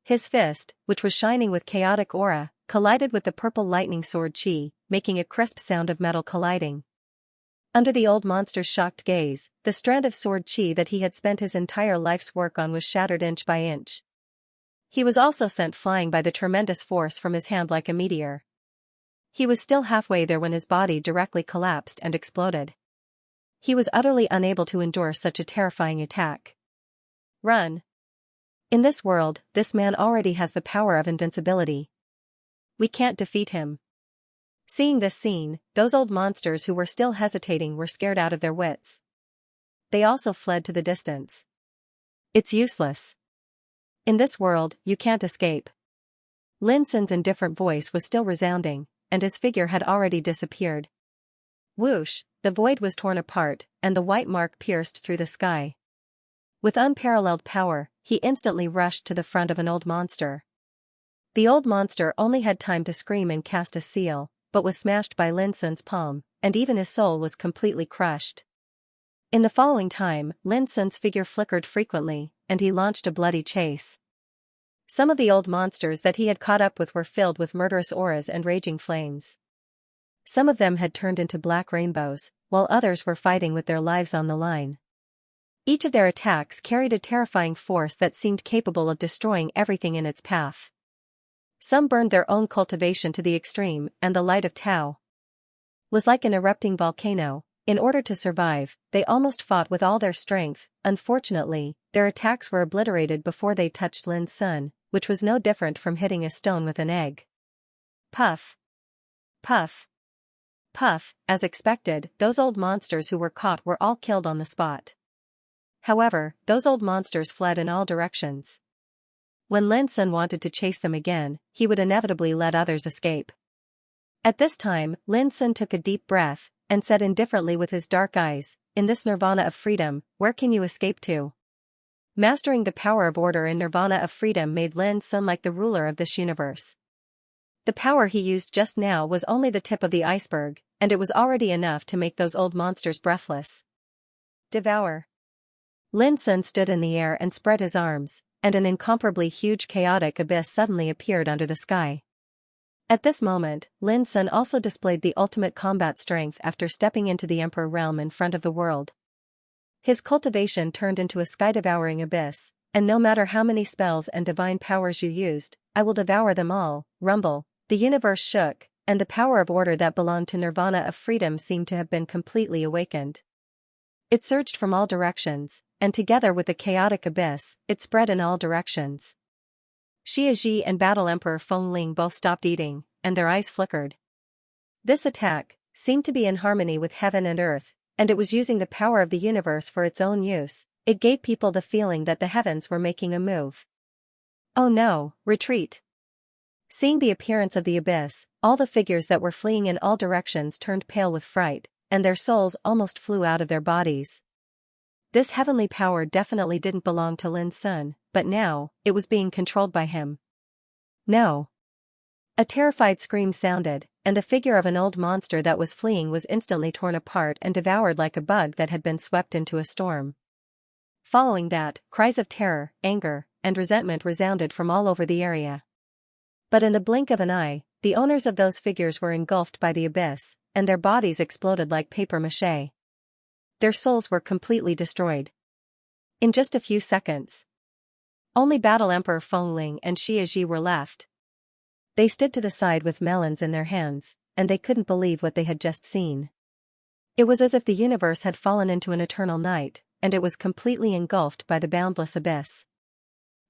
His fist, which was shining with chaotic aura, collided with the purple lightning sword chi, making a crisp sound of metal colliding. Under the old monster's shocked gaze, the strand of sword chi that he had spent his entire life's work on was shattered inch by inch. He was also sent flying by the tremendous force from his hand like a meteor. He was still halfway there when his body directly collapsed and exploded. He was utterly unable to endure such a terrifying attack. Run! In this world, this man already has the power of invincibility. We can't defeat him. Seeing this scene, those old monsters who were still hesitating were scared out of their wits. They also fled to the distance. It's useless. In this world, you can't escape. Lin Sun's indifferent voice was still resounding, and his figure had already disappeared. Whoosh! The void was torn apart, and the white mark pierced through the sky. With unparalleled power, he instantly rushed to the front of an old monster. The old monster only had time to scream and cast a seal, but was smashed by Lin Sun's palm, and even his soul was completely crushed. In the following time, Lin Sun's figure flickered frequently, and he launched a bloody chase. Some of the old monsters that he had caught up with were filled with murderous auras and raging flames. Some of them had turned into black rainbows, while others were fighting with their lives on the line. Each of their attacks carried a terrifying force that seemed capable of destroying everything in its path. Some burned their own cultivation to the extreme, and the light of Tao was like an erupting volcano. In order to survive, they almost fought with all their strength. Unfortunately, their attacks were obliterated before they touched Lin Sun, which was no different from hitting a stone with an egg. Puff! Puff! Puff! As expected, those old monsters who were caught were all killed on the spot. However, those old monsters fled in all directions. When Lin Sun wanted to chase them again, he would inevitably let others escape. At this time, Lin Sun took a deep breath, and said indifferently with his dark eyes, "In this nirvana of freedom, where can you escape to?" Mastering the power of order in nirvana of freedom made Lin Sun like the ruler of this universe. The power he used just now was only the tip of the iceberg, and it was already enough to make those old monsters breathless. Devour! Lin Sun stood in the air and spread his arms, and an incomparably huge chaotic abyss suddenly appeared under the sky. At this moment, Lin Sun also displayed the ultimate combat strength after stepping into the Emperor realm in front of the world. His cultivation turned into a sky-devouring abyss, and no matter how many spells and divine powers you used, I will devour them all. Rumble. The universe shook, and the power of order that belonged to Nirvana of freedom seemed to have been completely awakened. It surged from all directions, and together with the chaotic abyss, it spread in all directions. Xianxia and Battle Emperor Feng Ling both stopped eating, and their eyes flickered. This attack seemed to be in harmony with heaven and earth, and it was using the power of the universe for its own use. It gave people the feeling that the heavens were making a move. Oh no, retreat! Seeing the appearance of the abyss, all the figures that were fleeing in all directions turned pale with fright, and their souls almost flew out of their bodies. This heavenly power definitely didn't belong to Lin Sun, but now, it was being controlled by him. No! A terrified scream sounded, and the figure of an old monster that was fleeing was instantly torn apart and devoured like a bug that had been swept into a storm. Following that, cries of terror, anger, and resentment resounded from all over the area. But in the blink of an eye, the owners of those figures were engulfed by the abyss, and their bodies exploded like paper mache. Their souls were completely destroyed. In just a few seconds. Only Battle Emperor Feng Ling and Xianxia were left. They stood to the side with melons in their hands, and they couldn't believe what they had just seen. It was as if the universe had fallen into an eternal night, and it was completely engulfed by the boundless abyss.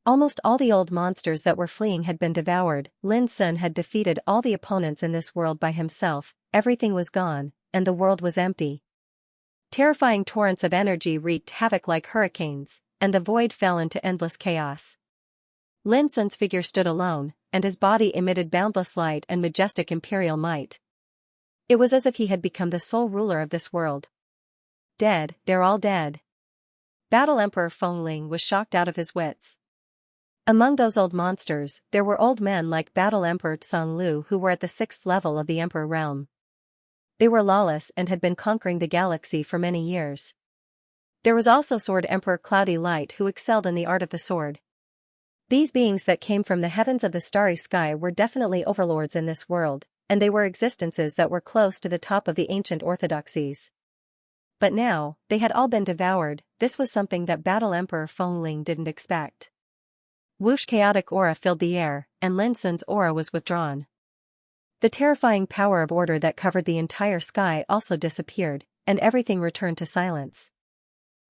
Almost all the old monsters that were fleeing had been devoured. Lin Sun had defeated all the opponents in this world by himself, everything was gone, and the world was empty. Terrifying torrents of energy wreaked havoc like hurricanes, and the void fell into endless chaos. Lin Sun's figure stood alone, and his body emitted boundless light and majestic imperial might. It was as if he had become the sole ruler of this world. Dead, they're all dead. Battle Emperor Feng Ling was shocked out of his wits. Among those old monsters, there were old men like Battle Emperor Tsang Lu who were at the 6th level of the Emperor realm. They were lawless and had been conquering the galaxy for many years. There was also Sword Emperor Cloudy Light who excelled in the art of the sword. These beings that came from the heavens of the starry sky were definitely overlords in this world, and they were existences that were close to the top of the ancient orthodoxies. But now, they had all been devoured. This was something that Battle Emperor Feng Ling didn't expect. Whoosh! Chaotic aura filled the air, and Lin Sun's aura was withdrawn. The terrifying power of order that covered the entire sky also disappeared, and everything returned to silence.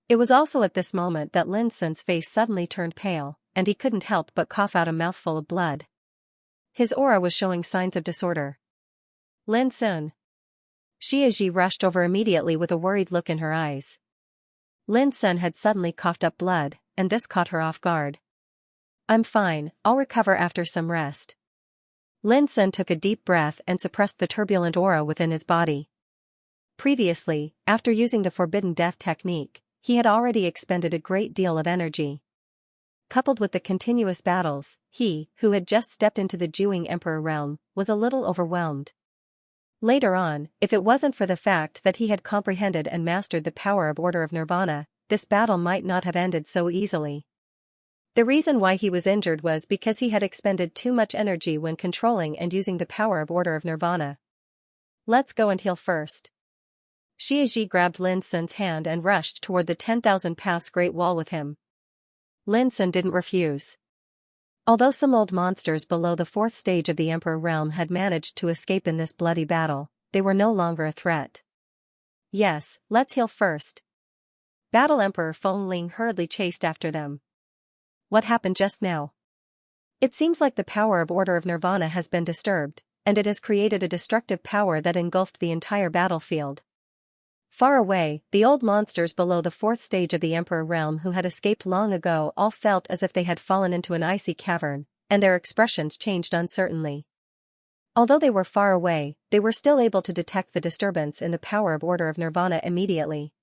It was also at this moment that Lin Sun's face suddenly turned pale, and he couldn't help but cough out a mouthful of blood. His aura was showing signs of disorder. Lin Sun. Xianxia rushed over immediately with a worried look in her eyes. Lin Sun had suddenly coughed up blood, and this caught her off guard. I'm fine, I'll recover after some rest. Lin Sun took a deep breath and suppressed the turbulent aura within his body. Previously, after using the Forbidden Death technique, he had already expended a great deal of energy. Coupled with the continuous battles, he, who had just stepped into the Juing Emperor realm, was a little overwhelmed. Later on, if it wasn't for the fact that he had comprehended and mastered the power of order of Nirvana, this battle might not have ended so easily. The reason why he was injured was because he had expended too much energy when controlling and using the power of order of Nirvana. Let's go and heal first. Xianxia grabbed Lin Sun's hand and rushed toward the 10,000 Paths Great Wall with him. Lin Sun didn't refuse. Although some old monsters below the 4th stage of the Emperor realm had managed to escape in this bloody battle, they were no longer a threat. Yes, let's heal first. Battle Emperor Feng Ling hurriedly chased after them. What happened just now? It seems like the power of order of Nirvana has been disturbed, and it has created a destructive power that engulfed the entire battlefield. Far away, the old monsters below the 4th stage of the Emperor realm who had escaped long ago all felt as if they had fallen into an icy cavern, and their expressions changed uncertainly. Although they were far away, they were still able to detect the disturbance in the power of order of Nirvana immediately.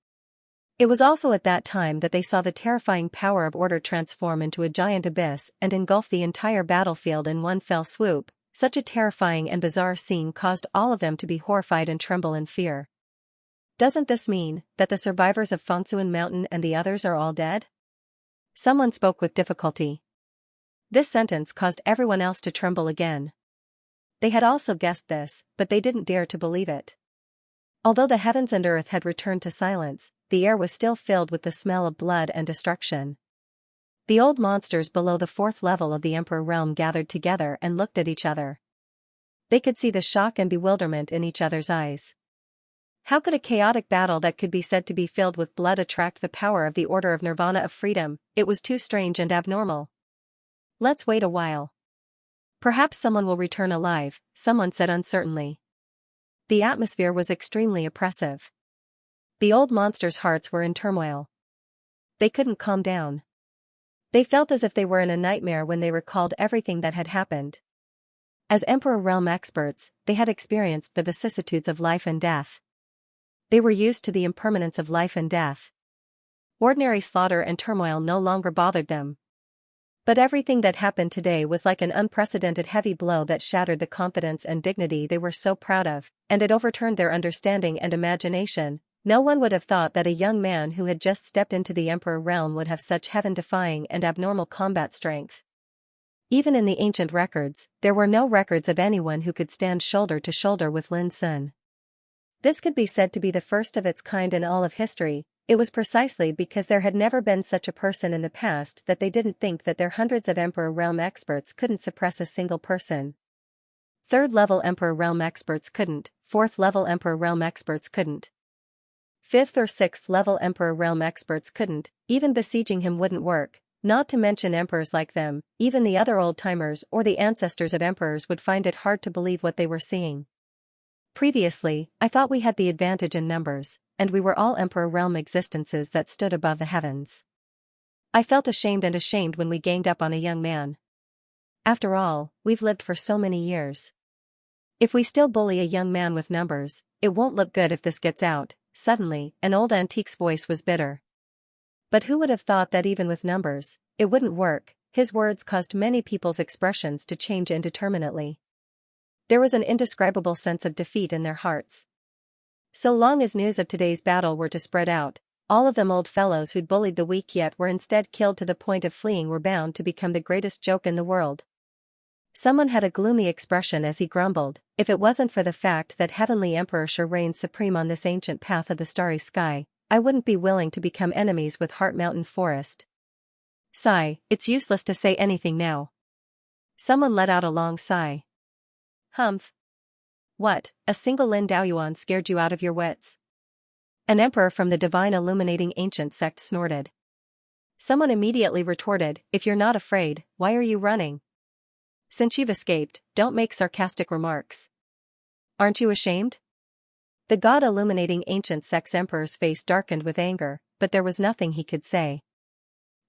It was also at that time that they saw the terrifying power of order transform into a giant abyss and engulf the entire battlefield in one fell swoop. Such a terrifying and bizarre scene caused all of them to be horrified and tremble in fear. Doesn't this mean that the survivors of Fengsuan Mountain and the others are all dead? Someone spoke with difficulty. This sentence caused everyone else to tremble again. They had also guessed this, but they didn't dare to believe it. Although the heavens and earth had returned to silence, the air was still filled with the smell of blood and destruction. The old monsters below the fourth level of the Emperor realm gathered together and looked at each other. They could see the shock and bewilderment in each other's eyes. How could a chaotic battle that could be said to be filled with blood attract the power of the Order of Nirvana of Freedom? It was too strange and abnormal. Let's wait a while. Perhaps someone will return alive, someone said uncertainly. The atmosphere was extremely oppressive. The old monsters' hearts were in turmoil. They couldn't calm down. They felt as if they were in a nightmare when they recalled everything that had happened. As Emperor Realm experts, they had experienced the vicissitudes of life and death. They were used to the impermanence of life and death. Ordinary slaughter and turmoil no longer bothered them. But everything that happened today was like an unprecedented heavy blow that shattered the confidence and dignity they were so proud of, and it overturned their understanding and imagination. No one would have thought that a young man who had just stepped into the Emperor realm would have such heaven-defying and abnormal combat strength. Even in the ancient records, there were no records of anyone who could stand shoulder to shoulder with Lin Sun. This could be said to be the first of its kind in all of history. It was precisely because there had never been such a person in the past that they didn't think that their hundreds of Emperor Realm experts couldn't suppress a single person. Third-level Emperor Realm experts couldn't, fourth-level Emperor Realm experts couldn't. Fifth or sixth-level Emperor Realm experts couldn't, even besieging him wouldn't work, not to mention emperors like them. Even the other old-timers or the ancestors of emperors would find it hard to believe what they were seeing. Previously, I thought we had the advantage in numbers, and we were all Emperor Realm existences that stood above the heavens. I felt ashamed when we ganged up on a young man. After all, we've lived for so many years. If we still bully a young man with numbers, it won't look good if this gets out. Suddenly, an old antique's voice was bitter. But who would have thought that even with numbers, it wouldn't work? His words caused many people's expressions to change indeterminately. There was an indescribable sense of defeat in their hearts. So long as news of today's battle were to spread out, all of them old fellows who'd bullied the weak yet were instead killed to the point of fleeing were bound to become the greatest joke in the world. Someone had a gloomy expression as he grumbled, if it wasn't for the fact that Heavenly Emperor sure reigns supreme on this ancient path of the starry sky, I wouldn't be willing to become enemies with Heart Mountain Forest. Sigh, it's useless to say anything now. Someone let out a long sigh. Humph. What, a single Lin Daoyuan scared you out of your wits? An emperor from the divine illuminating ancient sect snorted. Someone immediately retorted, if you're not afraid, why are you running? Since you've escaped, don't make sarcastic remarks. Aren't you ashamed? The god illuminating ancient sect's emperor's face darkened with anger, but there was nothing he could say.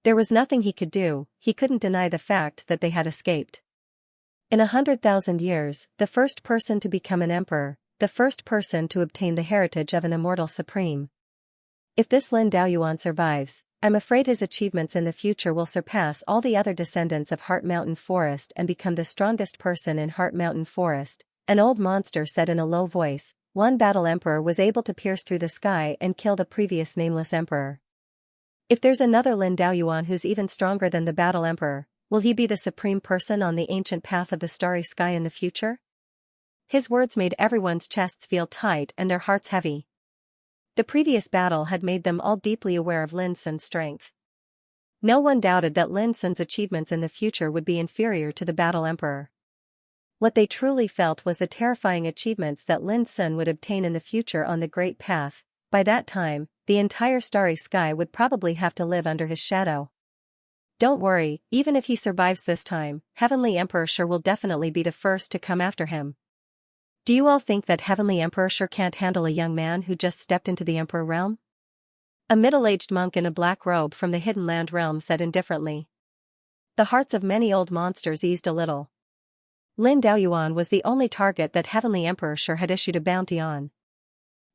There was nothing he could do. He couldn't deny the fact that they had escaped. In 100,000 years, the first person to become an emperor, the first person to obtain the heritage of an immortal supreme. If this Lin Daoyuan survives, I'm afraid his achievements in the future will surpass all the other descendants of Heart Mountain Forest and become the strongest person in Heart Mountain Forest, an old monster said in a low voice. One battle emperor was able to pierce through the sky and kill the previous nameless emperor. If there's another Lin Daoyuan who's even stronger than the battle emperor, will he be the supreme person on the ancient path of the starry sky in the future? His words made everyone's chests feel tight and their hearts heavy. The previous battle had made them all deeply aware of Lin Sun's strength. No one doubted that Lin Sun's achievements in the future would be inferior to the battle emperor. What they truly felt was the terrifying achievements that Lin Sun would obtain in the future on the great path. By that time, the entire starry sky would probably have to live under his shadow. Don't worry, even if he survives this time, Heavenly Emperor sure will definitely be the first to come after him. Do you all think that Heavenly Emperor sure can't handle a young man who just stepped into the Emperor realm? A middle-aged monk in a black robe from the Hidden Land realm said indifferently. The hearts of many old monsters eased a little. Lin Daoyuan was the only target that Heavenly Emperor sure had issued a bounty on.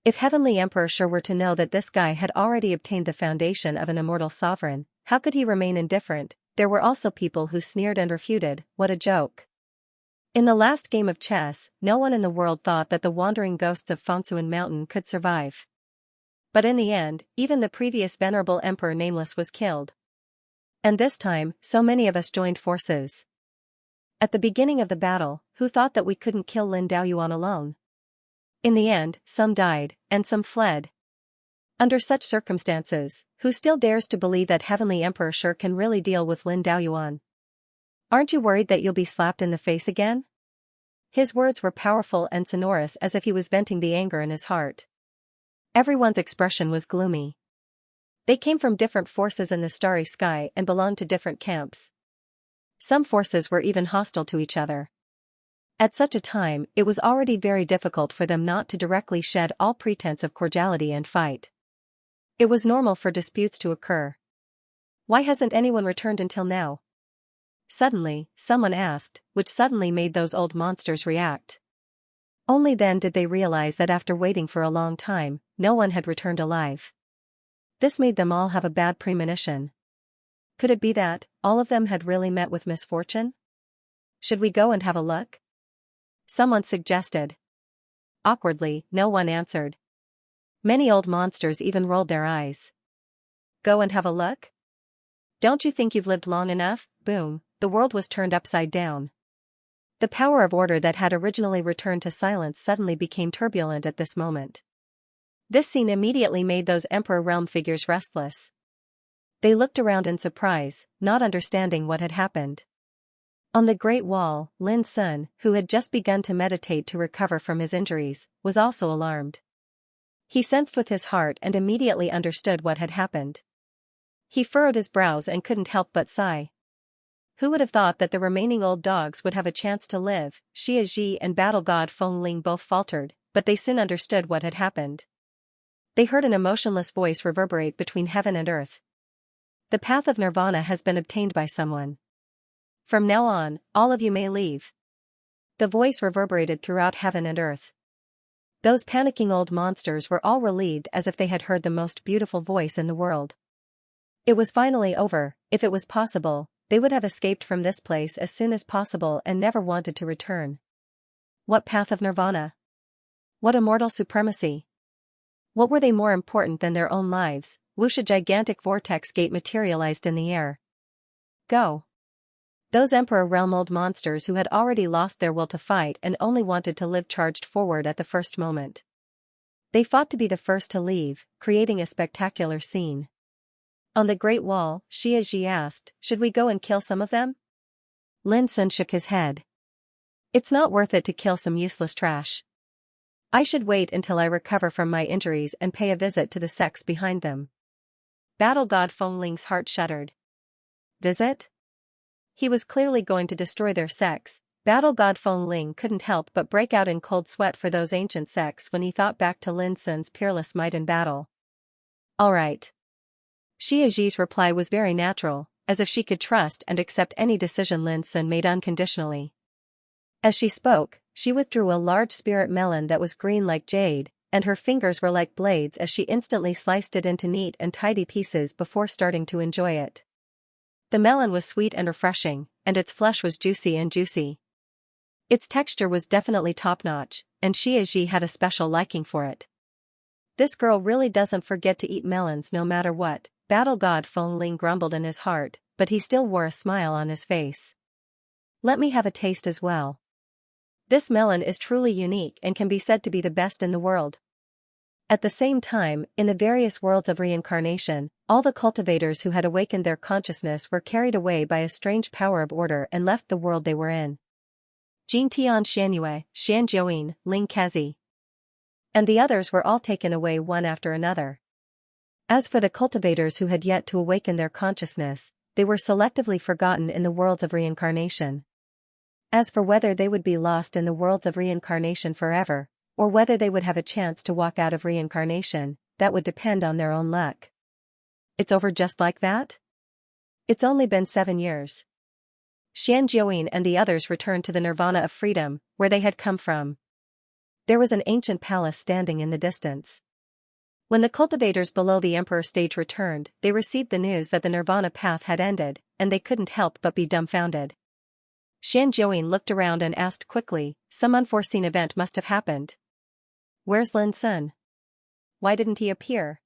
If Heavenly Emperor sure were to know that this guy had already obtained the foundation of an immortal sovereign, how could he remain indifferent? There were also people who sneered and refuted, what a joke. In the last game of chess, no one in the world thought that the wandering ghosts of Fengsuan Mountain could survive. But in the end, even the previous venerable Emperor Nameless was killed. And this time, so many of us joined forces. At the beginning of the battle, who thought that we couldn't kill Lin Daoyuan alone? In the end, some died, and some fled. Under such circumstances, who still dares to believe that Heavenly Emperor sure can really deal with Lin Daoyuan? Aren't you worried that you'll be slapped in the face again? His words were powerful and sonorous as if he was venting the anger in his heart. Everyone's expression was gloomy. They came from different forces in the starry sky and belonged to different camps. Some forces were even hostile to each other. At such a time, it was already very difficult for them not to directly shed all pretense of cordiality and fight. It was normal for disputes to occur. Why hasn't anyone returned until now? Suddenly, someone asked, which suddenly made those old monsters react. Only then did they realize that after waiting for a long time, no one had returned alive. This made them all have a bad premonition. Could it be that all of them had really met with misfortune? Should we go and have a look? Someone suggested. Awkwardly, no one answered. Many old monsters even rolled their eyes. Go and have a look? Don't you think you've lived long enough? Boom, the world was turned upside down. The power of order that had originally returned to silence suddenly became turbulent at this moment. This scene immediately made those Emperor Realm figures restless. They looked around in surprise, not understanding what had happened. On the Great Wall, Lin Sun, who had just begun to meditate to recover from his injuries, was also alarmed. He sensed with his heart and immediately understood what had happened. He furrowed his brows and couldn't help but sigh. Who would have thought that the remaining old dogs would have a chance to live? Xianxia and battle god Feng Ling both faltered, but they soon understood what had happened. They heard an emotionless voice reverberate between heaven and earth. The path of nirvana has been obtained by someone. From now on, all of you may leave. The voice reverberated throughout heaven and earth. Those panicking old monsters were all relieved as if they had heard the most beautiful voice in the world. It was finally over. If it was possible, they would have escaped from this place as soon as possible and never wanted to return. What path of nirvana? What immortal supremacy? What were they more important than their own lives? Whoosh, a gigantic vortex gate materialized in the air. Go! Those Emperor Realm old monsters who had already lost their will to fight and only wanted to live charged forward at the first moment. They fought to be the first to leave, creating a spectacular scene. On the Great Wall, Xianxia asked, should we go and kill some of them? Lin Sun shook his head. It's not worth it to kill some useless trash. I should wait until I recover from my injuries and pay a visit to the sects behind them. Battle god Feng Ling's heart shuddered. Visit? He was clearly going to destroy their sects. Battle god Feng Ling couldn't help but break out in cold sweat for those ancient sects when he thought back to Lin Sun's peerless might in battle. All right. Xiaxi's reply was very natural, as if she could trust and accept any decision Lin Sun made unconditionally. As she spoke, she withdrew a large spirit melon that was green like jade, and her fingers were like blades as she instantly sliced it into neat and tidy pieces before starting to enjoy it. The melon was sweet and refreshing, and its flesh was juicy and juicy. Its texture was definitely top-notch, and Xiaxia had a special liking for it. This girl really doesn't forget to eat melons no matter what, battle god Feng Ling grumbled in his heart, but he still wore a smile on his face. Let me have a taste as well. This melon is truly unique and can be said to be the best in the world. At the same time, in the various worlds of reincarnation, all the cultivators who had awakened their consciousness were carried away by a strange power of order and left the world they were in. Jingtian Xianyue, Xianjiuyin, Ling Kezi. And the others were all taken away one after another. As for the cultivators who had yet to awaken their consciousness, they were selectively forgotten in the worlds of reincarnation. As for whether they would be lost in the worlds of reincarnation forever, or whether they would have a chance to walk out of reincarnation, that would depend on their own luck. It's over just like that? It's only been 7 years. Xianjiuyin and the others returned to the nirvana of freedom, where they had come from. There was an ancient palace standing in the distance. When the cultivators below the Emperor stage returned, they received the news that the nirvana path had ended, and they couldn't help but be dumbfounded. Xianjiuyin looked around and asked quickly, some unforeseen event must have happened. Where's Lin Sun? Why didn't he appear?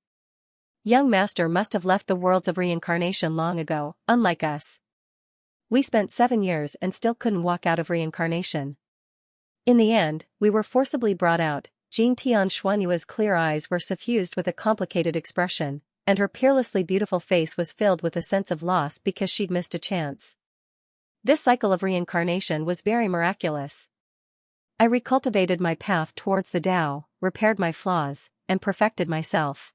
Young master must have left the worlds of reincarnation long ago, unlike us. We spent 7 years and still couldn't walk out of reincarnation. In the end, we were forcibly brought out. Xianxia's clear eyes were suffused with a complicated expression, and her peerlessly beautiful face was filled with a sense of loss because she'd missed a chance. This cycle of reincarnation was very miraculous. I recultivated my path towards the Tao, repaired my flaws, and perfected myself.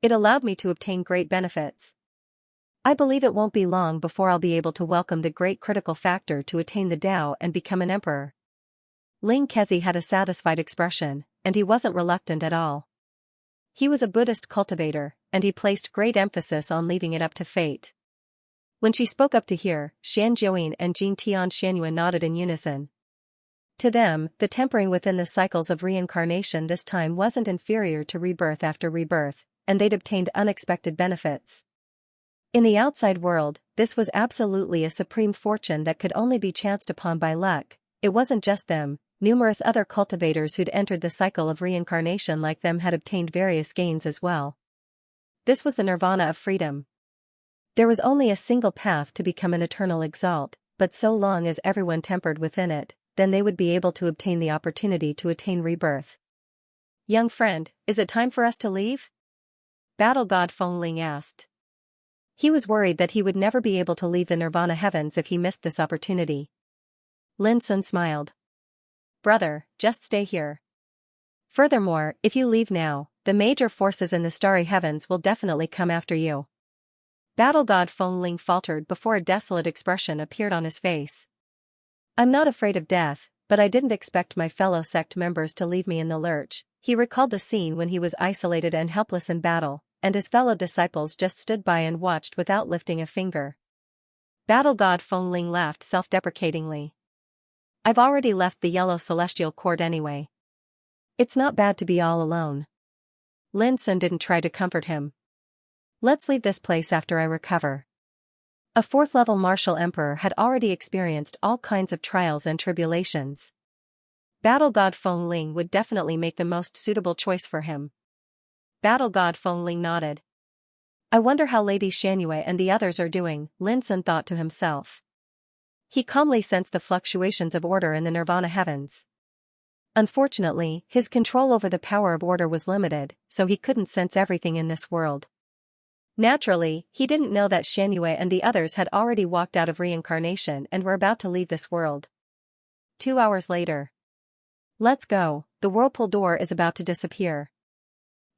It allowed me to obtain great benefits. I believe it won't be long before I'll be able to welcome the great critical factor to attain the Tao and become an emperor. Ling Kezi had a satisfied expression, and he wasn't reluctant at all. He was a Buddhist cultivator, and he placed great emphasis on leaving it up to fate. When she spoke up to hear, Xianxia and Xianxia nodded in unison. To them, the tempering within the cycles of reincarnation this time wasn't inferior to rebirth after rebirth, and they'd obtained unexpected benefits. In the outside world, this was absolutely a supreme fortune that could only be chanced upon by luck. It wasn't just them, numerous other cultivators who'd entered the cycle of reincarnation like them had obtained various gains as well. This was the nirvana of freedom. There was only a single path to become an eternal exalt, but so long as everyone tempered within it, then they would be able to obtain the opportunity to attain rebirth. Young friend, is it time for us to leave? Battle God Feng Ling asked. He was worried that he would never be able to leave the nirvana heavens if he missed this opportunity. Lin Sun smiled. Brother, just stay here. Furthermore, if you leave now, the major forces in the starry heavens will definitely come after you. Battle God Feng Ling faltered before a desolate expression appeared on his face. I'm not afraid of death, but I didn't expect my fellow sect members to leave me in the lurch. He recalled the scene when he was isolated and helpless in battle, and his fellow disciples just stood by and watched without lifting a finger. Battle God Feng Ling laughed self-deprecatingly. I've already left the yellow celestial court anyway. It's not bad to be all alone. Lin Sun didn't try to comfort him. Let's leave this place after I recover. A 4th-level martial emperor had already experienced all kinds of trials and tribulations. Battle God Feng Ling would definitely make the most suitable choice for him. Battle God Feng Ling nodded. I wonder how Lady Xianxia and the others are doing, Lin Sun thought to himself. He calmly sensed the fluctuations of order in the nirvana heavens. Unfortunately, his control over the power of order was limited, so he couldn't sense everything in this world. Naturally, he didn't know that Xianxia and the others had already walked out of reincarnation and were about to leave this world. 2 hours later. Let's go, the whirlpool door is about to disappear.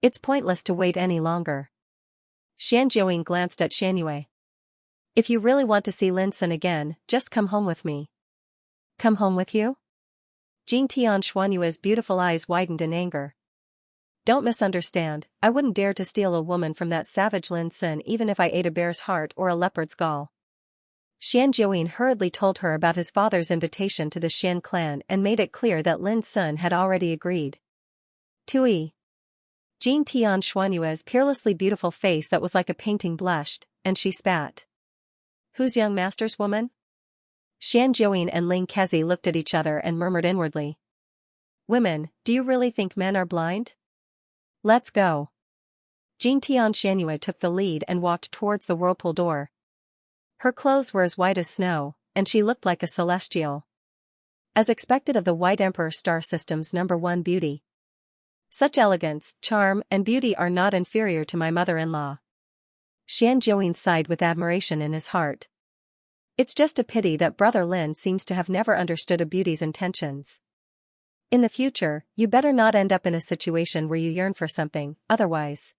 It's pointless to wait any longer. Xianxia glanced at Xianxia. If you really want to see Lin Sun again, just come home with me. Come home with you? Xianxia's beautiful eyes widened in anger. Don't misunderstand, I wouldn't dare to steal a woman from that savage Lin Sun even if I ate a bear's heart or a leopard's gall. Xianxia hurriedly told her about his father's invitation to the Xian clan and made it clear that Lin Sun had already agreed. Tui. Xianxia's peerlessly beautiful face that was like a painting blushed, and she spat. Who's young master's woman? Xianxia and Ling Kezi looked at each other and murmured inwardly. Women, do you really think men are blind? Let's go. Xianxia took the lead and walked towards the whirlpool door. Her clothes were as white as snow, and she looked like a celestial. As expected of the White Emperor star system's #1 beauty. Such elegance, charm, and beauty are not inferior to my mother-in-law. Xianxia sighed with admiration in his heart. It's just a pity that Brother Lin seems to have never understood a beauty's intentions. In the future, you better not end up in a situation where you yearn for something, otherwise.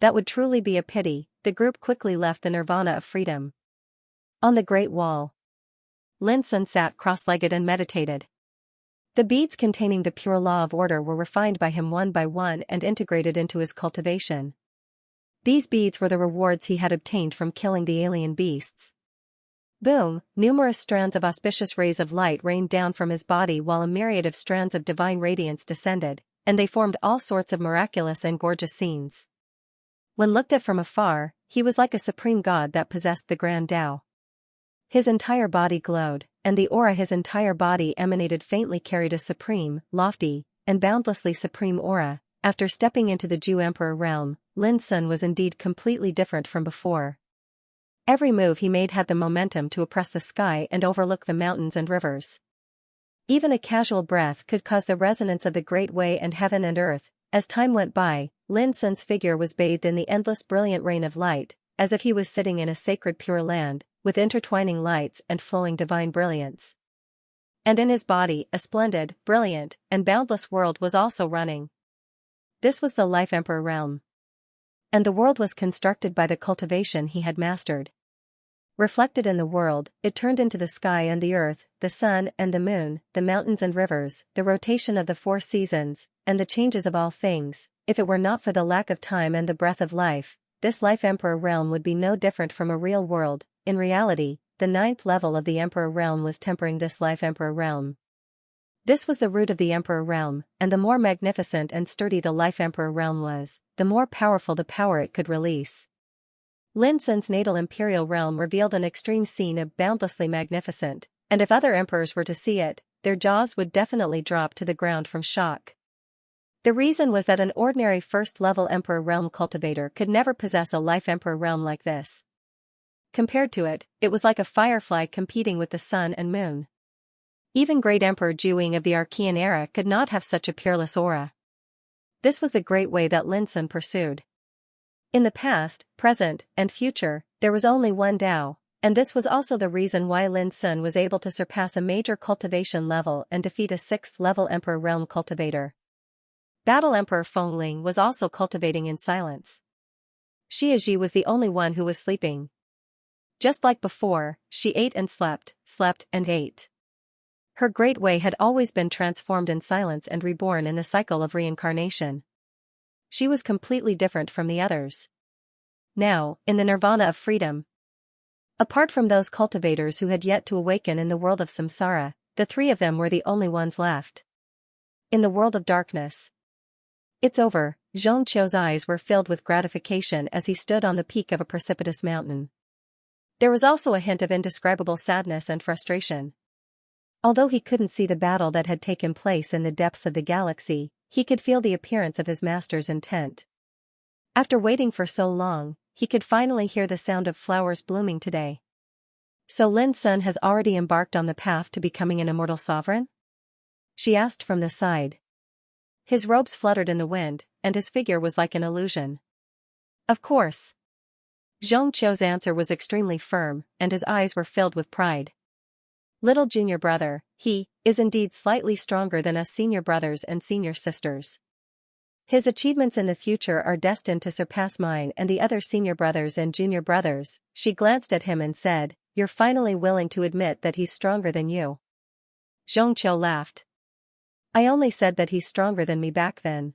That would truly be a pity. The group quickly left the nirvana of freedom. On the Great Wall. Lin Sun sat cross-legged and meditated. The beads containing the pure law of order were refined by him one by one and integrated into his cultivation. These beads were the rewards he had obtained from killing the alien beasts. Boom, numerous strands of auspicious rays of light rained down from his body while a myriad of strands of divine radiance descended, and they formed all sorts of miraculous and gorgeous scenes. When looked at from afar, he was like a supreme god that possessed the grand Tao. His entire body glowed, and the aura his entire body emanated faintly carried a supreme, lofty, and boundlessly supreme aura, after stepping into the Jew Emperor realm, Lin Sun was indeed completely different from before. Every move he made had the momentum to oppress the sky and overlook the mountains and rivers. Even a casual breath could cause the resonance of the great way and heaven and earth. As time went by, Lin Sun's figure was bathed in the endless brilliant rain of light, as if he was sitting in a sacred pure land, with intertwining lights and flowing divine brilliance. And in his body, a splendid, brilliant, and boundless world was also running. This was the Life Emperor realm. And the world was constructed by the cultivation he had mastered. Reflected in the world, it turned into the sky and the earth, the sun and the moon, the mountains and rivers, the rotation of the 4 seasons, and the changes of all things. If it were not for the lack of time and the breath of life, this Life Emperor realm would be no different from a real world. In reality, the 9th level of the Emperor realm was tempering this Life Emperor realm. This was the root of the Emperor realm, and the more magnificent and sturdy the Life Emperor realm was, the more powerful the power it could release. Lin Sun's natal imperial realm revealed an extreme scene of boundlessly magnificent, and if other emperors were to see it, their jaws would definitely drop to the ground from shock. The reason was that an ordinary first-level Emperor realm cultivator could never possess a Life Emperor realm like this. Compared to it, it was like a firefly competing with the sun and moon. Even great Emperor Juing of the Archean era could not have such a peerless aura. This was the great way that Lin Sun pursued. In the past, present, and future, there was only one Tao, and this was also the reason why Lin Sun was able to surpass a major cultivation level and defeat a 6th-level Emperor realm cultivator. Battle Emperor Fengling was also cultivating in silence. Xianxia was the only one who was sleeping. Just like before, she ate and slept and ate. Her great way had always been transformed in silence and reborn in the cycle of reincarnation. She was completely different from the others. Now, in the nirvana of freedom. Apart from those cultivators who had yet to awaken in the world of samsara, the 3 of them were the only ones left. In the world of darkness. It's over. Xianxia's eyes were filled with gratification as he stood on the peak of a precipitous mountain. There was also a hint of indescribable sadness and frustration. Although he couldn't see the battle that had taken place in the depths of the galaxy, he could feel the appearance of his master's intent. After waiting for so long, he could finally hear the sound of flowers blooming today. So Lin Sun has already embarked on the path to becoming an immortal sovereign? She asked from the side. His robes fluttered in the wind, and his figure was like an illusion. Of course. Xianxia's answer was extremely firm, and his eyes were filled with pride. Little junior brother, he is indeed slightly stronger than us senior brothers and senior sisters. His achievements in the future are destined to surpass mine and the other senior brothers and junior brothers. She glanced at him and said, "You're finally willing to admit that he's stronger than you." Xianxia laughed. "I only said that he's stronger than me back then.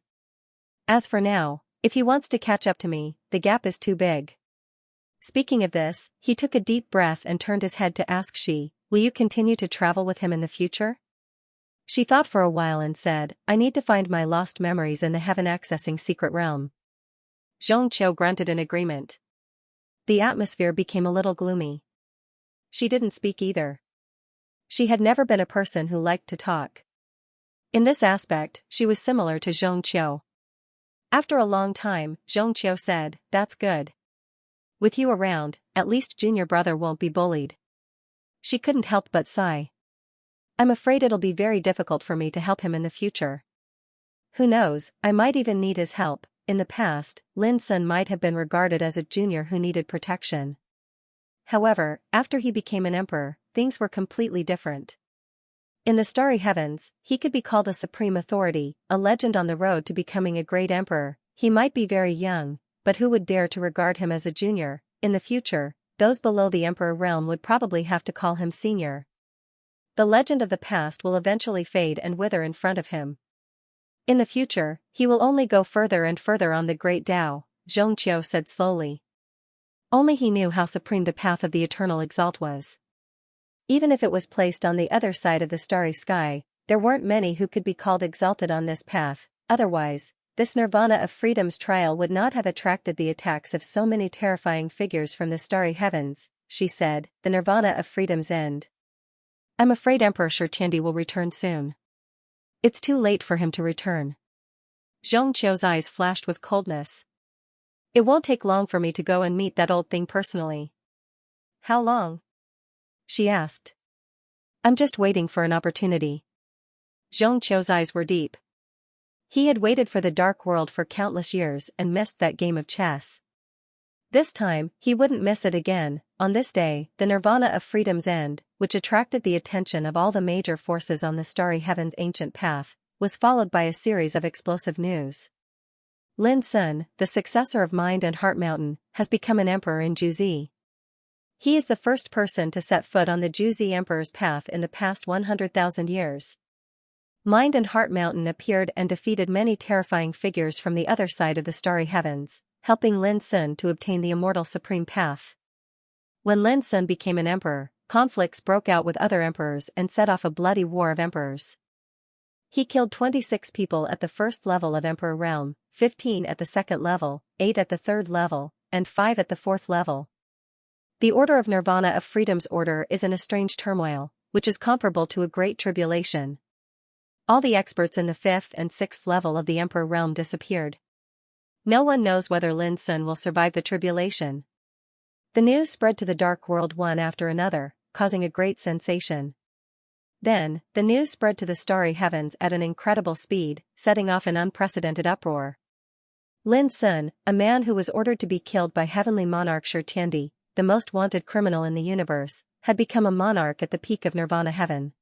As for now, if he wants to catch up to me, the gap is too big." Speaking of this, he took a deep breath and turned his head to ask She, "Will you continue to travel with him in the future?" She thought for a while and said, "I need to find my lost memories in the heaven-accessing secret realm." Xianxia grunted in agreement. The atmosphere became a little gloomy. She didn't speak either. She had never been a person who liked to talk. In this aspect, she was similar to Xianxia. After a long time, Xianxia said, "That's good. With you around, at least junior brother won't be bullied." She couldn't help but sigh. "I'm afraid it'll be very difficult for me to help him in the future. Who knows, I might even need his help." In the past, Lin Sun might have been regarded as a junior who needed protection. However, after he became an emperor, things were completely different. In the starry heavens, he could be called a supreme authority, a legend on the road to becoming a great emperor. He might be very young, but who would dare to regard him as a junior? In the future, those below the emperor realm would probably have to call him senior. The legend of the past will eventually fade and wither in front of him. In the future, he will only go further and further on the great Tao, Xianxia said slowly. Only he knew how supreme the path of the eternal exalt was. Even if it was placed on the other side of the starry sky, there weren't many who could be called exalted on this path. Otherwise, this nirvana of freedom's trial would not have attracted the attacks of so many terrifying figures from the starry heavens. She said, "The nirvana of freedom's end. I'm afraid Emperor Shirchandi will return soon. It's too late for him to return." Xianxia's eyes flashed with coldness. It won't take long for me to go and meet that old thing personally. How long? She asked. I'm just waiting for an opportunity. Xianxia's eyes were deep. He had waited for the dark world for countless years and missed that game of chess. This time, he wouldn't miss it again. On this day, the nirvana of freedom's end, which attracted the attention of all the major forces on the starry heaven's ancient path, was followed by a series of explosive news. Lin Sun, the successor of Mind and Heart Mountain, has become an emperor in Juzi. He is the first person to set foot on the Juzi Emperor's path in the past 100,000 years. Mind and Heart Mountain appeared and defeated many terrifying figures from the other side of the starry heavens, helping Lin Sun to obtain the immortal supreme path. When Lin Sun became an emperor, conflicts broke out with other emperors and set off a bloody war of emperors. He killed 26 people at the first level of Emperor Realm, 15 at the second level, 8 at the third level, and 5 at the fourth level. The Order of Nirvana of Freedom's order is in a strange turmoil, which is comparable to a great tribulation. All the experts in the 5th and 6th level of the Emperor Realm disappeared. No one knows whether Lin Sun will survive the tribulation. The news spread to the Dark World one after another, causing a great sensation. Then, the news spread to the starry heavens at an incredible speed, setting off an unprecedented uproar. Lin Sun, a man who was ordered to be killed by heavenly monarch Xianxia, the most wanted criminal in the universe, had become a monarch at the peak of Nirvana heaven.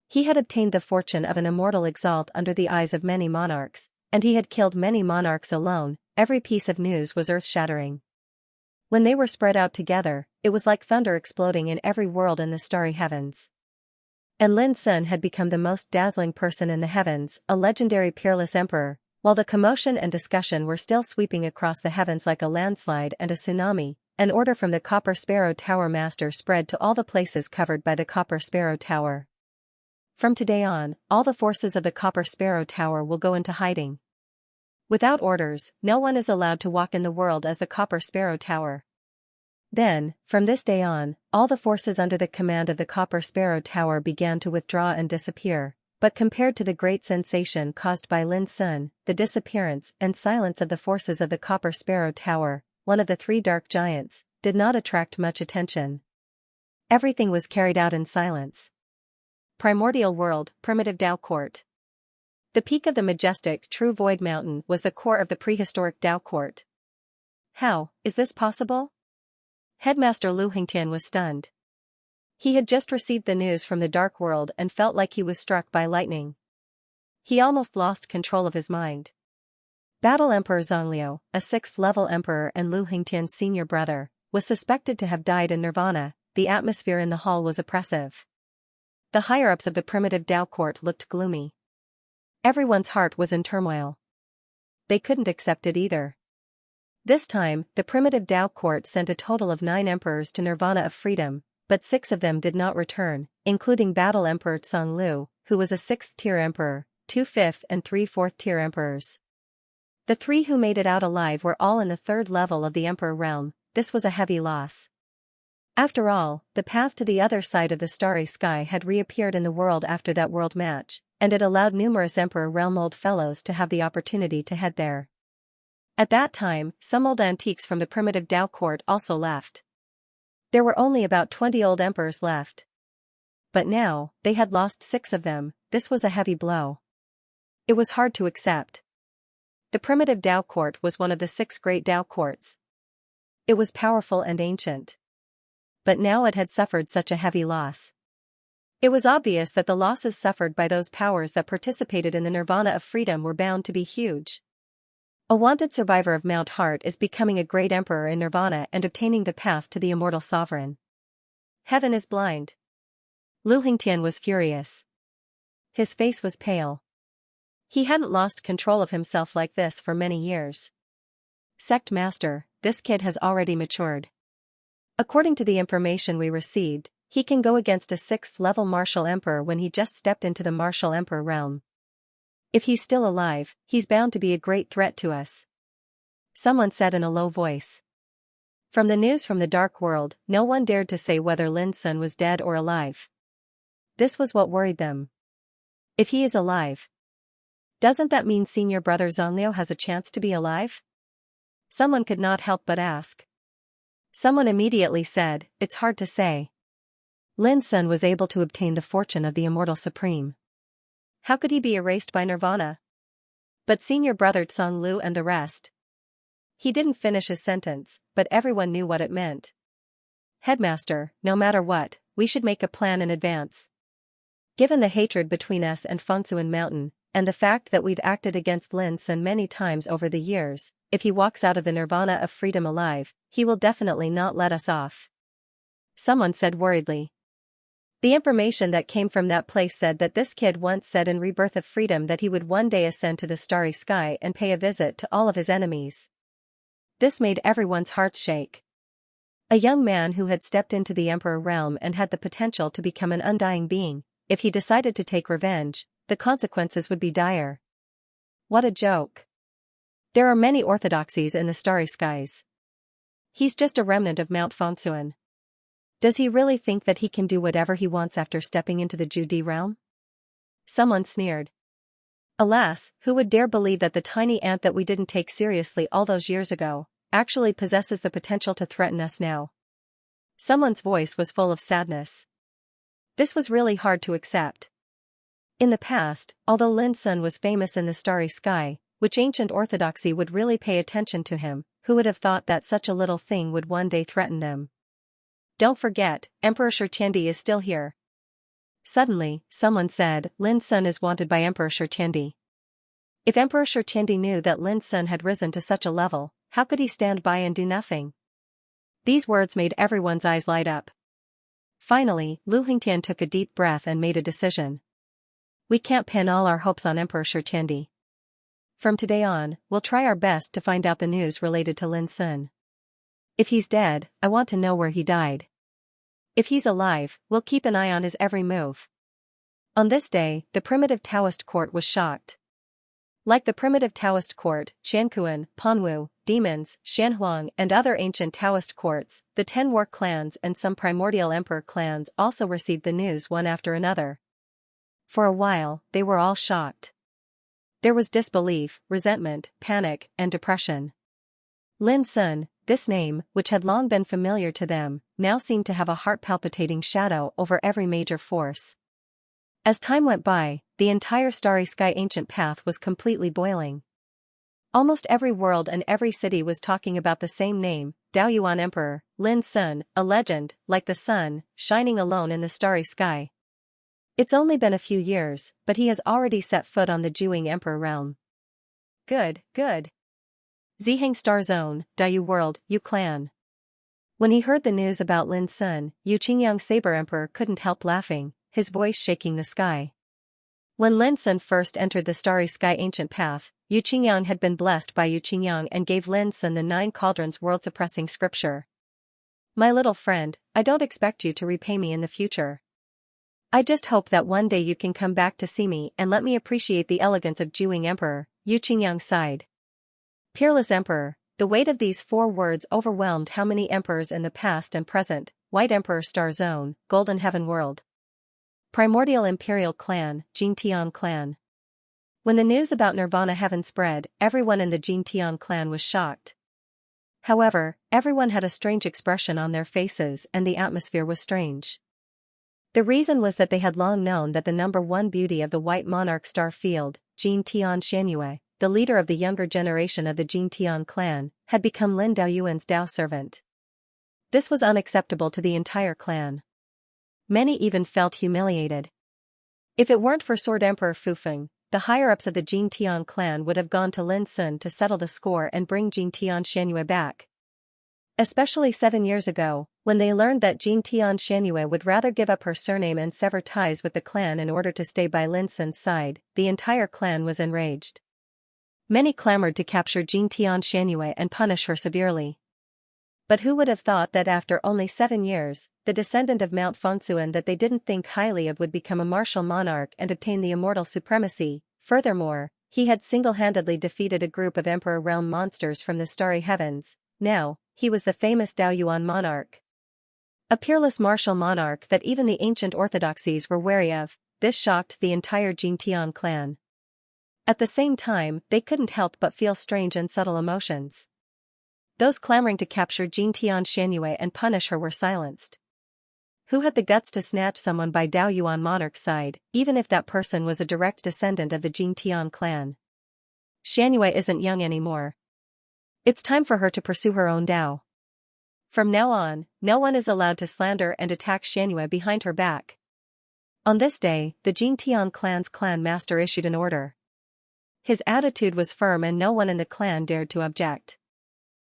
He had obtained the fortune of an immortal exalt under the eyes of many monarchs, and he had killed many monarchs alone. Every piece of news was earth-shattering. When they were spread out together, it was like thunder exploding in every world in the starry heavens. And Lin Sun had become the most dazzling person in the heavens, a legendary peerless emperor, while the commotion and discussion were still sweeping across the heavens like a landslide and a tsunami. An order from the Copper Sparrow Tower Master spread to all the places covered by the Copper Sparrow Tower. From today on, all the forces of the Copper Sparrow Tower will go into hiding. Without orders, no one is allowed to walk in the world as the Copper Sparrow Tower. Then, from this day on, all the forces under the command of the Copper Sparrow Tower began to withdraw and disappear, but compared to the great sensation caused by Lin Sun, the disappearance and silence of the forces of the Copper Sparrow Tower, one of the 3 dark giants, did not attract much attention. Everything was carried out in silence. Primordial World, Primitive Tao Court. The peak of the majestic True Void Mountain was the core of the prehistoric Tao Court. How is this possible? Headmaster Lu Hengtian was stunned. He had just received the news from the Dark World and felt like he was struck by lightning. He almost lost control of his mind. Battle Emperor Zongliu, a 6th-level emperor and Lu Hengtian's senior brother, was suspected to have died in Nirvana. The atmosphere in the hall was oppressive. The higher-ups of the primitive Tao court looked gloomy. Everyone's heart was in turmoil. They couldn't accept it either. This time, the primitive Tao court sent a total of 9 emperors to Nirvana of Freedom, but 6 of them did not return, including Battle Emperor Tsang who was a 6th-tier emperor, 2 5th and 3 4th-tier emperors. The 3 who made it out alive were all in the 3rd level of the Emperor realm. This was a heavy loss. After all, the path to the other side of the starry sky had reappeared in the world after that world match, and it allowed numerous Emperor realm old fellows to have the opportunity to head there. At that time, some old antiques from the primitive Tao court also left. There were only about 20 old emperors left. But now, they had lost 6 of them. This was a heavy blow. It was hard to accept. The primitive Tao court was one of the 6 great Tao courts. It was powerful and ancient. But now it had suffered such a heavy loss. It was obvious that the losses suffered by those powers that participated in the Nirvana of Freedom were bound to be huge. A wanted survivor of Mount Heart is becoming a great emperor in Nirvana and obtaining the path to the immortal sovereign. Heaven is blind. Lu Hengtian was furious. His face was pale. He hadn't lost control of himself like this for many years. Sect Master, this kid has already matured. According to the information we received, he can go against a 6th-level martial emperor when he just stepped into the martial emperor realm. If he's still alive, he's bound to be a great threat to us. Someone said in a low voice. From the news from the Dark World, no one dared to say whether Lin Sun was dead or alive. This was what worried them. If he is alive, Doesn't that mean senior brother Zonglio has a chance to be alive? Someone could not help but ask. Someone immediately said, it's hard to say. Lin Sun was able to obtain the fortune of the Immortal Supreme. How could he be erased by Nirvana? But senior brother Tsang Lu and the rest. He didn't finish his sentence, but everyone knew what it meant. Headmaster, no matter what, we should make a plan in advance. Given the hatred between us and Fengsuan Mountain, and the fact that we've acted against Lin Sun many times over the years, if he walks out of the Nirvana of freedom alive, he will definitely not let us off. Someone said worriedly. The information that came from that place said that this kid once said in Rebirth of Freedom that he would one day ascend to the starry sky and pay a visit to all of his enemies. This made everyone's hearts shake. A young man who had stepped into the Emperor realm and had the potential to become an undying being, if he decided to take revenge, the consequences would be dire. What a joke. There are many orthodoxies in the starry skies. He's just a remnant of Mount Fengsuan. Does he really think that he can do whatever he wants after stepping into the Judi realm? Someone sneered. Alas, who would dare believe that the tiny ant that we didn't take seriously all those years ago, actually possesses the potential to threaten us now? Someone's voice was full of sadness. This was really hard to accept. In the past, although Lin Sun was famous in the starry sky, which ancient orthodoxy would really pay attention to him, who would have thought that such a little thing would one day threaten them? Don't forget, Emperor Shirtiendi is still here. Suddenly, someone said, Lin Sun is wanted by Emperor Shirtiendi. If Emperor Shirtiendi knew that Lin Sun had risen to such a level, how could he stand by and do nothing? These words made everyone's eyes light up. Finally, Lu Hingtian took a deep breath and made a decision. We can't pin all our hopes on Emperor Shirtiendi. From today on, we'll try our best to find out the news related to Lin Sun. If he's dead, I want to know where he died. If he's alive, we'll keep an eye on his every move. On this day, the primitive Taoist court was shocked. Like the primitive Taoist court, Xiankuan, Panwu, demons, Shanhuang and other ancient Taoist courts, the 10 war clans and some primordial emperor clans also received the news one after another. For a while, they were all shocked. There was disbelief, resentment, panic, and depression. Lin Sun, this name, which had long been familiar to them, now seemed to have a heart-palpitating shadow over every major force. As time went by, the entire starry sky ancient path was completely boiling. Almost every world and every city was talking about the same name, Daoyuan Emperor, Lin Sun, a legend, like the sun, shining alone in the starry sky. It's only been a few years, but he has already set foot on the Juing Emperor realm. Good, good. Ziheng Star Zone, Dayu World, Yu Clan. When he heard the news about Lin Sun, Yu Qingyang Saber Emperor couldn't help laughing, his voice shaking the sky. When Lin Sun first entered the starry sky ancient path, Yu Qingyang had been blessed by Yu Qingyang and gave Lin Sun the 9 cauldrons world-suppressing scripture. My little friend, I don't expect you to repay me in the future. I just hope that one day you can come back to see me and let me appreciate the elegance of Juing Emperor, Yu Qingyang sighed. Peerless Emperor, the weight of these 4 words overwhelmed how many emperors in the past and present, White Emperor Star Zone, Golden Heaven World. Primordial Imperial Clan, Jintian Clan. When the news about Nirvana Heaven spread, everyone in the Jintian clan was shocked. However, everyone had a strange expression on their faces and the atmosphere was strange. The reason was that they had long known that the number 1 beauty of the White Monarch star field, Jin Tian Xianyue, the leader of the younger generation of the Jin Tian clan, had become Lin Daoyuan's Dao servant. This was unacceptable to the entire clan. Many even felt humiliated. If it weren't for Sword Emperor Fufeng, the higher-ups of the Jin Tian clan would have gone to Lin Sun to settle the score and bring Jin Tian Xianyue back. Especially 7 years ago, when they learned that Jin Tian Xianyue would rather give up her surname and sever ties with the clan in order to stay by Lin Sun's side, the entire clan was enraged. Many clamored to capture Jin Tian Xianyue and punish her severely. But who would have thought that after only 7 years, the descendant of Mount Fengsuan that they didn't think highly of would become a martial monarch and obtain the immortal supremacy. Furthermore, he had single-handedly defeated a group of Emperor Realm monsters from the starry heavens. Now, he was the famous Daoyuan monarch. A peerless martial monarch that even the ancient orthodoxies were wary of. This shocked the entire Jintian clan. At the same time, they couldn't help but feel strange and subtle emotions. Those clamoring to capture Jingtian Xianxia and punish her were silenced. Who had the guts to snatch someone by Dao Yuan monarch's side, even if that person was a direct descendant of the Jingtian clan? Xianxia isn't young anymore. It's time for her to pursue her own Dao. From now on, no one is allowed to slander and attack Xianxia behind her back. On this day, the Jingtian clan's clan master issued an order. His attitude was firm and no one in the clan dared to object.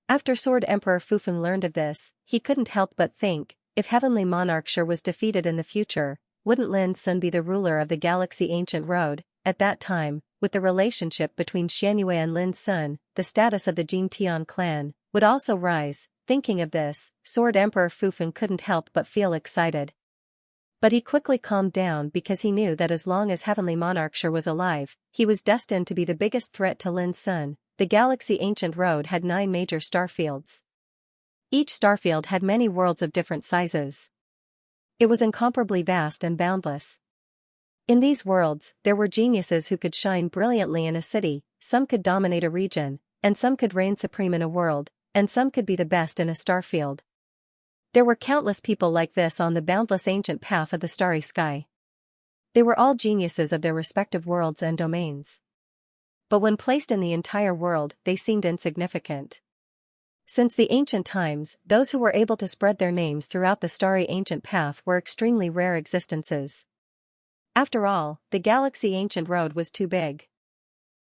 After Sword Emperor Fufeng learned of this, he couldn't help but think, if Heavenly Monarchshire was defeated in the future, wouldn't Lin Sun be the ruler of the Galaxy Ancient Road? At that time, with the relationship between Xianxia and Lin Sun, the status of the Jingtian clan would also rise. Thinking of this, Sword Emperor Fufeng couldn't help but feel excited. But he quickly calmed down because he knew that as long as Heavenly Monarchshire was alive, he was destined to be the biggest threat to Lin Sun. The Galaxy Ancient Road had 9 major starfields. Each starfield had many worlds of different sizes. It was incomparably vast and boundless. In these worlds, there were geniuses who could shine brilliantly in a city, some could dominate a region, and some could reign supreme in a world, and some could be the best in a starfield. There were countless people like this on the boundless ancient path of the starry sky. They were all geniuses of their respective worlds and domains. But when placed in the entire world, they seemed insignificant. Since the ancient times, those who were able to spread their names throughout the starry ancient path were extremely rare existences. After all, the Galaxy Ancient Road was too big.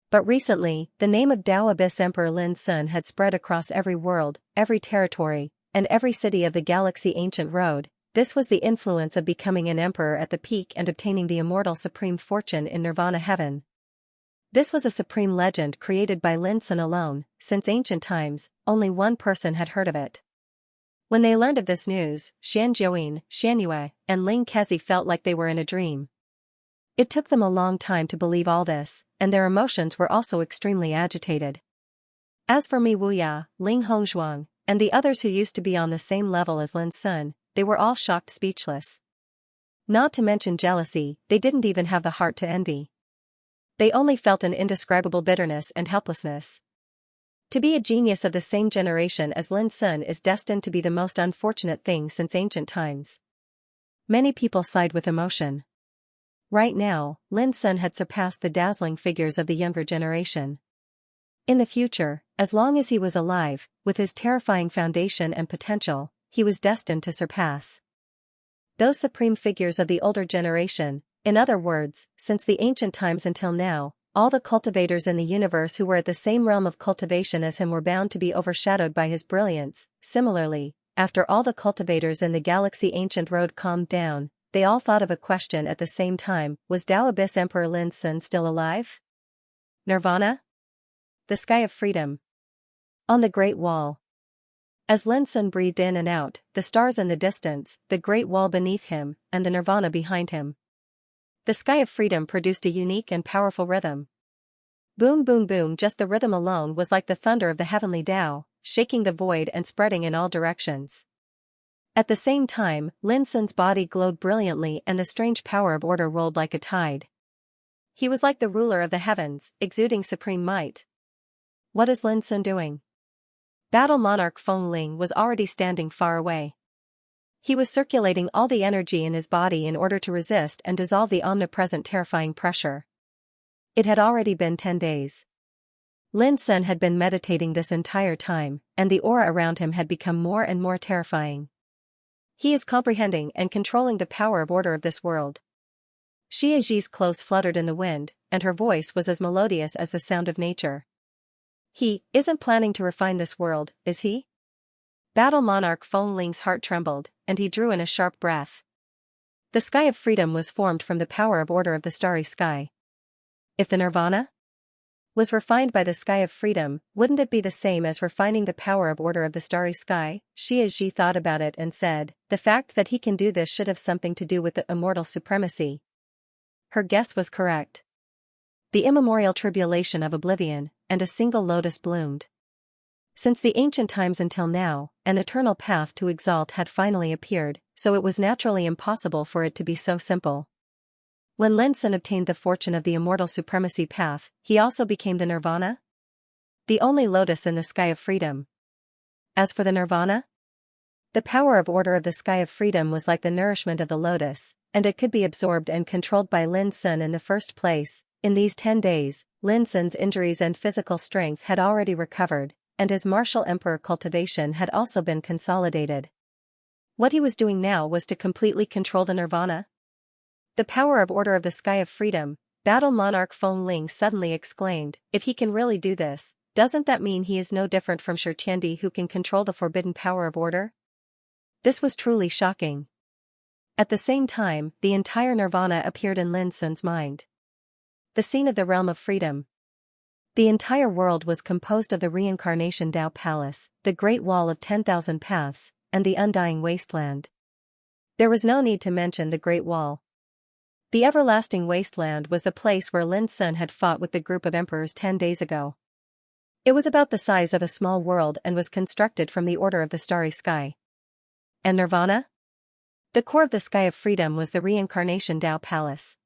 But recently, the name of Dao Abyss Emperor Lin Sun had spread across every world, every territory, and every city of the Galaxy Ancient Road. This was the influence of becoming an emperor at the peak and obtaining the immortal supreme fortune in Nirvana heaven. This was a supreme legend created by Lin Sun alone. Since ancient times, only one person had heard of it. When they learned of this news, Shan Jiuyin, Xianxia, and Ling Kezi felt like they were in a dream. It took them a long time to believe all this, and their emotions were also extremely agitated. As for Mi Wuya, Ling Hongzhuang, and the others who used to be on the same level as Lin Sun, they were all shocked speechless. Not to mention jealousy, they didn't even have the heart to envy. They only felt an indescribable bitterness and helplessness. To be a genius of the same generation as Lin Sun is destined to be the most unfortunate thing since ancient times. Many people sighed with emotion. Right now, Lin Sun had surpassed the dazzling figures of the younger generation. In the future, as long as he was alive, with his terrifying foundation and potential, he was destined to surpass those supreme figures of the older generation. In other words, since the ancient times until now, all the cultivators in the universe who were at the same realm of cultivation as him were bound to be overshadowed by his brilliance. Similarly, after all the cultivators in the Galaxy Ancient Road calmed down, they all thought of a question at the same time: was Dao Abyss Emperor Lin Sun still alive? Nirvana? The sky of freedom. On the Great Wall. As Lin Sun breathed in and out, the stars in the distance, the Great Wall beneath him, and the Nirvana behind him. The sky of freedom produced a unique and powerful rhythm. Boom boom boom, just the rhythm alone was like the thunder of the heavenly Tao, shaking the void and spreading in all directions. At the same time, Lin Sun's body glowed brilliantly and the strange power of order rolled like a tide. He was like the ruler of the heavens, exuding supreme might. What is Lin Sun doing? Battle Monarch Feng Ling was already standing far away. He was circulating all the energy in his body in order to resist and dissolve the omnipresent terrifying pressure. It had already been 10 days. Lin Sun had been meditating this entire time, and the aura around him had become more and more terrifying. He is comprehending and controlling the power of order of this world. Xie Ji's clothes fluttered in the wind, and her voice was as melodious as the sound of nature. He isn't planning to refine this world, is he? Battle Monarch Feng Ling's heart trembled, and he drew in a sharp breath. The sky of freedom was formed from the power of order of the starry sky. If the Nirvana was refined by the sky of freedom, wouldn't it be the same as refining the power of order of the starry sky? Xie Ji thought about it and said, the fact that he can do this should have something to do with the immortal supremacy. Her guess was correct. The immemorial tribulation of oblivion, and a single lotus bloomed. Since the ancient times until now, an eternal path to exalt had finally appeared, so it was naturally impossible for it to be so simple. When Lin Sun obtained the fortune of the immortal supremacy path, he also became the nirvana? The only lotus in the sky of freedom. As for the nirvana? The power of order of the sky of freedom was like the nourishment of the lotus, and it could be absorbed and controlled by Lin Sun in the first place. In these 10 days, Lin Sun's injuries and physical strength had already recovered, and his martial emperor cultivation had also been consolidated. What he was doing now was to completely control the nirvana. The power of order of the sky of freedom, Battle Monarch Feng Ling suddenly exclaimed, if he can really do this, doesn't that mean he is no different from Shi who can control the forbidden power of order? This was truly shocking. At the same time, the entire nirvana appeared in Lin Sun's mind. The scene of the realm of freedom. The entire world was composed of the reincarnation Tao Palace, the Great Wall of 10,000 Paths, and the undying wasteland. There was no need to mention the Great Wall. The everlasting wasteland was the place where Lin Sun had fought with the group of emperors 10 days ago. It was about the size of a small world and was constructed from the order of the starry sky. And nirvana? The core of the sky of freedom was the reincarnation Tao Palace.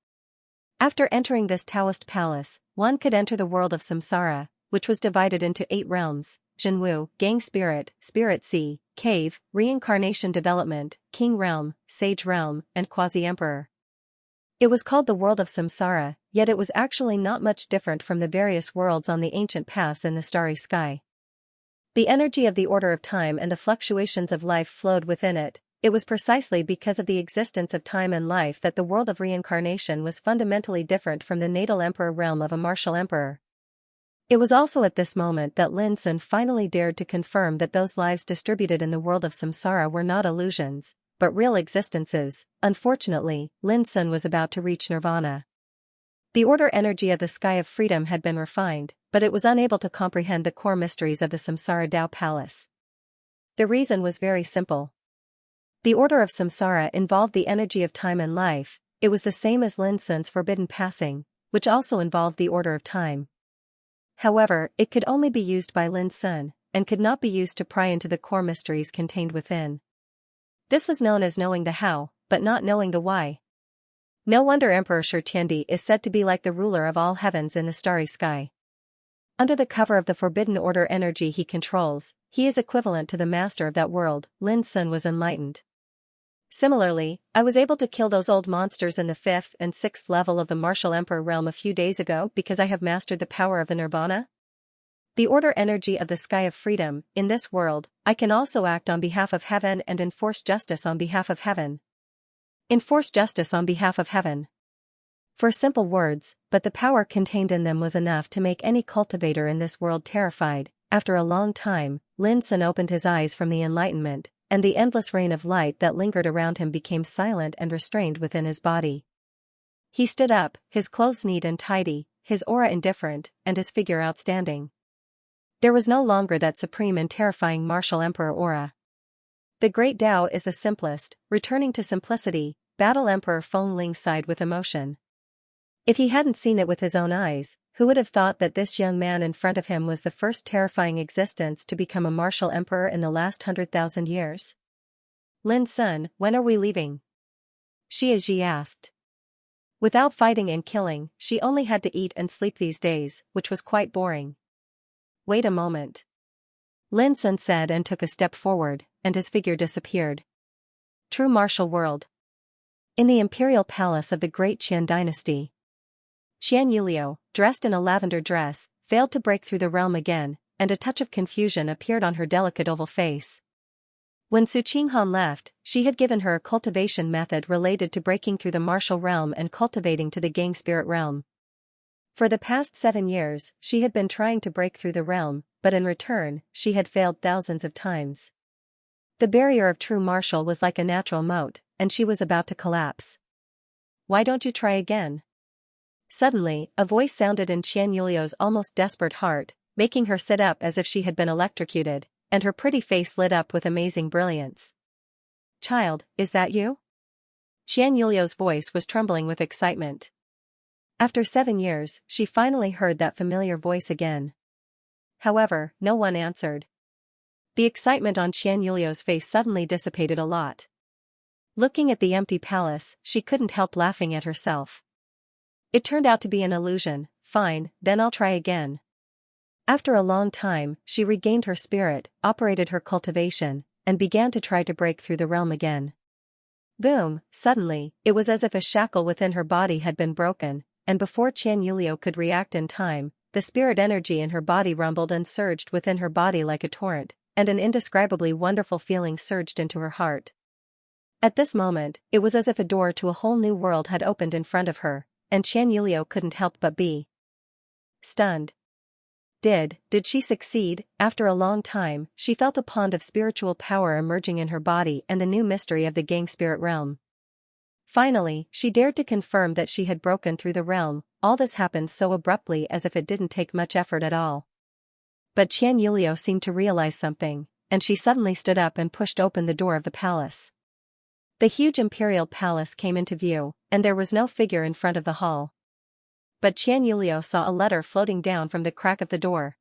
After entering this Taoist palace, one could enter the world of samsara, which was divided into 8 realms: Jinwu, Gang Spirit, Spirit Sea, Cave, Reincarnation Development, King Realm, Sage Realm, and Quasi-Emperor. It was called the world of samsara, yet it was actually not much different from the various worlds on the ancient paths in the starry sky. The energy of the order of time and the fluctuations of life flowed within it. It was precisely because of the existence of time and life that the world of reincarnation was fundamentally different from the natal emperor realm of a martial emperor. It was also at this moment that Lin Sun finally dared to confirm that those lives distributed in the world of samsara were not illusions, but real existences. Unfortunately, Lin Sun was about to reach nirvana. The order energy of the sky of freedom had been refined, but it was unable to comprehend the core mysteries of the samsara Tao Palace. The reason was very simple. The order of samsara involved the energy of time and life. It was the same as Lin Sun's forbidden passing, which also involved the order of time. However, it could only be used by Lin Sun, and could not be used to pry into the core mysteries contained within. This was known as knowing the how, but not knowing the why. No wonder Emperor Shi is said to be like the ruler of all heavens in the starry sky. Under the cover of the forbidden order energy he controls, he is equivalent to the master of that world. Lin Sun was enlightened. Similarly, I was able to kill those old monsters in the 5th and 6th level of the martial emperor realm a few days ago because I have mastered the power of the nirvana. The order energy of the sky of freedom. In this world, I can also act on behalf of heaven and enforce justice on behalf of heaven. Enforce justice on behalf of heaven. For simple words, but the power contained in them was enough to make any cultivator in this world terrified. After a long time, Lin Sun opened his eyes from the enlightenment, and the endless rain of light that lingered around him became silent and restrained within his body. He stood up, his clothes neat and tidy, his aura indifferent, and his figure outstanding. There was no longer that supreme and terrifying martial emperor aura. The great Tao is the simplest. Returning to simplicity, Battle Emperor Feng Ling sighed with emotion. If he hadn't seen it with his own eyes, who would have thought that this young man in front of him was the first terrifying existence to become a martial emperor in the last 100,000 years? Lin Sun, when are we leaving? Xianxia asked. Without fighting and killing, she only had to eat and sleep these days, which was quite boring. Wait a moment. Lin Sun said and took a step forward, and his figure disappeared. True martial world. In the imperial palace of the great Qian dynasty. Xianxia, dressed in a lavender dress, failed to break through the realm again, and a touch of confusion appeared on her delicate oval face. When Su Qinghan left, she had given her a cultivation method related to breaking through the martial realm and cultivating to the gang spirit realm. For the past 7 years, she had been trying to break through the realm, but in return, she had failed thousands of times. The barrier of true martial was like a natural moat, and she was about to collapse. Why don't you try again? Suddenly, a voice sounded in Xianxulia's almost desperate heart, making her sit up as if she had been electrocuted, and her pretty face lit up with amazing brilliance. Child, is that you? Xianxulia's voice was trembling with excitement. After 7 years, she finally heard that familiar voice again. However, no one answered. The excitement on Xianxulia's face suddenly dissipated a lot. Looking at the empty palace, she couldn't help laughing at herself. It turned out to be an illusion. Fine, then I'll try again. After a long time, she regained her spirit, operated her cultivation, and began to try to break through the realm again. Boom, suddenly, it was as if a shackle within her body had been broken, and before Xianxia could react in time, the spirit energy in her body rumbled and surged within her body like a torrent, and an indescribably wonderful feeling surged into her heart. At this moment, it was as if a door to a whole new world had opened in front of her, and Xianxia couldn't help but be stunned. Did she succeed? After a long time, she felt a pond of spiritual power emerging in her body and the new mystery of the gang spirit realm. Finally, she dared to confirm that she had broken through the realm. All this happened so abruptly as if it didn't take much effort at all. But Xianxia seemed to realize something, and she suddenly stood up and pushed open the door of the palace. The huge imperial palace came into view, and there was no figure in front of the hall. But Xianxia saw a letter floating down from the crack of the door.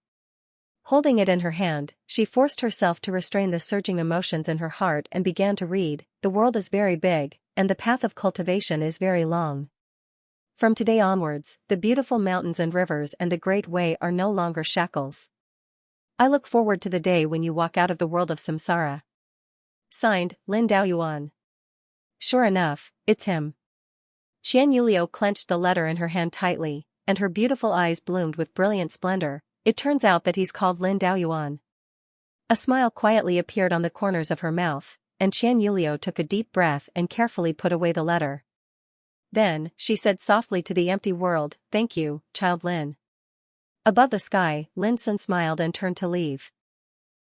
Holding it in her hand, she forced herself to restrain the surging emotions in her heart and began to read. The world is very big, and the path of cultivation is very long. From today onwards, the beautiful mountains and rivers and the Great Way are no longer shackles. I look forward to the day when you walk out of the world of samsara. Signed, Lin Daoyuan. Sure enough, it's him. Xianxia clenched the letter in her hand tightly, and her beautiful eyes bloomed with brilliant splendor. It turns out that he's called Lin Daoyuan. A smile quietly appeared on the corners of her mouth, and Xianxia took a deep breath and carefully put away the letter. Then, she said softly to the empty world, "Thank you, child Lin." Above the sky, Lin Sun smiled and turned to leave.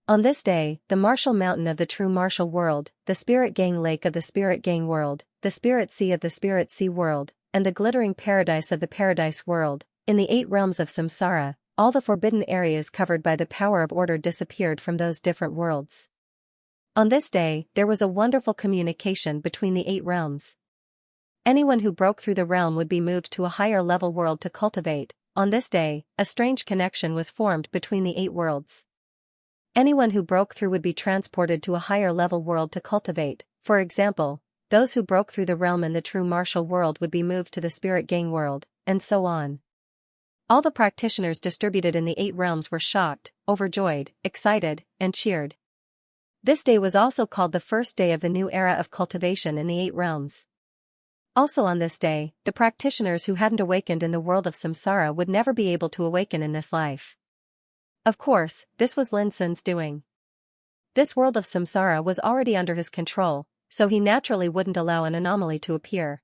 On this day, the martial mountain of the true martial world, the spirit gang lake of the spirit gang world, the spirit sea of the spirit sea world, and the glittering paradise of the paradise world, in the 8 realms of samsara, all the forbidden areas covered by the power of order disappeared from those different worlds. On this day, there was a wonderful communication between the 8 realms. Anyone who broke through the realm would be moved to a higher level world to cultivate. On this day, a strange connection was formed between the 8 worlds. Anyone who broke through would be transported to a higher level world to cultivate. For example, those who broke through the realm in the true martial world would be moved to the spirit gang world, and so on. All the practitioners distributed in the 8 realms were shocked, overjoyed, excited, and cheered. This day was also called the first day of the new era of cultivation in the 8 realms. Also on this day, the practitioners who hadn't awakened in the world of samsara would never be able to awaken in this life. Of course, this was Lin Sun's doing. This world of samsara was already under his control, so he naturally wouldn't allow an anomaly to appear.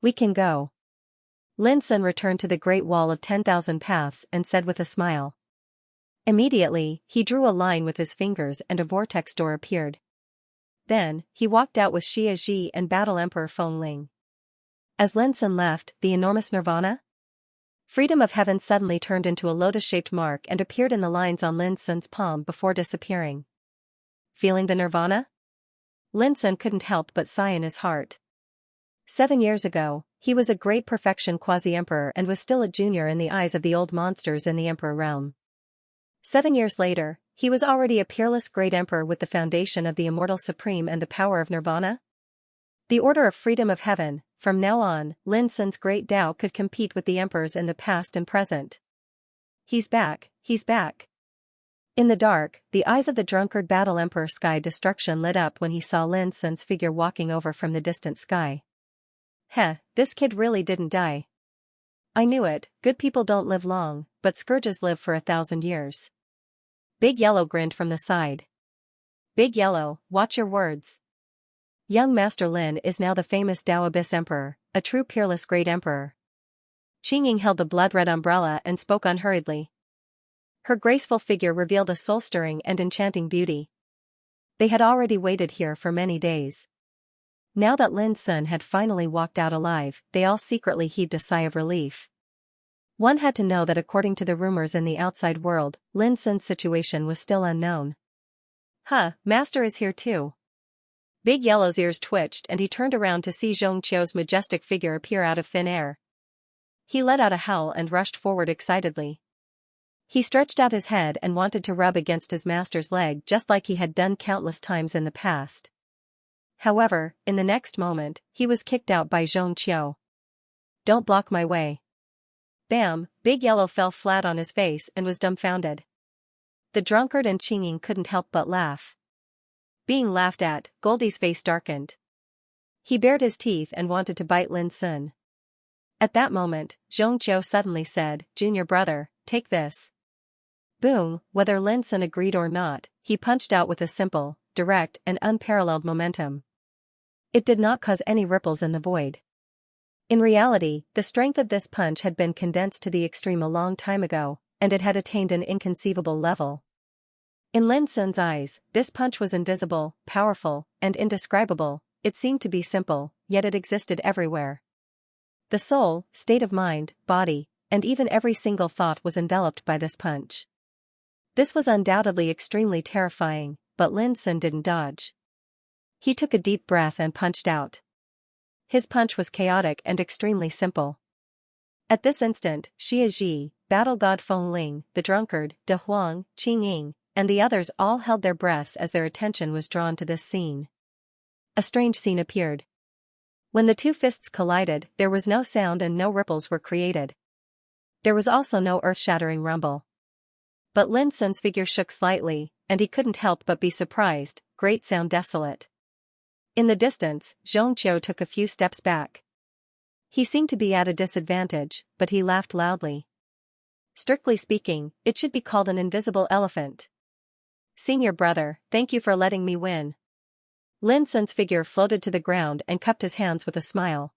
We can go. Lin Sun returned to the Great Wall of 10,000 Paths and said with a smile. Immediately, he drew a line with his fingers and a vortex door appeared. Then, he walked out with Xia Ji and Battle Emperor Feng Ling. As Lin Sun left, the enormous nirvana? Freedom of heaven suddenly turned into a lotus-shaped mark and appeared in the lines on Lin Sun's palm before disappearing. Feeling the nirvana? Lin Sun couldn't help but sigh in his heart. 7 years ago, he was a great perfection quasi-emperor and was still a junior in the eyes of the old monsters in the emperor realm. 7 years later, he was already a peerless great emperor with the foundation of the immortal supreme and the power of nirvana? The order of freedom of heaven. From now on, Lin Sun's great Tao could compete with the emperors in the past and present. He's back, he's back. In the dark, the eyes of the drunkard Battle Emperor Sky Destruction lit up when he saw Lin Sun's figure walking over from the distant sky. Heh, this kid really didn't die. I knew it, good people don't live long, but scourges live for 1,000 years. Big Yellow grinned from the side. Big Yellow, watch your words. Young Master Lin is now the famous Tao Abyss Emperor, a true peerless great emperor. Qingying held the blood-red umbrella and spoke unhurriedly. Her graceful figure revealed a soul-stirring and enchanting beauty. They had already waited here for many days. Now that Lin Sun had finally walked out alive, they all secretly heaved a sigh of relief. One had to know that according to the rumors in the outside world, Lin Sun's situation was still unknown. Huh, Master is here too. Big Yellow's ears twitched and he turned around to see Zhong Qiu's majestic figure appear out of thin air. He let out a howl and rushed forward excitedly. He stretched out his head and wanted to rub against his master's leg just like he had done countless times in the past. However, in the next moment, he was kicked out by Zhong Qiu. Don't block my way. Bam, Big Yellow fell flat on his face and was dumbfounded. The drunkard and Qingying couldn't help but laugh. Being laughed at, Goldie's face darkened. He bared his teeth and wanted to bite Lin Sun. At that moment, Xianxia suddenly said, "Junior brother, take this." Boom, whether Lin Sun agreed or not, he punched out with a simple, direct and unparalleled momentum. It did not cause any ripples in the void. In reality, the strength of this punch had been condensed to the extreme a long time ago, and it had attained an inconceivable level. In Lin Sun's eyes, this punch was invisible, powerful, and indescribable. It seemed to be simple, yet it existed everywhere. The soul, state of mind, body, and even every single thought was enveloped by this punch. This was undoubtedly extremely terrifying, but Lin Sun didn't dodge. He took a deep breath and punched out. His punch was chaotic and extremely simple. At this instant, Xia Ji, Battle God Feng Ling, the drunkard, De Huang, Qingying, and the others all held their breaths as their attention was drawn to this scene. A strange scene appeared. When the two fists collided, there was no sound and no ripples were created. There was also no earth-shattering rumble. But Lin Sun's figure shook slightly, and he couldn't help but be surprised. Great sound desolate. In the distance, Xianxia took a few steps back. He seemed to be at a disadvantage, but he laughed loudly. Strictly speaking, it should be called an invisible elephant. Senior brother, thank you for letting me win. Lin Sun's figure floated to the ground and cupped his hands with a smile.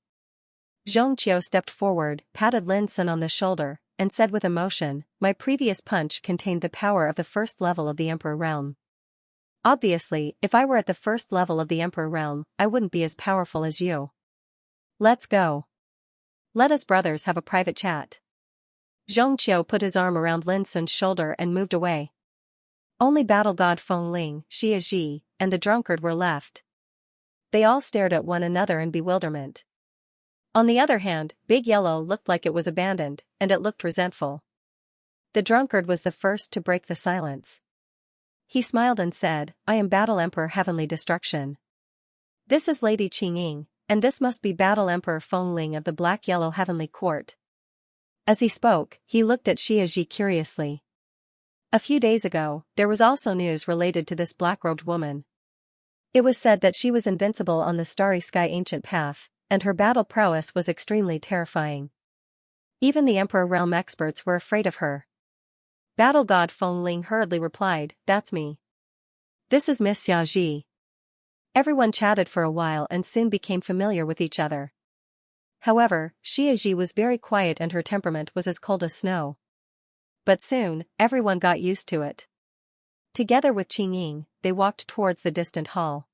Xianxia stepped forward, patted Lin Sun on the shoulder, and said with emotion, "My previous punch contained the power of the first level of the Emperor realm. Obviously, if I were at the first level of the Emperor realm, I wouldn't be as powerful as you. Let's go. Let us brothers have a private chat." Xianxia put his arm around Lin Sun's shoulder and moved away. Only Battle God Feng Ling, Xia Ji, and the drunkard were left. They all stared at one another in bewilderment. On the other hand, Big Yellow looked like it was abandoned, and it looked resentful. The drunkard was the first to break the silence. He smiled and said, "I am Battle Emperor Heavenly Destruction. This is Lady Qingying, and this must be Battle Emperor Feng Ling of the Black-Yellow Heavenly Court." As he spoke, he looked at Xia Ji curiously. A few days ago, there was also news related to this black-robed woman. It was said that she was invincible on the Starry Sky Ancient Path, and her battle prowess was extremely terrifying. Even the Emperor Realm experts were afraid of her. Battle God Feng Ling hurriedly replied, "That's me. This is Miss Xia Ji." Everyone chatted for a while and soon became familiar with each other. However, Xia Ji was very quiet and her temperament was as cold as snow. But soon, everyone got used to it. Together with Qingying, they walked towards the distant hall.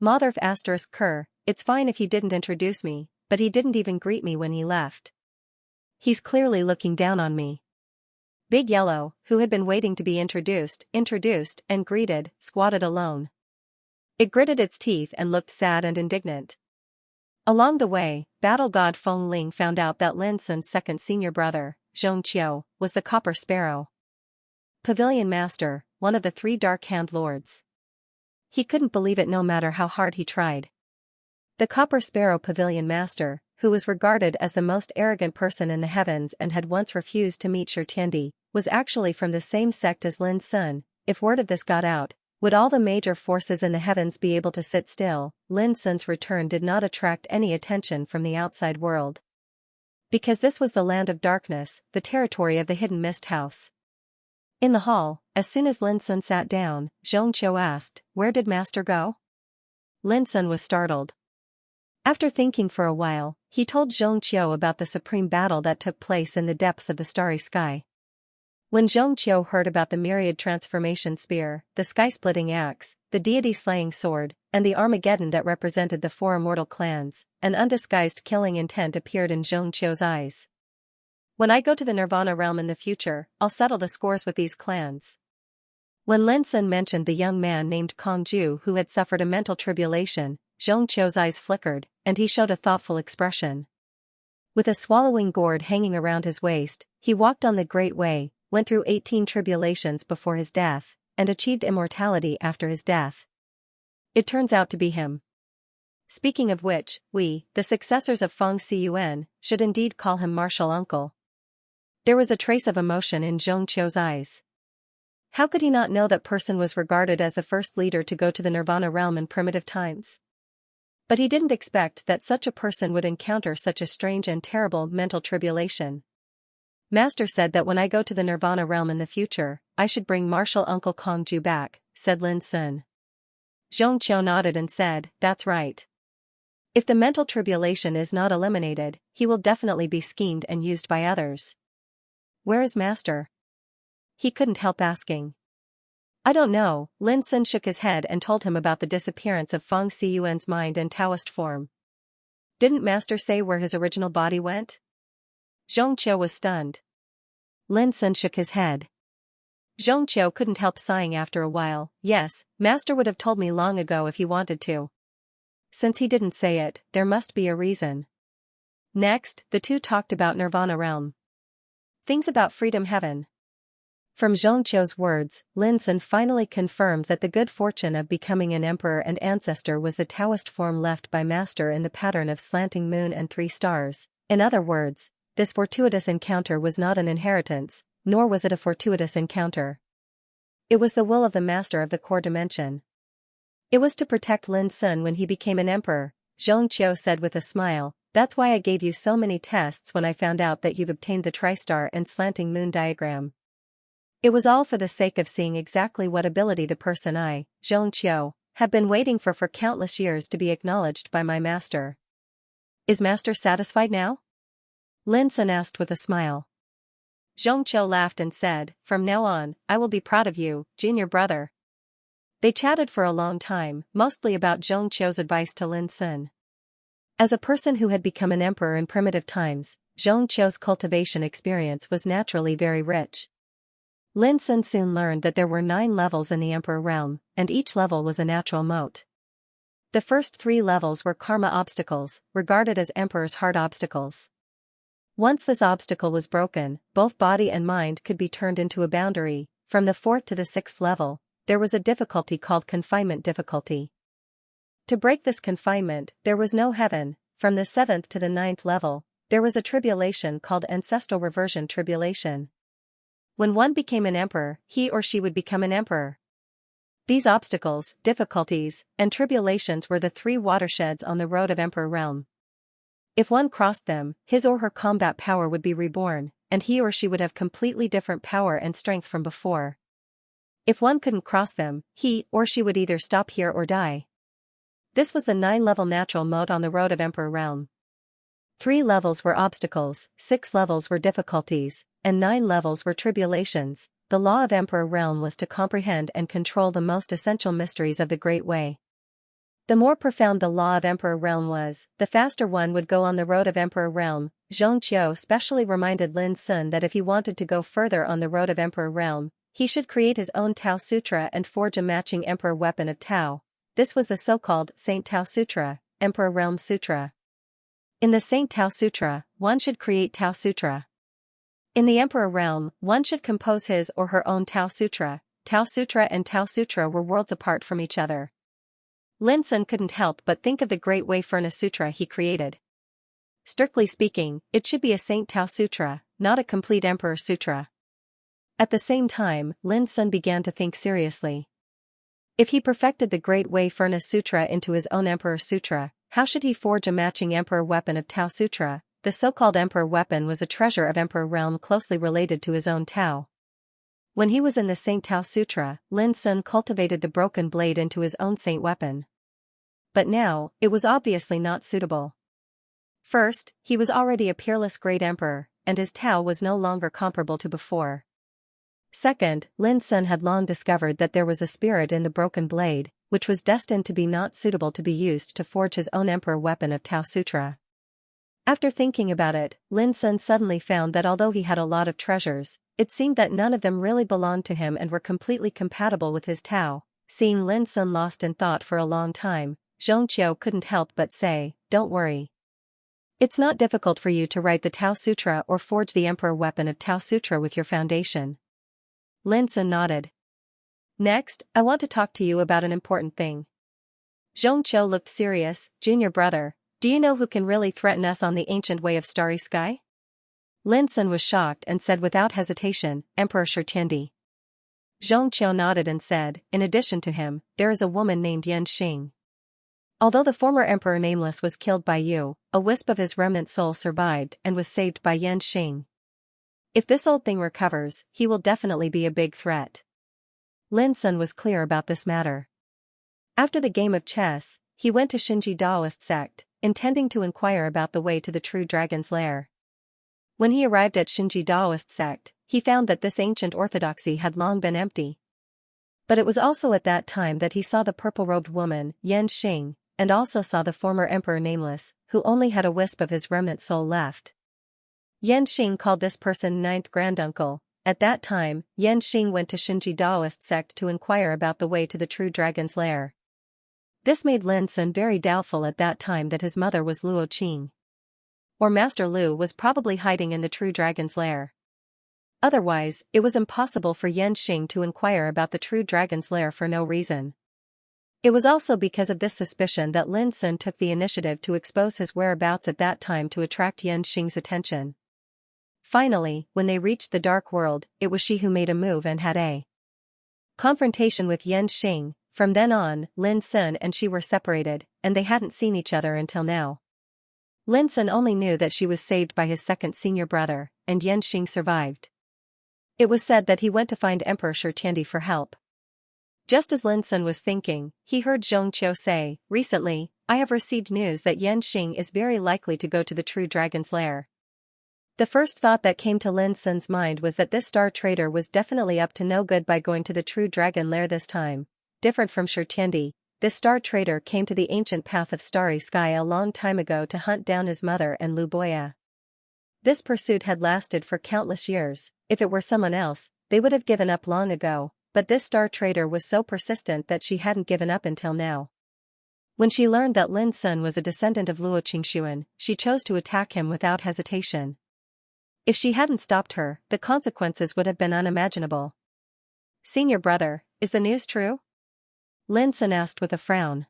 Mother ***, it's fine if he didn't introduce me, but he didn't even greet me when he left. He's clearly looking down on me. Big Yellow, who had been waiting to be introduced and greeted, squatted alone. It gritted its teeth and looked sad and indignant. Along the way, Battle God Feng Ling found out that Lin Sun's second senior brother, Xianxia, was the Copper Sparrow Pavilion Master, one of the 3 Dark Hand Lords. He couldn't believe it no matter how hard he tried. The Copper Sparrow Pavilion Master, who was regarded as the most arrogant person in the heavens and had once refused to meet Shirtiandi, was actually from the same sect as Lin Sun. If word of this got out, would all the major forces in the heavens be able to sit still? Lin Sun's return did not attract any attention from the outside world. Because this was the land of darkness, the territory of the hidden mist house. In the hall, as soon as Lin Sun sat down, Xianxia asked, "Where did Master go?" Lin Sun was startled. After thinking for a while, he told Xianxia about the supreme battle that took place in the depths of the starry sky. When Xianxia heard about the myriad transformation spear, the sky-splitting axe, the deity-slaying sword, and the Armageddon that represented the 4 immortal clans, an undisguised killing intent appeared in Xianxia's eyes. "When I go to the Nirvana realm in the future, I'll settle the scores with these clans." When Lin Sun mentioned the young man named Kong Ju who had suffered a mental tribulation, Xianxia's eyes flickered, and he showed a thoughtful expression. With a swallowing gourd hanging around his waist, he walked on the Great Way, went through 18 tribulations before his death, and achieved immortality after his death. It turns out to be him. Speaking of which, we, the successors of Feng Xiyuan, should indeed call him martial uncle. There was a trace of emotion in Xianxia's eyes. How could he not know that person was regarded as the first leader to go to the Nirvana realm in primitive times? But he didn't expect that such a person would encounter such a strange and terrible mental tribulation. Master said that when I go to the Nirvana realm in the future, I should bring martial uncle Kongju back, said Lin Sun. Xianxia nodded and said, that's right. If the mental tribulation is not eliminated, he will definitely be schemed and used by others. Where is Master? He couldn't help asking. I don't know. Lin Sun shook his head and told him about the disappearance of Feng Xiyuan's mind and Taoist form. Didn't Master say where his original body went? Xianxia was stunned. Lin Sun shook his head. Xianxia couldn't help sighing after a while. Yes, Master would have told me long ago if he wanted to. Since he didn't say it, there must be a reason. Next, the two talked about Nirvana realm. Things about freedom heaven. From Xianxia's words, Lin Sun finally confirmed that the good fortune of becoming an emperor and ancestor was the Taoist form left by Master in the pattern of slanting moon and 3 stars. In other words, this fortuitous encounter was not an inheritance, nor was it a fortuitous encounter. It was the will of the Master of the core dimension. It was to protect Lin Sun when he became an emperor, Xianxia said with a smile. That's why I gave you so many tests when I found out that you've obtained the tri-star and slanting moon diagram. It was all for the sake of seeing exactly what ability the person I, Xianxia, have been waiting for countless years to be acknowledged by my master. Is Master satisfied now? Lin Sun asked with a smile. Xianxia laughed and said, from now on, I will be proud of you, junior brother. They chatted for a long time, mostly about Xianxia's advice to Lin Sun. As a person who had become an emperor in primitive times, Xianxia's cultivation experience was naturally very rich. Lin Sun soon learned that there were 9 levels in the Emperor realm, and each level was a natural moat. The first 3 levels were karma obstacles, regarded as Emperor's heart obstacles. Once this obstacle was broken, both body and mind could be turned into a boundary. From the 4th to the 6th level, there was a difficulty called confinement difficulty. To break this confinement, there was no heaven. From the 7th to the 9th level, there was a tribulation called ancestral reversion tribulation. When one became an emperor, he or she would become an emperor. These obstacles, difficulties, and tribulations were the 3 watersheds on the road of Emperor realm. If one crossed them, his or her combat power would be reborn, and he or she would have completely different power and strength from before. If one couldn't cross them, he or she would either stop here or die. This was the 9-level natural moat on the road of Emperor realm. 3 levels were obstacles, 6 levels were difficulties, and 9 levels were tribulations. The law of Emperor realm was to comprehend and control the most essential mysteries of the Great Way. The more profound the law of Emperor realm was, the faster one would go on the road of Emperor realm. Xianxia specially reminded Lin Sun that if he wanted to go further on the road of Emperor realm, he should create his own Tao Sutra and forge a matching Emperor weapon of Tao. This was the so-called Saint Tao Sutra, Emperor Realm Sutra. In the Saint Tao Sutra, one should create Tao Sutra. In the Emperor realm, one should compose his or her own Tao Sutra. Tao Sutra and Tao Sutra were worlds apart from each other. Lin Sun couldn't help but think of the Great Way Furnace Sutra he created. Strictly speaking, it should be a Saint Tao Sutra, not a complete Emperor Sutra. At the same time, Lin Sun began to think seriously. If he perfected the Great Way Furnace Sutra into his own Emperor Sutra, how should he forge a matching Emperor weapon of Tao Sutra? The so-called Emperor weapon was a treasure of Emperor realm closely related to his own Tao. When he was in the Saint Tao Sutra, Lin Sun cultivated the broken blade into his own saint weapon. But now, it was obviously not suitable. First, he was already a peerless great emperor, and his Tao was no longer comparable to before. Second, Lin Sun had long discovered that there was a spirit in the broken blade, which was destined to be not suitable to be used to forge his own emperor weapon of Tao Sutra. After thinking about it, Lin Sun suddenly found that although he had a lot of treasures, it seemed that none of them really belonged to him and were completely compatible with his Tao. Seeing Lin Sun lost in thought for a long time, Xianxia couldn't help but say, "Don't worry. It's not difficult for you to write the Tao Sutra or forge the emperor weapon of Tao Sutra with your foundation." Lin Sun nodded. "Next, I want to talk to you about an important thing." Xianxia looked serious. Junior brother, do you know who can really threaten us on the ancient way of starry sky? Lin Sun was shocked and said without hesitation, Emperor Shirtiendi. Xianxia nodded and said, in addition to him, there is a woman named Yan Xing. Although the former Emperor Nameless was killed by you, a wisp of his remnant soul survived and was saved by Yan Xing. If this old thing recovers, he will definitely be a big threat. Lin Sun was clear about this matter. After the game of chess, he went to Xinji Daoist sect, intending to inquire about the way to the true dragon's lair. When he arrived at Xinji Daoist sect, he found that this ancient orthodoxy had long been empty. But it was also at that time that he saw the purple-robed woman, Yan Xing, and also saw the former Emperor Nameless, who only had a wisp of his remnant soul left. Yan Xing called this person ninth granduncle. At that time, Yan Xing went to Xinji Daoist sect to inquire about the way to the true dragon's lair. This made Lin Sun very doubtful at that time that his mother was Luo Qing. Or Master Lu was probably hiding in the true dragon's lair. Otherwise, it was impossible for Yan Xing to inquire about the true dragon's lair for no reason. It was also because of this suspicion that Lin Sun took the initiative to expose his whereabouts at that time to attract Yan Xing's attention. Finally, when they reached the dark world, it was she who made a move and had a confrontation with Yan Xing. From then on, Lin Sun and she were separated, and they hadn't seen each other until now. Lin Sun only knew that she was saved by his second senior brother, and Yan Xing survived. It was said that he went to find Emperor Shirtiendi for help. Just as Lin Sun was thinking, he heard Xianxia say, recently, I have received news that Yan Xing is very likely to go to the true dragon's lair. The first thought that came to Lin Sun's mind was that this star trader was definitely up to no good by going to the true dragon lair this time. Different from Shirtiendi, this star trader came to the ancient path of starry sky a long time ago to hunt down his mother and Lu Boya. This pursuit had lasted for countless years. If it were someone else, they would have given up long ago. But this star trader was so persistent that she hadn't given up until now. When she learned that Lin Sun was a descendant of Luo Qingxuan, she chose to attack him without hesitation. If she hadn't stopped her, the consequences would have been unimaginable. Senior brother, is the news true? Lin Sun asked with a frown.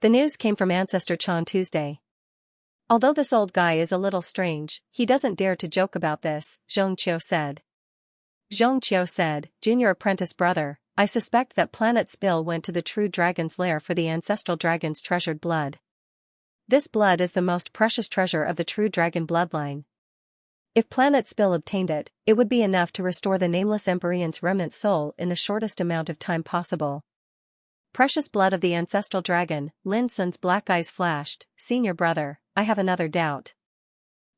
The news came from Ancestor Chan Tuesday. Although this old guy is a little strange, he doesn't dare to joke about this, Xianxia said. Xianxia said, Junior apprentice brother, I suspect that Planet Spill went to the true dragon's lair for the ancestral dragon's treasured blood. This blood is the most precious treasure of the true dragon bloodline. If Planet Spill obtained it, it would be enough to restore the nameless Empyrean's remnant soul in the shortest amount of time possible. Precious blood of the ancestral dragon, Lin Sun's black eyes flashed. Senior brother, I have another doubt.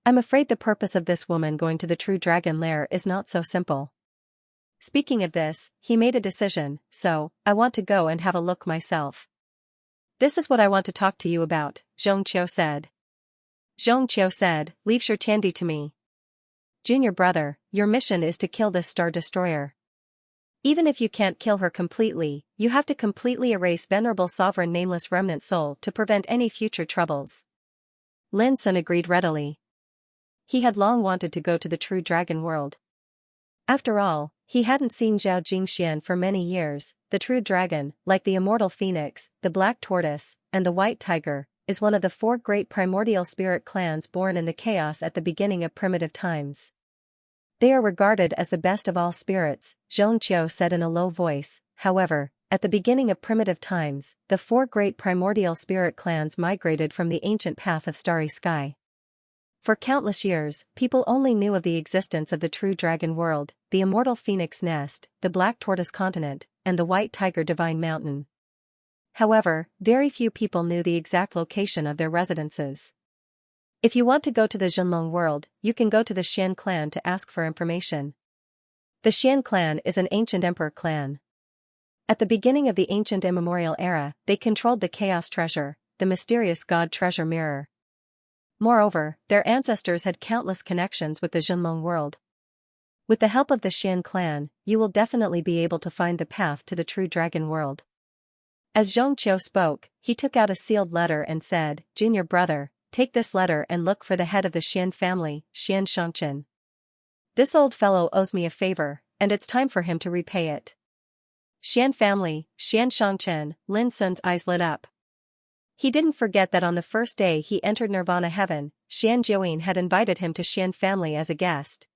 I'm afraid the purpose of this woman going to the true dragon lair is not so simple. Speaking of this, he made a decision, so, I want to go and have a look myself. This is what I want to talk to you about, Xianxia said. Xianxia said, leave Shirtiendi to me. Junior brother, your mission is to kill this star destroyer. Even if you can't kill her completely, you have to completely erase venerable sovereign nameless remnant soul to prevent any future troubles. Lin Sun agreed readily. He had long wanted to go to the true dragon world. After all, he hadn't seen Zhao Jingxian for many years. The true dragon, like the immortal phoenix, the black tortoise, and the white tiger, is one of the 4 great primordial spirit clans born in the chaos at the beginning of primitive times. They are regarded as the best of all spirits, Xianxia said in a low voice. However, at the beginning of primitive times, the 4 great primordial spirit clans migrated from the ancient path of starry sky. For countless years, people only knew of the existence of the true dragon world, the immortal phoenix nest, the black tortoise continent, and the white tiger divine mountain. However, very few people knew the exact location of their residences. If you want to go to the Zhenlong world, you can go to the Xian clan to ask for information. The Xian clan is an ancient emperor clan. At the beginning of the ancient immemorial era, they controlled the chaos treasure, the mysterious god treasure mirror. Moreover, their ancestors had countless connections with the Zhenlong world. With the help of the Xian clan, you will definitely be able to find the path to the true dragon world. As Xianxia spoke, he took out a sealed letter and said, Junior brother, take this letter and look for the head of the Xian family, Xian Shangchen. This old fellow owes me a favor, and it's time for him to repay it. Xian family, Xian Shangchen, Lin Sun's eyes lit up. He didn't forget that on the first day he entered Nirvana heaven, Xianxia had invited him to Xian family as a guest.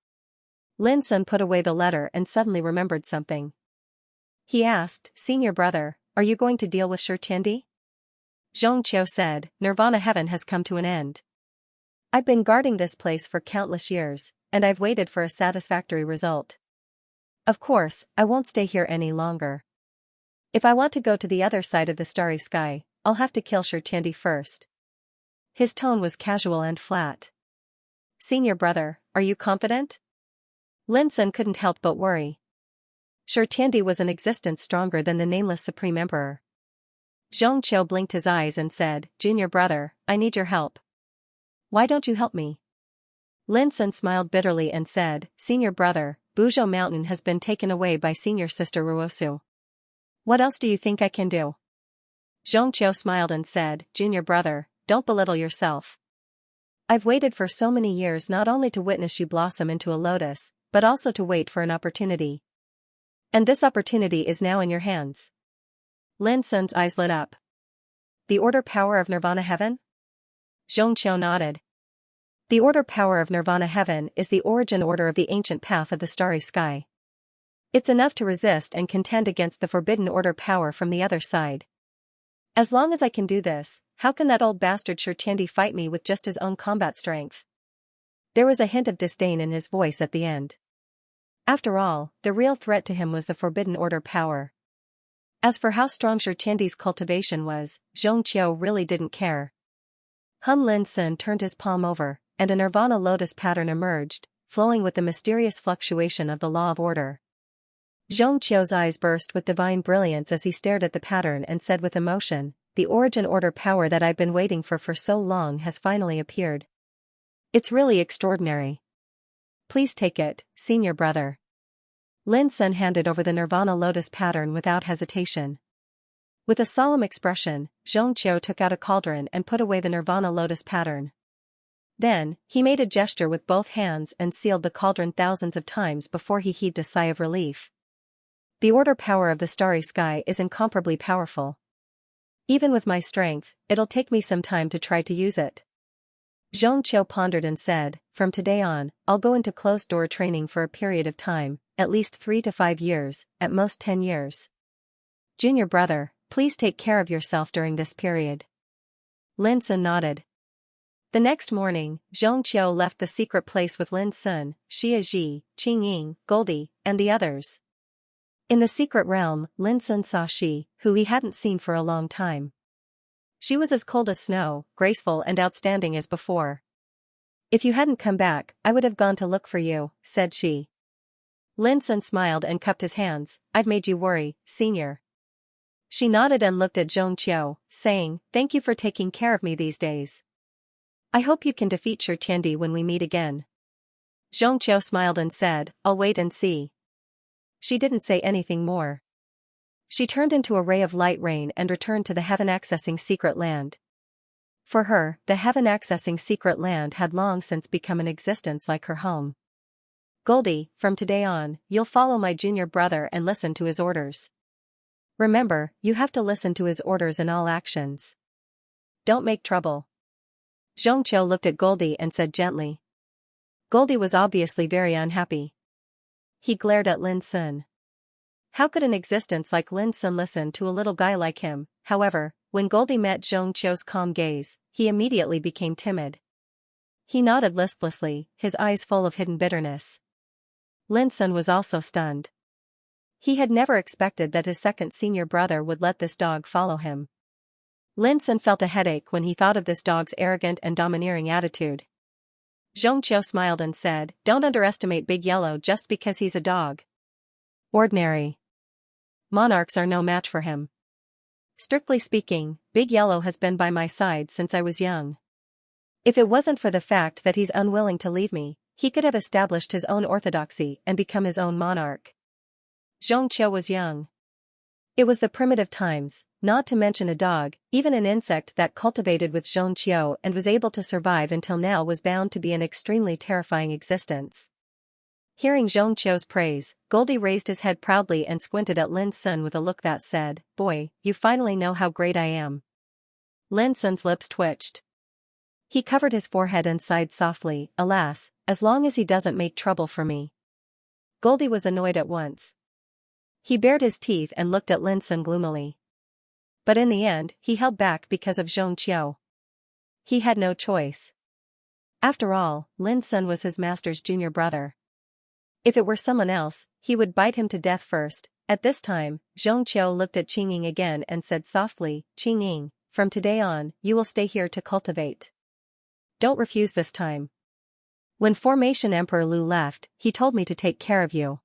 Lin Sun put away the letter and suddenly remembered something. He asked, "Senior brother, are you going to deal with Xianxia?" Xianxia said, "Nirvana heaven has come to an end. I've been guarding this place for countless years, and I've waited for a satisfactory result. Of course, I won't stay here any longer. If I want to go to the other side of the starry sky, I'll have to kill Xianxia first." His tone was casual and flat. "Senior brother, are you confident?" Lin Sun couldn't help but worry. Xianxia was an existence stronger than the nameless Supreme Emperor. Xianxia blinked his eyes and said, "Junior brother, I need your help." "Why don't you help me?" Lin Sun smiled bitterly and said, "Senior brother, Buzhou Mountain has been taken away by senior sister Ruosu. What else do you think I can do?" Xianxia smiled and said, "Junior brother, don't belittle yourself. I've waited for so many years not only to witness you blossom into a lotus, but also to wait for an opportunity. And this opportunity is now in your hands." Lin Sun's eyes lit up. "The order power of Nirvana heaven?" Xianxia nodded. "The order power of Nirvana heaven is the origin order of the ancient path of the starry sky. It's enough to resist and contend against the forbidden order power from the other side. As long as I can do this, how can that old bastard Xianxia fight me with just his own combat strength?" There was a hint of disdain in his voice at the end. After all, the real threat to him was the forbidden order power. As for how strong Xianxia's cultivation was, Xianxia really didn't care. Lin Sun turned his palm over, and a nirvana lotus pattern emerged, flowing with the mysterious fluctuation of the law of order. Xianxia's eyes burst with divine brilliance as he stared at the pattern and said with emotion, "The origin order power that I've been waiting for so long has finally appeared. It's really extraordinary. Please take it, senior brother." Lin Sun handed over the nirvana lotus pattern without hesitation. With a solemn expression, Xianxia took out a cauldron and put away the nirvana lotus pattern. Then, he made a gesture with both hands and sealed the cauldron thousands of times before he heaved a sigh of relief. "The order power of the starry sky is incomparably powerful. Even with my strength, it'll take me some time to try to use it." Xianxia pondered and said, "From today on, I'll go into closed-door training for a period of time, at least 3 to 5 years, at most 10 years. Junior brother, please take care of yourself during this period." Lin Sun nodded. The next morning, Xianxia left the secret place with Lin Sun, Xia Ji, Qing Ying, Goldie, and the others. In the secret realm, Lin Sun saw Xi, who he hadn't seen for a long time. She was as cold as snow, graceful and outstanding as before. "If you hadn't come back, I would have gone to look for you," said she. Lin Sun smiled and cupped his hands. "I've made you worry, senior." She nodded and looked at Xianxia, saying, "Thank you for taking care of me these days. I hope you can defeat Xianxia when we meet again." Xianxia smiled and said, "I'll wait and see." She didn't say anything more. She turned into a ray of light rain and returned to the heaven-accessing secret land. For her, the heaven-accessing secret land had long since become an existence like her home. "Goldie, from today on, you'll follow my junior brother and listen to his orders. Remember, you have to listen to his orders in all actions. Don't make trouble." Xianxia looked at Goldie and said gently. Goldie was obviously very unhappy. He glared at Lin Sun. How could an existence like Lin Sun listen to a little guy like him? However, when Goldie met Xianxia's calm gaze, he immediately became timid. He nodded listlessly, his eyes full of hidden bitterness. Lin Sun was also stunned. He had never expected that his second senior brother would let this dog follow him. Lin Sun felt a headache when he thought of this dog's arrogant and domineering attitude. Xianxia smiled and said, "Don't underestimate Big Yellow just because he's a dog. Ordinary monarchs are no match for him. Strictly speaking, Big Yellow has been by my side since I was young. If it wasn't for the fact that he's unwilling to leave me, he could have established his own orthodoxy and become his own monarch." Xianxia was young. It was the primitive times, not to mention a dog, even an insect that cultivated with Xianxia and was able to survive until now was bound to be an extremely terrifying existence. Hearing Xianxia's praise, Goldie raised his head proudly and squinted at Lin Sun with a look that said, "Boy, you finally know how great I am." Lin Sun's lips twitched. He covered his forehead and sighed softly, alas, as long as he doesn't make trouble for me. Goldie was annoyed at once. He bared his teeth and looked at Lin Sun gloomily. But in the end, he held back because of Xianxia. He had no choice. After all, Lin Sun was his master's junior brother. If it were someone else, he would bite him to death first. At this time, Xianxia looked at Qingying again and said softly, "Qingying, from today on, you will stay here to cultivate. Don't refuse this time. When Formation Emperor Lu left, he told me to take care of you.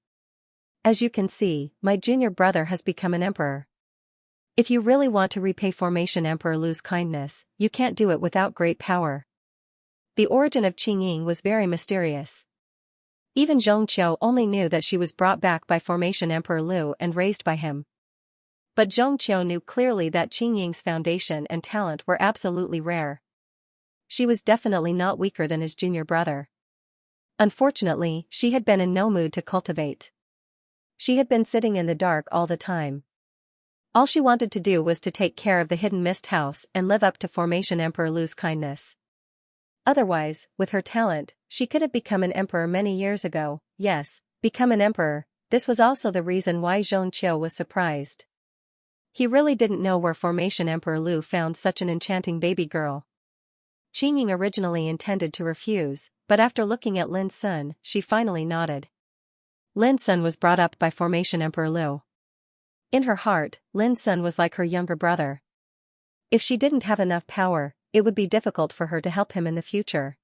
As you can see, my junior brother has become an emperor. If you really want to repay Formation Emperor Lu's kindness, you can't do it without great power." The origin of Qingying was very mysterious. Even Xianxia only knew that she was brought back by Formation Emperor Lu and raised by him. But Xianxia knew clearly that Qingying's foundation and talent were absolutely rare. She was definitely not weaker than his junior brother. Unfortunately, she had been in no mood to cultivate. She had been sitting in the dark all the time. All she wanted to do was to take care of the hidden mist house and live up to Formation Emperor Lu's kindness. Otherwise, with her talent, she could have become an emperor many years ago. Yes, become an emperor. This was also the reason why Xianxia was surprised. He really didn't know where Formation Emperor Lu found such an enchanting baby girl. Qingying originally intended to refuse, but after looking at Lin Sun, she finally nodded. Lin Sun was brought up by Formation Emperor Lu. In her heart, Lin Sun was like her younger brother. If she didn't have enough power, it would be difficult for her to help him in the future.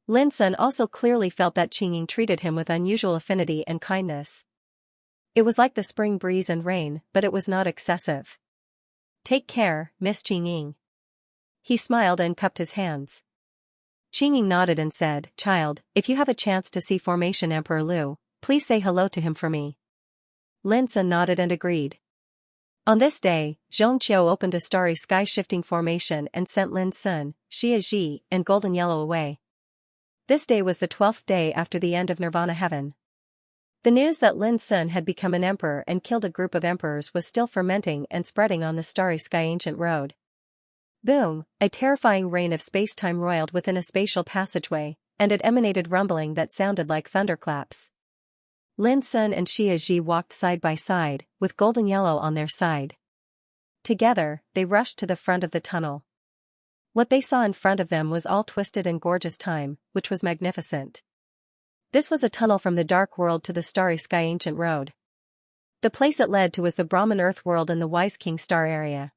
Lin Sun also clearly felt that Qingying treated him with unusual affinity and kindness. It was like the spring breeze and rain, but it was not excessive. "Take care, Miss Qingying." He smiled and cupped his hands. Qingying nodded and said, "Child, if you have a chance to see Formation Emperor Lu, please say hello to him for me." Lin Sun nodded and agreed. On this day, Xianxia opened a starry sky-shifting formation and sent Lin Sun, Xianxia, and Golden Yellow away. This day was the 12th day after the end of Nirvana Heaven. The news that Lin Sun had become an emperor and killed a group of emperors was still fermenting and spreading on the starry sky ancient road. Boom, a terrifying rain of space-time roiled within a spatial passageway, and it emanated rumbling that sounded like thunderclaps. Lin Sun and Xianxia walked side by side, with Golden Yellow on their side. Together, they rushed to the front of the tunnel. What they saw in front of them was all twisted and gorgeous time, which was magnificent. This was a tunnel from the dark world to the starry sky ancient road. The place it led to was the Brahman Earth world in the Wise King Star area.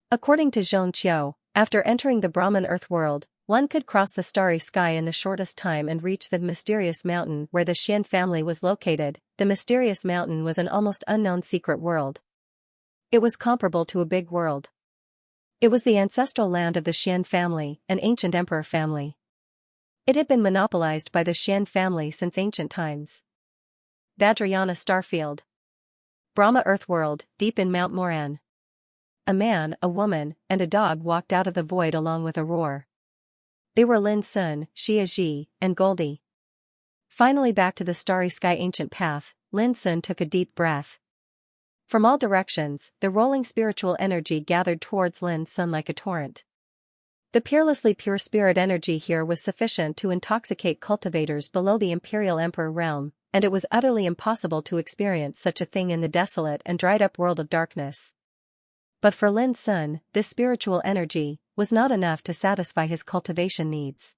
According to Xianxia, after entering the Brahman Earth world, one could cross the starry sky in the shortest time and reach the mysterious mountain where the Xian family was located. The mysterious mountain was an almost unknown secret world. It was comparable to a big world. It was the ancestral land of the Xian family, an ancient emperor family. It had been monopolized by the Xian family since ancient times. Vajrayana Starfield. Brahma Earth world, deep in Mount Moran. A man, a woman, and a dog walked out of the void along with a roar. They were Lin Sun, Xianxia, and Goldie. Finally back to the starry sky ancient path, Lin Sun took a deep breath. From all directions, the rolling spiritual energy gathered towards Lin Sun like a torrent. The peerlessly pure spirit energy here was sufficient to intoxicate cultivators below the Imperial Emperor realm, and it was utterly impossible to experience such a thing in the desolate and dried-up world of darkness. But for Lin Sun, this spiritual energy was not enough to satisfy his cultivation needs.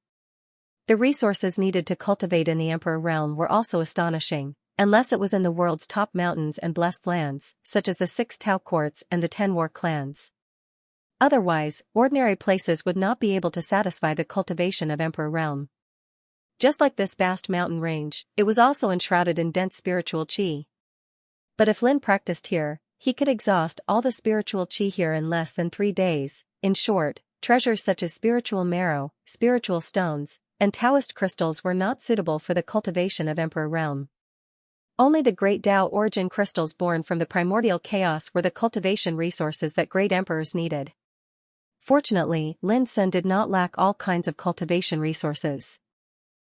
The resources needed to cultivate in the Emperor realm were also astonishing, unless it was in the world's top mountains and blessed lands, such as the 6 Tao courts and the 10 war clans. Otherwise, ordinary places would not be able to satisfy the cultivation of Emperor realm. Just like this vast mountain range, it was also enshrouded in dense spiritual qi. But if Lin practiced here, he could exhaust all the spiritual qi here in less than 3 days. In short, treasures such as spiritual marrow, spiritual stones, and Taoist crystals were not suitable for the cultivation of Emperor realm. Only the great Tao origin crystals born from the primordial chaos were the cultivation resources that great emperors needed. Fortunately, Lin Sun did not lack all kinds of cultivation resources.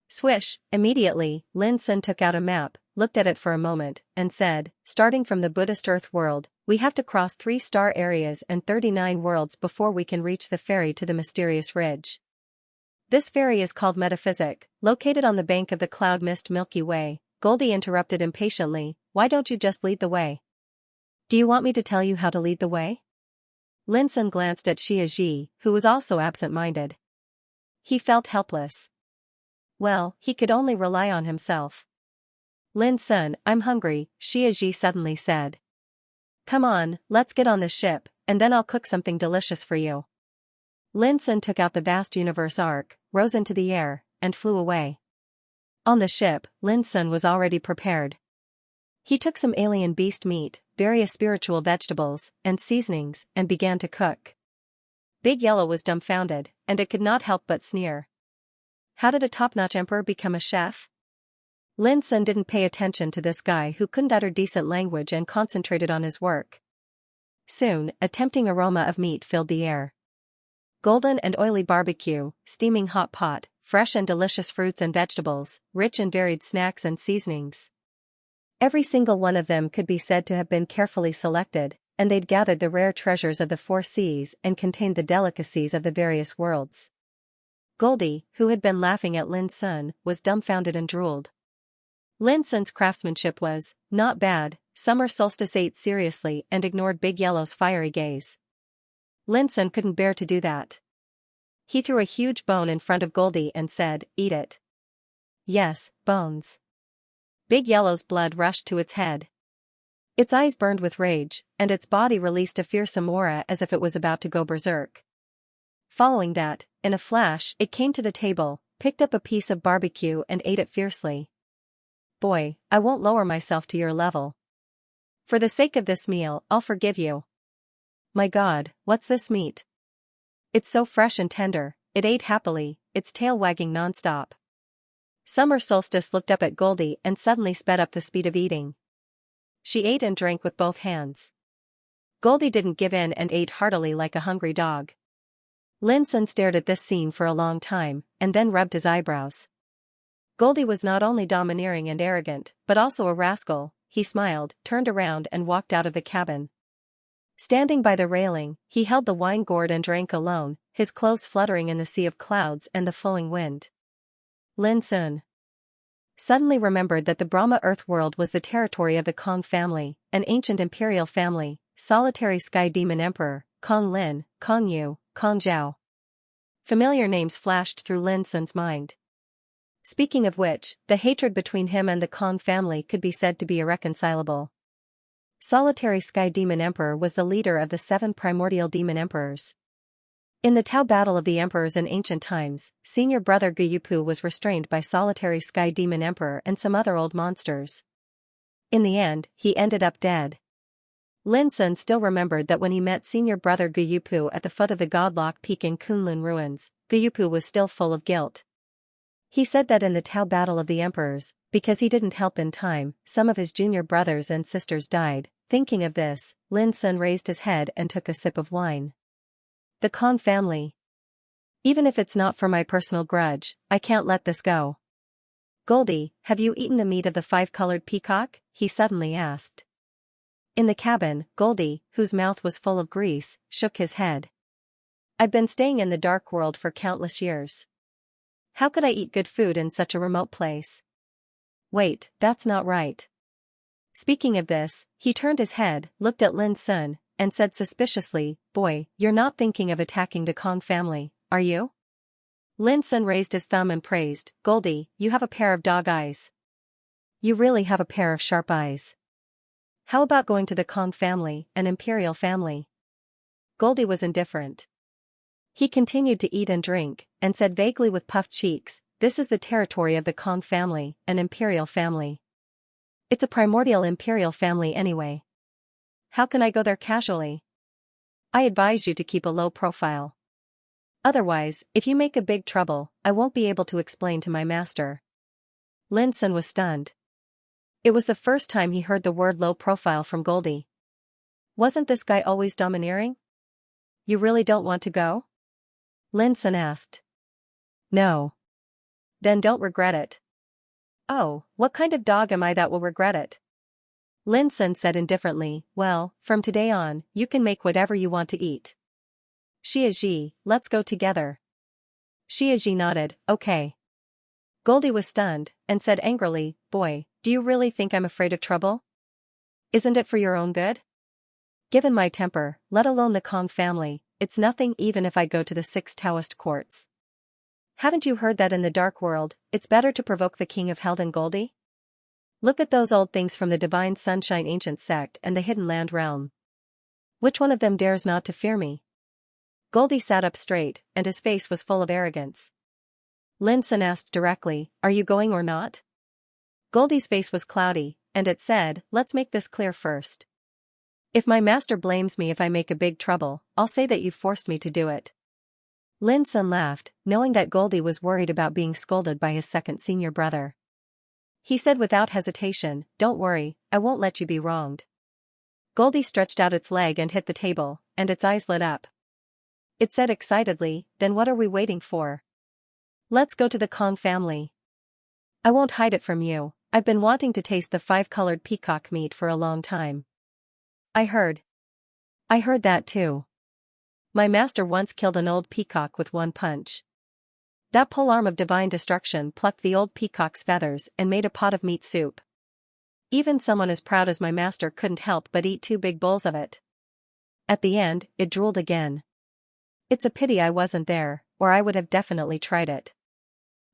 Swish, immediately, Lin Sun took out a map, looked at it for a moment, and said, starting from the Buddhist Earth world, we have to cross 3 star areas and 39 worlds before we can reach the ferry to the mysterious ridge. This ferry is called Metaphysic, located on the bank of the cloud mist Milky Way. Goldie interrupted impatiently, why don't you just lead the way? Do you want me to tell you how to lead the way? Lin Sun glanced at Xianxia, who was also absent-minded. He felt helpless. Well, he could only rely on himself. Lin Sun, I'm hungry, Xianxia suddenly said. Come on, let's get on the ship, and then I'll cook something delicious for you. Lin Sun took out the vast universe arc, rose into the air, and flew away. On the ship, Lin Sun was already prepared. He took some alien beast meat, various spiritual vegetables, and seasonings, and began to cook. Big Yellow was dumbfounded, and it could not help but sneer. How did a top-notch emperor become a chef? Lin Sun didn't pay attention to this guy who couldn't utter decent language and concentrated on his work. Soon, a tempting aroma of meat filled the air. Golden and oily barbecue, steaming hot pot, fresh and delicious fruits and vegetables, rich and varied snacks and seasonings. Every single one of them could be said to have been carefully selected, and they'd gathered the rare treasures of the 4 seas and contained the delicacies of the various worlds. Goldie, who had been laughing at Lin Sun, was dumbfounded and drooled. Lin Sun's craftsmanship was not bad. Summer Solstice ate seriously and ignored Big Yellow's fiery gaze. Lin Sun couldn't bear to do that. He threw a huge bone in front of Goldie and said, eat it. Yes, bones. Big Yellow's blood rushed to its head. Its eyes burned with rage, and its body released a fearsome aura as if it was about to go berserk. Following that, in a flash, it came to the table, picked up a piece of barbecue and ate it fiercely. Boy, I won't lower myself to your level. For the sake of this meal, I'll forgive you. My God, what's this meat? It's so fresh and tender, it ate happily, its tail wagging non-stop. Summer Solstice looked up at Goldie and suddenly sped up the speed of eating. She ate and drank with both hands. Goldie didn't give in and ate heartily like a hungry dog. Lin Sun stared at this scene for a long time, and then rubbed his eyebrows. Goldie was not only domineering and arrogant, but also a rascal. He smiled, turned around and walked out of the cabin. Standing by the railing, he held the wine gourd and drank alone, his clothes fluttering in the sea of clouds and the flowing wind. Lin Sun suddenly remembered that the Brahma Earth world was the territory of the Kong family, an ancient imperial family, solitary sky demon emperor, Kong Lin, Kong Yu, Kong Zhao. Familiar names flashed through Lin Sun's mind. Speaking of which, the hatred between him and the Kong family could be said to be irreconcilable. Solitary Sky Demon Emperor was the leader of the 7 primordial demon emperors. In the Tao Battle of the Emperors in ancient times, senior brother Guyupu was restrained by Solitary Sky Demon Emperor and some other old monsters. In the end, he ended up dead. Lin Sun still remembered that when he met senior brother Guyupu at the foot of the Godlock Peak in Kunlun ruins, Guyupu was still full of guilt. He said that in the Tao Battle of the Emperors, because he didn't help in time, some of his junior brothers and sisters died. Thinking of this, Lin Sun raised his head and took a sip of wine. The Kong family. Even if it's not for my personal grudge, I can't let this go. Goldie, have you eaten the meat of the 5-colored peacock? He suddenly asked. In the cabin, Goldie, whose mouth was full of grease, shook his head. I've been staying in the dark world for countless years. How could I eat good food in such a remote place? Wait, that's not right. Speaking of this, he turned his head, looked at Lin Sun, and said suspiciously, boy, you're not thinking of attacking the Kong family, are you? Lin Sun raised his thumb and praised, Goldie, you have a pair of dog eyes. You really have a pair of sharp eyes. How about going to the Kong family, an imperial family? Goldie was indifferent. He continued to eat and drink, and said vaguely with puffed cheeks, this is the territory of the Kong family, an imperial family. It's a primordial imperial family anyway. How can I go there casually? I advise you to keep a low profile. Otherwise, if you make a big trouble, I won't be able to explain to my master. Lin Sun was stunned. It was the first time he heard the word low profile from Goldie. Wasn't this guy always domineering? You really don't want to go? Lin Sun asked. No. Then don't regret it. Oh, what kind of dog am I that will regret it? Lin Sun said indifferently, well, from today on, you can make whatever you want to eat. Xiaxia, let's go together. Xiaxia nodded, okay. Goldie was stunned, and said angrily, boy, do you really think I'm afraid of trouble? Isn't it for your own good? Given my temper, let alone the Kong family, it's nothing even if I go to the 6 Taoist courts. Haven't you heard that in the dark world, it's better to provoke the king of hell than Goldie? Look at those old things from the Divine Sunshine Ancient Sect and the Hidden Land Realm. Which one of them dares not to fear me? Goldie sat up straight, and his face was full of arrogance. Lin Sun asked directly, are you going or not? Goldie's face was cloudy, and it said, let's make this clear first. If my master blames me if I make a big trouble, I'll say that you forced me to do it. Lin Sun laughed, knowing that Goldie was worried about being scolded by his second senior brother. He said without hesitation, don't worry, I won't let you be wronged. Goldie stretched out its leg and hit the table, and its eyes lit up. It said excitedly, then what are we waiting for? Let's go to the Kong family. I won't hide it from you, I've been wanting to taste the 5-colored peacock meat for a long time. I heard that too. My master once killed an old peacock with one punch. That polearm of divine destruction plucked the old peacock's feathers and made a pot of meat soup. Even someone as proud as my master couldn't help but eat 2 big bowls of it. At the end, it drooled again. It's a pity I wasn't there, or I would have definitely tried it.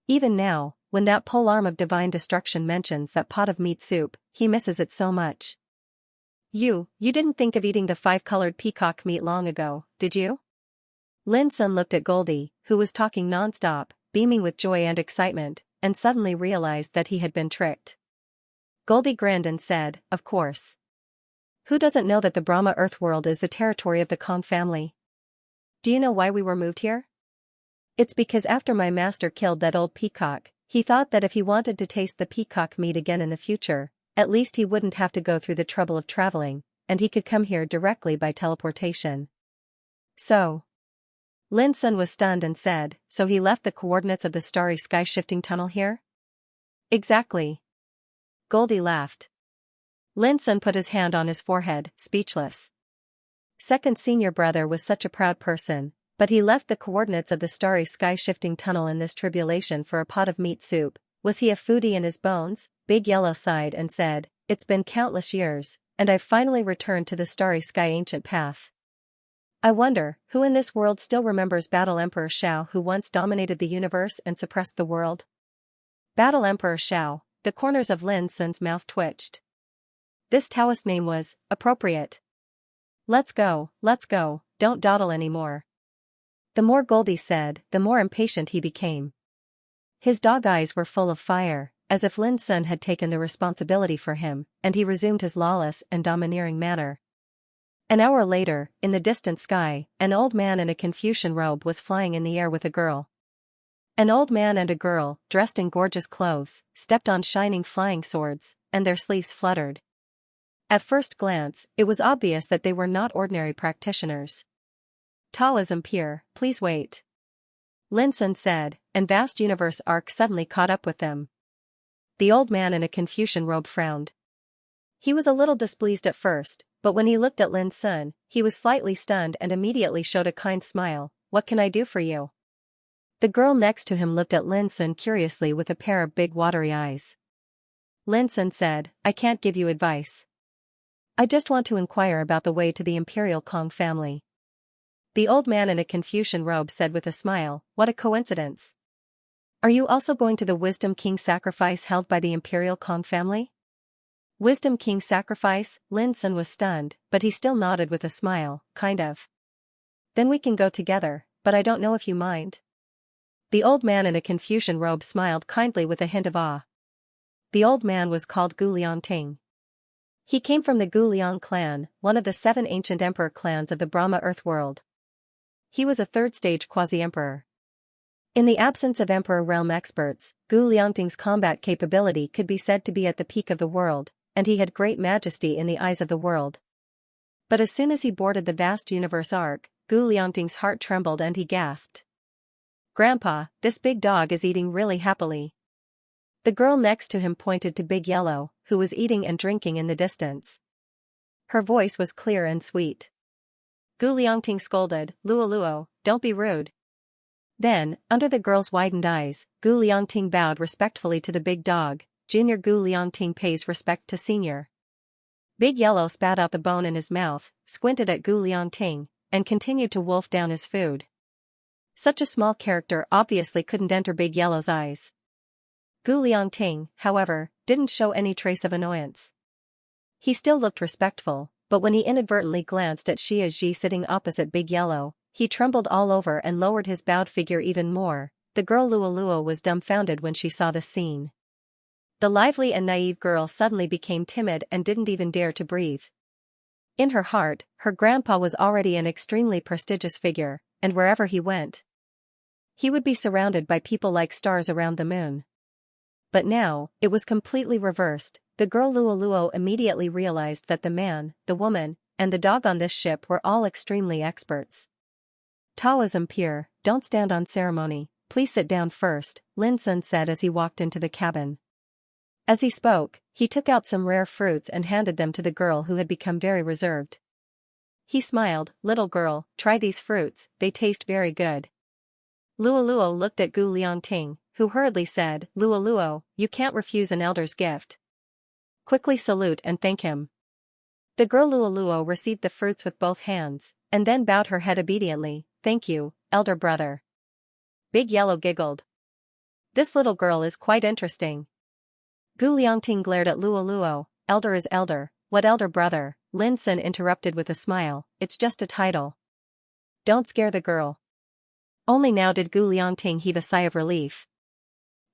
Even now, when that polearm of divine destruction mentions that pot of meat soup, he misses it so much. You didn't think of eating the 5-colored peacock meat long ago, did you? Lin Sun looked at Goldie, who was talking non-stop, beaming with joy and excitement, and suddenly realized that he had been tricked. Goldie grinned and said, of course. Who doesn't know that the Brahma Earth world is the territory of the Kong family? Do you know why we were moved here? It's because after my master killed that old peacock, he thought that if he wanted to taste the peacock meat again in the future, at least he wouldn't have to go through the trouble of traveling, and he could come here directly by teleportation. So. Lin Sun was stunned and said, so he left the coordinates of the starry sky shifting tunnel here? Exactly. Goldie laughed. Lin Sun put his hand on his forehead, speechless. Second senior brother was such a proud person, but he left the coordinates of the starry sky shifting tunnel in this tribulation for a pot of meat soup. Was he a foodie in his bones? Big Yellow sighed and said, it's been countless years, and I've finally returned to the starry sky ancient path. I wonder, who in this world still remembers Battle Emperor Xiao, who once dominated the universe and suppressed the world? Battle Emperor Xiao, the corners of Lin Sun's mouth twitched. This Taoist name was appropriate. Let's go, don't dawdle anymore. The more Goldie said, the more impatient he became. His dog eyes were full of fire, as if Lin Sun had taken the responsibility for him, and he resumed his lawless and domineering manner. An hour later, in the distant sky, an old man in a Confucian robe was flying in the air with a girl. An old man and a girl, dressed in gorgeous clothes, stepped on shining flying swords, and their sleeves fluttered. At first glance, it was obvious that they were not ordinary practitioners. Taoism pure, please wait. Lin Sun said, and vast universe arc suddenly caught up with them. The old man in a Confucian robe frowned. He was a little displeased at first, but when he looked at Lin Sun, he was slightly stunned and immediately showed a kind smile. What can I do for you? The girl next to him looked at Lin Sun curiously with a pair of big watery eyes. Lin Sun said, I can't give you advice. I just want to inquire about the way to the Imperial Kong family. The old man in a Confucian robe said with a smile, what a coincidence. Are you also going to the Wisdom King sacrifice held by the Imperial Kong family? Wisdom King sacrifice? Lin Sun was stunned, but he still nodded with a smile, kind of. Then we can go together, but I don't know if you mind. The old man in a Confucian robe smiled kindly with a hint of awe. The old man was called Gu Liangting. He came from the Gu Liang clan, one of the 7 ancient emperor clans of the Brahma Earth world. He was a third-stage quasi-emperor. In the absence of emperor realm experts, Gu Liangting's combat capability could be said to be at the peak of the world, and he had great majesty in the eyes of the world. But as soon as he boarded the vast universe arc, Gu Liangting's heart trembled and he gasped. Grandpa, this big dog is eating really happily. The girl next to him pointed to Big Yellow, who was eating and drinking in the distance. Her voice was clear and sweet. Gu Liangting scolded, "Luo, don't be rude." Then, under the girl's widened eyes, Gu Liangting bowed respectfully to the big dog. Junior Gu Liangting pays respect to senior. Big Yellow spat out the bone in his mouth, squinted at Gu Liangting, and continued to wolf down his food. Such a small character obviously couldn't enter Big Yellow's eyes. Gu Liangting, however, didn't show any trace of annoyance. He still looked respectful, but when he inadvertently glanced at Xianxia sitting opposite Big Yellow, he trembled all over and lowered his bowed figure even more. The girl Luo was dumbfounded when she saw this scene. The lively and naive girl suddenly became timid and didn't even dare to breathe. In her heart, her grandpa was already an extremely prestigious figure, and wherever he went, he would be surrounded by people like stars around the moon. But now, it was completely reversed. The girl Luo immediately realized that the man, the woman, and the dog on this ship were all extremely experts. Taoism pure, don't stand on ceremony, please sit down first, Lin Sun said as he walked into the cabin. As he spoke, he took out some rare fruits and handed them to the girl who had become very reserved. He smiled, "Little girl, try these fruits, they taste very good." Luo looked at Gu Liangting, who hurriedly said, "Luo, you can't refuse an elder's gift. Quickly salute and thank him." The girl Luo received the fruits with both hands, and then bowed her head obediently. "Thank you, elder brother." Big Yellow giggled. "This little girl is quite interesting." Gu Liangting glared at Luo. "Elder is elder, what elder brother?" Lin Sun interrupted with a smile, "It's just a title. Don't scare the girl." Only now did Gu Liangting heave a sigh of relief.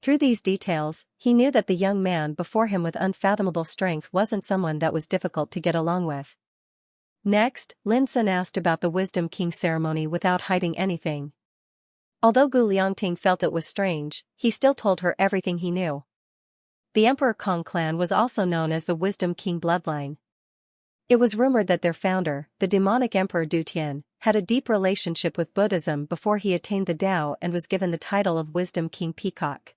Through these details, he knew that the young man before him with unfathomable strength wasn't someone that was difficult to get along with. Next, Lin Sun asked about the Wisdom King ceremony without hiding anything. Although Gu Liangting felt it was strange, he still told her everything he knew. The Emperor Kong clan was also known as the Wisdom King bloodline. It was rumored that their founder, the demonic Emperor Du Tian, had a deep relationship with Buddhism before he attained the Tao and was given the title of Wisdom King Peacock.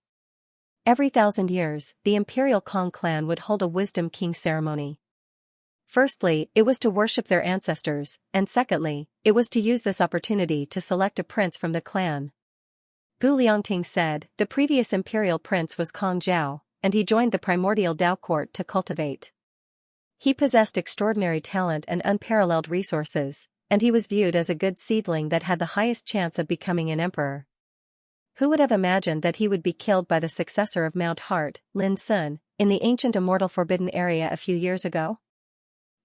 Every 1,000 years, the Imperial Kong clan would hold a Wisdom King ceremony. Firstly, it was to worship their ancestors, and secondly, it was to use this opportunity to select a prince from the clan. Gu Liangting said, the previous imperial prince was Kong Zhao, and he joined the primordial Tao court to cultivate. He possessed extraordinary talent and unparalleled resources, and he was viewed as a good seedling that had the highest chance of becoming an emperor. Who would have imagined that he would be killed by the successor of Mount Heart, Lin Sun, in the ancient immortal forbidden area a few years ago?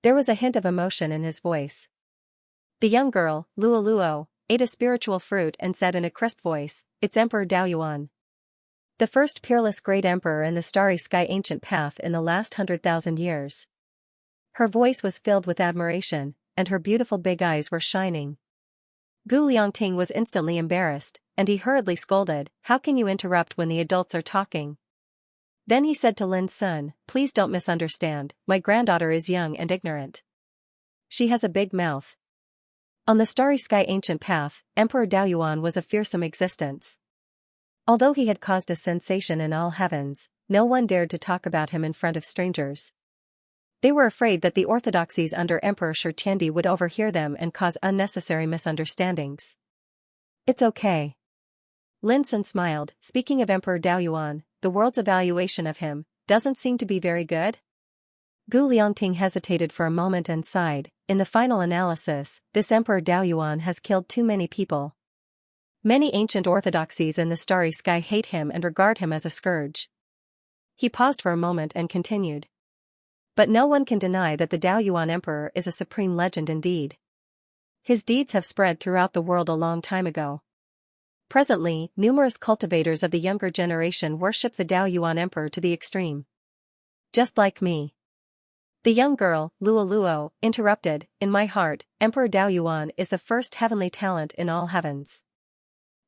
There was a hint of emotion in his voice. The young girl, Luo, ate a spiritual fruit and said in a crisp voice, "It's Emperor Daoyuan. The first peerless great emperor in the starry sky ancient path in the last 100,000 years." Her voice was filled with admiration, and her beautiful big eyes were shining. Gu Liangting was instantly embarrassed, and he hurriedly scolded, "How can you interrupt when the adults are talking?" Then he said to Lin Sun, "Please don't misunderstand, my granddaughter is young and ignorant. She has a big mouth." On the starry sky ancient path, Emperor Daoyuan was a fearsome existence. Although he had caused a sensation in all heavens, no one dared to talk about him in front of strangers. They were afraid that the orthodoxies under Emperor Shi Tiandi would overhear them and cause unnecessary misunderstandings. "It's okay." Lin Sun smiled, "Speaking of Emperor Daoyuan, the world's evaluation of him doesn't seem to be very good." Gu Liangting hesitated for a moment and sighed, "In the final analysis, this Emperor Daoyuan has killed too many people. Many ancient orthodoxies in the starry sky hate him and regard him as a scourge." He paused for a moment and continued. "But no one can deny that the Daoyuan Emperor is a supreme legend indeed. His deeds have spread throughout the world a long time ago. Presently, numerous cultivators of the younger generation worship the Daoyuan Emperor to the extreme. Just like me." The young girl, Luo, interrupted, "In my heart, Emperor Daoyuan is the first heavenly talent in all heavens.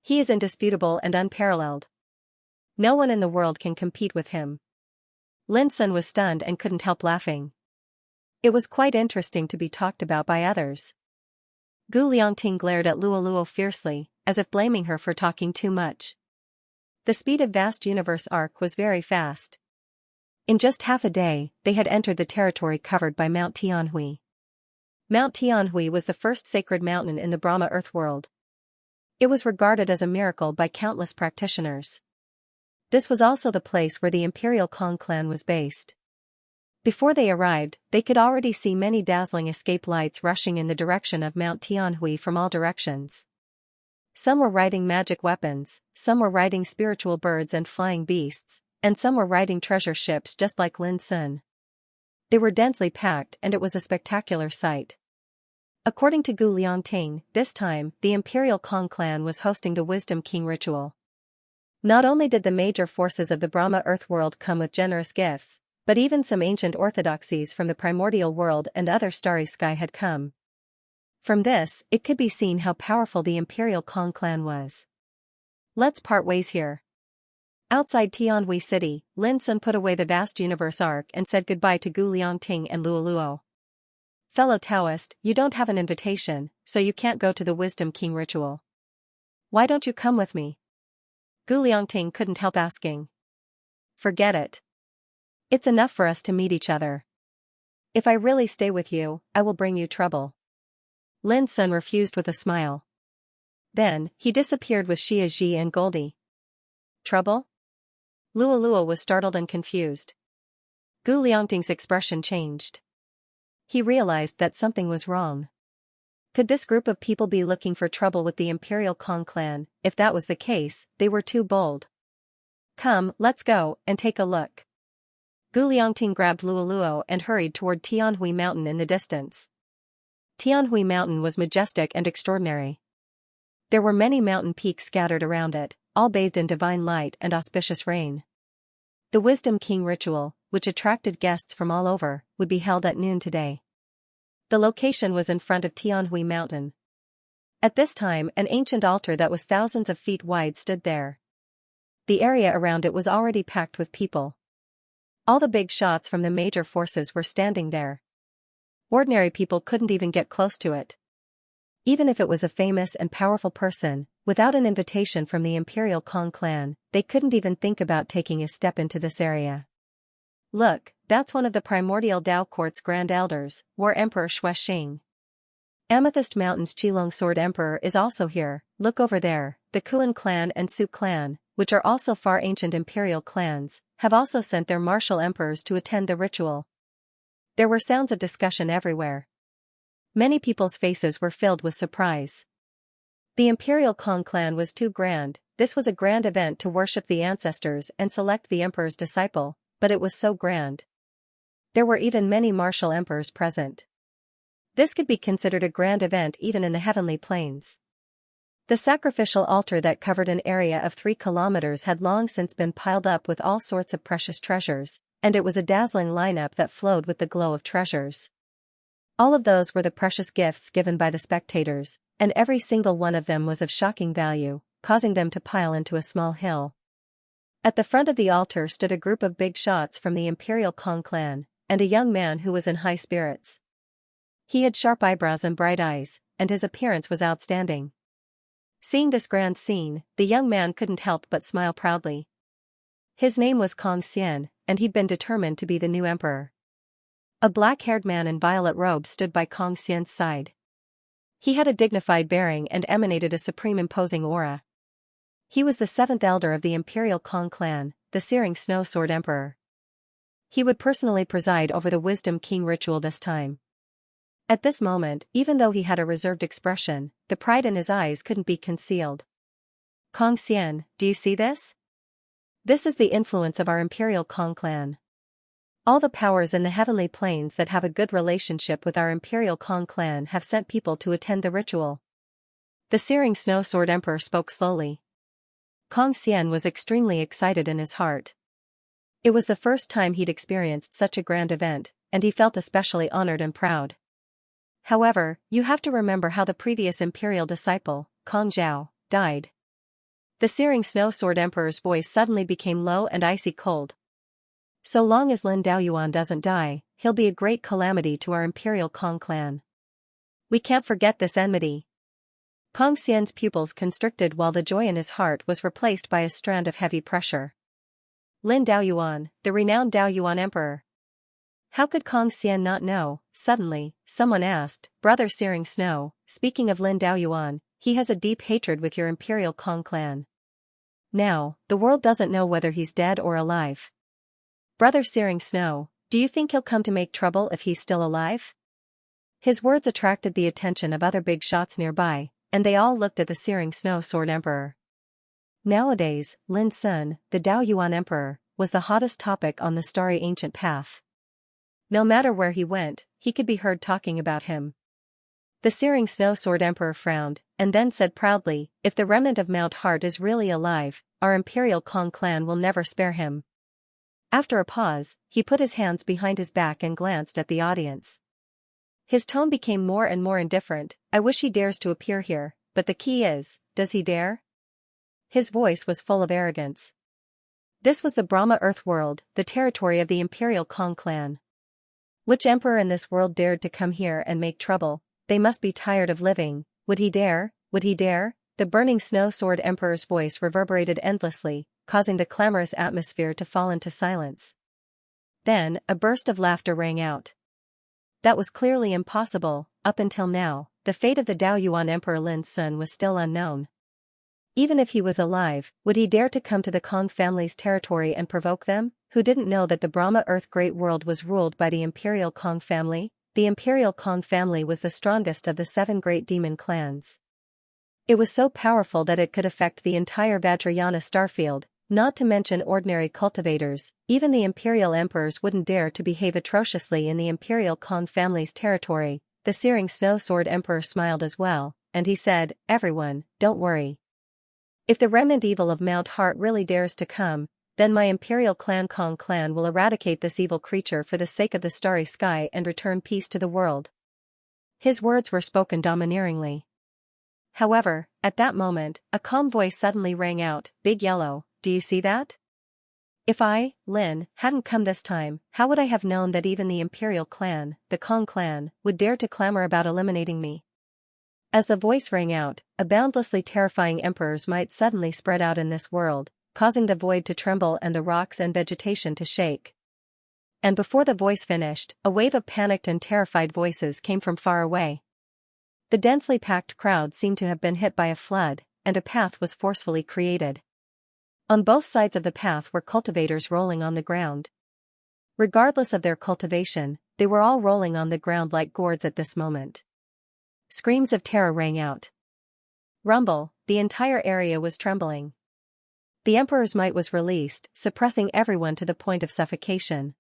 He is indisputable and unparalleled. No one in the world can compete with him." Lin Sun was stunned and couldn't help laughing. It was quite interesting to be talked about by others. Gu Liangting glared at Luo fiercely, as if blaming her for talking too much. The speed of vast universe arc was very fast. In just half a day, they had entered the territory covered by Mount Tianhui. Mount Tianhui was the first sacred mountain in the Brahma Earth world. It was regarded as a miracle by countless practitioners. This was also the place where the Imperial Kong clan was based. Before they arrived, they could already see many dazzling escape lights rushing in the direction of Mount Tianhui from all directions. Some were riding magic weapons, some were riding spiritual birds and flying beasts, and some were riding treasure ships just like Lin Sun. They were densely packed and it was a spectacular sight. According to Gu Liangting, this time, the Imperial Kong clan was hosting the Wisdom King ritual. Not only did the major forces of the Brahma Earth world come with generous gifts, but even some ancient orthodoxies from the primordial world and other starry sky had come. From this, it could be seen how powerful the Imperial Kong clan was. Let's part ways here. Outside Tianhui City, Lin Sun put away the vast universe arc and said goodbye to Gu Liangting and Luoluo. Fellow Taoist, you don't have an invitation, so you can't go to the Wisdom King ritual. Why don't you come with me? Gu Liangting couldn't help asking. Forget it. It's enough for us to meet each other. If I really stay with you, I will bring you trouble. Lin Sun refused with a smile. Then, he disappeared with Xia Ji and Goldie. Trouble? Luoluo was startled and confused. Gu Liangting's expression changed. He realized that something was wrong. Could this group of people be looking for trouble with the Imperial Kong clan? If that was the case, they were too bold. Come, let's go, and take a look. Gu Liangting grabbed Luoluo and hurried toward Tianhui Mountain in the distance. Tianhui Mountain was majestic and extraordinary. There were many mountain peaks scattered around it, all bathed in divine light and auspicious rain. The Wisdom King ritual, which attracted guests from all over, would be held at noon today. The location was in front of Tianhui Mountain. At this time, an ancient altar that was thousands of feet wide stood there. The area around it was already packed with people. All the big shots from the major forces were standing there. Ordinary people couldn't even get close to it. Even if it was a famous and powerful person, without an invitation from the Imperial Kong clan, they couldn't even think about taking a step into this area. Look, that's one of the primordial Dao Court's Grand Elders, War Emperor Xuexing. Amethyst Mountain's Qilong Sword Emperor is also here. Look over there. The Kuan clan and Su clan, which are also far ancient imperial clans, have also sent their martial emperors to attend the ritual. There were sounds of discussion everywhere. Many people's faces were filled with surprise. The Imperial Kong clan was too grand. This was a grand event to worship the ancestors and select the emperor's disciple, but it was so grand. There were even many martial emperors present. This could be considered a grand event even in the heavenly planes. The sacrificial altar that covered an area of 3 kilometers had long since been piled up with all sorts of precious treasures, and it was a dazzling lineup that flowed with the glow of treasures. All of those were the precious gifts given by the spectators, and every single one of them was of shocking value, causing them to pile into a small hill. At the front of the altar stood a group of big shots from the Imperial Kong clan, and a young man who was in high spirits. He had sharp eyebrows and bright eyes, and his appearance was outstanding. Seeing this grand scene, the young man couldn't help but smile proudly. His name was Kong Xian, and he'd been determined to be the new emperor. A black-haired man in violet robes stood by Kong Xian's side. He had a dignified bearing and emanated a supreme imposing aura. He was the 7th elder of the Imperial Kong clan, the Searing Snow Sword Emperor. He would personally preside over the Wisdom King ritual this time. At this moment, even though he had a reserved expression, the pride in his eyes couldn't be concealed. Kong Xian, do you see this? This is the influence of our Imperial Kong clan. All the powers in the heavenly planes that have a good relationship with our Imperial Kong clan have sent people to attend the ritual. The Searing Snow Sword Emperor spoke slowly. Kong Xian was extremely excited in his heart. It was the first time he'd experienced such a grand event, and he felt especially honored and proud. However, you have to remember how the previous imperial disciple, Kong Zhao, died. The Searing Snow Sword Emperor's voice suddenly became low and icy cold. So long as Lin Daoyuan doesn't die, he'll be a great calamity to our Imperial Kong clan. We can't forget this enmity. Kong Xian's pupils constricted while the joy in his heart was replaced by a strand of heavy pressure. Lin Daoyuan, the renowned Daoyuan emperor. How could Kong Xian not know? Suddenly, someone asked, Brother Searing Snow, speaking of Lin Daoyuan, he has a deep hatred with your imperial Kong clan. Now, the world doesn't know whether he's dead or alive. Brother Searing Snow, do you think he'll come to make trouble if he's still alive? His words attracted the attention of other big shots nearby, and they all looked at the Searing Snow Sword Emperor. Nowadays, Lin Sun, the Daoyuan Emperor, was the hottest topic on the starry ancient path. No matter where he went, he could be heard talking about him. The Searing Snow Sword Emperor frowned, and then said proudly, if the remnant of Mount Heart is really alive, our imperial Kong clan will never spare him. After a pause, he put his hands behind his back and glanced at the audience. His tone became more and more indifferent. I wish he dares to appear here, but the key is, does he dare? His voice was full of arrogance. This was the Brahma Earth world, the territory of the imperial Kong clan. Which emperor in this world dared to come here and make trouble? They must be tired of living. Would he dare? Would he dare? The burning snow sword emperor's voice reverberated endlessly, causing the clamorous atmosphere to fall into silence. Then, a burst of laughter rang out. That was clearly impossible. Up until now, the fate of the Daoyuan Emperor Lin Sun was still unknown. Even if he was alive, would he dare to come to the Kong family's territory and provoke them, who didn't know that the Brahma Earth Great World was ruled by the imperial Kong family? The imperial Kong family was the strongest of the 7 great demon clans. It was so powerful that it could affect the entire Vajrayana starfield, not to mention ordinary cultivators. Even the imperial emperors wouldn't dare to behave atrociously in the imperial Kong family's territory. The Searing Snow Sword Emperor smiled as well, and he said, everyone, don't worry. If the remnant evil of Mount Heart really dares to come, then my imperial clan Kong clan will eradicate this evil creature for the sake of the starry sky and return peace to the world. His words were spoken domineeringly. However, at that moment, a calm voice suddenly rang out, Big Yellow, do you see that? If I, Lin, hadn't come this time, how would I have known that even the imperial clan, the Kong clan, would dare to clamor about eliminating me? As the voice rang out, a boundlessly terrifying emperors might suddenly spread out in this world, causing the void to tremble and the rocks and vegetation to shake. And before the voice finished, a wave of panicked and terrified voices came from far away. The densely packed crowd seemed to have been hit by a flood, and a path was forcefully created. On both sides of the path were cultivators rolling on the ground. Regardless of their cultivation, they were all rolling on the ground like gourds at this moment. Screams of terror rang out. Rumble, the entire area was trembling. The emperor's might was released, suppressing everyone to the point of suffocation.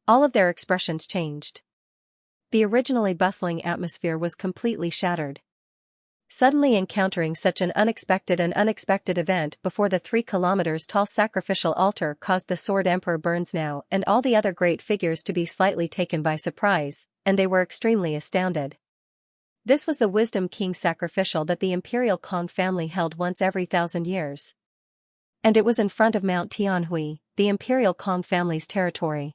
All of their expressions changed. The originally bustling atmosphere was completely shattered. Suddenly encountering such an unexpected event before the 3 kilometers tall sacrificial altar caused the Sword Emperor Burns now and all the other great figures to be slightly taken by surprise, and they were extremely astounded. This was the Wisdom King sacrificial that the imperial Kong family held once every 1,000 years. And it was in front of Mount Tianhui, the imperial Kong family's territory.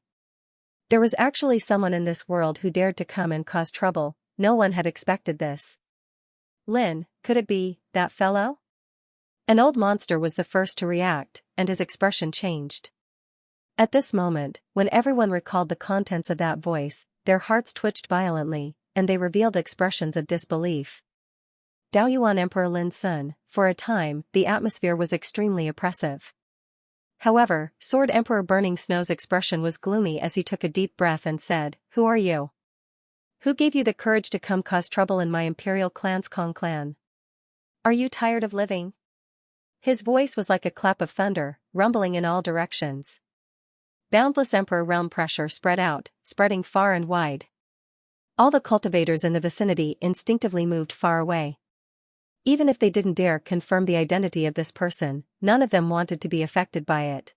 There was actually someone in this world who dared to come and cause trouble. No one had expected this. Lin, could it be that fellow? An old monster was the first to react, and his expression changed. At this moment, when everyone recalled the contents of that voice, their hearts twitched violently, and they revealed expressions of disbelief. Daoyuan Emperor Lin Sun, for a time, the atmosphere was extremely oppressive. However, Sword Emperor Burning Snow's expression was gloomy as he took a deep breath and said, Who are you? Who gave you the courage to come cause trouble in my imperial clan's Kong clan? Are you tired of living? His voice was like a clap of thunder, rumbling in all directions. Boundless Emperor realm pressure spread out, spreading far and wide. All the cultivators in the vicinity instinctively moved far away. Even if they didn't dare confirm the identity of this person, none of them wanted to be affected by it.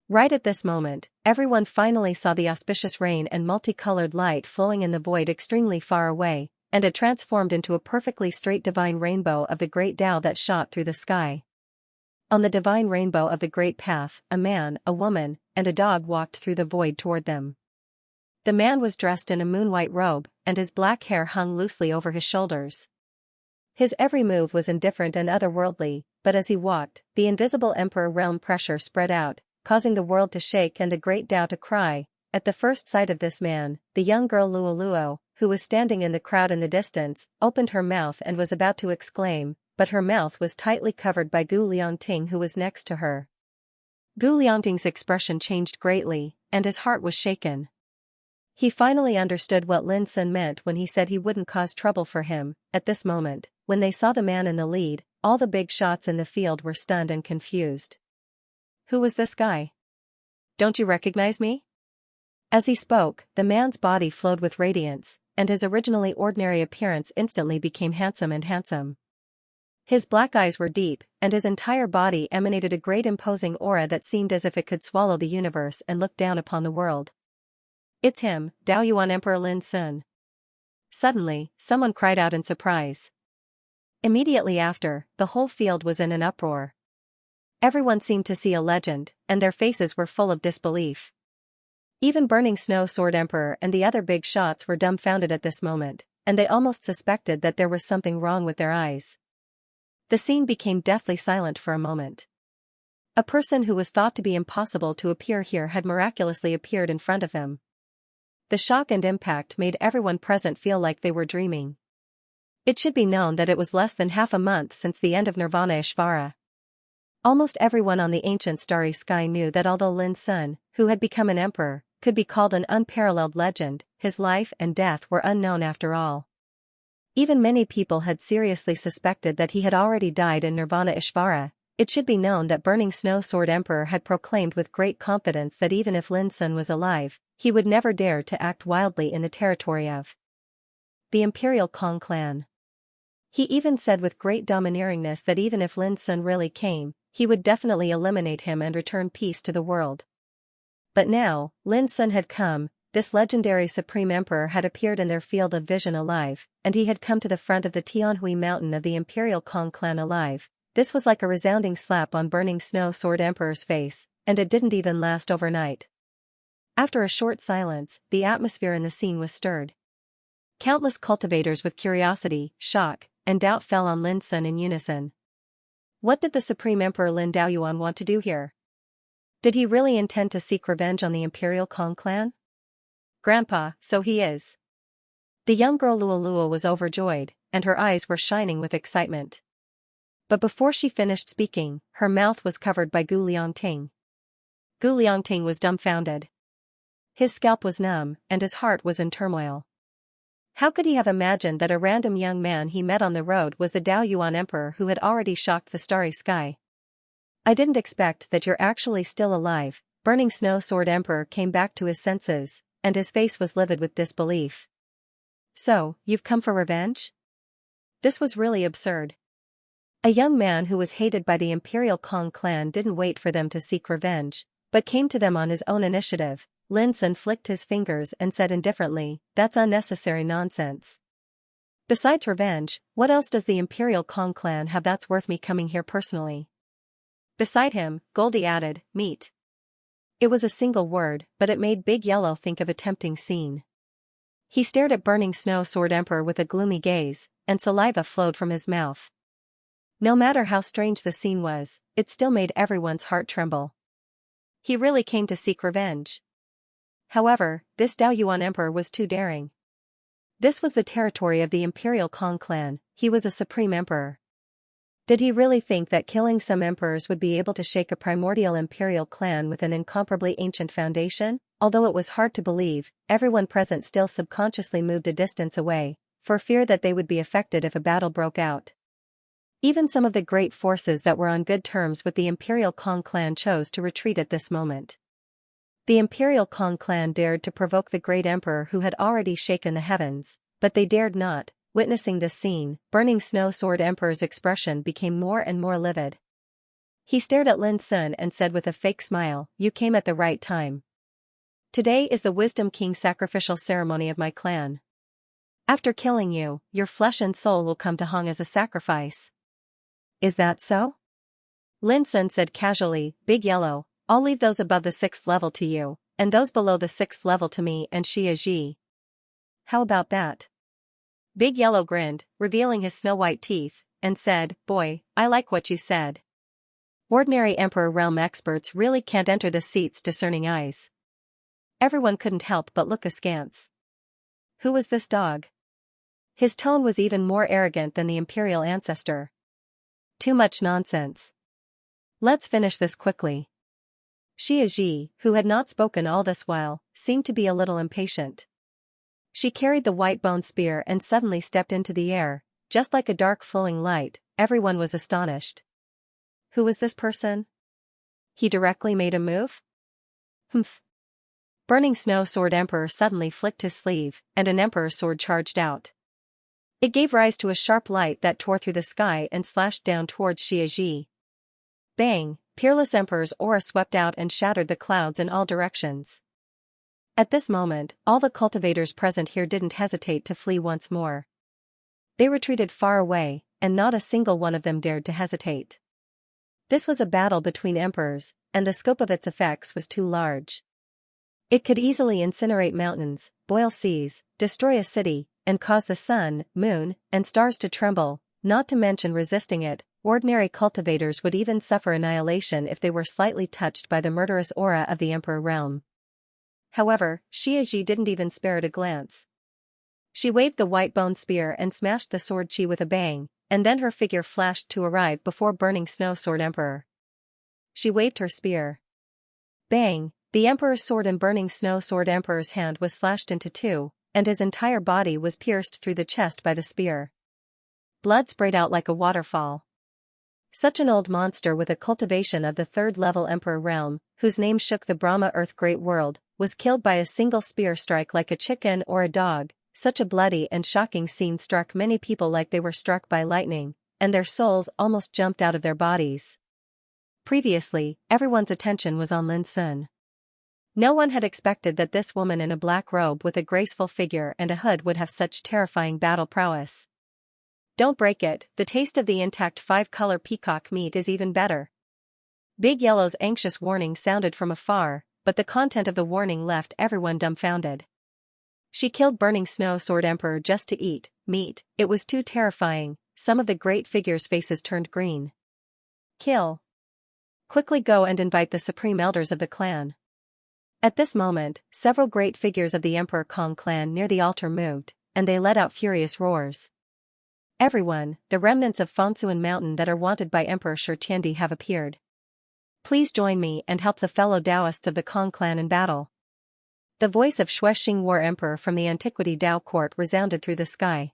Right at this moment, everyone finally saw the auspicious rain and multicolored light flowing in the void extremely far away, and it transformed into a perfectly straight divine rainbow of the great Tao that shot through the sky. On the divine rainbow of the great path, a man, a woman, and a dog walked through the void toward them. The man was dressed in a moon-white robe, and his black hair hung loosely over his shoulders. His every move was indifferent and otherworldly, but as he walked, the invisible emperor realm pressure spread out, causing the world to shake and the great Tao to cry. At the first sight of this man, the young girl Luoluo, who was standing in the crowd in the distance, opened her mouth and was about to exclaim, but her mouth was tightly covered by Gu Liangting, who was next to her. Gu Liangting's expression changed greatly, and his heart was shaken. He finally understood what Lin Sun meant when he said he wouldn't cause trouble for him. At this moment, when they saw the man in the lead, all the big shots in the field were stunned and confused. Who was this guy? Don't you recognize me? As he spoke, the man's body flowed with radiance, and his originally ordinary appearance instantly became handsome and handsome. His black eyes were deep, and his entire body emanated a great imposing aura that seemed as if it could swallow the universe and look down upon the world. It's him, Daoyuan Emperor Lin Sun. Suddenly, someone cried out in surprise. Immediately after, the whole field was in an uproar. Everyone seemed to see a legend, and their faces were full of disbelief. Even Burning Snow Sword Emperor and the other big shots were dumbfounded at this moment, and they almost suspected that there was something wrong with their eyes. The scene became deathly silent for a moment. A person who was thought to be impossible to appear here had miraculously appeared in front of them. The shock and impact made everyone present feel like they were dreaming. It should be known that it was less than half a month since the end of Nirvana Ishvara. Almost everyone on the ancient starry sky knew that although Lin Sun, who had become an emperor, could be called an unparalleled legend, his life and death were unknown after all. Even many people had seriously suspected that he had already died in Nirvana Ishvara. It should be known that Burning Snow Sword Emperor had proclaimed with great confidence that even if Lin Sun was alive, he would never dare to act wildly in the territory of the Imperial Kong clan. He even said with great domineeringness that even if Lin Sun really came, he would definitely eliminate him and return peace to the world. But now, Lin Sun had come, this legendary Supreme Emperor had appeared in their field of vision alive, and he had come to the front of the Tianhui mountain of the Imperial Kong clan alive. This was like a resounding slap on Burning Snow Sword Emperor's face, and it didn't even last overnight. After a short silence, the atmosphere in the scene was stirred. Countless cultivators with curiosity, shock, and doubt fell on Lin Sun in unison. What did the Supreme Emperor Lin Daoyuan want to do here? Did he really intend to seek revenge on the Imperial Kong clan? Grandpa, so he is. The young girl Luoluo was overjoyed, and her eyes were shining with excitement. But before she finished speaking, her mouth was covered by Gu Liangting. Gu Liangting was dumbfounded. His scalp was numb, and his heart was in turmoil. How could he have imagined that a random young man he met on the road was the Daoyuan Emperor who had already shocked the starry sky? I didn't expect that you're actually still alive. Burning Snow Sword Emperor came back to his senses, and his face was livid with disbelief. So, you've come for revenge? This was really absurd. A young man who was hated by the Imperial Kong clan didn't wait for them to seek revenge, but came to them on his own initiative. Lin Sun flicked his fingers and said indifferently, "That's unnecessary nonsense. Besides revenge, what else does the Imperial Kong clan have that's worth me coming here personally?" Beside him, Goldie added, "Meat." It was a single word, but it made Big Yellow think of a tempting scene. He stared at Burning Snow Sword Emperor with a gloomy gaze, and saliva flowed from his mouth. No matter how strange the scene was, it still made everyone's heart tremble. He really came to seek revenge. However, this Daoyuan Emperor was too daring. This was the territory of the Imperial Kong clan. He was a supreme emperor. Did he really think that killing some emperors would be able to shake a primordial imperial clan with an incomparably ancient foundation? Although it was hard to believe, everyone present still subconsciously moved a distance away, for fear that they would be affected if a battle broke out. Even some of the great forces that were on good terms with the Imperial Kong clan chose to retreat at this moment. The Imperial Kong clan dared to provoke the great emperor who had already shaken the heavens, but they dared not. Witnessing this scene, Burning Snow Sword Emperor's expression became more and more livid. He stared at Lin Sun and said with a fake smile, "You came at the right time. Today is the Wisdom King sacrificial ceremony of my clan. After killing you, your flesh and soul will come to Hong as a sacrifice." "Is that so?" Lin Sun said casually, "Big Yellow, I'll leave those above the 6th level to you, and those below the 6th level to me and Xia Ji. How about that?" Big Yellow grinned, revealing his snow-white teeth, and said, "Boy, I like what you said. Ordinary Emperor Realm experts really can't enter the seat's discerning eyes." Everyone couldn't help but look askance. Who was this dog? His tone was even more arrogant than the imperial ancestor. Too much nonsense. Let's finish this quickly. Xianxia, who had not spoken all this while, seemed to be a little impatient. She carried the white bone spear and suddenly stepped into the air, just like a dark flowing light. Everyone was astonished. Who was this person? He directly made a move? Humph. Burning Snow Sword Emperor suddenly flicked his sleeve, and an Emperor's sword charged out. It gave rise to a sharp light that tore through the sky and slashed down towards Xianxia. Bang! Peerless Emperor's aura swept out and shattered the clouds in all directions. At this moment, all the cultivators present here didn't hesitate to flee once more. They retreated far away, and not a single one of them dared to hesitate. This was a battle between emperors, and the scope of its effects was too large. It could easily incinerate mountains, boil seas, destroy a city, and cause the sun, moon, and stars to tremble. Not to mention resisting it, ordinary cultivators would even suffer annihilation if they were slightly touched by the murderous aura of the Emperor realm. However, Xianxia didn't even spare it a glance. She waved the white bone spear and smashed the sword chi with a bang, and then her figure flashed to arrive before Burning Snow Sword Emperor. She waved her spear. Bang! The Emperor's sword in Burning Snow Sword Emperor's hand was slashed into two, and his entire body was pierced through the chest by the spear. Blood sprayed out like a waterfall. Such an old monster with a cultivation of the third-level Emperor realm, whose name shook the Brahma Earth Great World, was killed by a single spear strike like a chicken or a dog. Such a bloody and shocking scene struck many people like they were struck by lightning, and their souls almost jumped out of their bodies. Previously, everyone's attention was on Lin Sun. No one had expected that this woman in a black robe with a graceful figure and a hood would have such terrifying battle prowess. Don't break it, the taste of the intact 5-color peacock meat is even better. Big Yellow's anxious warning sounded from afar, but the content of the warning left everyone dumbfounded. She killed Burning Snow Sword Emperor just to eat meat. It was too terrifying. Some of the great figures' faces turned green. Kill. Quickly go and invite the supreme elders of the clan. At this moment, several great figures of the Emperor Kong clan near the altar moved, and they let out furious roars. Everyone, the remnants of Fangsuan Mountain that are wanted by Emperor Shurtiendi have appeared. Please join me and help the fellow Taoists of the Kong clan in battle. The voice of Xuexing War Emperor from the Antiquity Dao Court resounded through the sky.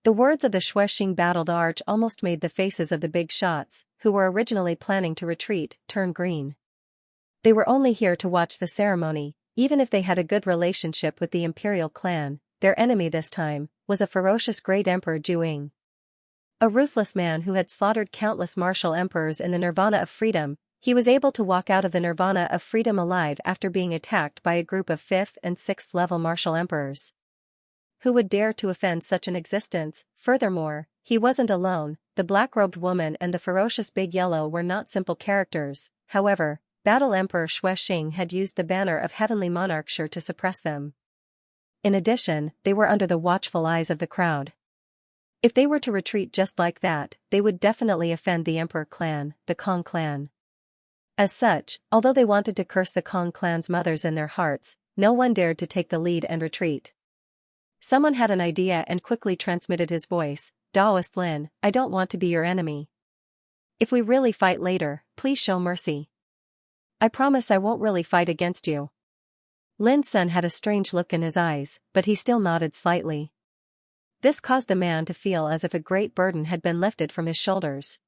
The words of the Xuexing battle arch almost made the faces of the big shots, who were originally planning to retreat, turn green. They were only here to watch the ceremony. Even if they had a good relationship with the imperial clan, their enemy this time was a ferocious great emperor Juing. A ruthless man who had slaughtered countless martial emperors in the nirvana of freedom. He was able to walk out of the nirvana of freedom alive after being attacked by a group of 5th and 6th level martial emperors. Who would dare to offend such an existence? Furthermore, he wasn't alone. The black-robed woman and the ferocious Big Yellow were not simple characters. However, Battle Emperor Xuexing had used the banner of heavenly monarchship to suppress them. In addition, they were under the watchful eyes of the crowd. If they were to retreat just like that, they would definitely offend the Emperor clan, the Kong clan. As such, although they wanted to curse the Kong clan's mothers in their hearts, no one dared to take the lead and retreat. Someone had an idea and quickly transmitted his voice. Daoist Lin, I don't want to be your enemy. If we really fight later, please show mercy. I promise I won't really fight against you. Lin Sun had a strange look in his eyes, but he still nodded slightly. This caused the man to feel as if a great burden had been lifted from his shoulders.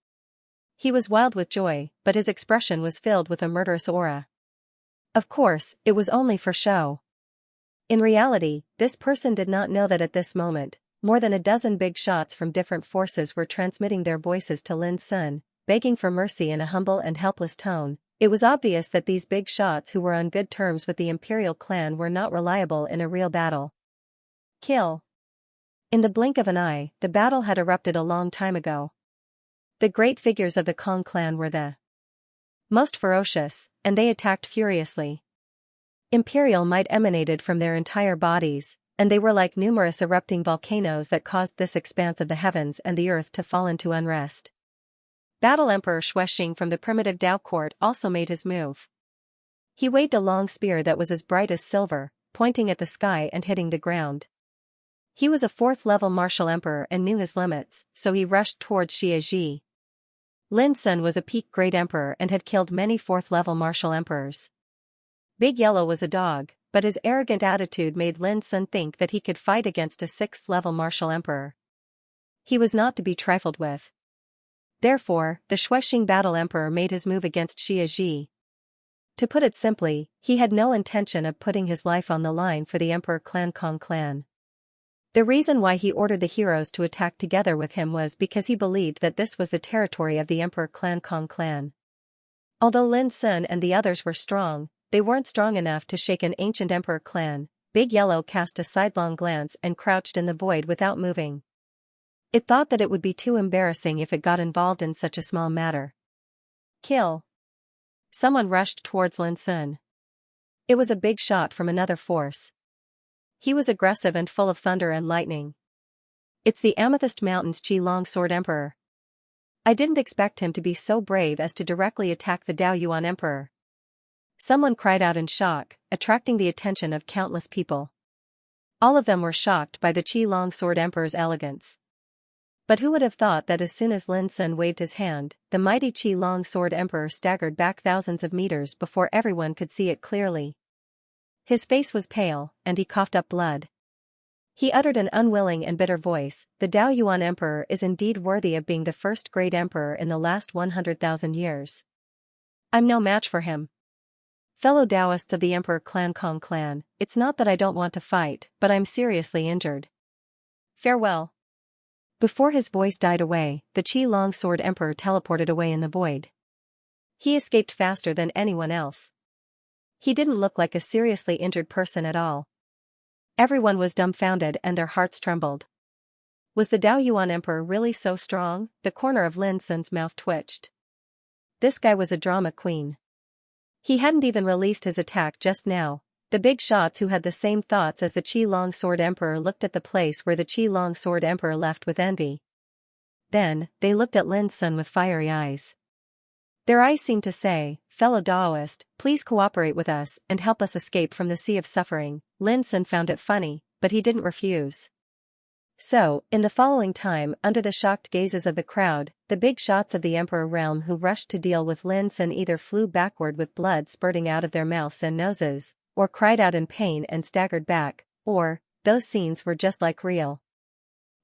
He was wild with joy, but his expression was filled with a murderous aura. Of course, it was only for show. In reality, this person did not know that at this moment, more than a dozen big shots from different forces were transmitting their voices to Lin Sun, begging for mercy in a humble and helpless tone. It was obvious that these big shots who were on good terms with the Imperial clan were not reliable in a real battle. Kill. In the blink of an eye, the battle had erupted a long time ago. The great figures of the Kong clan were the most ferocious, and they attacked furiously. Imperial might emanated from their entire bodies, and they were like numerous erupting volcanoes that caused this expanse of the heavens and the earth to fall into unrest. Battle Emperor Shuexing from the primitive Dao court also made his move. He waved a long spear that was as bright as silver, pointing at the sky and hitting the ground. He was a 4th-level martial emperor and knew his limits, so he rushed towards Xie. Lin Sun was a peak grade emperor and had killed many 4th-level martial emperors. Big Yellow was a dog, but his arrogant attitude made Lin Sun think that he could fight against a 6th-level martial emperor. He was not to be trifled with. Therefore, the Shuexing battle emperor made his move against Xie. To put it simply, he had no intention of putting his life on the line for the Emperor Clan Kong clan. The reason why he ordered the heroes to attack together with him was because he believed that this was the territory of the Emperor Clan Kong clan. Although Lin Sun and the others were strong, they weren't strong enough to shake an ancient emperor clan. Big Yellow cast a sidelong glance and crouched in the void without moving. It thought that it would be too embarrassing if it got involved in such a small matter. Kill! Someone rushed towards Lin Sun. It was a big shot from another force. He was aggressive and full of thunder and lightning. It's the Amethyst Mountain's Qi Longsword Emperor. I didn't expect him to be so brave as to directly attack the Dao Yuan Emperor. Someone cried out in shock, attracting the attention of countless people. All of them were shocked by the Qi Longsword Emperor's elegance. But who would have thought that as soon as Lin Sun waved his hand, the mighty Qi Longsword Emperor staggered back thousands of meters before everyone could see it clearly. His face was pale, and he coughed up blood. He uttered an unwilling and bitter voice, "The Dao Yuan Emperor is indeed worthy of being the first great emperor in the last 100,000 years. I'm no match for him. Fellow Taoists of the Emperor Clan Kong clan, it's not that I don't want to fight, but I'm seriously injured. Farewell." Before his voice died away, the Qi Longsword Emperor teleported away in the void. He escaped faster than anyone else. He didn't look like a seriously injured person at all. Everyone was dumbfounded and their hearts trembled. Was the Dao Yuan Emperor really so strong? The corner of Lin Sun's mouth twitched. This guy was a drama queen. He hadn't even released his attack just now. The big shots who had the same thoughts as the Qi Longsword Emperor looked at the place where the Qi Longsword Emperor left with envy. Then, they looked at Lin Sun with fiery eyes. Their eyes seemed to say, "Fellow Daoist, please cooperate with us and help us escape from the sea of suffering." Lin Sun found it funny, but he didn't refuse. So, in the following time, under the shocked gazes of the crowd, the big shots of the Emperor realm who rushed to deal with Lin Sun either flew backward with blood spurting out of their mouths and noses, or cried out in pain and staggered back, or, those scenes were just like real.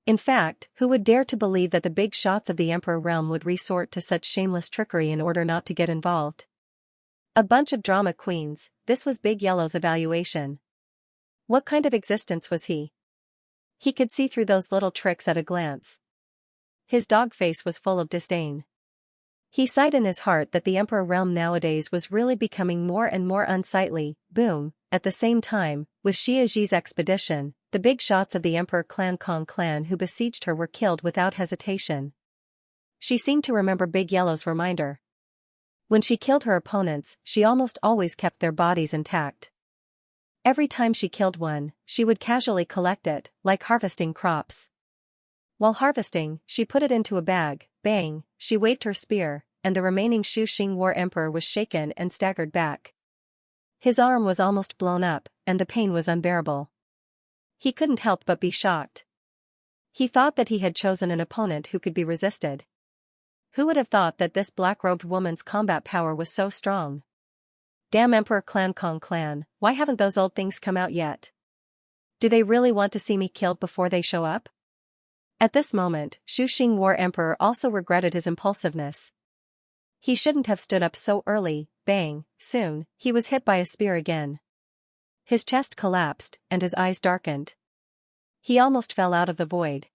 In fact, who would dare to believe that the big shots of the Emperor realm would resort to such shameless trickery in order not to get involved? A bunch of drama queens, this was Big Yellow's evaluation. What kind of existence was he? He could see through those little tricks at a glance. His dog face was full of disdain. He sighed in his heart that the Emperor realm nowadays was really becoming more and more unsightly. Boom. At the same time, with Xie's expedition, the big shots of the Emperor Clan Kong clan who besieged her were killed without hesitation. She seemed to remember Big Yellow's reminder. When she killed her opponents, she almost always kept their bodies intact. Every time she killed one, she would casually collect it, like harvesting crops. While harvesting, she put it into a bag. Bang, she waved her spear, and the remaining Shuexing War Emperor was shaken and staggered back. His arm was almost blown up, and the pain was unbearable. He couldn't help but be shocked. He thought that he had chosen an opponent who could be resisted. Who would have thought that this black-robed woman's combat power was so strong? Damn Emperor Clan Kong clan, why haven't those old things come out yet? Do they really want to see me killed before they show up? At this moment, Shuexing War Emperor also regretted his impulsiveness. He shouldn't have stood up so early. Bang, soon, he was hit by a spear again. His chest collapsed, and his eyes darkened. He almost fell out of the void.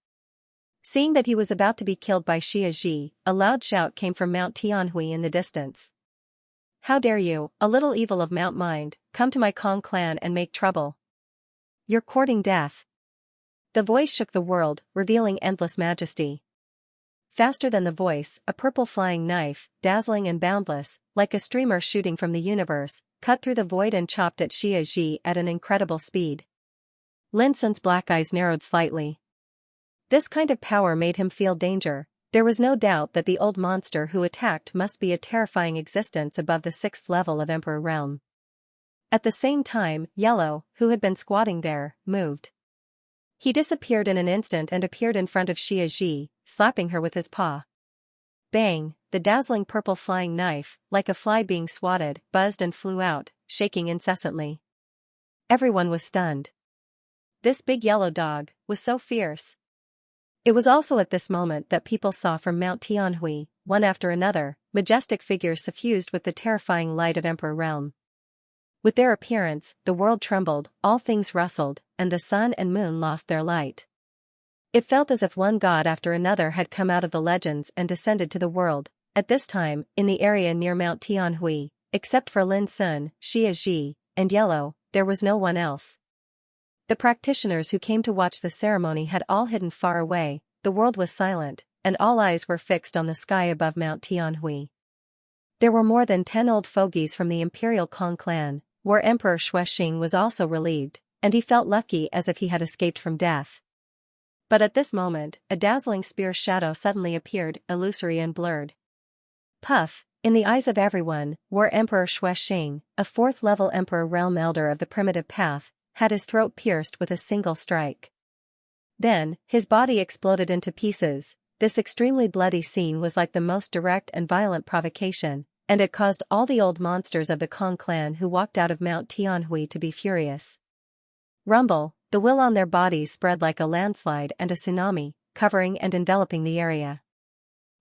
Seeing that he was about to be killed by Xie, a loud shout came from Mount Tianhui in the distance. "How dare you, a little evil of Mount Mind, come to my Kong clan and make trouble? You're courting death." The voice shook the world, revealing endless majesty. Faster than the voice, a purple flying knife, dazzling and boundless, like a streamer shooting from the universe, cut through the void and chopped at Xie at an incredible speed. Lin Sun's black eyes narrowed slightly. This kind of power made him feel danger. There was no doubt that the old monster who attacked must be a terrifying existence above the 6th level of Emperor Realm. At the same time, Yellow, who had been squatting there, moved. He disappeared in an instant and appeared in front of Xianxia, slapping her with his paw. Bang! The dazzling purple flying knife, like a fly being swatted, buzzed and flew out, shaking incessantly. Everyone was stunned. This big yellow dog was so fierce. It was also at this moment that people saw from Mount Tianhui, one after another, majestic figures suffused with the terrifying light of Emperor Realm. With their appearance, the world trembled, all things rustled, and the sun and moon lost their light. It felt as if one god after another had come out of the legends and descended to the world. At this time, in the area near Mount Tianhui, except for Lin Sun, Xianxia, and Yellow, there was no one else. The practitioners who came to watch the ceremony had all hidden far away, the world was silent, and all eyes were fixed on the sky above Mount Tianhui. There were more than 10 old fogies from the Imperial Kong clan, where Emperor Shuexing was also relieved, and he felt lucky as if he had escaped from death. But at this moment, a dazzling spear shadow suddenly appeared, illusory and blurred. Puff! In the eyes of everyone, were Emperor Shuexing, a 4th-level Emperor Realm Elder of the Primitive Path, had his throat pierced with a single strike. Then, his body exploded into pieces. This extremely bloody scene was like the most direct and violent provocation, and it caused all the old monsters of the Kong clan who walked out of Mount Tianhui to be furious. Rumble! The will on their bodies spread like a landslide and a tsunami, covering and enveloping the area.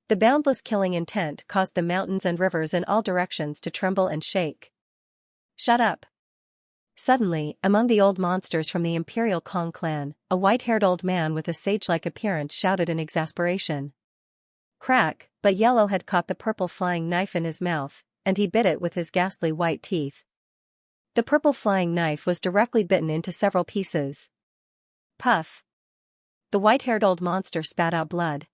The boundless killing intent caused the mountains and rivers in all directions to tremble and shake. Shut up! Suddenly, among the old monsters from the Imperial Kong clan, a white-haired old man with a sage-like appearance shouted in exasperation. Crack! But Yellow had caught the purple flying knife in his mouth, and he bit it with his ghastly white teeth. The purple flying knife was directly bitten into several pieces. Puff! The white-haired old monster spat out blood.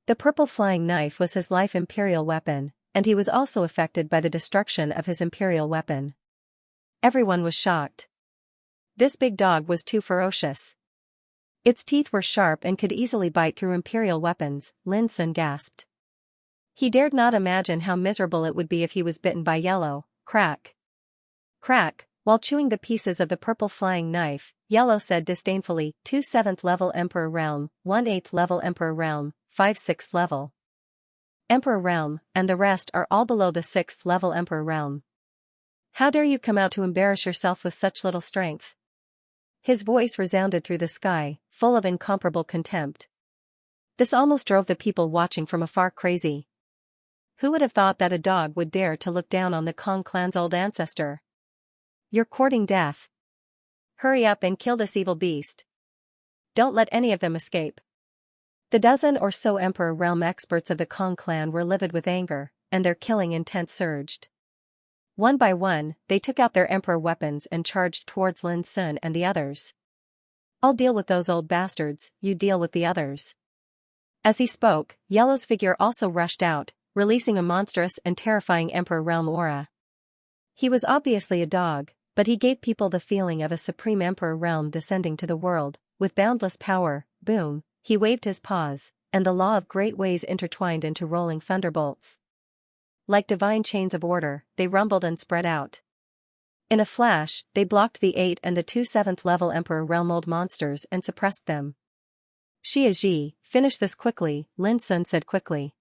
The purple flying knife was his life imperial weapon, and he was also affected by the destruction of his imperial weapon. Everyone was shocked. This big dog was too ferocious. Its teeth were sharp and could easily bite through imperial weapons, Lin Sun gasped. He dared not imagine how miserable it would be if he was bitten by Yellow. Crack! Crack! While chewing the pieces of the purple flying knife, Yellow said disdainfully, 2 7th level Emperor Realm, 1 8th level Emperor Realm, 5 6th level Emperor Realm, and the rest are all below the 6th level Emperor Realm. How dare you come out to embarrass yourself with such little strength? His voice resounded through the sky, full of incomparable contempt. This almost drove the people watching from afar crazy. Who would have thought that a dog would dare to look down on the Kong clan's old ancestor? You're courting death. Hurry up and kill this evil beast. Don't let any of them escape. The dozen or so Emperor Realm experts of the Kong clan were livid with anger, and their killing intent surged. One by one, they took out their emperor weapons and charged towards Lin Sun and the others. I'll deal with those old bastards, you deal with the others. As he spoke, Yellow's figure also rushed out, releasing a monstrous and terrifying Emperor Realm aura. He was obviously a dog, but he gave people the feeling of a supreme Emperor Realm descending to the world, with boundless power. Boom, he waved his paws, and the law of great ways intertwined into rolling thunderbolts. Like divine chains of order, they rumbled and spread out. In a flash, they blocked the 8 and the 2 7th level Emperor Realm old monsters and suppressed them. Xianxia, finish this quickly, Lin Sun said quickly.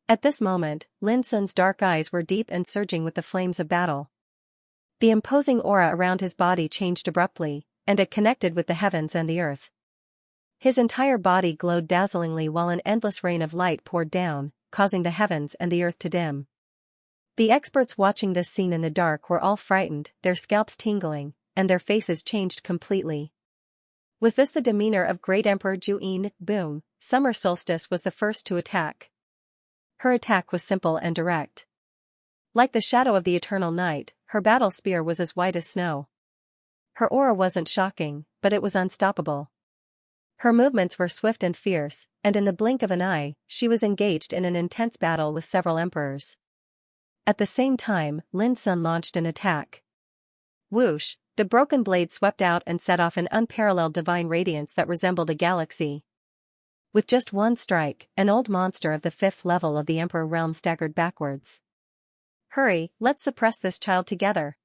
At this moment, Lin Sun's dark eyes were deep and surging with the flames of battle. The imposing aura around his body changed abruptly, and it connected with the heavens and the earth. His entire body glowed dazzlingly while an endless rain of light poured down, causing the heavens and the earth to dim. The experts watching this scene in the dark were all frightened, their scalps tingling, and their faces changed completely. Was this the demeanor of great Emperor Juyin? Boom, summer solstice was the first to attack. Her attack was simple and direct. Like the shadow of the eternal night, her battle spear was as white as snow. Her aura wasn't shocking, but it was unstoppable. Her movements were swift and fierce, and in the blink of an eye, she was engaged in an intense battle with several emperors. At the same time, Lin Sun launched an attack. Whoosh! The broken blade swept out and set off an unparalleled divine radiance that resembled a galaxy. With just one strike, an old monster of the 5th level of the Emperor realm staggered backwards. "Hurry, let's suppress this child together,"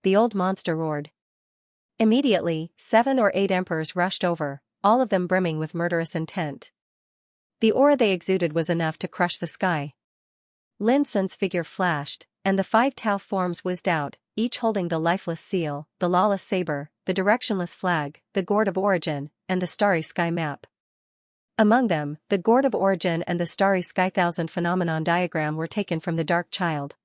the old monster roared. Immediately, 7 or 8 emperors rushed over, all of them brimming with murderous intent. The aura they exuded was enough to crush the sky. Lin Sun's figure flashed, and the 5 Tao forms whizzed out, each holding the lifeless seal, the lawless saber, the directionless flag, the gourd of origin, and the starry sky map. Among them, the gourd of origin and the starry sky thousand phenomenon diagram were taken from the dark child.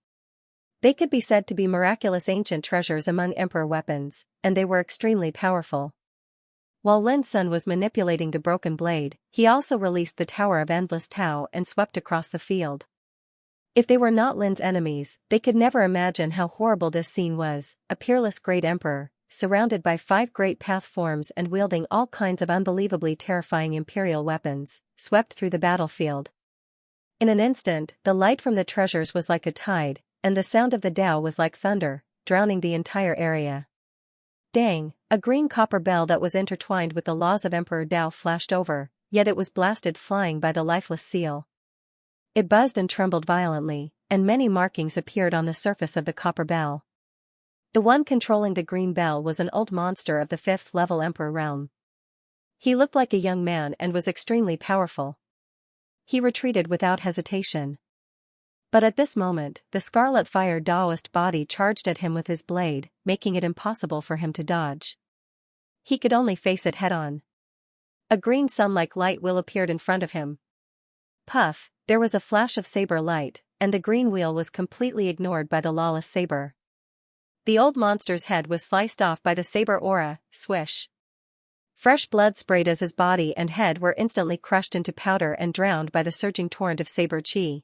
They could be said to be miraculous ancient treasures among emperor weapons, and they were extremely powerful. While Lin Sun was manipulating the broken blade, he also released the Tower of Endless Tao and swept across the field. If they were not Lin's enemies, they could never imagine how horrible this scene was: a peerless great emperor, surrounded by 5 great path forms and wielding all kinds of unbelievably terrifying imperial weapons, swept through the battlefield. In an instant, the light from the treasures was like a tide, and the sound of the Tao was like thunder, drowning the entire area. Dang, a green copper bell that was intertwined with the laws of Emperor Tao flashed over, yet it was blasted flying by the lifeless seal. It buzzed and trembled violently, and many markings appeared on the surface of the copper bell. The one controlling the green bell was an old monster of the 5th level Emperor realm. He looked like a young man and was extremely powerful. He retreated without hesitation. But at this moment, the Scarlet Fire Taoist body charged at him with his blade, making it impossible for him to dodge. He could only face it head-on. A green sun-like light wheel appeared in front of him. Puff, there was a flash of saber light, and the green wheel was completely ignored by the lawless saber. The old monster's head was sliced off by the saber aura, swish. Fresh blood sprayed as his body and head were instantly crushed into powder and drowned by the surging torrent of saber chi.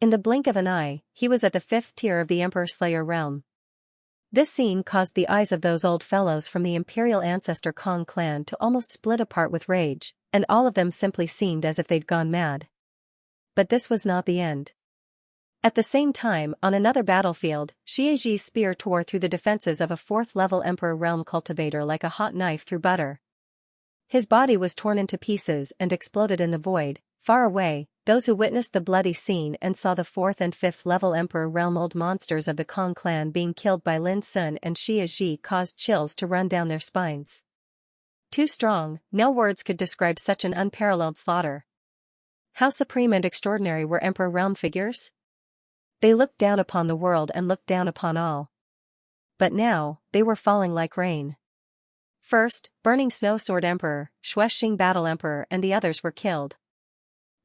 In the blink of an eye, he was at the 5th tier of the Emperor Slayer realm. This scene caused the eyes of those old fellows from the Imperial Ancestor Kong clan to almost split apart with rage, and all of them simply seemed as if they'd gone mad. But this was not the end. At the same time, on another battlefield, Xianxia's spear tore through the defenses of a 4th-level Emperor realm cultivator like a hot knife through butter. His body was torn into pieces and exploded in the void. Far away, those who witnessed the bloody scene and saw the 4th and 5th level Emperor realm old monsters of the Kong clan being killed by Lin Sun and Xianxia caused chills to run down their spines. Too strong, no words could describe such an unparalleled slaughter. How supreme and extraordinary were Emperor realm figures? They looked down upon the world and looked down upon all. But now, they were falling like rain. First, Burning Snow Sword Emperor, Xuexing Battle Emperor and the others were killed.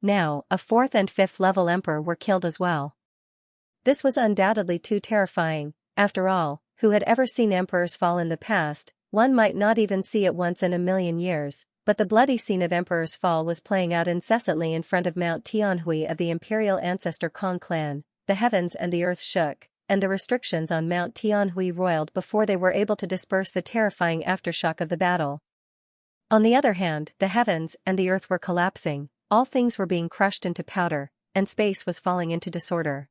Now, a 4th and 5th level Emperor were killed as well. This was undoubtedly too terrifying. After all, who had ever seen emperors fall in the past? One might not even see it once in a million years, but the bloody scene of Emperor's fall was playing out incessantly in front of Mount Tianhui of the Imperial Ancestor Kong clan. The heavens and the earth shook, and the restrictions on Mount Tianhui roiled before they were able to disperse the terrifying aftershock of the battle. On the other hand, the heavens and the earth were collapsing, all things were being crushed into powder, and space was falling into disorder.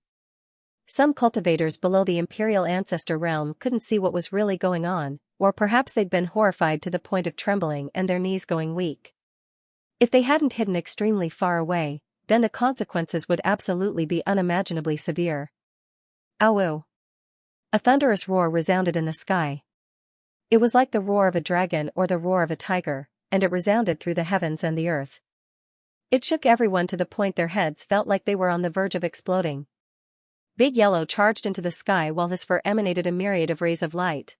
Some cultivators below the Imperial Ancestor realm couldn't see what was really going on, or perhaps they'd been horrified to the point of trembling and their knees going weak. If they hadn't hidden extremely far away, then the consequences would absolutely be unimaginably severe. Ow! A thunderous roar resounded in the sky. It was like the roar of a dragon or the roar of a tiger, and it resounded through the heavens and the earth. It shook everyone to the point their heads felt like they were on the verge of exploding. Big Yellow charged into the sky while his fur emanated a myriad of rays of light.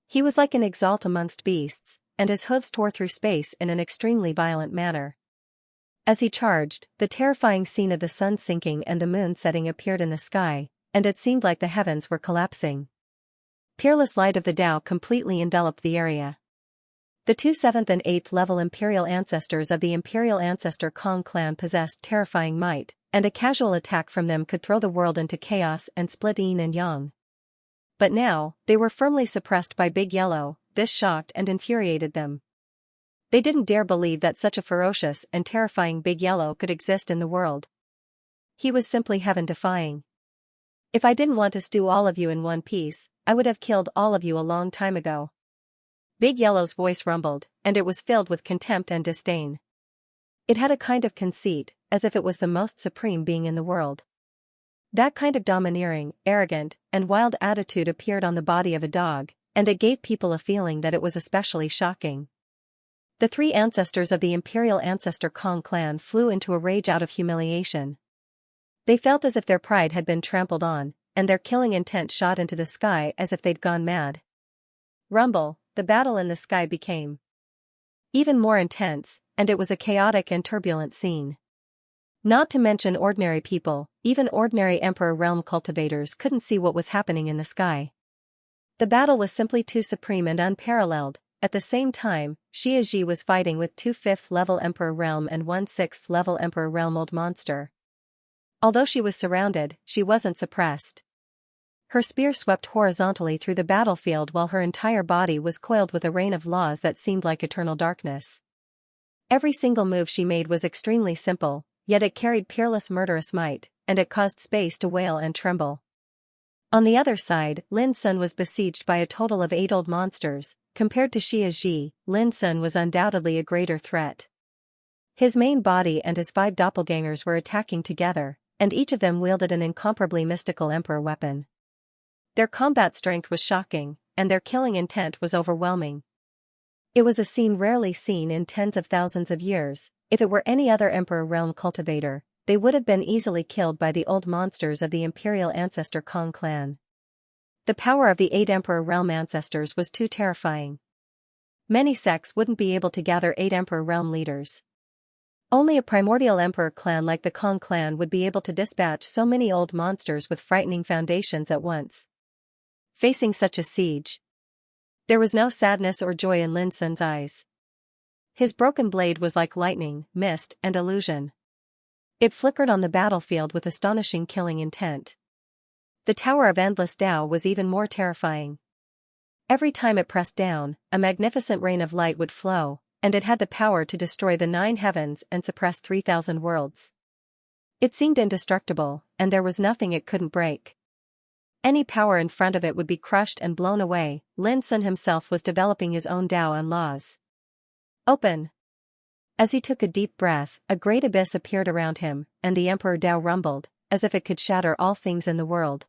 He was like an exalt amongst beasts, and his hooves tore through space in an extremely violent manner. As he charged, the terrifying scene of the sun sinking and the moon setting appeared in the sky, and it seemed like the heavens were collapsing. Peerless light of the Tao completely enveloped the area. The 2 7th and 8th level Imperial Ancestors of the Imperial Ancestor Kong clan possessed terrifying might, and a casual attack from them could throw the world into chaos and split yin and yang. But now, they were firmly suppressed by Big Yellow. This shocked and infuriated them. They didn't dare believe that such a ferocious and terrifying Big Yellow could exist in the world. He was simply heaven-defying. If I didn't want to stew all of you in one piece, I would have killed all of you a long time ago. Big Yellow's voice rumbled, and it was filled with contempt and disdain. It had a kind of conceit, as if it was the most supreme being in the world. That kind of domineering, arrogant, and wild attitude appeared on the body of a dog, and it gave people a feeling that it was especially shocking. The three ancestors of the imperial ancestor Kong clan flew into a rage out of humiliation. They felt as if their pride had been trampled on, and their killing intent shot into the sky as if they'd gone mad. Rumble, the battle in the sky became even more intense, and it was a chaotic and turbulent scene. Not to mention ordinary people, even ordinary Emperor realm cultivators couldn't see what was happening in the sky. The battle was simply too supreme and unparalleled. At the same time, Xianxia was fighting with 2 5th-level Emperor realm and 1 6th-level Emperor realm old monster. Although she was surrounded, she wasn't suppressed. Her spear swept horizontally through the battlefield while her entire body was coiled with a rain of laws that seemed like eternal darkness. Every single move she made was extremely simple, yet it carried peerless murderous might, and it caused space to wail and tremble. On the other side, Lin Sun was besieged by a total of 8 old monsters. Compared to Xianxia, Lin Sun was undoubtedly a greater threat. His main body and his 5 doppelgangers were attacking together, and each of them wielded an incomparably mystical emperor weapon. Their combat strength was shocking, and their killing intent was overwhelming. It was a scene rarely seen in tens of thousands of years. If it were any other Emperor realm cultivator, they would have been easily killed by the old monsters of the imperial ancestor Kong clan. The power of the 8 Emperor realm ancestors was too terrifying. Many sects wouldn't be able to gather 8 Emperor realm leaders. Only a primordial Emperor clan like the Kong clan would be able to dispatch so many old monsters with frightening foundations at once. Facing such a siege, there was no sadness or joy in Lin Sun's eyes. His broken blade was like lightning, mist, and illusion. It flickered on the battlefield with astonishing killing intent. The Tower of Endless Tao was even more terrifying. Every time it pressed down, a magnificent rain of light would flow, and it had the power to destroy the 9 heavens and suppress 3,000 worlds. It seemed indestructible, and there was nothing it couldn't break. Any power in front of it would be crushed and blown away. Lin Sun himself was developing his own Tao and laws. Open! As he took a deep breath, a great abyss appeared around him, and the Emperor Tao rumbled, as if it could shatter all things in the world.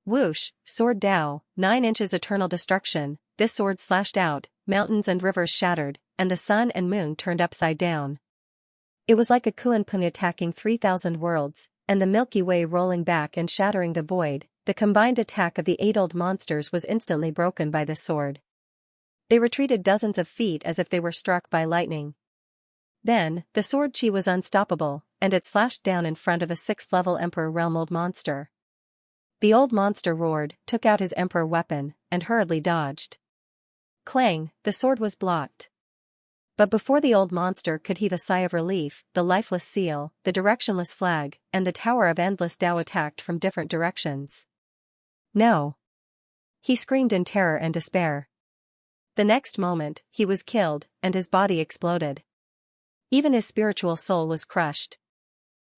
Whoosh, sword Tao, 9 inches eternal destruction. This sword slashed out, mountains and rivers shattered, and the sun and moon turned upside down. It was like a Kunpeng attacking 3,000 worlds, and the Milky Way rolling back and shattering the void. The combined attack of the 8 old monsters was instantly broken by the sword. They retreated dozens of feet as if they were struck by lightning. Then, the sword chi was unstoppable, and it slashed down in front of a 6th-level Emperor realm old monster. The old monster roared, took out his emperor weapon, and hurriedly dodged. Clang, the sword was blocked. But before the old monster could heave a sigh of relief, the lifeless seal, the directionless flag, and the Tower of Endless Tao attacked from different directions. No! He screamed in terror and despair. The next moment, he was killed, and his body exploded. Even his spiritual soul was crushed.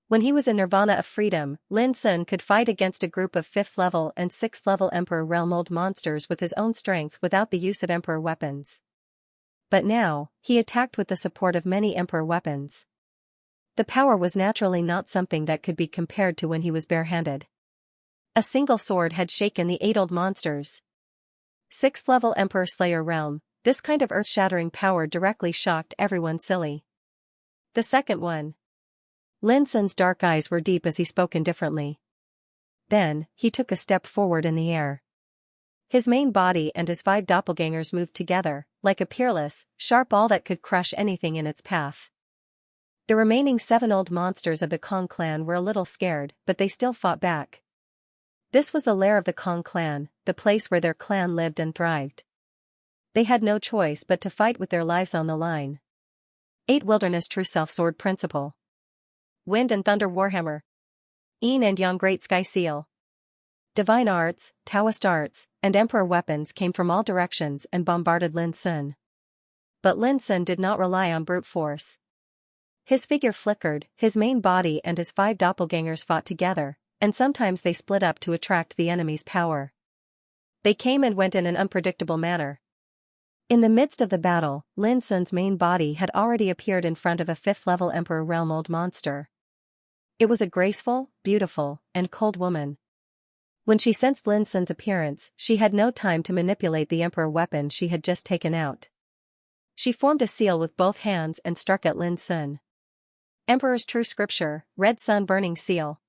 When he was in nirvana of freedom, Lin Sun could fight against a group of 5th-level and 6th-level Emperor realm old monsters with his own strength without the use of Emperor weapons. But now, he attacked with the support of many Emperor weapons. The power was naturally not something that could be compared to when he was barehanded. A single sword had shaken the 8 old monsters. 6th-level Emperor Slayer realm, this kind of earth-shattering power directly shocked everyone silly. The second one. Lin Sun's dark eyes were deep as he spoke indifferently. Then, he took a step forward in the air. His main body and his 5 doppelgangers moved together, like a peerless, sharp awl that could crush anything in its path. The remaining 7 old monsters of the Kong clan were a little scared, but they still fought back. This was the lair of the Kong clan, the place where their clan lived and thrived. They had no choice but to fight with their lives on the line. 8 Wilderness True Self-Sword Principle. Wind and Thunder Warhammer. Yin and Yang Great Sky Seal. Divine arts, Taoist arts, and Emperor weapons came from all directions and bombarded Lin Sun. But Lin Sun did not rely on brute force. His figure flickered, his main body and his 5 doppelgangers fought together, and sometimes they split up to attract the enemy's power. They came and went in an unpredictable manner. In the midst of the battle, Lin Sun's main body had already appeared in front of a fifth-level Emperor realm old monster. It was a graceful, beautiful, and cold woman. When she sensed Lin Sun's appearance, she had no time to manipulate the Emperor weapon she had just taken out. She formed a seal with both hands and struck at Lin Sun. Emperor's True Scripture, Red Sun Burning Seal.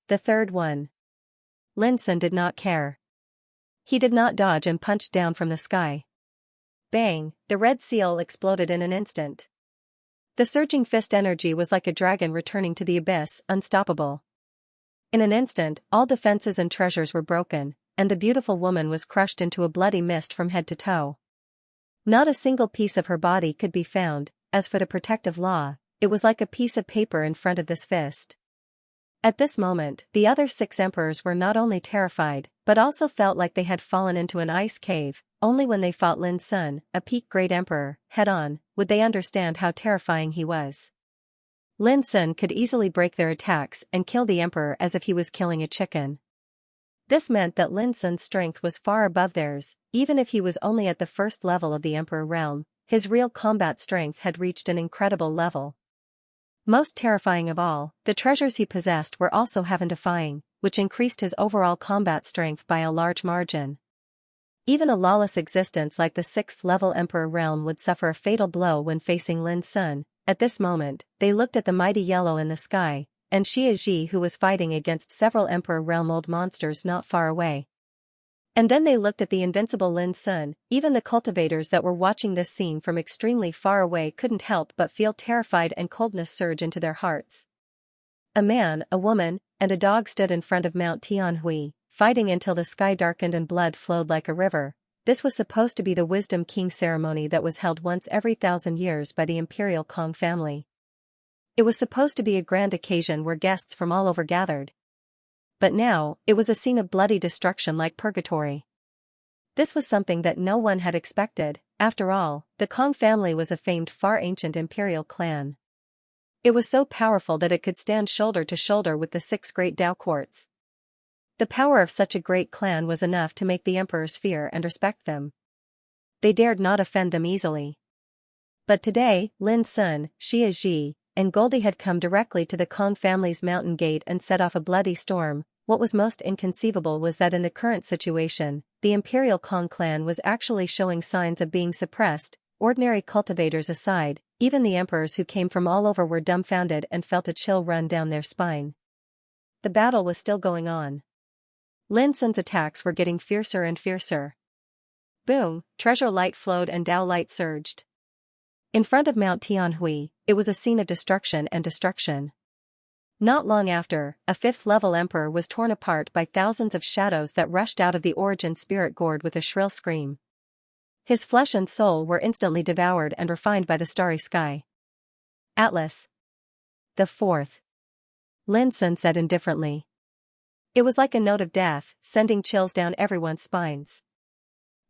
The third one. Lin Sun did not care. He did not dodge and punched down from the sky. Bang, the red seal exploded in an instant. The surging fist energy was like a dragon returning to the abyss, unstoppable. In an instant, all defenses and treasures were broken, and the beautiful woman was crushed into a bloody mist from head to toe. Not a single piece of her body could be found. As for the protective law, it was like a piece of paper in front of this fist. At this moment, the other 6 emperors were not only terrified, but also felt like they had fallen into an ice cave. Only when they fought Lin Sun, a peak great emperor, head-on, would they understand how terrifying he was. Lin Sun could easily break their attacks and kill the emperor as if he was killing a chicken. This meant that Lin Sun's strength was far above theirs. Even if he was only at the first level of the emperor realm, his real combat strength had reached an incredible level. Most terrifying of all, the treasures he possessed were also heaven-defying, which increased his overall combat strength by a large margin. Even a lawless existence like the 6th-level Emperor realm would suffer a fatal blow when facing Lin Sun. At this moment, they looked at the mighty yellow in the sky, and Xianxia who was fighting against several Emperor realm old monsters not far away. And then they looked at the invincible Lin Sun. Even the cultivators that were watching this scene from extremely far away couldn't help but feel terrified and coldness surge into their hearts. A man, a woman, and a dog stood in front of Mount Tianhui, fighting until the sky darkened and blood flowed like a river. This was supposed to be the Wisdom King ceremony that was held once every 1,000 years by the imperial Kong family. It was supposed to be a grand occasion where guests from all over gathered. But now, it was a scene of bloody destruction like purgatory. This was something that no one had expected. After all, the Kong family was a famed far ancient imperial clan. It was so powerful that it could stand shoulder to shoulder with the 6 great Dao courts. The power of such a great clan was enough to make the emperors fear and respect them. They dared not offend them easily. But today, Lin Sun, Xianxia, and Goldie had come directly to the Kong family's mountain gate and set off a bloody storm. What was most inconceivable was that in the current situation, the imperial Kong clan was actually showing signs of being suppressed. Ordinary cultivators aside, even the emperors who came from all over were dumbfounded and felt a chill run down their spine. The battle was still going on. Lin Sun's attacks were getting fiercer and fiercer. Boom, treasure light flowed and Dao light surged. In front of Mount Tianhui, it was a scene of destruction and destruction. Not long after, a 5th-level emperor was torn apart by thousands of shadows that rushed out of the origin spirit gourd with a shrill scream. His flesh and soul were instantly devoured and refined by the starry sky. Atlas. The 4th. Lin Sun said indifferently. It was like a note of death, sending chills down everyone's spines.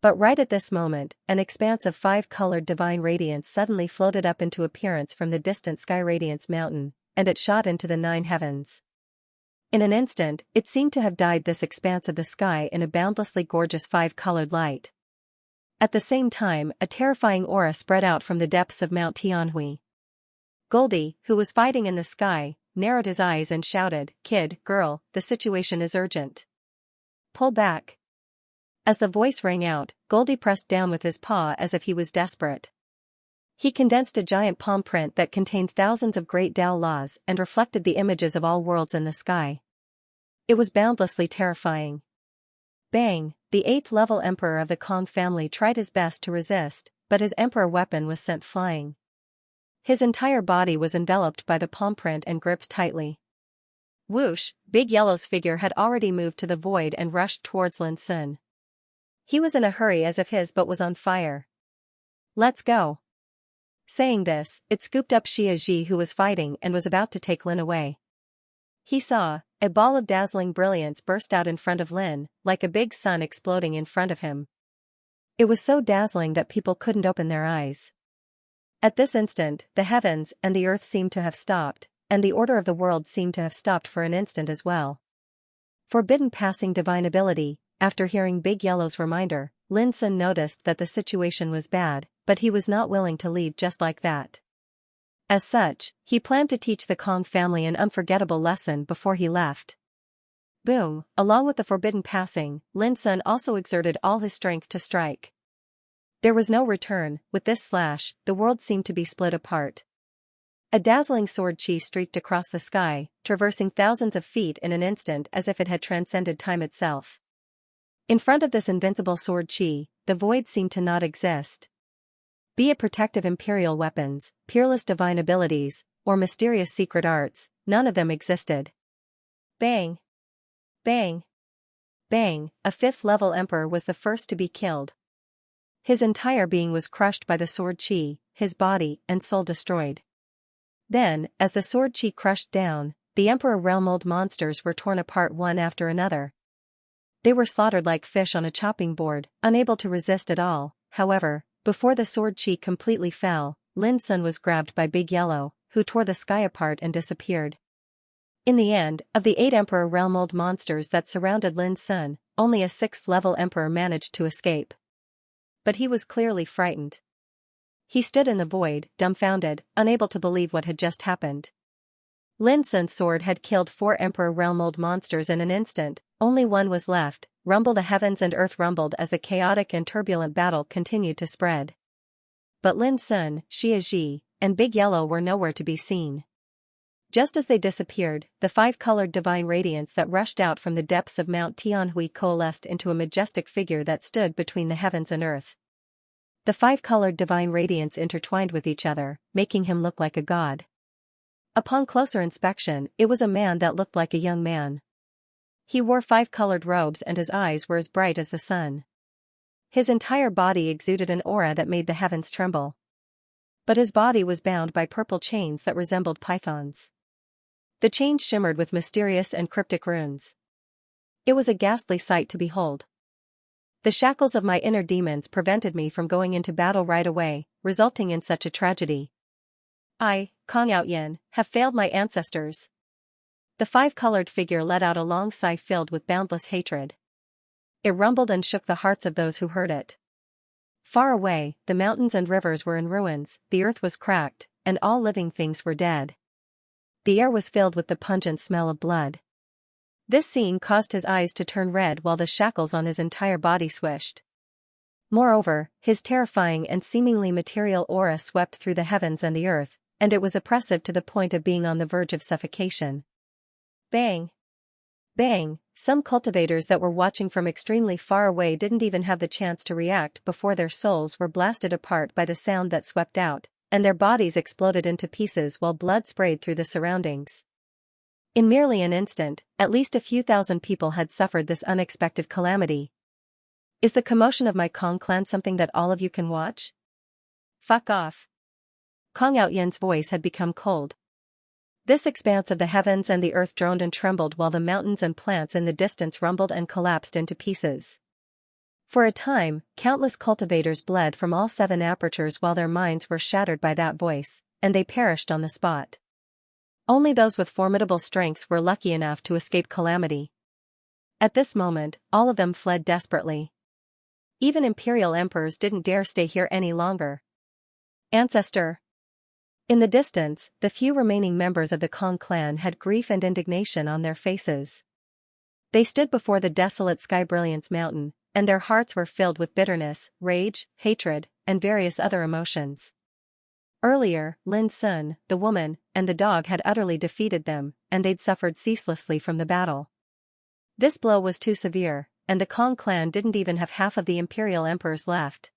But right at this moment, an expanse of 5-colored divine radiance suddenly floated up into appearance from the distant Sky Radiance mountain, and it shot into the 9 heavens. In an instant, it seemed to have dyed this expanse of the sky in a boundlessly gorgeous 5-colored light. At the same time, a terrifying aura spread out from the depths of Mount Tianhui. Goldie, who was fighting in the sky, narrowed his eyes and shouted, "Kid, girl, the situation is urgent. Pull back." As the voice rang out, Goldie pressed down with his paw as if he was desperate. He condensed a giant palm print that contained thousands of great Dao laws and reflected the images of all worlds in the sky. It was boundlessly terrifying. Bang, the 8th-level emperor of the Kong family tried his best to resist, but his emperor weapon was sent flying. His entire body was enveloped by the palm print and gripped tightly. Whoosh, Big Yellow's figure had already moved to the void and rushed towards Lin Sun. He was in a hurry as if his boat was on fire. "Let's go." Saying this, it scooped up Xianxia who was fighting and was about to take Lin away. He saw, a ball of dazzling brilliance burst out in front of Lin, like a big sun exploding in front of him. It was so dazzling that people couldn't open their eyes. At this instant, the heavens and the earth seemed to have stopped, and the order of the world seemed to have stopped for an instant as well. Forbidden passing divine ability, after hearing Big Yellow's reminder, Lin Sun noticed that the situation was bad, but he was not willing to leave just like that. As such, he planned to teach the Kong family an unforgettable lesson before he left. Boom! Along with the forbidden passing, Lin Sun also exerted all his strength to strike. There was no return. With this slash, the world seemed to be split apart. A dazzling sword chi streaked across the sky, traversing thousands of feet in an instant as if it had transcended time itself. In front of this invincible sword chi, the void seemed to not exist. Be it protective imperial weapons, peerless divine abilities, or mysterious secret arts, none of them existed. Bang! Bang! Bang! A fifth-level emperor was the first to be killed. His entire being was crushed by the sword chi, his body and soul destroyed. Then, as the sword chi crushed down, the emperor realm-old monsters were torn apart one after another. They were slaughtered like fish on a chopping board, unable to resist at all. However, before the sword chi completely fell, Lin Sun was grabbed by Big Yellow, who tore the sky apart and disappeared. In the end, of the 8 Emperor realm-old monsters that surrounded Lin Sun, only a 6th-level emperor managed to escape. But he was clearly frightened. He stood in the void, dumbfounded, unable to believe what had just happened. Lin Sun's sword had killed 4 Emperor realm-old monsters in an instant, only one was left. Rumble, the heavens and earth rumbled as the chaotic and turbulent battle continued to spread. But Lin Sun, Xia and Big Yellow were nowhere to be seen. Just as they disappeared, the 5-colored divine radiance that rushed out from the depths of Mount Tianhui coalesced into a majestic figure that stood between the heavens and earth. The 5-colored divine radiance intertwined with each other, making him look like a god. Upon closer inspection, it was a man that looked like a young man. He wore 5-colored robes and his eyes were as bright as the sun. His entire body exuded an aura that made the heavens tremble. But his body was bound by purple chains that resembled pythons. The chains shimmered with mysterious and cryptic runes. It was a ghastly sight to behold. The shackles of my inner demons prevented me from going into battle right away, resulting in such a tragedy. I, Kong Outyin, have failed my ancestors. The 5-colored figure let out a long sigh filled with boundless hatred. It rumbled and shook the hearts of those who heard it. Far away, the mountains and rivers were in ruins, the earth was cracked, and all living things were dead. The air was filled with the pungent smell of blood. This scene caused his eyes to turn red while the shackles on his entire body swished. Moreover, his terrifying and seemingly material aura swept through the heavens and the earth, and it was oppressive to the point of being on the verge of suffocation. Bang! Bang! Some cultivators that were watching from extremely far away didn't even have the chance to react before their souls were blasted apart by the sound that swept out, and their bodies exploded into pieces while blood sprayed through the surroundings. In merely an instant, at least a few thousand people had suffered this unexpected calamity. Is the commotion of my Kong clan something that all of you can watch? Fuck off. Kong Outyin's voice had become cold. This expanse of the heavens and the earth droned and trembled while the mountains and plants in the distance rumbled and collapsed into pieces. For a time, countless cultivators bled from all 7 apertures while their minds were shattered by that voice, and they perished on the spot. Only those with formidable strengths were lucky enough to escape calamity. At this moment, all of them fled desperately. Even imperial emperors didn't dare stay here any longer. Ancestor. In the distance, the few remaining members of the Kong clan had grief and indignation on their faces. They stood before the desolate Sky Brilliance Mountain, and their hearts were filled with bitterness, rage, hatred, and various other emotions. Earlier, Lin Sun, the woman, and the dog had utterly defeated them, and they'd suffered ceaselessly from the battle. This blow was too severe, and the Kong clan didn't even have half of the imperial emperors left.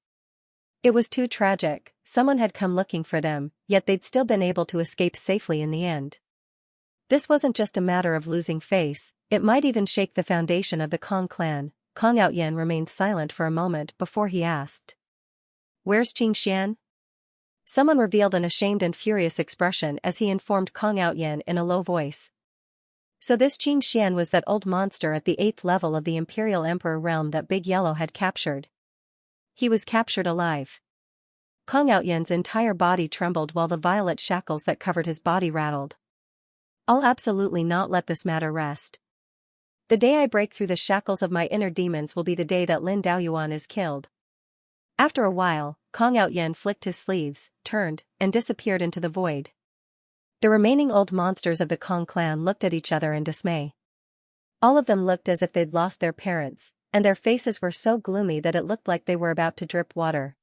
It was too tragic. Someone had come looking for them, yet they'd still been able to escape safely in the end. This wasn't just a matter of losing face, it might even shake the foundation of the Kong clan. Kong Outyin remained silent for a moment before he asked. Where's Xianxia? Someone revealed an ashamed and furious expression as he informed Kong Outyin in a low voice. So this Xianxia was that old monster at the 8th level of the Imperial Emperor realm that Big Yellow had captured. He was captured alive. Kong Outyin's entire body trembled while the violet shackles that covered his body rattled. I'll absolutely not let this matter rest. The day I break through the shackles of my inner demons will be the day that Lin Daoyuan is killed. After a while, Kong Outyen flicked his sleeves, turned, and disappeared into the void. The remaining old monsters of the Kong clan looked at each other in dismay. All of them looked as if they'd lost their parents, and their faces were so gloomy that it looked like they were about to drip water.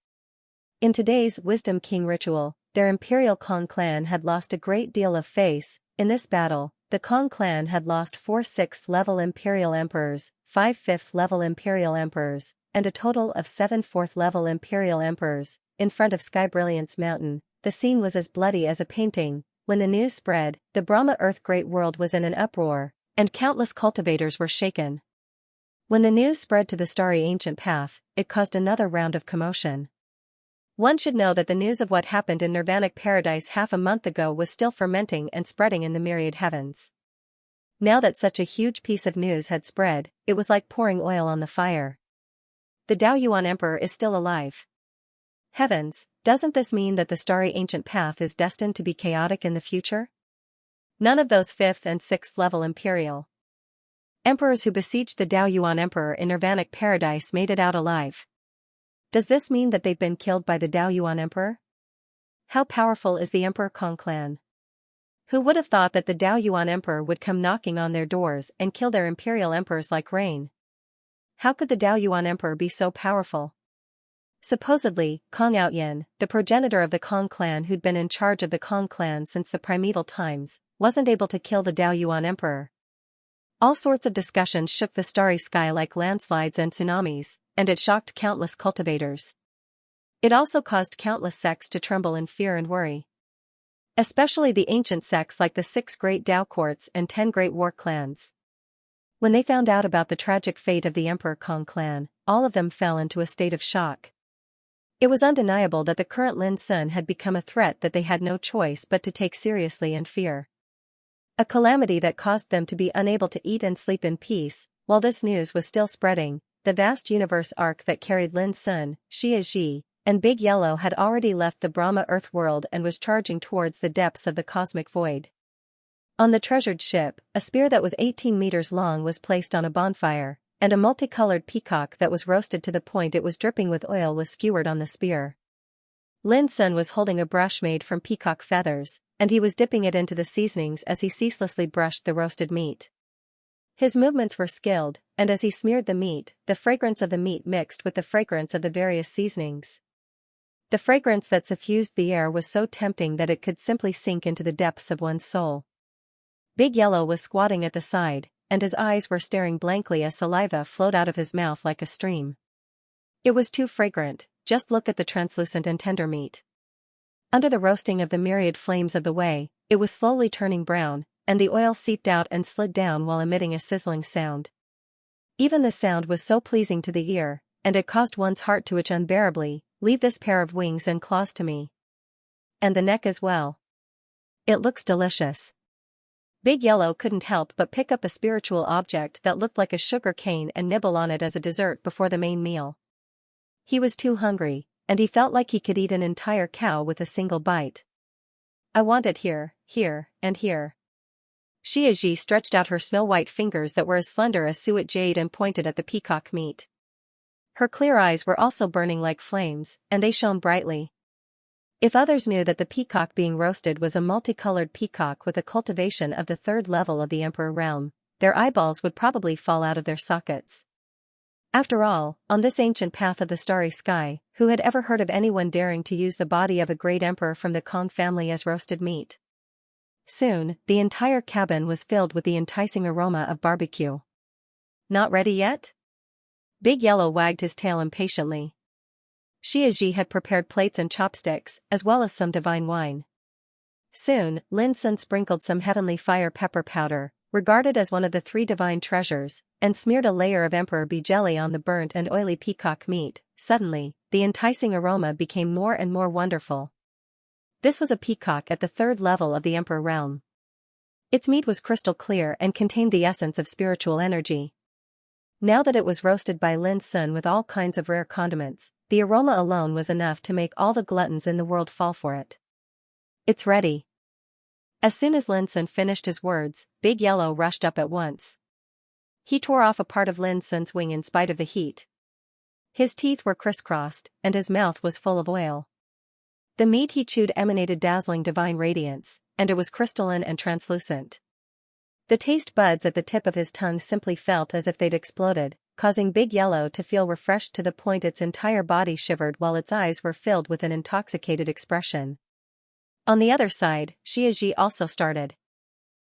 In today's Wisdom King ritual, their Imperial Kong clan had lost a great deal of face. In this battle, the Kong clan had lost 4 6th-level Imperial Emperors, 5 5th-level Imperial Emperors, and a total of 7 4th-level Imperial Emperors. In front of Sky Brilliance Mountain, the scene was as bloody as a painting. When the news spread, the Brahma Earth Great World was in an uproar, and countless cultivators were shaken. When the news spread to the Starry Ancient Path, it caused another round of commotion. One should know that the news of what happened in Nirvanic Paradise half a month ago was still fermenting and spreading in the myriad heavens. Now that such a huge piece of news had spread, it was like pouring oil on the fire. The Daoyuan Emperor is still alive. Heavens, doesn't this mean that the Starry Ancient Path is destined to be chaotic in the future? None of those 5th and 6th level Imperial Emperors who besieged the Daoyuan Emperor in Nirvanic Paradise made it out alive. Does this mean that they've been killed by the Daoyuan Emperor? How powerful is the Emperor Kong clan? Who would have thought that the Daoyuan Emperor would come knocking on their doors and kill their Imperial Emperors like rain? How could the Daoyuan Emperor be so powerful? Supposedly, Kong Outyen, the progenitor of the Kong clan who'd been in charge of the Kong clan since the primeval times, wasn't able to kill the Daoyuan Emperor. All sorts of discussions shook the starry sky like landslides and tsunamis, and it shocked countless cultivators. It also caused countless sects to tremble in fear and worry. Especially the ancient sects like the 6 great Dao courts and 10 great war clans. When they found out about the tragic fate of the Emperor Kong clan, all of them fell into a state of shock. It was undeniable that the current Lin Sun had become a threat that they had no choice but to take seriously and fear. A calamity that caused them to be unable to eat and sleep in peace. While this news was still spreading, the vast universe arc that carried Lin Sun, Xianxia, and Big Yellow had already left the Brahma Earth world and was charging towards the depths of the cosmic void. On the treasured ship, a spear that was 18 meters long was placed on a bonfire, and a multicolored peacock that was roasted to the point it was dripping with oil was skewered on the spear. Lin Sun was holding a brush made from peacock feathers, and he was dipping it into the seasonings as he ceaselessly brushed the roasted meat. His movements were skilled, and as he smeared the meat, the fragrance of the meat mixed with the fragrance of the various seasonings. The fragrance that suffused the air was so tempting that it could simply sink into the depths of one's soul. Big Yellow was squatting at the side, and his eyes were staring blankly as saliva flowed out of his mouth like a stream. It was too fragrant, just look at the translucent and tender meat. Under the roasting of the myriad flames of the way, it was slowly turning brown, and the oil seeped out and slid down while emitting a sizzling sound. Even the sound was so pleasing to the ear, and it caused one's heart to itch unbearably. Leave this pair of wings and claws to me. And the neck as well. It looks delicious. Big Yellow couldn't help but pick up a spiritual object that looked like a sugar cane and nibble on it as a dessert before the main meal. He was too hungry, and he felt like he could eat an entire cow with a single bite. I want it here, here, and here. Xiaxia stretched out her snow-white fingers that were as slender as suet jade and pointed at the peacock meat. Her clear eyes were also burning like flames, and they shone brightly. If others knew that the peacock being roasted was a multicolored peacock with a cultivation of the 3rd level of the Emperor realm, their eyeballs would probably fall out of their sockets. After all, on this ancient path of the starry sky, who had ever heard of anyone daring to use the body of a great emperor from the Kong family as roasted meat? Soon, the entire cabin was filled with the enticing aroma of barbecue. Not ready yet? Big Yellow wagged his tail impatiently. Xiaxia had prepared plates and chopsticks, as well as some divine wine. Soon, Lin Sun sprinkled some heavenly fire pepper powder, regarded as one of the 3 divine treasures, and smeared a layer of Emperor Bee jelly on the burnt and oily peacock meat. Suddenly, the enticing aroma became more and more wonderful. This was a peacock at the 3rd level of the Emperor realm. Its meat was crystal clear and contained the essence of spiritual energy. Now that it was roasted by Lin Sun with all kinds of rare condiments, the aroma alone was enough to make all the gluttons in the world fall for it. It's ready. As soon as Lin Sun finished his words, Big Yellow rushed up at once. He tore off a part of Lin Sun's wing in spite of the heat. His teeth were crisscrossed, and his mouth was full of oil. The meat he chewed emanated dazzling divine radiance, and it was crystalline and translucent. The taste buds at the tip of his tongue simply felt as if they'd exploded, causing Big Yellow to feel refreshed to the point its entire body shivered while its eyes were filled with an intoxicated expression. On the other side, Xianxia also started.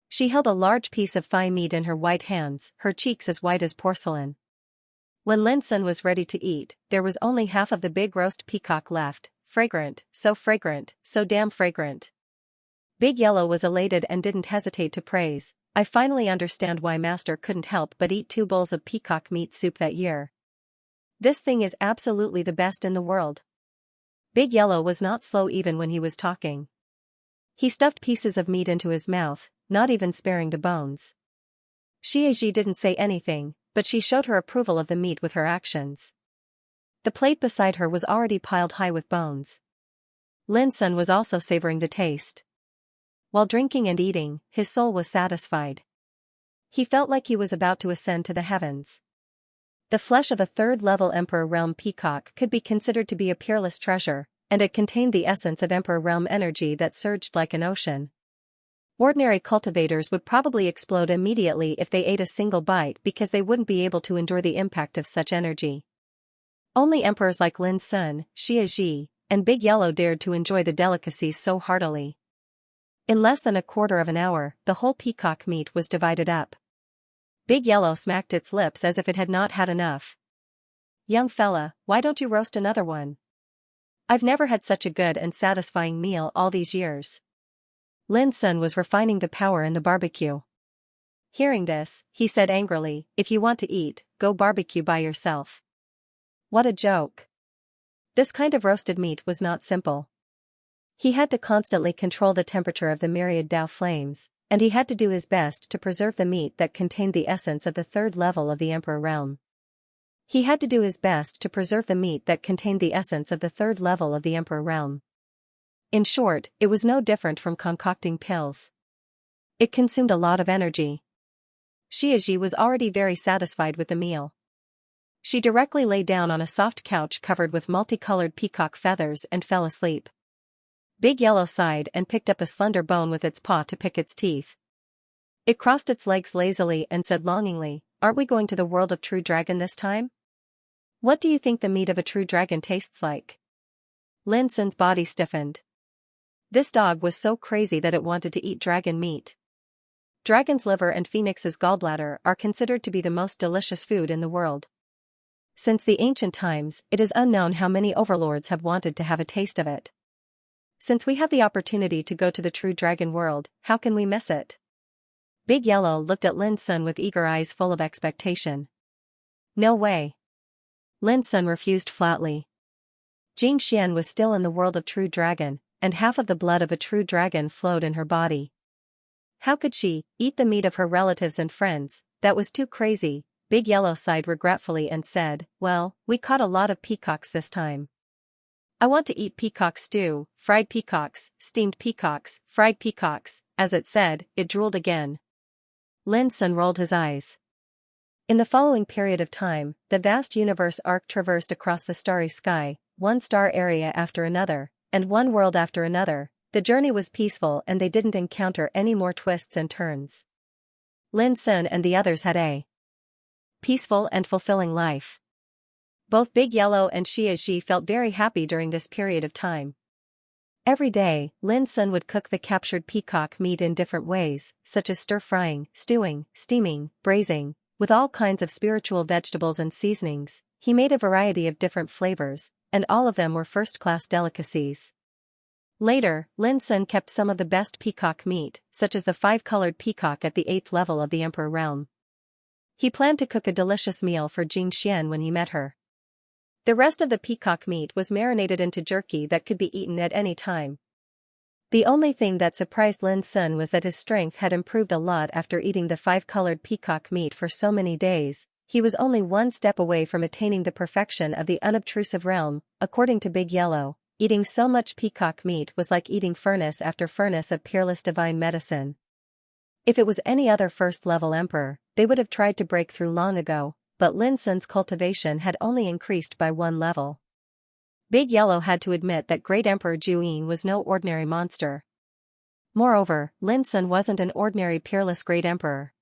She held a large piece of fine meat in her white hands, her cheeks as white as porcelain. When Lin Sun was ready to eat, there was only half of the big roast peacock left, fragrant, so damn fragrant. Big Yellow was elated and didn't hesitate to praise, "I finally understand why Master couldn't help but eat 2 bowls of peacock meat soup that year. This thing is absolutely the best in the world." Big Yellow was not slow even when he was talking. He stuffed pieces of meat into his mouth, not even sparing the bones. Xianxia didn't say anything, but she showed her approval of the meat with her actions. The plate beside her was already piled high with bones. Lin Sun was also savoring the taste. While drinking and eating, his soul was satisfied. He felt like he was about to ascend to the heavens. The flesh of a third-level Emperor Realm peacock could be considered to be a peerless treasure, and it contained the essence of Emperor Realm energy that surged like an ocean. Ordinary cultivators would probably explode immediately if they ate a single bite because they wouldn't be able to endure the impact of such energy. Only emperors like Lin Sun, Xianxia, and Big Yellow dared to enjoy the delicacies so heartily. In less than a quarter of an hour, the whole peacock meat was divided up. Big Yellow smacked its lips as if it had not had enough. "Young fella, why don't you roast another one? I've never had such a good and satisfying meal all these years." Lin Sun was refining the power in the barbecue. Hearing this, he said angrily, "If you want to eat, go barbecue by yourself." What a joke. This kind of roasted meat was not simple. He had to constantly control the temperature of the myriad Dao flames, and he had to do his best to preserve the meat that contained the essence of the third level of the Emperor Realm. He had to do his best to preserve the meat that contained the essence of the third level of the Emperor Realm. In short, it was no different from concocting pills. It consumed a lot of energy. Xianxia was already very satisfied with the meal. She directly lay down on a soft couch covered with multicolored peacock feathers and fell asleep. Big Yellow sighed and picked up a slender bone with its paw to pick its teeth. It crossed its legs lazily and said longingly, "Aren't we going to the world of True Dragon this time? What do you think the meat of a true dragon tastes like?" Lin Sun's body stiffened. This dog was so crazy that it wanted to eat dragon meat. Dragon's liver and phoenix's gallbladder are considered to be the most delicious food in the world. Since the ancient times, it is unknown how many overlords have wanted to have a taste of it. Since we have the opportunity to go to the true dragon world, how can we miss it? Big Yellow looked at Lin Sun with eager eyes full of expectation. "No way." Lin Sun refused flatly. Xianxia was still in the world of true dragon, and half of the blood of a true dragon flowed in her body. How could she eat the meat of her relatives and friends? That was too crazy. Big Yellow sighed regretfully and said, "Well, we caught a lot of peacocks this time. I want to eat peacock stew, fried peacocks, steamed peacocks, fried peacocks." As it said, it drooled again. Lin Sun rolled his eyes. In the following period of time, the vast universe arc traversed across the starry sky, one star area after another, and one world after another. The journey was peaceful and they didn't encounter any more twists and turns. Lin Sun and the others had a peaceful and fulfilling life. Both Big Yellow and Xianxia felt very happy during this period of time. Every day, Lin Sun would cook the captured peacock meat in different ways, such as stir-frying, stewing, steaming, braising, with all kinds of spiritual vegetables and seasonings. He made a variety of different flavors, and all of them were first-class delicacies. Later, Lin Sun kept some of the best peacock meat, such as the 5-colored peacock at the 8th level of the Emperor Realm. He planned to cook a delicious meal for Xianxia when he met her. The rest of the peacock meat was marinated into jerky that could be eaten at any time. The only thing that surprised Lin Sun was that his strength had improved a lot after eating the 5-colored peacock meat for so many days. He was only one step away from attaining the perfection of the unobtrusive realm. According to Big Yellow, eating so much peacock meat was like eating furnace after furnace of peerless divine medicine. If it was any other first-level emperor, they would have tried to break through long ago, but Lin Sun's cultivation had only increased by one level. Big Yellow had to admit that Great Emperor Juyin was no ordinary monster. Moreover, Lin Sun wasn't an ordinary peerless Great Emperor.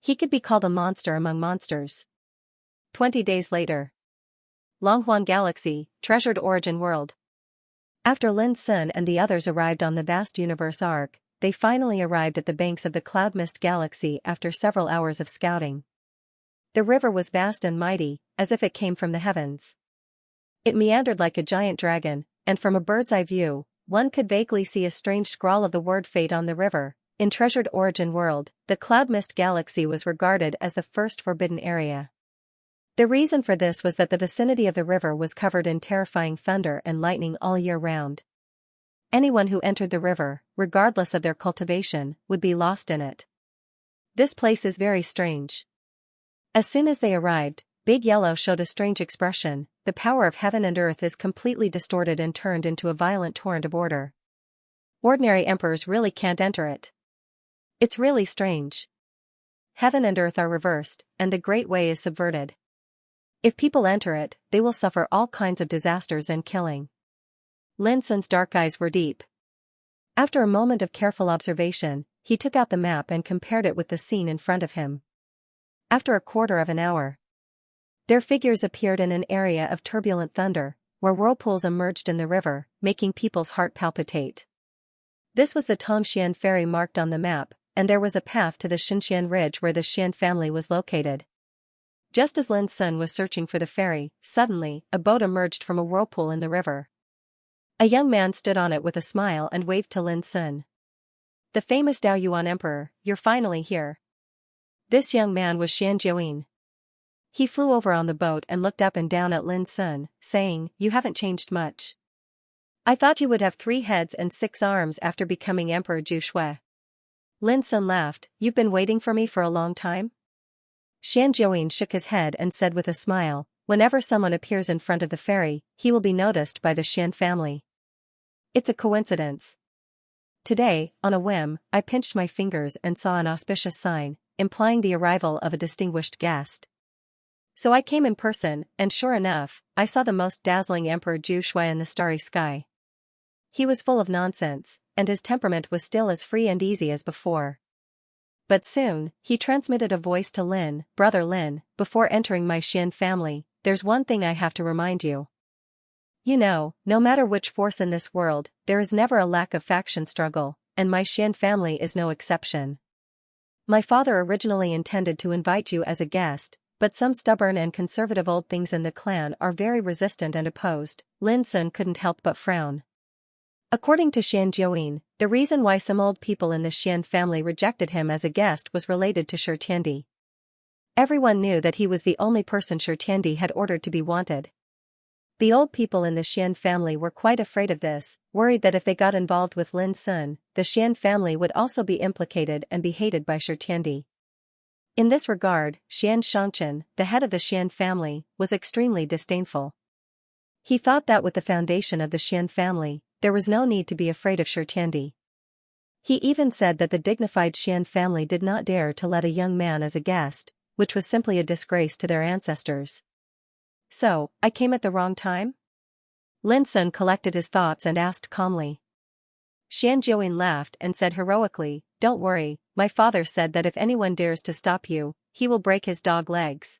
He could be called a monster among monsters. 20 days later. Longhuan Galaxy, Treasured Origin World. After Lin Sun and the others arrived on the vast universe arc, they finally arrived at the banks of the Cloud Mist Galaxy after several hours of scouting. The river was vast and mighty, as if it came from the heavens. It meandered like a giant dragon, and from a bird's-eye view, one could vaguely see a strange scrawl of the word fate on the river. In Treasured Origin World, the Cloud Mist Galaxy was regarded as the first forbidden area. The reason for this was that the vicinity of the river was covered in terrifying thunder and lightning all year round. Anyone who entered the river, regardless of their cultivation, would be lost in it. This place is very strange. As soon as they arrived, Big Yellow showed a strange expression. The power of heaven and earth is completely distorted and turned into a violent torrent of order. Ordinary emperors really can't enter it. It's really strange. Heaven and earth are reversed, and the Great Way is subverted. If people enter it, they will suffer all kinds of disasters and killing. Lin Sun's dark eyes were deep. After a moment of careful observation, he took out the map and compared it with the scene in front of him. After a quarter of an hour, their figures appeared in an area of turbulent thunder, where whirlpools emerged in the river, making people's heart palpitate. This was the Tongxian ferry marked on the map, and there was a path to the Xianxia ridge where the Xian family was located. Just as Lin Sun was searching for the ferry, suddenly, a boat emerged from a whirlpool in the river. A young man stood on it with a smile and waved to Lin Sun. The famous Dao Yuan Emperor, you're finally here. This young man was Xianxia. He flew over on the boat and looked up and down at Lin Sun, saying, "You haven't changed much. I thought you would have 3 heads and 6 arms after becoming Emperor Zhu Shui." Lin Sun laughed, "You've been waiting for me for a long time?" Xianxia shook his head and said with a smile, "Whenever someone appears in front of the ferry, he will be noticed by the Xian family. It's a coincidence. Today, on a whim, I pinched my fingers and saw an auspicious sign, implying the arrival of a distinguished guest. So I came in person, and sure enough, I saw the most dazzling Emperor Zhu Shui in the starry sky. He was full of nonsense, and his temperament was still as free and easy as before. But soon, he transmitted a voice to Lin, "Brother Lin, before entering my Xian family, there's one thing I have to remind you. You know, no matter which force in this world, there is never a lack of faction struggle, and my Xian family is no exception. My father originally intended to invite you as a guest, but some stubborn and conservative old things in the clan are very resistant and opposed." Lin Sun couldn't help but frown. According to Xianxia, the reason why some old people in the Xian family rejected him as a guest was related to Shi Tiandi. Everyone knew that he was the only person Shi Tiandi had ordered to be wanted. The old people in the Xian family were quite afraid of this, worried that if they got involved with Lin Sun, the Xian family would also be implicated and be hated by Shi Tiandi. In this regard, Xianxia, the head of the Xian family, was extremely disdainful. He thought that with the foundation of the Xian family, there was no need to be afraid of Shi Tiandi. He even said that the dignified Xian family did not dare to let a young man as a guest, which was simply a disgrace to their ancestors. "So, I came at the wrong time?" Lin Sun collected his thoughts and asked calmly. Xianxia laughed and said heroically, "Don't worry, my father said that if anyone dares to stop you, he will break his dog legs."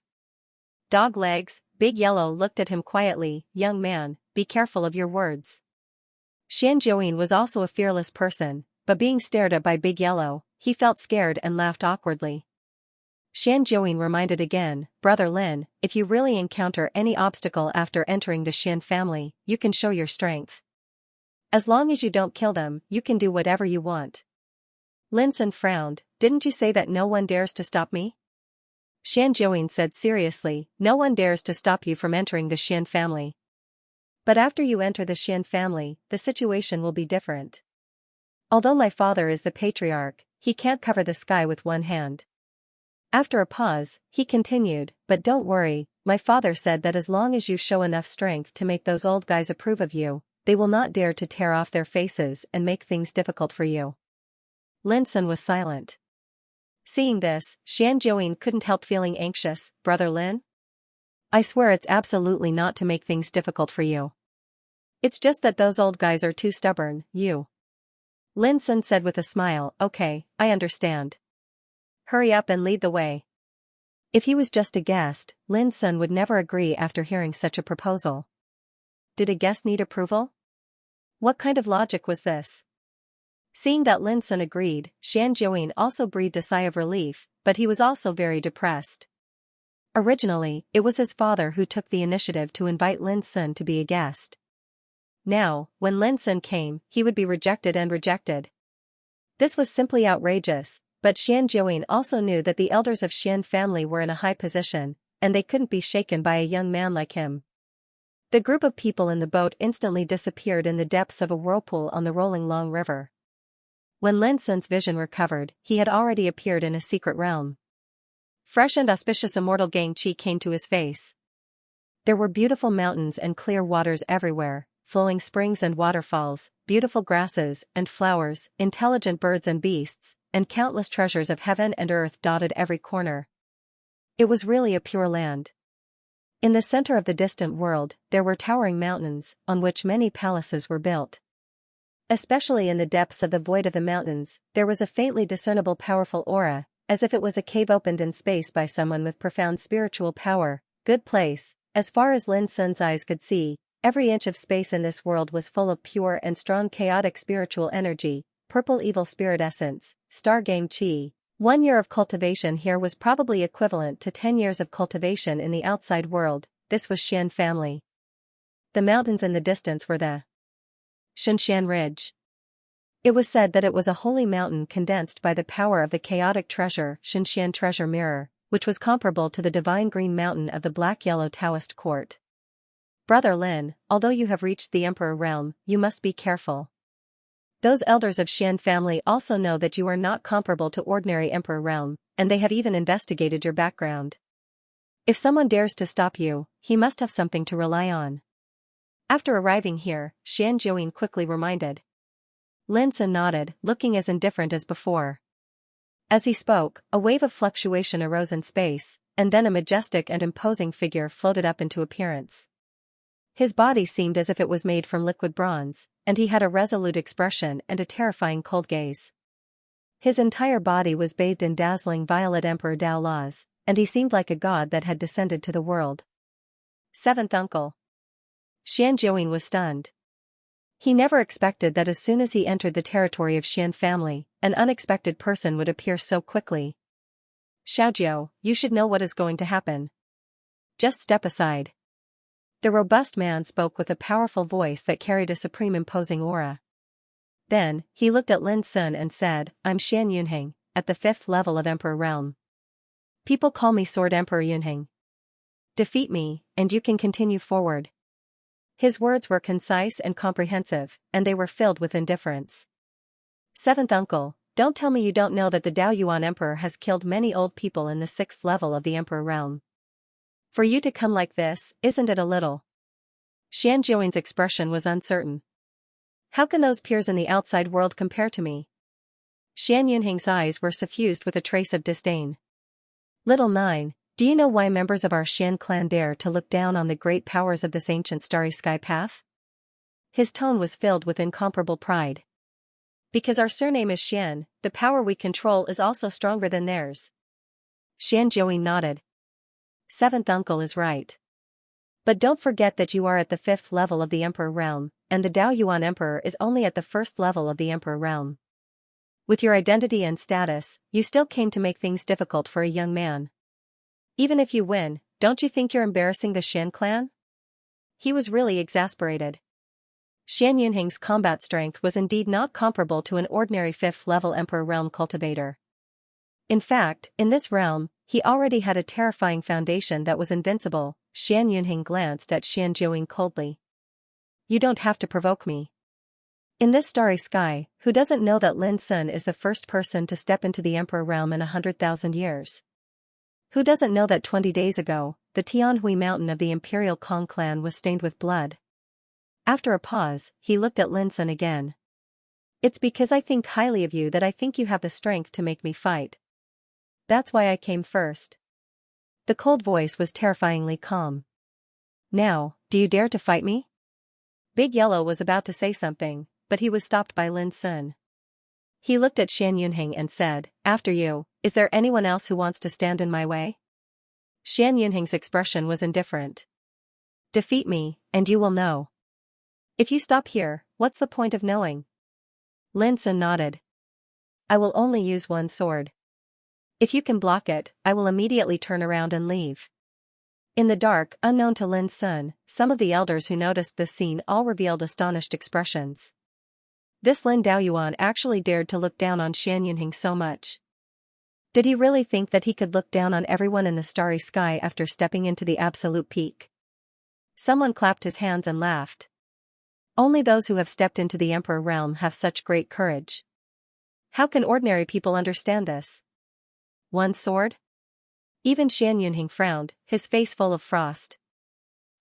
"Dog legs?" Big Yellow looked at him quietly, "Young man, be careful of your words." Xianxia was also a fearless person, but being stared at by Big Yellow, he felt scared and laughed awkwardly. Xianxia reminded again, "Brother Lin, if you really encounter any obstacle after entering the Xian family, you can show your strength. As long as you don't kill them, you can do whatever you want." Lin Sun frowned, "Didn't you say that no one dares to stop me?" Xianxia said seriously, "No one dares to stop you from entering the Xian family. But after you enter the Xian family, the situation will be different. Although my father is the patriarch, he can't cover the sky with one hand." After a pause, he continued, "But don't worry, my father said that as long as you show enough strength to make those old guys approve of you, they will not dare to tear off their faces and make things difficult for you." Lin Sun was silent. Seeing this, Xianxia couldn't help feeling anxious. Brother Lin? I swear it's absolutely not to make things difficult for you. It's just that those old guys are too stubborn, Lin Sun said with a smile. Okay, I understand. Hurry up and lead the way. If he was just a guest, Lin Sun would never agree after hearing such a proposal. Did a guest need approval? What kind of logic was this? Seeing that Lin Sun agreed, Xianxia also breathed a sigh of relief, but he was also very depressed. Originally, it was his father who took the initiative to invite Lin Sun to be a guest. Now, when Lin Sun came, he would be rejected and rejected. This was simply outrageous, but Xianxia also knew that the elders of Xian family were in a high position, and they couldn't be shaken by a young man like him. The group of people in the boat instantly disappeared in the depths of a whirlpool on the rolling Long River. When Lin Sun's vision recovered, he had already appeared in a secret realm. Fresh and auspicious immortal Xianxia came to his face. There were beautiful mountains and clear waters everywhere, flowing springs and waterfalls, beautiful grasses and flowers, intelligent birds and beasts, and countless treasures of heaven and earth dotted every corner. It was really a pure land. In the center of the distant world, there were towering mountains, on which many palaces were built. Especially in the depths of the void of the mountains, there was a faintly discernible powerful aura, as if it was a cave opened in space by someone with profound spiritual power. Good place. As far as Lin Sun's eyes could see, every inch of space in this world was full of pure and strong chaotic spiritual energy, purple evil spirit essence, star Xianxia. 1 year of cultivation here was probably equivalent to 10 years of cultivation in the outside world. This was Xian family. The mountains in the distance were the Xianxian Ridge. It was said that it was a holy mountain condensed by the power of the chaotic treasure Xianxian treasure mirror, which was comparable to the divine green mountain of the black-yellow Taoist court. Brother Lin, although you have reached the Emperor realm, you must be careful. Those elders of Xian family also know that you are not comparable to ordinary Emperor realm, and they have even investigated your background. If someone dares to stop you, he must have something to rely on. After arriving here, Xianxia quickly reminded. Lin Sun nodded, looking as indifferent as before. As he spoke, a wave of fluctuation arose in space, and then a majestic and imposing figure floated up into appearance. His body seemed as if it was made from liquid bronze, and he had a resolute expression and a terrifying cold gaze. His entire body was bathed in dazzling violet Emperor Dao laws, and he seemed like a god that had descended to the world. Seventh uncle. Xianxia was stunned. He never expected that as soon as he entered the territory of Xian family, an unexpected person would appear so quickly. Xiaojiu, you should know what is going to happen. Just step aside. The robust man spoke with a powerful voice that carried a supreme imposing aura. Then, he looked at Lin Sun and said, I'm Xian Yunheng, at the 5th level of Emperor realm. People call me Sword Emperor Yunheng. Defeat me, and you can continue forward. His words were concise and comprehensive, and they were filled with indifference. Seventh uncle, don't tell me you don't know that the Dao Yuan Emperor has killed many old people in the 6th level of the Emperor realm. For you to come like this, isn't it a little? Xianxia's expression was uncertain. How can those peers in the outside world compare to me? Xian Yunheng's eyes were suffused with a trace of disdain. Little 9, do you know why members of our Xian clan dare to look down on the great powers of this ancient starry sky path? His tone was filled with incomparable pride. Because our surname is Xian, the power we control is also stronger than theirs. Xianxia nodded. Seventh uncle is right. But don't forget that you are at the 5th level of the Emperor realm, and the Dao Yuan Emperor is only at the 1st level of the Emperor realm. With your identity and status, you still came to make things difficult for a young man. Even if you win, don't you think you're embarrassing the Xian clan? He was really exasperated. Xian Yunheng's combat strength was indeed not comparable to an ordinary 5th level Emperor realm cultivator. In fact, in this realm, he already had a terrifying foundation that was invincible. Xian Yunheng glanced at Xianxia coldly. You don't have to provoke me. In this starry sky, who doesn't know that Lin Sun is the first person to step into the Emperor realm in 100,000 years? Who doesn't know that 20 days ago, the Tianhui mountain of the Imperial Kong clan was stained with blood? After a pause, he looked at Lin Sun again. It's because I think highly of you that I think you have the strength to make me fight. That's why I came first. The cold voice was terrifyingly calm. Now, do you dare to fight me? Big Yellow was about to say something, but he was stopped by Lin Sun. He looked at Xian Yunheng and said, "After you, is there anyone else who wants to stand in my way?" Xian Yunheng's expression was indifferent. "Defeat me, and you will know. If you stop here, what's the point of knowing?" Lin Sun nodded. "I will only use one sword. If you can block it, I will immediately turn around and leave." In the dark, unknown to Lin Sun, some of the elders who noticed this scene all revealed astonished expressions. This Lin Daoyuan actually dared to look down on Xian Yunheng so much. Did he really think that he could look down on everyone in the starry sky after stepping into the absolute peak? Someone clapped his hands and laughed. Only those who have stepped into the Emperor realm have such great courage. How can ordinary people understand this? One sword? Even Xian Yunheng frowned, his face full of frost.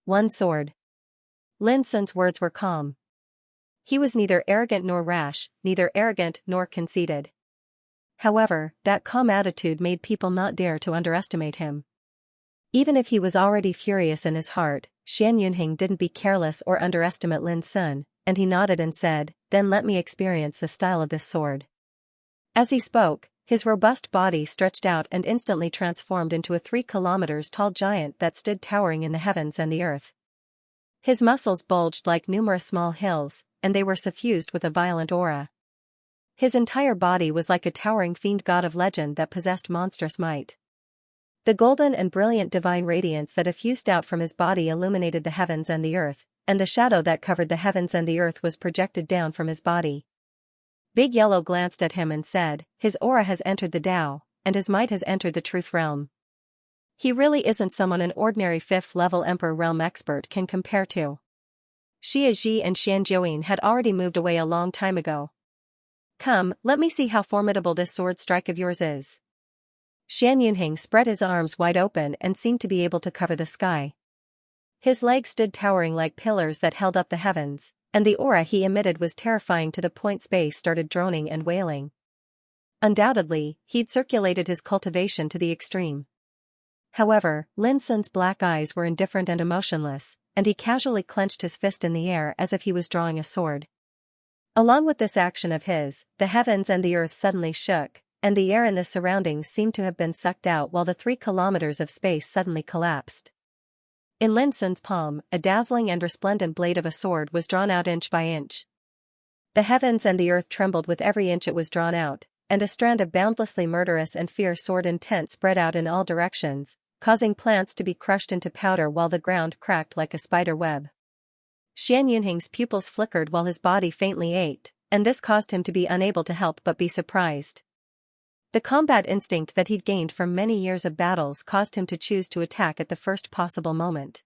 One sword. Lin Sun's words were calm. He was neither arrogant nor rash, neither arrogant nor conceited. However, that calm attitude made people not dare to underestimate him. Even if he was already furious in his heart, Xian Yunheng didn't be careless or underestimate Lin Sun, and he nodded and said, "Then let me experience the style of this sword." As he spoke, his robust body stretched out and instantly transformed into a 3 kilometers tall giant that stood towering in the heavens and the earth. His muscles bulged like numerous small hills, and they were suffused with a violent aura. His entire body was like a towering fiend god of legend that possessed monstrous might. The golden and brilliant divine radiance that effused out from his body illuminated the heavens and the earth, and the shadow that covered the heavens and the earth was projected down from his body. Big Yellow glanced at him and said, "His aura has entered the Tao, and his might has entered the truth realm. He really isn't someone an ordinary 5th-level Emperor realm expert can compare to." Xia Ji and Xian Jiuyin had already moved away a long time ago. "Come, let me see how formidable this sword strike of yours is." Xian Yunheng spread his arms wide open and seemed to be able to cover the sky. His legs stood towering like pillars that held up the heavens, and the aura he emitted was terrifying to the point space started droning and wailing. Undoubtedly, he'd circulated his cultivation to the extreme. However, Lin Sun's black eyes were indifferent and emotionless, and he casually clenched his fist in the air as if he was drawing a sword. Along with this action of his, the heavens and the earth suddenly shook, and the air in the surroundings seemed to have been sucked out while the 3 kilometers of space suddenly collapsed. In Lin Sun's palm, a dazzling and resplendent blade of a sword was drawn out inch by inch. The heavens and the earth trembled with every inch it was drawn out, and a strand of boundlessly murderous and fierce sword intent spread out in all directions, causing plants to be crushed into powder while the ground cracked like a spider web. Xian Yunheng's pupils flickered while his body faintly ached, and this caused him to be unable to help but be surprised. The combat instinct that he'd gained from many years of battles caused him to choose to attack at the first possible moment.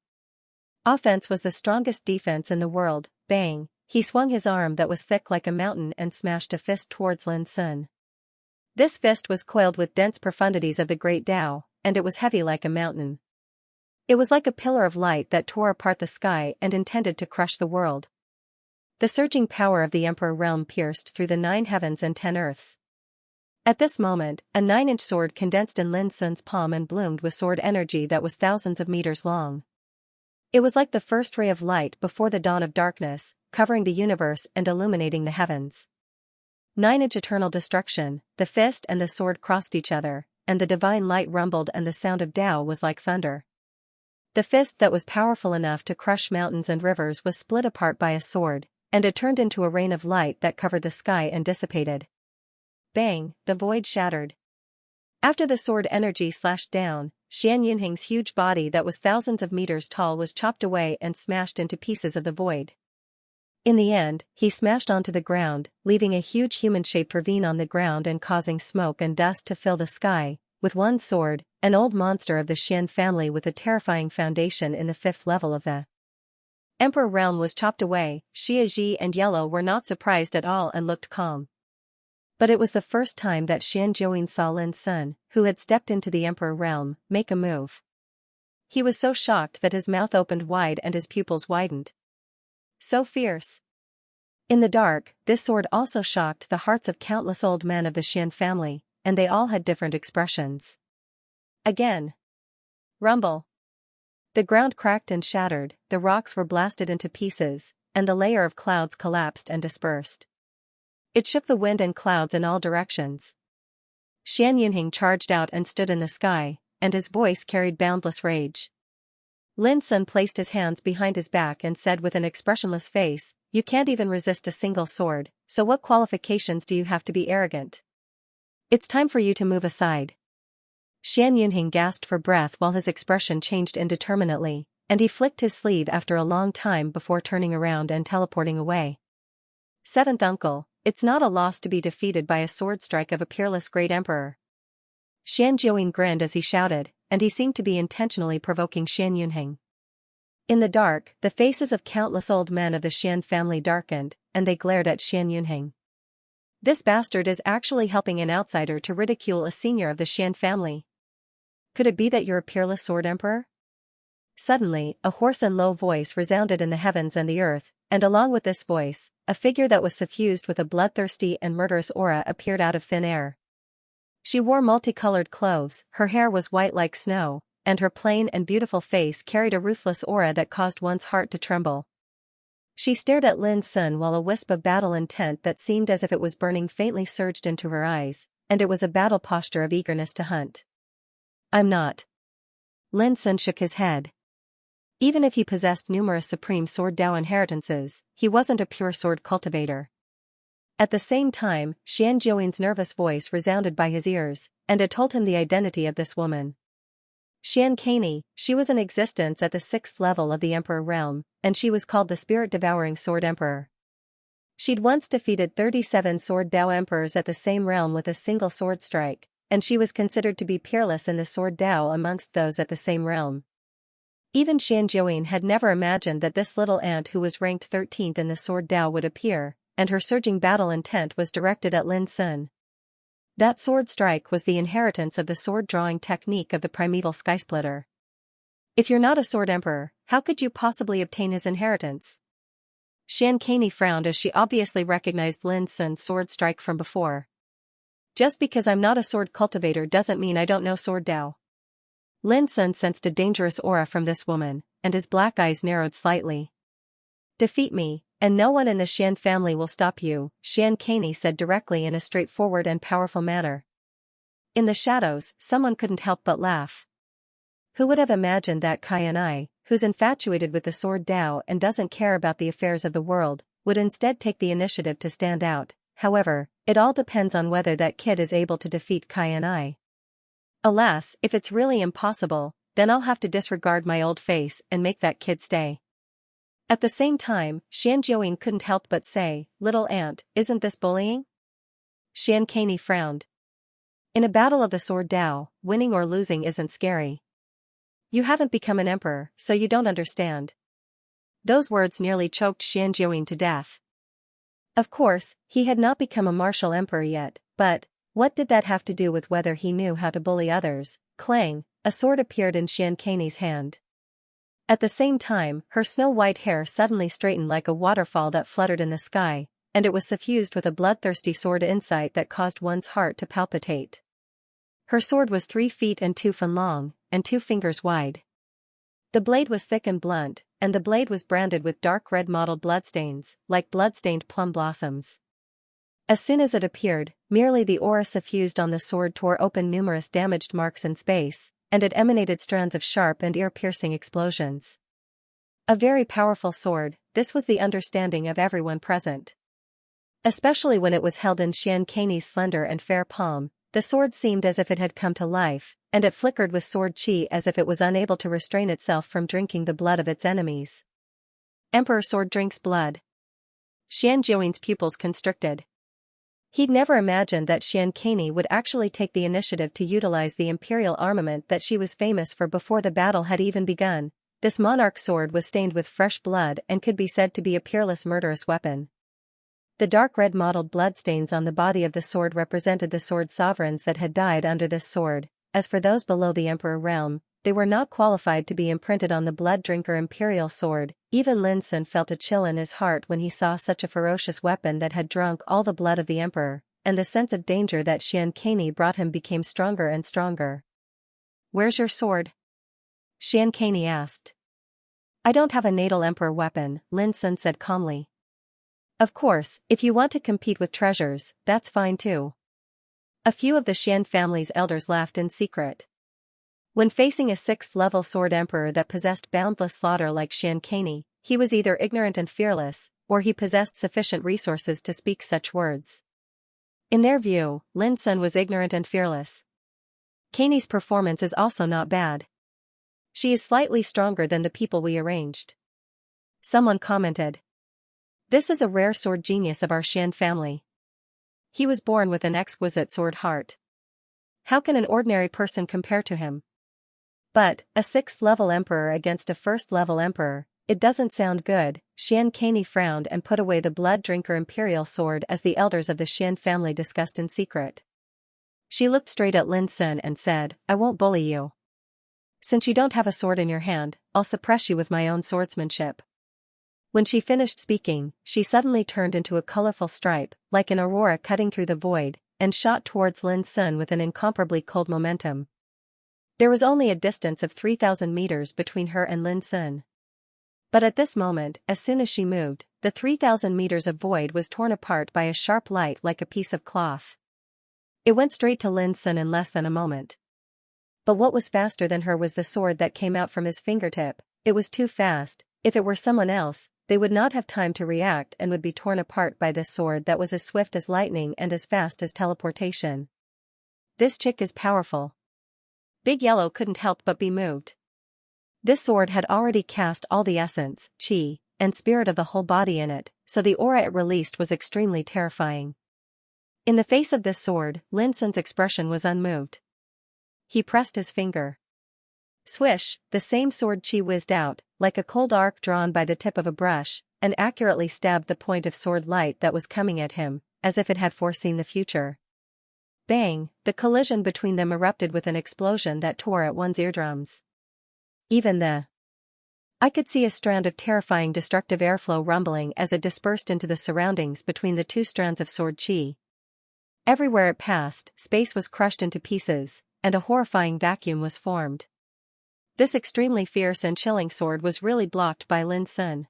Offense was the strongest defense in the world. Bang, he swung his arm that was thick like a mountain and smashed a fist towards Lin Sun. This fist was coiled with dense profundities of the great Tao, and it was heavy like a mountain. It was like a pillar of light that tore apart the sky and intended to crush the world. The surging power of the Emperor realm pierced through the 9 heavens and 10 earths. At this moment, a 9-inch sword condensed in Lin Sun's palm and bloomed with sword energy that was thousands of meters long. It was like the first ray of light before the dawn of darkness, covering the universe and illuminating the heavens. 9-inch eternal destruction, the fist and the sword crossed each other, and the divine light rumbled and the sound of Tao was like thunder. The fist that was powerful enough to crush mountains and rivers was split apart by a sword, and it turned into a rain of light that covered the sky and dissipated. Bang, the void shattered. After the sword energy slashed down, Xian Yunheng's huge body that was thousands of meters tall was chopped away and smashed into pieces of the void. In the end, he smashed onto the ground, leaving a huge human-shaped ravine on the ground and causing smoke and dust to fill the sky. With one sword, an old monster of the Xian family with a terrifying foundation in the 5th level of the Emperor realm was chopped away. Xia Ji and Yellow were not surprised at all and looked calm. But it was the first time that Xian Jiuyin saw Lin Sun, who had stepped into the Emperor realm, make a move. He was so shocked that his mouth opened wide and his pupils widened. So fierce. In the dark, this sword also shocked the hearts of countless old men of the Xian family, and they all had different expressions. Again. Rumble. The ground cracked and shattered, the rocks were blasted into pieces, and the layer of clouds collapsed and dispersed. It shook the wind and clouds in all directions. Xianxia charged out and stood in the sky, and his voice carried boundless rage. Lin Sun placed his hands behind his back and said with an expressionless face, "You can't even resist a single sword, so what qualifications do you have to be arrogant? It's time for you to move aside." Xianxia gasped for breath while his expression changed indeterminately, and he flicked his sleeve after a long time before turning around and teleporting away. Seventh uncle, it's not a loss to be defeated by a sword strike of a peerless great emperor. Xianxia grinned as he shouted, and he seemed to be intentionally provoking Xianxia. In the dark, the faces of countless old men of the Xian family darkened, and they glared at Xianxia. This bastard is actually helping an outsider to ridicule a senior of the Xian family. Could it be that you're a peerless sword emperor? Suddenly, a hoarse and low voice resounded in the heavens and the earth, and along with this voice, a figure that was suffused with a bloodthirsty and murderous aura appeared out of thin air. She wore multicolored clothes, her hair was white like snow, and her plain and beautiful face carried a ruthless aura that caused one's heart to tremble. She stared at Lin Sun while a wisp of battle intent that seemed as if it was burning faintly surged into her eyes, and it was a battle posture of eagerness to hunt. "I'm not." Lin Sun shook his head. Even if he possessed numerous supreme sword Dao inheritances, he wasn't a pure sword cultivator. At the same time, Xianxuan's nervous voice resounded by his ears, and it told him the identity of this woman. Xianxia, she was in existence at the 6th level of the Emperor realm, and she was called the Spirit-Devouring Sword Emperor. She'd once defeated 37 Sword Dao Emperors at the same realm with a single sword strike, and she was considered to be peerless in the Sword Dao amongst those at the same realm. Even Xianxia had never imagined that this little ant who was ranked 13th in the Sword Dao would appear, and her surging battle intent was directed at Lin Sun. That sword strike was the inheritance of the sword-drawing technique of the primeval skysplitter. If you're not a sword emperor, how could you possibly obtain his inheritance? Xianxia frowned as she obviously recognized Lin Sun's sword strike from before. "Just because I'm not a sword cultivator doesn't mean I don't know sword Dao." Lin Sun sensed a dangerous aura from this woman, and his black eyes narrowed slightly. "Defeat me, and no one in the Xian family will stop you," Xianxia said directly in a straightforward and powerful manner. In the shadows, someone couldn't help but laugh. Who would have imagined that Xianxia, who's infatuated with the sword Dao and doesn't care about the affairs of the world, would instead take the initiative to stand out? However, it all depends on whether that kid is able to defeat Xianxia. Alas, if it's really impossible, then I'll have to disregard my old face and make that kid stay. At the same time, Xianxia couldn't help but say, "Little ant, isn't this bullying?" Xianxia frowned. In a battle of the sword Dao, winning or losing isn't scary. You haven't become an emperor, so you don't understand. Those words nearly choked Xianxia to death. Of course, he had not become a martial emperor yet, but what did that have to do with whether he knew how to bully others? Clang, a sword appeared in Xianxia's hand. At the same time, her snow-white hair suddenly straightened like a waterfall that fluttered in the sky, and it was suffused with a bloodthirsty sword insight that caused one's heart to palpitate. Her sword was 3 feet and 2 feet long, and 2 fingers wide. The blade was thick and blunt, and the blade was branded with dark red mottled bloodstains, like blood-stained plum blossoms. As soon as it appeared, merely the aura suffused on the sword tore open numerous damaged marks in space, and it emanated strands of sharp and ear-piercing explosions. A very powerful sword, this was the understanding of everyone present. Especially when it was held in Xianxia's slender and fair palm, the sword seemed as if it had come to life, and it flickered with sword chi as if it was unable to restrain itself from drinking the blood of its enemies. Emperor Sword drinks blood. Xianxuan's pupils constricted. He'd never imagined that Xianxia would actually take the initiative to utilize the imperial armament that she was famous for before the battle had even begun. This monarch sword was stained with fresh blood and could be said to be a peerless murderous weapon. The dark red mottled bloodstains on the body of the sword represented the sword sovereigns that had died under this sword. As for those below the emperor realm, they were not qualified to be imprinted on the blood drinker imperial sword. Even Lin Sun felt a chill in his heart when he saw such a ferocious weapon that had drunk all the blood of the emperor. and the sense of danger that Xianxia brought him became stronger and stronger. "Where's your sword?" Xianxia asked. "I don't have a natal emperor weapon," Lin Sun said calmly. "Of course, if you want to compete with treasures, that's fine too." A few of the Xian family's elders laughed in secret. When facing a 6th-level sword emperor that possessed boundless slaughter like Xianxia, he was either ignorant and fearless, or he possessed sufficient resources to speak such words. In their view, Lin Sun was ignorant and fearless. Kanie's performance is also not bad. She is slightly stronger than the people we arranged. Someone commented. This is a rare sword genius of our Xian family. He was born with an exquisite sword heart. How can an ordinary person compare to him? But, a 6th-level emperor against a 1st-level emperor, it doesn't sound good. Xianxia frowned and put away the blood-drinker imperial sword as the elders of the Xian family discussed in secret. She looked straight at Lin Sun and said, "I won't bully you. Since you don't have a sword in your hand, I'll suppress you with my own swordsmanship." When she finished speaking, she suddenly turned into a colorful stripe, like an aurora cutting through the void, and shot towards Lin Sun with an incomparably cold momentum. There was only a distance of 3,000 meters between her and Lin Sun. But at this moment, as soon as she moved, the 3,000 meters of void was torn apart by a sharp light like a piece of cloth. It went straight to Lin Sun in less than a moment. But what was faster than her was the sword that came out from his fingertip. It was too fast. If it were someone else, they would not have time to react and would be torn apart by this sword that was as swift as lightning and as fast as teleportation. This chick is powerful. Big Yellow couldn't help but be moved. This sword had already cast all the essence, chi, and spirit of the whole body in it, so the aura it released was extremely terrifying. In the face of this sword, Lin Sun's expression was unmoved. He pressed his finger. Swish, the same sword chi whizzed out, like a cold arc drawn by the tip of a brush, and accurately stabbed the point of sword light that was coming at him, as if it had foreseen the future. Bang, the collision between them erupted with an explosion that tore at one's eardrums. I could see a strand of terrifying destructive airflow rumbling as it dispersed into the surroundings between the two strands of sword chi. Everywhere it passed, space was crushed into pieces, and a horrifying vacuum was formed. This extremely fierce and chilling sword was really blocked by Lin Sun.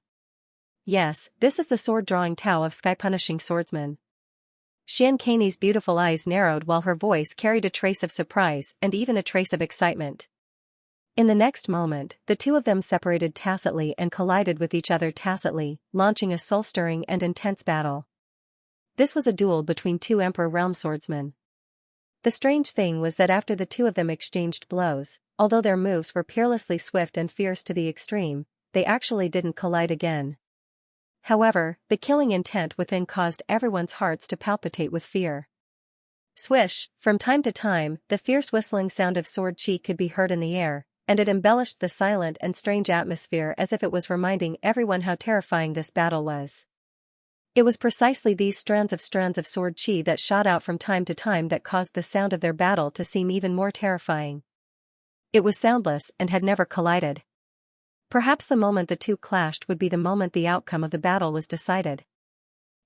Yes, this is the sword-drawing Tao of sky-punishing swordsmen. Xianxia's beautiful eyes narrowed while her voice carried a trace of surprise and even a trace of excitement. In the next moment, the two of them separated tacitly and collided with each other tacitly, launching a soul-stirring and intense battle. This was a duel between two Emperor Realm swordsmen. The strange thing was that after the two of them exchanged blows, although their moves were peerlessly swift and fierce to the extreme, they actually didn't collide again. However, the killing intent within caused everyone's hearts to palpitate with fear. Swish, from time to time, the fierce whistling sound of sword chi could be heard in the air, and it embellished the silent and strange atmosphere as if it was reminding everyone how terrifying this battle was. It was precisely these strands of sword chi that shot out from time to time that caused the sound of their battle to seem even more terrifying. It was soundless and had never collided. Perhaps the moment the two clashed would be the moment the outcome of the battle was decided.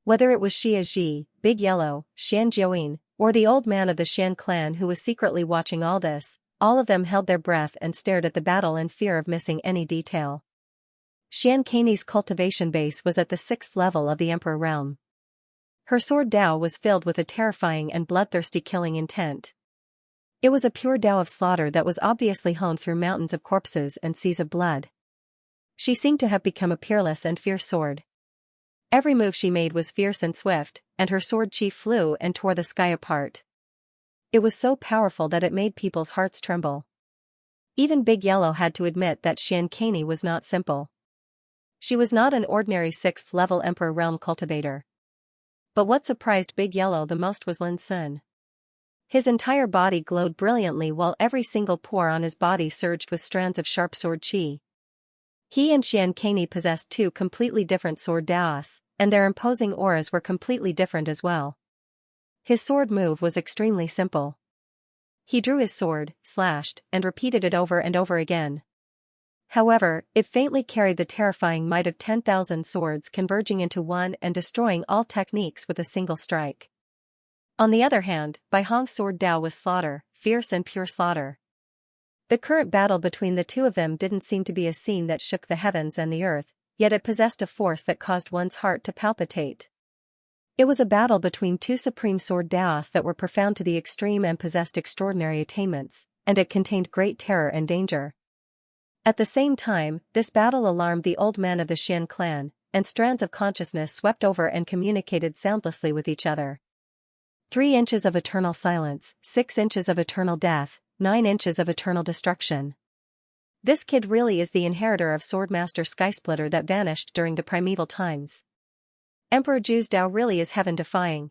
Whether it was Xia Ji, Big Yellow, Xian Jiuyin, or the old man of the Xian clan who was secretly watching all this, all of them held their breath and stared at the battle in fear of missing any detail. Xianxia's cultivation base was at the 6th level of the Emperor realm. Her sword Dao was filled with a terrifying and bloodthirsty killing intent. It was a pure Dao of slaughter that was obviously honed through mountains of corpses and seas of blood. She seemed to have become a peerless and fierce sword. Every move she made was fierce and swift, and her sword chi flew and tore the sky apart. It was so powerful that it made people's hearts tremble. Even Big Yellow had to admit that Xianxia was not simple. She was not an ordinary 6th-level Emperor Realm cultivator. But what surprised Big Yellow the most was Lin Sun. His entire body glowed brilliantly while every single pore on his body surged with strands of sharp sword chi. He and Xianxia possessed two completely different sword daos, and their imposing auras were completely different as well. His sword move was extremely simple. He drew his sword, slashed, and repeated it over and over again. However, it faintly carried the terrifying might of 10,000 swords converging into one and destroying all techniques with a single strike. On the other hand, Bai Hong's sword Dao was slaughter, fierce and pure slaughter. The current battle between the two of them didn't seem to be a scene that shook the heavens and the earth, yet it possessed a force that caused one's heart to palpitate. It was a battle between two supreme sword Daos that were profound to the extreme and possessed extraordinary attainments, and it contained great terror and danger. At the same time, this battle alarmed the old men of the Xian clan, and strands of consciousness swept over and communicated soundlessly with each other. 3 inches of eternal silence, 6 inches of eternal death, 9 inches of eternal destruction. This kid really is the inheritor of Swordmaster Skysplitter that vanished during the primeval times. Emperor Ju's Dao really is heaven-defying.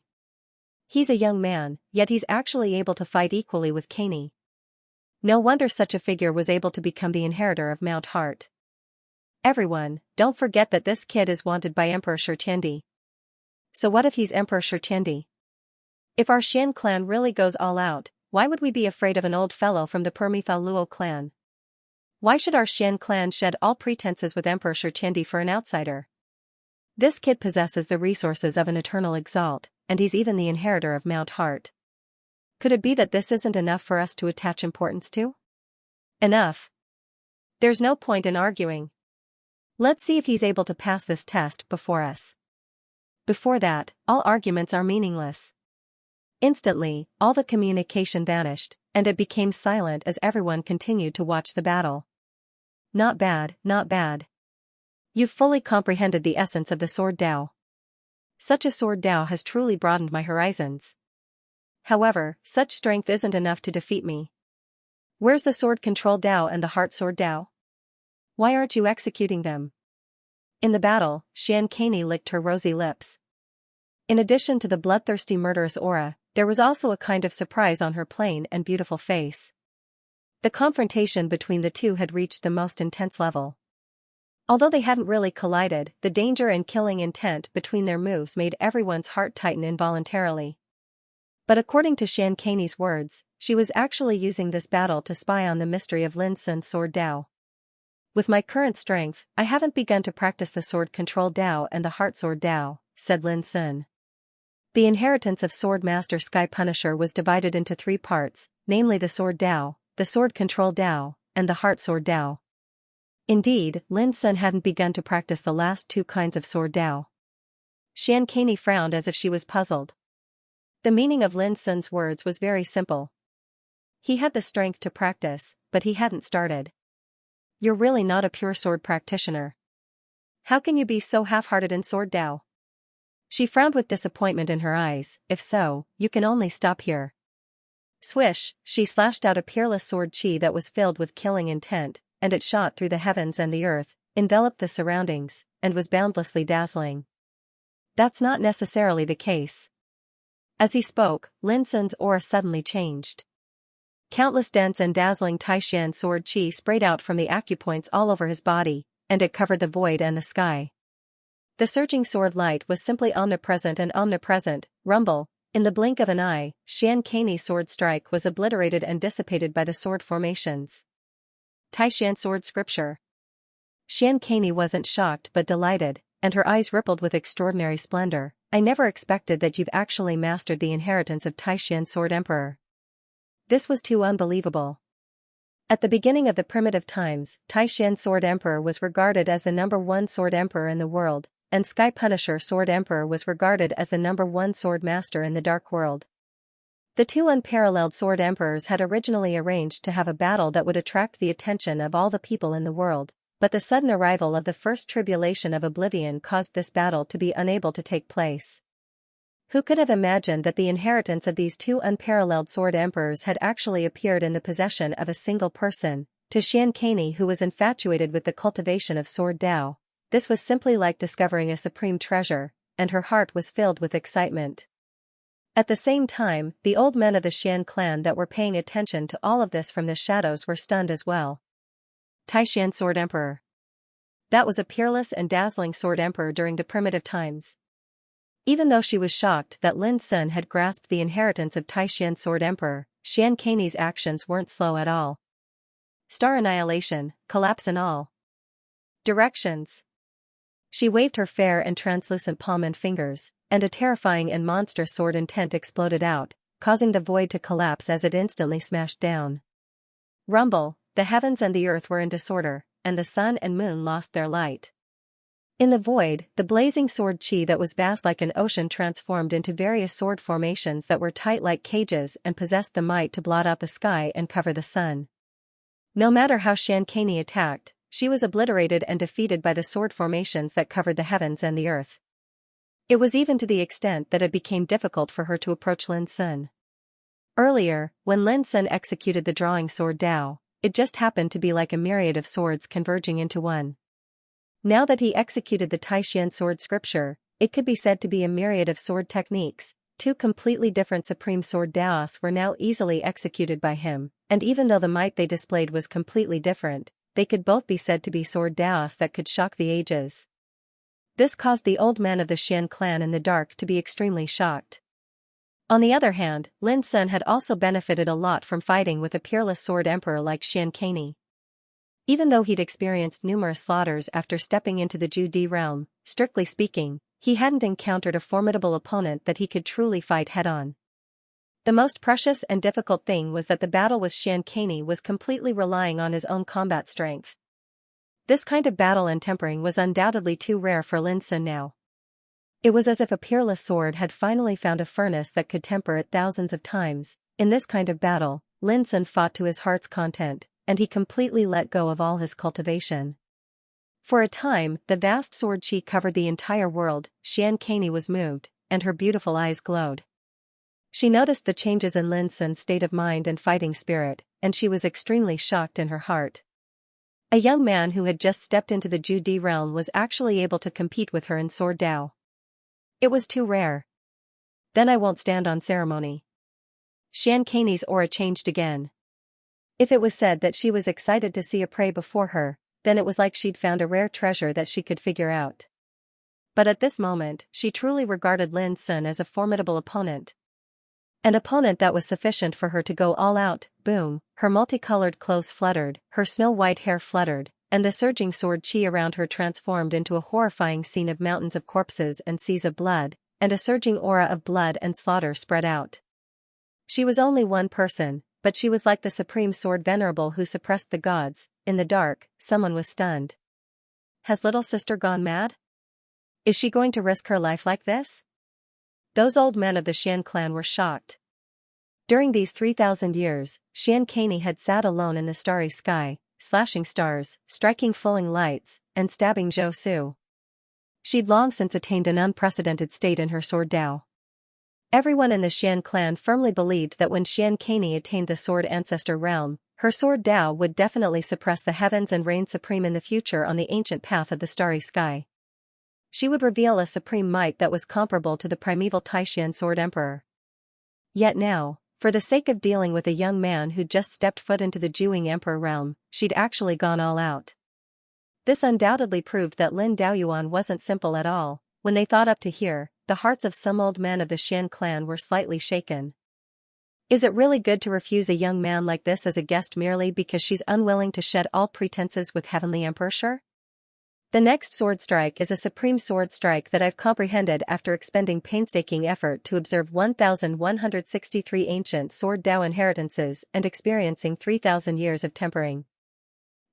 He's a young man, yet he's actually able to fight equally with Caney. No wonder such a figure was able to become the inheritor of Mount Heart. Everyone, don't forget that this kid is wanted by Emperor Shurchendi. So what if he's Emperor Shurchendi? If our Xian clan really goes all out, why would we be afraid of an old fellow from the Permitha Luo clan? Why should our Xian clan shed all pretenses with Emperor Shurchendi for an outsider? This kid possesses the resources of an eternal exalt, and he's even the inheritor of Mount Heart. Could it be that this isn't enough for us to attach importance to? Enough. There's no point in arguing. Let's see if he's able to pass this test before us. Before that, all arguments are meaningless. Instantly, all the communication vanished, and it became silent as everyone continued to watch the battle. Not bad, not bad. You've fully comprehended the essence of the Sword Dao. Such a Sword Dao has truly broadened my horizons. However, such strength isn't enough to defeat me. Where's the Sword Control Dao and the Heart Sword Dao? Why aren't you executing them? In the battle, Xian Caney licked her rosy lips. In addition to the bloodthirsty murderous aura, there was also a kind of surprise on her plain and beautiful face. The confrontation between the two had reached the most intense level. Although they hadn't really collided, the danger and killing intent between their moves made everyone's heart tighten involuntarily. But according to Xian Caney's words, she was actually using this battle to spy on the mystery of Lin Sun's Sword Dao. With my current strength, I haven't begun to practice the Sword Control Dao and the Heart Sword Dao, said Lin Sun. The inheritance of Sword Master Sky Punisher was divided into 3 parts, namely the Sword Dao, the Sword Control Dao, and the Heart Sword Dao. Indeed, Lin Sun hadn't begun to practice the last 2 kinds of Sword Dao. Xian Caney frowned as if she was puzzled. The meaning of Lin Sun's words was very simple. He had the strength to practice, but he hadn't started. You're really not a pure sword practitioner. How can you be so half-hearted in Sword Dao? She frowned with disappointment in her eyes. If so, you can only stop here. Swish, she slashed out a peerless sword chi that was filled with killing intent, and it shot through the heavens and the earth, enveloped the surroundings, and was boundlessly dazzling. That's not necessarily the case. As he spoke, Lin Sun's aura suddenly changed. Countless dense and dazzling Taishan sword chi sprayed out from the acupoints all over his body, and it covered the void and the sky. The surging sword light was simply omnipresent and omnipresent. Rumble, in the blink of an eye, Xian Caney's sword strike was obliterated and dissipated by the sword formations. Taishan sword scripture. Xian Caney wasn't shocked but delighted, and her eyes rippled with extraordinary splendor. I never expected that you've actually mastered the inheritance of Taishan Sword Emperor. This was too unbelievable. At the beginning of the primitive times, Taishan Sword Emperor was regarded as the #1 sword emperor in the world, and Sky Punisher Sword Emperor was regarded as the #1 sword master in the Dark World. The 2 unparalleled sword emperors had originally arranged to have a battle that would attract the attention of all the people in the world, but the sudden arrival of the first tribulation of oblivion caused this battle to be unable to take place. Who could have imagined that the inheritance of these 2 unparalleled sword emperors had actually appeared in the possession of a single person? To Xian Caney, who was infatuated with the cultivation of Sword Dao, this was simply like discovering a supreme treasure, and her heart was filled with excitement. At the same time, the old men of the Xian clan that were paying attention to all of this from the shadows were stunned as well. Taishan Sword Emperor. That was a peerless and dazzling sword emperor during the primitive times. Even though she was shocked that Lin Sun had grasped the inheritance of Taishan Sword Emperor, Xian Caney's actions weren't slow at all. Star annihilation, collapse and all. Directions. She waved her fair and translucent palm and fingers, and a terrifying and monstrous sword intent exploded out, causing the void to collapse as it instantly smashed down. Rumble, the heavens and the earth were in disorder, and the sun and moon lost their light. In the void, the blazing sword chi that was vast like an ocean transformed into various sword formations that were tight like cages and possessed the might to blot out the sky and cover the sun. No matter how Xianxia attacked, she was obliterated and defeated by the sword formations that covered the heavens and the earth. It was even to the extent that it became difficult for her to approach Lin Sun. Earlier, when Lin Sun executed the drawing sword Dao, it just happened to be like a myriad of swords converging into one. Now that he executed the Taishan sword scripture, it could be said to be a myriad of sword techniques. Two completely different supreme sword Daos were now easily executed by him, and even though the might they displayed was completely different, they could both be said to be sword Daos that could shock the ages. This caused the old men of the Xian clan in the dark to be extremely shocked. On the other hand, Lin Sun had also benefited a lot from fighting with a peerless sword emperor like Xianxia. Even though he'd experienced numerous slaughters after stepping into the Ju Di realm, strictly speaking, he hadn't encountered a formidable opponent that he could truly fight head-on. The most precious and difficult thing was that the battle with Xianxia was completely relying on his own combat strength. This kind of battle and tempering was undoubtedly too rare for Lin Sun now. It was as if a peerless sword had finally found a furnace that could temper it thousands of times. In this kind of battle, Lin Sun fought to his heart's content, and he completely let go of all his cultivation. For a time, the vast sword chi covered the entire world. Xianxia was moved, and her beautiful eyes glowed. She noticed the changes in Lin Sun's state of mind and fighting spirit, and she was extremely shocked in her heart. A young man who had just stepped into the Ju Di realm was actually able to compete with her in sword Dao. It was too rare. Then I won't stand on ceremony. Xianxia's aura changed again. If it was said that she was excited to see a prey before her, then it was like she'd found a rare treasure that she could figure out. But at this moment, she truly regarded Lin Sun as a formidable opponent. An opponent that was sufficient for her to go all out. Boom, her multicolored clothes fluttered, her snow-white hair fluttered, and the surging sword chi around her transformed into a horrifying scene of mountains of corpses and seas of blood, and a surging aura of blood and slaughter spread out. She was only one person, but she was like the supreme sword venerable who suppressed the gods. In the dark, someone was stunned. Has little sister gone mad? Is she going to risk her life like this? Those old men of the Xian clan were shocked. During these 3,000 years, Xianxia had sat alone in the starry sky, slashing stars, striking falling lights, and stabbing Zhou Su. She'd long since attained an unprecedented state in her sword Dao. Everyone in the Xian clan firmly believed that when Xianxia attained the sword ancestor realm, her sword Dao would definitely suppress the heavens and reign supreme in the future on the ancient path of the starry sky. She would reveal a supreme might that was comparable to the primeval Taishan sword emperor. Yet now, for the sake of dealing with a young man who'd just stepped foot into the Juing emperor realm, she'd actually gone all out. This undoubtedly proved that Lin Daoyuan wasn't simple at all. When they thought up to here, the hearts of some old men of the Xian clan were slightly shaken. Is it really good to refuse a young man like this as a guest merely because she's unwilling to shed all pretenses with Heavenly Emperor? The next sword strike is a supreme sword strike that I've comprehended after expending painstaking effort to observe 1,163 ancient sword Dao inheritances and experiencing 3,000 years of tempering.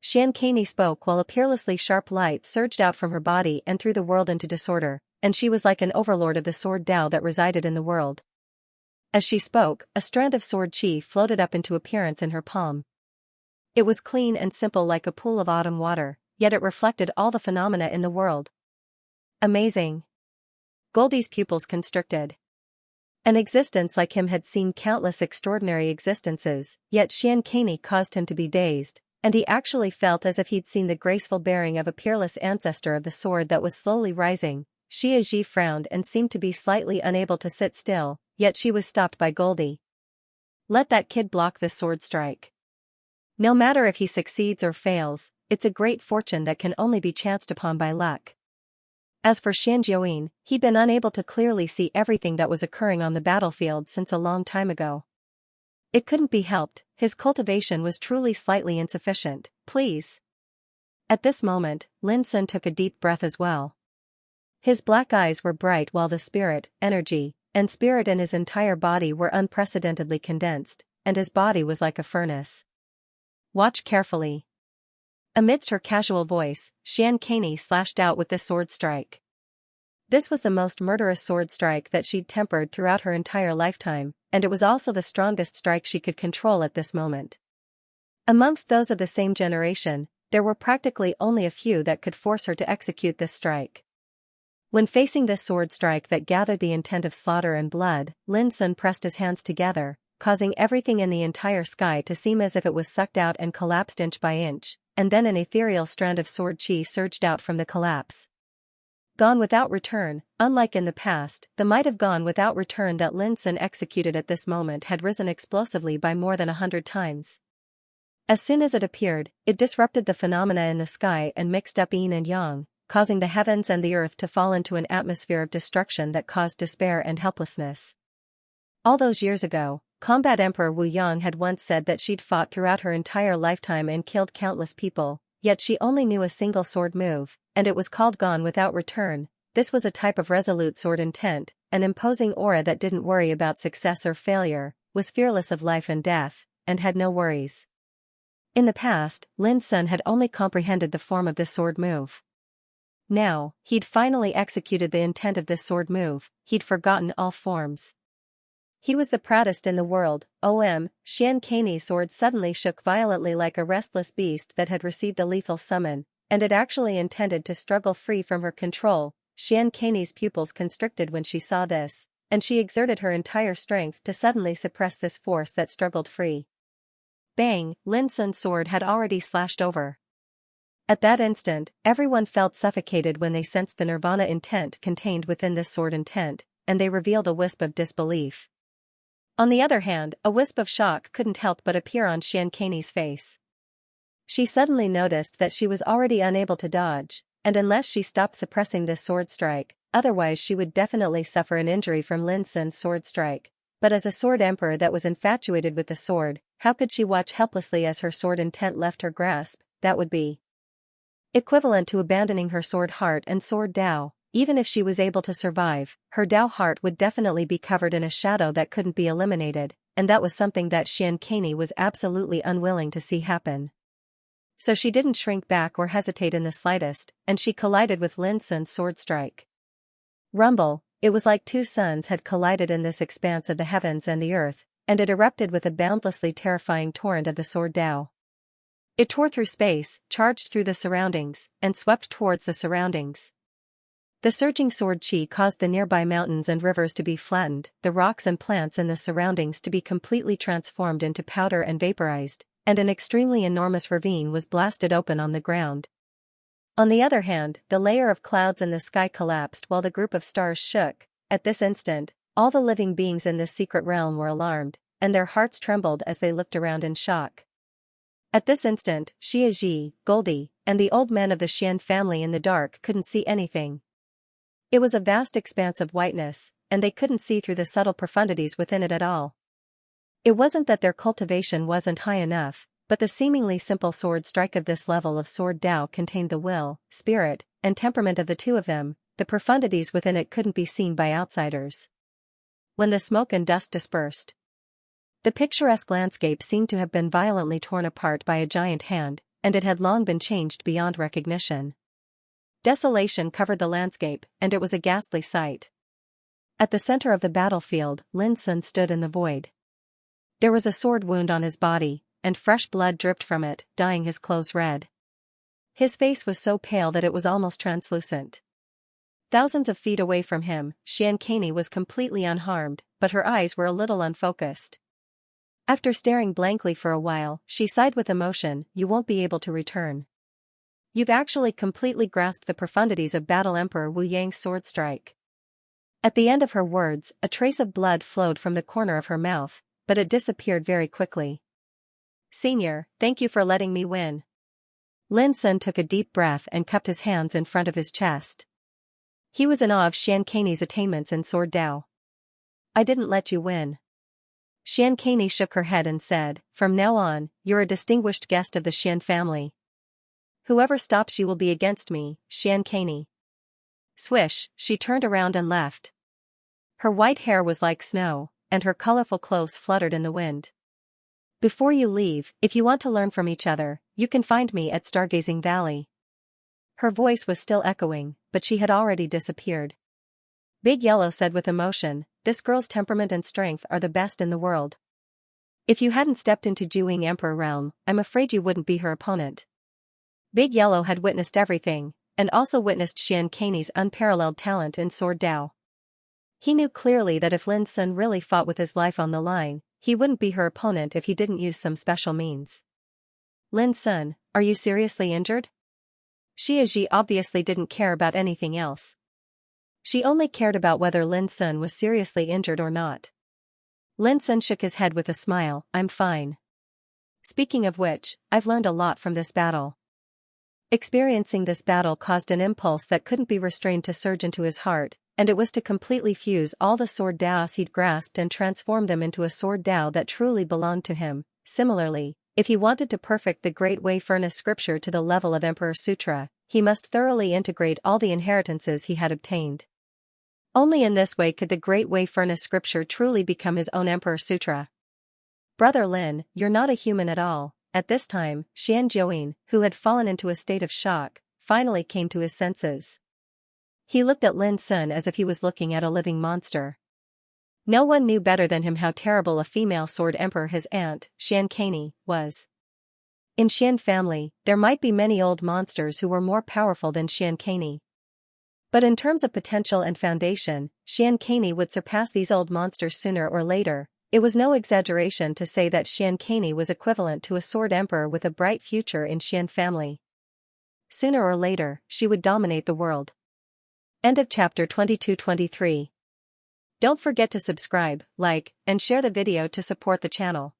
Xianxia spoke while a peerlessly sharp light surged out from her body and threw the world into disorder, and she was like an overlord of the sword Dao that resided in the world. As she spoke, a strand of sword chi floated up into appearance in her palm. It was clean and simple like a pool of autumn water, yet it reflected all the phenomena in the world. Amazing. Goldie's pupils constricted. An existence like him had seen countless extraordinary existences, yet Xianxia caused him to be dazed, and he actually felt as if he'd seen the graceful bearing of a peerless ancestor of the sword that was slowly rising. Xia Ji frowned and seemed to be slightly unable to sit still, yet she was stopped by Goldie. Let that kid block this sword strike. No matter if he succeeds or fails, it's a great fortune that can only be chanced upon by luck. As for Xianjiuyin, he'd been unable to clearly see everything that was occurring on the battlefield since a long time ago. It couldn't be helped, his cultivation was truly slightly insufficient. Please. At this moment, Lin Sun took a deep breath as well. His black eyes were bright while the energy, and spirit in his entire body were unprecedentedly condensed, and his body was like a furnace. Watch carefully. Amidst her casual voice, Xianxia slashed out with this sword strike. This was the most murderous sword strike that she'd tempered throughout her entire lifetime, and it was also the strongest strike she could control at this moment. Amongst those of the same generation, there were practically only a few that could force her to execute this strike. When facing this sword strike that gathered the intent of slaughter and blood, Lin Sun pressed his hands together, causing everything in the entire sky to seem as if it was sucked out and collapsed inch by inch, and then an ethereal strand of sword chi surged out from the collapse. Gone without return. Unlike in the past, the might of gone without return that Lin Sun executed at this moment had risen explosively by more than 100 times. As soon as it appeared, it disrupted the phenomena in the sky and mixed up yin and yang, causing the heavens and the earth to fall into an atmosphere of destruction that caused despair and helplessness. All those years ago, Combat Emperor Wu Yang had once said that she'd fought throughout her entire lifetime and killed countless people, yet she only knew a single sword move, and it was called Gone Without Return. This was a type of resolute sword intent, an imposing aura that didn't worry about success or failure, was fearless of life and death, and had no worries. In the past, Lin Sun had only comprehended the form of this sword move. Now, he'd finally executed the intent of this sword move, he'd forgotten all forms. He was the proudest in the world. Xianxia's sword suddenly shook violently like a restless beast that had received a lethal summon, and it actually intended to struggle free from her control. Xianxia's pupils constricted when she saw this, and she exerted her entire strength to suddenly suppress this force that struggled free. Bang! Lin Sun's sword had already slashed over. At that instant, everyone felt suffocated when they sensed the nirvana intent contained within this sword intent, and they revealed a wisp of disbelief. On the other hand, a wisp of shock couldn't help but appear on Xianxia's face. She suddenly noticed that she was already unable to dodge, and unless she stopped suppressing this sword strike, otherwise she would definitely suffer an injury from Lin Sun's sword strike. But as a sword emperor that was infatuated with the sword, how could she watch helplessly as her sword intent left her grasp? That would be equivalent to abandoning her sword heart and sword Dao. Even if she was able to survive, her Dao heart would definitely be covered in a shadow that couldn't be eliminated, and that was something that Xianxia was absolutely unwilling to see happen. So she didn't shrink back or hesitate in the slightest, and she collided with Lin Sun's sword strike. Rumble! It was like two suns had collided in this expanse of the heavens and the earth, and it erupted with a boundlessly terrifying torrent of the sword Dao. It tore through space, charged through the surroundings, and swept towards the surroundings. The surging sword chi caused the nearby mountains and rivers to be flattened, the rocks and plants in the surroundings to be completely transformed into powder and vaporized, and an extremely enormous ravine was blasted open on the ground. On the other hand, the layer of clouds in the sky collapsed while the group of stars shook. At this instant, all the living beings in this secret realm were alarmed, and their hearts trembled as they looked around in shock. At this instant, Xia Ji, Goldie, and the old men of the Xian family in the dark couldn't see anything. It was a vast expanse of whiteness, and they couldn't see through the subtle profundities within it at all. It wasn't that their cultivation wasn't high enough, but the seemingly simple sword strike of this level of sword Dao contained the will, spirit, and temperament of the two of them. The profundities within it couldn't be seen by outsiders. When the smoke and dust dispersed, the picturesque landscape seemed to have been violently torn apart by a giant hand, and it had long been changed beyond recognition. Desolation covered the landscape, and it was a ghastly sight. At the center of the battlefield, Lin Sun stood in the void. There was a sword wound on his body, and fresh blood dripped from it, dyeing his clothes red. His face was so pale that it was almost translucent. Thousands of feet away from him, Xianxia was completely unharmed, but her eyes were a little unfocused. After staring blankly for a while, she sighed with emotion. "You won't be able to return. You've actually completely grasped the profundities of Battle Emperor Wu Yang's sword strike." At the end of her words, a trace of blood flowed from the corner of her mouth, but it disappeared very quickly. "Senior, thank you for letting me win." Lin Sun took a deep breath and cupped his hands in front of his chest. He was in awe of Xianxia's attainments in sword Dao. "I didn't let you win." Xianxia shook her head and said, "From now on, you're a distinguished guest of the Xian family. Whoever stops you will be against me, Xianxia." Swish, she turned around and left. Her white hair was like snow, and her colorful clothes fluttered in the wind. Before you leave, if you want to learn from each other, you can find me at Stargazing Valley. Her voice was still echoing, but she had already disappeared. Big Yellow said with emotion, this girl's temperament and strength are the best in the world. If you hadn't stepped into Jiwing Emperor realm, I'm afraid you wouldn't be her opponent. Big Yellow had witnessed everything, and also witnessed Xianxia's unparalleled talent in Sword Dao. He knew clearly that if Lin Sun really fought with his life on the line, he wouldn't be her opponent if he didn't use some special means. Lin Sun, are you seriously injured? Xie obviously didn't care about anything else. She only cared about whether Lin Sun was seriously injured or not. Lin Sun shook his head with a smile, I'm fine. Speaking of which, I've learned a lot from this battle. Experiencing this battle caused an impulse that couldn't be restrained to surge into his heart, and it was to completely fuse all the sword daos he'd grasped and transform them into a sword dao that truly belonged to him. Similarly, if he wanted to perfect the Great Way Furnace scripture to the level of Emperor Sutra, he must thoroughly integrate all the inheritances he had obtained. Only in this way could the Great Way Furnace scripture truly become his own Emperor Sutra. Brother Lin, you're not a human at all. At this time, Xianjiuyin, who had fallen into a state of shock, finally came to his senses. He looked at Lin Sun as if he was looking at a living monster. No one knew better than him how terrible a female sword emperor his aunt, Xianxia, was. In Xian family, there might be many old monsters who were more powerful than Xianxia. But in terms of potential and foundation, Xianxia would surpass these old monsters sooner or later. It was no exaggeration to say that Xianxia was equivalent to a sword emperor with a bright future in Xian family. Sooner or later, she would dominate the world. End of chapter 22-23. Don't forget to subscribe, like, and share the video to support the channel.